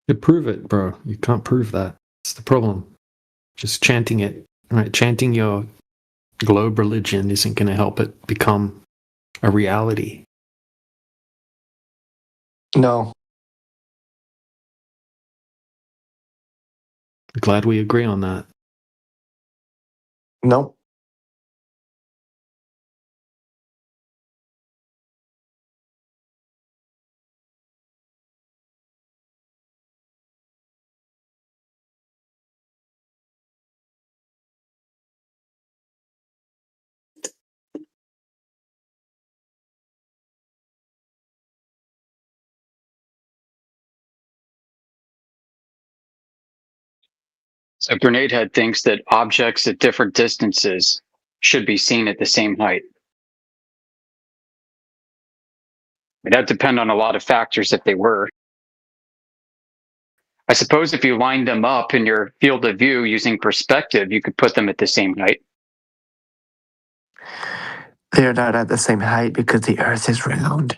You prove it, bro. You can't prove that. It's the problem. Just chanting it, right? Chanting your globe religion isn't going to help it become a reality. No. Glad we agree on that. Nope. So Grenade Head thinks that objects at different distances should be seen at the same height. That'd depend on a lot of factors if they were. I suppose if you lined them up in your field of view using perspective, you could put them at the same height. They're not at the same height because the Earth is round.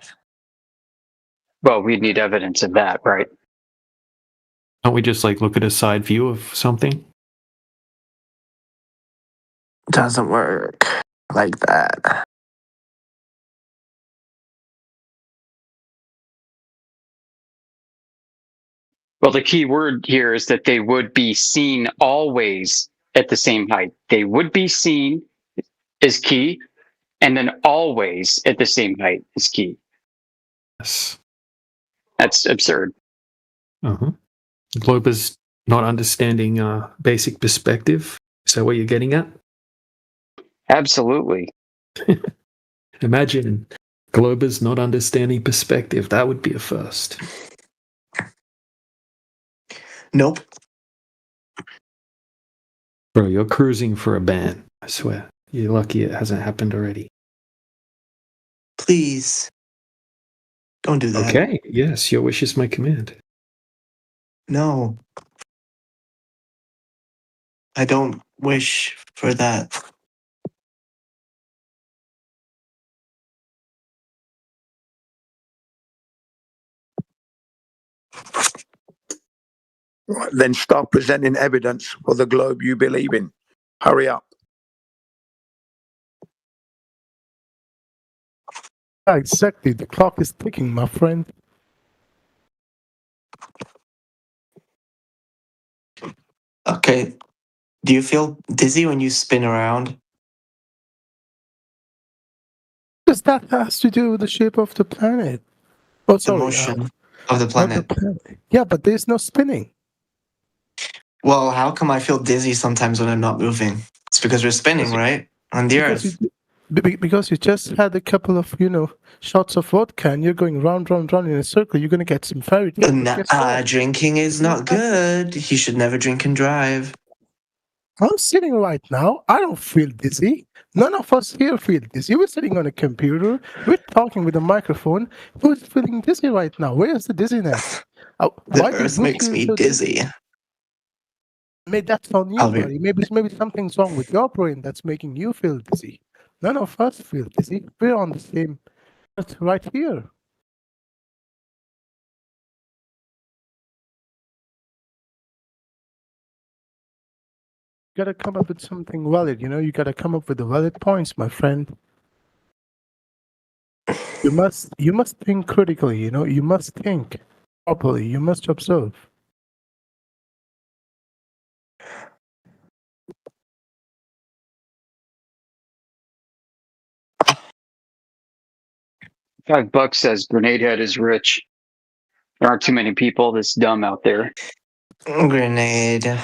Well, we'd need evidence of that, right? Don't we just like look at a side view of something? Doesn't work like that. Well, the key word here is that they would be seen always at the same height. They would be seen is key, and then always at the same height is key. Yes. That's absurd. Uh-huh. Glober's not understanding basic perspective. Is that what you're getting at? Absolutely. Imagine Glober's not understanding perspective. That would be a first. Nope. Bro, you're cruising for a ban. I swear. You're lucky it hasn't happened already. Please. Don't do that. Okay. Yes, your wish is my command. No. I don't wish for that. Right, then start presenting evidence for the globe you believe in. Hurry up. Yeah, exactly. The clock is ticking, my friend. Okay. Do you feel dizzy when you spin around? Because that has to do with the shape of the planet. Oh, The sorry. motion of the Not planet. the planet. Yeah, but there's no spinning. Well, how come I feel dizzy sometimes when I'm not moving? It's because we're spinning, right? On the Earth. Because you just had a couple of, shots of vodka and you're going round in a circle, you're going to get some fairy tales. Drinking is not good. You should never drink and drive. I'm sitting right now. I don't feel dizzy. None of us here feel dizzy. We're sitting on a computer. We're talking with a microphone. Who's feeling dizzy right now? Where is the dizziness? The Earth makes me dizzy. Maybe that's on you, buddy. Maybe something's wrong with your brain that's making you feel dizzy. None of us feel dizzy. We're on the same earth right here. You gotta come up with something valid, you gotta come up with the valid points, my friend. You must think critically, you must think properly, you must observe. $5 says Grenade Head is rich. There aren't too many people this dumb out there. Grenade.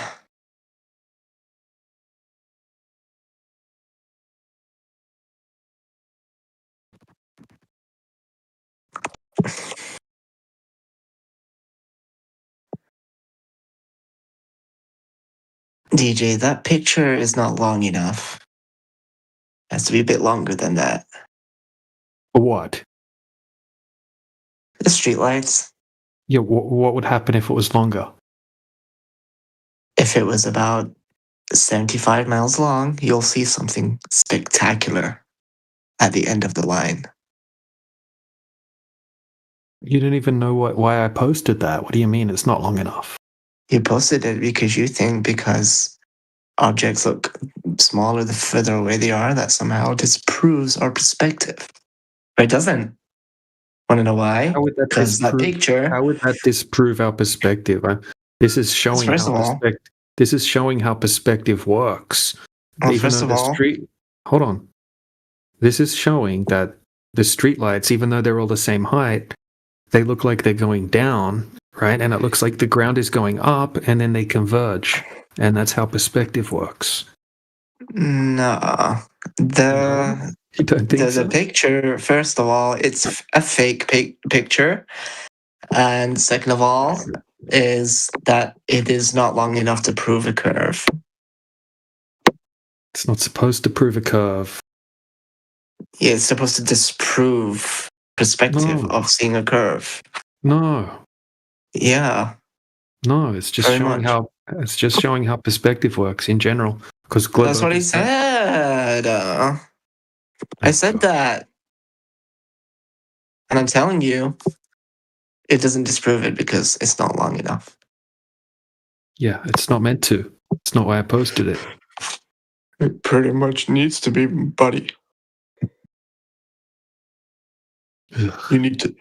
DJ, that picture is not long enough. It has to be a bit longer than that. What? The streetlights. Yeah, what would happen if it was longer? If it was about 75 miles long, you'll see something spectacular at the end of the line. You don't even know why I posted that. What do you mean it's not long enough? You posted it because you think because objects look smaller the further away they are, that somehow disproves our perspective. But it doesn't. Want to know why? Because that picture. How would that disprove our perspective? This is showing this is showing how perspective works. Well, first of all, hold on. This is showing that the streetlights, even though they're all the same height, they look like they're going down, right? And it looks like the ground is going up, and then they converge, and that's how perspective works. No, the picture. First of all, it's a fake picture, and second of all, is that it is not long enough to prove a curve. It's not supposed to prove a curve. Yeah, it's supposed to disprove perspective of seeing a curve. No. Yeah. No, it's just showing how perspective works in general. Because that's what he said. I said that, and I'm telling you, it doesn't disprove it because it's not long enough. Yeah, it's not meant to. It's not why I posted it. It pretty much needs to be, buddy. You need to,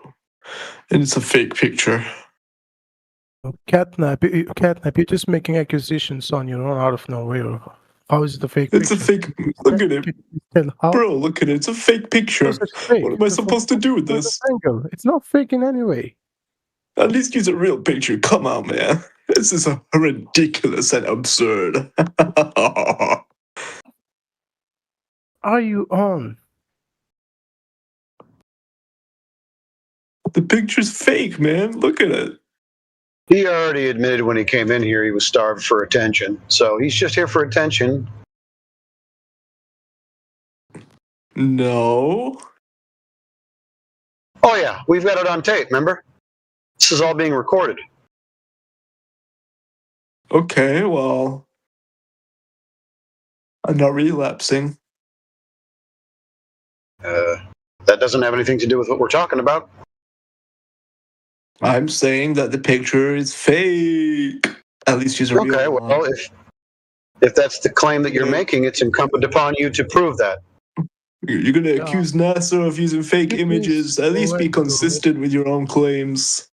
and it's a fake picture. Catnap, you're just making accusations on your own out of nowhere. How is it a fake It's picture? a fake. Look at it. Bro, look at it. It's a fake picture. What am I supposed to do with this? It's not fake in any way. At least use a real picture. Come on, man. This is ridiculous and absurd. Are you on? The picture's fake, man. Look at it. He already admitted when he came in here he was starved for attention. So he's just here for attention. No. Oh, yeah. We've got it on tape, remember? This is all being recorded. Okay, well, I'm not relapsing. That doesn't have anything to do with what we're talking about. I'm saying that the picture is fake. At least use a real Okay, one. well, if that's the claim that you're making, it's incumbent upon you to prove that. You're going to accuse NASA of using fake images. At least be consistent with your own claims.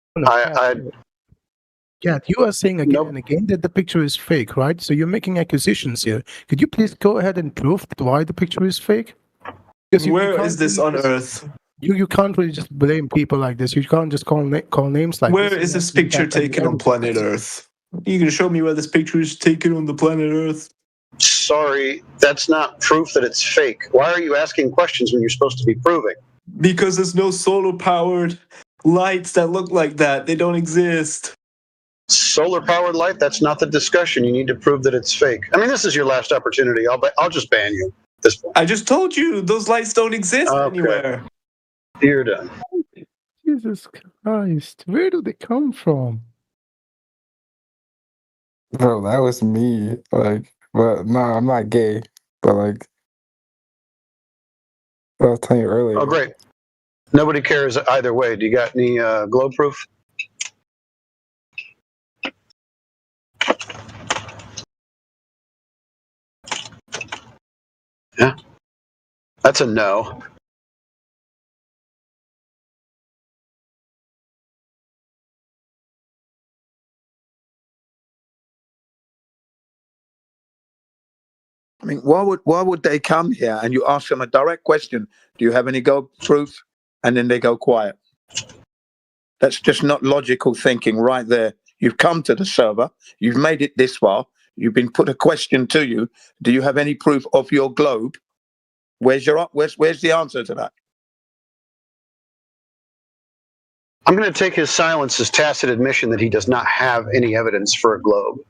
Cat, you are saying again and again that the picture is fake, right? So you're making accusations here. Could you please go ahead and prove why the picture is fake? Where is this on Earth? You can't really just blame people like this. You can't just call names like Where this. is this picture taken on planet Earth? You gonna show me where this picture is taken on the planet Earth? Sorry, that's not proof that it's fake. Why are you asking questions when you're supposed to be proving? Because there's no solar-powered lights that look like that. They don't exist. Solar-powered light? That's not the discussion. You need to prove that it's fake. I mean, this is your last opportunity. I'll just ban you at this point. I just told you those lights don't exist anywhere. You're done. Jesus Christ, where do they come from? Bro, that was me. Like, but no, I'm not gay. But like, I was telling you earlier. Oh, great. Nobody cares either way. Do you got any glow proof? Yeah. That's a no. I mean, why would they come here and you ask them a direct question? Do you have any gold proof? And then they go quiet. That's just not logical thinking right there. You've come to the server. You've made it this far. You've been put a question to you. Do you have any proof of your globe? Where's the answer to that? I'm going to take his silence as tacit admission that he does not have any evidence for a globe.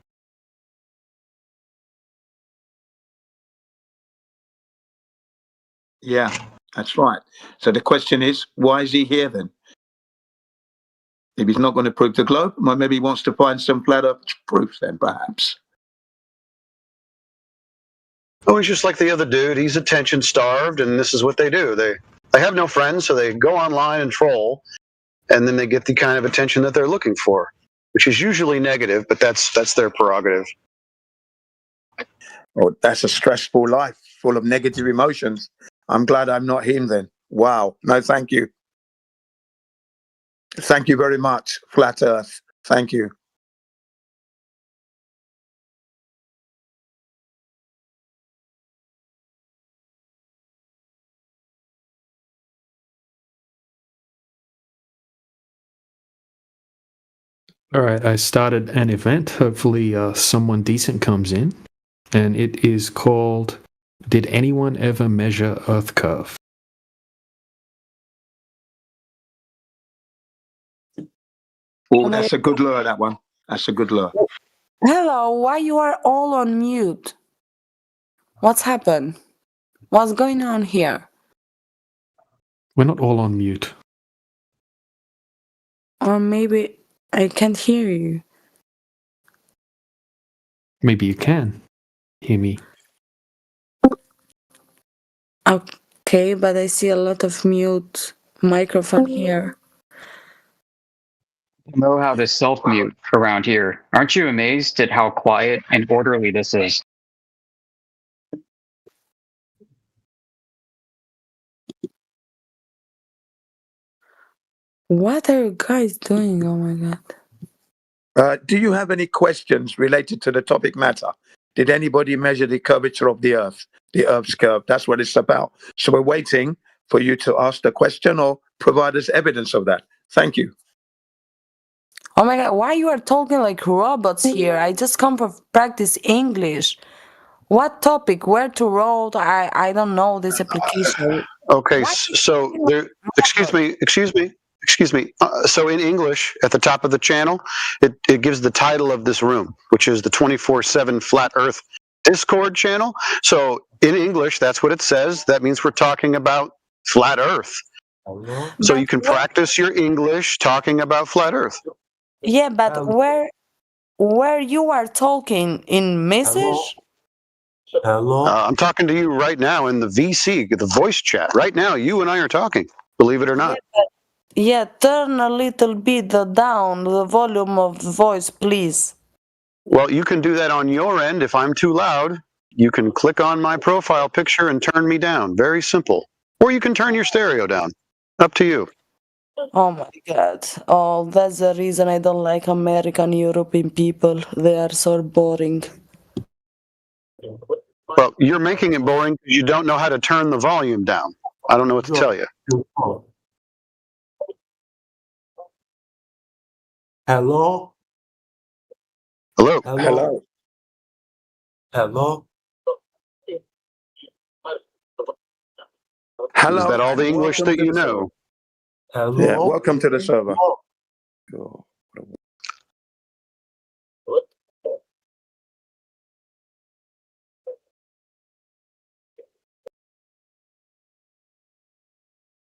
Yeah, that's right. So the question is, why is he here then? If he's not going to prove the globe, well, maybe he wants to find some flat Earth proof then, perhaps. Oh, he's just like the other dude. He's attention starved, and this is what they do. They have no friends, so they go online and troll, and then they get the kind of attention that they're looking for, which is usually negative, but that's their prerogative. Oh, that's a stressful life, full of negative emotions. I'm glad I'm not him then. Wow. No, thank you. Thank you very much, Flat Earth. Thank you. All right, I started an event. Hopefully, someone decent comes in, and it is called "Did Anyone Ever Measure Earth Curve?" Oh, that's a good lure, that one. That's a good lure. Hello, why you are all on mute? What's happened? What's going on here? We're not all on mute. Or maybe I can't hear you. Maybe you can hear me. Okay, but I see a lot of mute microphone here. Know how to self-mute around here. Aren't you amazed at how quiet and orderly this is? What are you guys doing? Oh my god. Do you have any questions related to the topic matter? Did anybody measure the curvature of the Earth's curve? That's what it's about. So we're waiting for you to ask the question or provide us evidence of that. Thank you. Oh my god, why you are talking like robots here? I just come for practice English. What topic? Where to roll? I don't know this application. Okay, so there. Excuse me. So in English, at the top of the channel, it gives the title of this room, which is the 24/7 Flat Earth Discord channel. So in English, that's what it says. That means we're talking about flat Earth. So you can practice your English talking about flat Earth. Yeah, but where you are talking in message? Hello. I'm talking to you right now in the VC, the voice chat. Right now, you and I are talking. Believe it or not. Yeah, turn a little bit down the volume of the voice, please. Well, you can do that on your end. If I'm too loud, you can click on my profile picture and turn me down. Very simple. Or you can turn your stereo down. Up to you. Oh my god. Oh, that's the reason I don't like American European people. They are so boring. Well, you're making it boring because you don't know how to turn the volume down. I don't know what to tell you. Hello? Hello? Hello? Hello? Hello. Is that all the English that you know? Hello? Yeah, welcome to the server.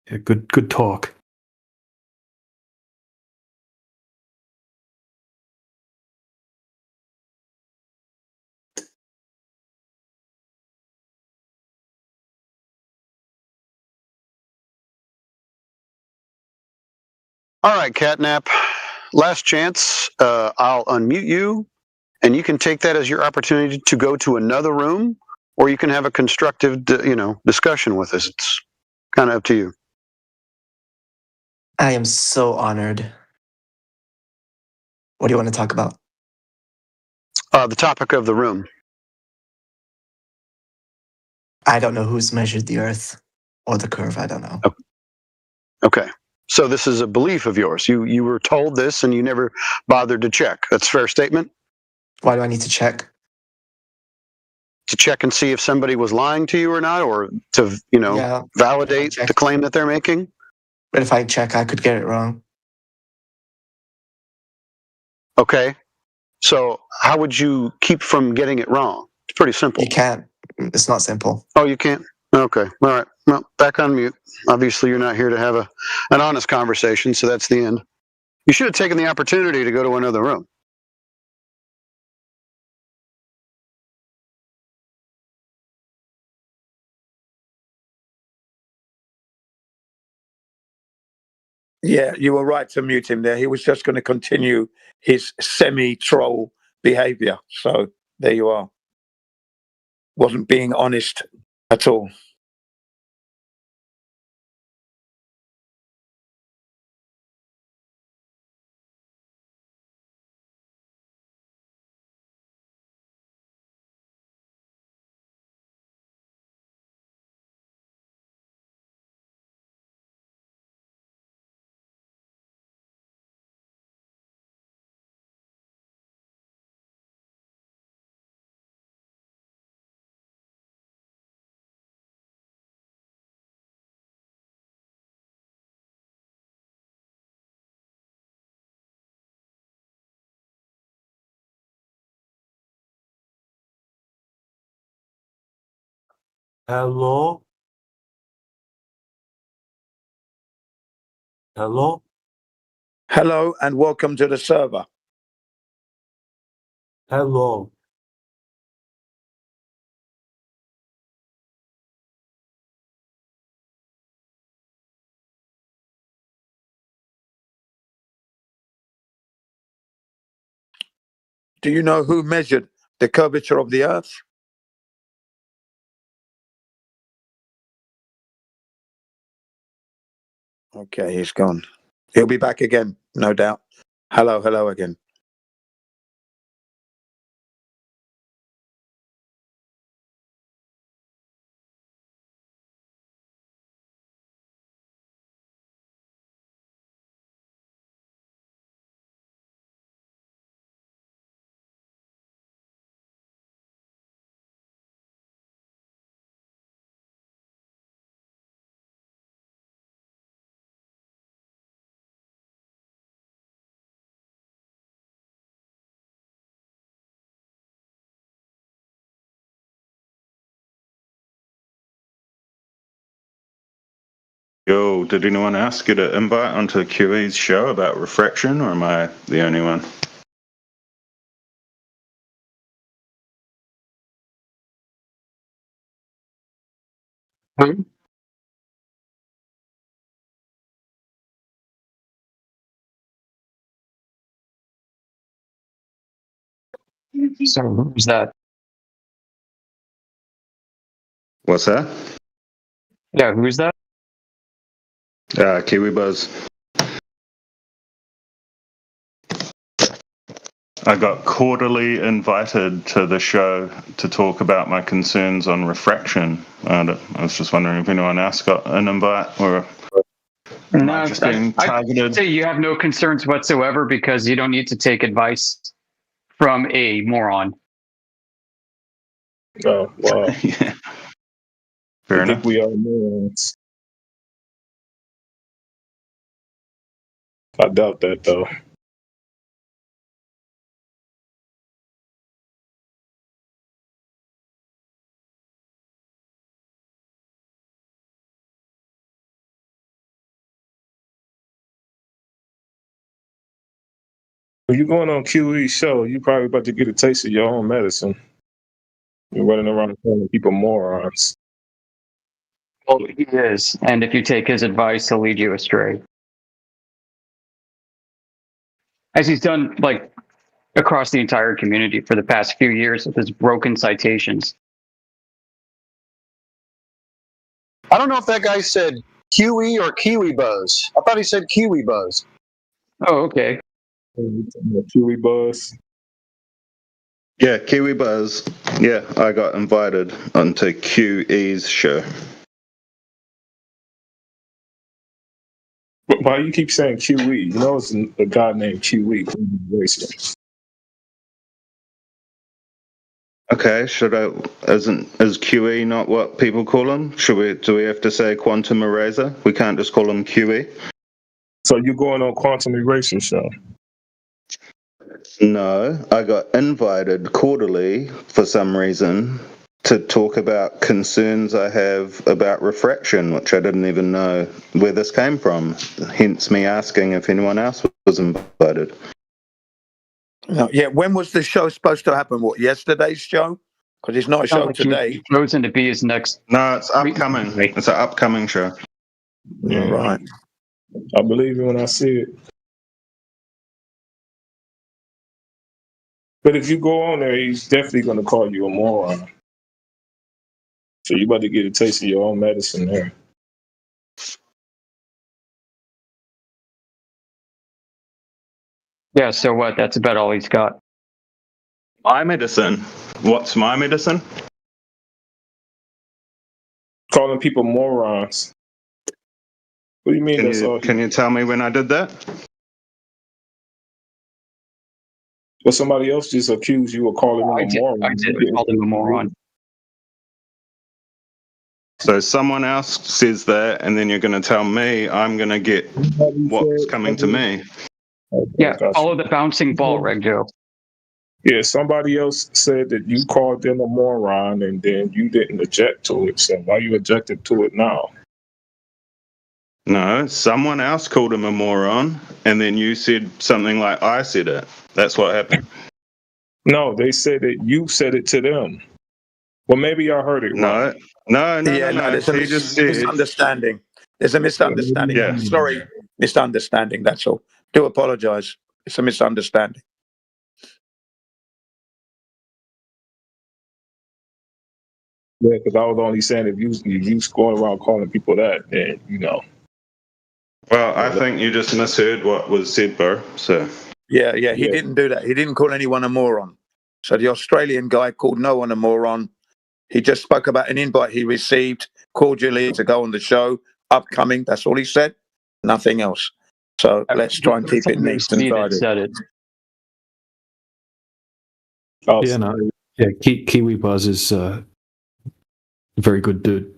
Yeah, good talk. All right, Catnap. Last chance. I'll unmute you, and you can take that as your opportunity to go to another room, or you can have a constructive, discussion with us. It's kind of up to you. I am so honored. What do you want to talk about? The topic of the room. I don't know who's measured the Earth or the curve. I don't know. Okay. So this is a belief of yours. You were told this and you never bothered to check. That's a fair statement? Why do I need to check? To check and see if somebody was lying to you or not, or to, validate the claim that they're making? But if I check, I could get it wrong. Okay. So how would you keep from getting it wrong? It's pretty simple. You can't. It's not simple. Oh, you can't? Okay. All right. Well, back on mute. Obviously, you're not here to have an honest conversation, so that's the end. You should have taken the opportunity to go to another room. Yeah, you were right to mute him there. He was just going to continue his semi-troll behavior. So there you are. Wasn't being honest at all. Hello? Hello? Hello and welcome to the server. Hello? Do you know who measured the curvature of the Earth? Okay, he's gone. He'll be back again, no doubt. Hello again. Yo, did anyone else get an invite onto QE's show about refraction, or am I the only one? Who? So who's that? What's that? Yeah, who's that? Kiwi Buzz. I got quarterly invited to the show to talk about my concerns on refraction. I was just wondering if anyone else got an invite, or am I just being targeted? I'd say you have no concerns whatsoever because you don't need to take advice from a moron. Oh, wow. Yeah. Fair enough. I think we are morons. I doubt that, though. When you're going on QE's show, you're probably about to get a taste of your own medicine. You're running around calling people morons. Well, he is. And if you take his advice, he'll lead you astray. As he's done, like, across the entire community for the past few years with his broken citations. I don't know if that guy said QE or Kiwi Buzz. I thought he said Kiwi Buzz. Oh, okay. Kiwi Buzz. Yeah, Kiwi Buzz. Yeah, I got invited onto QE's show. But why you keep saying QE? You know, it's a guy named QE. Okay, is QE not what people call him? Do we have to say quantum eraser? We can't just call him QE? So you're going on Quantum Eraser show? No, I got invited quarterly for some reason to talk about concerns I have about refraction, which I didn't even know where this came from. Hence me asking if anyone else was invited. No, yeah, when was the show supposed to happen? What, yesterday's show? Because it's not a show today. Chosen to be his next. No, it's upcoming. It's an upcoming show. Yeah, right. I believe it when I see it. But if you go on there, he's definitely going to call you a moron. So you about to get a taste of your own medicine there. Yeah, so what? That's about all he's got. My medicine? What's my medicine? Calling people morons. What do you mean? Can you tell me when I did that? Well, somebody else just accused you of calling him a moron. I did call him a moron. So someone else says that, and then you're going to tell me I'm going to get what's coming to me. Yeah, follow the bouncing ball, Regjo. Yeah, somebody else said that you called them a moron, and then you didn't object to it. So why you objected to it now? No, someone else called him a moron, and then you said something like I said it. That's what happened. No, they said that you said it to them. Well, maybe I heard it wrong. No. There's a misunderstanding. There's a misunderstanding. Yeah. Sorry, misunderstanding, that's all. Do apologize. It's a misunderstanding. Yeah, because I was only saying if you going around calling people that, then you know. Well, I think you just misheard what was said, bro. So. Yeah, he didn't do that. He didn't call anyone a moron. So the Australian guy called no one a moron. He just spoke about an invite he received cordially to go on the show, upcoming. That's all he said. Nothing else. So let's try and keep it neat and tidy. Oh, yeah, no. Yeah, Kiwi Buzz is a very good dude.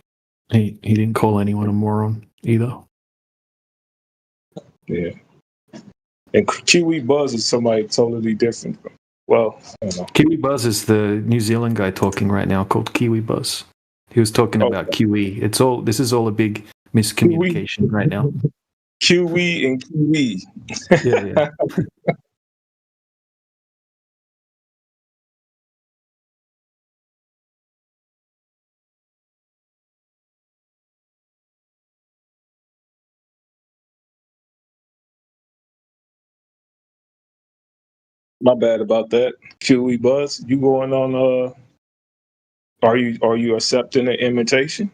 He didn't call anyone a moron either. Yeah. And Kiwi Buzz is somebody totally different. Well, I don't know. Kiwi Buzz is the New Zealand guy talking right now called Kiwi Buzz. He was talking about QE. This is all a big miscommunication right now. QE and QE. Yeah. My bad about that. QE Buzz, you going on? Are you accepting the invitation?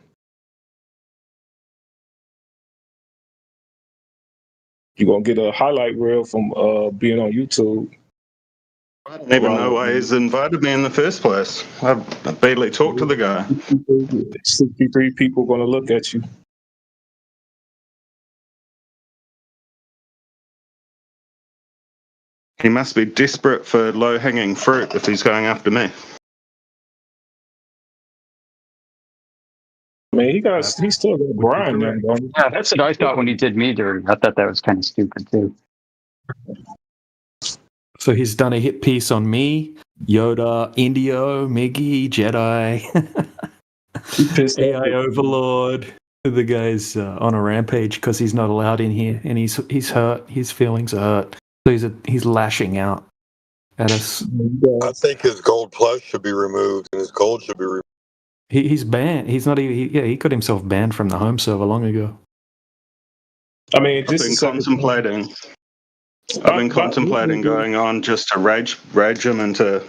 You gonna get a highlight reel from being on YouTube. I don't even know why he's invited me in the first place. I barely talked to the guy. 63 people gonna look at you. He must be desperate for low-hanging fruit if he's going after me. Man, he still got Brian then, don't he? Yeah, that's what I thought when he did me dirty. I thought that was kind of stupid too. So he's done a hit piece on me, Yoda, Indio, Miggy, Jedi, AI Overlord. The guy's on a rampage because he's not allowed in here, and he's hurt. His feelings are hurt. So he's lashing out at us. I think his gold plus should be removed, and his gold should be removed. He's banned. He's not even. He got himself banned from the home server long ago. I mean, I've been contemplating. I've been contemplating going on just to rage him into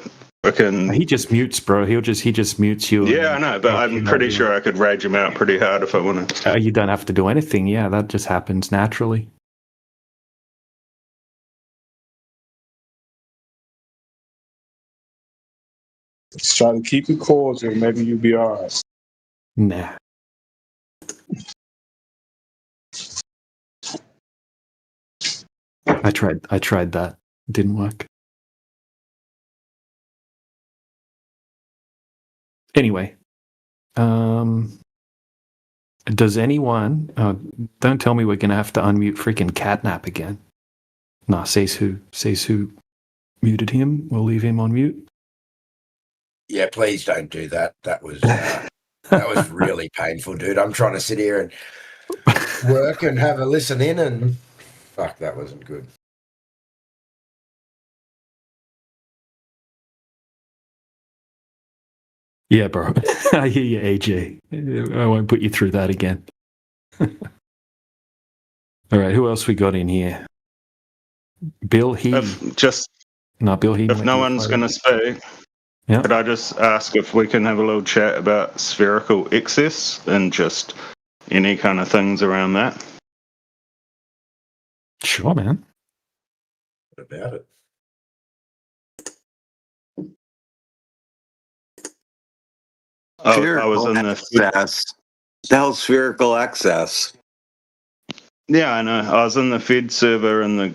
freaking. He just mutes, bro. He just mutes you. Yeah, I know, but I'm pretty sure I could rage him out pretty hard if I wanted. You don't have to do anything. Yeah, that just happens naturally. Just try to keep it cordial. Maybe you'll be all right. Nah. I tried that. It didn't work. Anyway, does anyone? Don't tell me we're gonna have to unmute freaking Catnap again. Nah, says who muted him. We'll leave him on mute. Yeah, please don't do that. That was really painful, dude. I'm trying to sit here and work and have a listen in, and fuck, that wasn't good. Yeah, bro. I hear you, AJ. I won't put you through that again. All right, who else we got in here? Bill He. Bill He. If no one's going to speak, could I just ask if we can have a little chat about spherical excess and just any kind of things around that? Sure, man. What about it? I was in the hell's spherical access? Yeah, I know. I was in the Fed server and the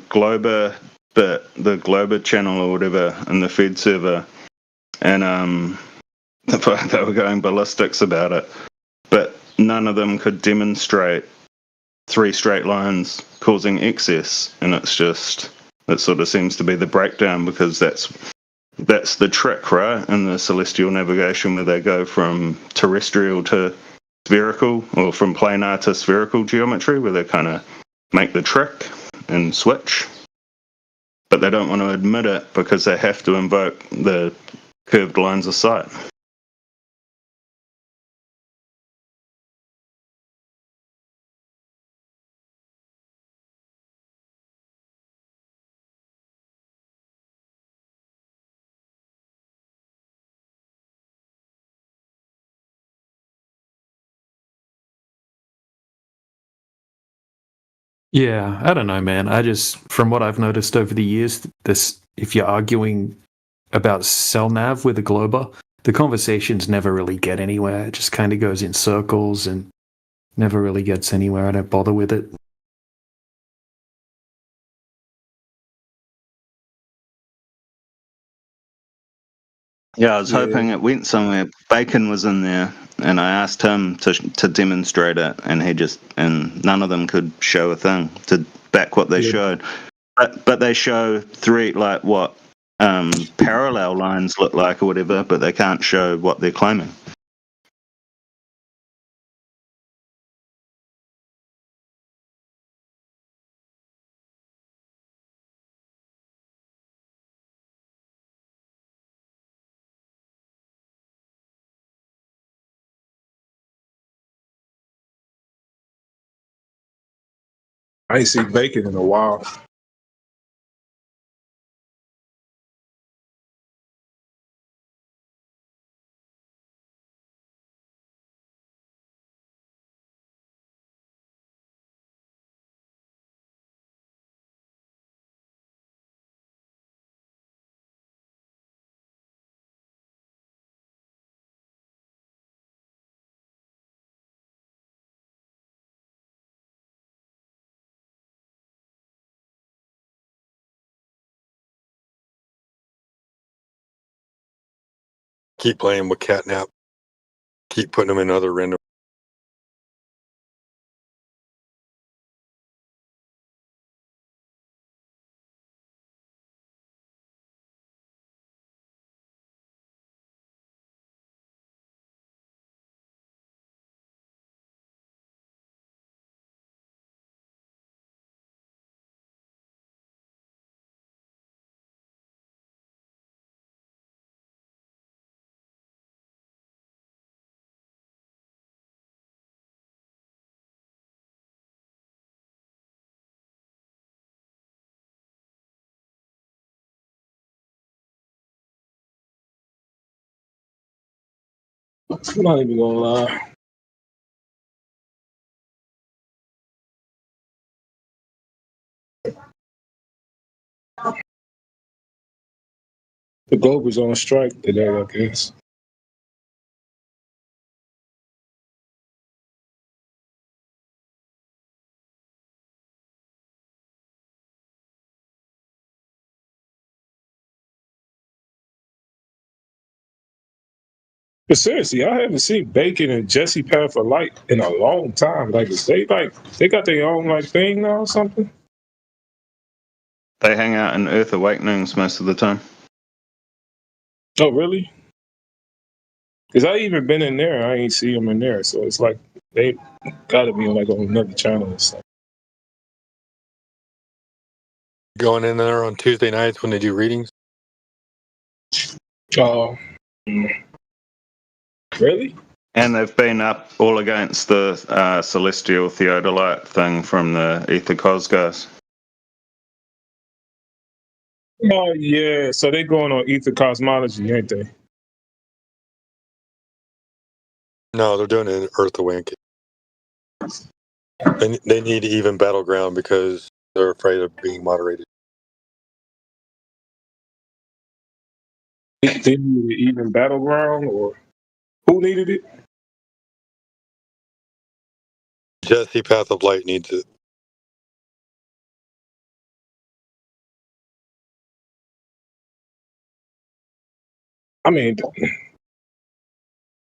Glober channel or whatever, in the Fed server, and they were going ballistics about it, but none of them could demonstrate 3 straight lines causing excess, and it sort of seems to be the breakdown, because that's the trick, right, in the celestial navigation, where they go from terrestrial to spherical, or from planar to spherical geometry, where they kind of make the trick and switch. But they don't want to admit it because they have to invoke the curved lines of sight. Yeah, I don't know, man. From what I've noticed over the years, if you're arguing about cell nav with a Glober, the conversations never really get anywhere. It just kind of goes in circles and never really gets anywhere. I don't bother with it. Yeah, I was hoping it went somewhere. Bacon was in there, and I asked him to demonstrate it, and none of them could show a thing to back what they showed. But they show 3 parallel lines look like or whatever, but they can't show what they're claiming. I ain't seen Bacon in a while. Keep playing with catnap. Keep putting them in other random. I'm not even gonna lie. The Globe is on strike today, I guess. But seriously, I haven't seen Bacon and Jesse Path for Light in a long time. Like, is they got their own like thing now or something? They hang out in Earth Awakenings most of the time. Oh, really? Because I even been in there, I ain't see them in there. So it's like they got to be like on another channel or something. Going in there on Tuesday nights when they do readings. Oh, really? And they've been up all against the celestial theodolite thing from the Ether Cosmos. Oh, yeah. So they going on Ether Cosmology, ain't they? No, they're doing it in Earth Awakening. They need even battleground because they're afraid of being moderated. They needed even battleground, or who needed it? Jesse Path of Light needs it. I mean,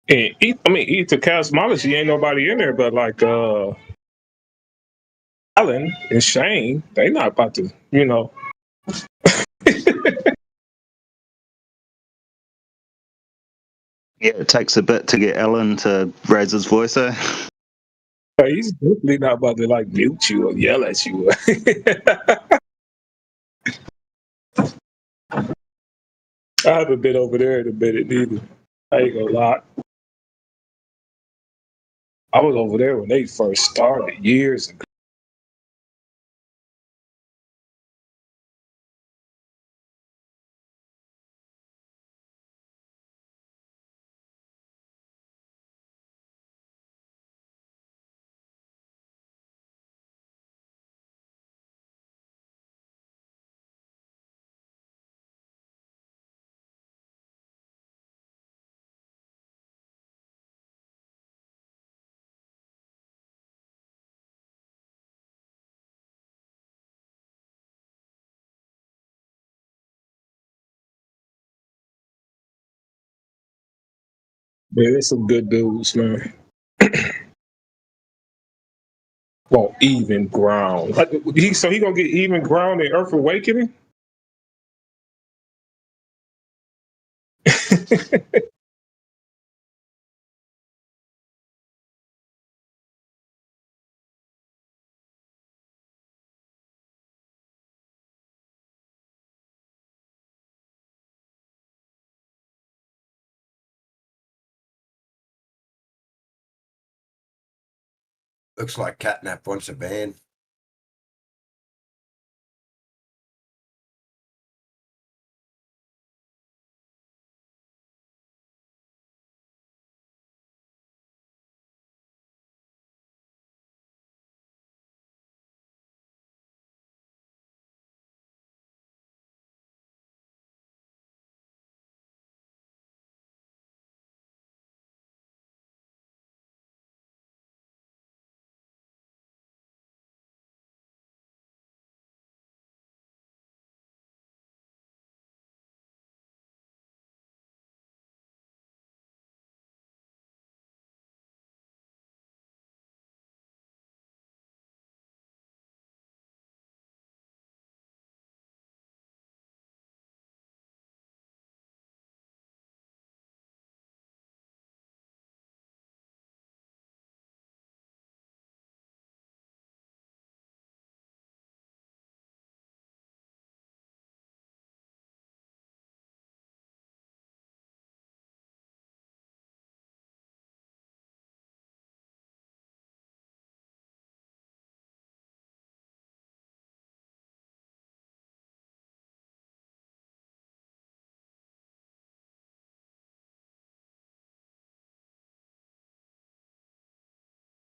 Ether Cosmology ain't nobody in there, but like Alan and Shane, they not about to, you know. Yeah, it takes a bit to get Ellen to raise his voice, eh? He's definitely not about to like mute you or yell at you. I haven't been over there in a minute either. I ain't gonna lie. I was over there when they first started years ago. Man, there's some good dudes, man. Well, even ground. So he gonna get even ground in Earth Awakening? Looks like Catnap wants a ban.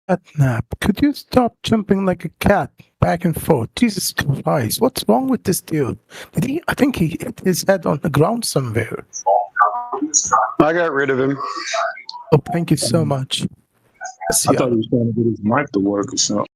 Catnap, could you stop jumping like a cat back and forth? Jesus Christ, what's wrong with this dude? Did he? I think he hit his head on the ground somewhere. I got rid of him. Oh, thank you so much. I thought he was trying to get his mic to work or something.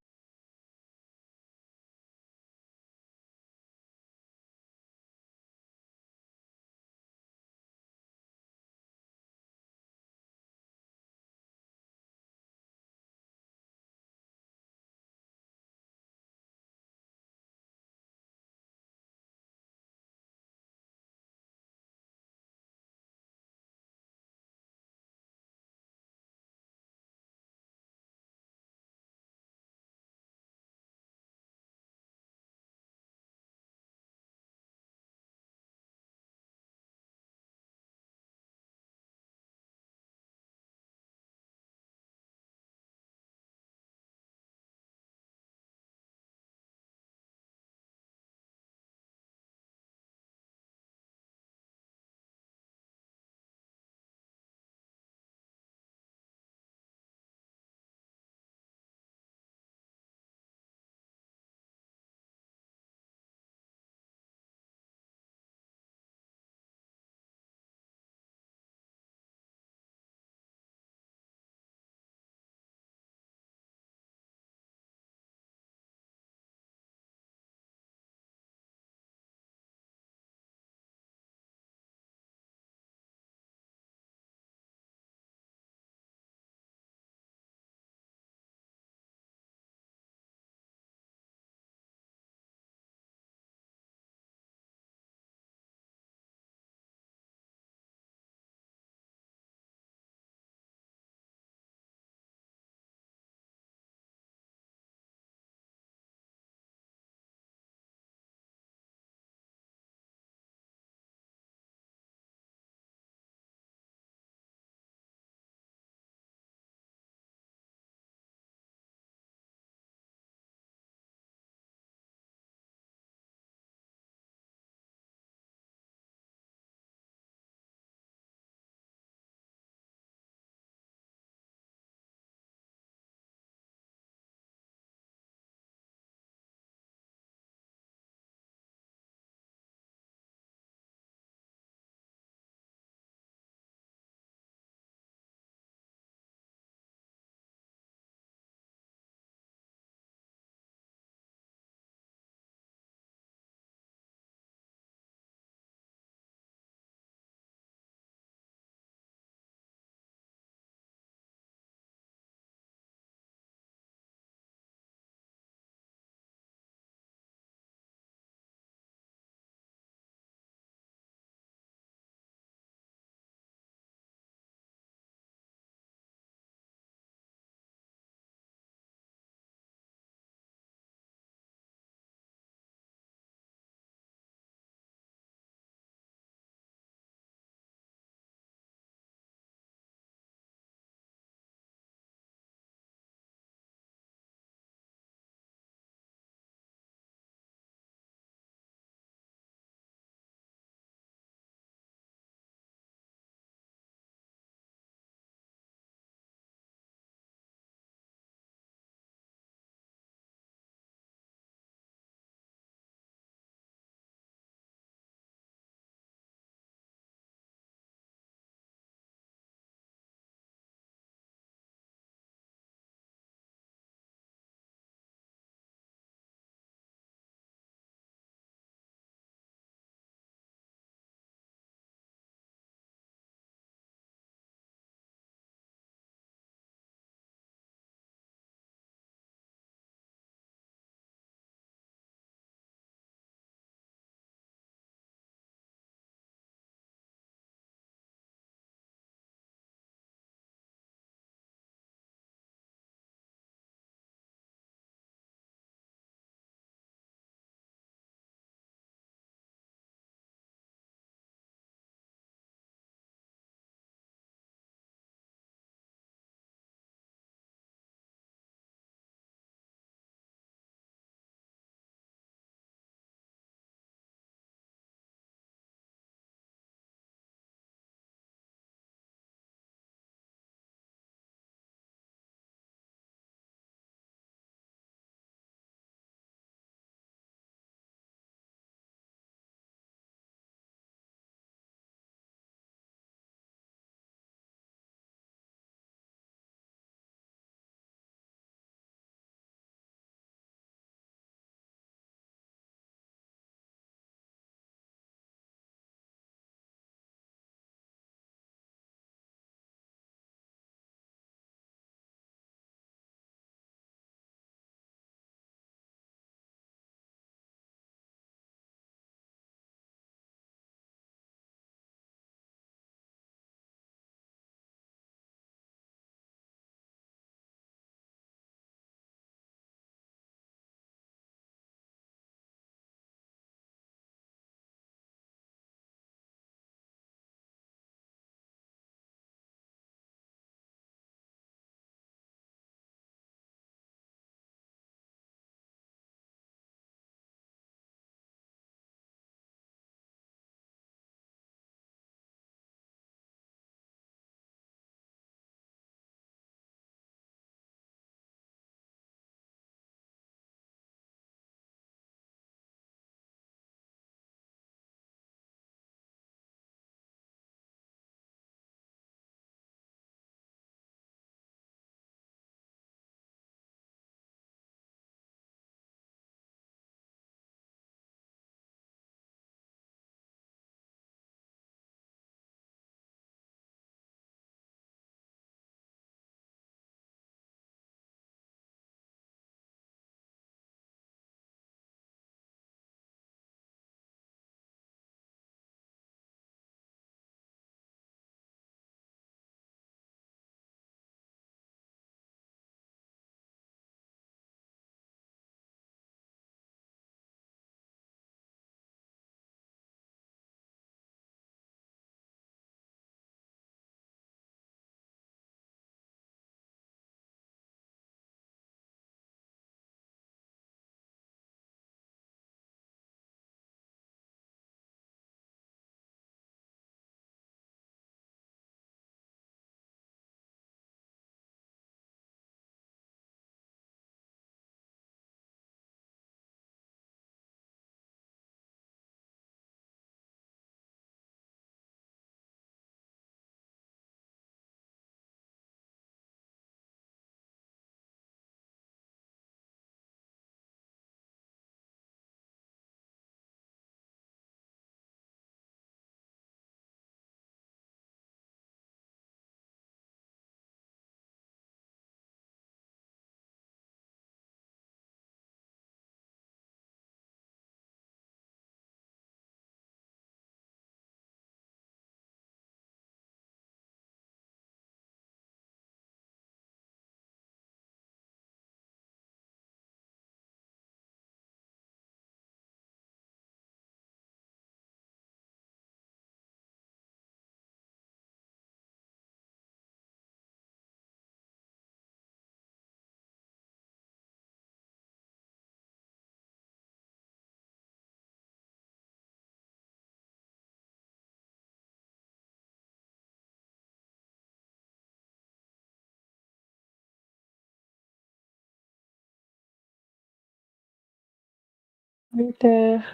Right there.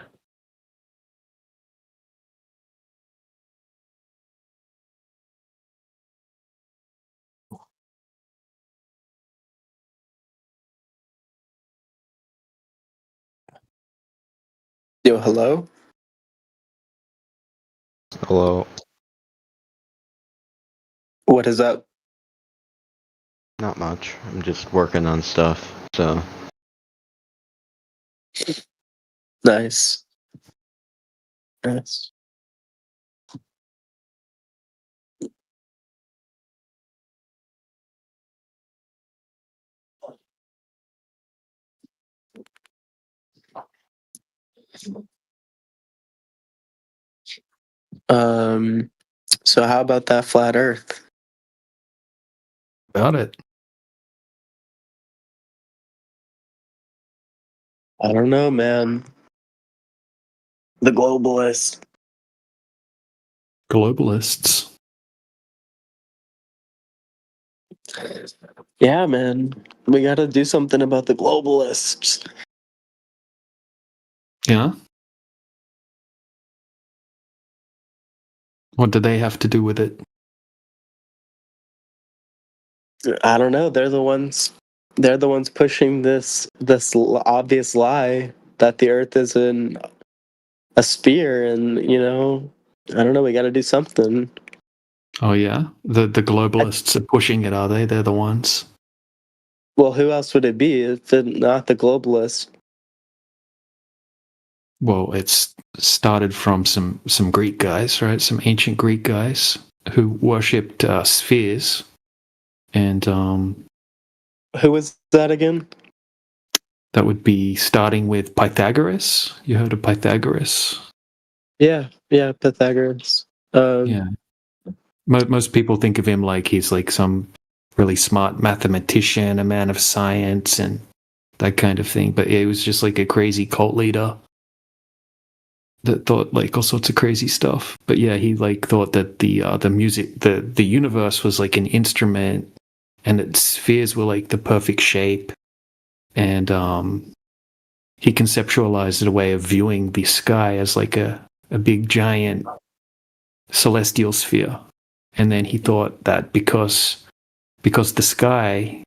Yo, hello? Hello. What is up? Not much. I'm just working on stuff. So Nice. Nice. Um, so how about that flat earth? About it. I don't know, man. The globalist. Globalists. Yeah, man. We gotta do something about the globalists. Yeah. What do they have to do with it? I don't know. They're the ones pushing this obvious lie that the earth is in a sphere, and I don't know, we gotta do something. Oh yeah, the globalists are pushing it, are they? They're the ones. Well, who else would it be if it not the globalists? Well, it's started from some Greek guys, right? Some ancient Greek guys who worshipped spheres, and Who was that again? that would be starting with Pythagoras. You heard of Pythagoras? Yeah, Pythagoras. Yeah. Most people think of him like he's like some really smart mathematician, a man of science, and that kind of thing. But yeah, he was just like a crazy cult leader that thought like all sorts of crazy stuff. But yeah, he like thought that the music, the universe was like an instrument, and that spheres were like the perfect shape, and he conceptualized a way of viewing the sky as like a big giant celestial sphere. And then he thought that because the sky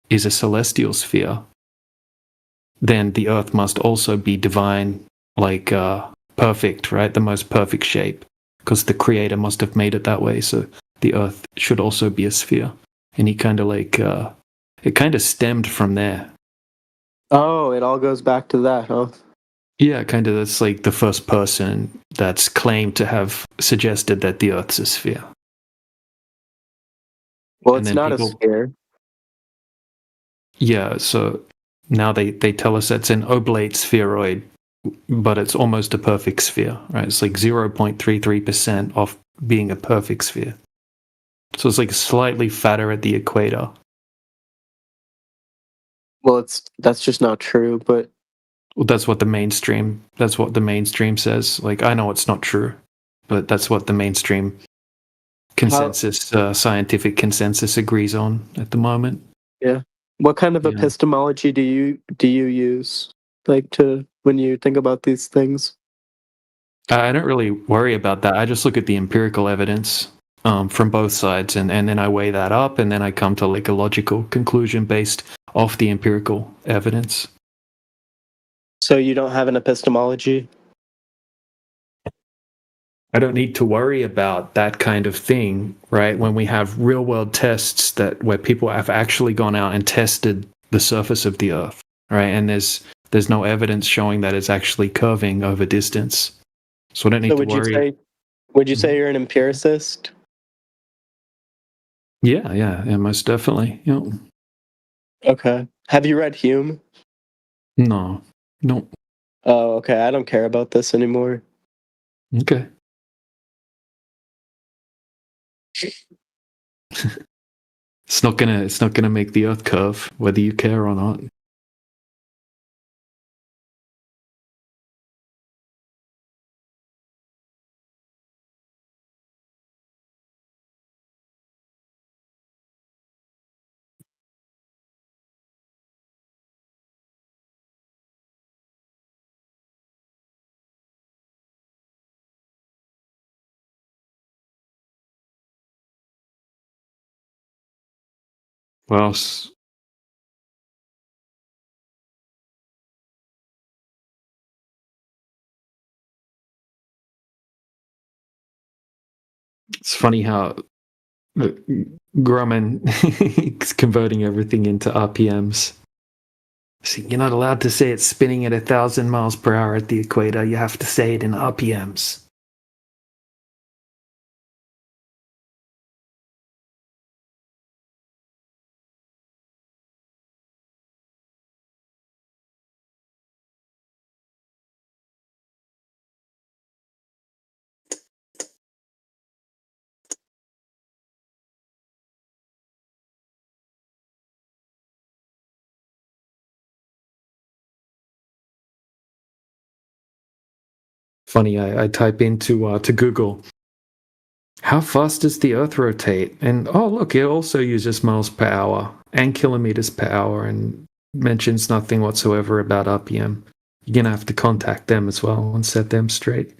is a celestial sphere, then the earth must also be divine, like perfect, right? The most perfect shape, because the creator must have made it that way. So the earth should also be a sphere. And he kind of like, it kind of stemmed from there. Oh, it all goes back to that, huh? Yeah, kind of. That's like the first person that's claimed to have suggested that the earth's a sphere. Well, And it's then not a people- sphere. Yeah, so now they tell us it's an oblate spheroid, but it's almost a perfect sphere, right? It's like 0.33% off being a perfect sphere. So it's like slightly fatter at the equator. Well, that's just not true, but Well, that's what the mainstream says. Like, I know it's not true, but that's what the mainstream consensus, scientific consensus agrees on at the moment. yeah. What kind of Yeah. epistemology do you use, like, to when you think about these things? I don't really worry about that. I just look at the empirical evidence from both sides, and then I weigh that up, and then I come to like a logical conclusion based off the empirical evidence. So you don't have an epistemology? I don't need to worry about that kind of thing, right? When we have real world tests where people have actually gone out and tested the surface of the earth, right? And there's no evidence showing that it's actually curving over distance. So I don't need So to worry. would you say you're an empiricist? Yeah, most definitely. Yeah. Okay. Have you read Hume? No. Oh, okay. I don't care about this anymore. Okay. It's not gonna make the earth curve, whether you care or not. Well, it's funny how Grumman is converting everything into RPMs. See, you're not allowed to say it's spinning at 1,000 miles per hour at the equator. You have to say it in RPMs. Funny, I type into to Google, how fast does the Earth rotate? And oh, look, it also uses miles per hour and kilometers per hour and mentions nothing whatsoever about RPM. You're going to have to contact them as well and set them straight.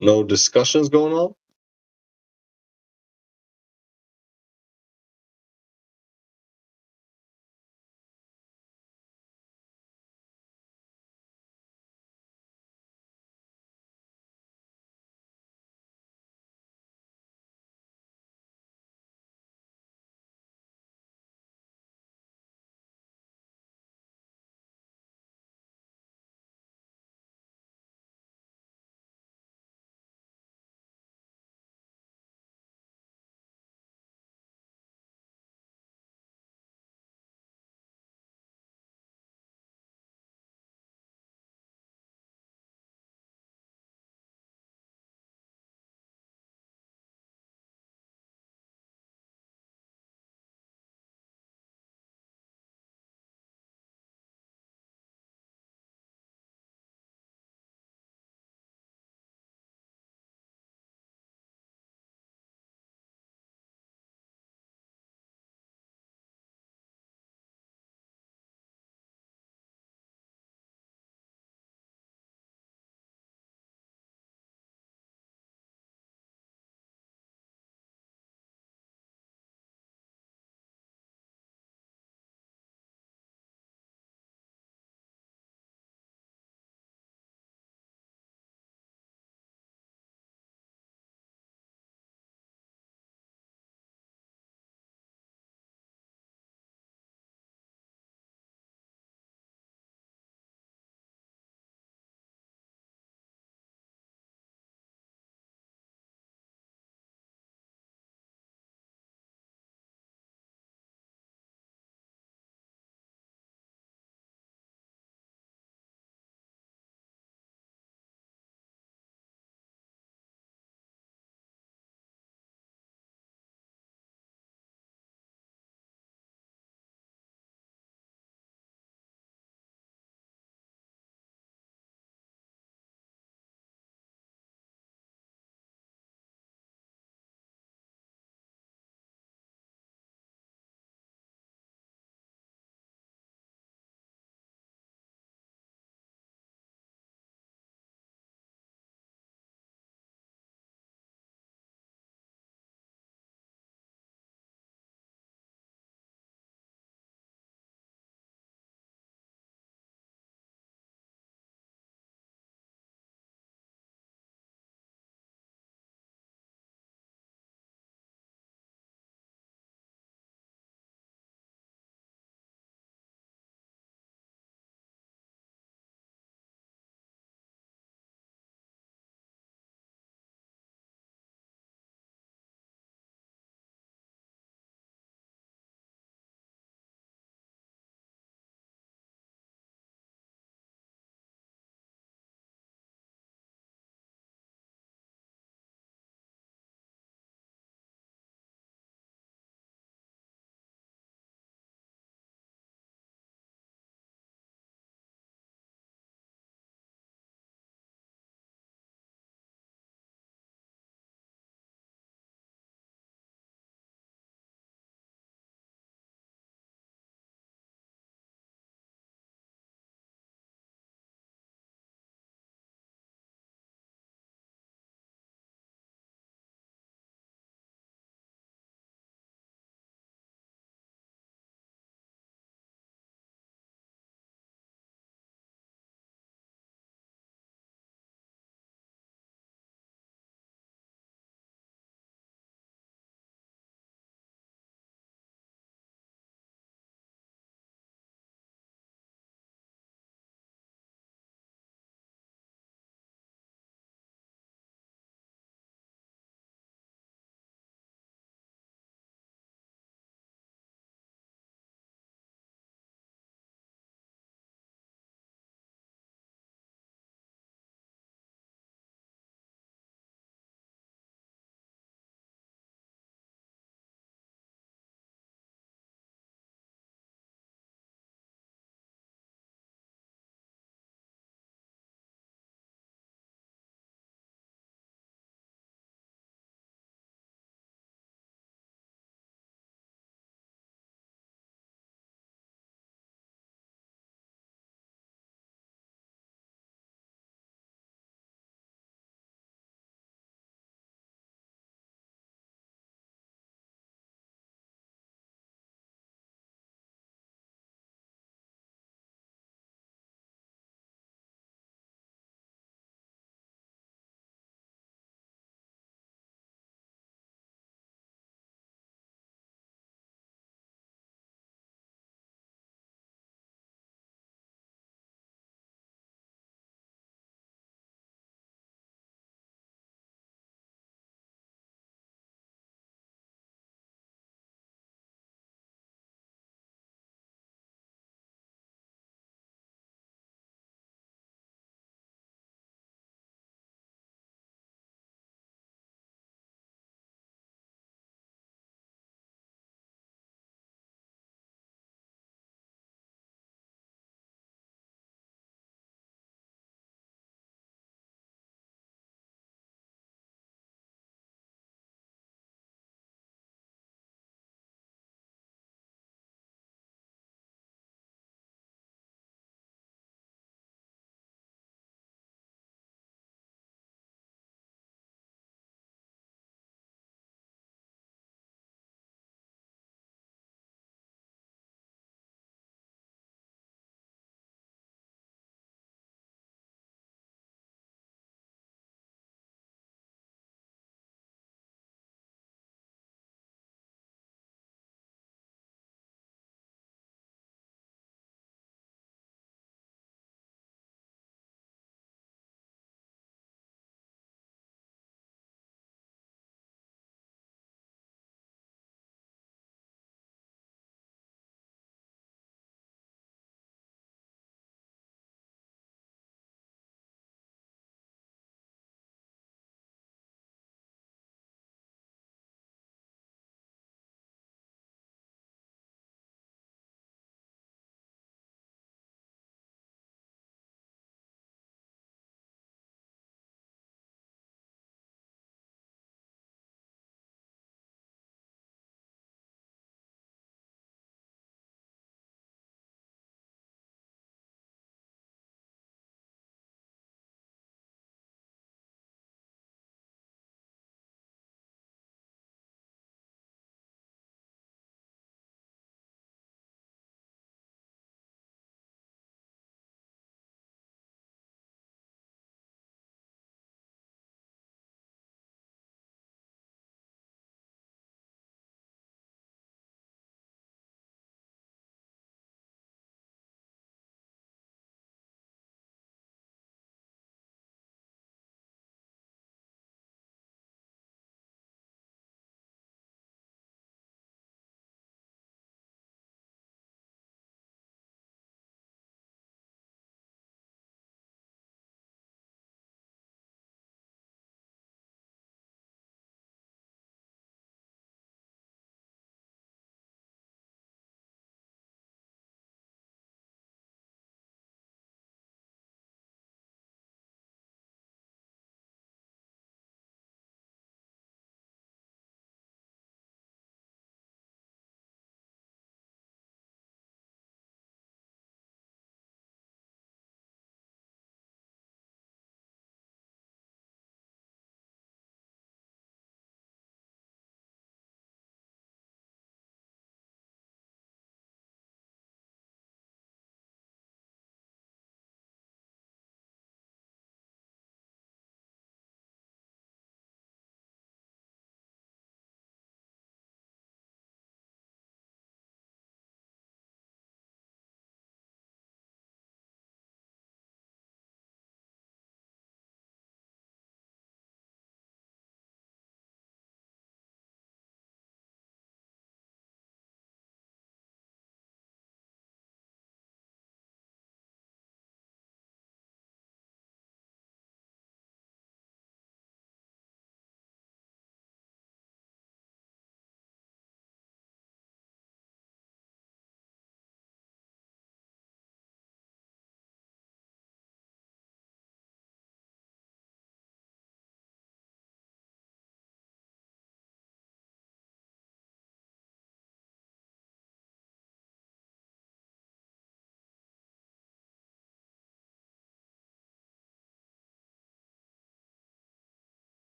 No discussions going on?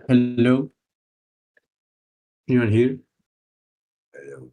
Hello? Anyone here? Hello.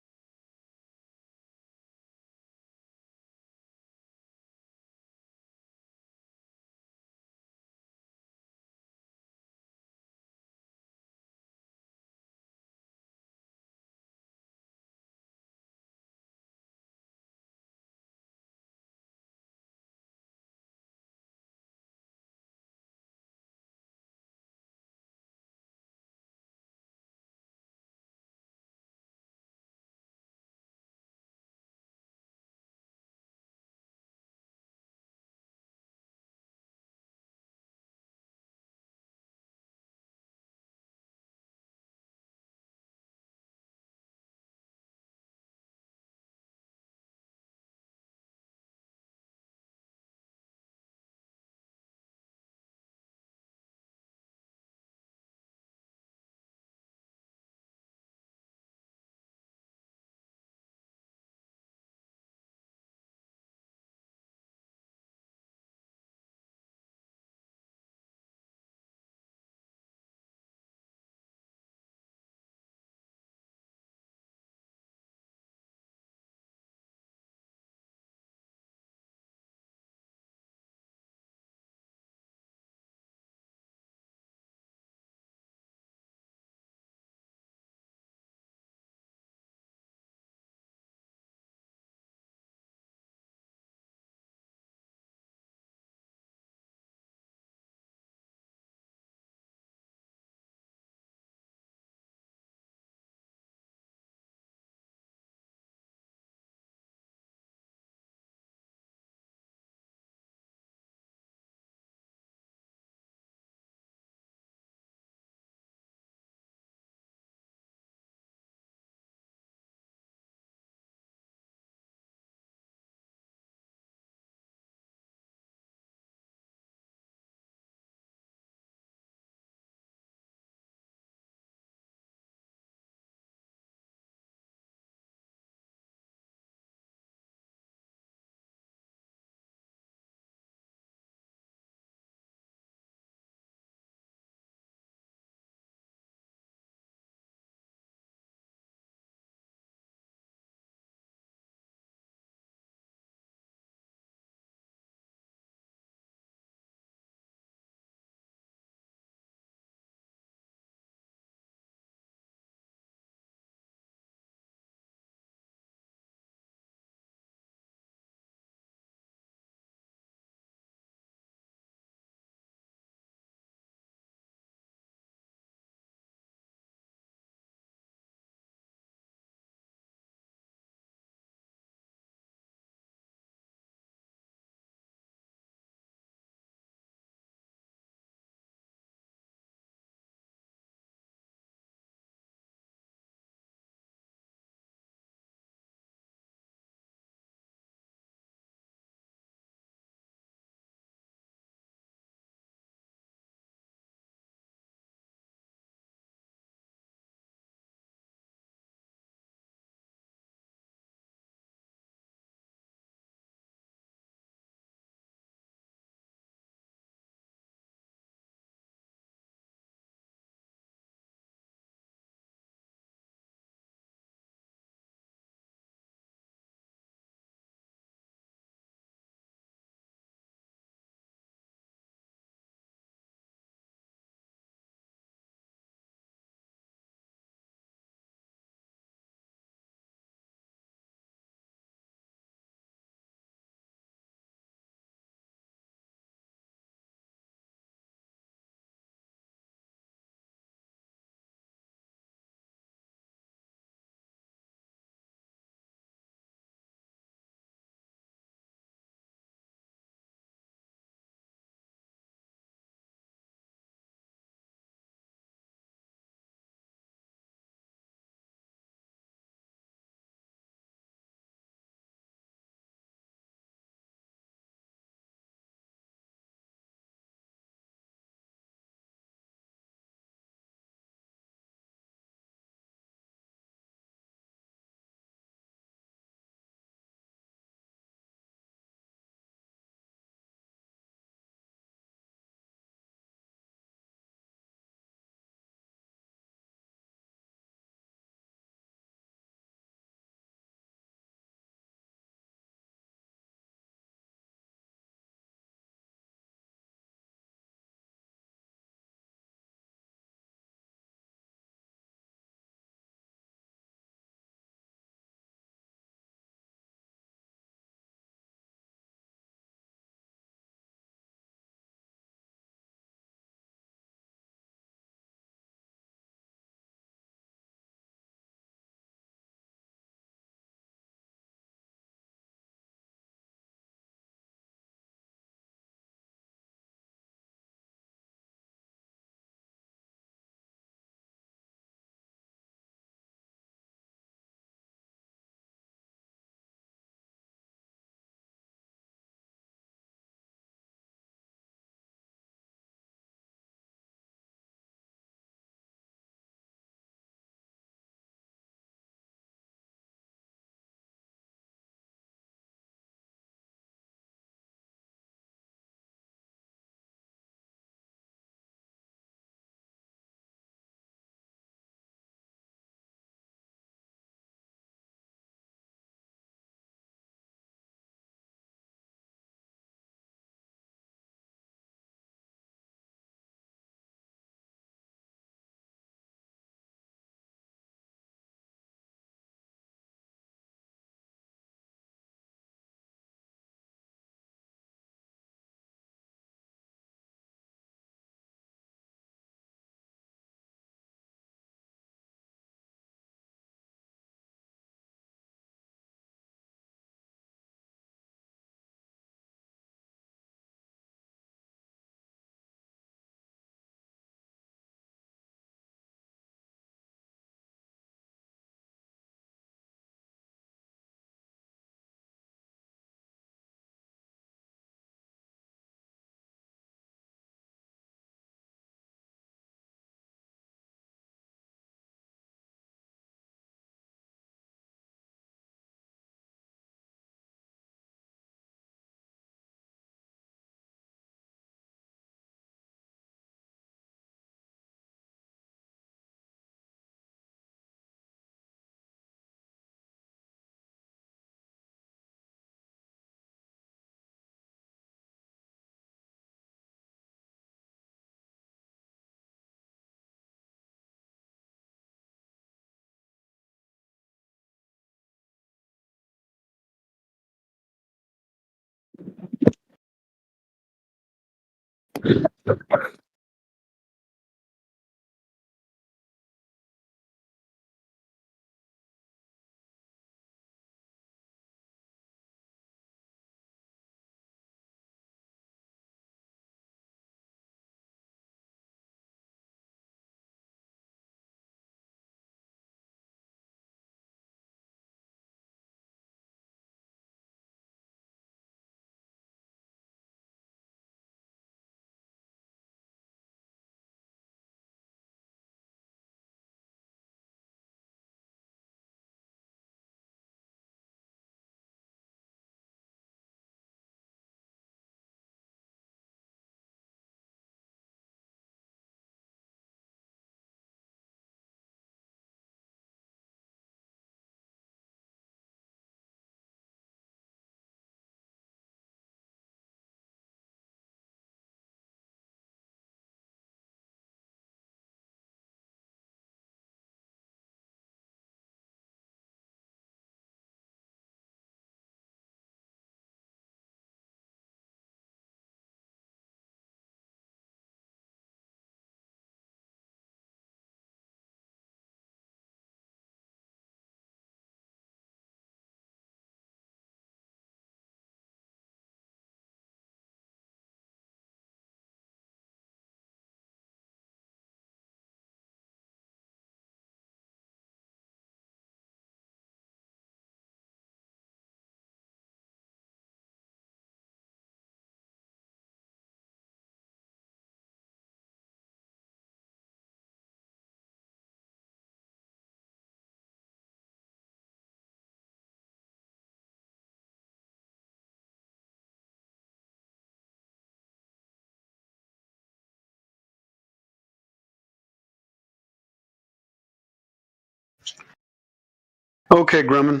Okay, Grumman.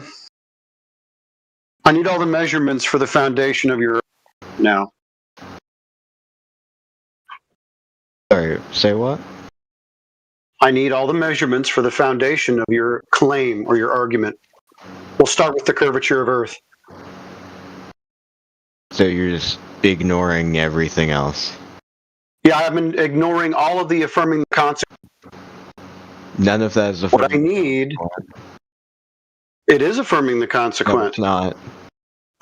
I need all the measurements for the foundation of your now. Sorry, say what? I need all the measurements for the foundation of your claim or your argument. We'll start with the curvature of Earth. So you're just ignoring everything else? Yeah, I've been ignoring all of the affirming the concept. None of that is affirming. What I need, it is affirming the consequent. No, it's not.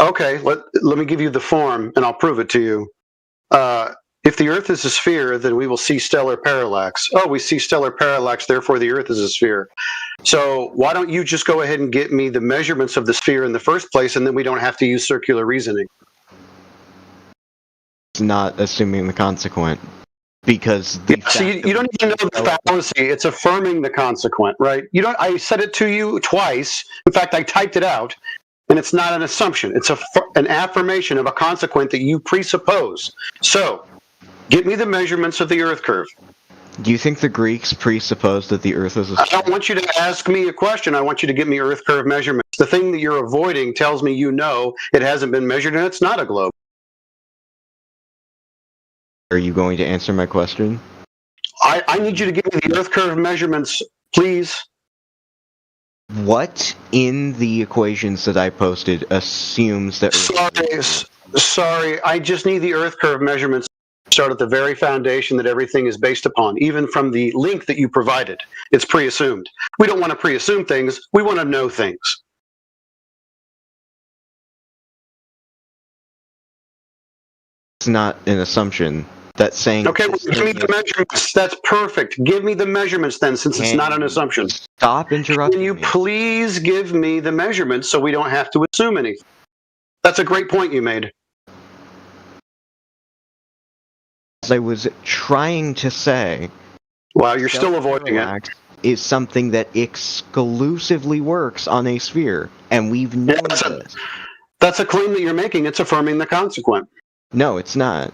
Okay, let me give you the form, and I'll prove it to you. If the Earth is a sphere, then we will see stellar parallax. Oh, we see stellar parallax, therefore the Earth is a sphere. So why don't you just go ahead and get me the measurements of the sphere in the first place, and then we don't have to use circular reasoning. It's not assuming the consequent. Because the you don't even know the fallacy. It's affirming the consequent, right? I said it to you twice. In fact, I typed it out. And it's not an assumption. It's an affirmation of a consequent that you presuppose. So, get me the measurements of the Earth curve. Do you think the Greeks presupposed that the Earth is a sphere? I don't want you to ask me a question. I want you to get me Earth curve measurements. The thing that you're avoiding tells me you know it hasn't been measured and it's not a globe. Are you going to answer my question? I need you to give me the Earth curve measurements, please. What in the equations that I posted assumes that... Sorry, I just need the Earth curve measurements to start at the very foundation that everything is based upon, even from the link that you provided. It's pre-assumed. We don't want to pre-assume things. We want to know things. It's not an assumption. That's saying... Okay, well, give me the measurements. That's perfect. Give me the measurements then, since it's not an assumption. Stop interrupting me. Can you please give me the measurements so we don't have to assume anything? That's a great point you made. As I was trying to say... Wow, you're still avoiding it. ...is something that exclusively works on a sphere, and we've known this. That's a claim that you're making. It's affirming the consequent. No, it's not.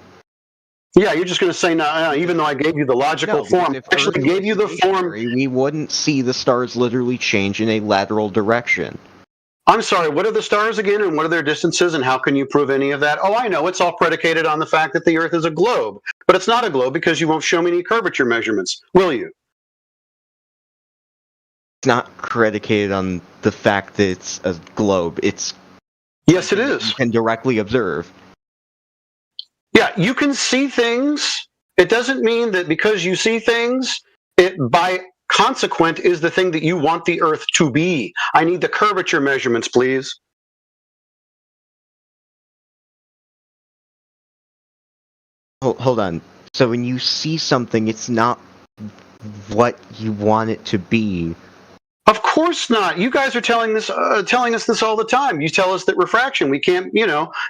Yeah, you're just going to say no, even though I gave you the logical form. I actually gave you the form. We wouldn't see the stars literally change in a lateral direction. I'm sorry, what are the stars again, and what are their distances, and how can you prove any of that? Oh, I know, it's all predicated on the fact that the Earth is a globe. But it's not a globe because you won't show me any curvature measurements, will you? It's not predicated on the fact that it's a globe. It's... Yes, it is. You can directly observe. Yeah, Yeah, you can see things. It doesn't mean that because you see things, it by consequent is the thing that you want the Earth to be. I need the curvature measurements, please. Hold on. So when you see something, it's not what you want it to be. Of course not. You guys are telling us this all the time. You tell us that refraction, we can't,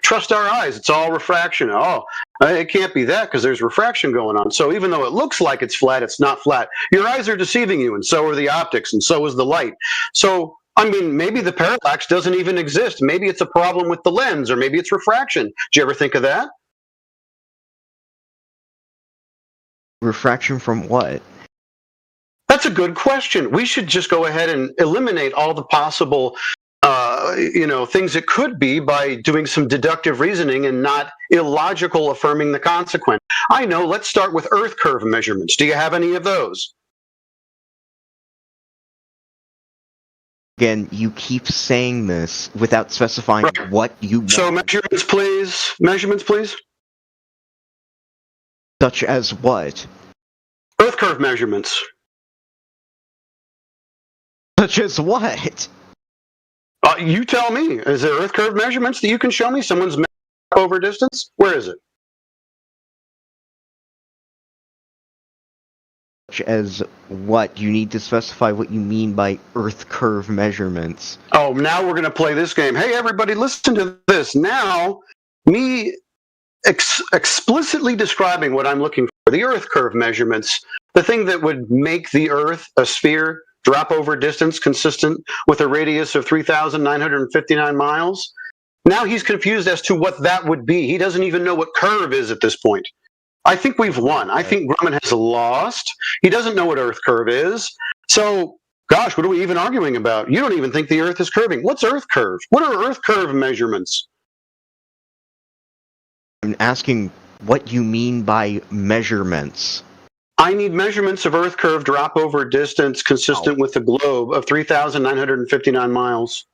trust our eyes. It's all refraction. Oh, it can't be that because there's refraction going on. So even though it looks like it's flat, it's not flat. Your eyes are deceiving you, and so are the optics, and so is the light. So, I mean, maybe the parallax doesn't even exist. Maybe it's a problem with the lens, or maybe it's refraction. Did you ever think of that? Refraction from what? That's a good question. We should just go ahead and eliminate all the possible, things it could be by doing some deductive reasoning and not illogical affirming the consequent. I know. Let's start with Earth curve measurements. Do you have any of those? Again, you keep saying this without specifying what you want. So measurements, please. Measurements, please. Such as what? Earth curve measurements. Such as what? You tell me. Is there Earth curve measurements that you can show me? Someone's over distance? Where is it? Such as what? You need to specify what you mean by Earth curve measurements. Oh, now we're going to play this game. Hey, everybody, listen to this. Now, me explicitly describing what I'm looking for, the Earth curve measurements, the thing that would make the Earth a sphere, drop over distance consistent with a radius of 3,959 miles. Now he's confused as to what that would be. He doesn't even know what curve is at this point. I think we've won. I think Grumman has lost. He doesn't know what Earth curve is. So, gosh, what are we even arguing about? You don't even think the Earth is curving. What's Earth curve? What are Earth curve measurements? I'm asking what you mean by measurements. I need measurements of Earth curve drop over distance consistent with the globe of 3,959 miles.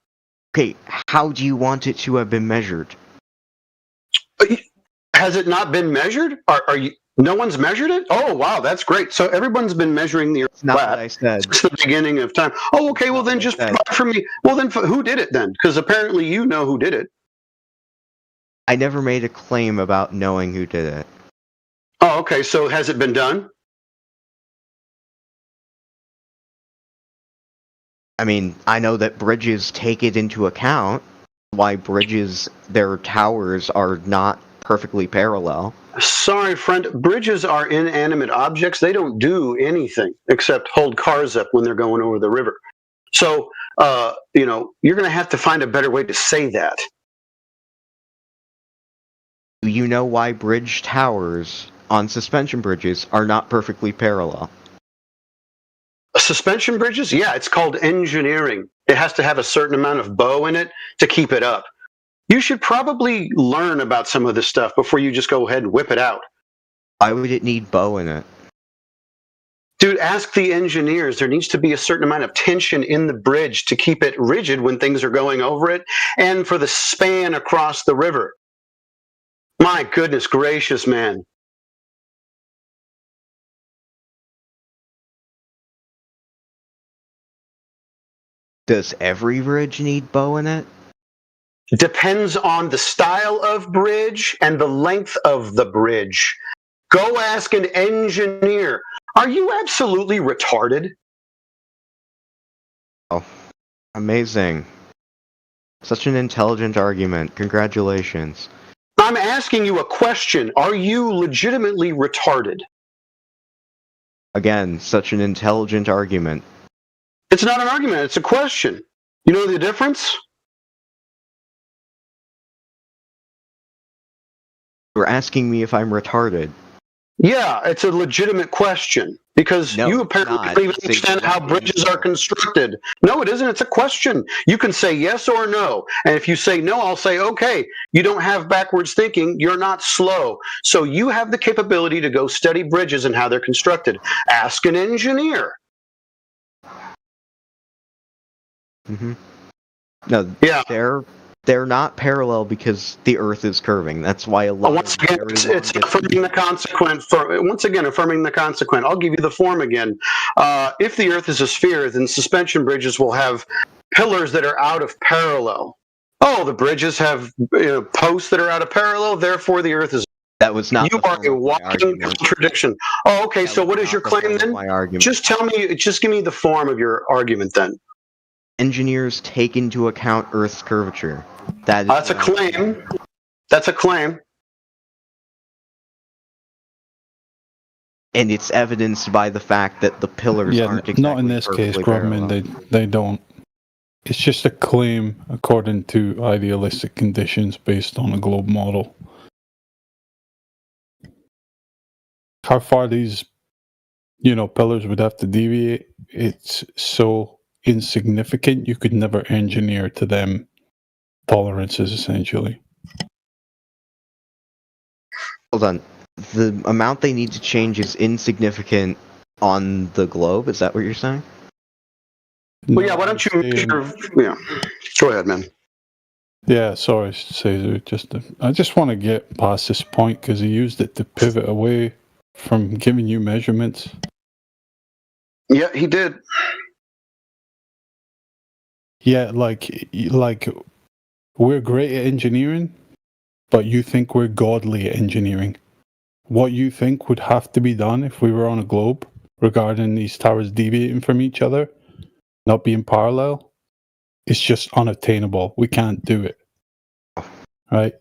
Okay, how do you want it to have been measured? Has it not been measured? Are you? No one's measured it? Oh, wow, that's great. So everyone's been measuring the Earth not flat what I said. since the beginning of time. Oh, okay, well then just provide for me. Well then, who did it then? Because apparently you know who did it. I never made a claim about knowing who did it. Oh, okay, so has it been done? I mean, I know that bridges take it into account. Why bridges, their towers are not perfectly parallel. Sorry, friend. Bridges are inanimate objects. They don't do anything except hold cars up when they're going over the river. So, you're going to have to find a better way to say that. Do you know why bridge towers on suspension bridges are not perfectly parallel? Suspension bridges? Yeah, it's called engineering. It has to have a certain amount of bow in it to keep it up. You should probably learn about some of this stuff before you just go ahead and whip it out. Why would it need bow in it? Dude, ask the engineers. There needs to be a certain amount of tension in the bridge to keep it rigid when things are going over it and for the span across the river. My goodness gracious, man. Does every bridge need bow in it? Depends on the style of bridge and the length of the bridge. Go ask an engineer. Are you absolutely retarded? Oh, amazing. Such an intelligent argument. Congratulations. I'm asking you a question. Are you legitimately retarded? Again, such an intelligent argument. It's not an argument, it's a question. You know the difference? You're asking me if I'm retarded. Yeah, it's a legitimate question because you apparently don't even understand how bridges are constructed. No, it isn't. It's a question. You can say yes or no. And if you say no, I'll say, okay, you don't have backwards thinking. You're not slow. So you have the capability to go study bridges and how they're constructed. Ask an engineer. Mm-hmm. No, yeah. They're They're not parallel because the Earth is curving. That's why a lot Once again, it's affirming the consequent. Once again, affirming the consequent. I'll give you the form again. If the Earth is a sphere, then suspension bridges will have pillars that are out of parallel. Oh, the bridges have posts that are out of parallel. Therefore, the Earth is. That was not. You are a walking contradiction. Oh, okay. So, what is your claim then? My argument. Just tell me. Just give me the form of your argument then. Engineers take into account Earth's curvature. That's a claim. That's a claim. And it's evidenced by the fact that the pillars aren't exactly not in this case, Grubman. They don't. It's just a claim according to idealistic conditions based on a globe model. How far these, pillars would have to deviate, it's so insignificant you could never engineer to them tolerances, essentially. Hold on. The amount they need to change is insignificant on the globe? Is that what you're saying? Well, yeah, why don't you measure... Yeah. Go ahead, man. Yeah, sorry, Caesar. I just want to get past this point because he used it to pivot away from giving you measurements. Yeah, he did. Yeah, like we're great at engineering, but you think we're godly at engineering. What you think would have to be done if we were on a globe regarding these towers deviating from each other, not being parallel, it's just unattainable. We can't do it. Right?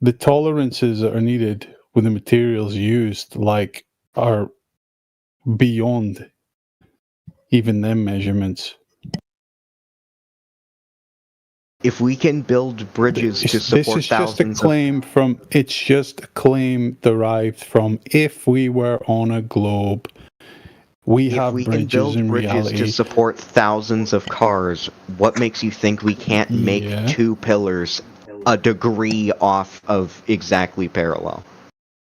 The tolerances that are needed with the materials used, are beyond even them measurements. If we can build bridges to support thousands it's just a claim derived from if we were on a globe. We have bridges in reality to support thousands of cars. What makes you think we can't make two pillars a degree off of exactly parallel?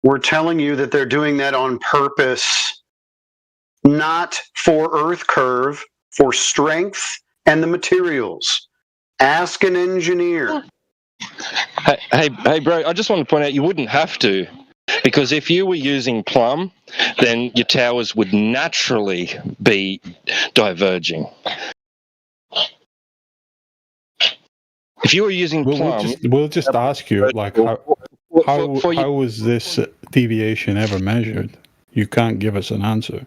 We're telling you that they're doing that on purpose, not for Earth curve, for strength and the materials. Ask an engineer. Hey, bro, I just want to point out you wouldn't have to. Because if you were using Plum, then your towers would naturally be diverging. If you were using Plum... We'll just ask you, how was this deviation ever measured? You can't give us an answer.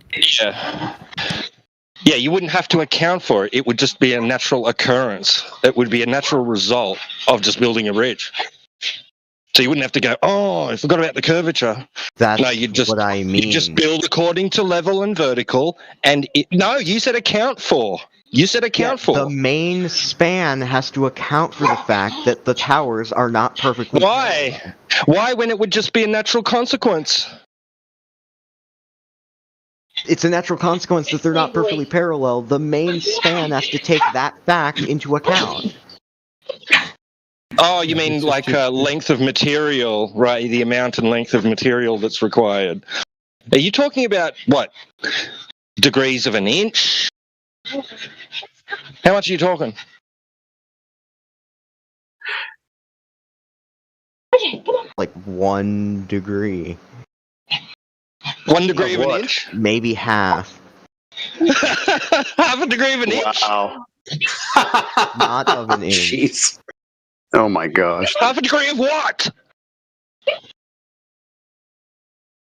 Yeah, you wouldn't have to account for it. It would just be a natural occurrence. It would be a natural result of just building a bridge. So you wouldn't have to go, I forgot about the curvature. That's what I mean. You just build according to level and vertical. And you said account for. The main span has to account for the fact that the towers are not perfectly parallel. Why when it would just be a natural consequence? It's a natural consequence that they're not perfectly parallel. The main span has to take that fact into account. Oh, you mean length of material, right? The amount and length of material that's required. Are you talking about, what, degrees of an inch? How much are you talking? Like 1 degree. 1 degree of an inch? Maybe half. Half a degree of an inch? Wow. Not of an inch. Jeez. Oh my gosh. Half a degree of what?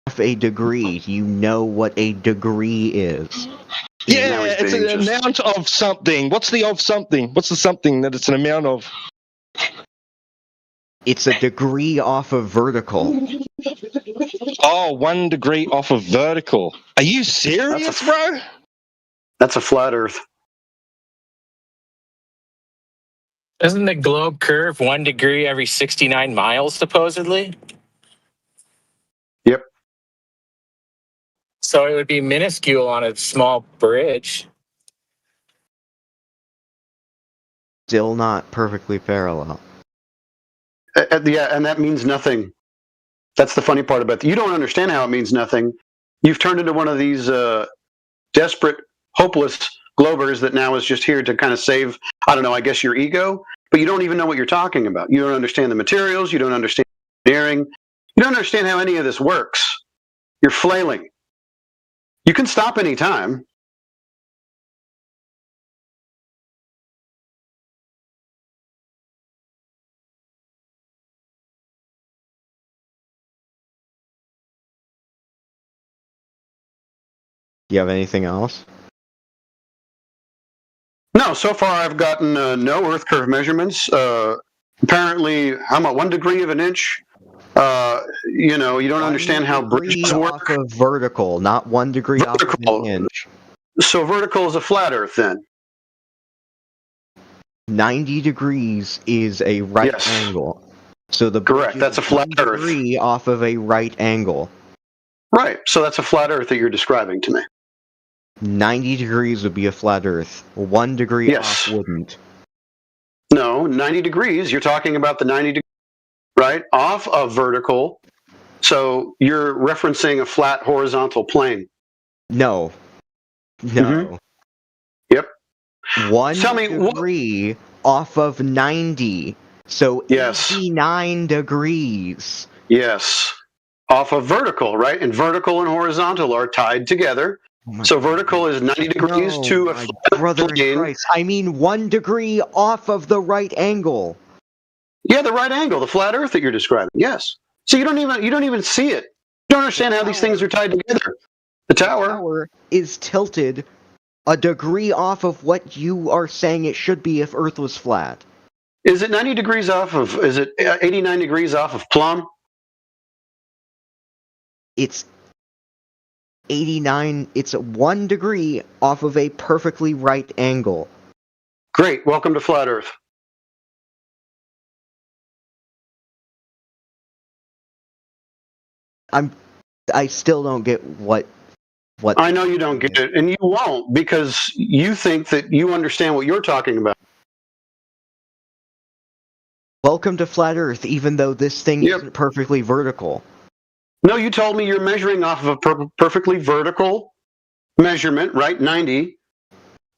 Half a degree. You know what a degree is. Yeah, it's an amount of something. What's the of something? What's the something that it's an amount of? It's a degree off of vertical. Oh, 1 degree off of vertical. Are you serious, bro? That's a flat Earth. Doesn't the globe curve 1 degree every 69 miles, supposedly? Yep. So it would be minuscule on a small bridge. Still not perfectly parallel. Yeah, and that means nothing. That's the funny part about it. You don't understand how it means nothing. You've turned into one of these desperate, hopeless globers that now is just here to kind of save, I don't know, I guess your ego. but you don't even know what you're talking about. You don't understand the materials. You don't understand engineering. You don't understand how any of this works. You're flailing. You can stop any time. Do you have anything else? No, so far I've gotten no Earth curve measurements. Apparently, how about 1 degree of an inch? You don't understand how bridges work. Off of vertical, not 1 degree off of an inch. So vertical is a flat Earth then? 90 degrees is a right angle. So the correct. That's a flat Earth. Degree off of a right angle. Right. So that's a flat Earth that you're describing to me. 90 degrees would be a flat Earth. 1 degree off wouldn't. No, 90 degrees. You're talking about the 90 degrees, right? Off of vertical. So you're referencing a flat horizontal plane. No. No. Yep. 1 degree off of 90. So 89 degrees. Yes. Off of vertical, right? And vertical and horizontal are tied together. So vertical is 90 degrees to a flat plane. I mean 1 degree off of the right angle. Yeah, the right angle, the flat Earth that you're describing. Yes. So you don't even see it. You don't understand how these things are tied together. The tower is tilted a degree off of what you are saying it should be if Earth was flat. Is it 90 degrees off of? Is it 89 degrees off of plumb? It's 89. It's 1 degree off of a perfectly right angle. Great. Welcome to flat Earth. I still don't get what. I know you don't get it, and you won't because you think that you understand what you're talking about. Welcome to flat Earth, even though this thing isn't perfectly vertical. No, you told me you're measuring off of a perfectly vertical measurement, right? 90.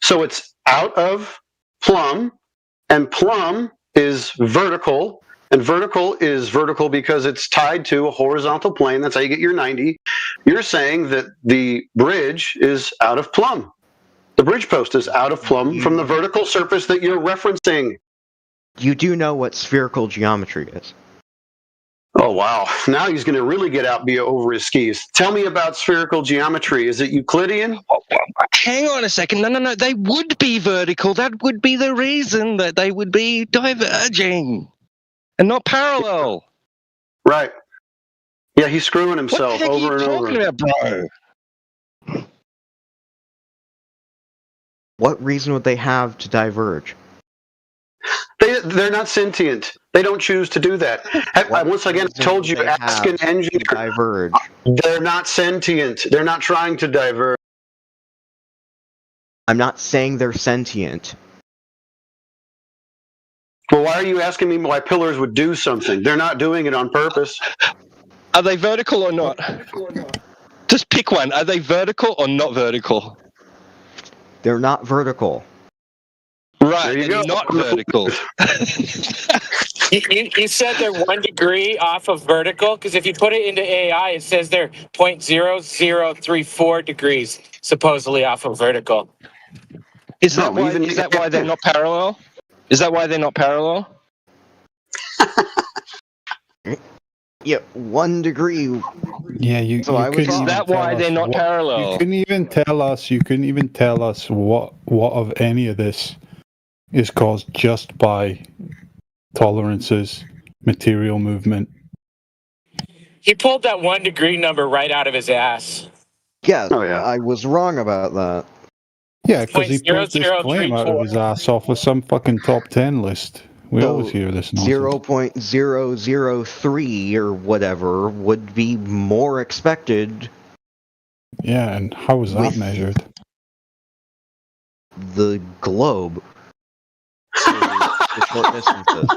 So it's out of plumb, and plumb is vertical, and vertical is vertical because it's tied to a horizontal plane. That's how you get your 90. You're saying that the bridge is out of plumb. The bridge post is out of plumb from the vertical surface that you're referencing. You do know what spherical geometry is. Oh, wow. Now he's going to really get out over his skis. Tell me about spherical geometry. Is it Euclidean? Hang on a second. No. They would be vertical. That would be the reason that they would be diverging and not parallel. Right. Yeah, he's screwing himself over and over. What are you talking about, bro? What reason would they have to diverge? They're not sentient. They don't choose to do that. Once again, I told you, ask an engineer. Diverge. They're not sentient. They're not trying to diverge. I'm not saying they're sentient. Well, why are you asking me why pillars would do something? They're not doing it on purpose. Are they vertical or not? Just pick one. Are they vertical or not vertical? They're not vertical. Right, they're not vertical. You said they're 1 degree off of vertical, because if you put it into AI, it says they're 0.0034 degrees supposedly off of vertical. Is that why they're not parallel? Is that why they're not parallel? Yeah, 1 degree. Yeah, you. So you Is that why they're not parallel? You couldn't even tell us. You couldn't even tell us what of any of this is caused just by tolerances, material movement. He pulled that 1 degree number right out of his ass. Yeah, I was wrong about that. Yeah, because he pulled this claim out of his ass off of some fucking top 10 list. We always hear this nonsense. 0.003 or whatever would be more expected. Yeah, and how was that measured? The globe. The short distances.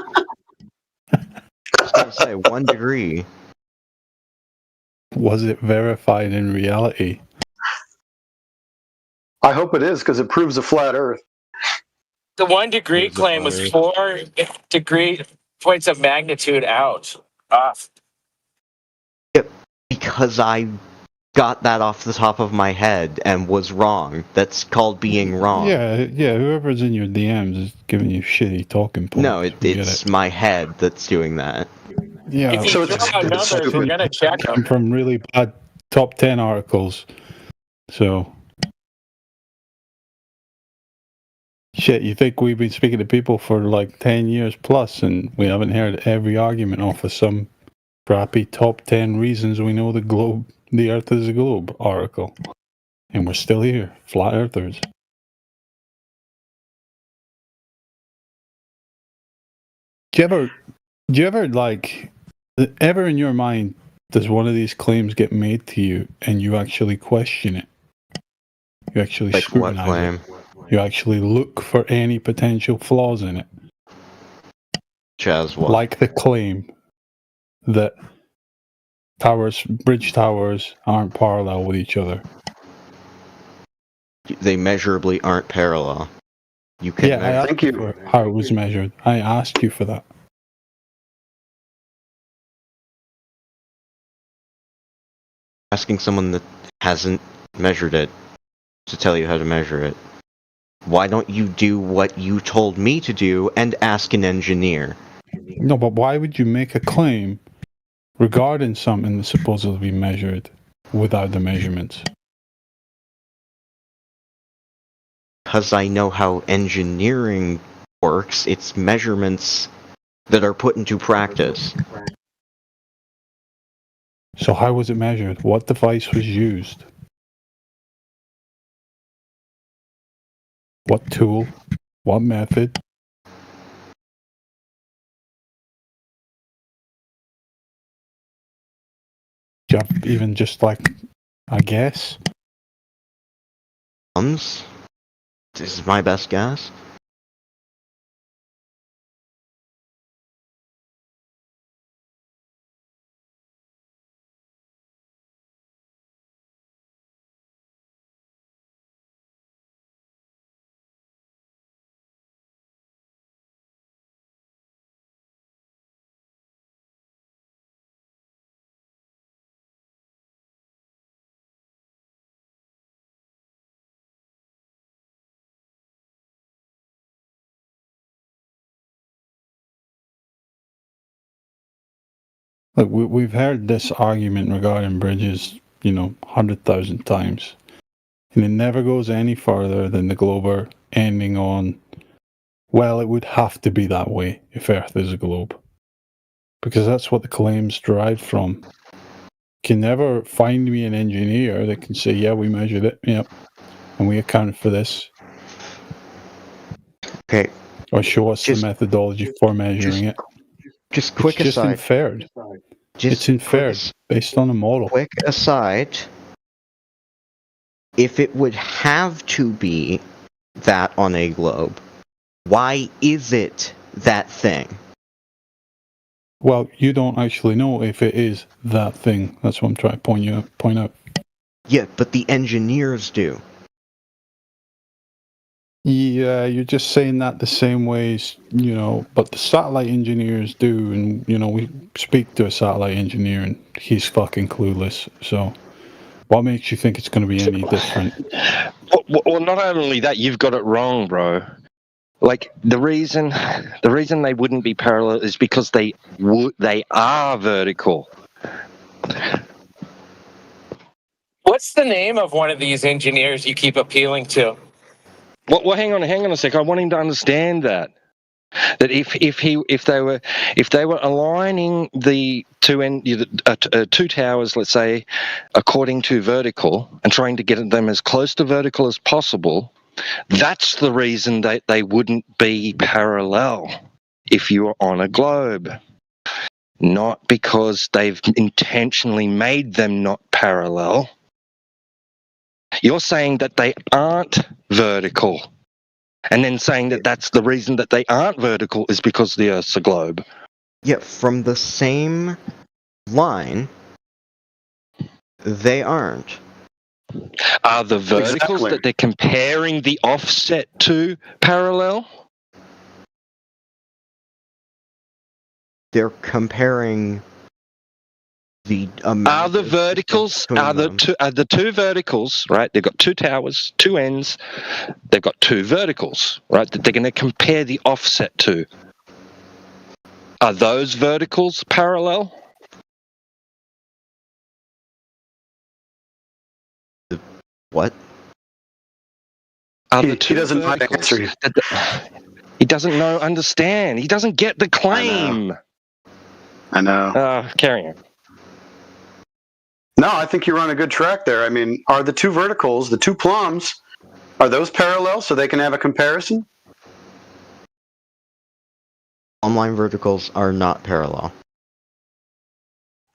I was going to say 1 degree. Was it verified in reality? I hope it is, because it proves a flat Earth. The 1 degree There's the claim was flat 4 degree points of magnitude out. Off. Yep, because I got that off the top of my head and was wrong. That's called being wrong. Yeah. Whoever's in your DMs is giving you shitty talking points. No, We get it's it. my head that's doing that. Yeah. If you throw out numbers, we're gonna check them. Come from really bad top 10 articles. So. Shit, you think we've been speaking to people for like 10 years plus and we haven't heard every argument off of some crappy top 10 reasons we know the Earth is a globe article. And we're still here, flat earthers. Do you ever like, ever in your mind, does one of these claims get made to you and you actually question it? You actually Like what scrutinize claim? it? You actually look for any potential flaws in it? Chaz, what? Like the claim that bridge towers aren't parallel with each other. They measurably aren't parallel. You can Yeah, I asked you for how it was measured. I asked you for that. Asking someone that hasn't measured it to tell you how to measure it. Why don't you do what you told me to do and ask an engineer? No, but why would you make a claim regarding something that's supposedly be measured without the measurements? Because I know how engineering works, it's measurements that are put into practice. So how was it measured? What device was used? What tool? What method? Do you have even just like a guess? This is my best guess. Look, we've heard this argument regarding bridges, 100,000 times. And it never goes any further than the globe ending on, well, it would have to be that way if Earth is a globe. Because that's what the claims derive from. You can never find me an engineer that can say, yeah, we measured it, yep, and we accounted for this. Okay. Or show us the methodology for measuring it. Just quick it's just aside. Inferred. Just it's inferred based on a model. Quick aside. If it would have to be that on a globe, why is it that thing? Well, you don't actually know if it is that thing. That's what I'm trying to point out. Yeah, but the engineers do. Yeah, you're just saying that the same ways, but the satellite engineers do, and, we speak to a satellite engineer and he's fucking clueless, so what makes you think it's going to be any different? Well, not only that, you've got it wrong, bro. Like, the reason they wouldn't be parallel is because they are vertical. What's the name of one of these engineers you keep appealing to? Well, hang on a sec. I want him to understand that if they were aligning the two towers, let's say, according to vertical and trying to get them as close to vertical as possible, that's the reason that they wouldn't be parallel if you were on a globe. Not because they've intentionally made them not parallel. You're saying that they aren't vertical, and then saying that that's the reason that they aren't vertical is because the Earth's a globe. Yeah, from the same line, they aren't. Are the verticals that they're comparing the offset to parallel? they're comparing the amount Are the of verticals between are them. the two verticals, right? They've got two towers, two ends. They've got two verticals, right? That they're going to compare the offset to. Are those verticals parallel? What? Are the He two doesn't know how to verticals? answer you. He doesn't know, understand. He doesn't get the claim. I know. Carry on. No, I think you're on a good track there. I mean, are the two verticals, the two plums, are those parallel so they can have a comparison? Online verticals are not parallel.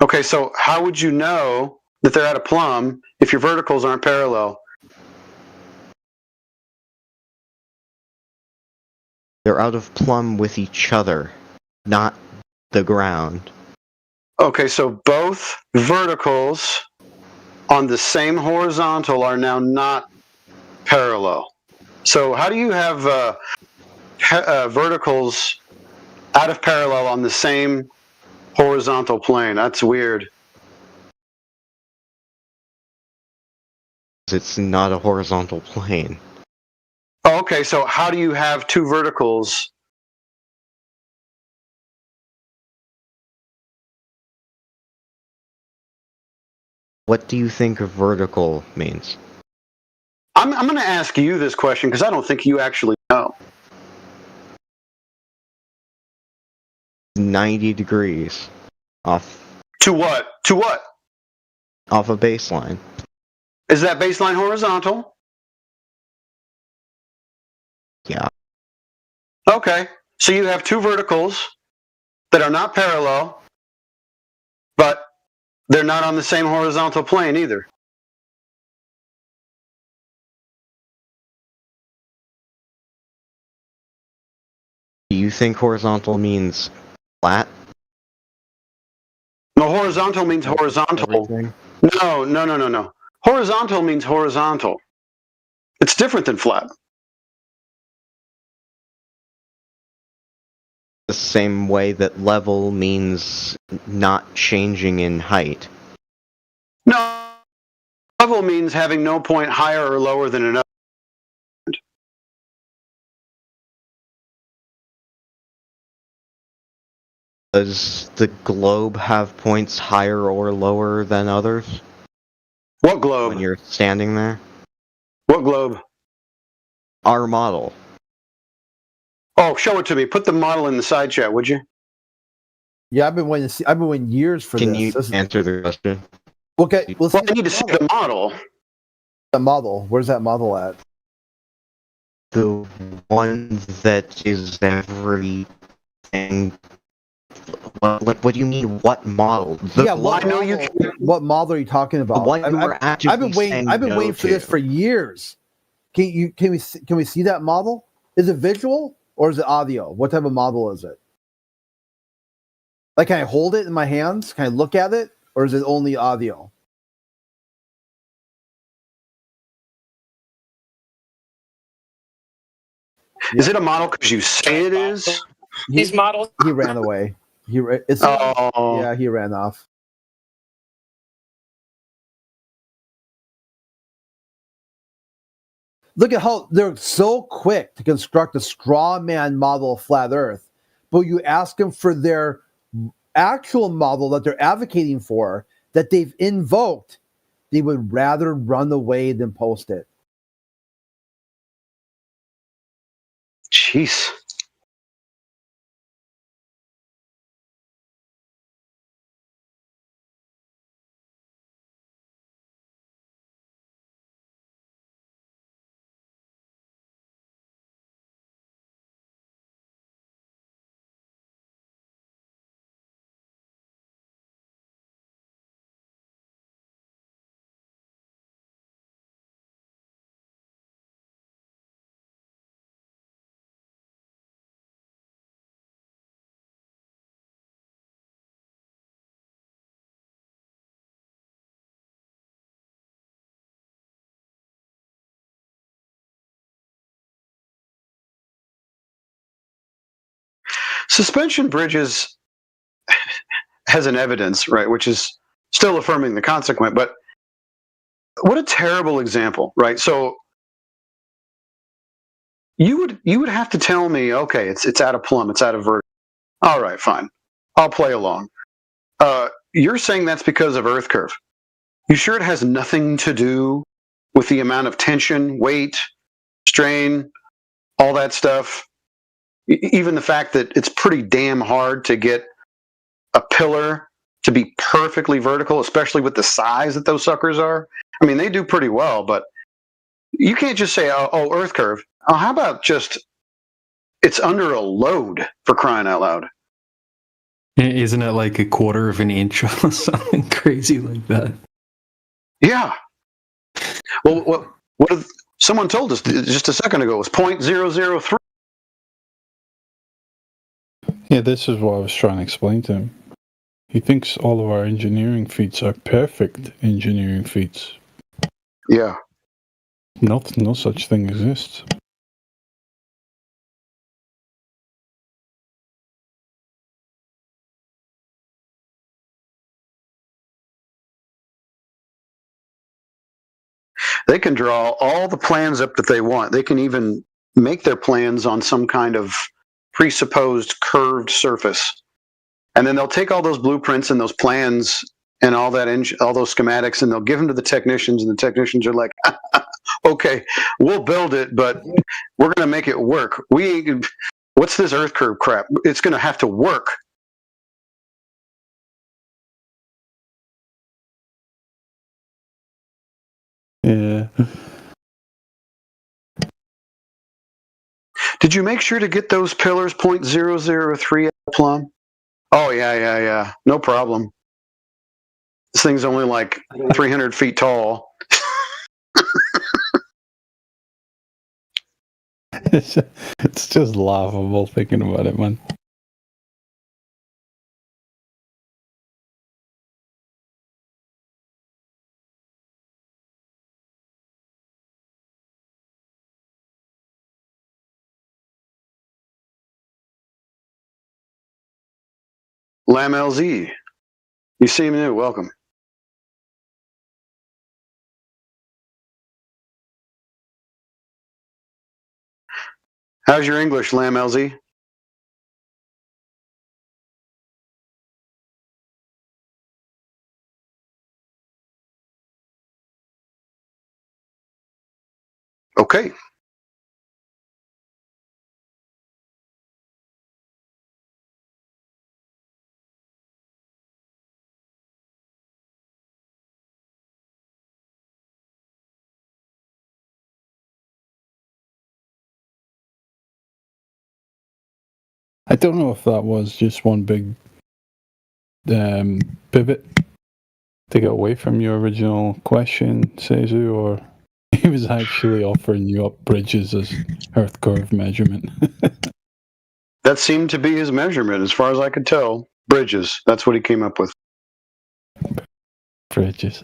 Okay, so how would you know that they're at a plumb if your verticals aren't parallel? They're out of plumb with each other, not the ground. Okay, so both verticals on the same horizontal are now not parallel. So how do you have verticals out of parallel on the same horizontal plane? That's weird. It's not a horizontal plane. Oh, okay, so how do you have two verticals? What do you think a vertical means? I'm going to ask you this question because I don't think you actually know. 90 degrees off. To what? To what? Off a baseline. Is that baseline horizontal? Yeah. Okay, so you have two verticals that are not parallel, but they're not on the same horizontal plane either. Do you think horizontal means flat? No, horizontal means horizontal. Everything? No. Horizontal means horizontal. It's different than flat. The same way that level means not changing in height. No, level means having no point higher or lower than another. Does the globe have points higher or lower than others? What globe? When you're standing there? What globe? Our model. Oh, show it to me. Put the model in the side chat, would you? Yeah, I've been waiting. I've been waiting years for Can this. you This is- answer the question? Okay, Well, I need to see the model. The model. Where's that model at? The one that is everything. What do you mean? What model? The Yeah, what model, what model are you talking about? one you were actively I've been waiting. saying I've been no waiting for this to. for years. Can we see that model? Is it visual or is it audio? What type of model is it? Like, can I hold it in my hands? Can I look at it, or is it only audio? Is it a model because you say it is? These models. He ran away. He ran off. Look at how they're so quick to construct a straw man model of flat Earth, but you ask them for their actual model that they're advocating for, that they've invoked, they would rather run away than post it. Jeez. Suspension bridges has an evidence, right, which is still affirming the consequent. But what a terrible example, right? So you would have to tell me, okay, it's out of plumb, it's out of vertical. All right, fine, I'll play along. You're saying that's because of Earth curve. You sure it has nothing to do with the amount of tension, weight, strain, all that stuff? Even the fact that it's pretty damn hard to get a pillar to be perfectly vertical, especially with the size that those suckers are. I mean, they do pretty well, but you can't just say, oh, Earth curve. Oh, how about just it's under a load, for crying out loud? Isn't it like a quarter of an inch or something crazy like that? Yeah. Well, what someone told us just a second ago, it was 0.003. Yeah, this is what I was trying to explain to him. He thinks all of our engineering feats are perfect engineering feats. Yeah. No such thing exists. They can draw all the plans up that they want. They can even make their plans on some kind of presupposed curved surface. And then they'll take all those blueprints and those plans and all that, all those schematics, and they'll give them to the technicians, and the technicians are like, okay, we'll build it, but we're going to make it work. What's this Earth curve crap? It's going to have to work. Yeah. Did you make sure to get those pillars 0.003 plumb? Oh, yeah. No problem. This thing's only like 300 feet tall. It's just laughable thinking about it, man. Lam LZ, you seem new. Welcome. How's your English, Lam LZ? Okay. I don't know if that was just one big pivot to get away from your original question, Seizu, or he was actually offering you up bridges as Earth curve measurement. That seemed to be his measurement, as far as I could tell. Bridges. That's what he came up with. Bridges.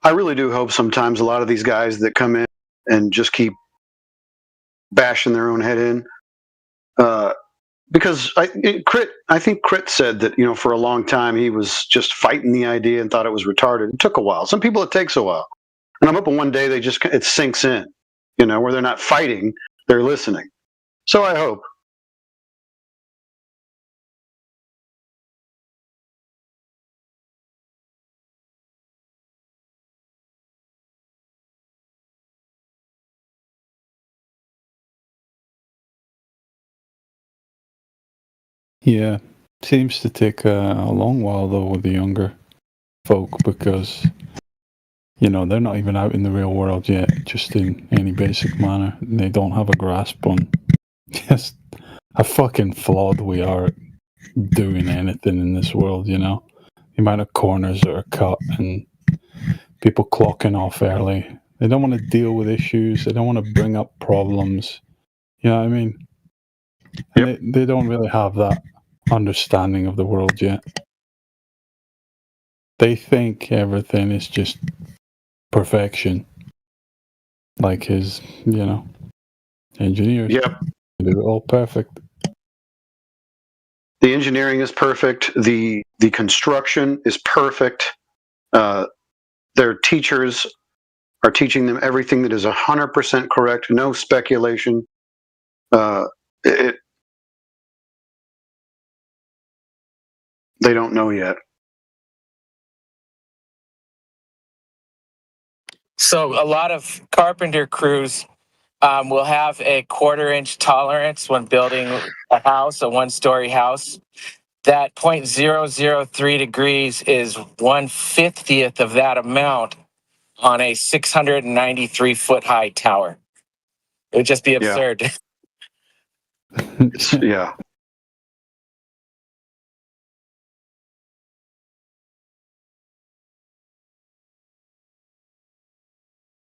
I really do hope sometimes a lot of these guys that come in and just keep bashing their own head in, because I think Crit said that, for a long time he was just fighting the idea and thought it was retarded. It took a while. Some people it takes a while, and I'm hoping one day it sinks in, where they're not fighting, they're listening. So I hope. Yeah, seems to take a long while though with the younger folk, because they're not even out in the real world yet, just in any basic manner. They don't have a grasp on just how fucking flawed we are at doing anything in this world, The amount of corners that are cut and people clocking off early. They don't want to deal with issues. They don't want to bring up problems. You know what I mean? And they don't really have that understanding of the world yet. They think everything is just perfection. like his, engineers. Yep. They do it all perfect. The engineering is perfect. The construction is perfect. Their teachers are teaching them everything that is 100% correct. No speculation. They don't know yet. So a lot of carpenter crews will have a 1/4-inch tolerance when building a house, a 1-story house. That 0.003 degrees is 1/50th of that amount on a 693-foot high tower. It would just be absurd. Yeah.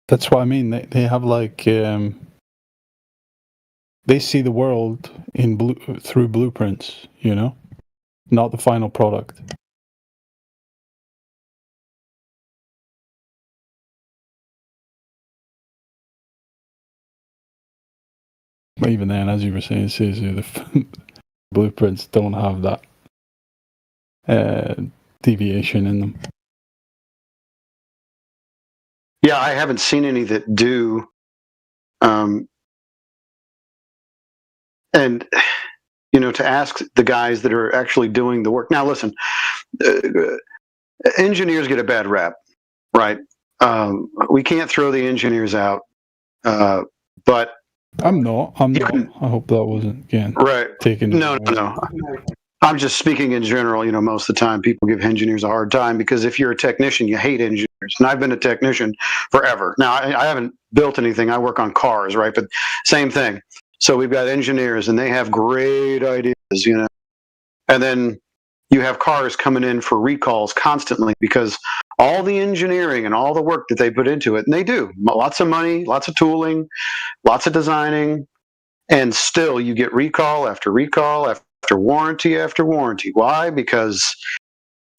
That's what I mean. They have like they see the world through blueprints, not the final product. But even then, as you were saying, Caesar, the blueprints don't have that deviation in them. Yeah, I haven't seen any that do. And, to ask the guys that are actually doing the work. Now, listen, engineers get a bad rap, right? We can't throw the engineers out, but I'm not. I hope that wasn't again taken. No. I'm just speaking in general. Most of the time people give engineers a hard time because if you're a technician, you hate engineers. And I've been a technician forever. Now, I haven't built anything. I work on cars, right? But same thing. So we've got engineers and they have great ideas, and then you have cars coming in for recalls constantly because all the engineering and all the work that they put into it, and they do lots of money, lots of tooling, lots of designing, and still you get recall after recall after warranty after warranty. Why? Because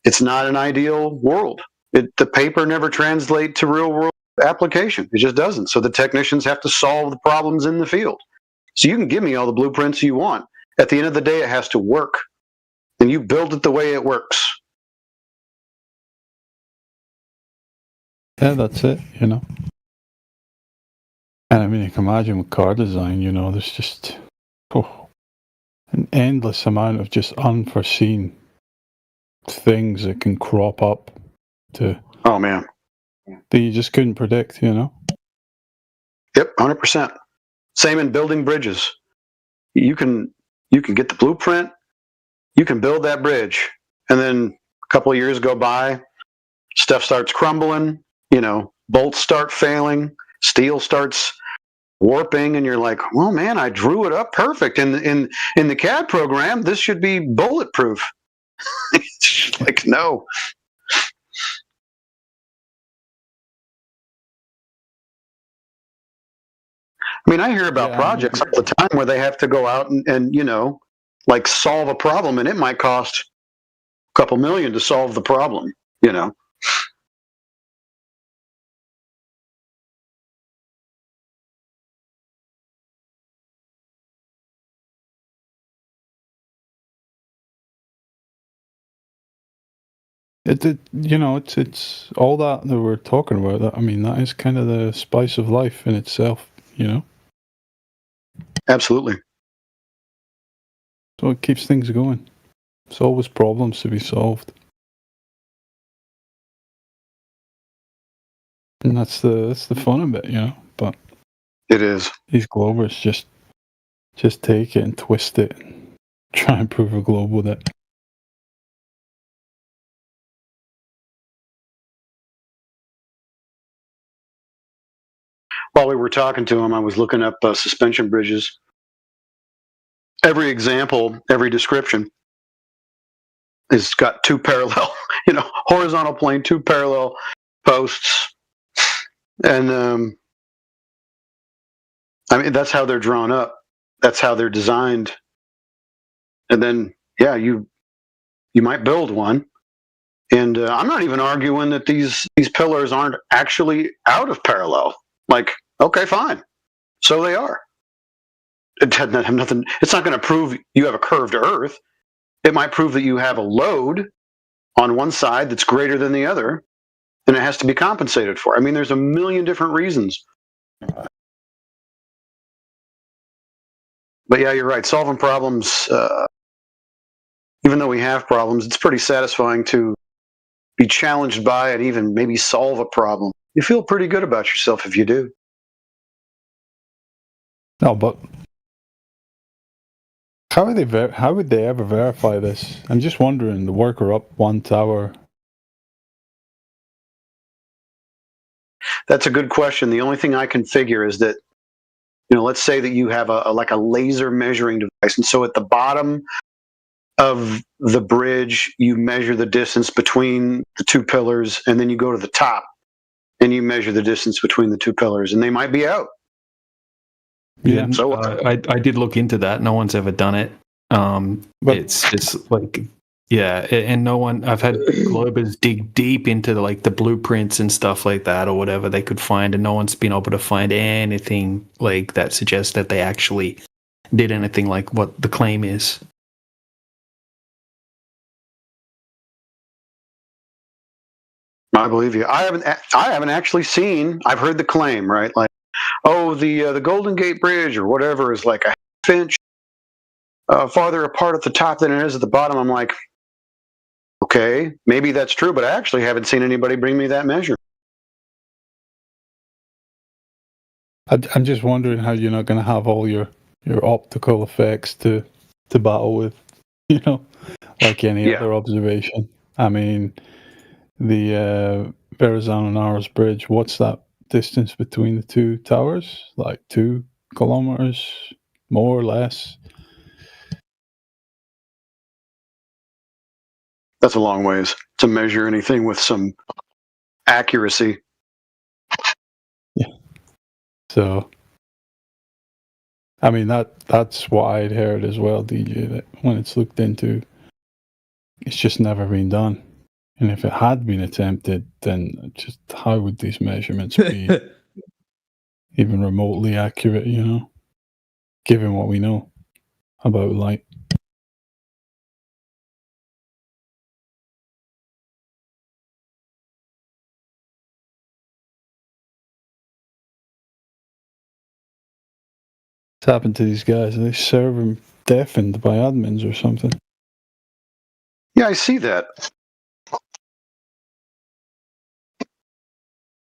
it's not an ideal world. The paper never translates to real world application. It just doesn't. So the technicians have to solve the problems in the field. So you can give me all the blueprints you want. At the end of the day, it has to work. And you build it the way it works. Yeah, that's it, And I mean, you can imagine with car design, there's just an endless amount of just unforeseen things that can crop up to. Oh, man. That you just couldn't predict, Yep, 100%. Same in building bridges. You can get the blueprint, you can build that bridge, and then a couple of years go by, stuff starts crumbling, bolts start failing, steel starts warping, and you're like, well, man, I drew it up perfect. In the CAD program, this should be bulletproof. It's like, no. I mean, I hear about projects all the time where they have to go out and solve a problem, and it might cost a couple million to solve the problem, It's all that we're talking about. I mean, that is kind of the spice of life in itself, Absolutely. So it keeps things going. There's always problems to be solved. And that's the fun of it, But it is. These Globers just take it and twist it and try and prove a globe with it. While we were talking to him, I was looking up suspension bridges. Every example, every description has got two parallel, horizontal plane, two parallel posts. And I mean, that's how they're drawn up. That's how they're designed. And then, yeah, you might build one. And I'm not even arguing that these pillars aren't actually out of parallel. Like, Okay, fine. So they are. It had nothing. It's not going to prove you have a curved Earth. It might prove that you have a load on one side that's greater than the other, and it has to be compensated for. I mean, there's a million different reasons. But yeah, you're right. Solving problems, even though we have problems, it's pretty satisfying to be challenged by and even maybe solve a problem. You feel pretty good about yourself if you do. No, but how would they ever verify this? I'm just wondering. The worker up one tower. That's a good question. The only thing I can figure is that, let's say that you have a laser measuring device, and so at the bottom of the bridge, you measure the distance between the two pillars, and then you go to the top and you measure the distance between the two pillars, and they might be out. Yeah, So I did look into that. No one's ever done it. It's like, yeah, and no one. I've had Globers dig deep into the blueprints and stuff like that, or whatever they could find, and no one's been able to find anything like that suggests that they actually did anything like what the claim is. I believe you. I haven't actually seen. I've heard the claim, right? Like, oh, the Golden Gate Bridge or whatever is like a half inch farther apart at the top than it is at the bottom. I'm like, okay, maybe that's true, but I actually haven't seen anybody bring me that measure. I'm just wondering how you're not going to have all your optical effects to battle with, like any other observation. I mean, the Verrazano Narrows Bridge, what's that distance between the two towers? Like 2 kilometers, more or less? That's a long ways to measure anything with some accuracy. Yeah. So, I mean, that's what I'd heard as well, DJ, that when it's looked into, it's just never been done. And if it had been attempted, then just how would these measurements be even remotely accurate, given what we know about light? What's happened to these guys? Are they server deafened by admins or something? Yeah, I see that.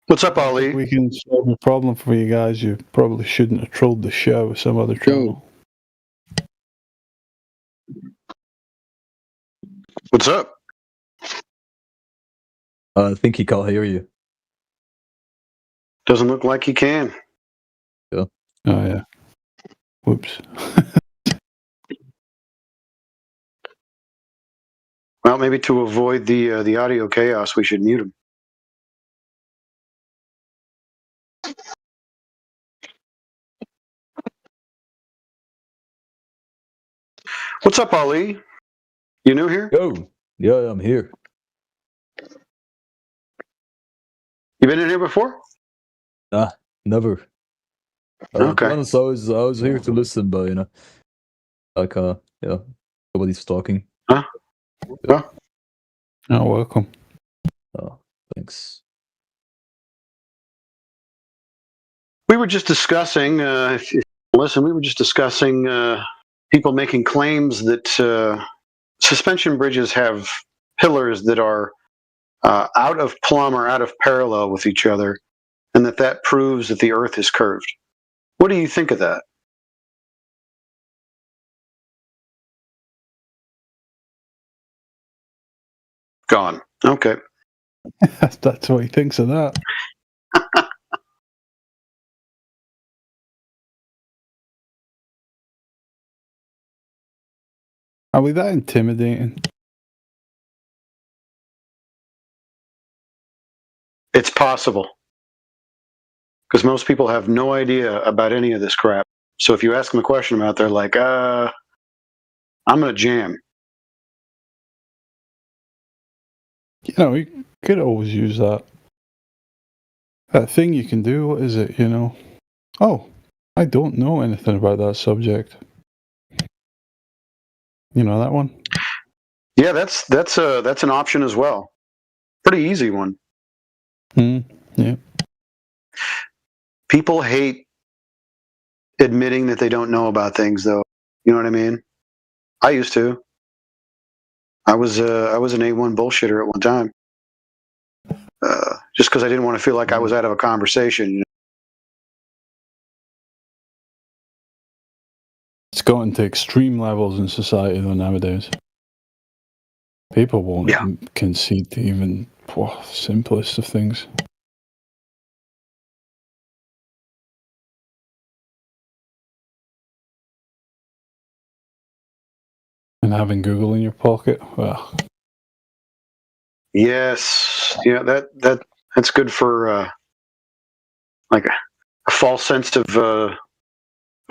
What's up, Ali? If we can solve a problem for you guys, you probably shouldn't have trolled the show with some other channel. What's up? I think he can't hear you. Doesn't look like he can. Yeah. Oh, yeah. Whoops. Well, maybe to avoid the audio chaos, we should mute him. What's up, Ali? You new here? Yo, yeah, I'm here. You been in here before? Nah, never. To be honest, I was here to listen, but yeah, nobody's talking. Huh? Yeah. Oh, welcome. Oh, thanks. We were just discussing. If you listen, we were just discussing people making claims that suspension bridges have pillars that are out of plumb or out of parallel with each other, and that proves that the Earth is curved. What do you think of that? Gone. Okay. That's what he thinks of that. Are we that intimidating? It's possible. Because most people have no idea about any of this crap. So if you ask them a question about it, they're like, I'm going to jam. You could always use that thing you can do. What is it, Oh, I don't know anything about that subject. You know that one? Yeah, that's an option as well. Pretty easy one. Yeah. People hate admitting that they don't know about things, though. You know what I mean? I used to. I was an A1 bullshitter at one time, just because I didn't want to feel like I was out of a conversation. You know? It's gotten to extreme levels in society though nowadays. People won't concede to even simplest of things. And having Google in your pocket, well. Yes, yeah, that's good for like a false sense of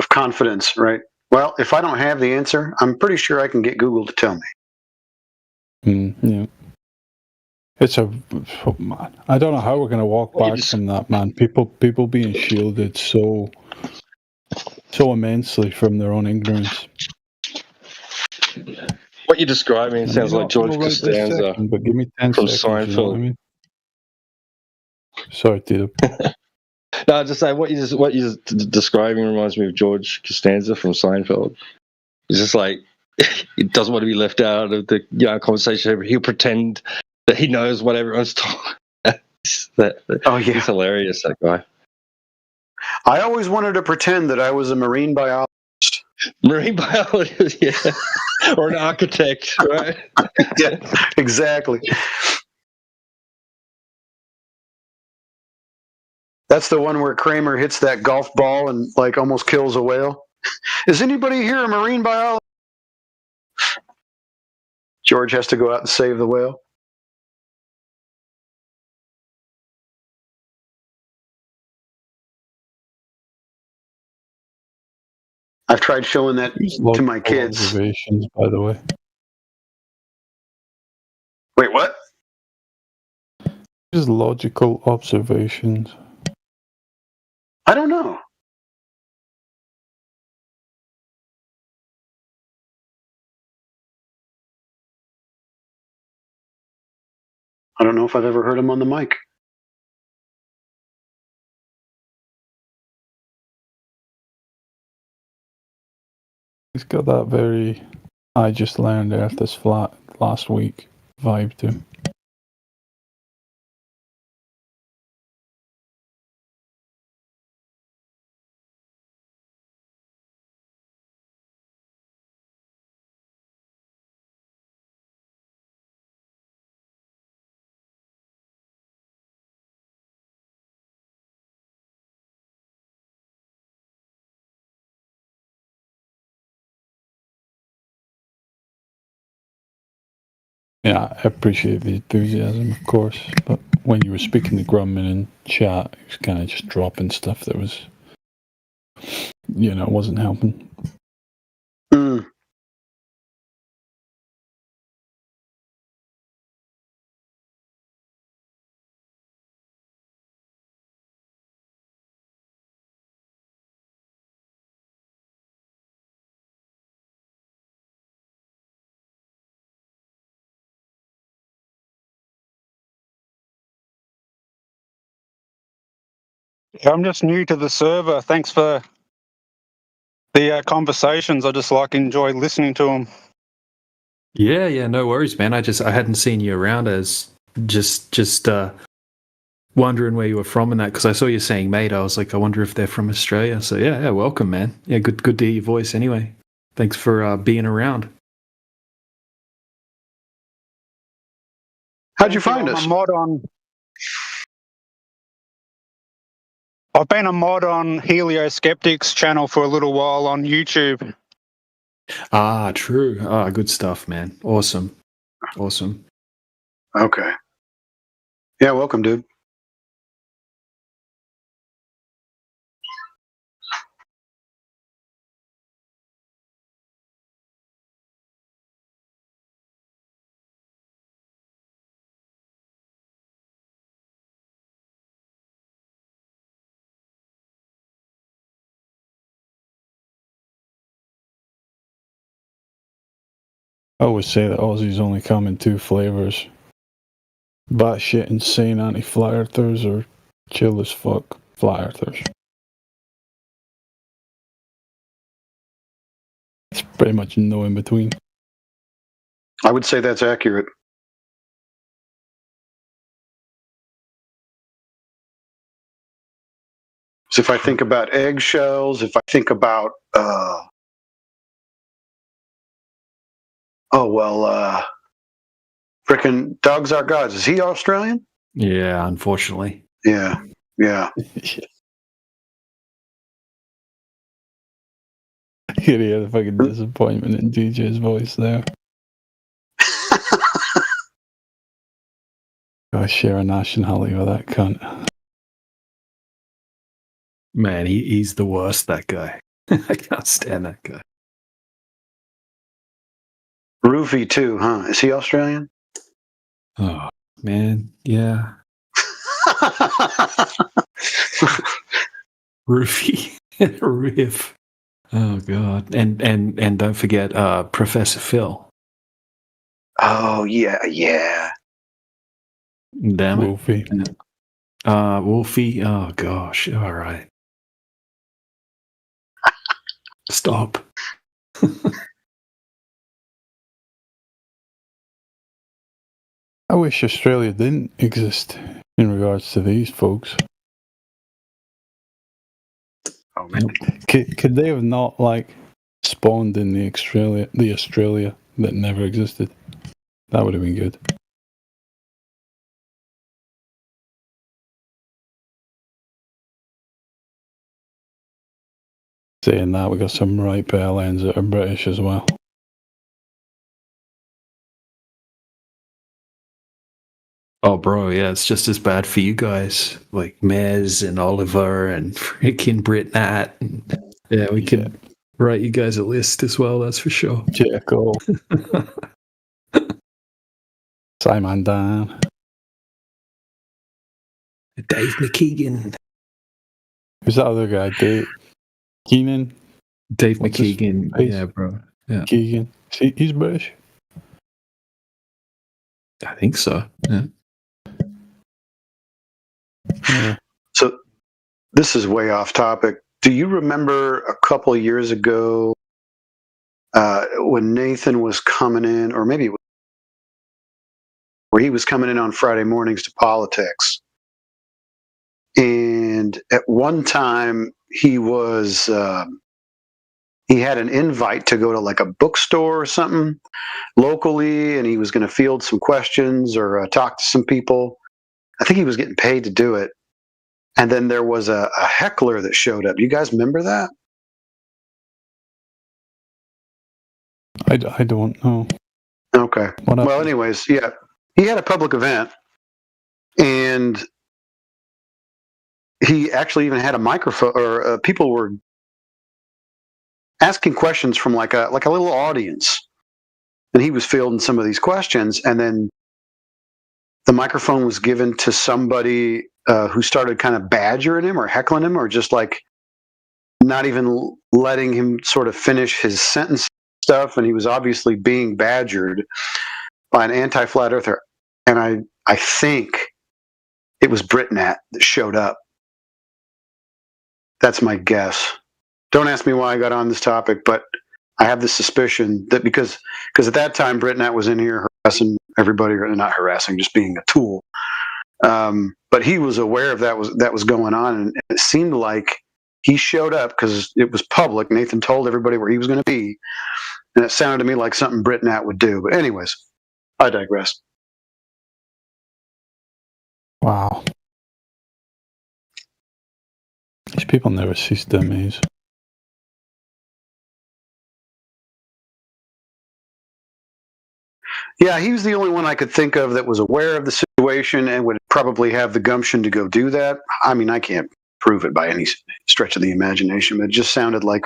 confidence, right? Well, if I don't have the answer, I'm pretty sure I can get Google to tell me. Yeah. It's man. I don't know how we're going to walk back from that, man. People being shielded so immensely from their own ignorance. What you're describing sounds like George Costanza but give me 10 from seconds, Seinfeld. You know what I mean? Sorry, Tito. No, I just say what you're describing reminds me of George Costanza from Seinfeld. It's just like he doesn't want to be left out of the conversation. He'll pretend that he knows what everyone's talking. Oh yeah, he's hilarious. That guy. I always wanted to pretend that I was a marine biologist. Marine biologist, yeah, or an architect, right? Yeah, exactly. That's the one where Kramer hits that golf ball and like almost kills a whale. Is anybody here a marine biologist? George has to go out and save the whale. I've tried showing that to my kids. Observations, by the way. Wait, what? Just logical observations. I don't know. I don't know if I've ever heard him on the mic. He's got that very I just learned Earth is flat last week vibe to him. Yeah, I appreciate the enthusiasm, of course, but when you were speaking to Grumman in chat, he was kind of just dropping stuff that was, wasn't helping. I'm just new to the server. Thanks for the conversations. I just enjoy listening to them. Yeah, no worries, man. I hadn't seen you around as just wondering where you were from and that, because I saw you saying mate. I was like, I wonder if they're from Australia. So yeah, welcome, man. Yeah, good to hear your voice anyway. Thanks for being around. How'd you find us? I've been a mod on Helio Skeptics channel for a little while on YouTube. Ah, true. Ah, good stuff, man. Awesome. Okay. Yeah, welcome, dude. I always say that Aussies only come in two flavors: batshit insane anti-flat earthers or chill as fuck flat earthers. It's pretty much no in between. I would say that's accurate. So if I think about eggshells, if I think about, frickin' Dogs Are Gods. Is he Australian? Yeah, unfortunately. Yeah, yeah. You hear the fucking disappointment in DJ's voice there. Gotta share a nationality with that cunt. Man, he's the worst, that guy. I can't stand that guy. Rufy too, huh? Is he Australian? Oh, man, yeah. Roofy. Riff. Oh, God. And don't forget Professor Phil. Oh, yeah. Damn it. Wolfie. Wolfie. Oh, gosh. All right. Stop. I wish Australia didn't exist in regards to these folks. Oh, man. Could they have not, like, spawned in the Australia that never existed? That would have been good. Saying that, we got some right ends that are British as well. Oh, bro, yeah, it's just as bad for you guys. Like Mez and Oliver and freaking Brit Nat. Yeah, we could write you guys a list as well, that's for sure. Jericho. Simon Dan. Dave McKeegan. Who's that other guy? Dave Keenan? Dave McKeegan. Yeah, bro. Yeah. Keegan. He's British? I think so. Yeah. So this is way off topic. Do you remember a couple of years ago when Nathan was coming in, or maybe where he was coming in on Friday mornings to politics? And at one time he was he had an invite to go to like a bookstore or something locally, and he was going to field some questions or talk to some people. I think he was getting paid to do it. And then there was a heckler that showed up. You guys remember that? I don't know. Okay. Well, anyways, yeah. He had a public event, and he actually even had a microphone, or people were asking questions from like a little audience. And he was fielding some of these questions, and then the microphone was given to somebody who started kind of badgering him or heckling him, or just like not even letting him sort of finish his sentence stuff. And he was obviously being badgered by an anti-flat earther. And I think it was Britnat that showed up. That's my guess. Don't ask me why I got on this topic, but I have the suspicion that because at that time Britnat was in here harassing everybody, or not harassing, just being a tool. But he was aware of that was going on, and it seemed like he showed up because it was public. Nathan told everybody where he was going to be, and it sounded to me like something Britnat would do. But anyways, I digress. Wow. These people never cease to amaze. Yeah, he was the only one I could think of that was aware of the situation and would probably have the gumption to go do that. I mean, I can't prove it by any stretch of the imagination, but it just sounded like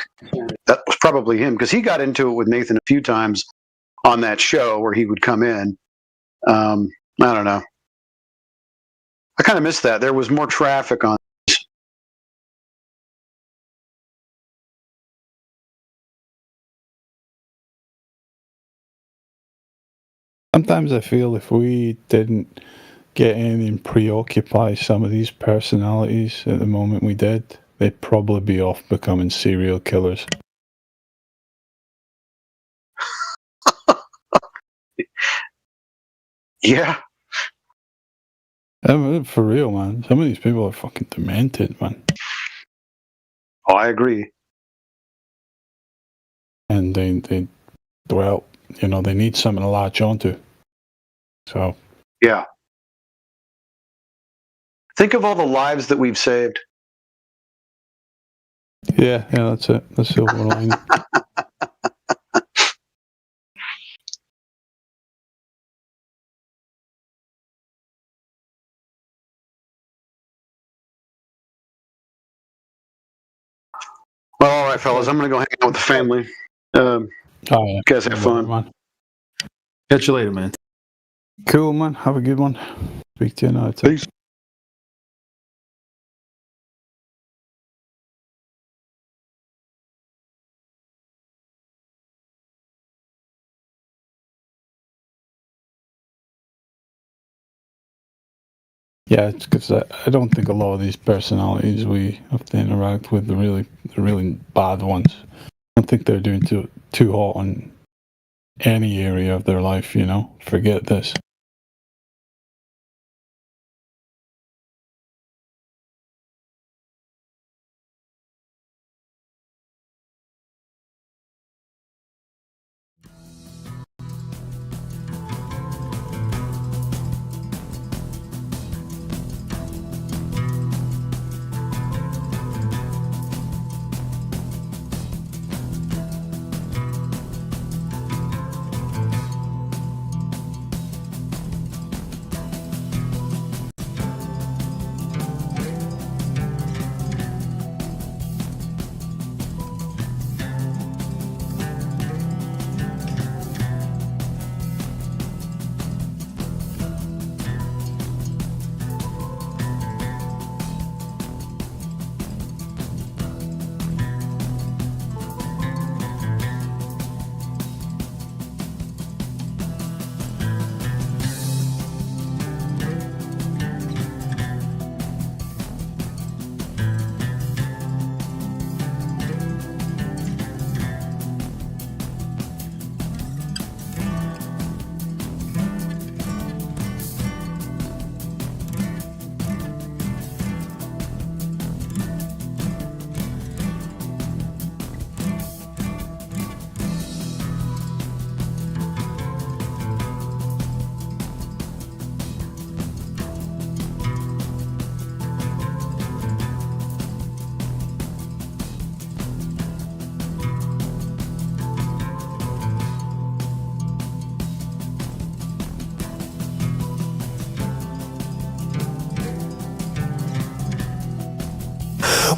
that was probably him, because he got into it with Nathan a few times on that show where he would come in. I don't know. I kind of missed that. There was more traffic on Sometimes I feel if we didn't get in and preoccupy some of these personalities at the moment we did, they'd probably be off becoming serial killers. Yeah. I mean, for real, man. Some of these people are fucking demented, man. Oh, I agree. And they well, you know, they need something to latch onto. So. Yeah. Think of all the lives that we've saved. Yeah, that's it. That's the silver lining. Well, all right, fellas, I'm going to go hang out with the family. Oh, yeah. You guys have fun. Man. Catch you later, man. Cool, man. Have a good one. Speak to you now. Peace. Yeah, it's because I don't think a lot of these personalities we have to interact with, the really bad ones, I don't think they're doing too hot on any area of their life, you know? Forget this.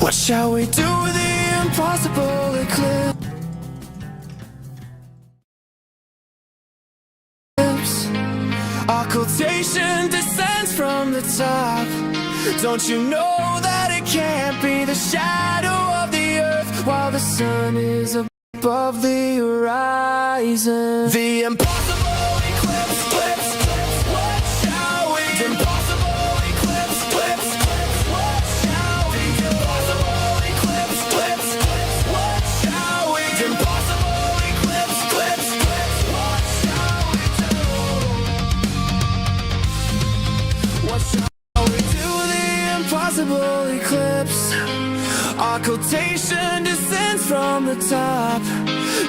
What shall we do with the impossible eclipse? Occultation descends from the top. Don't you know that it can't be the shadow of the earth while the sun is above the horizon? The impossible eclipse, eclipse, eclipse. What shall we? The impossible eclipse, eclipse, eclipse. What shall we? The impossible eclipse, eclipse, eclipse. What shall we? The impossible eclipse, eclipse, eclipse. What shall we do? What shall we do with the impossible eclipse? Occultation descends from the top.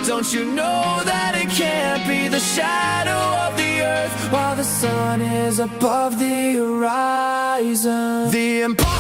Don't you know that it can't be the shadow of the earth while the sun is above the horizon? The impossible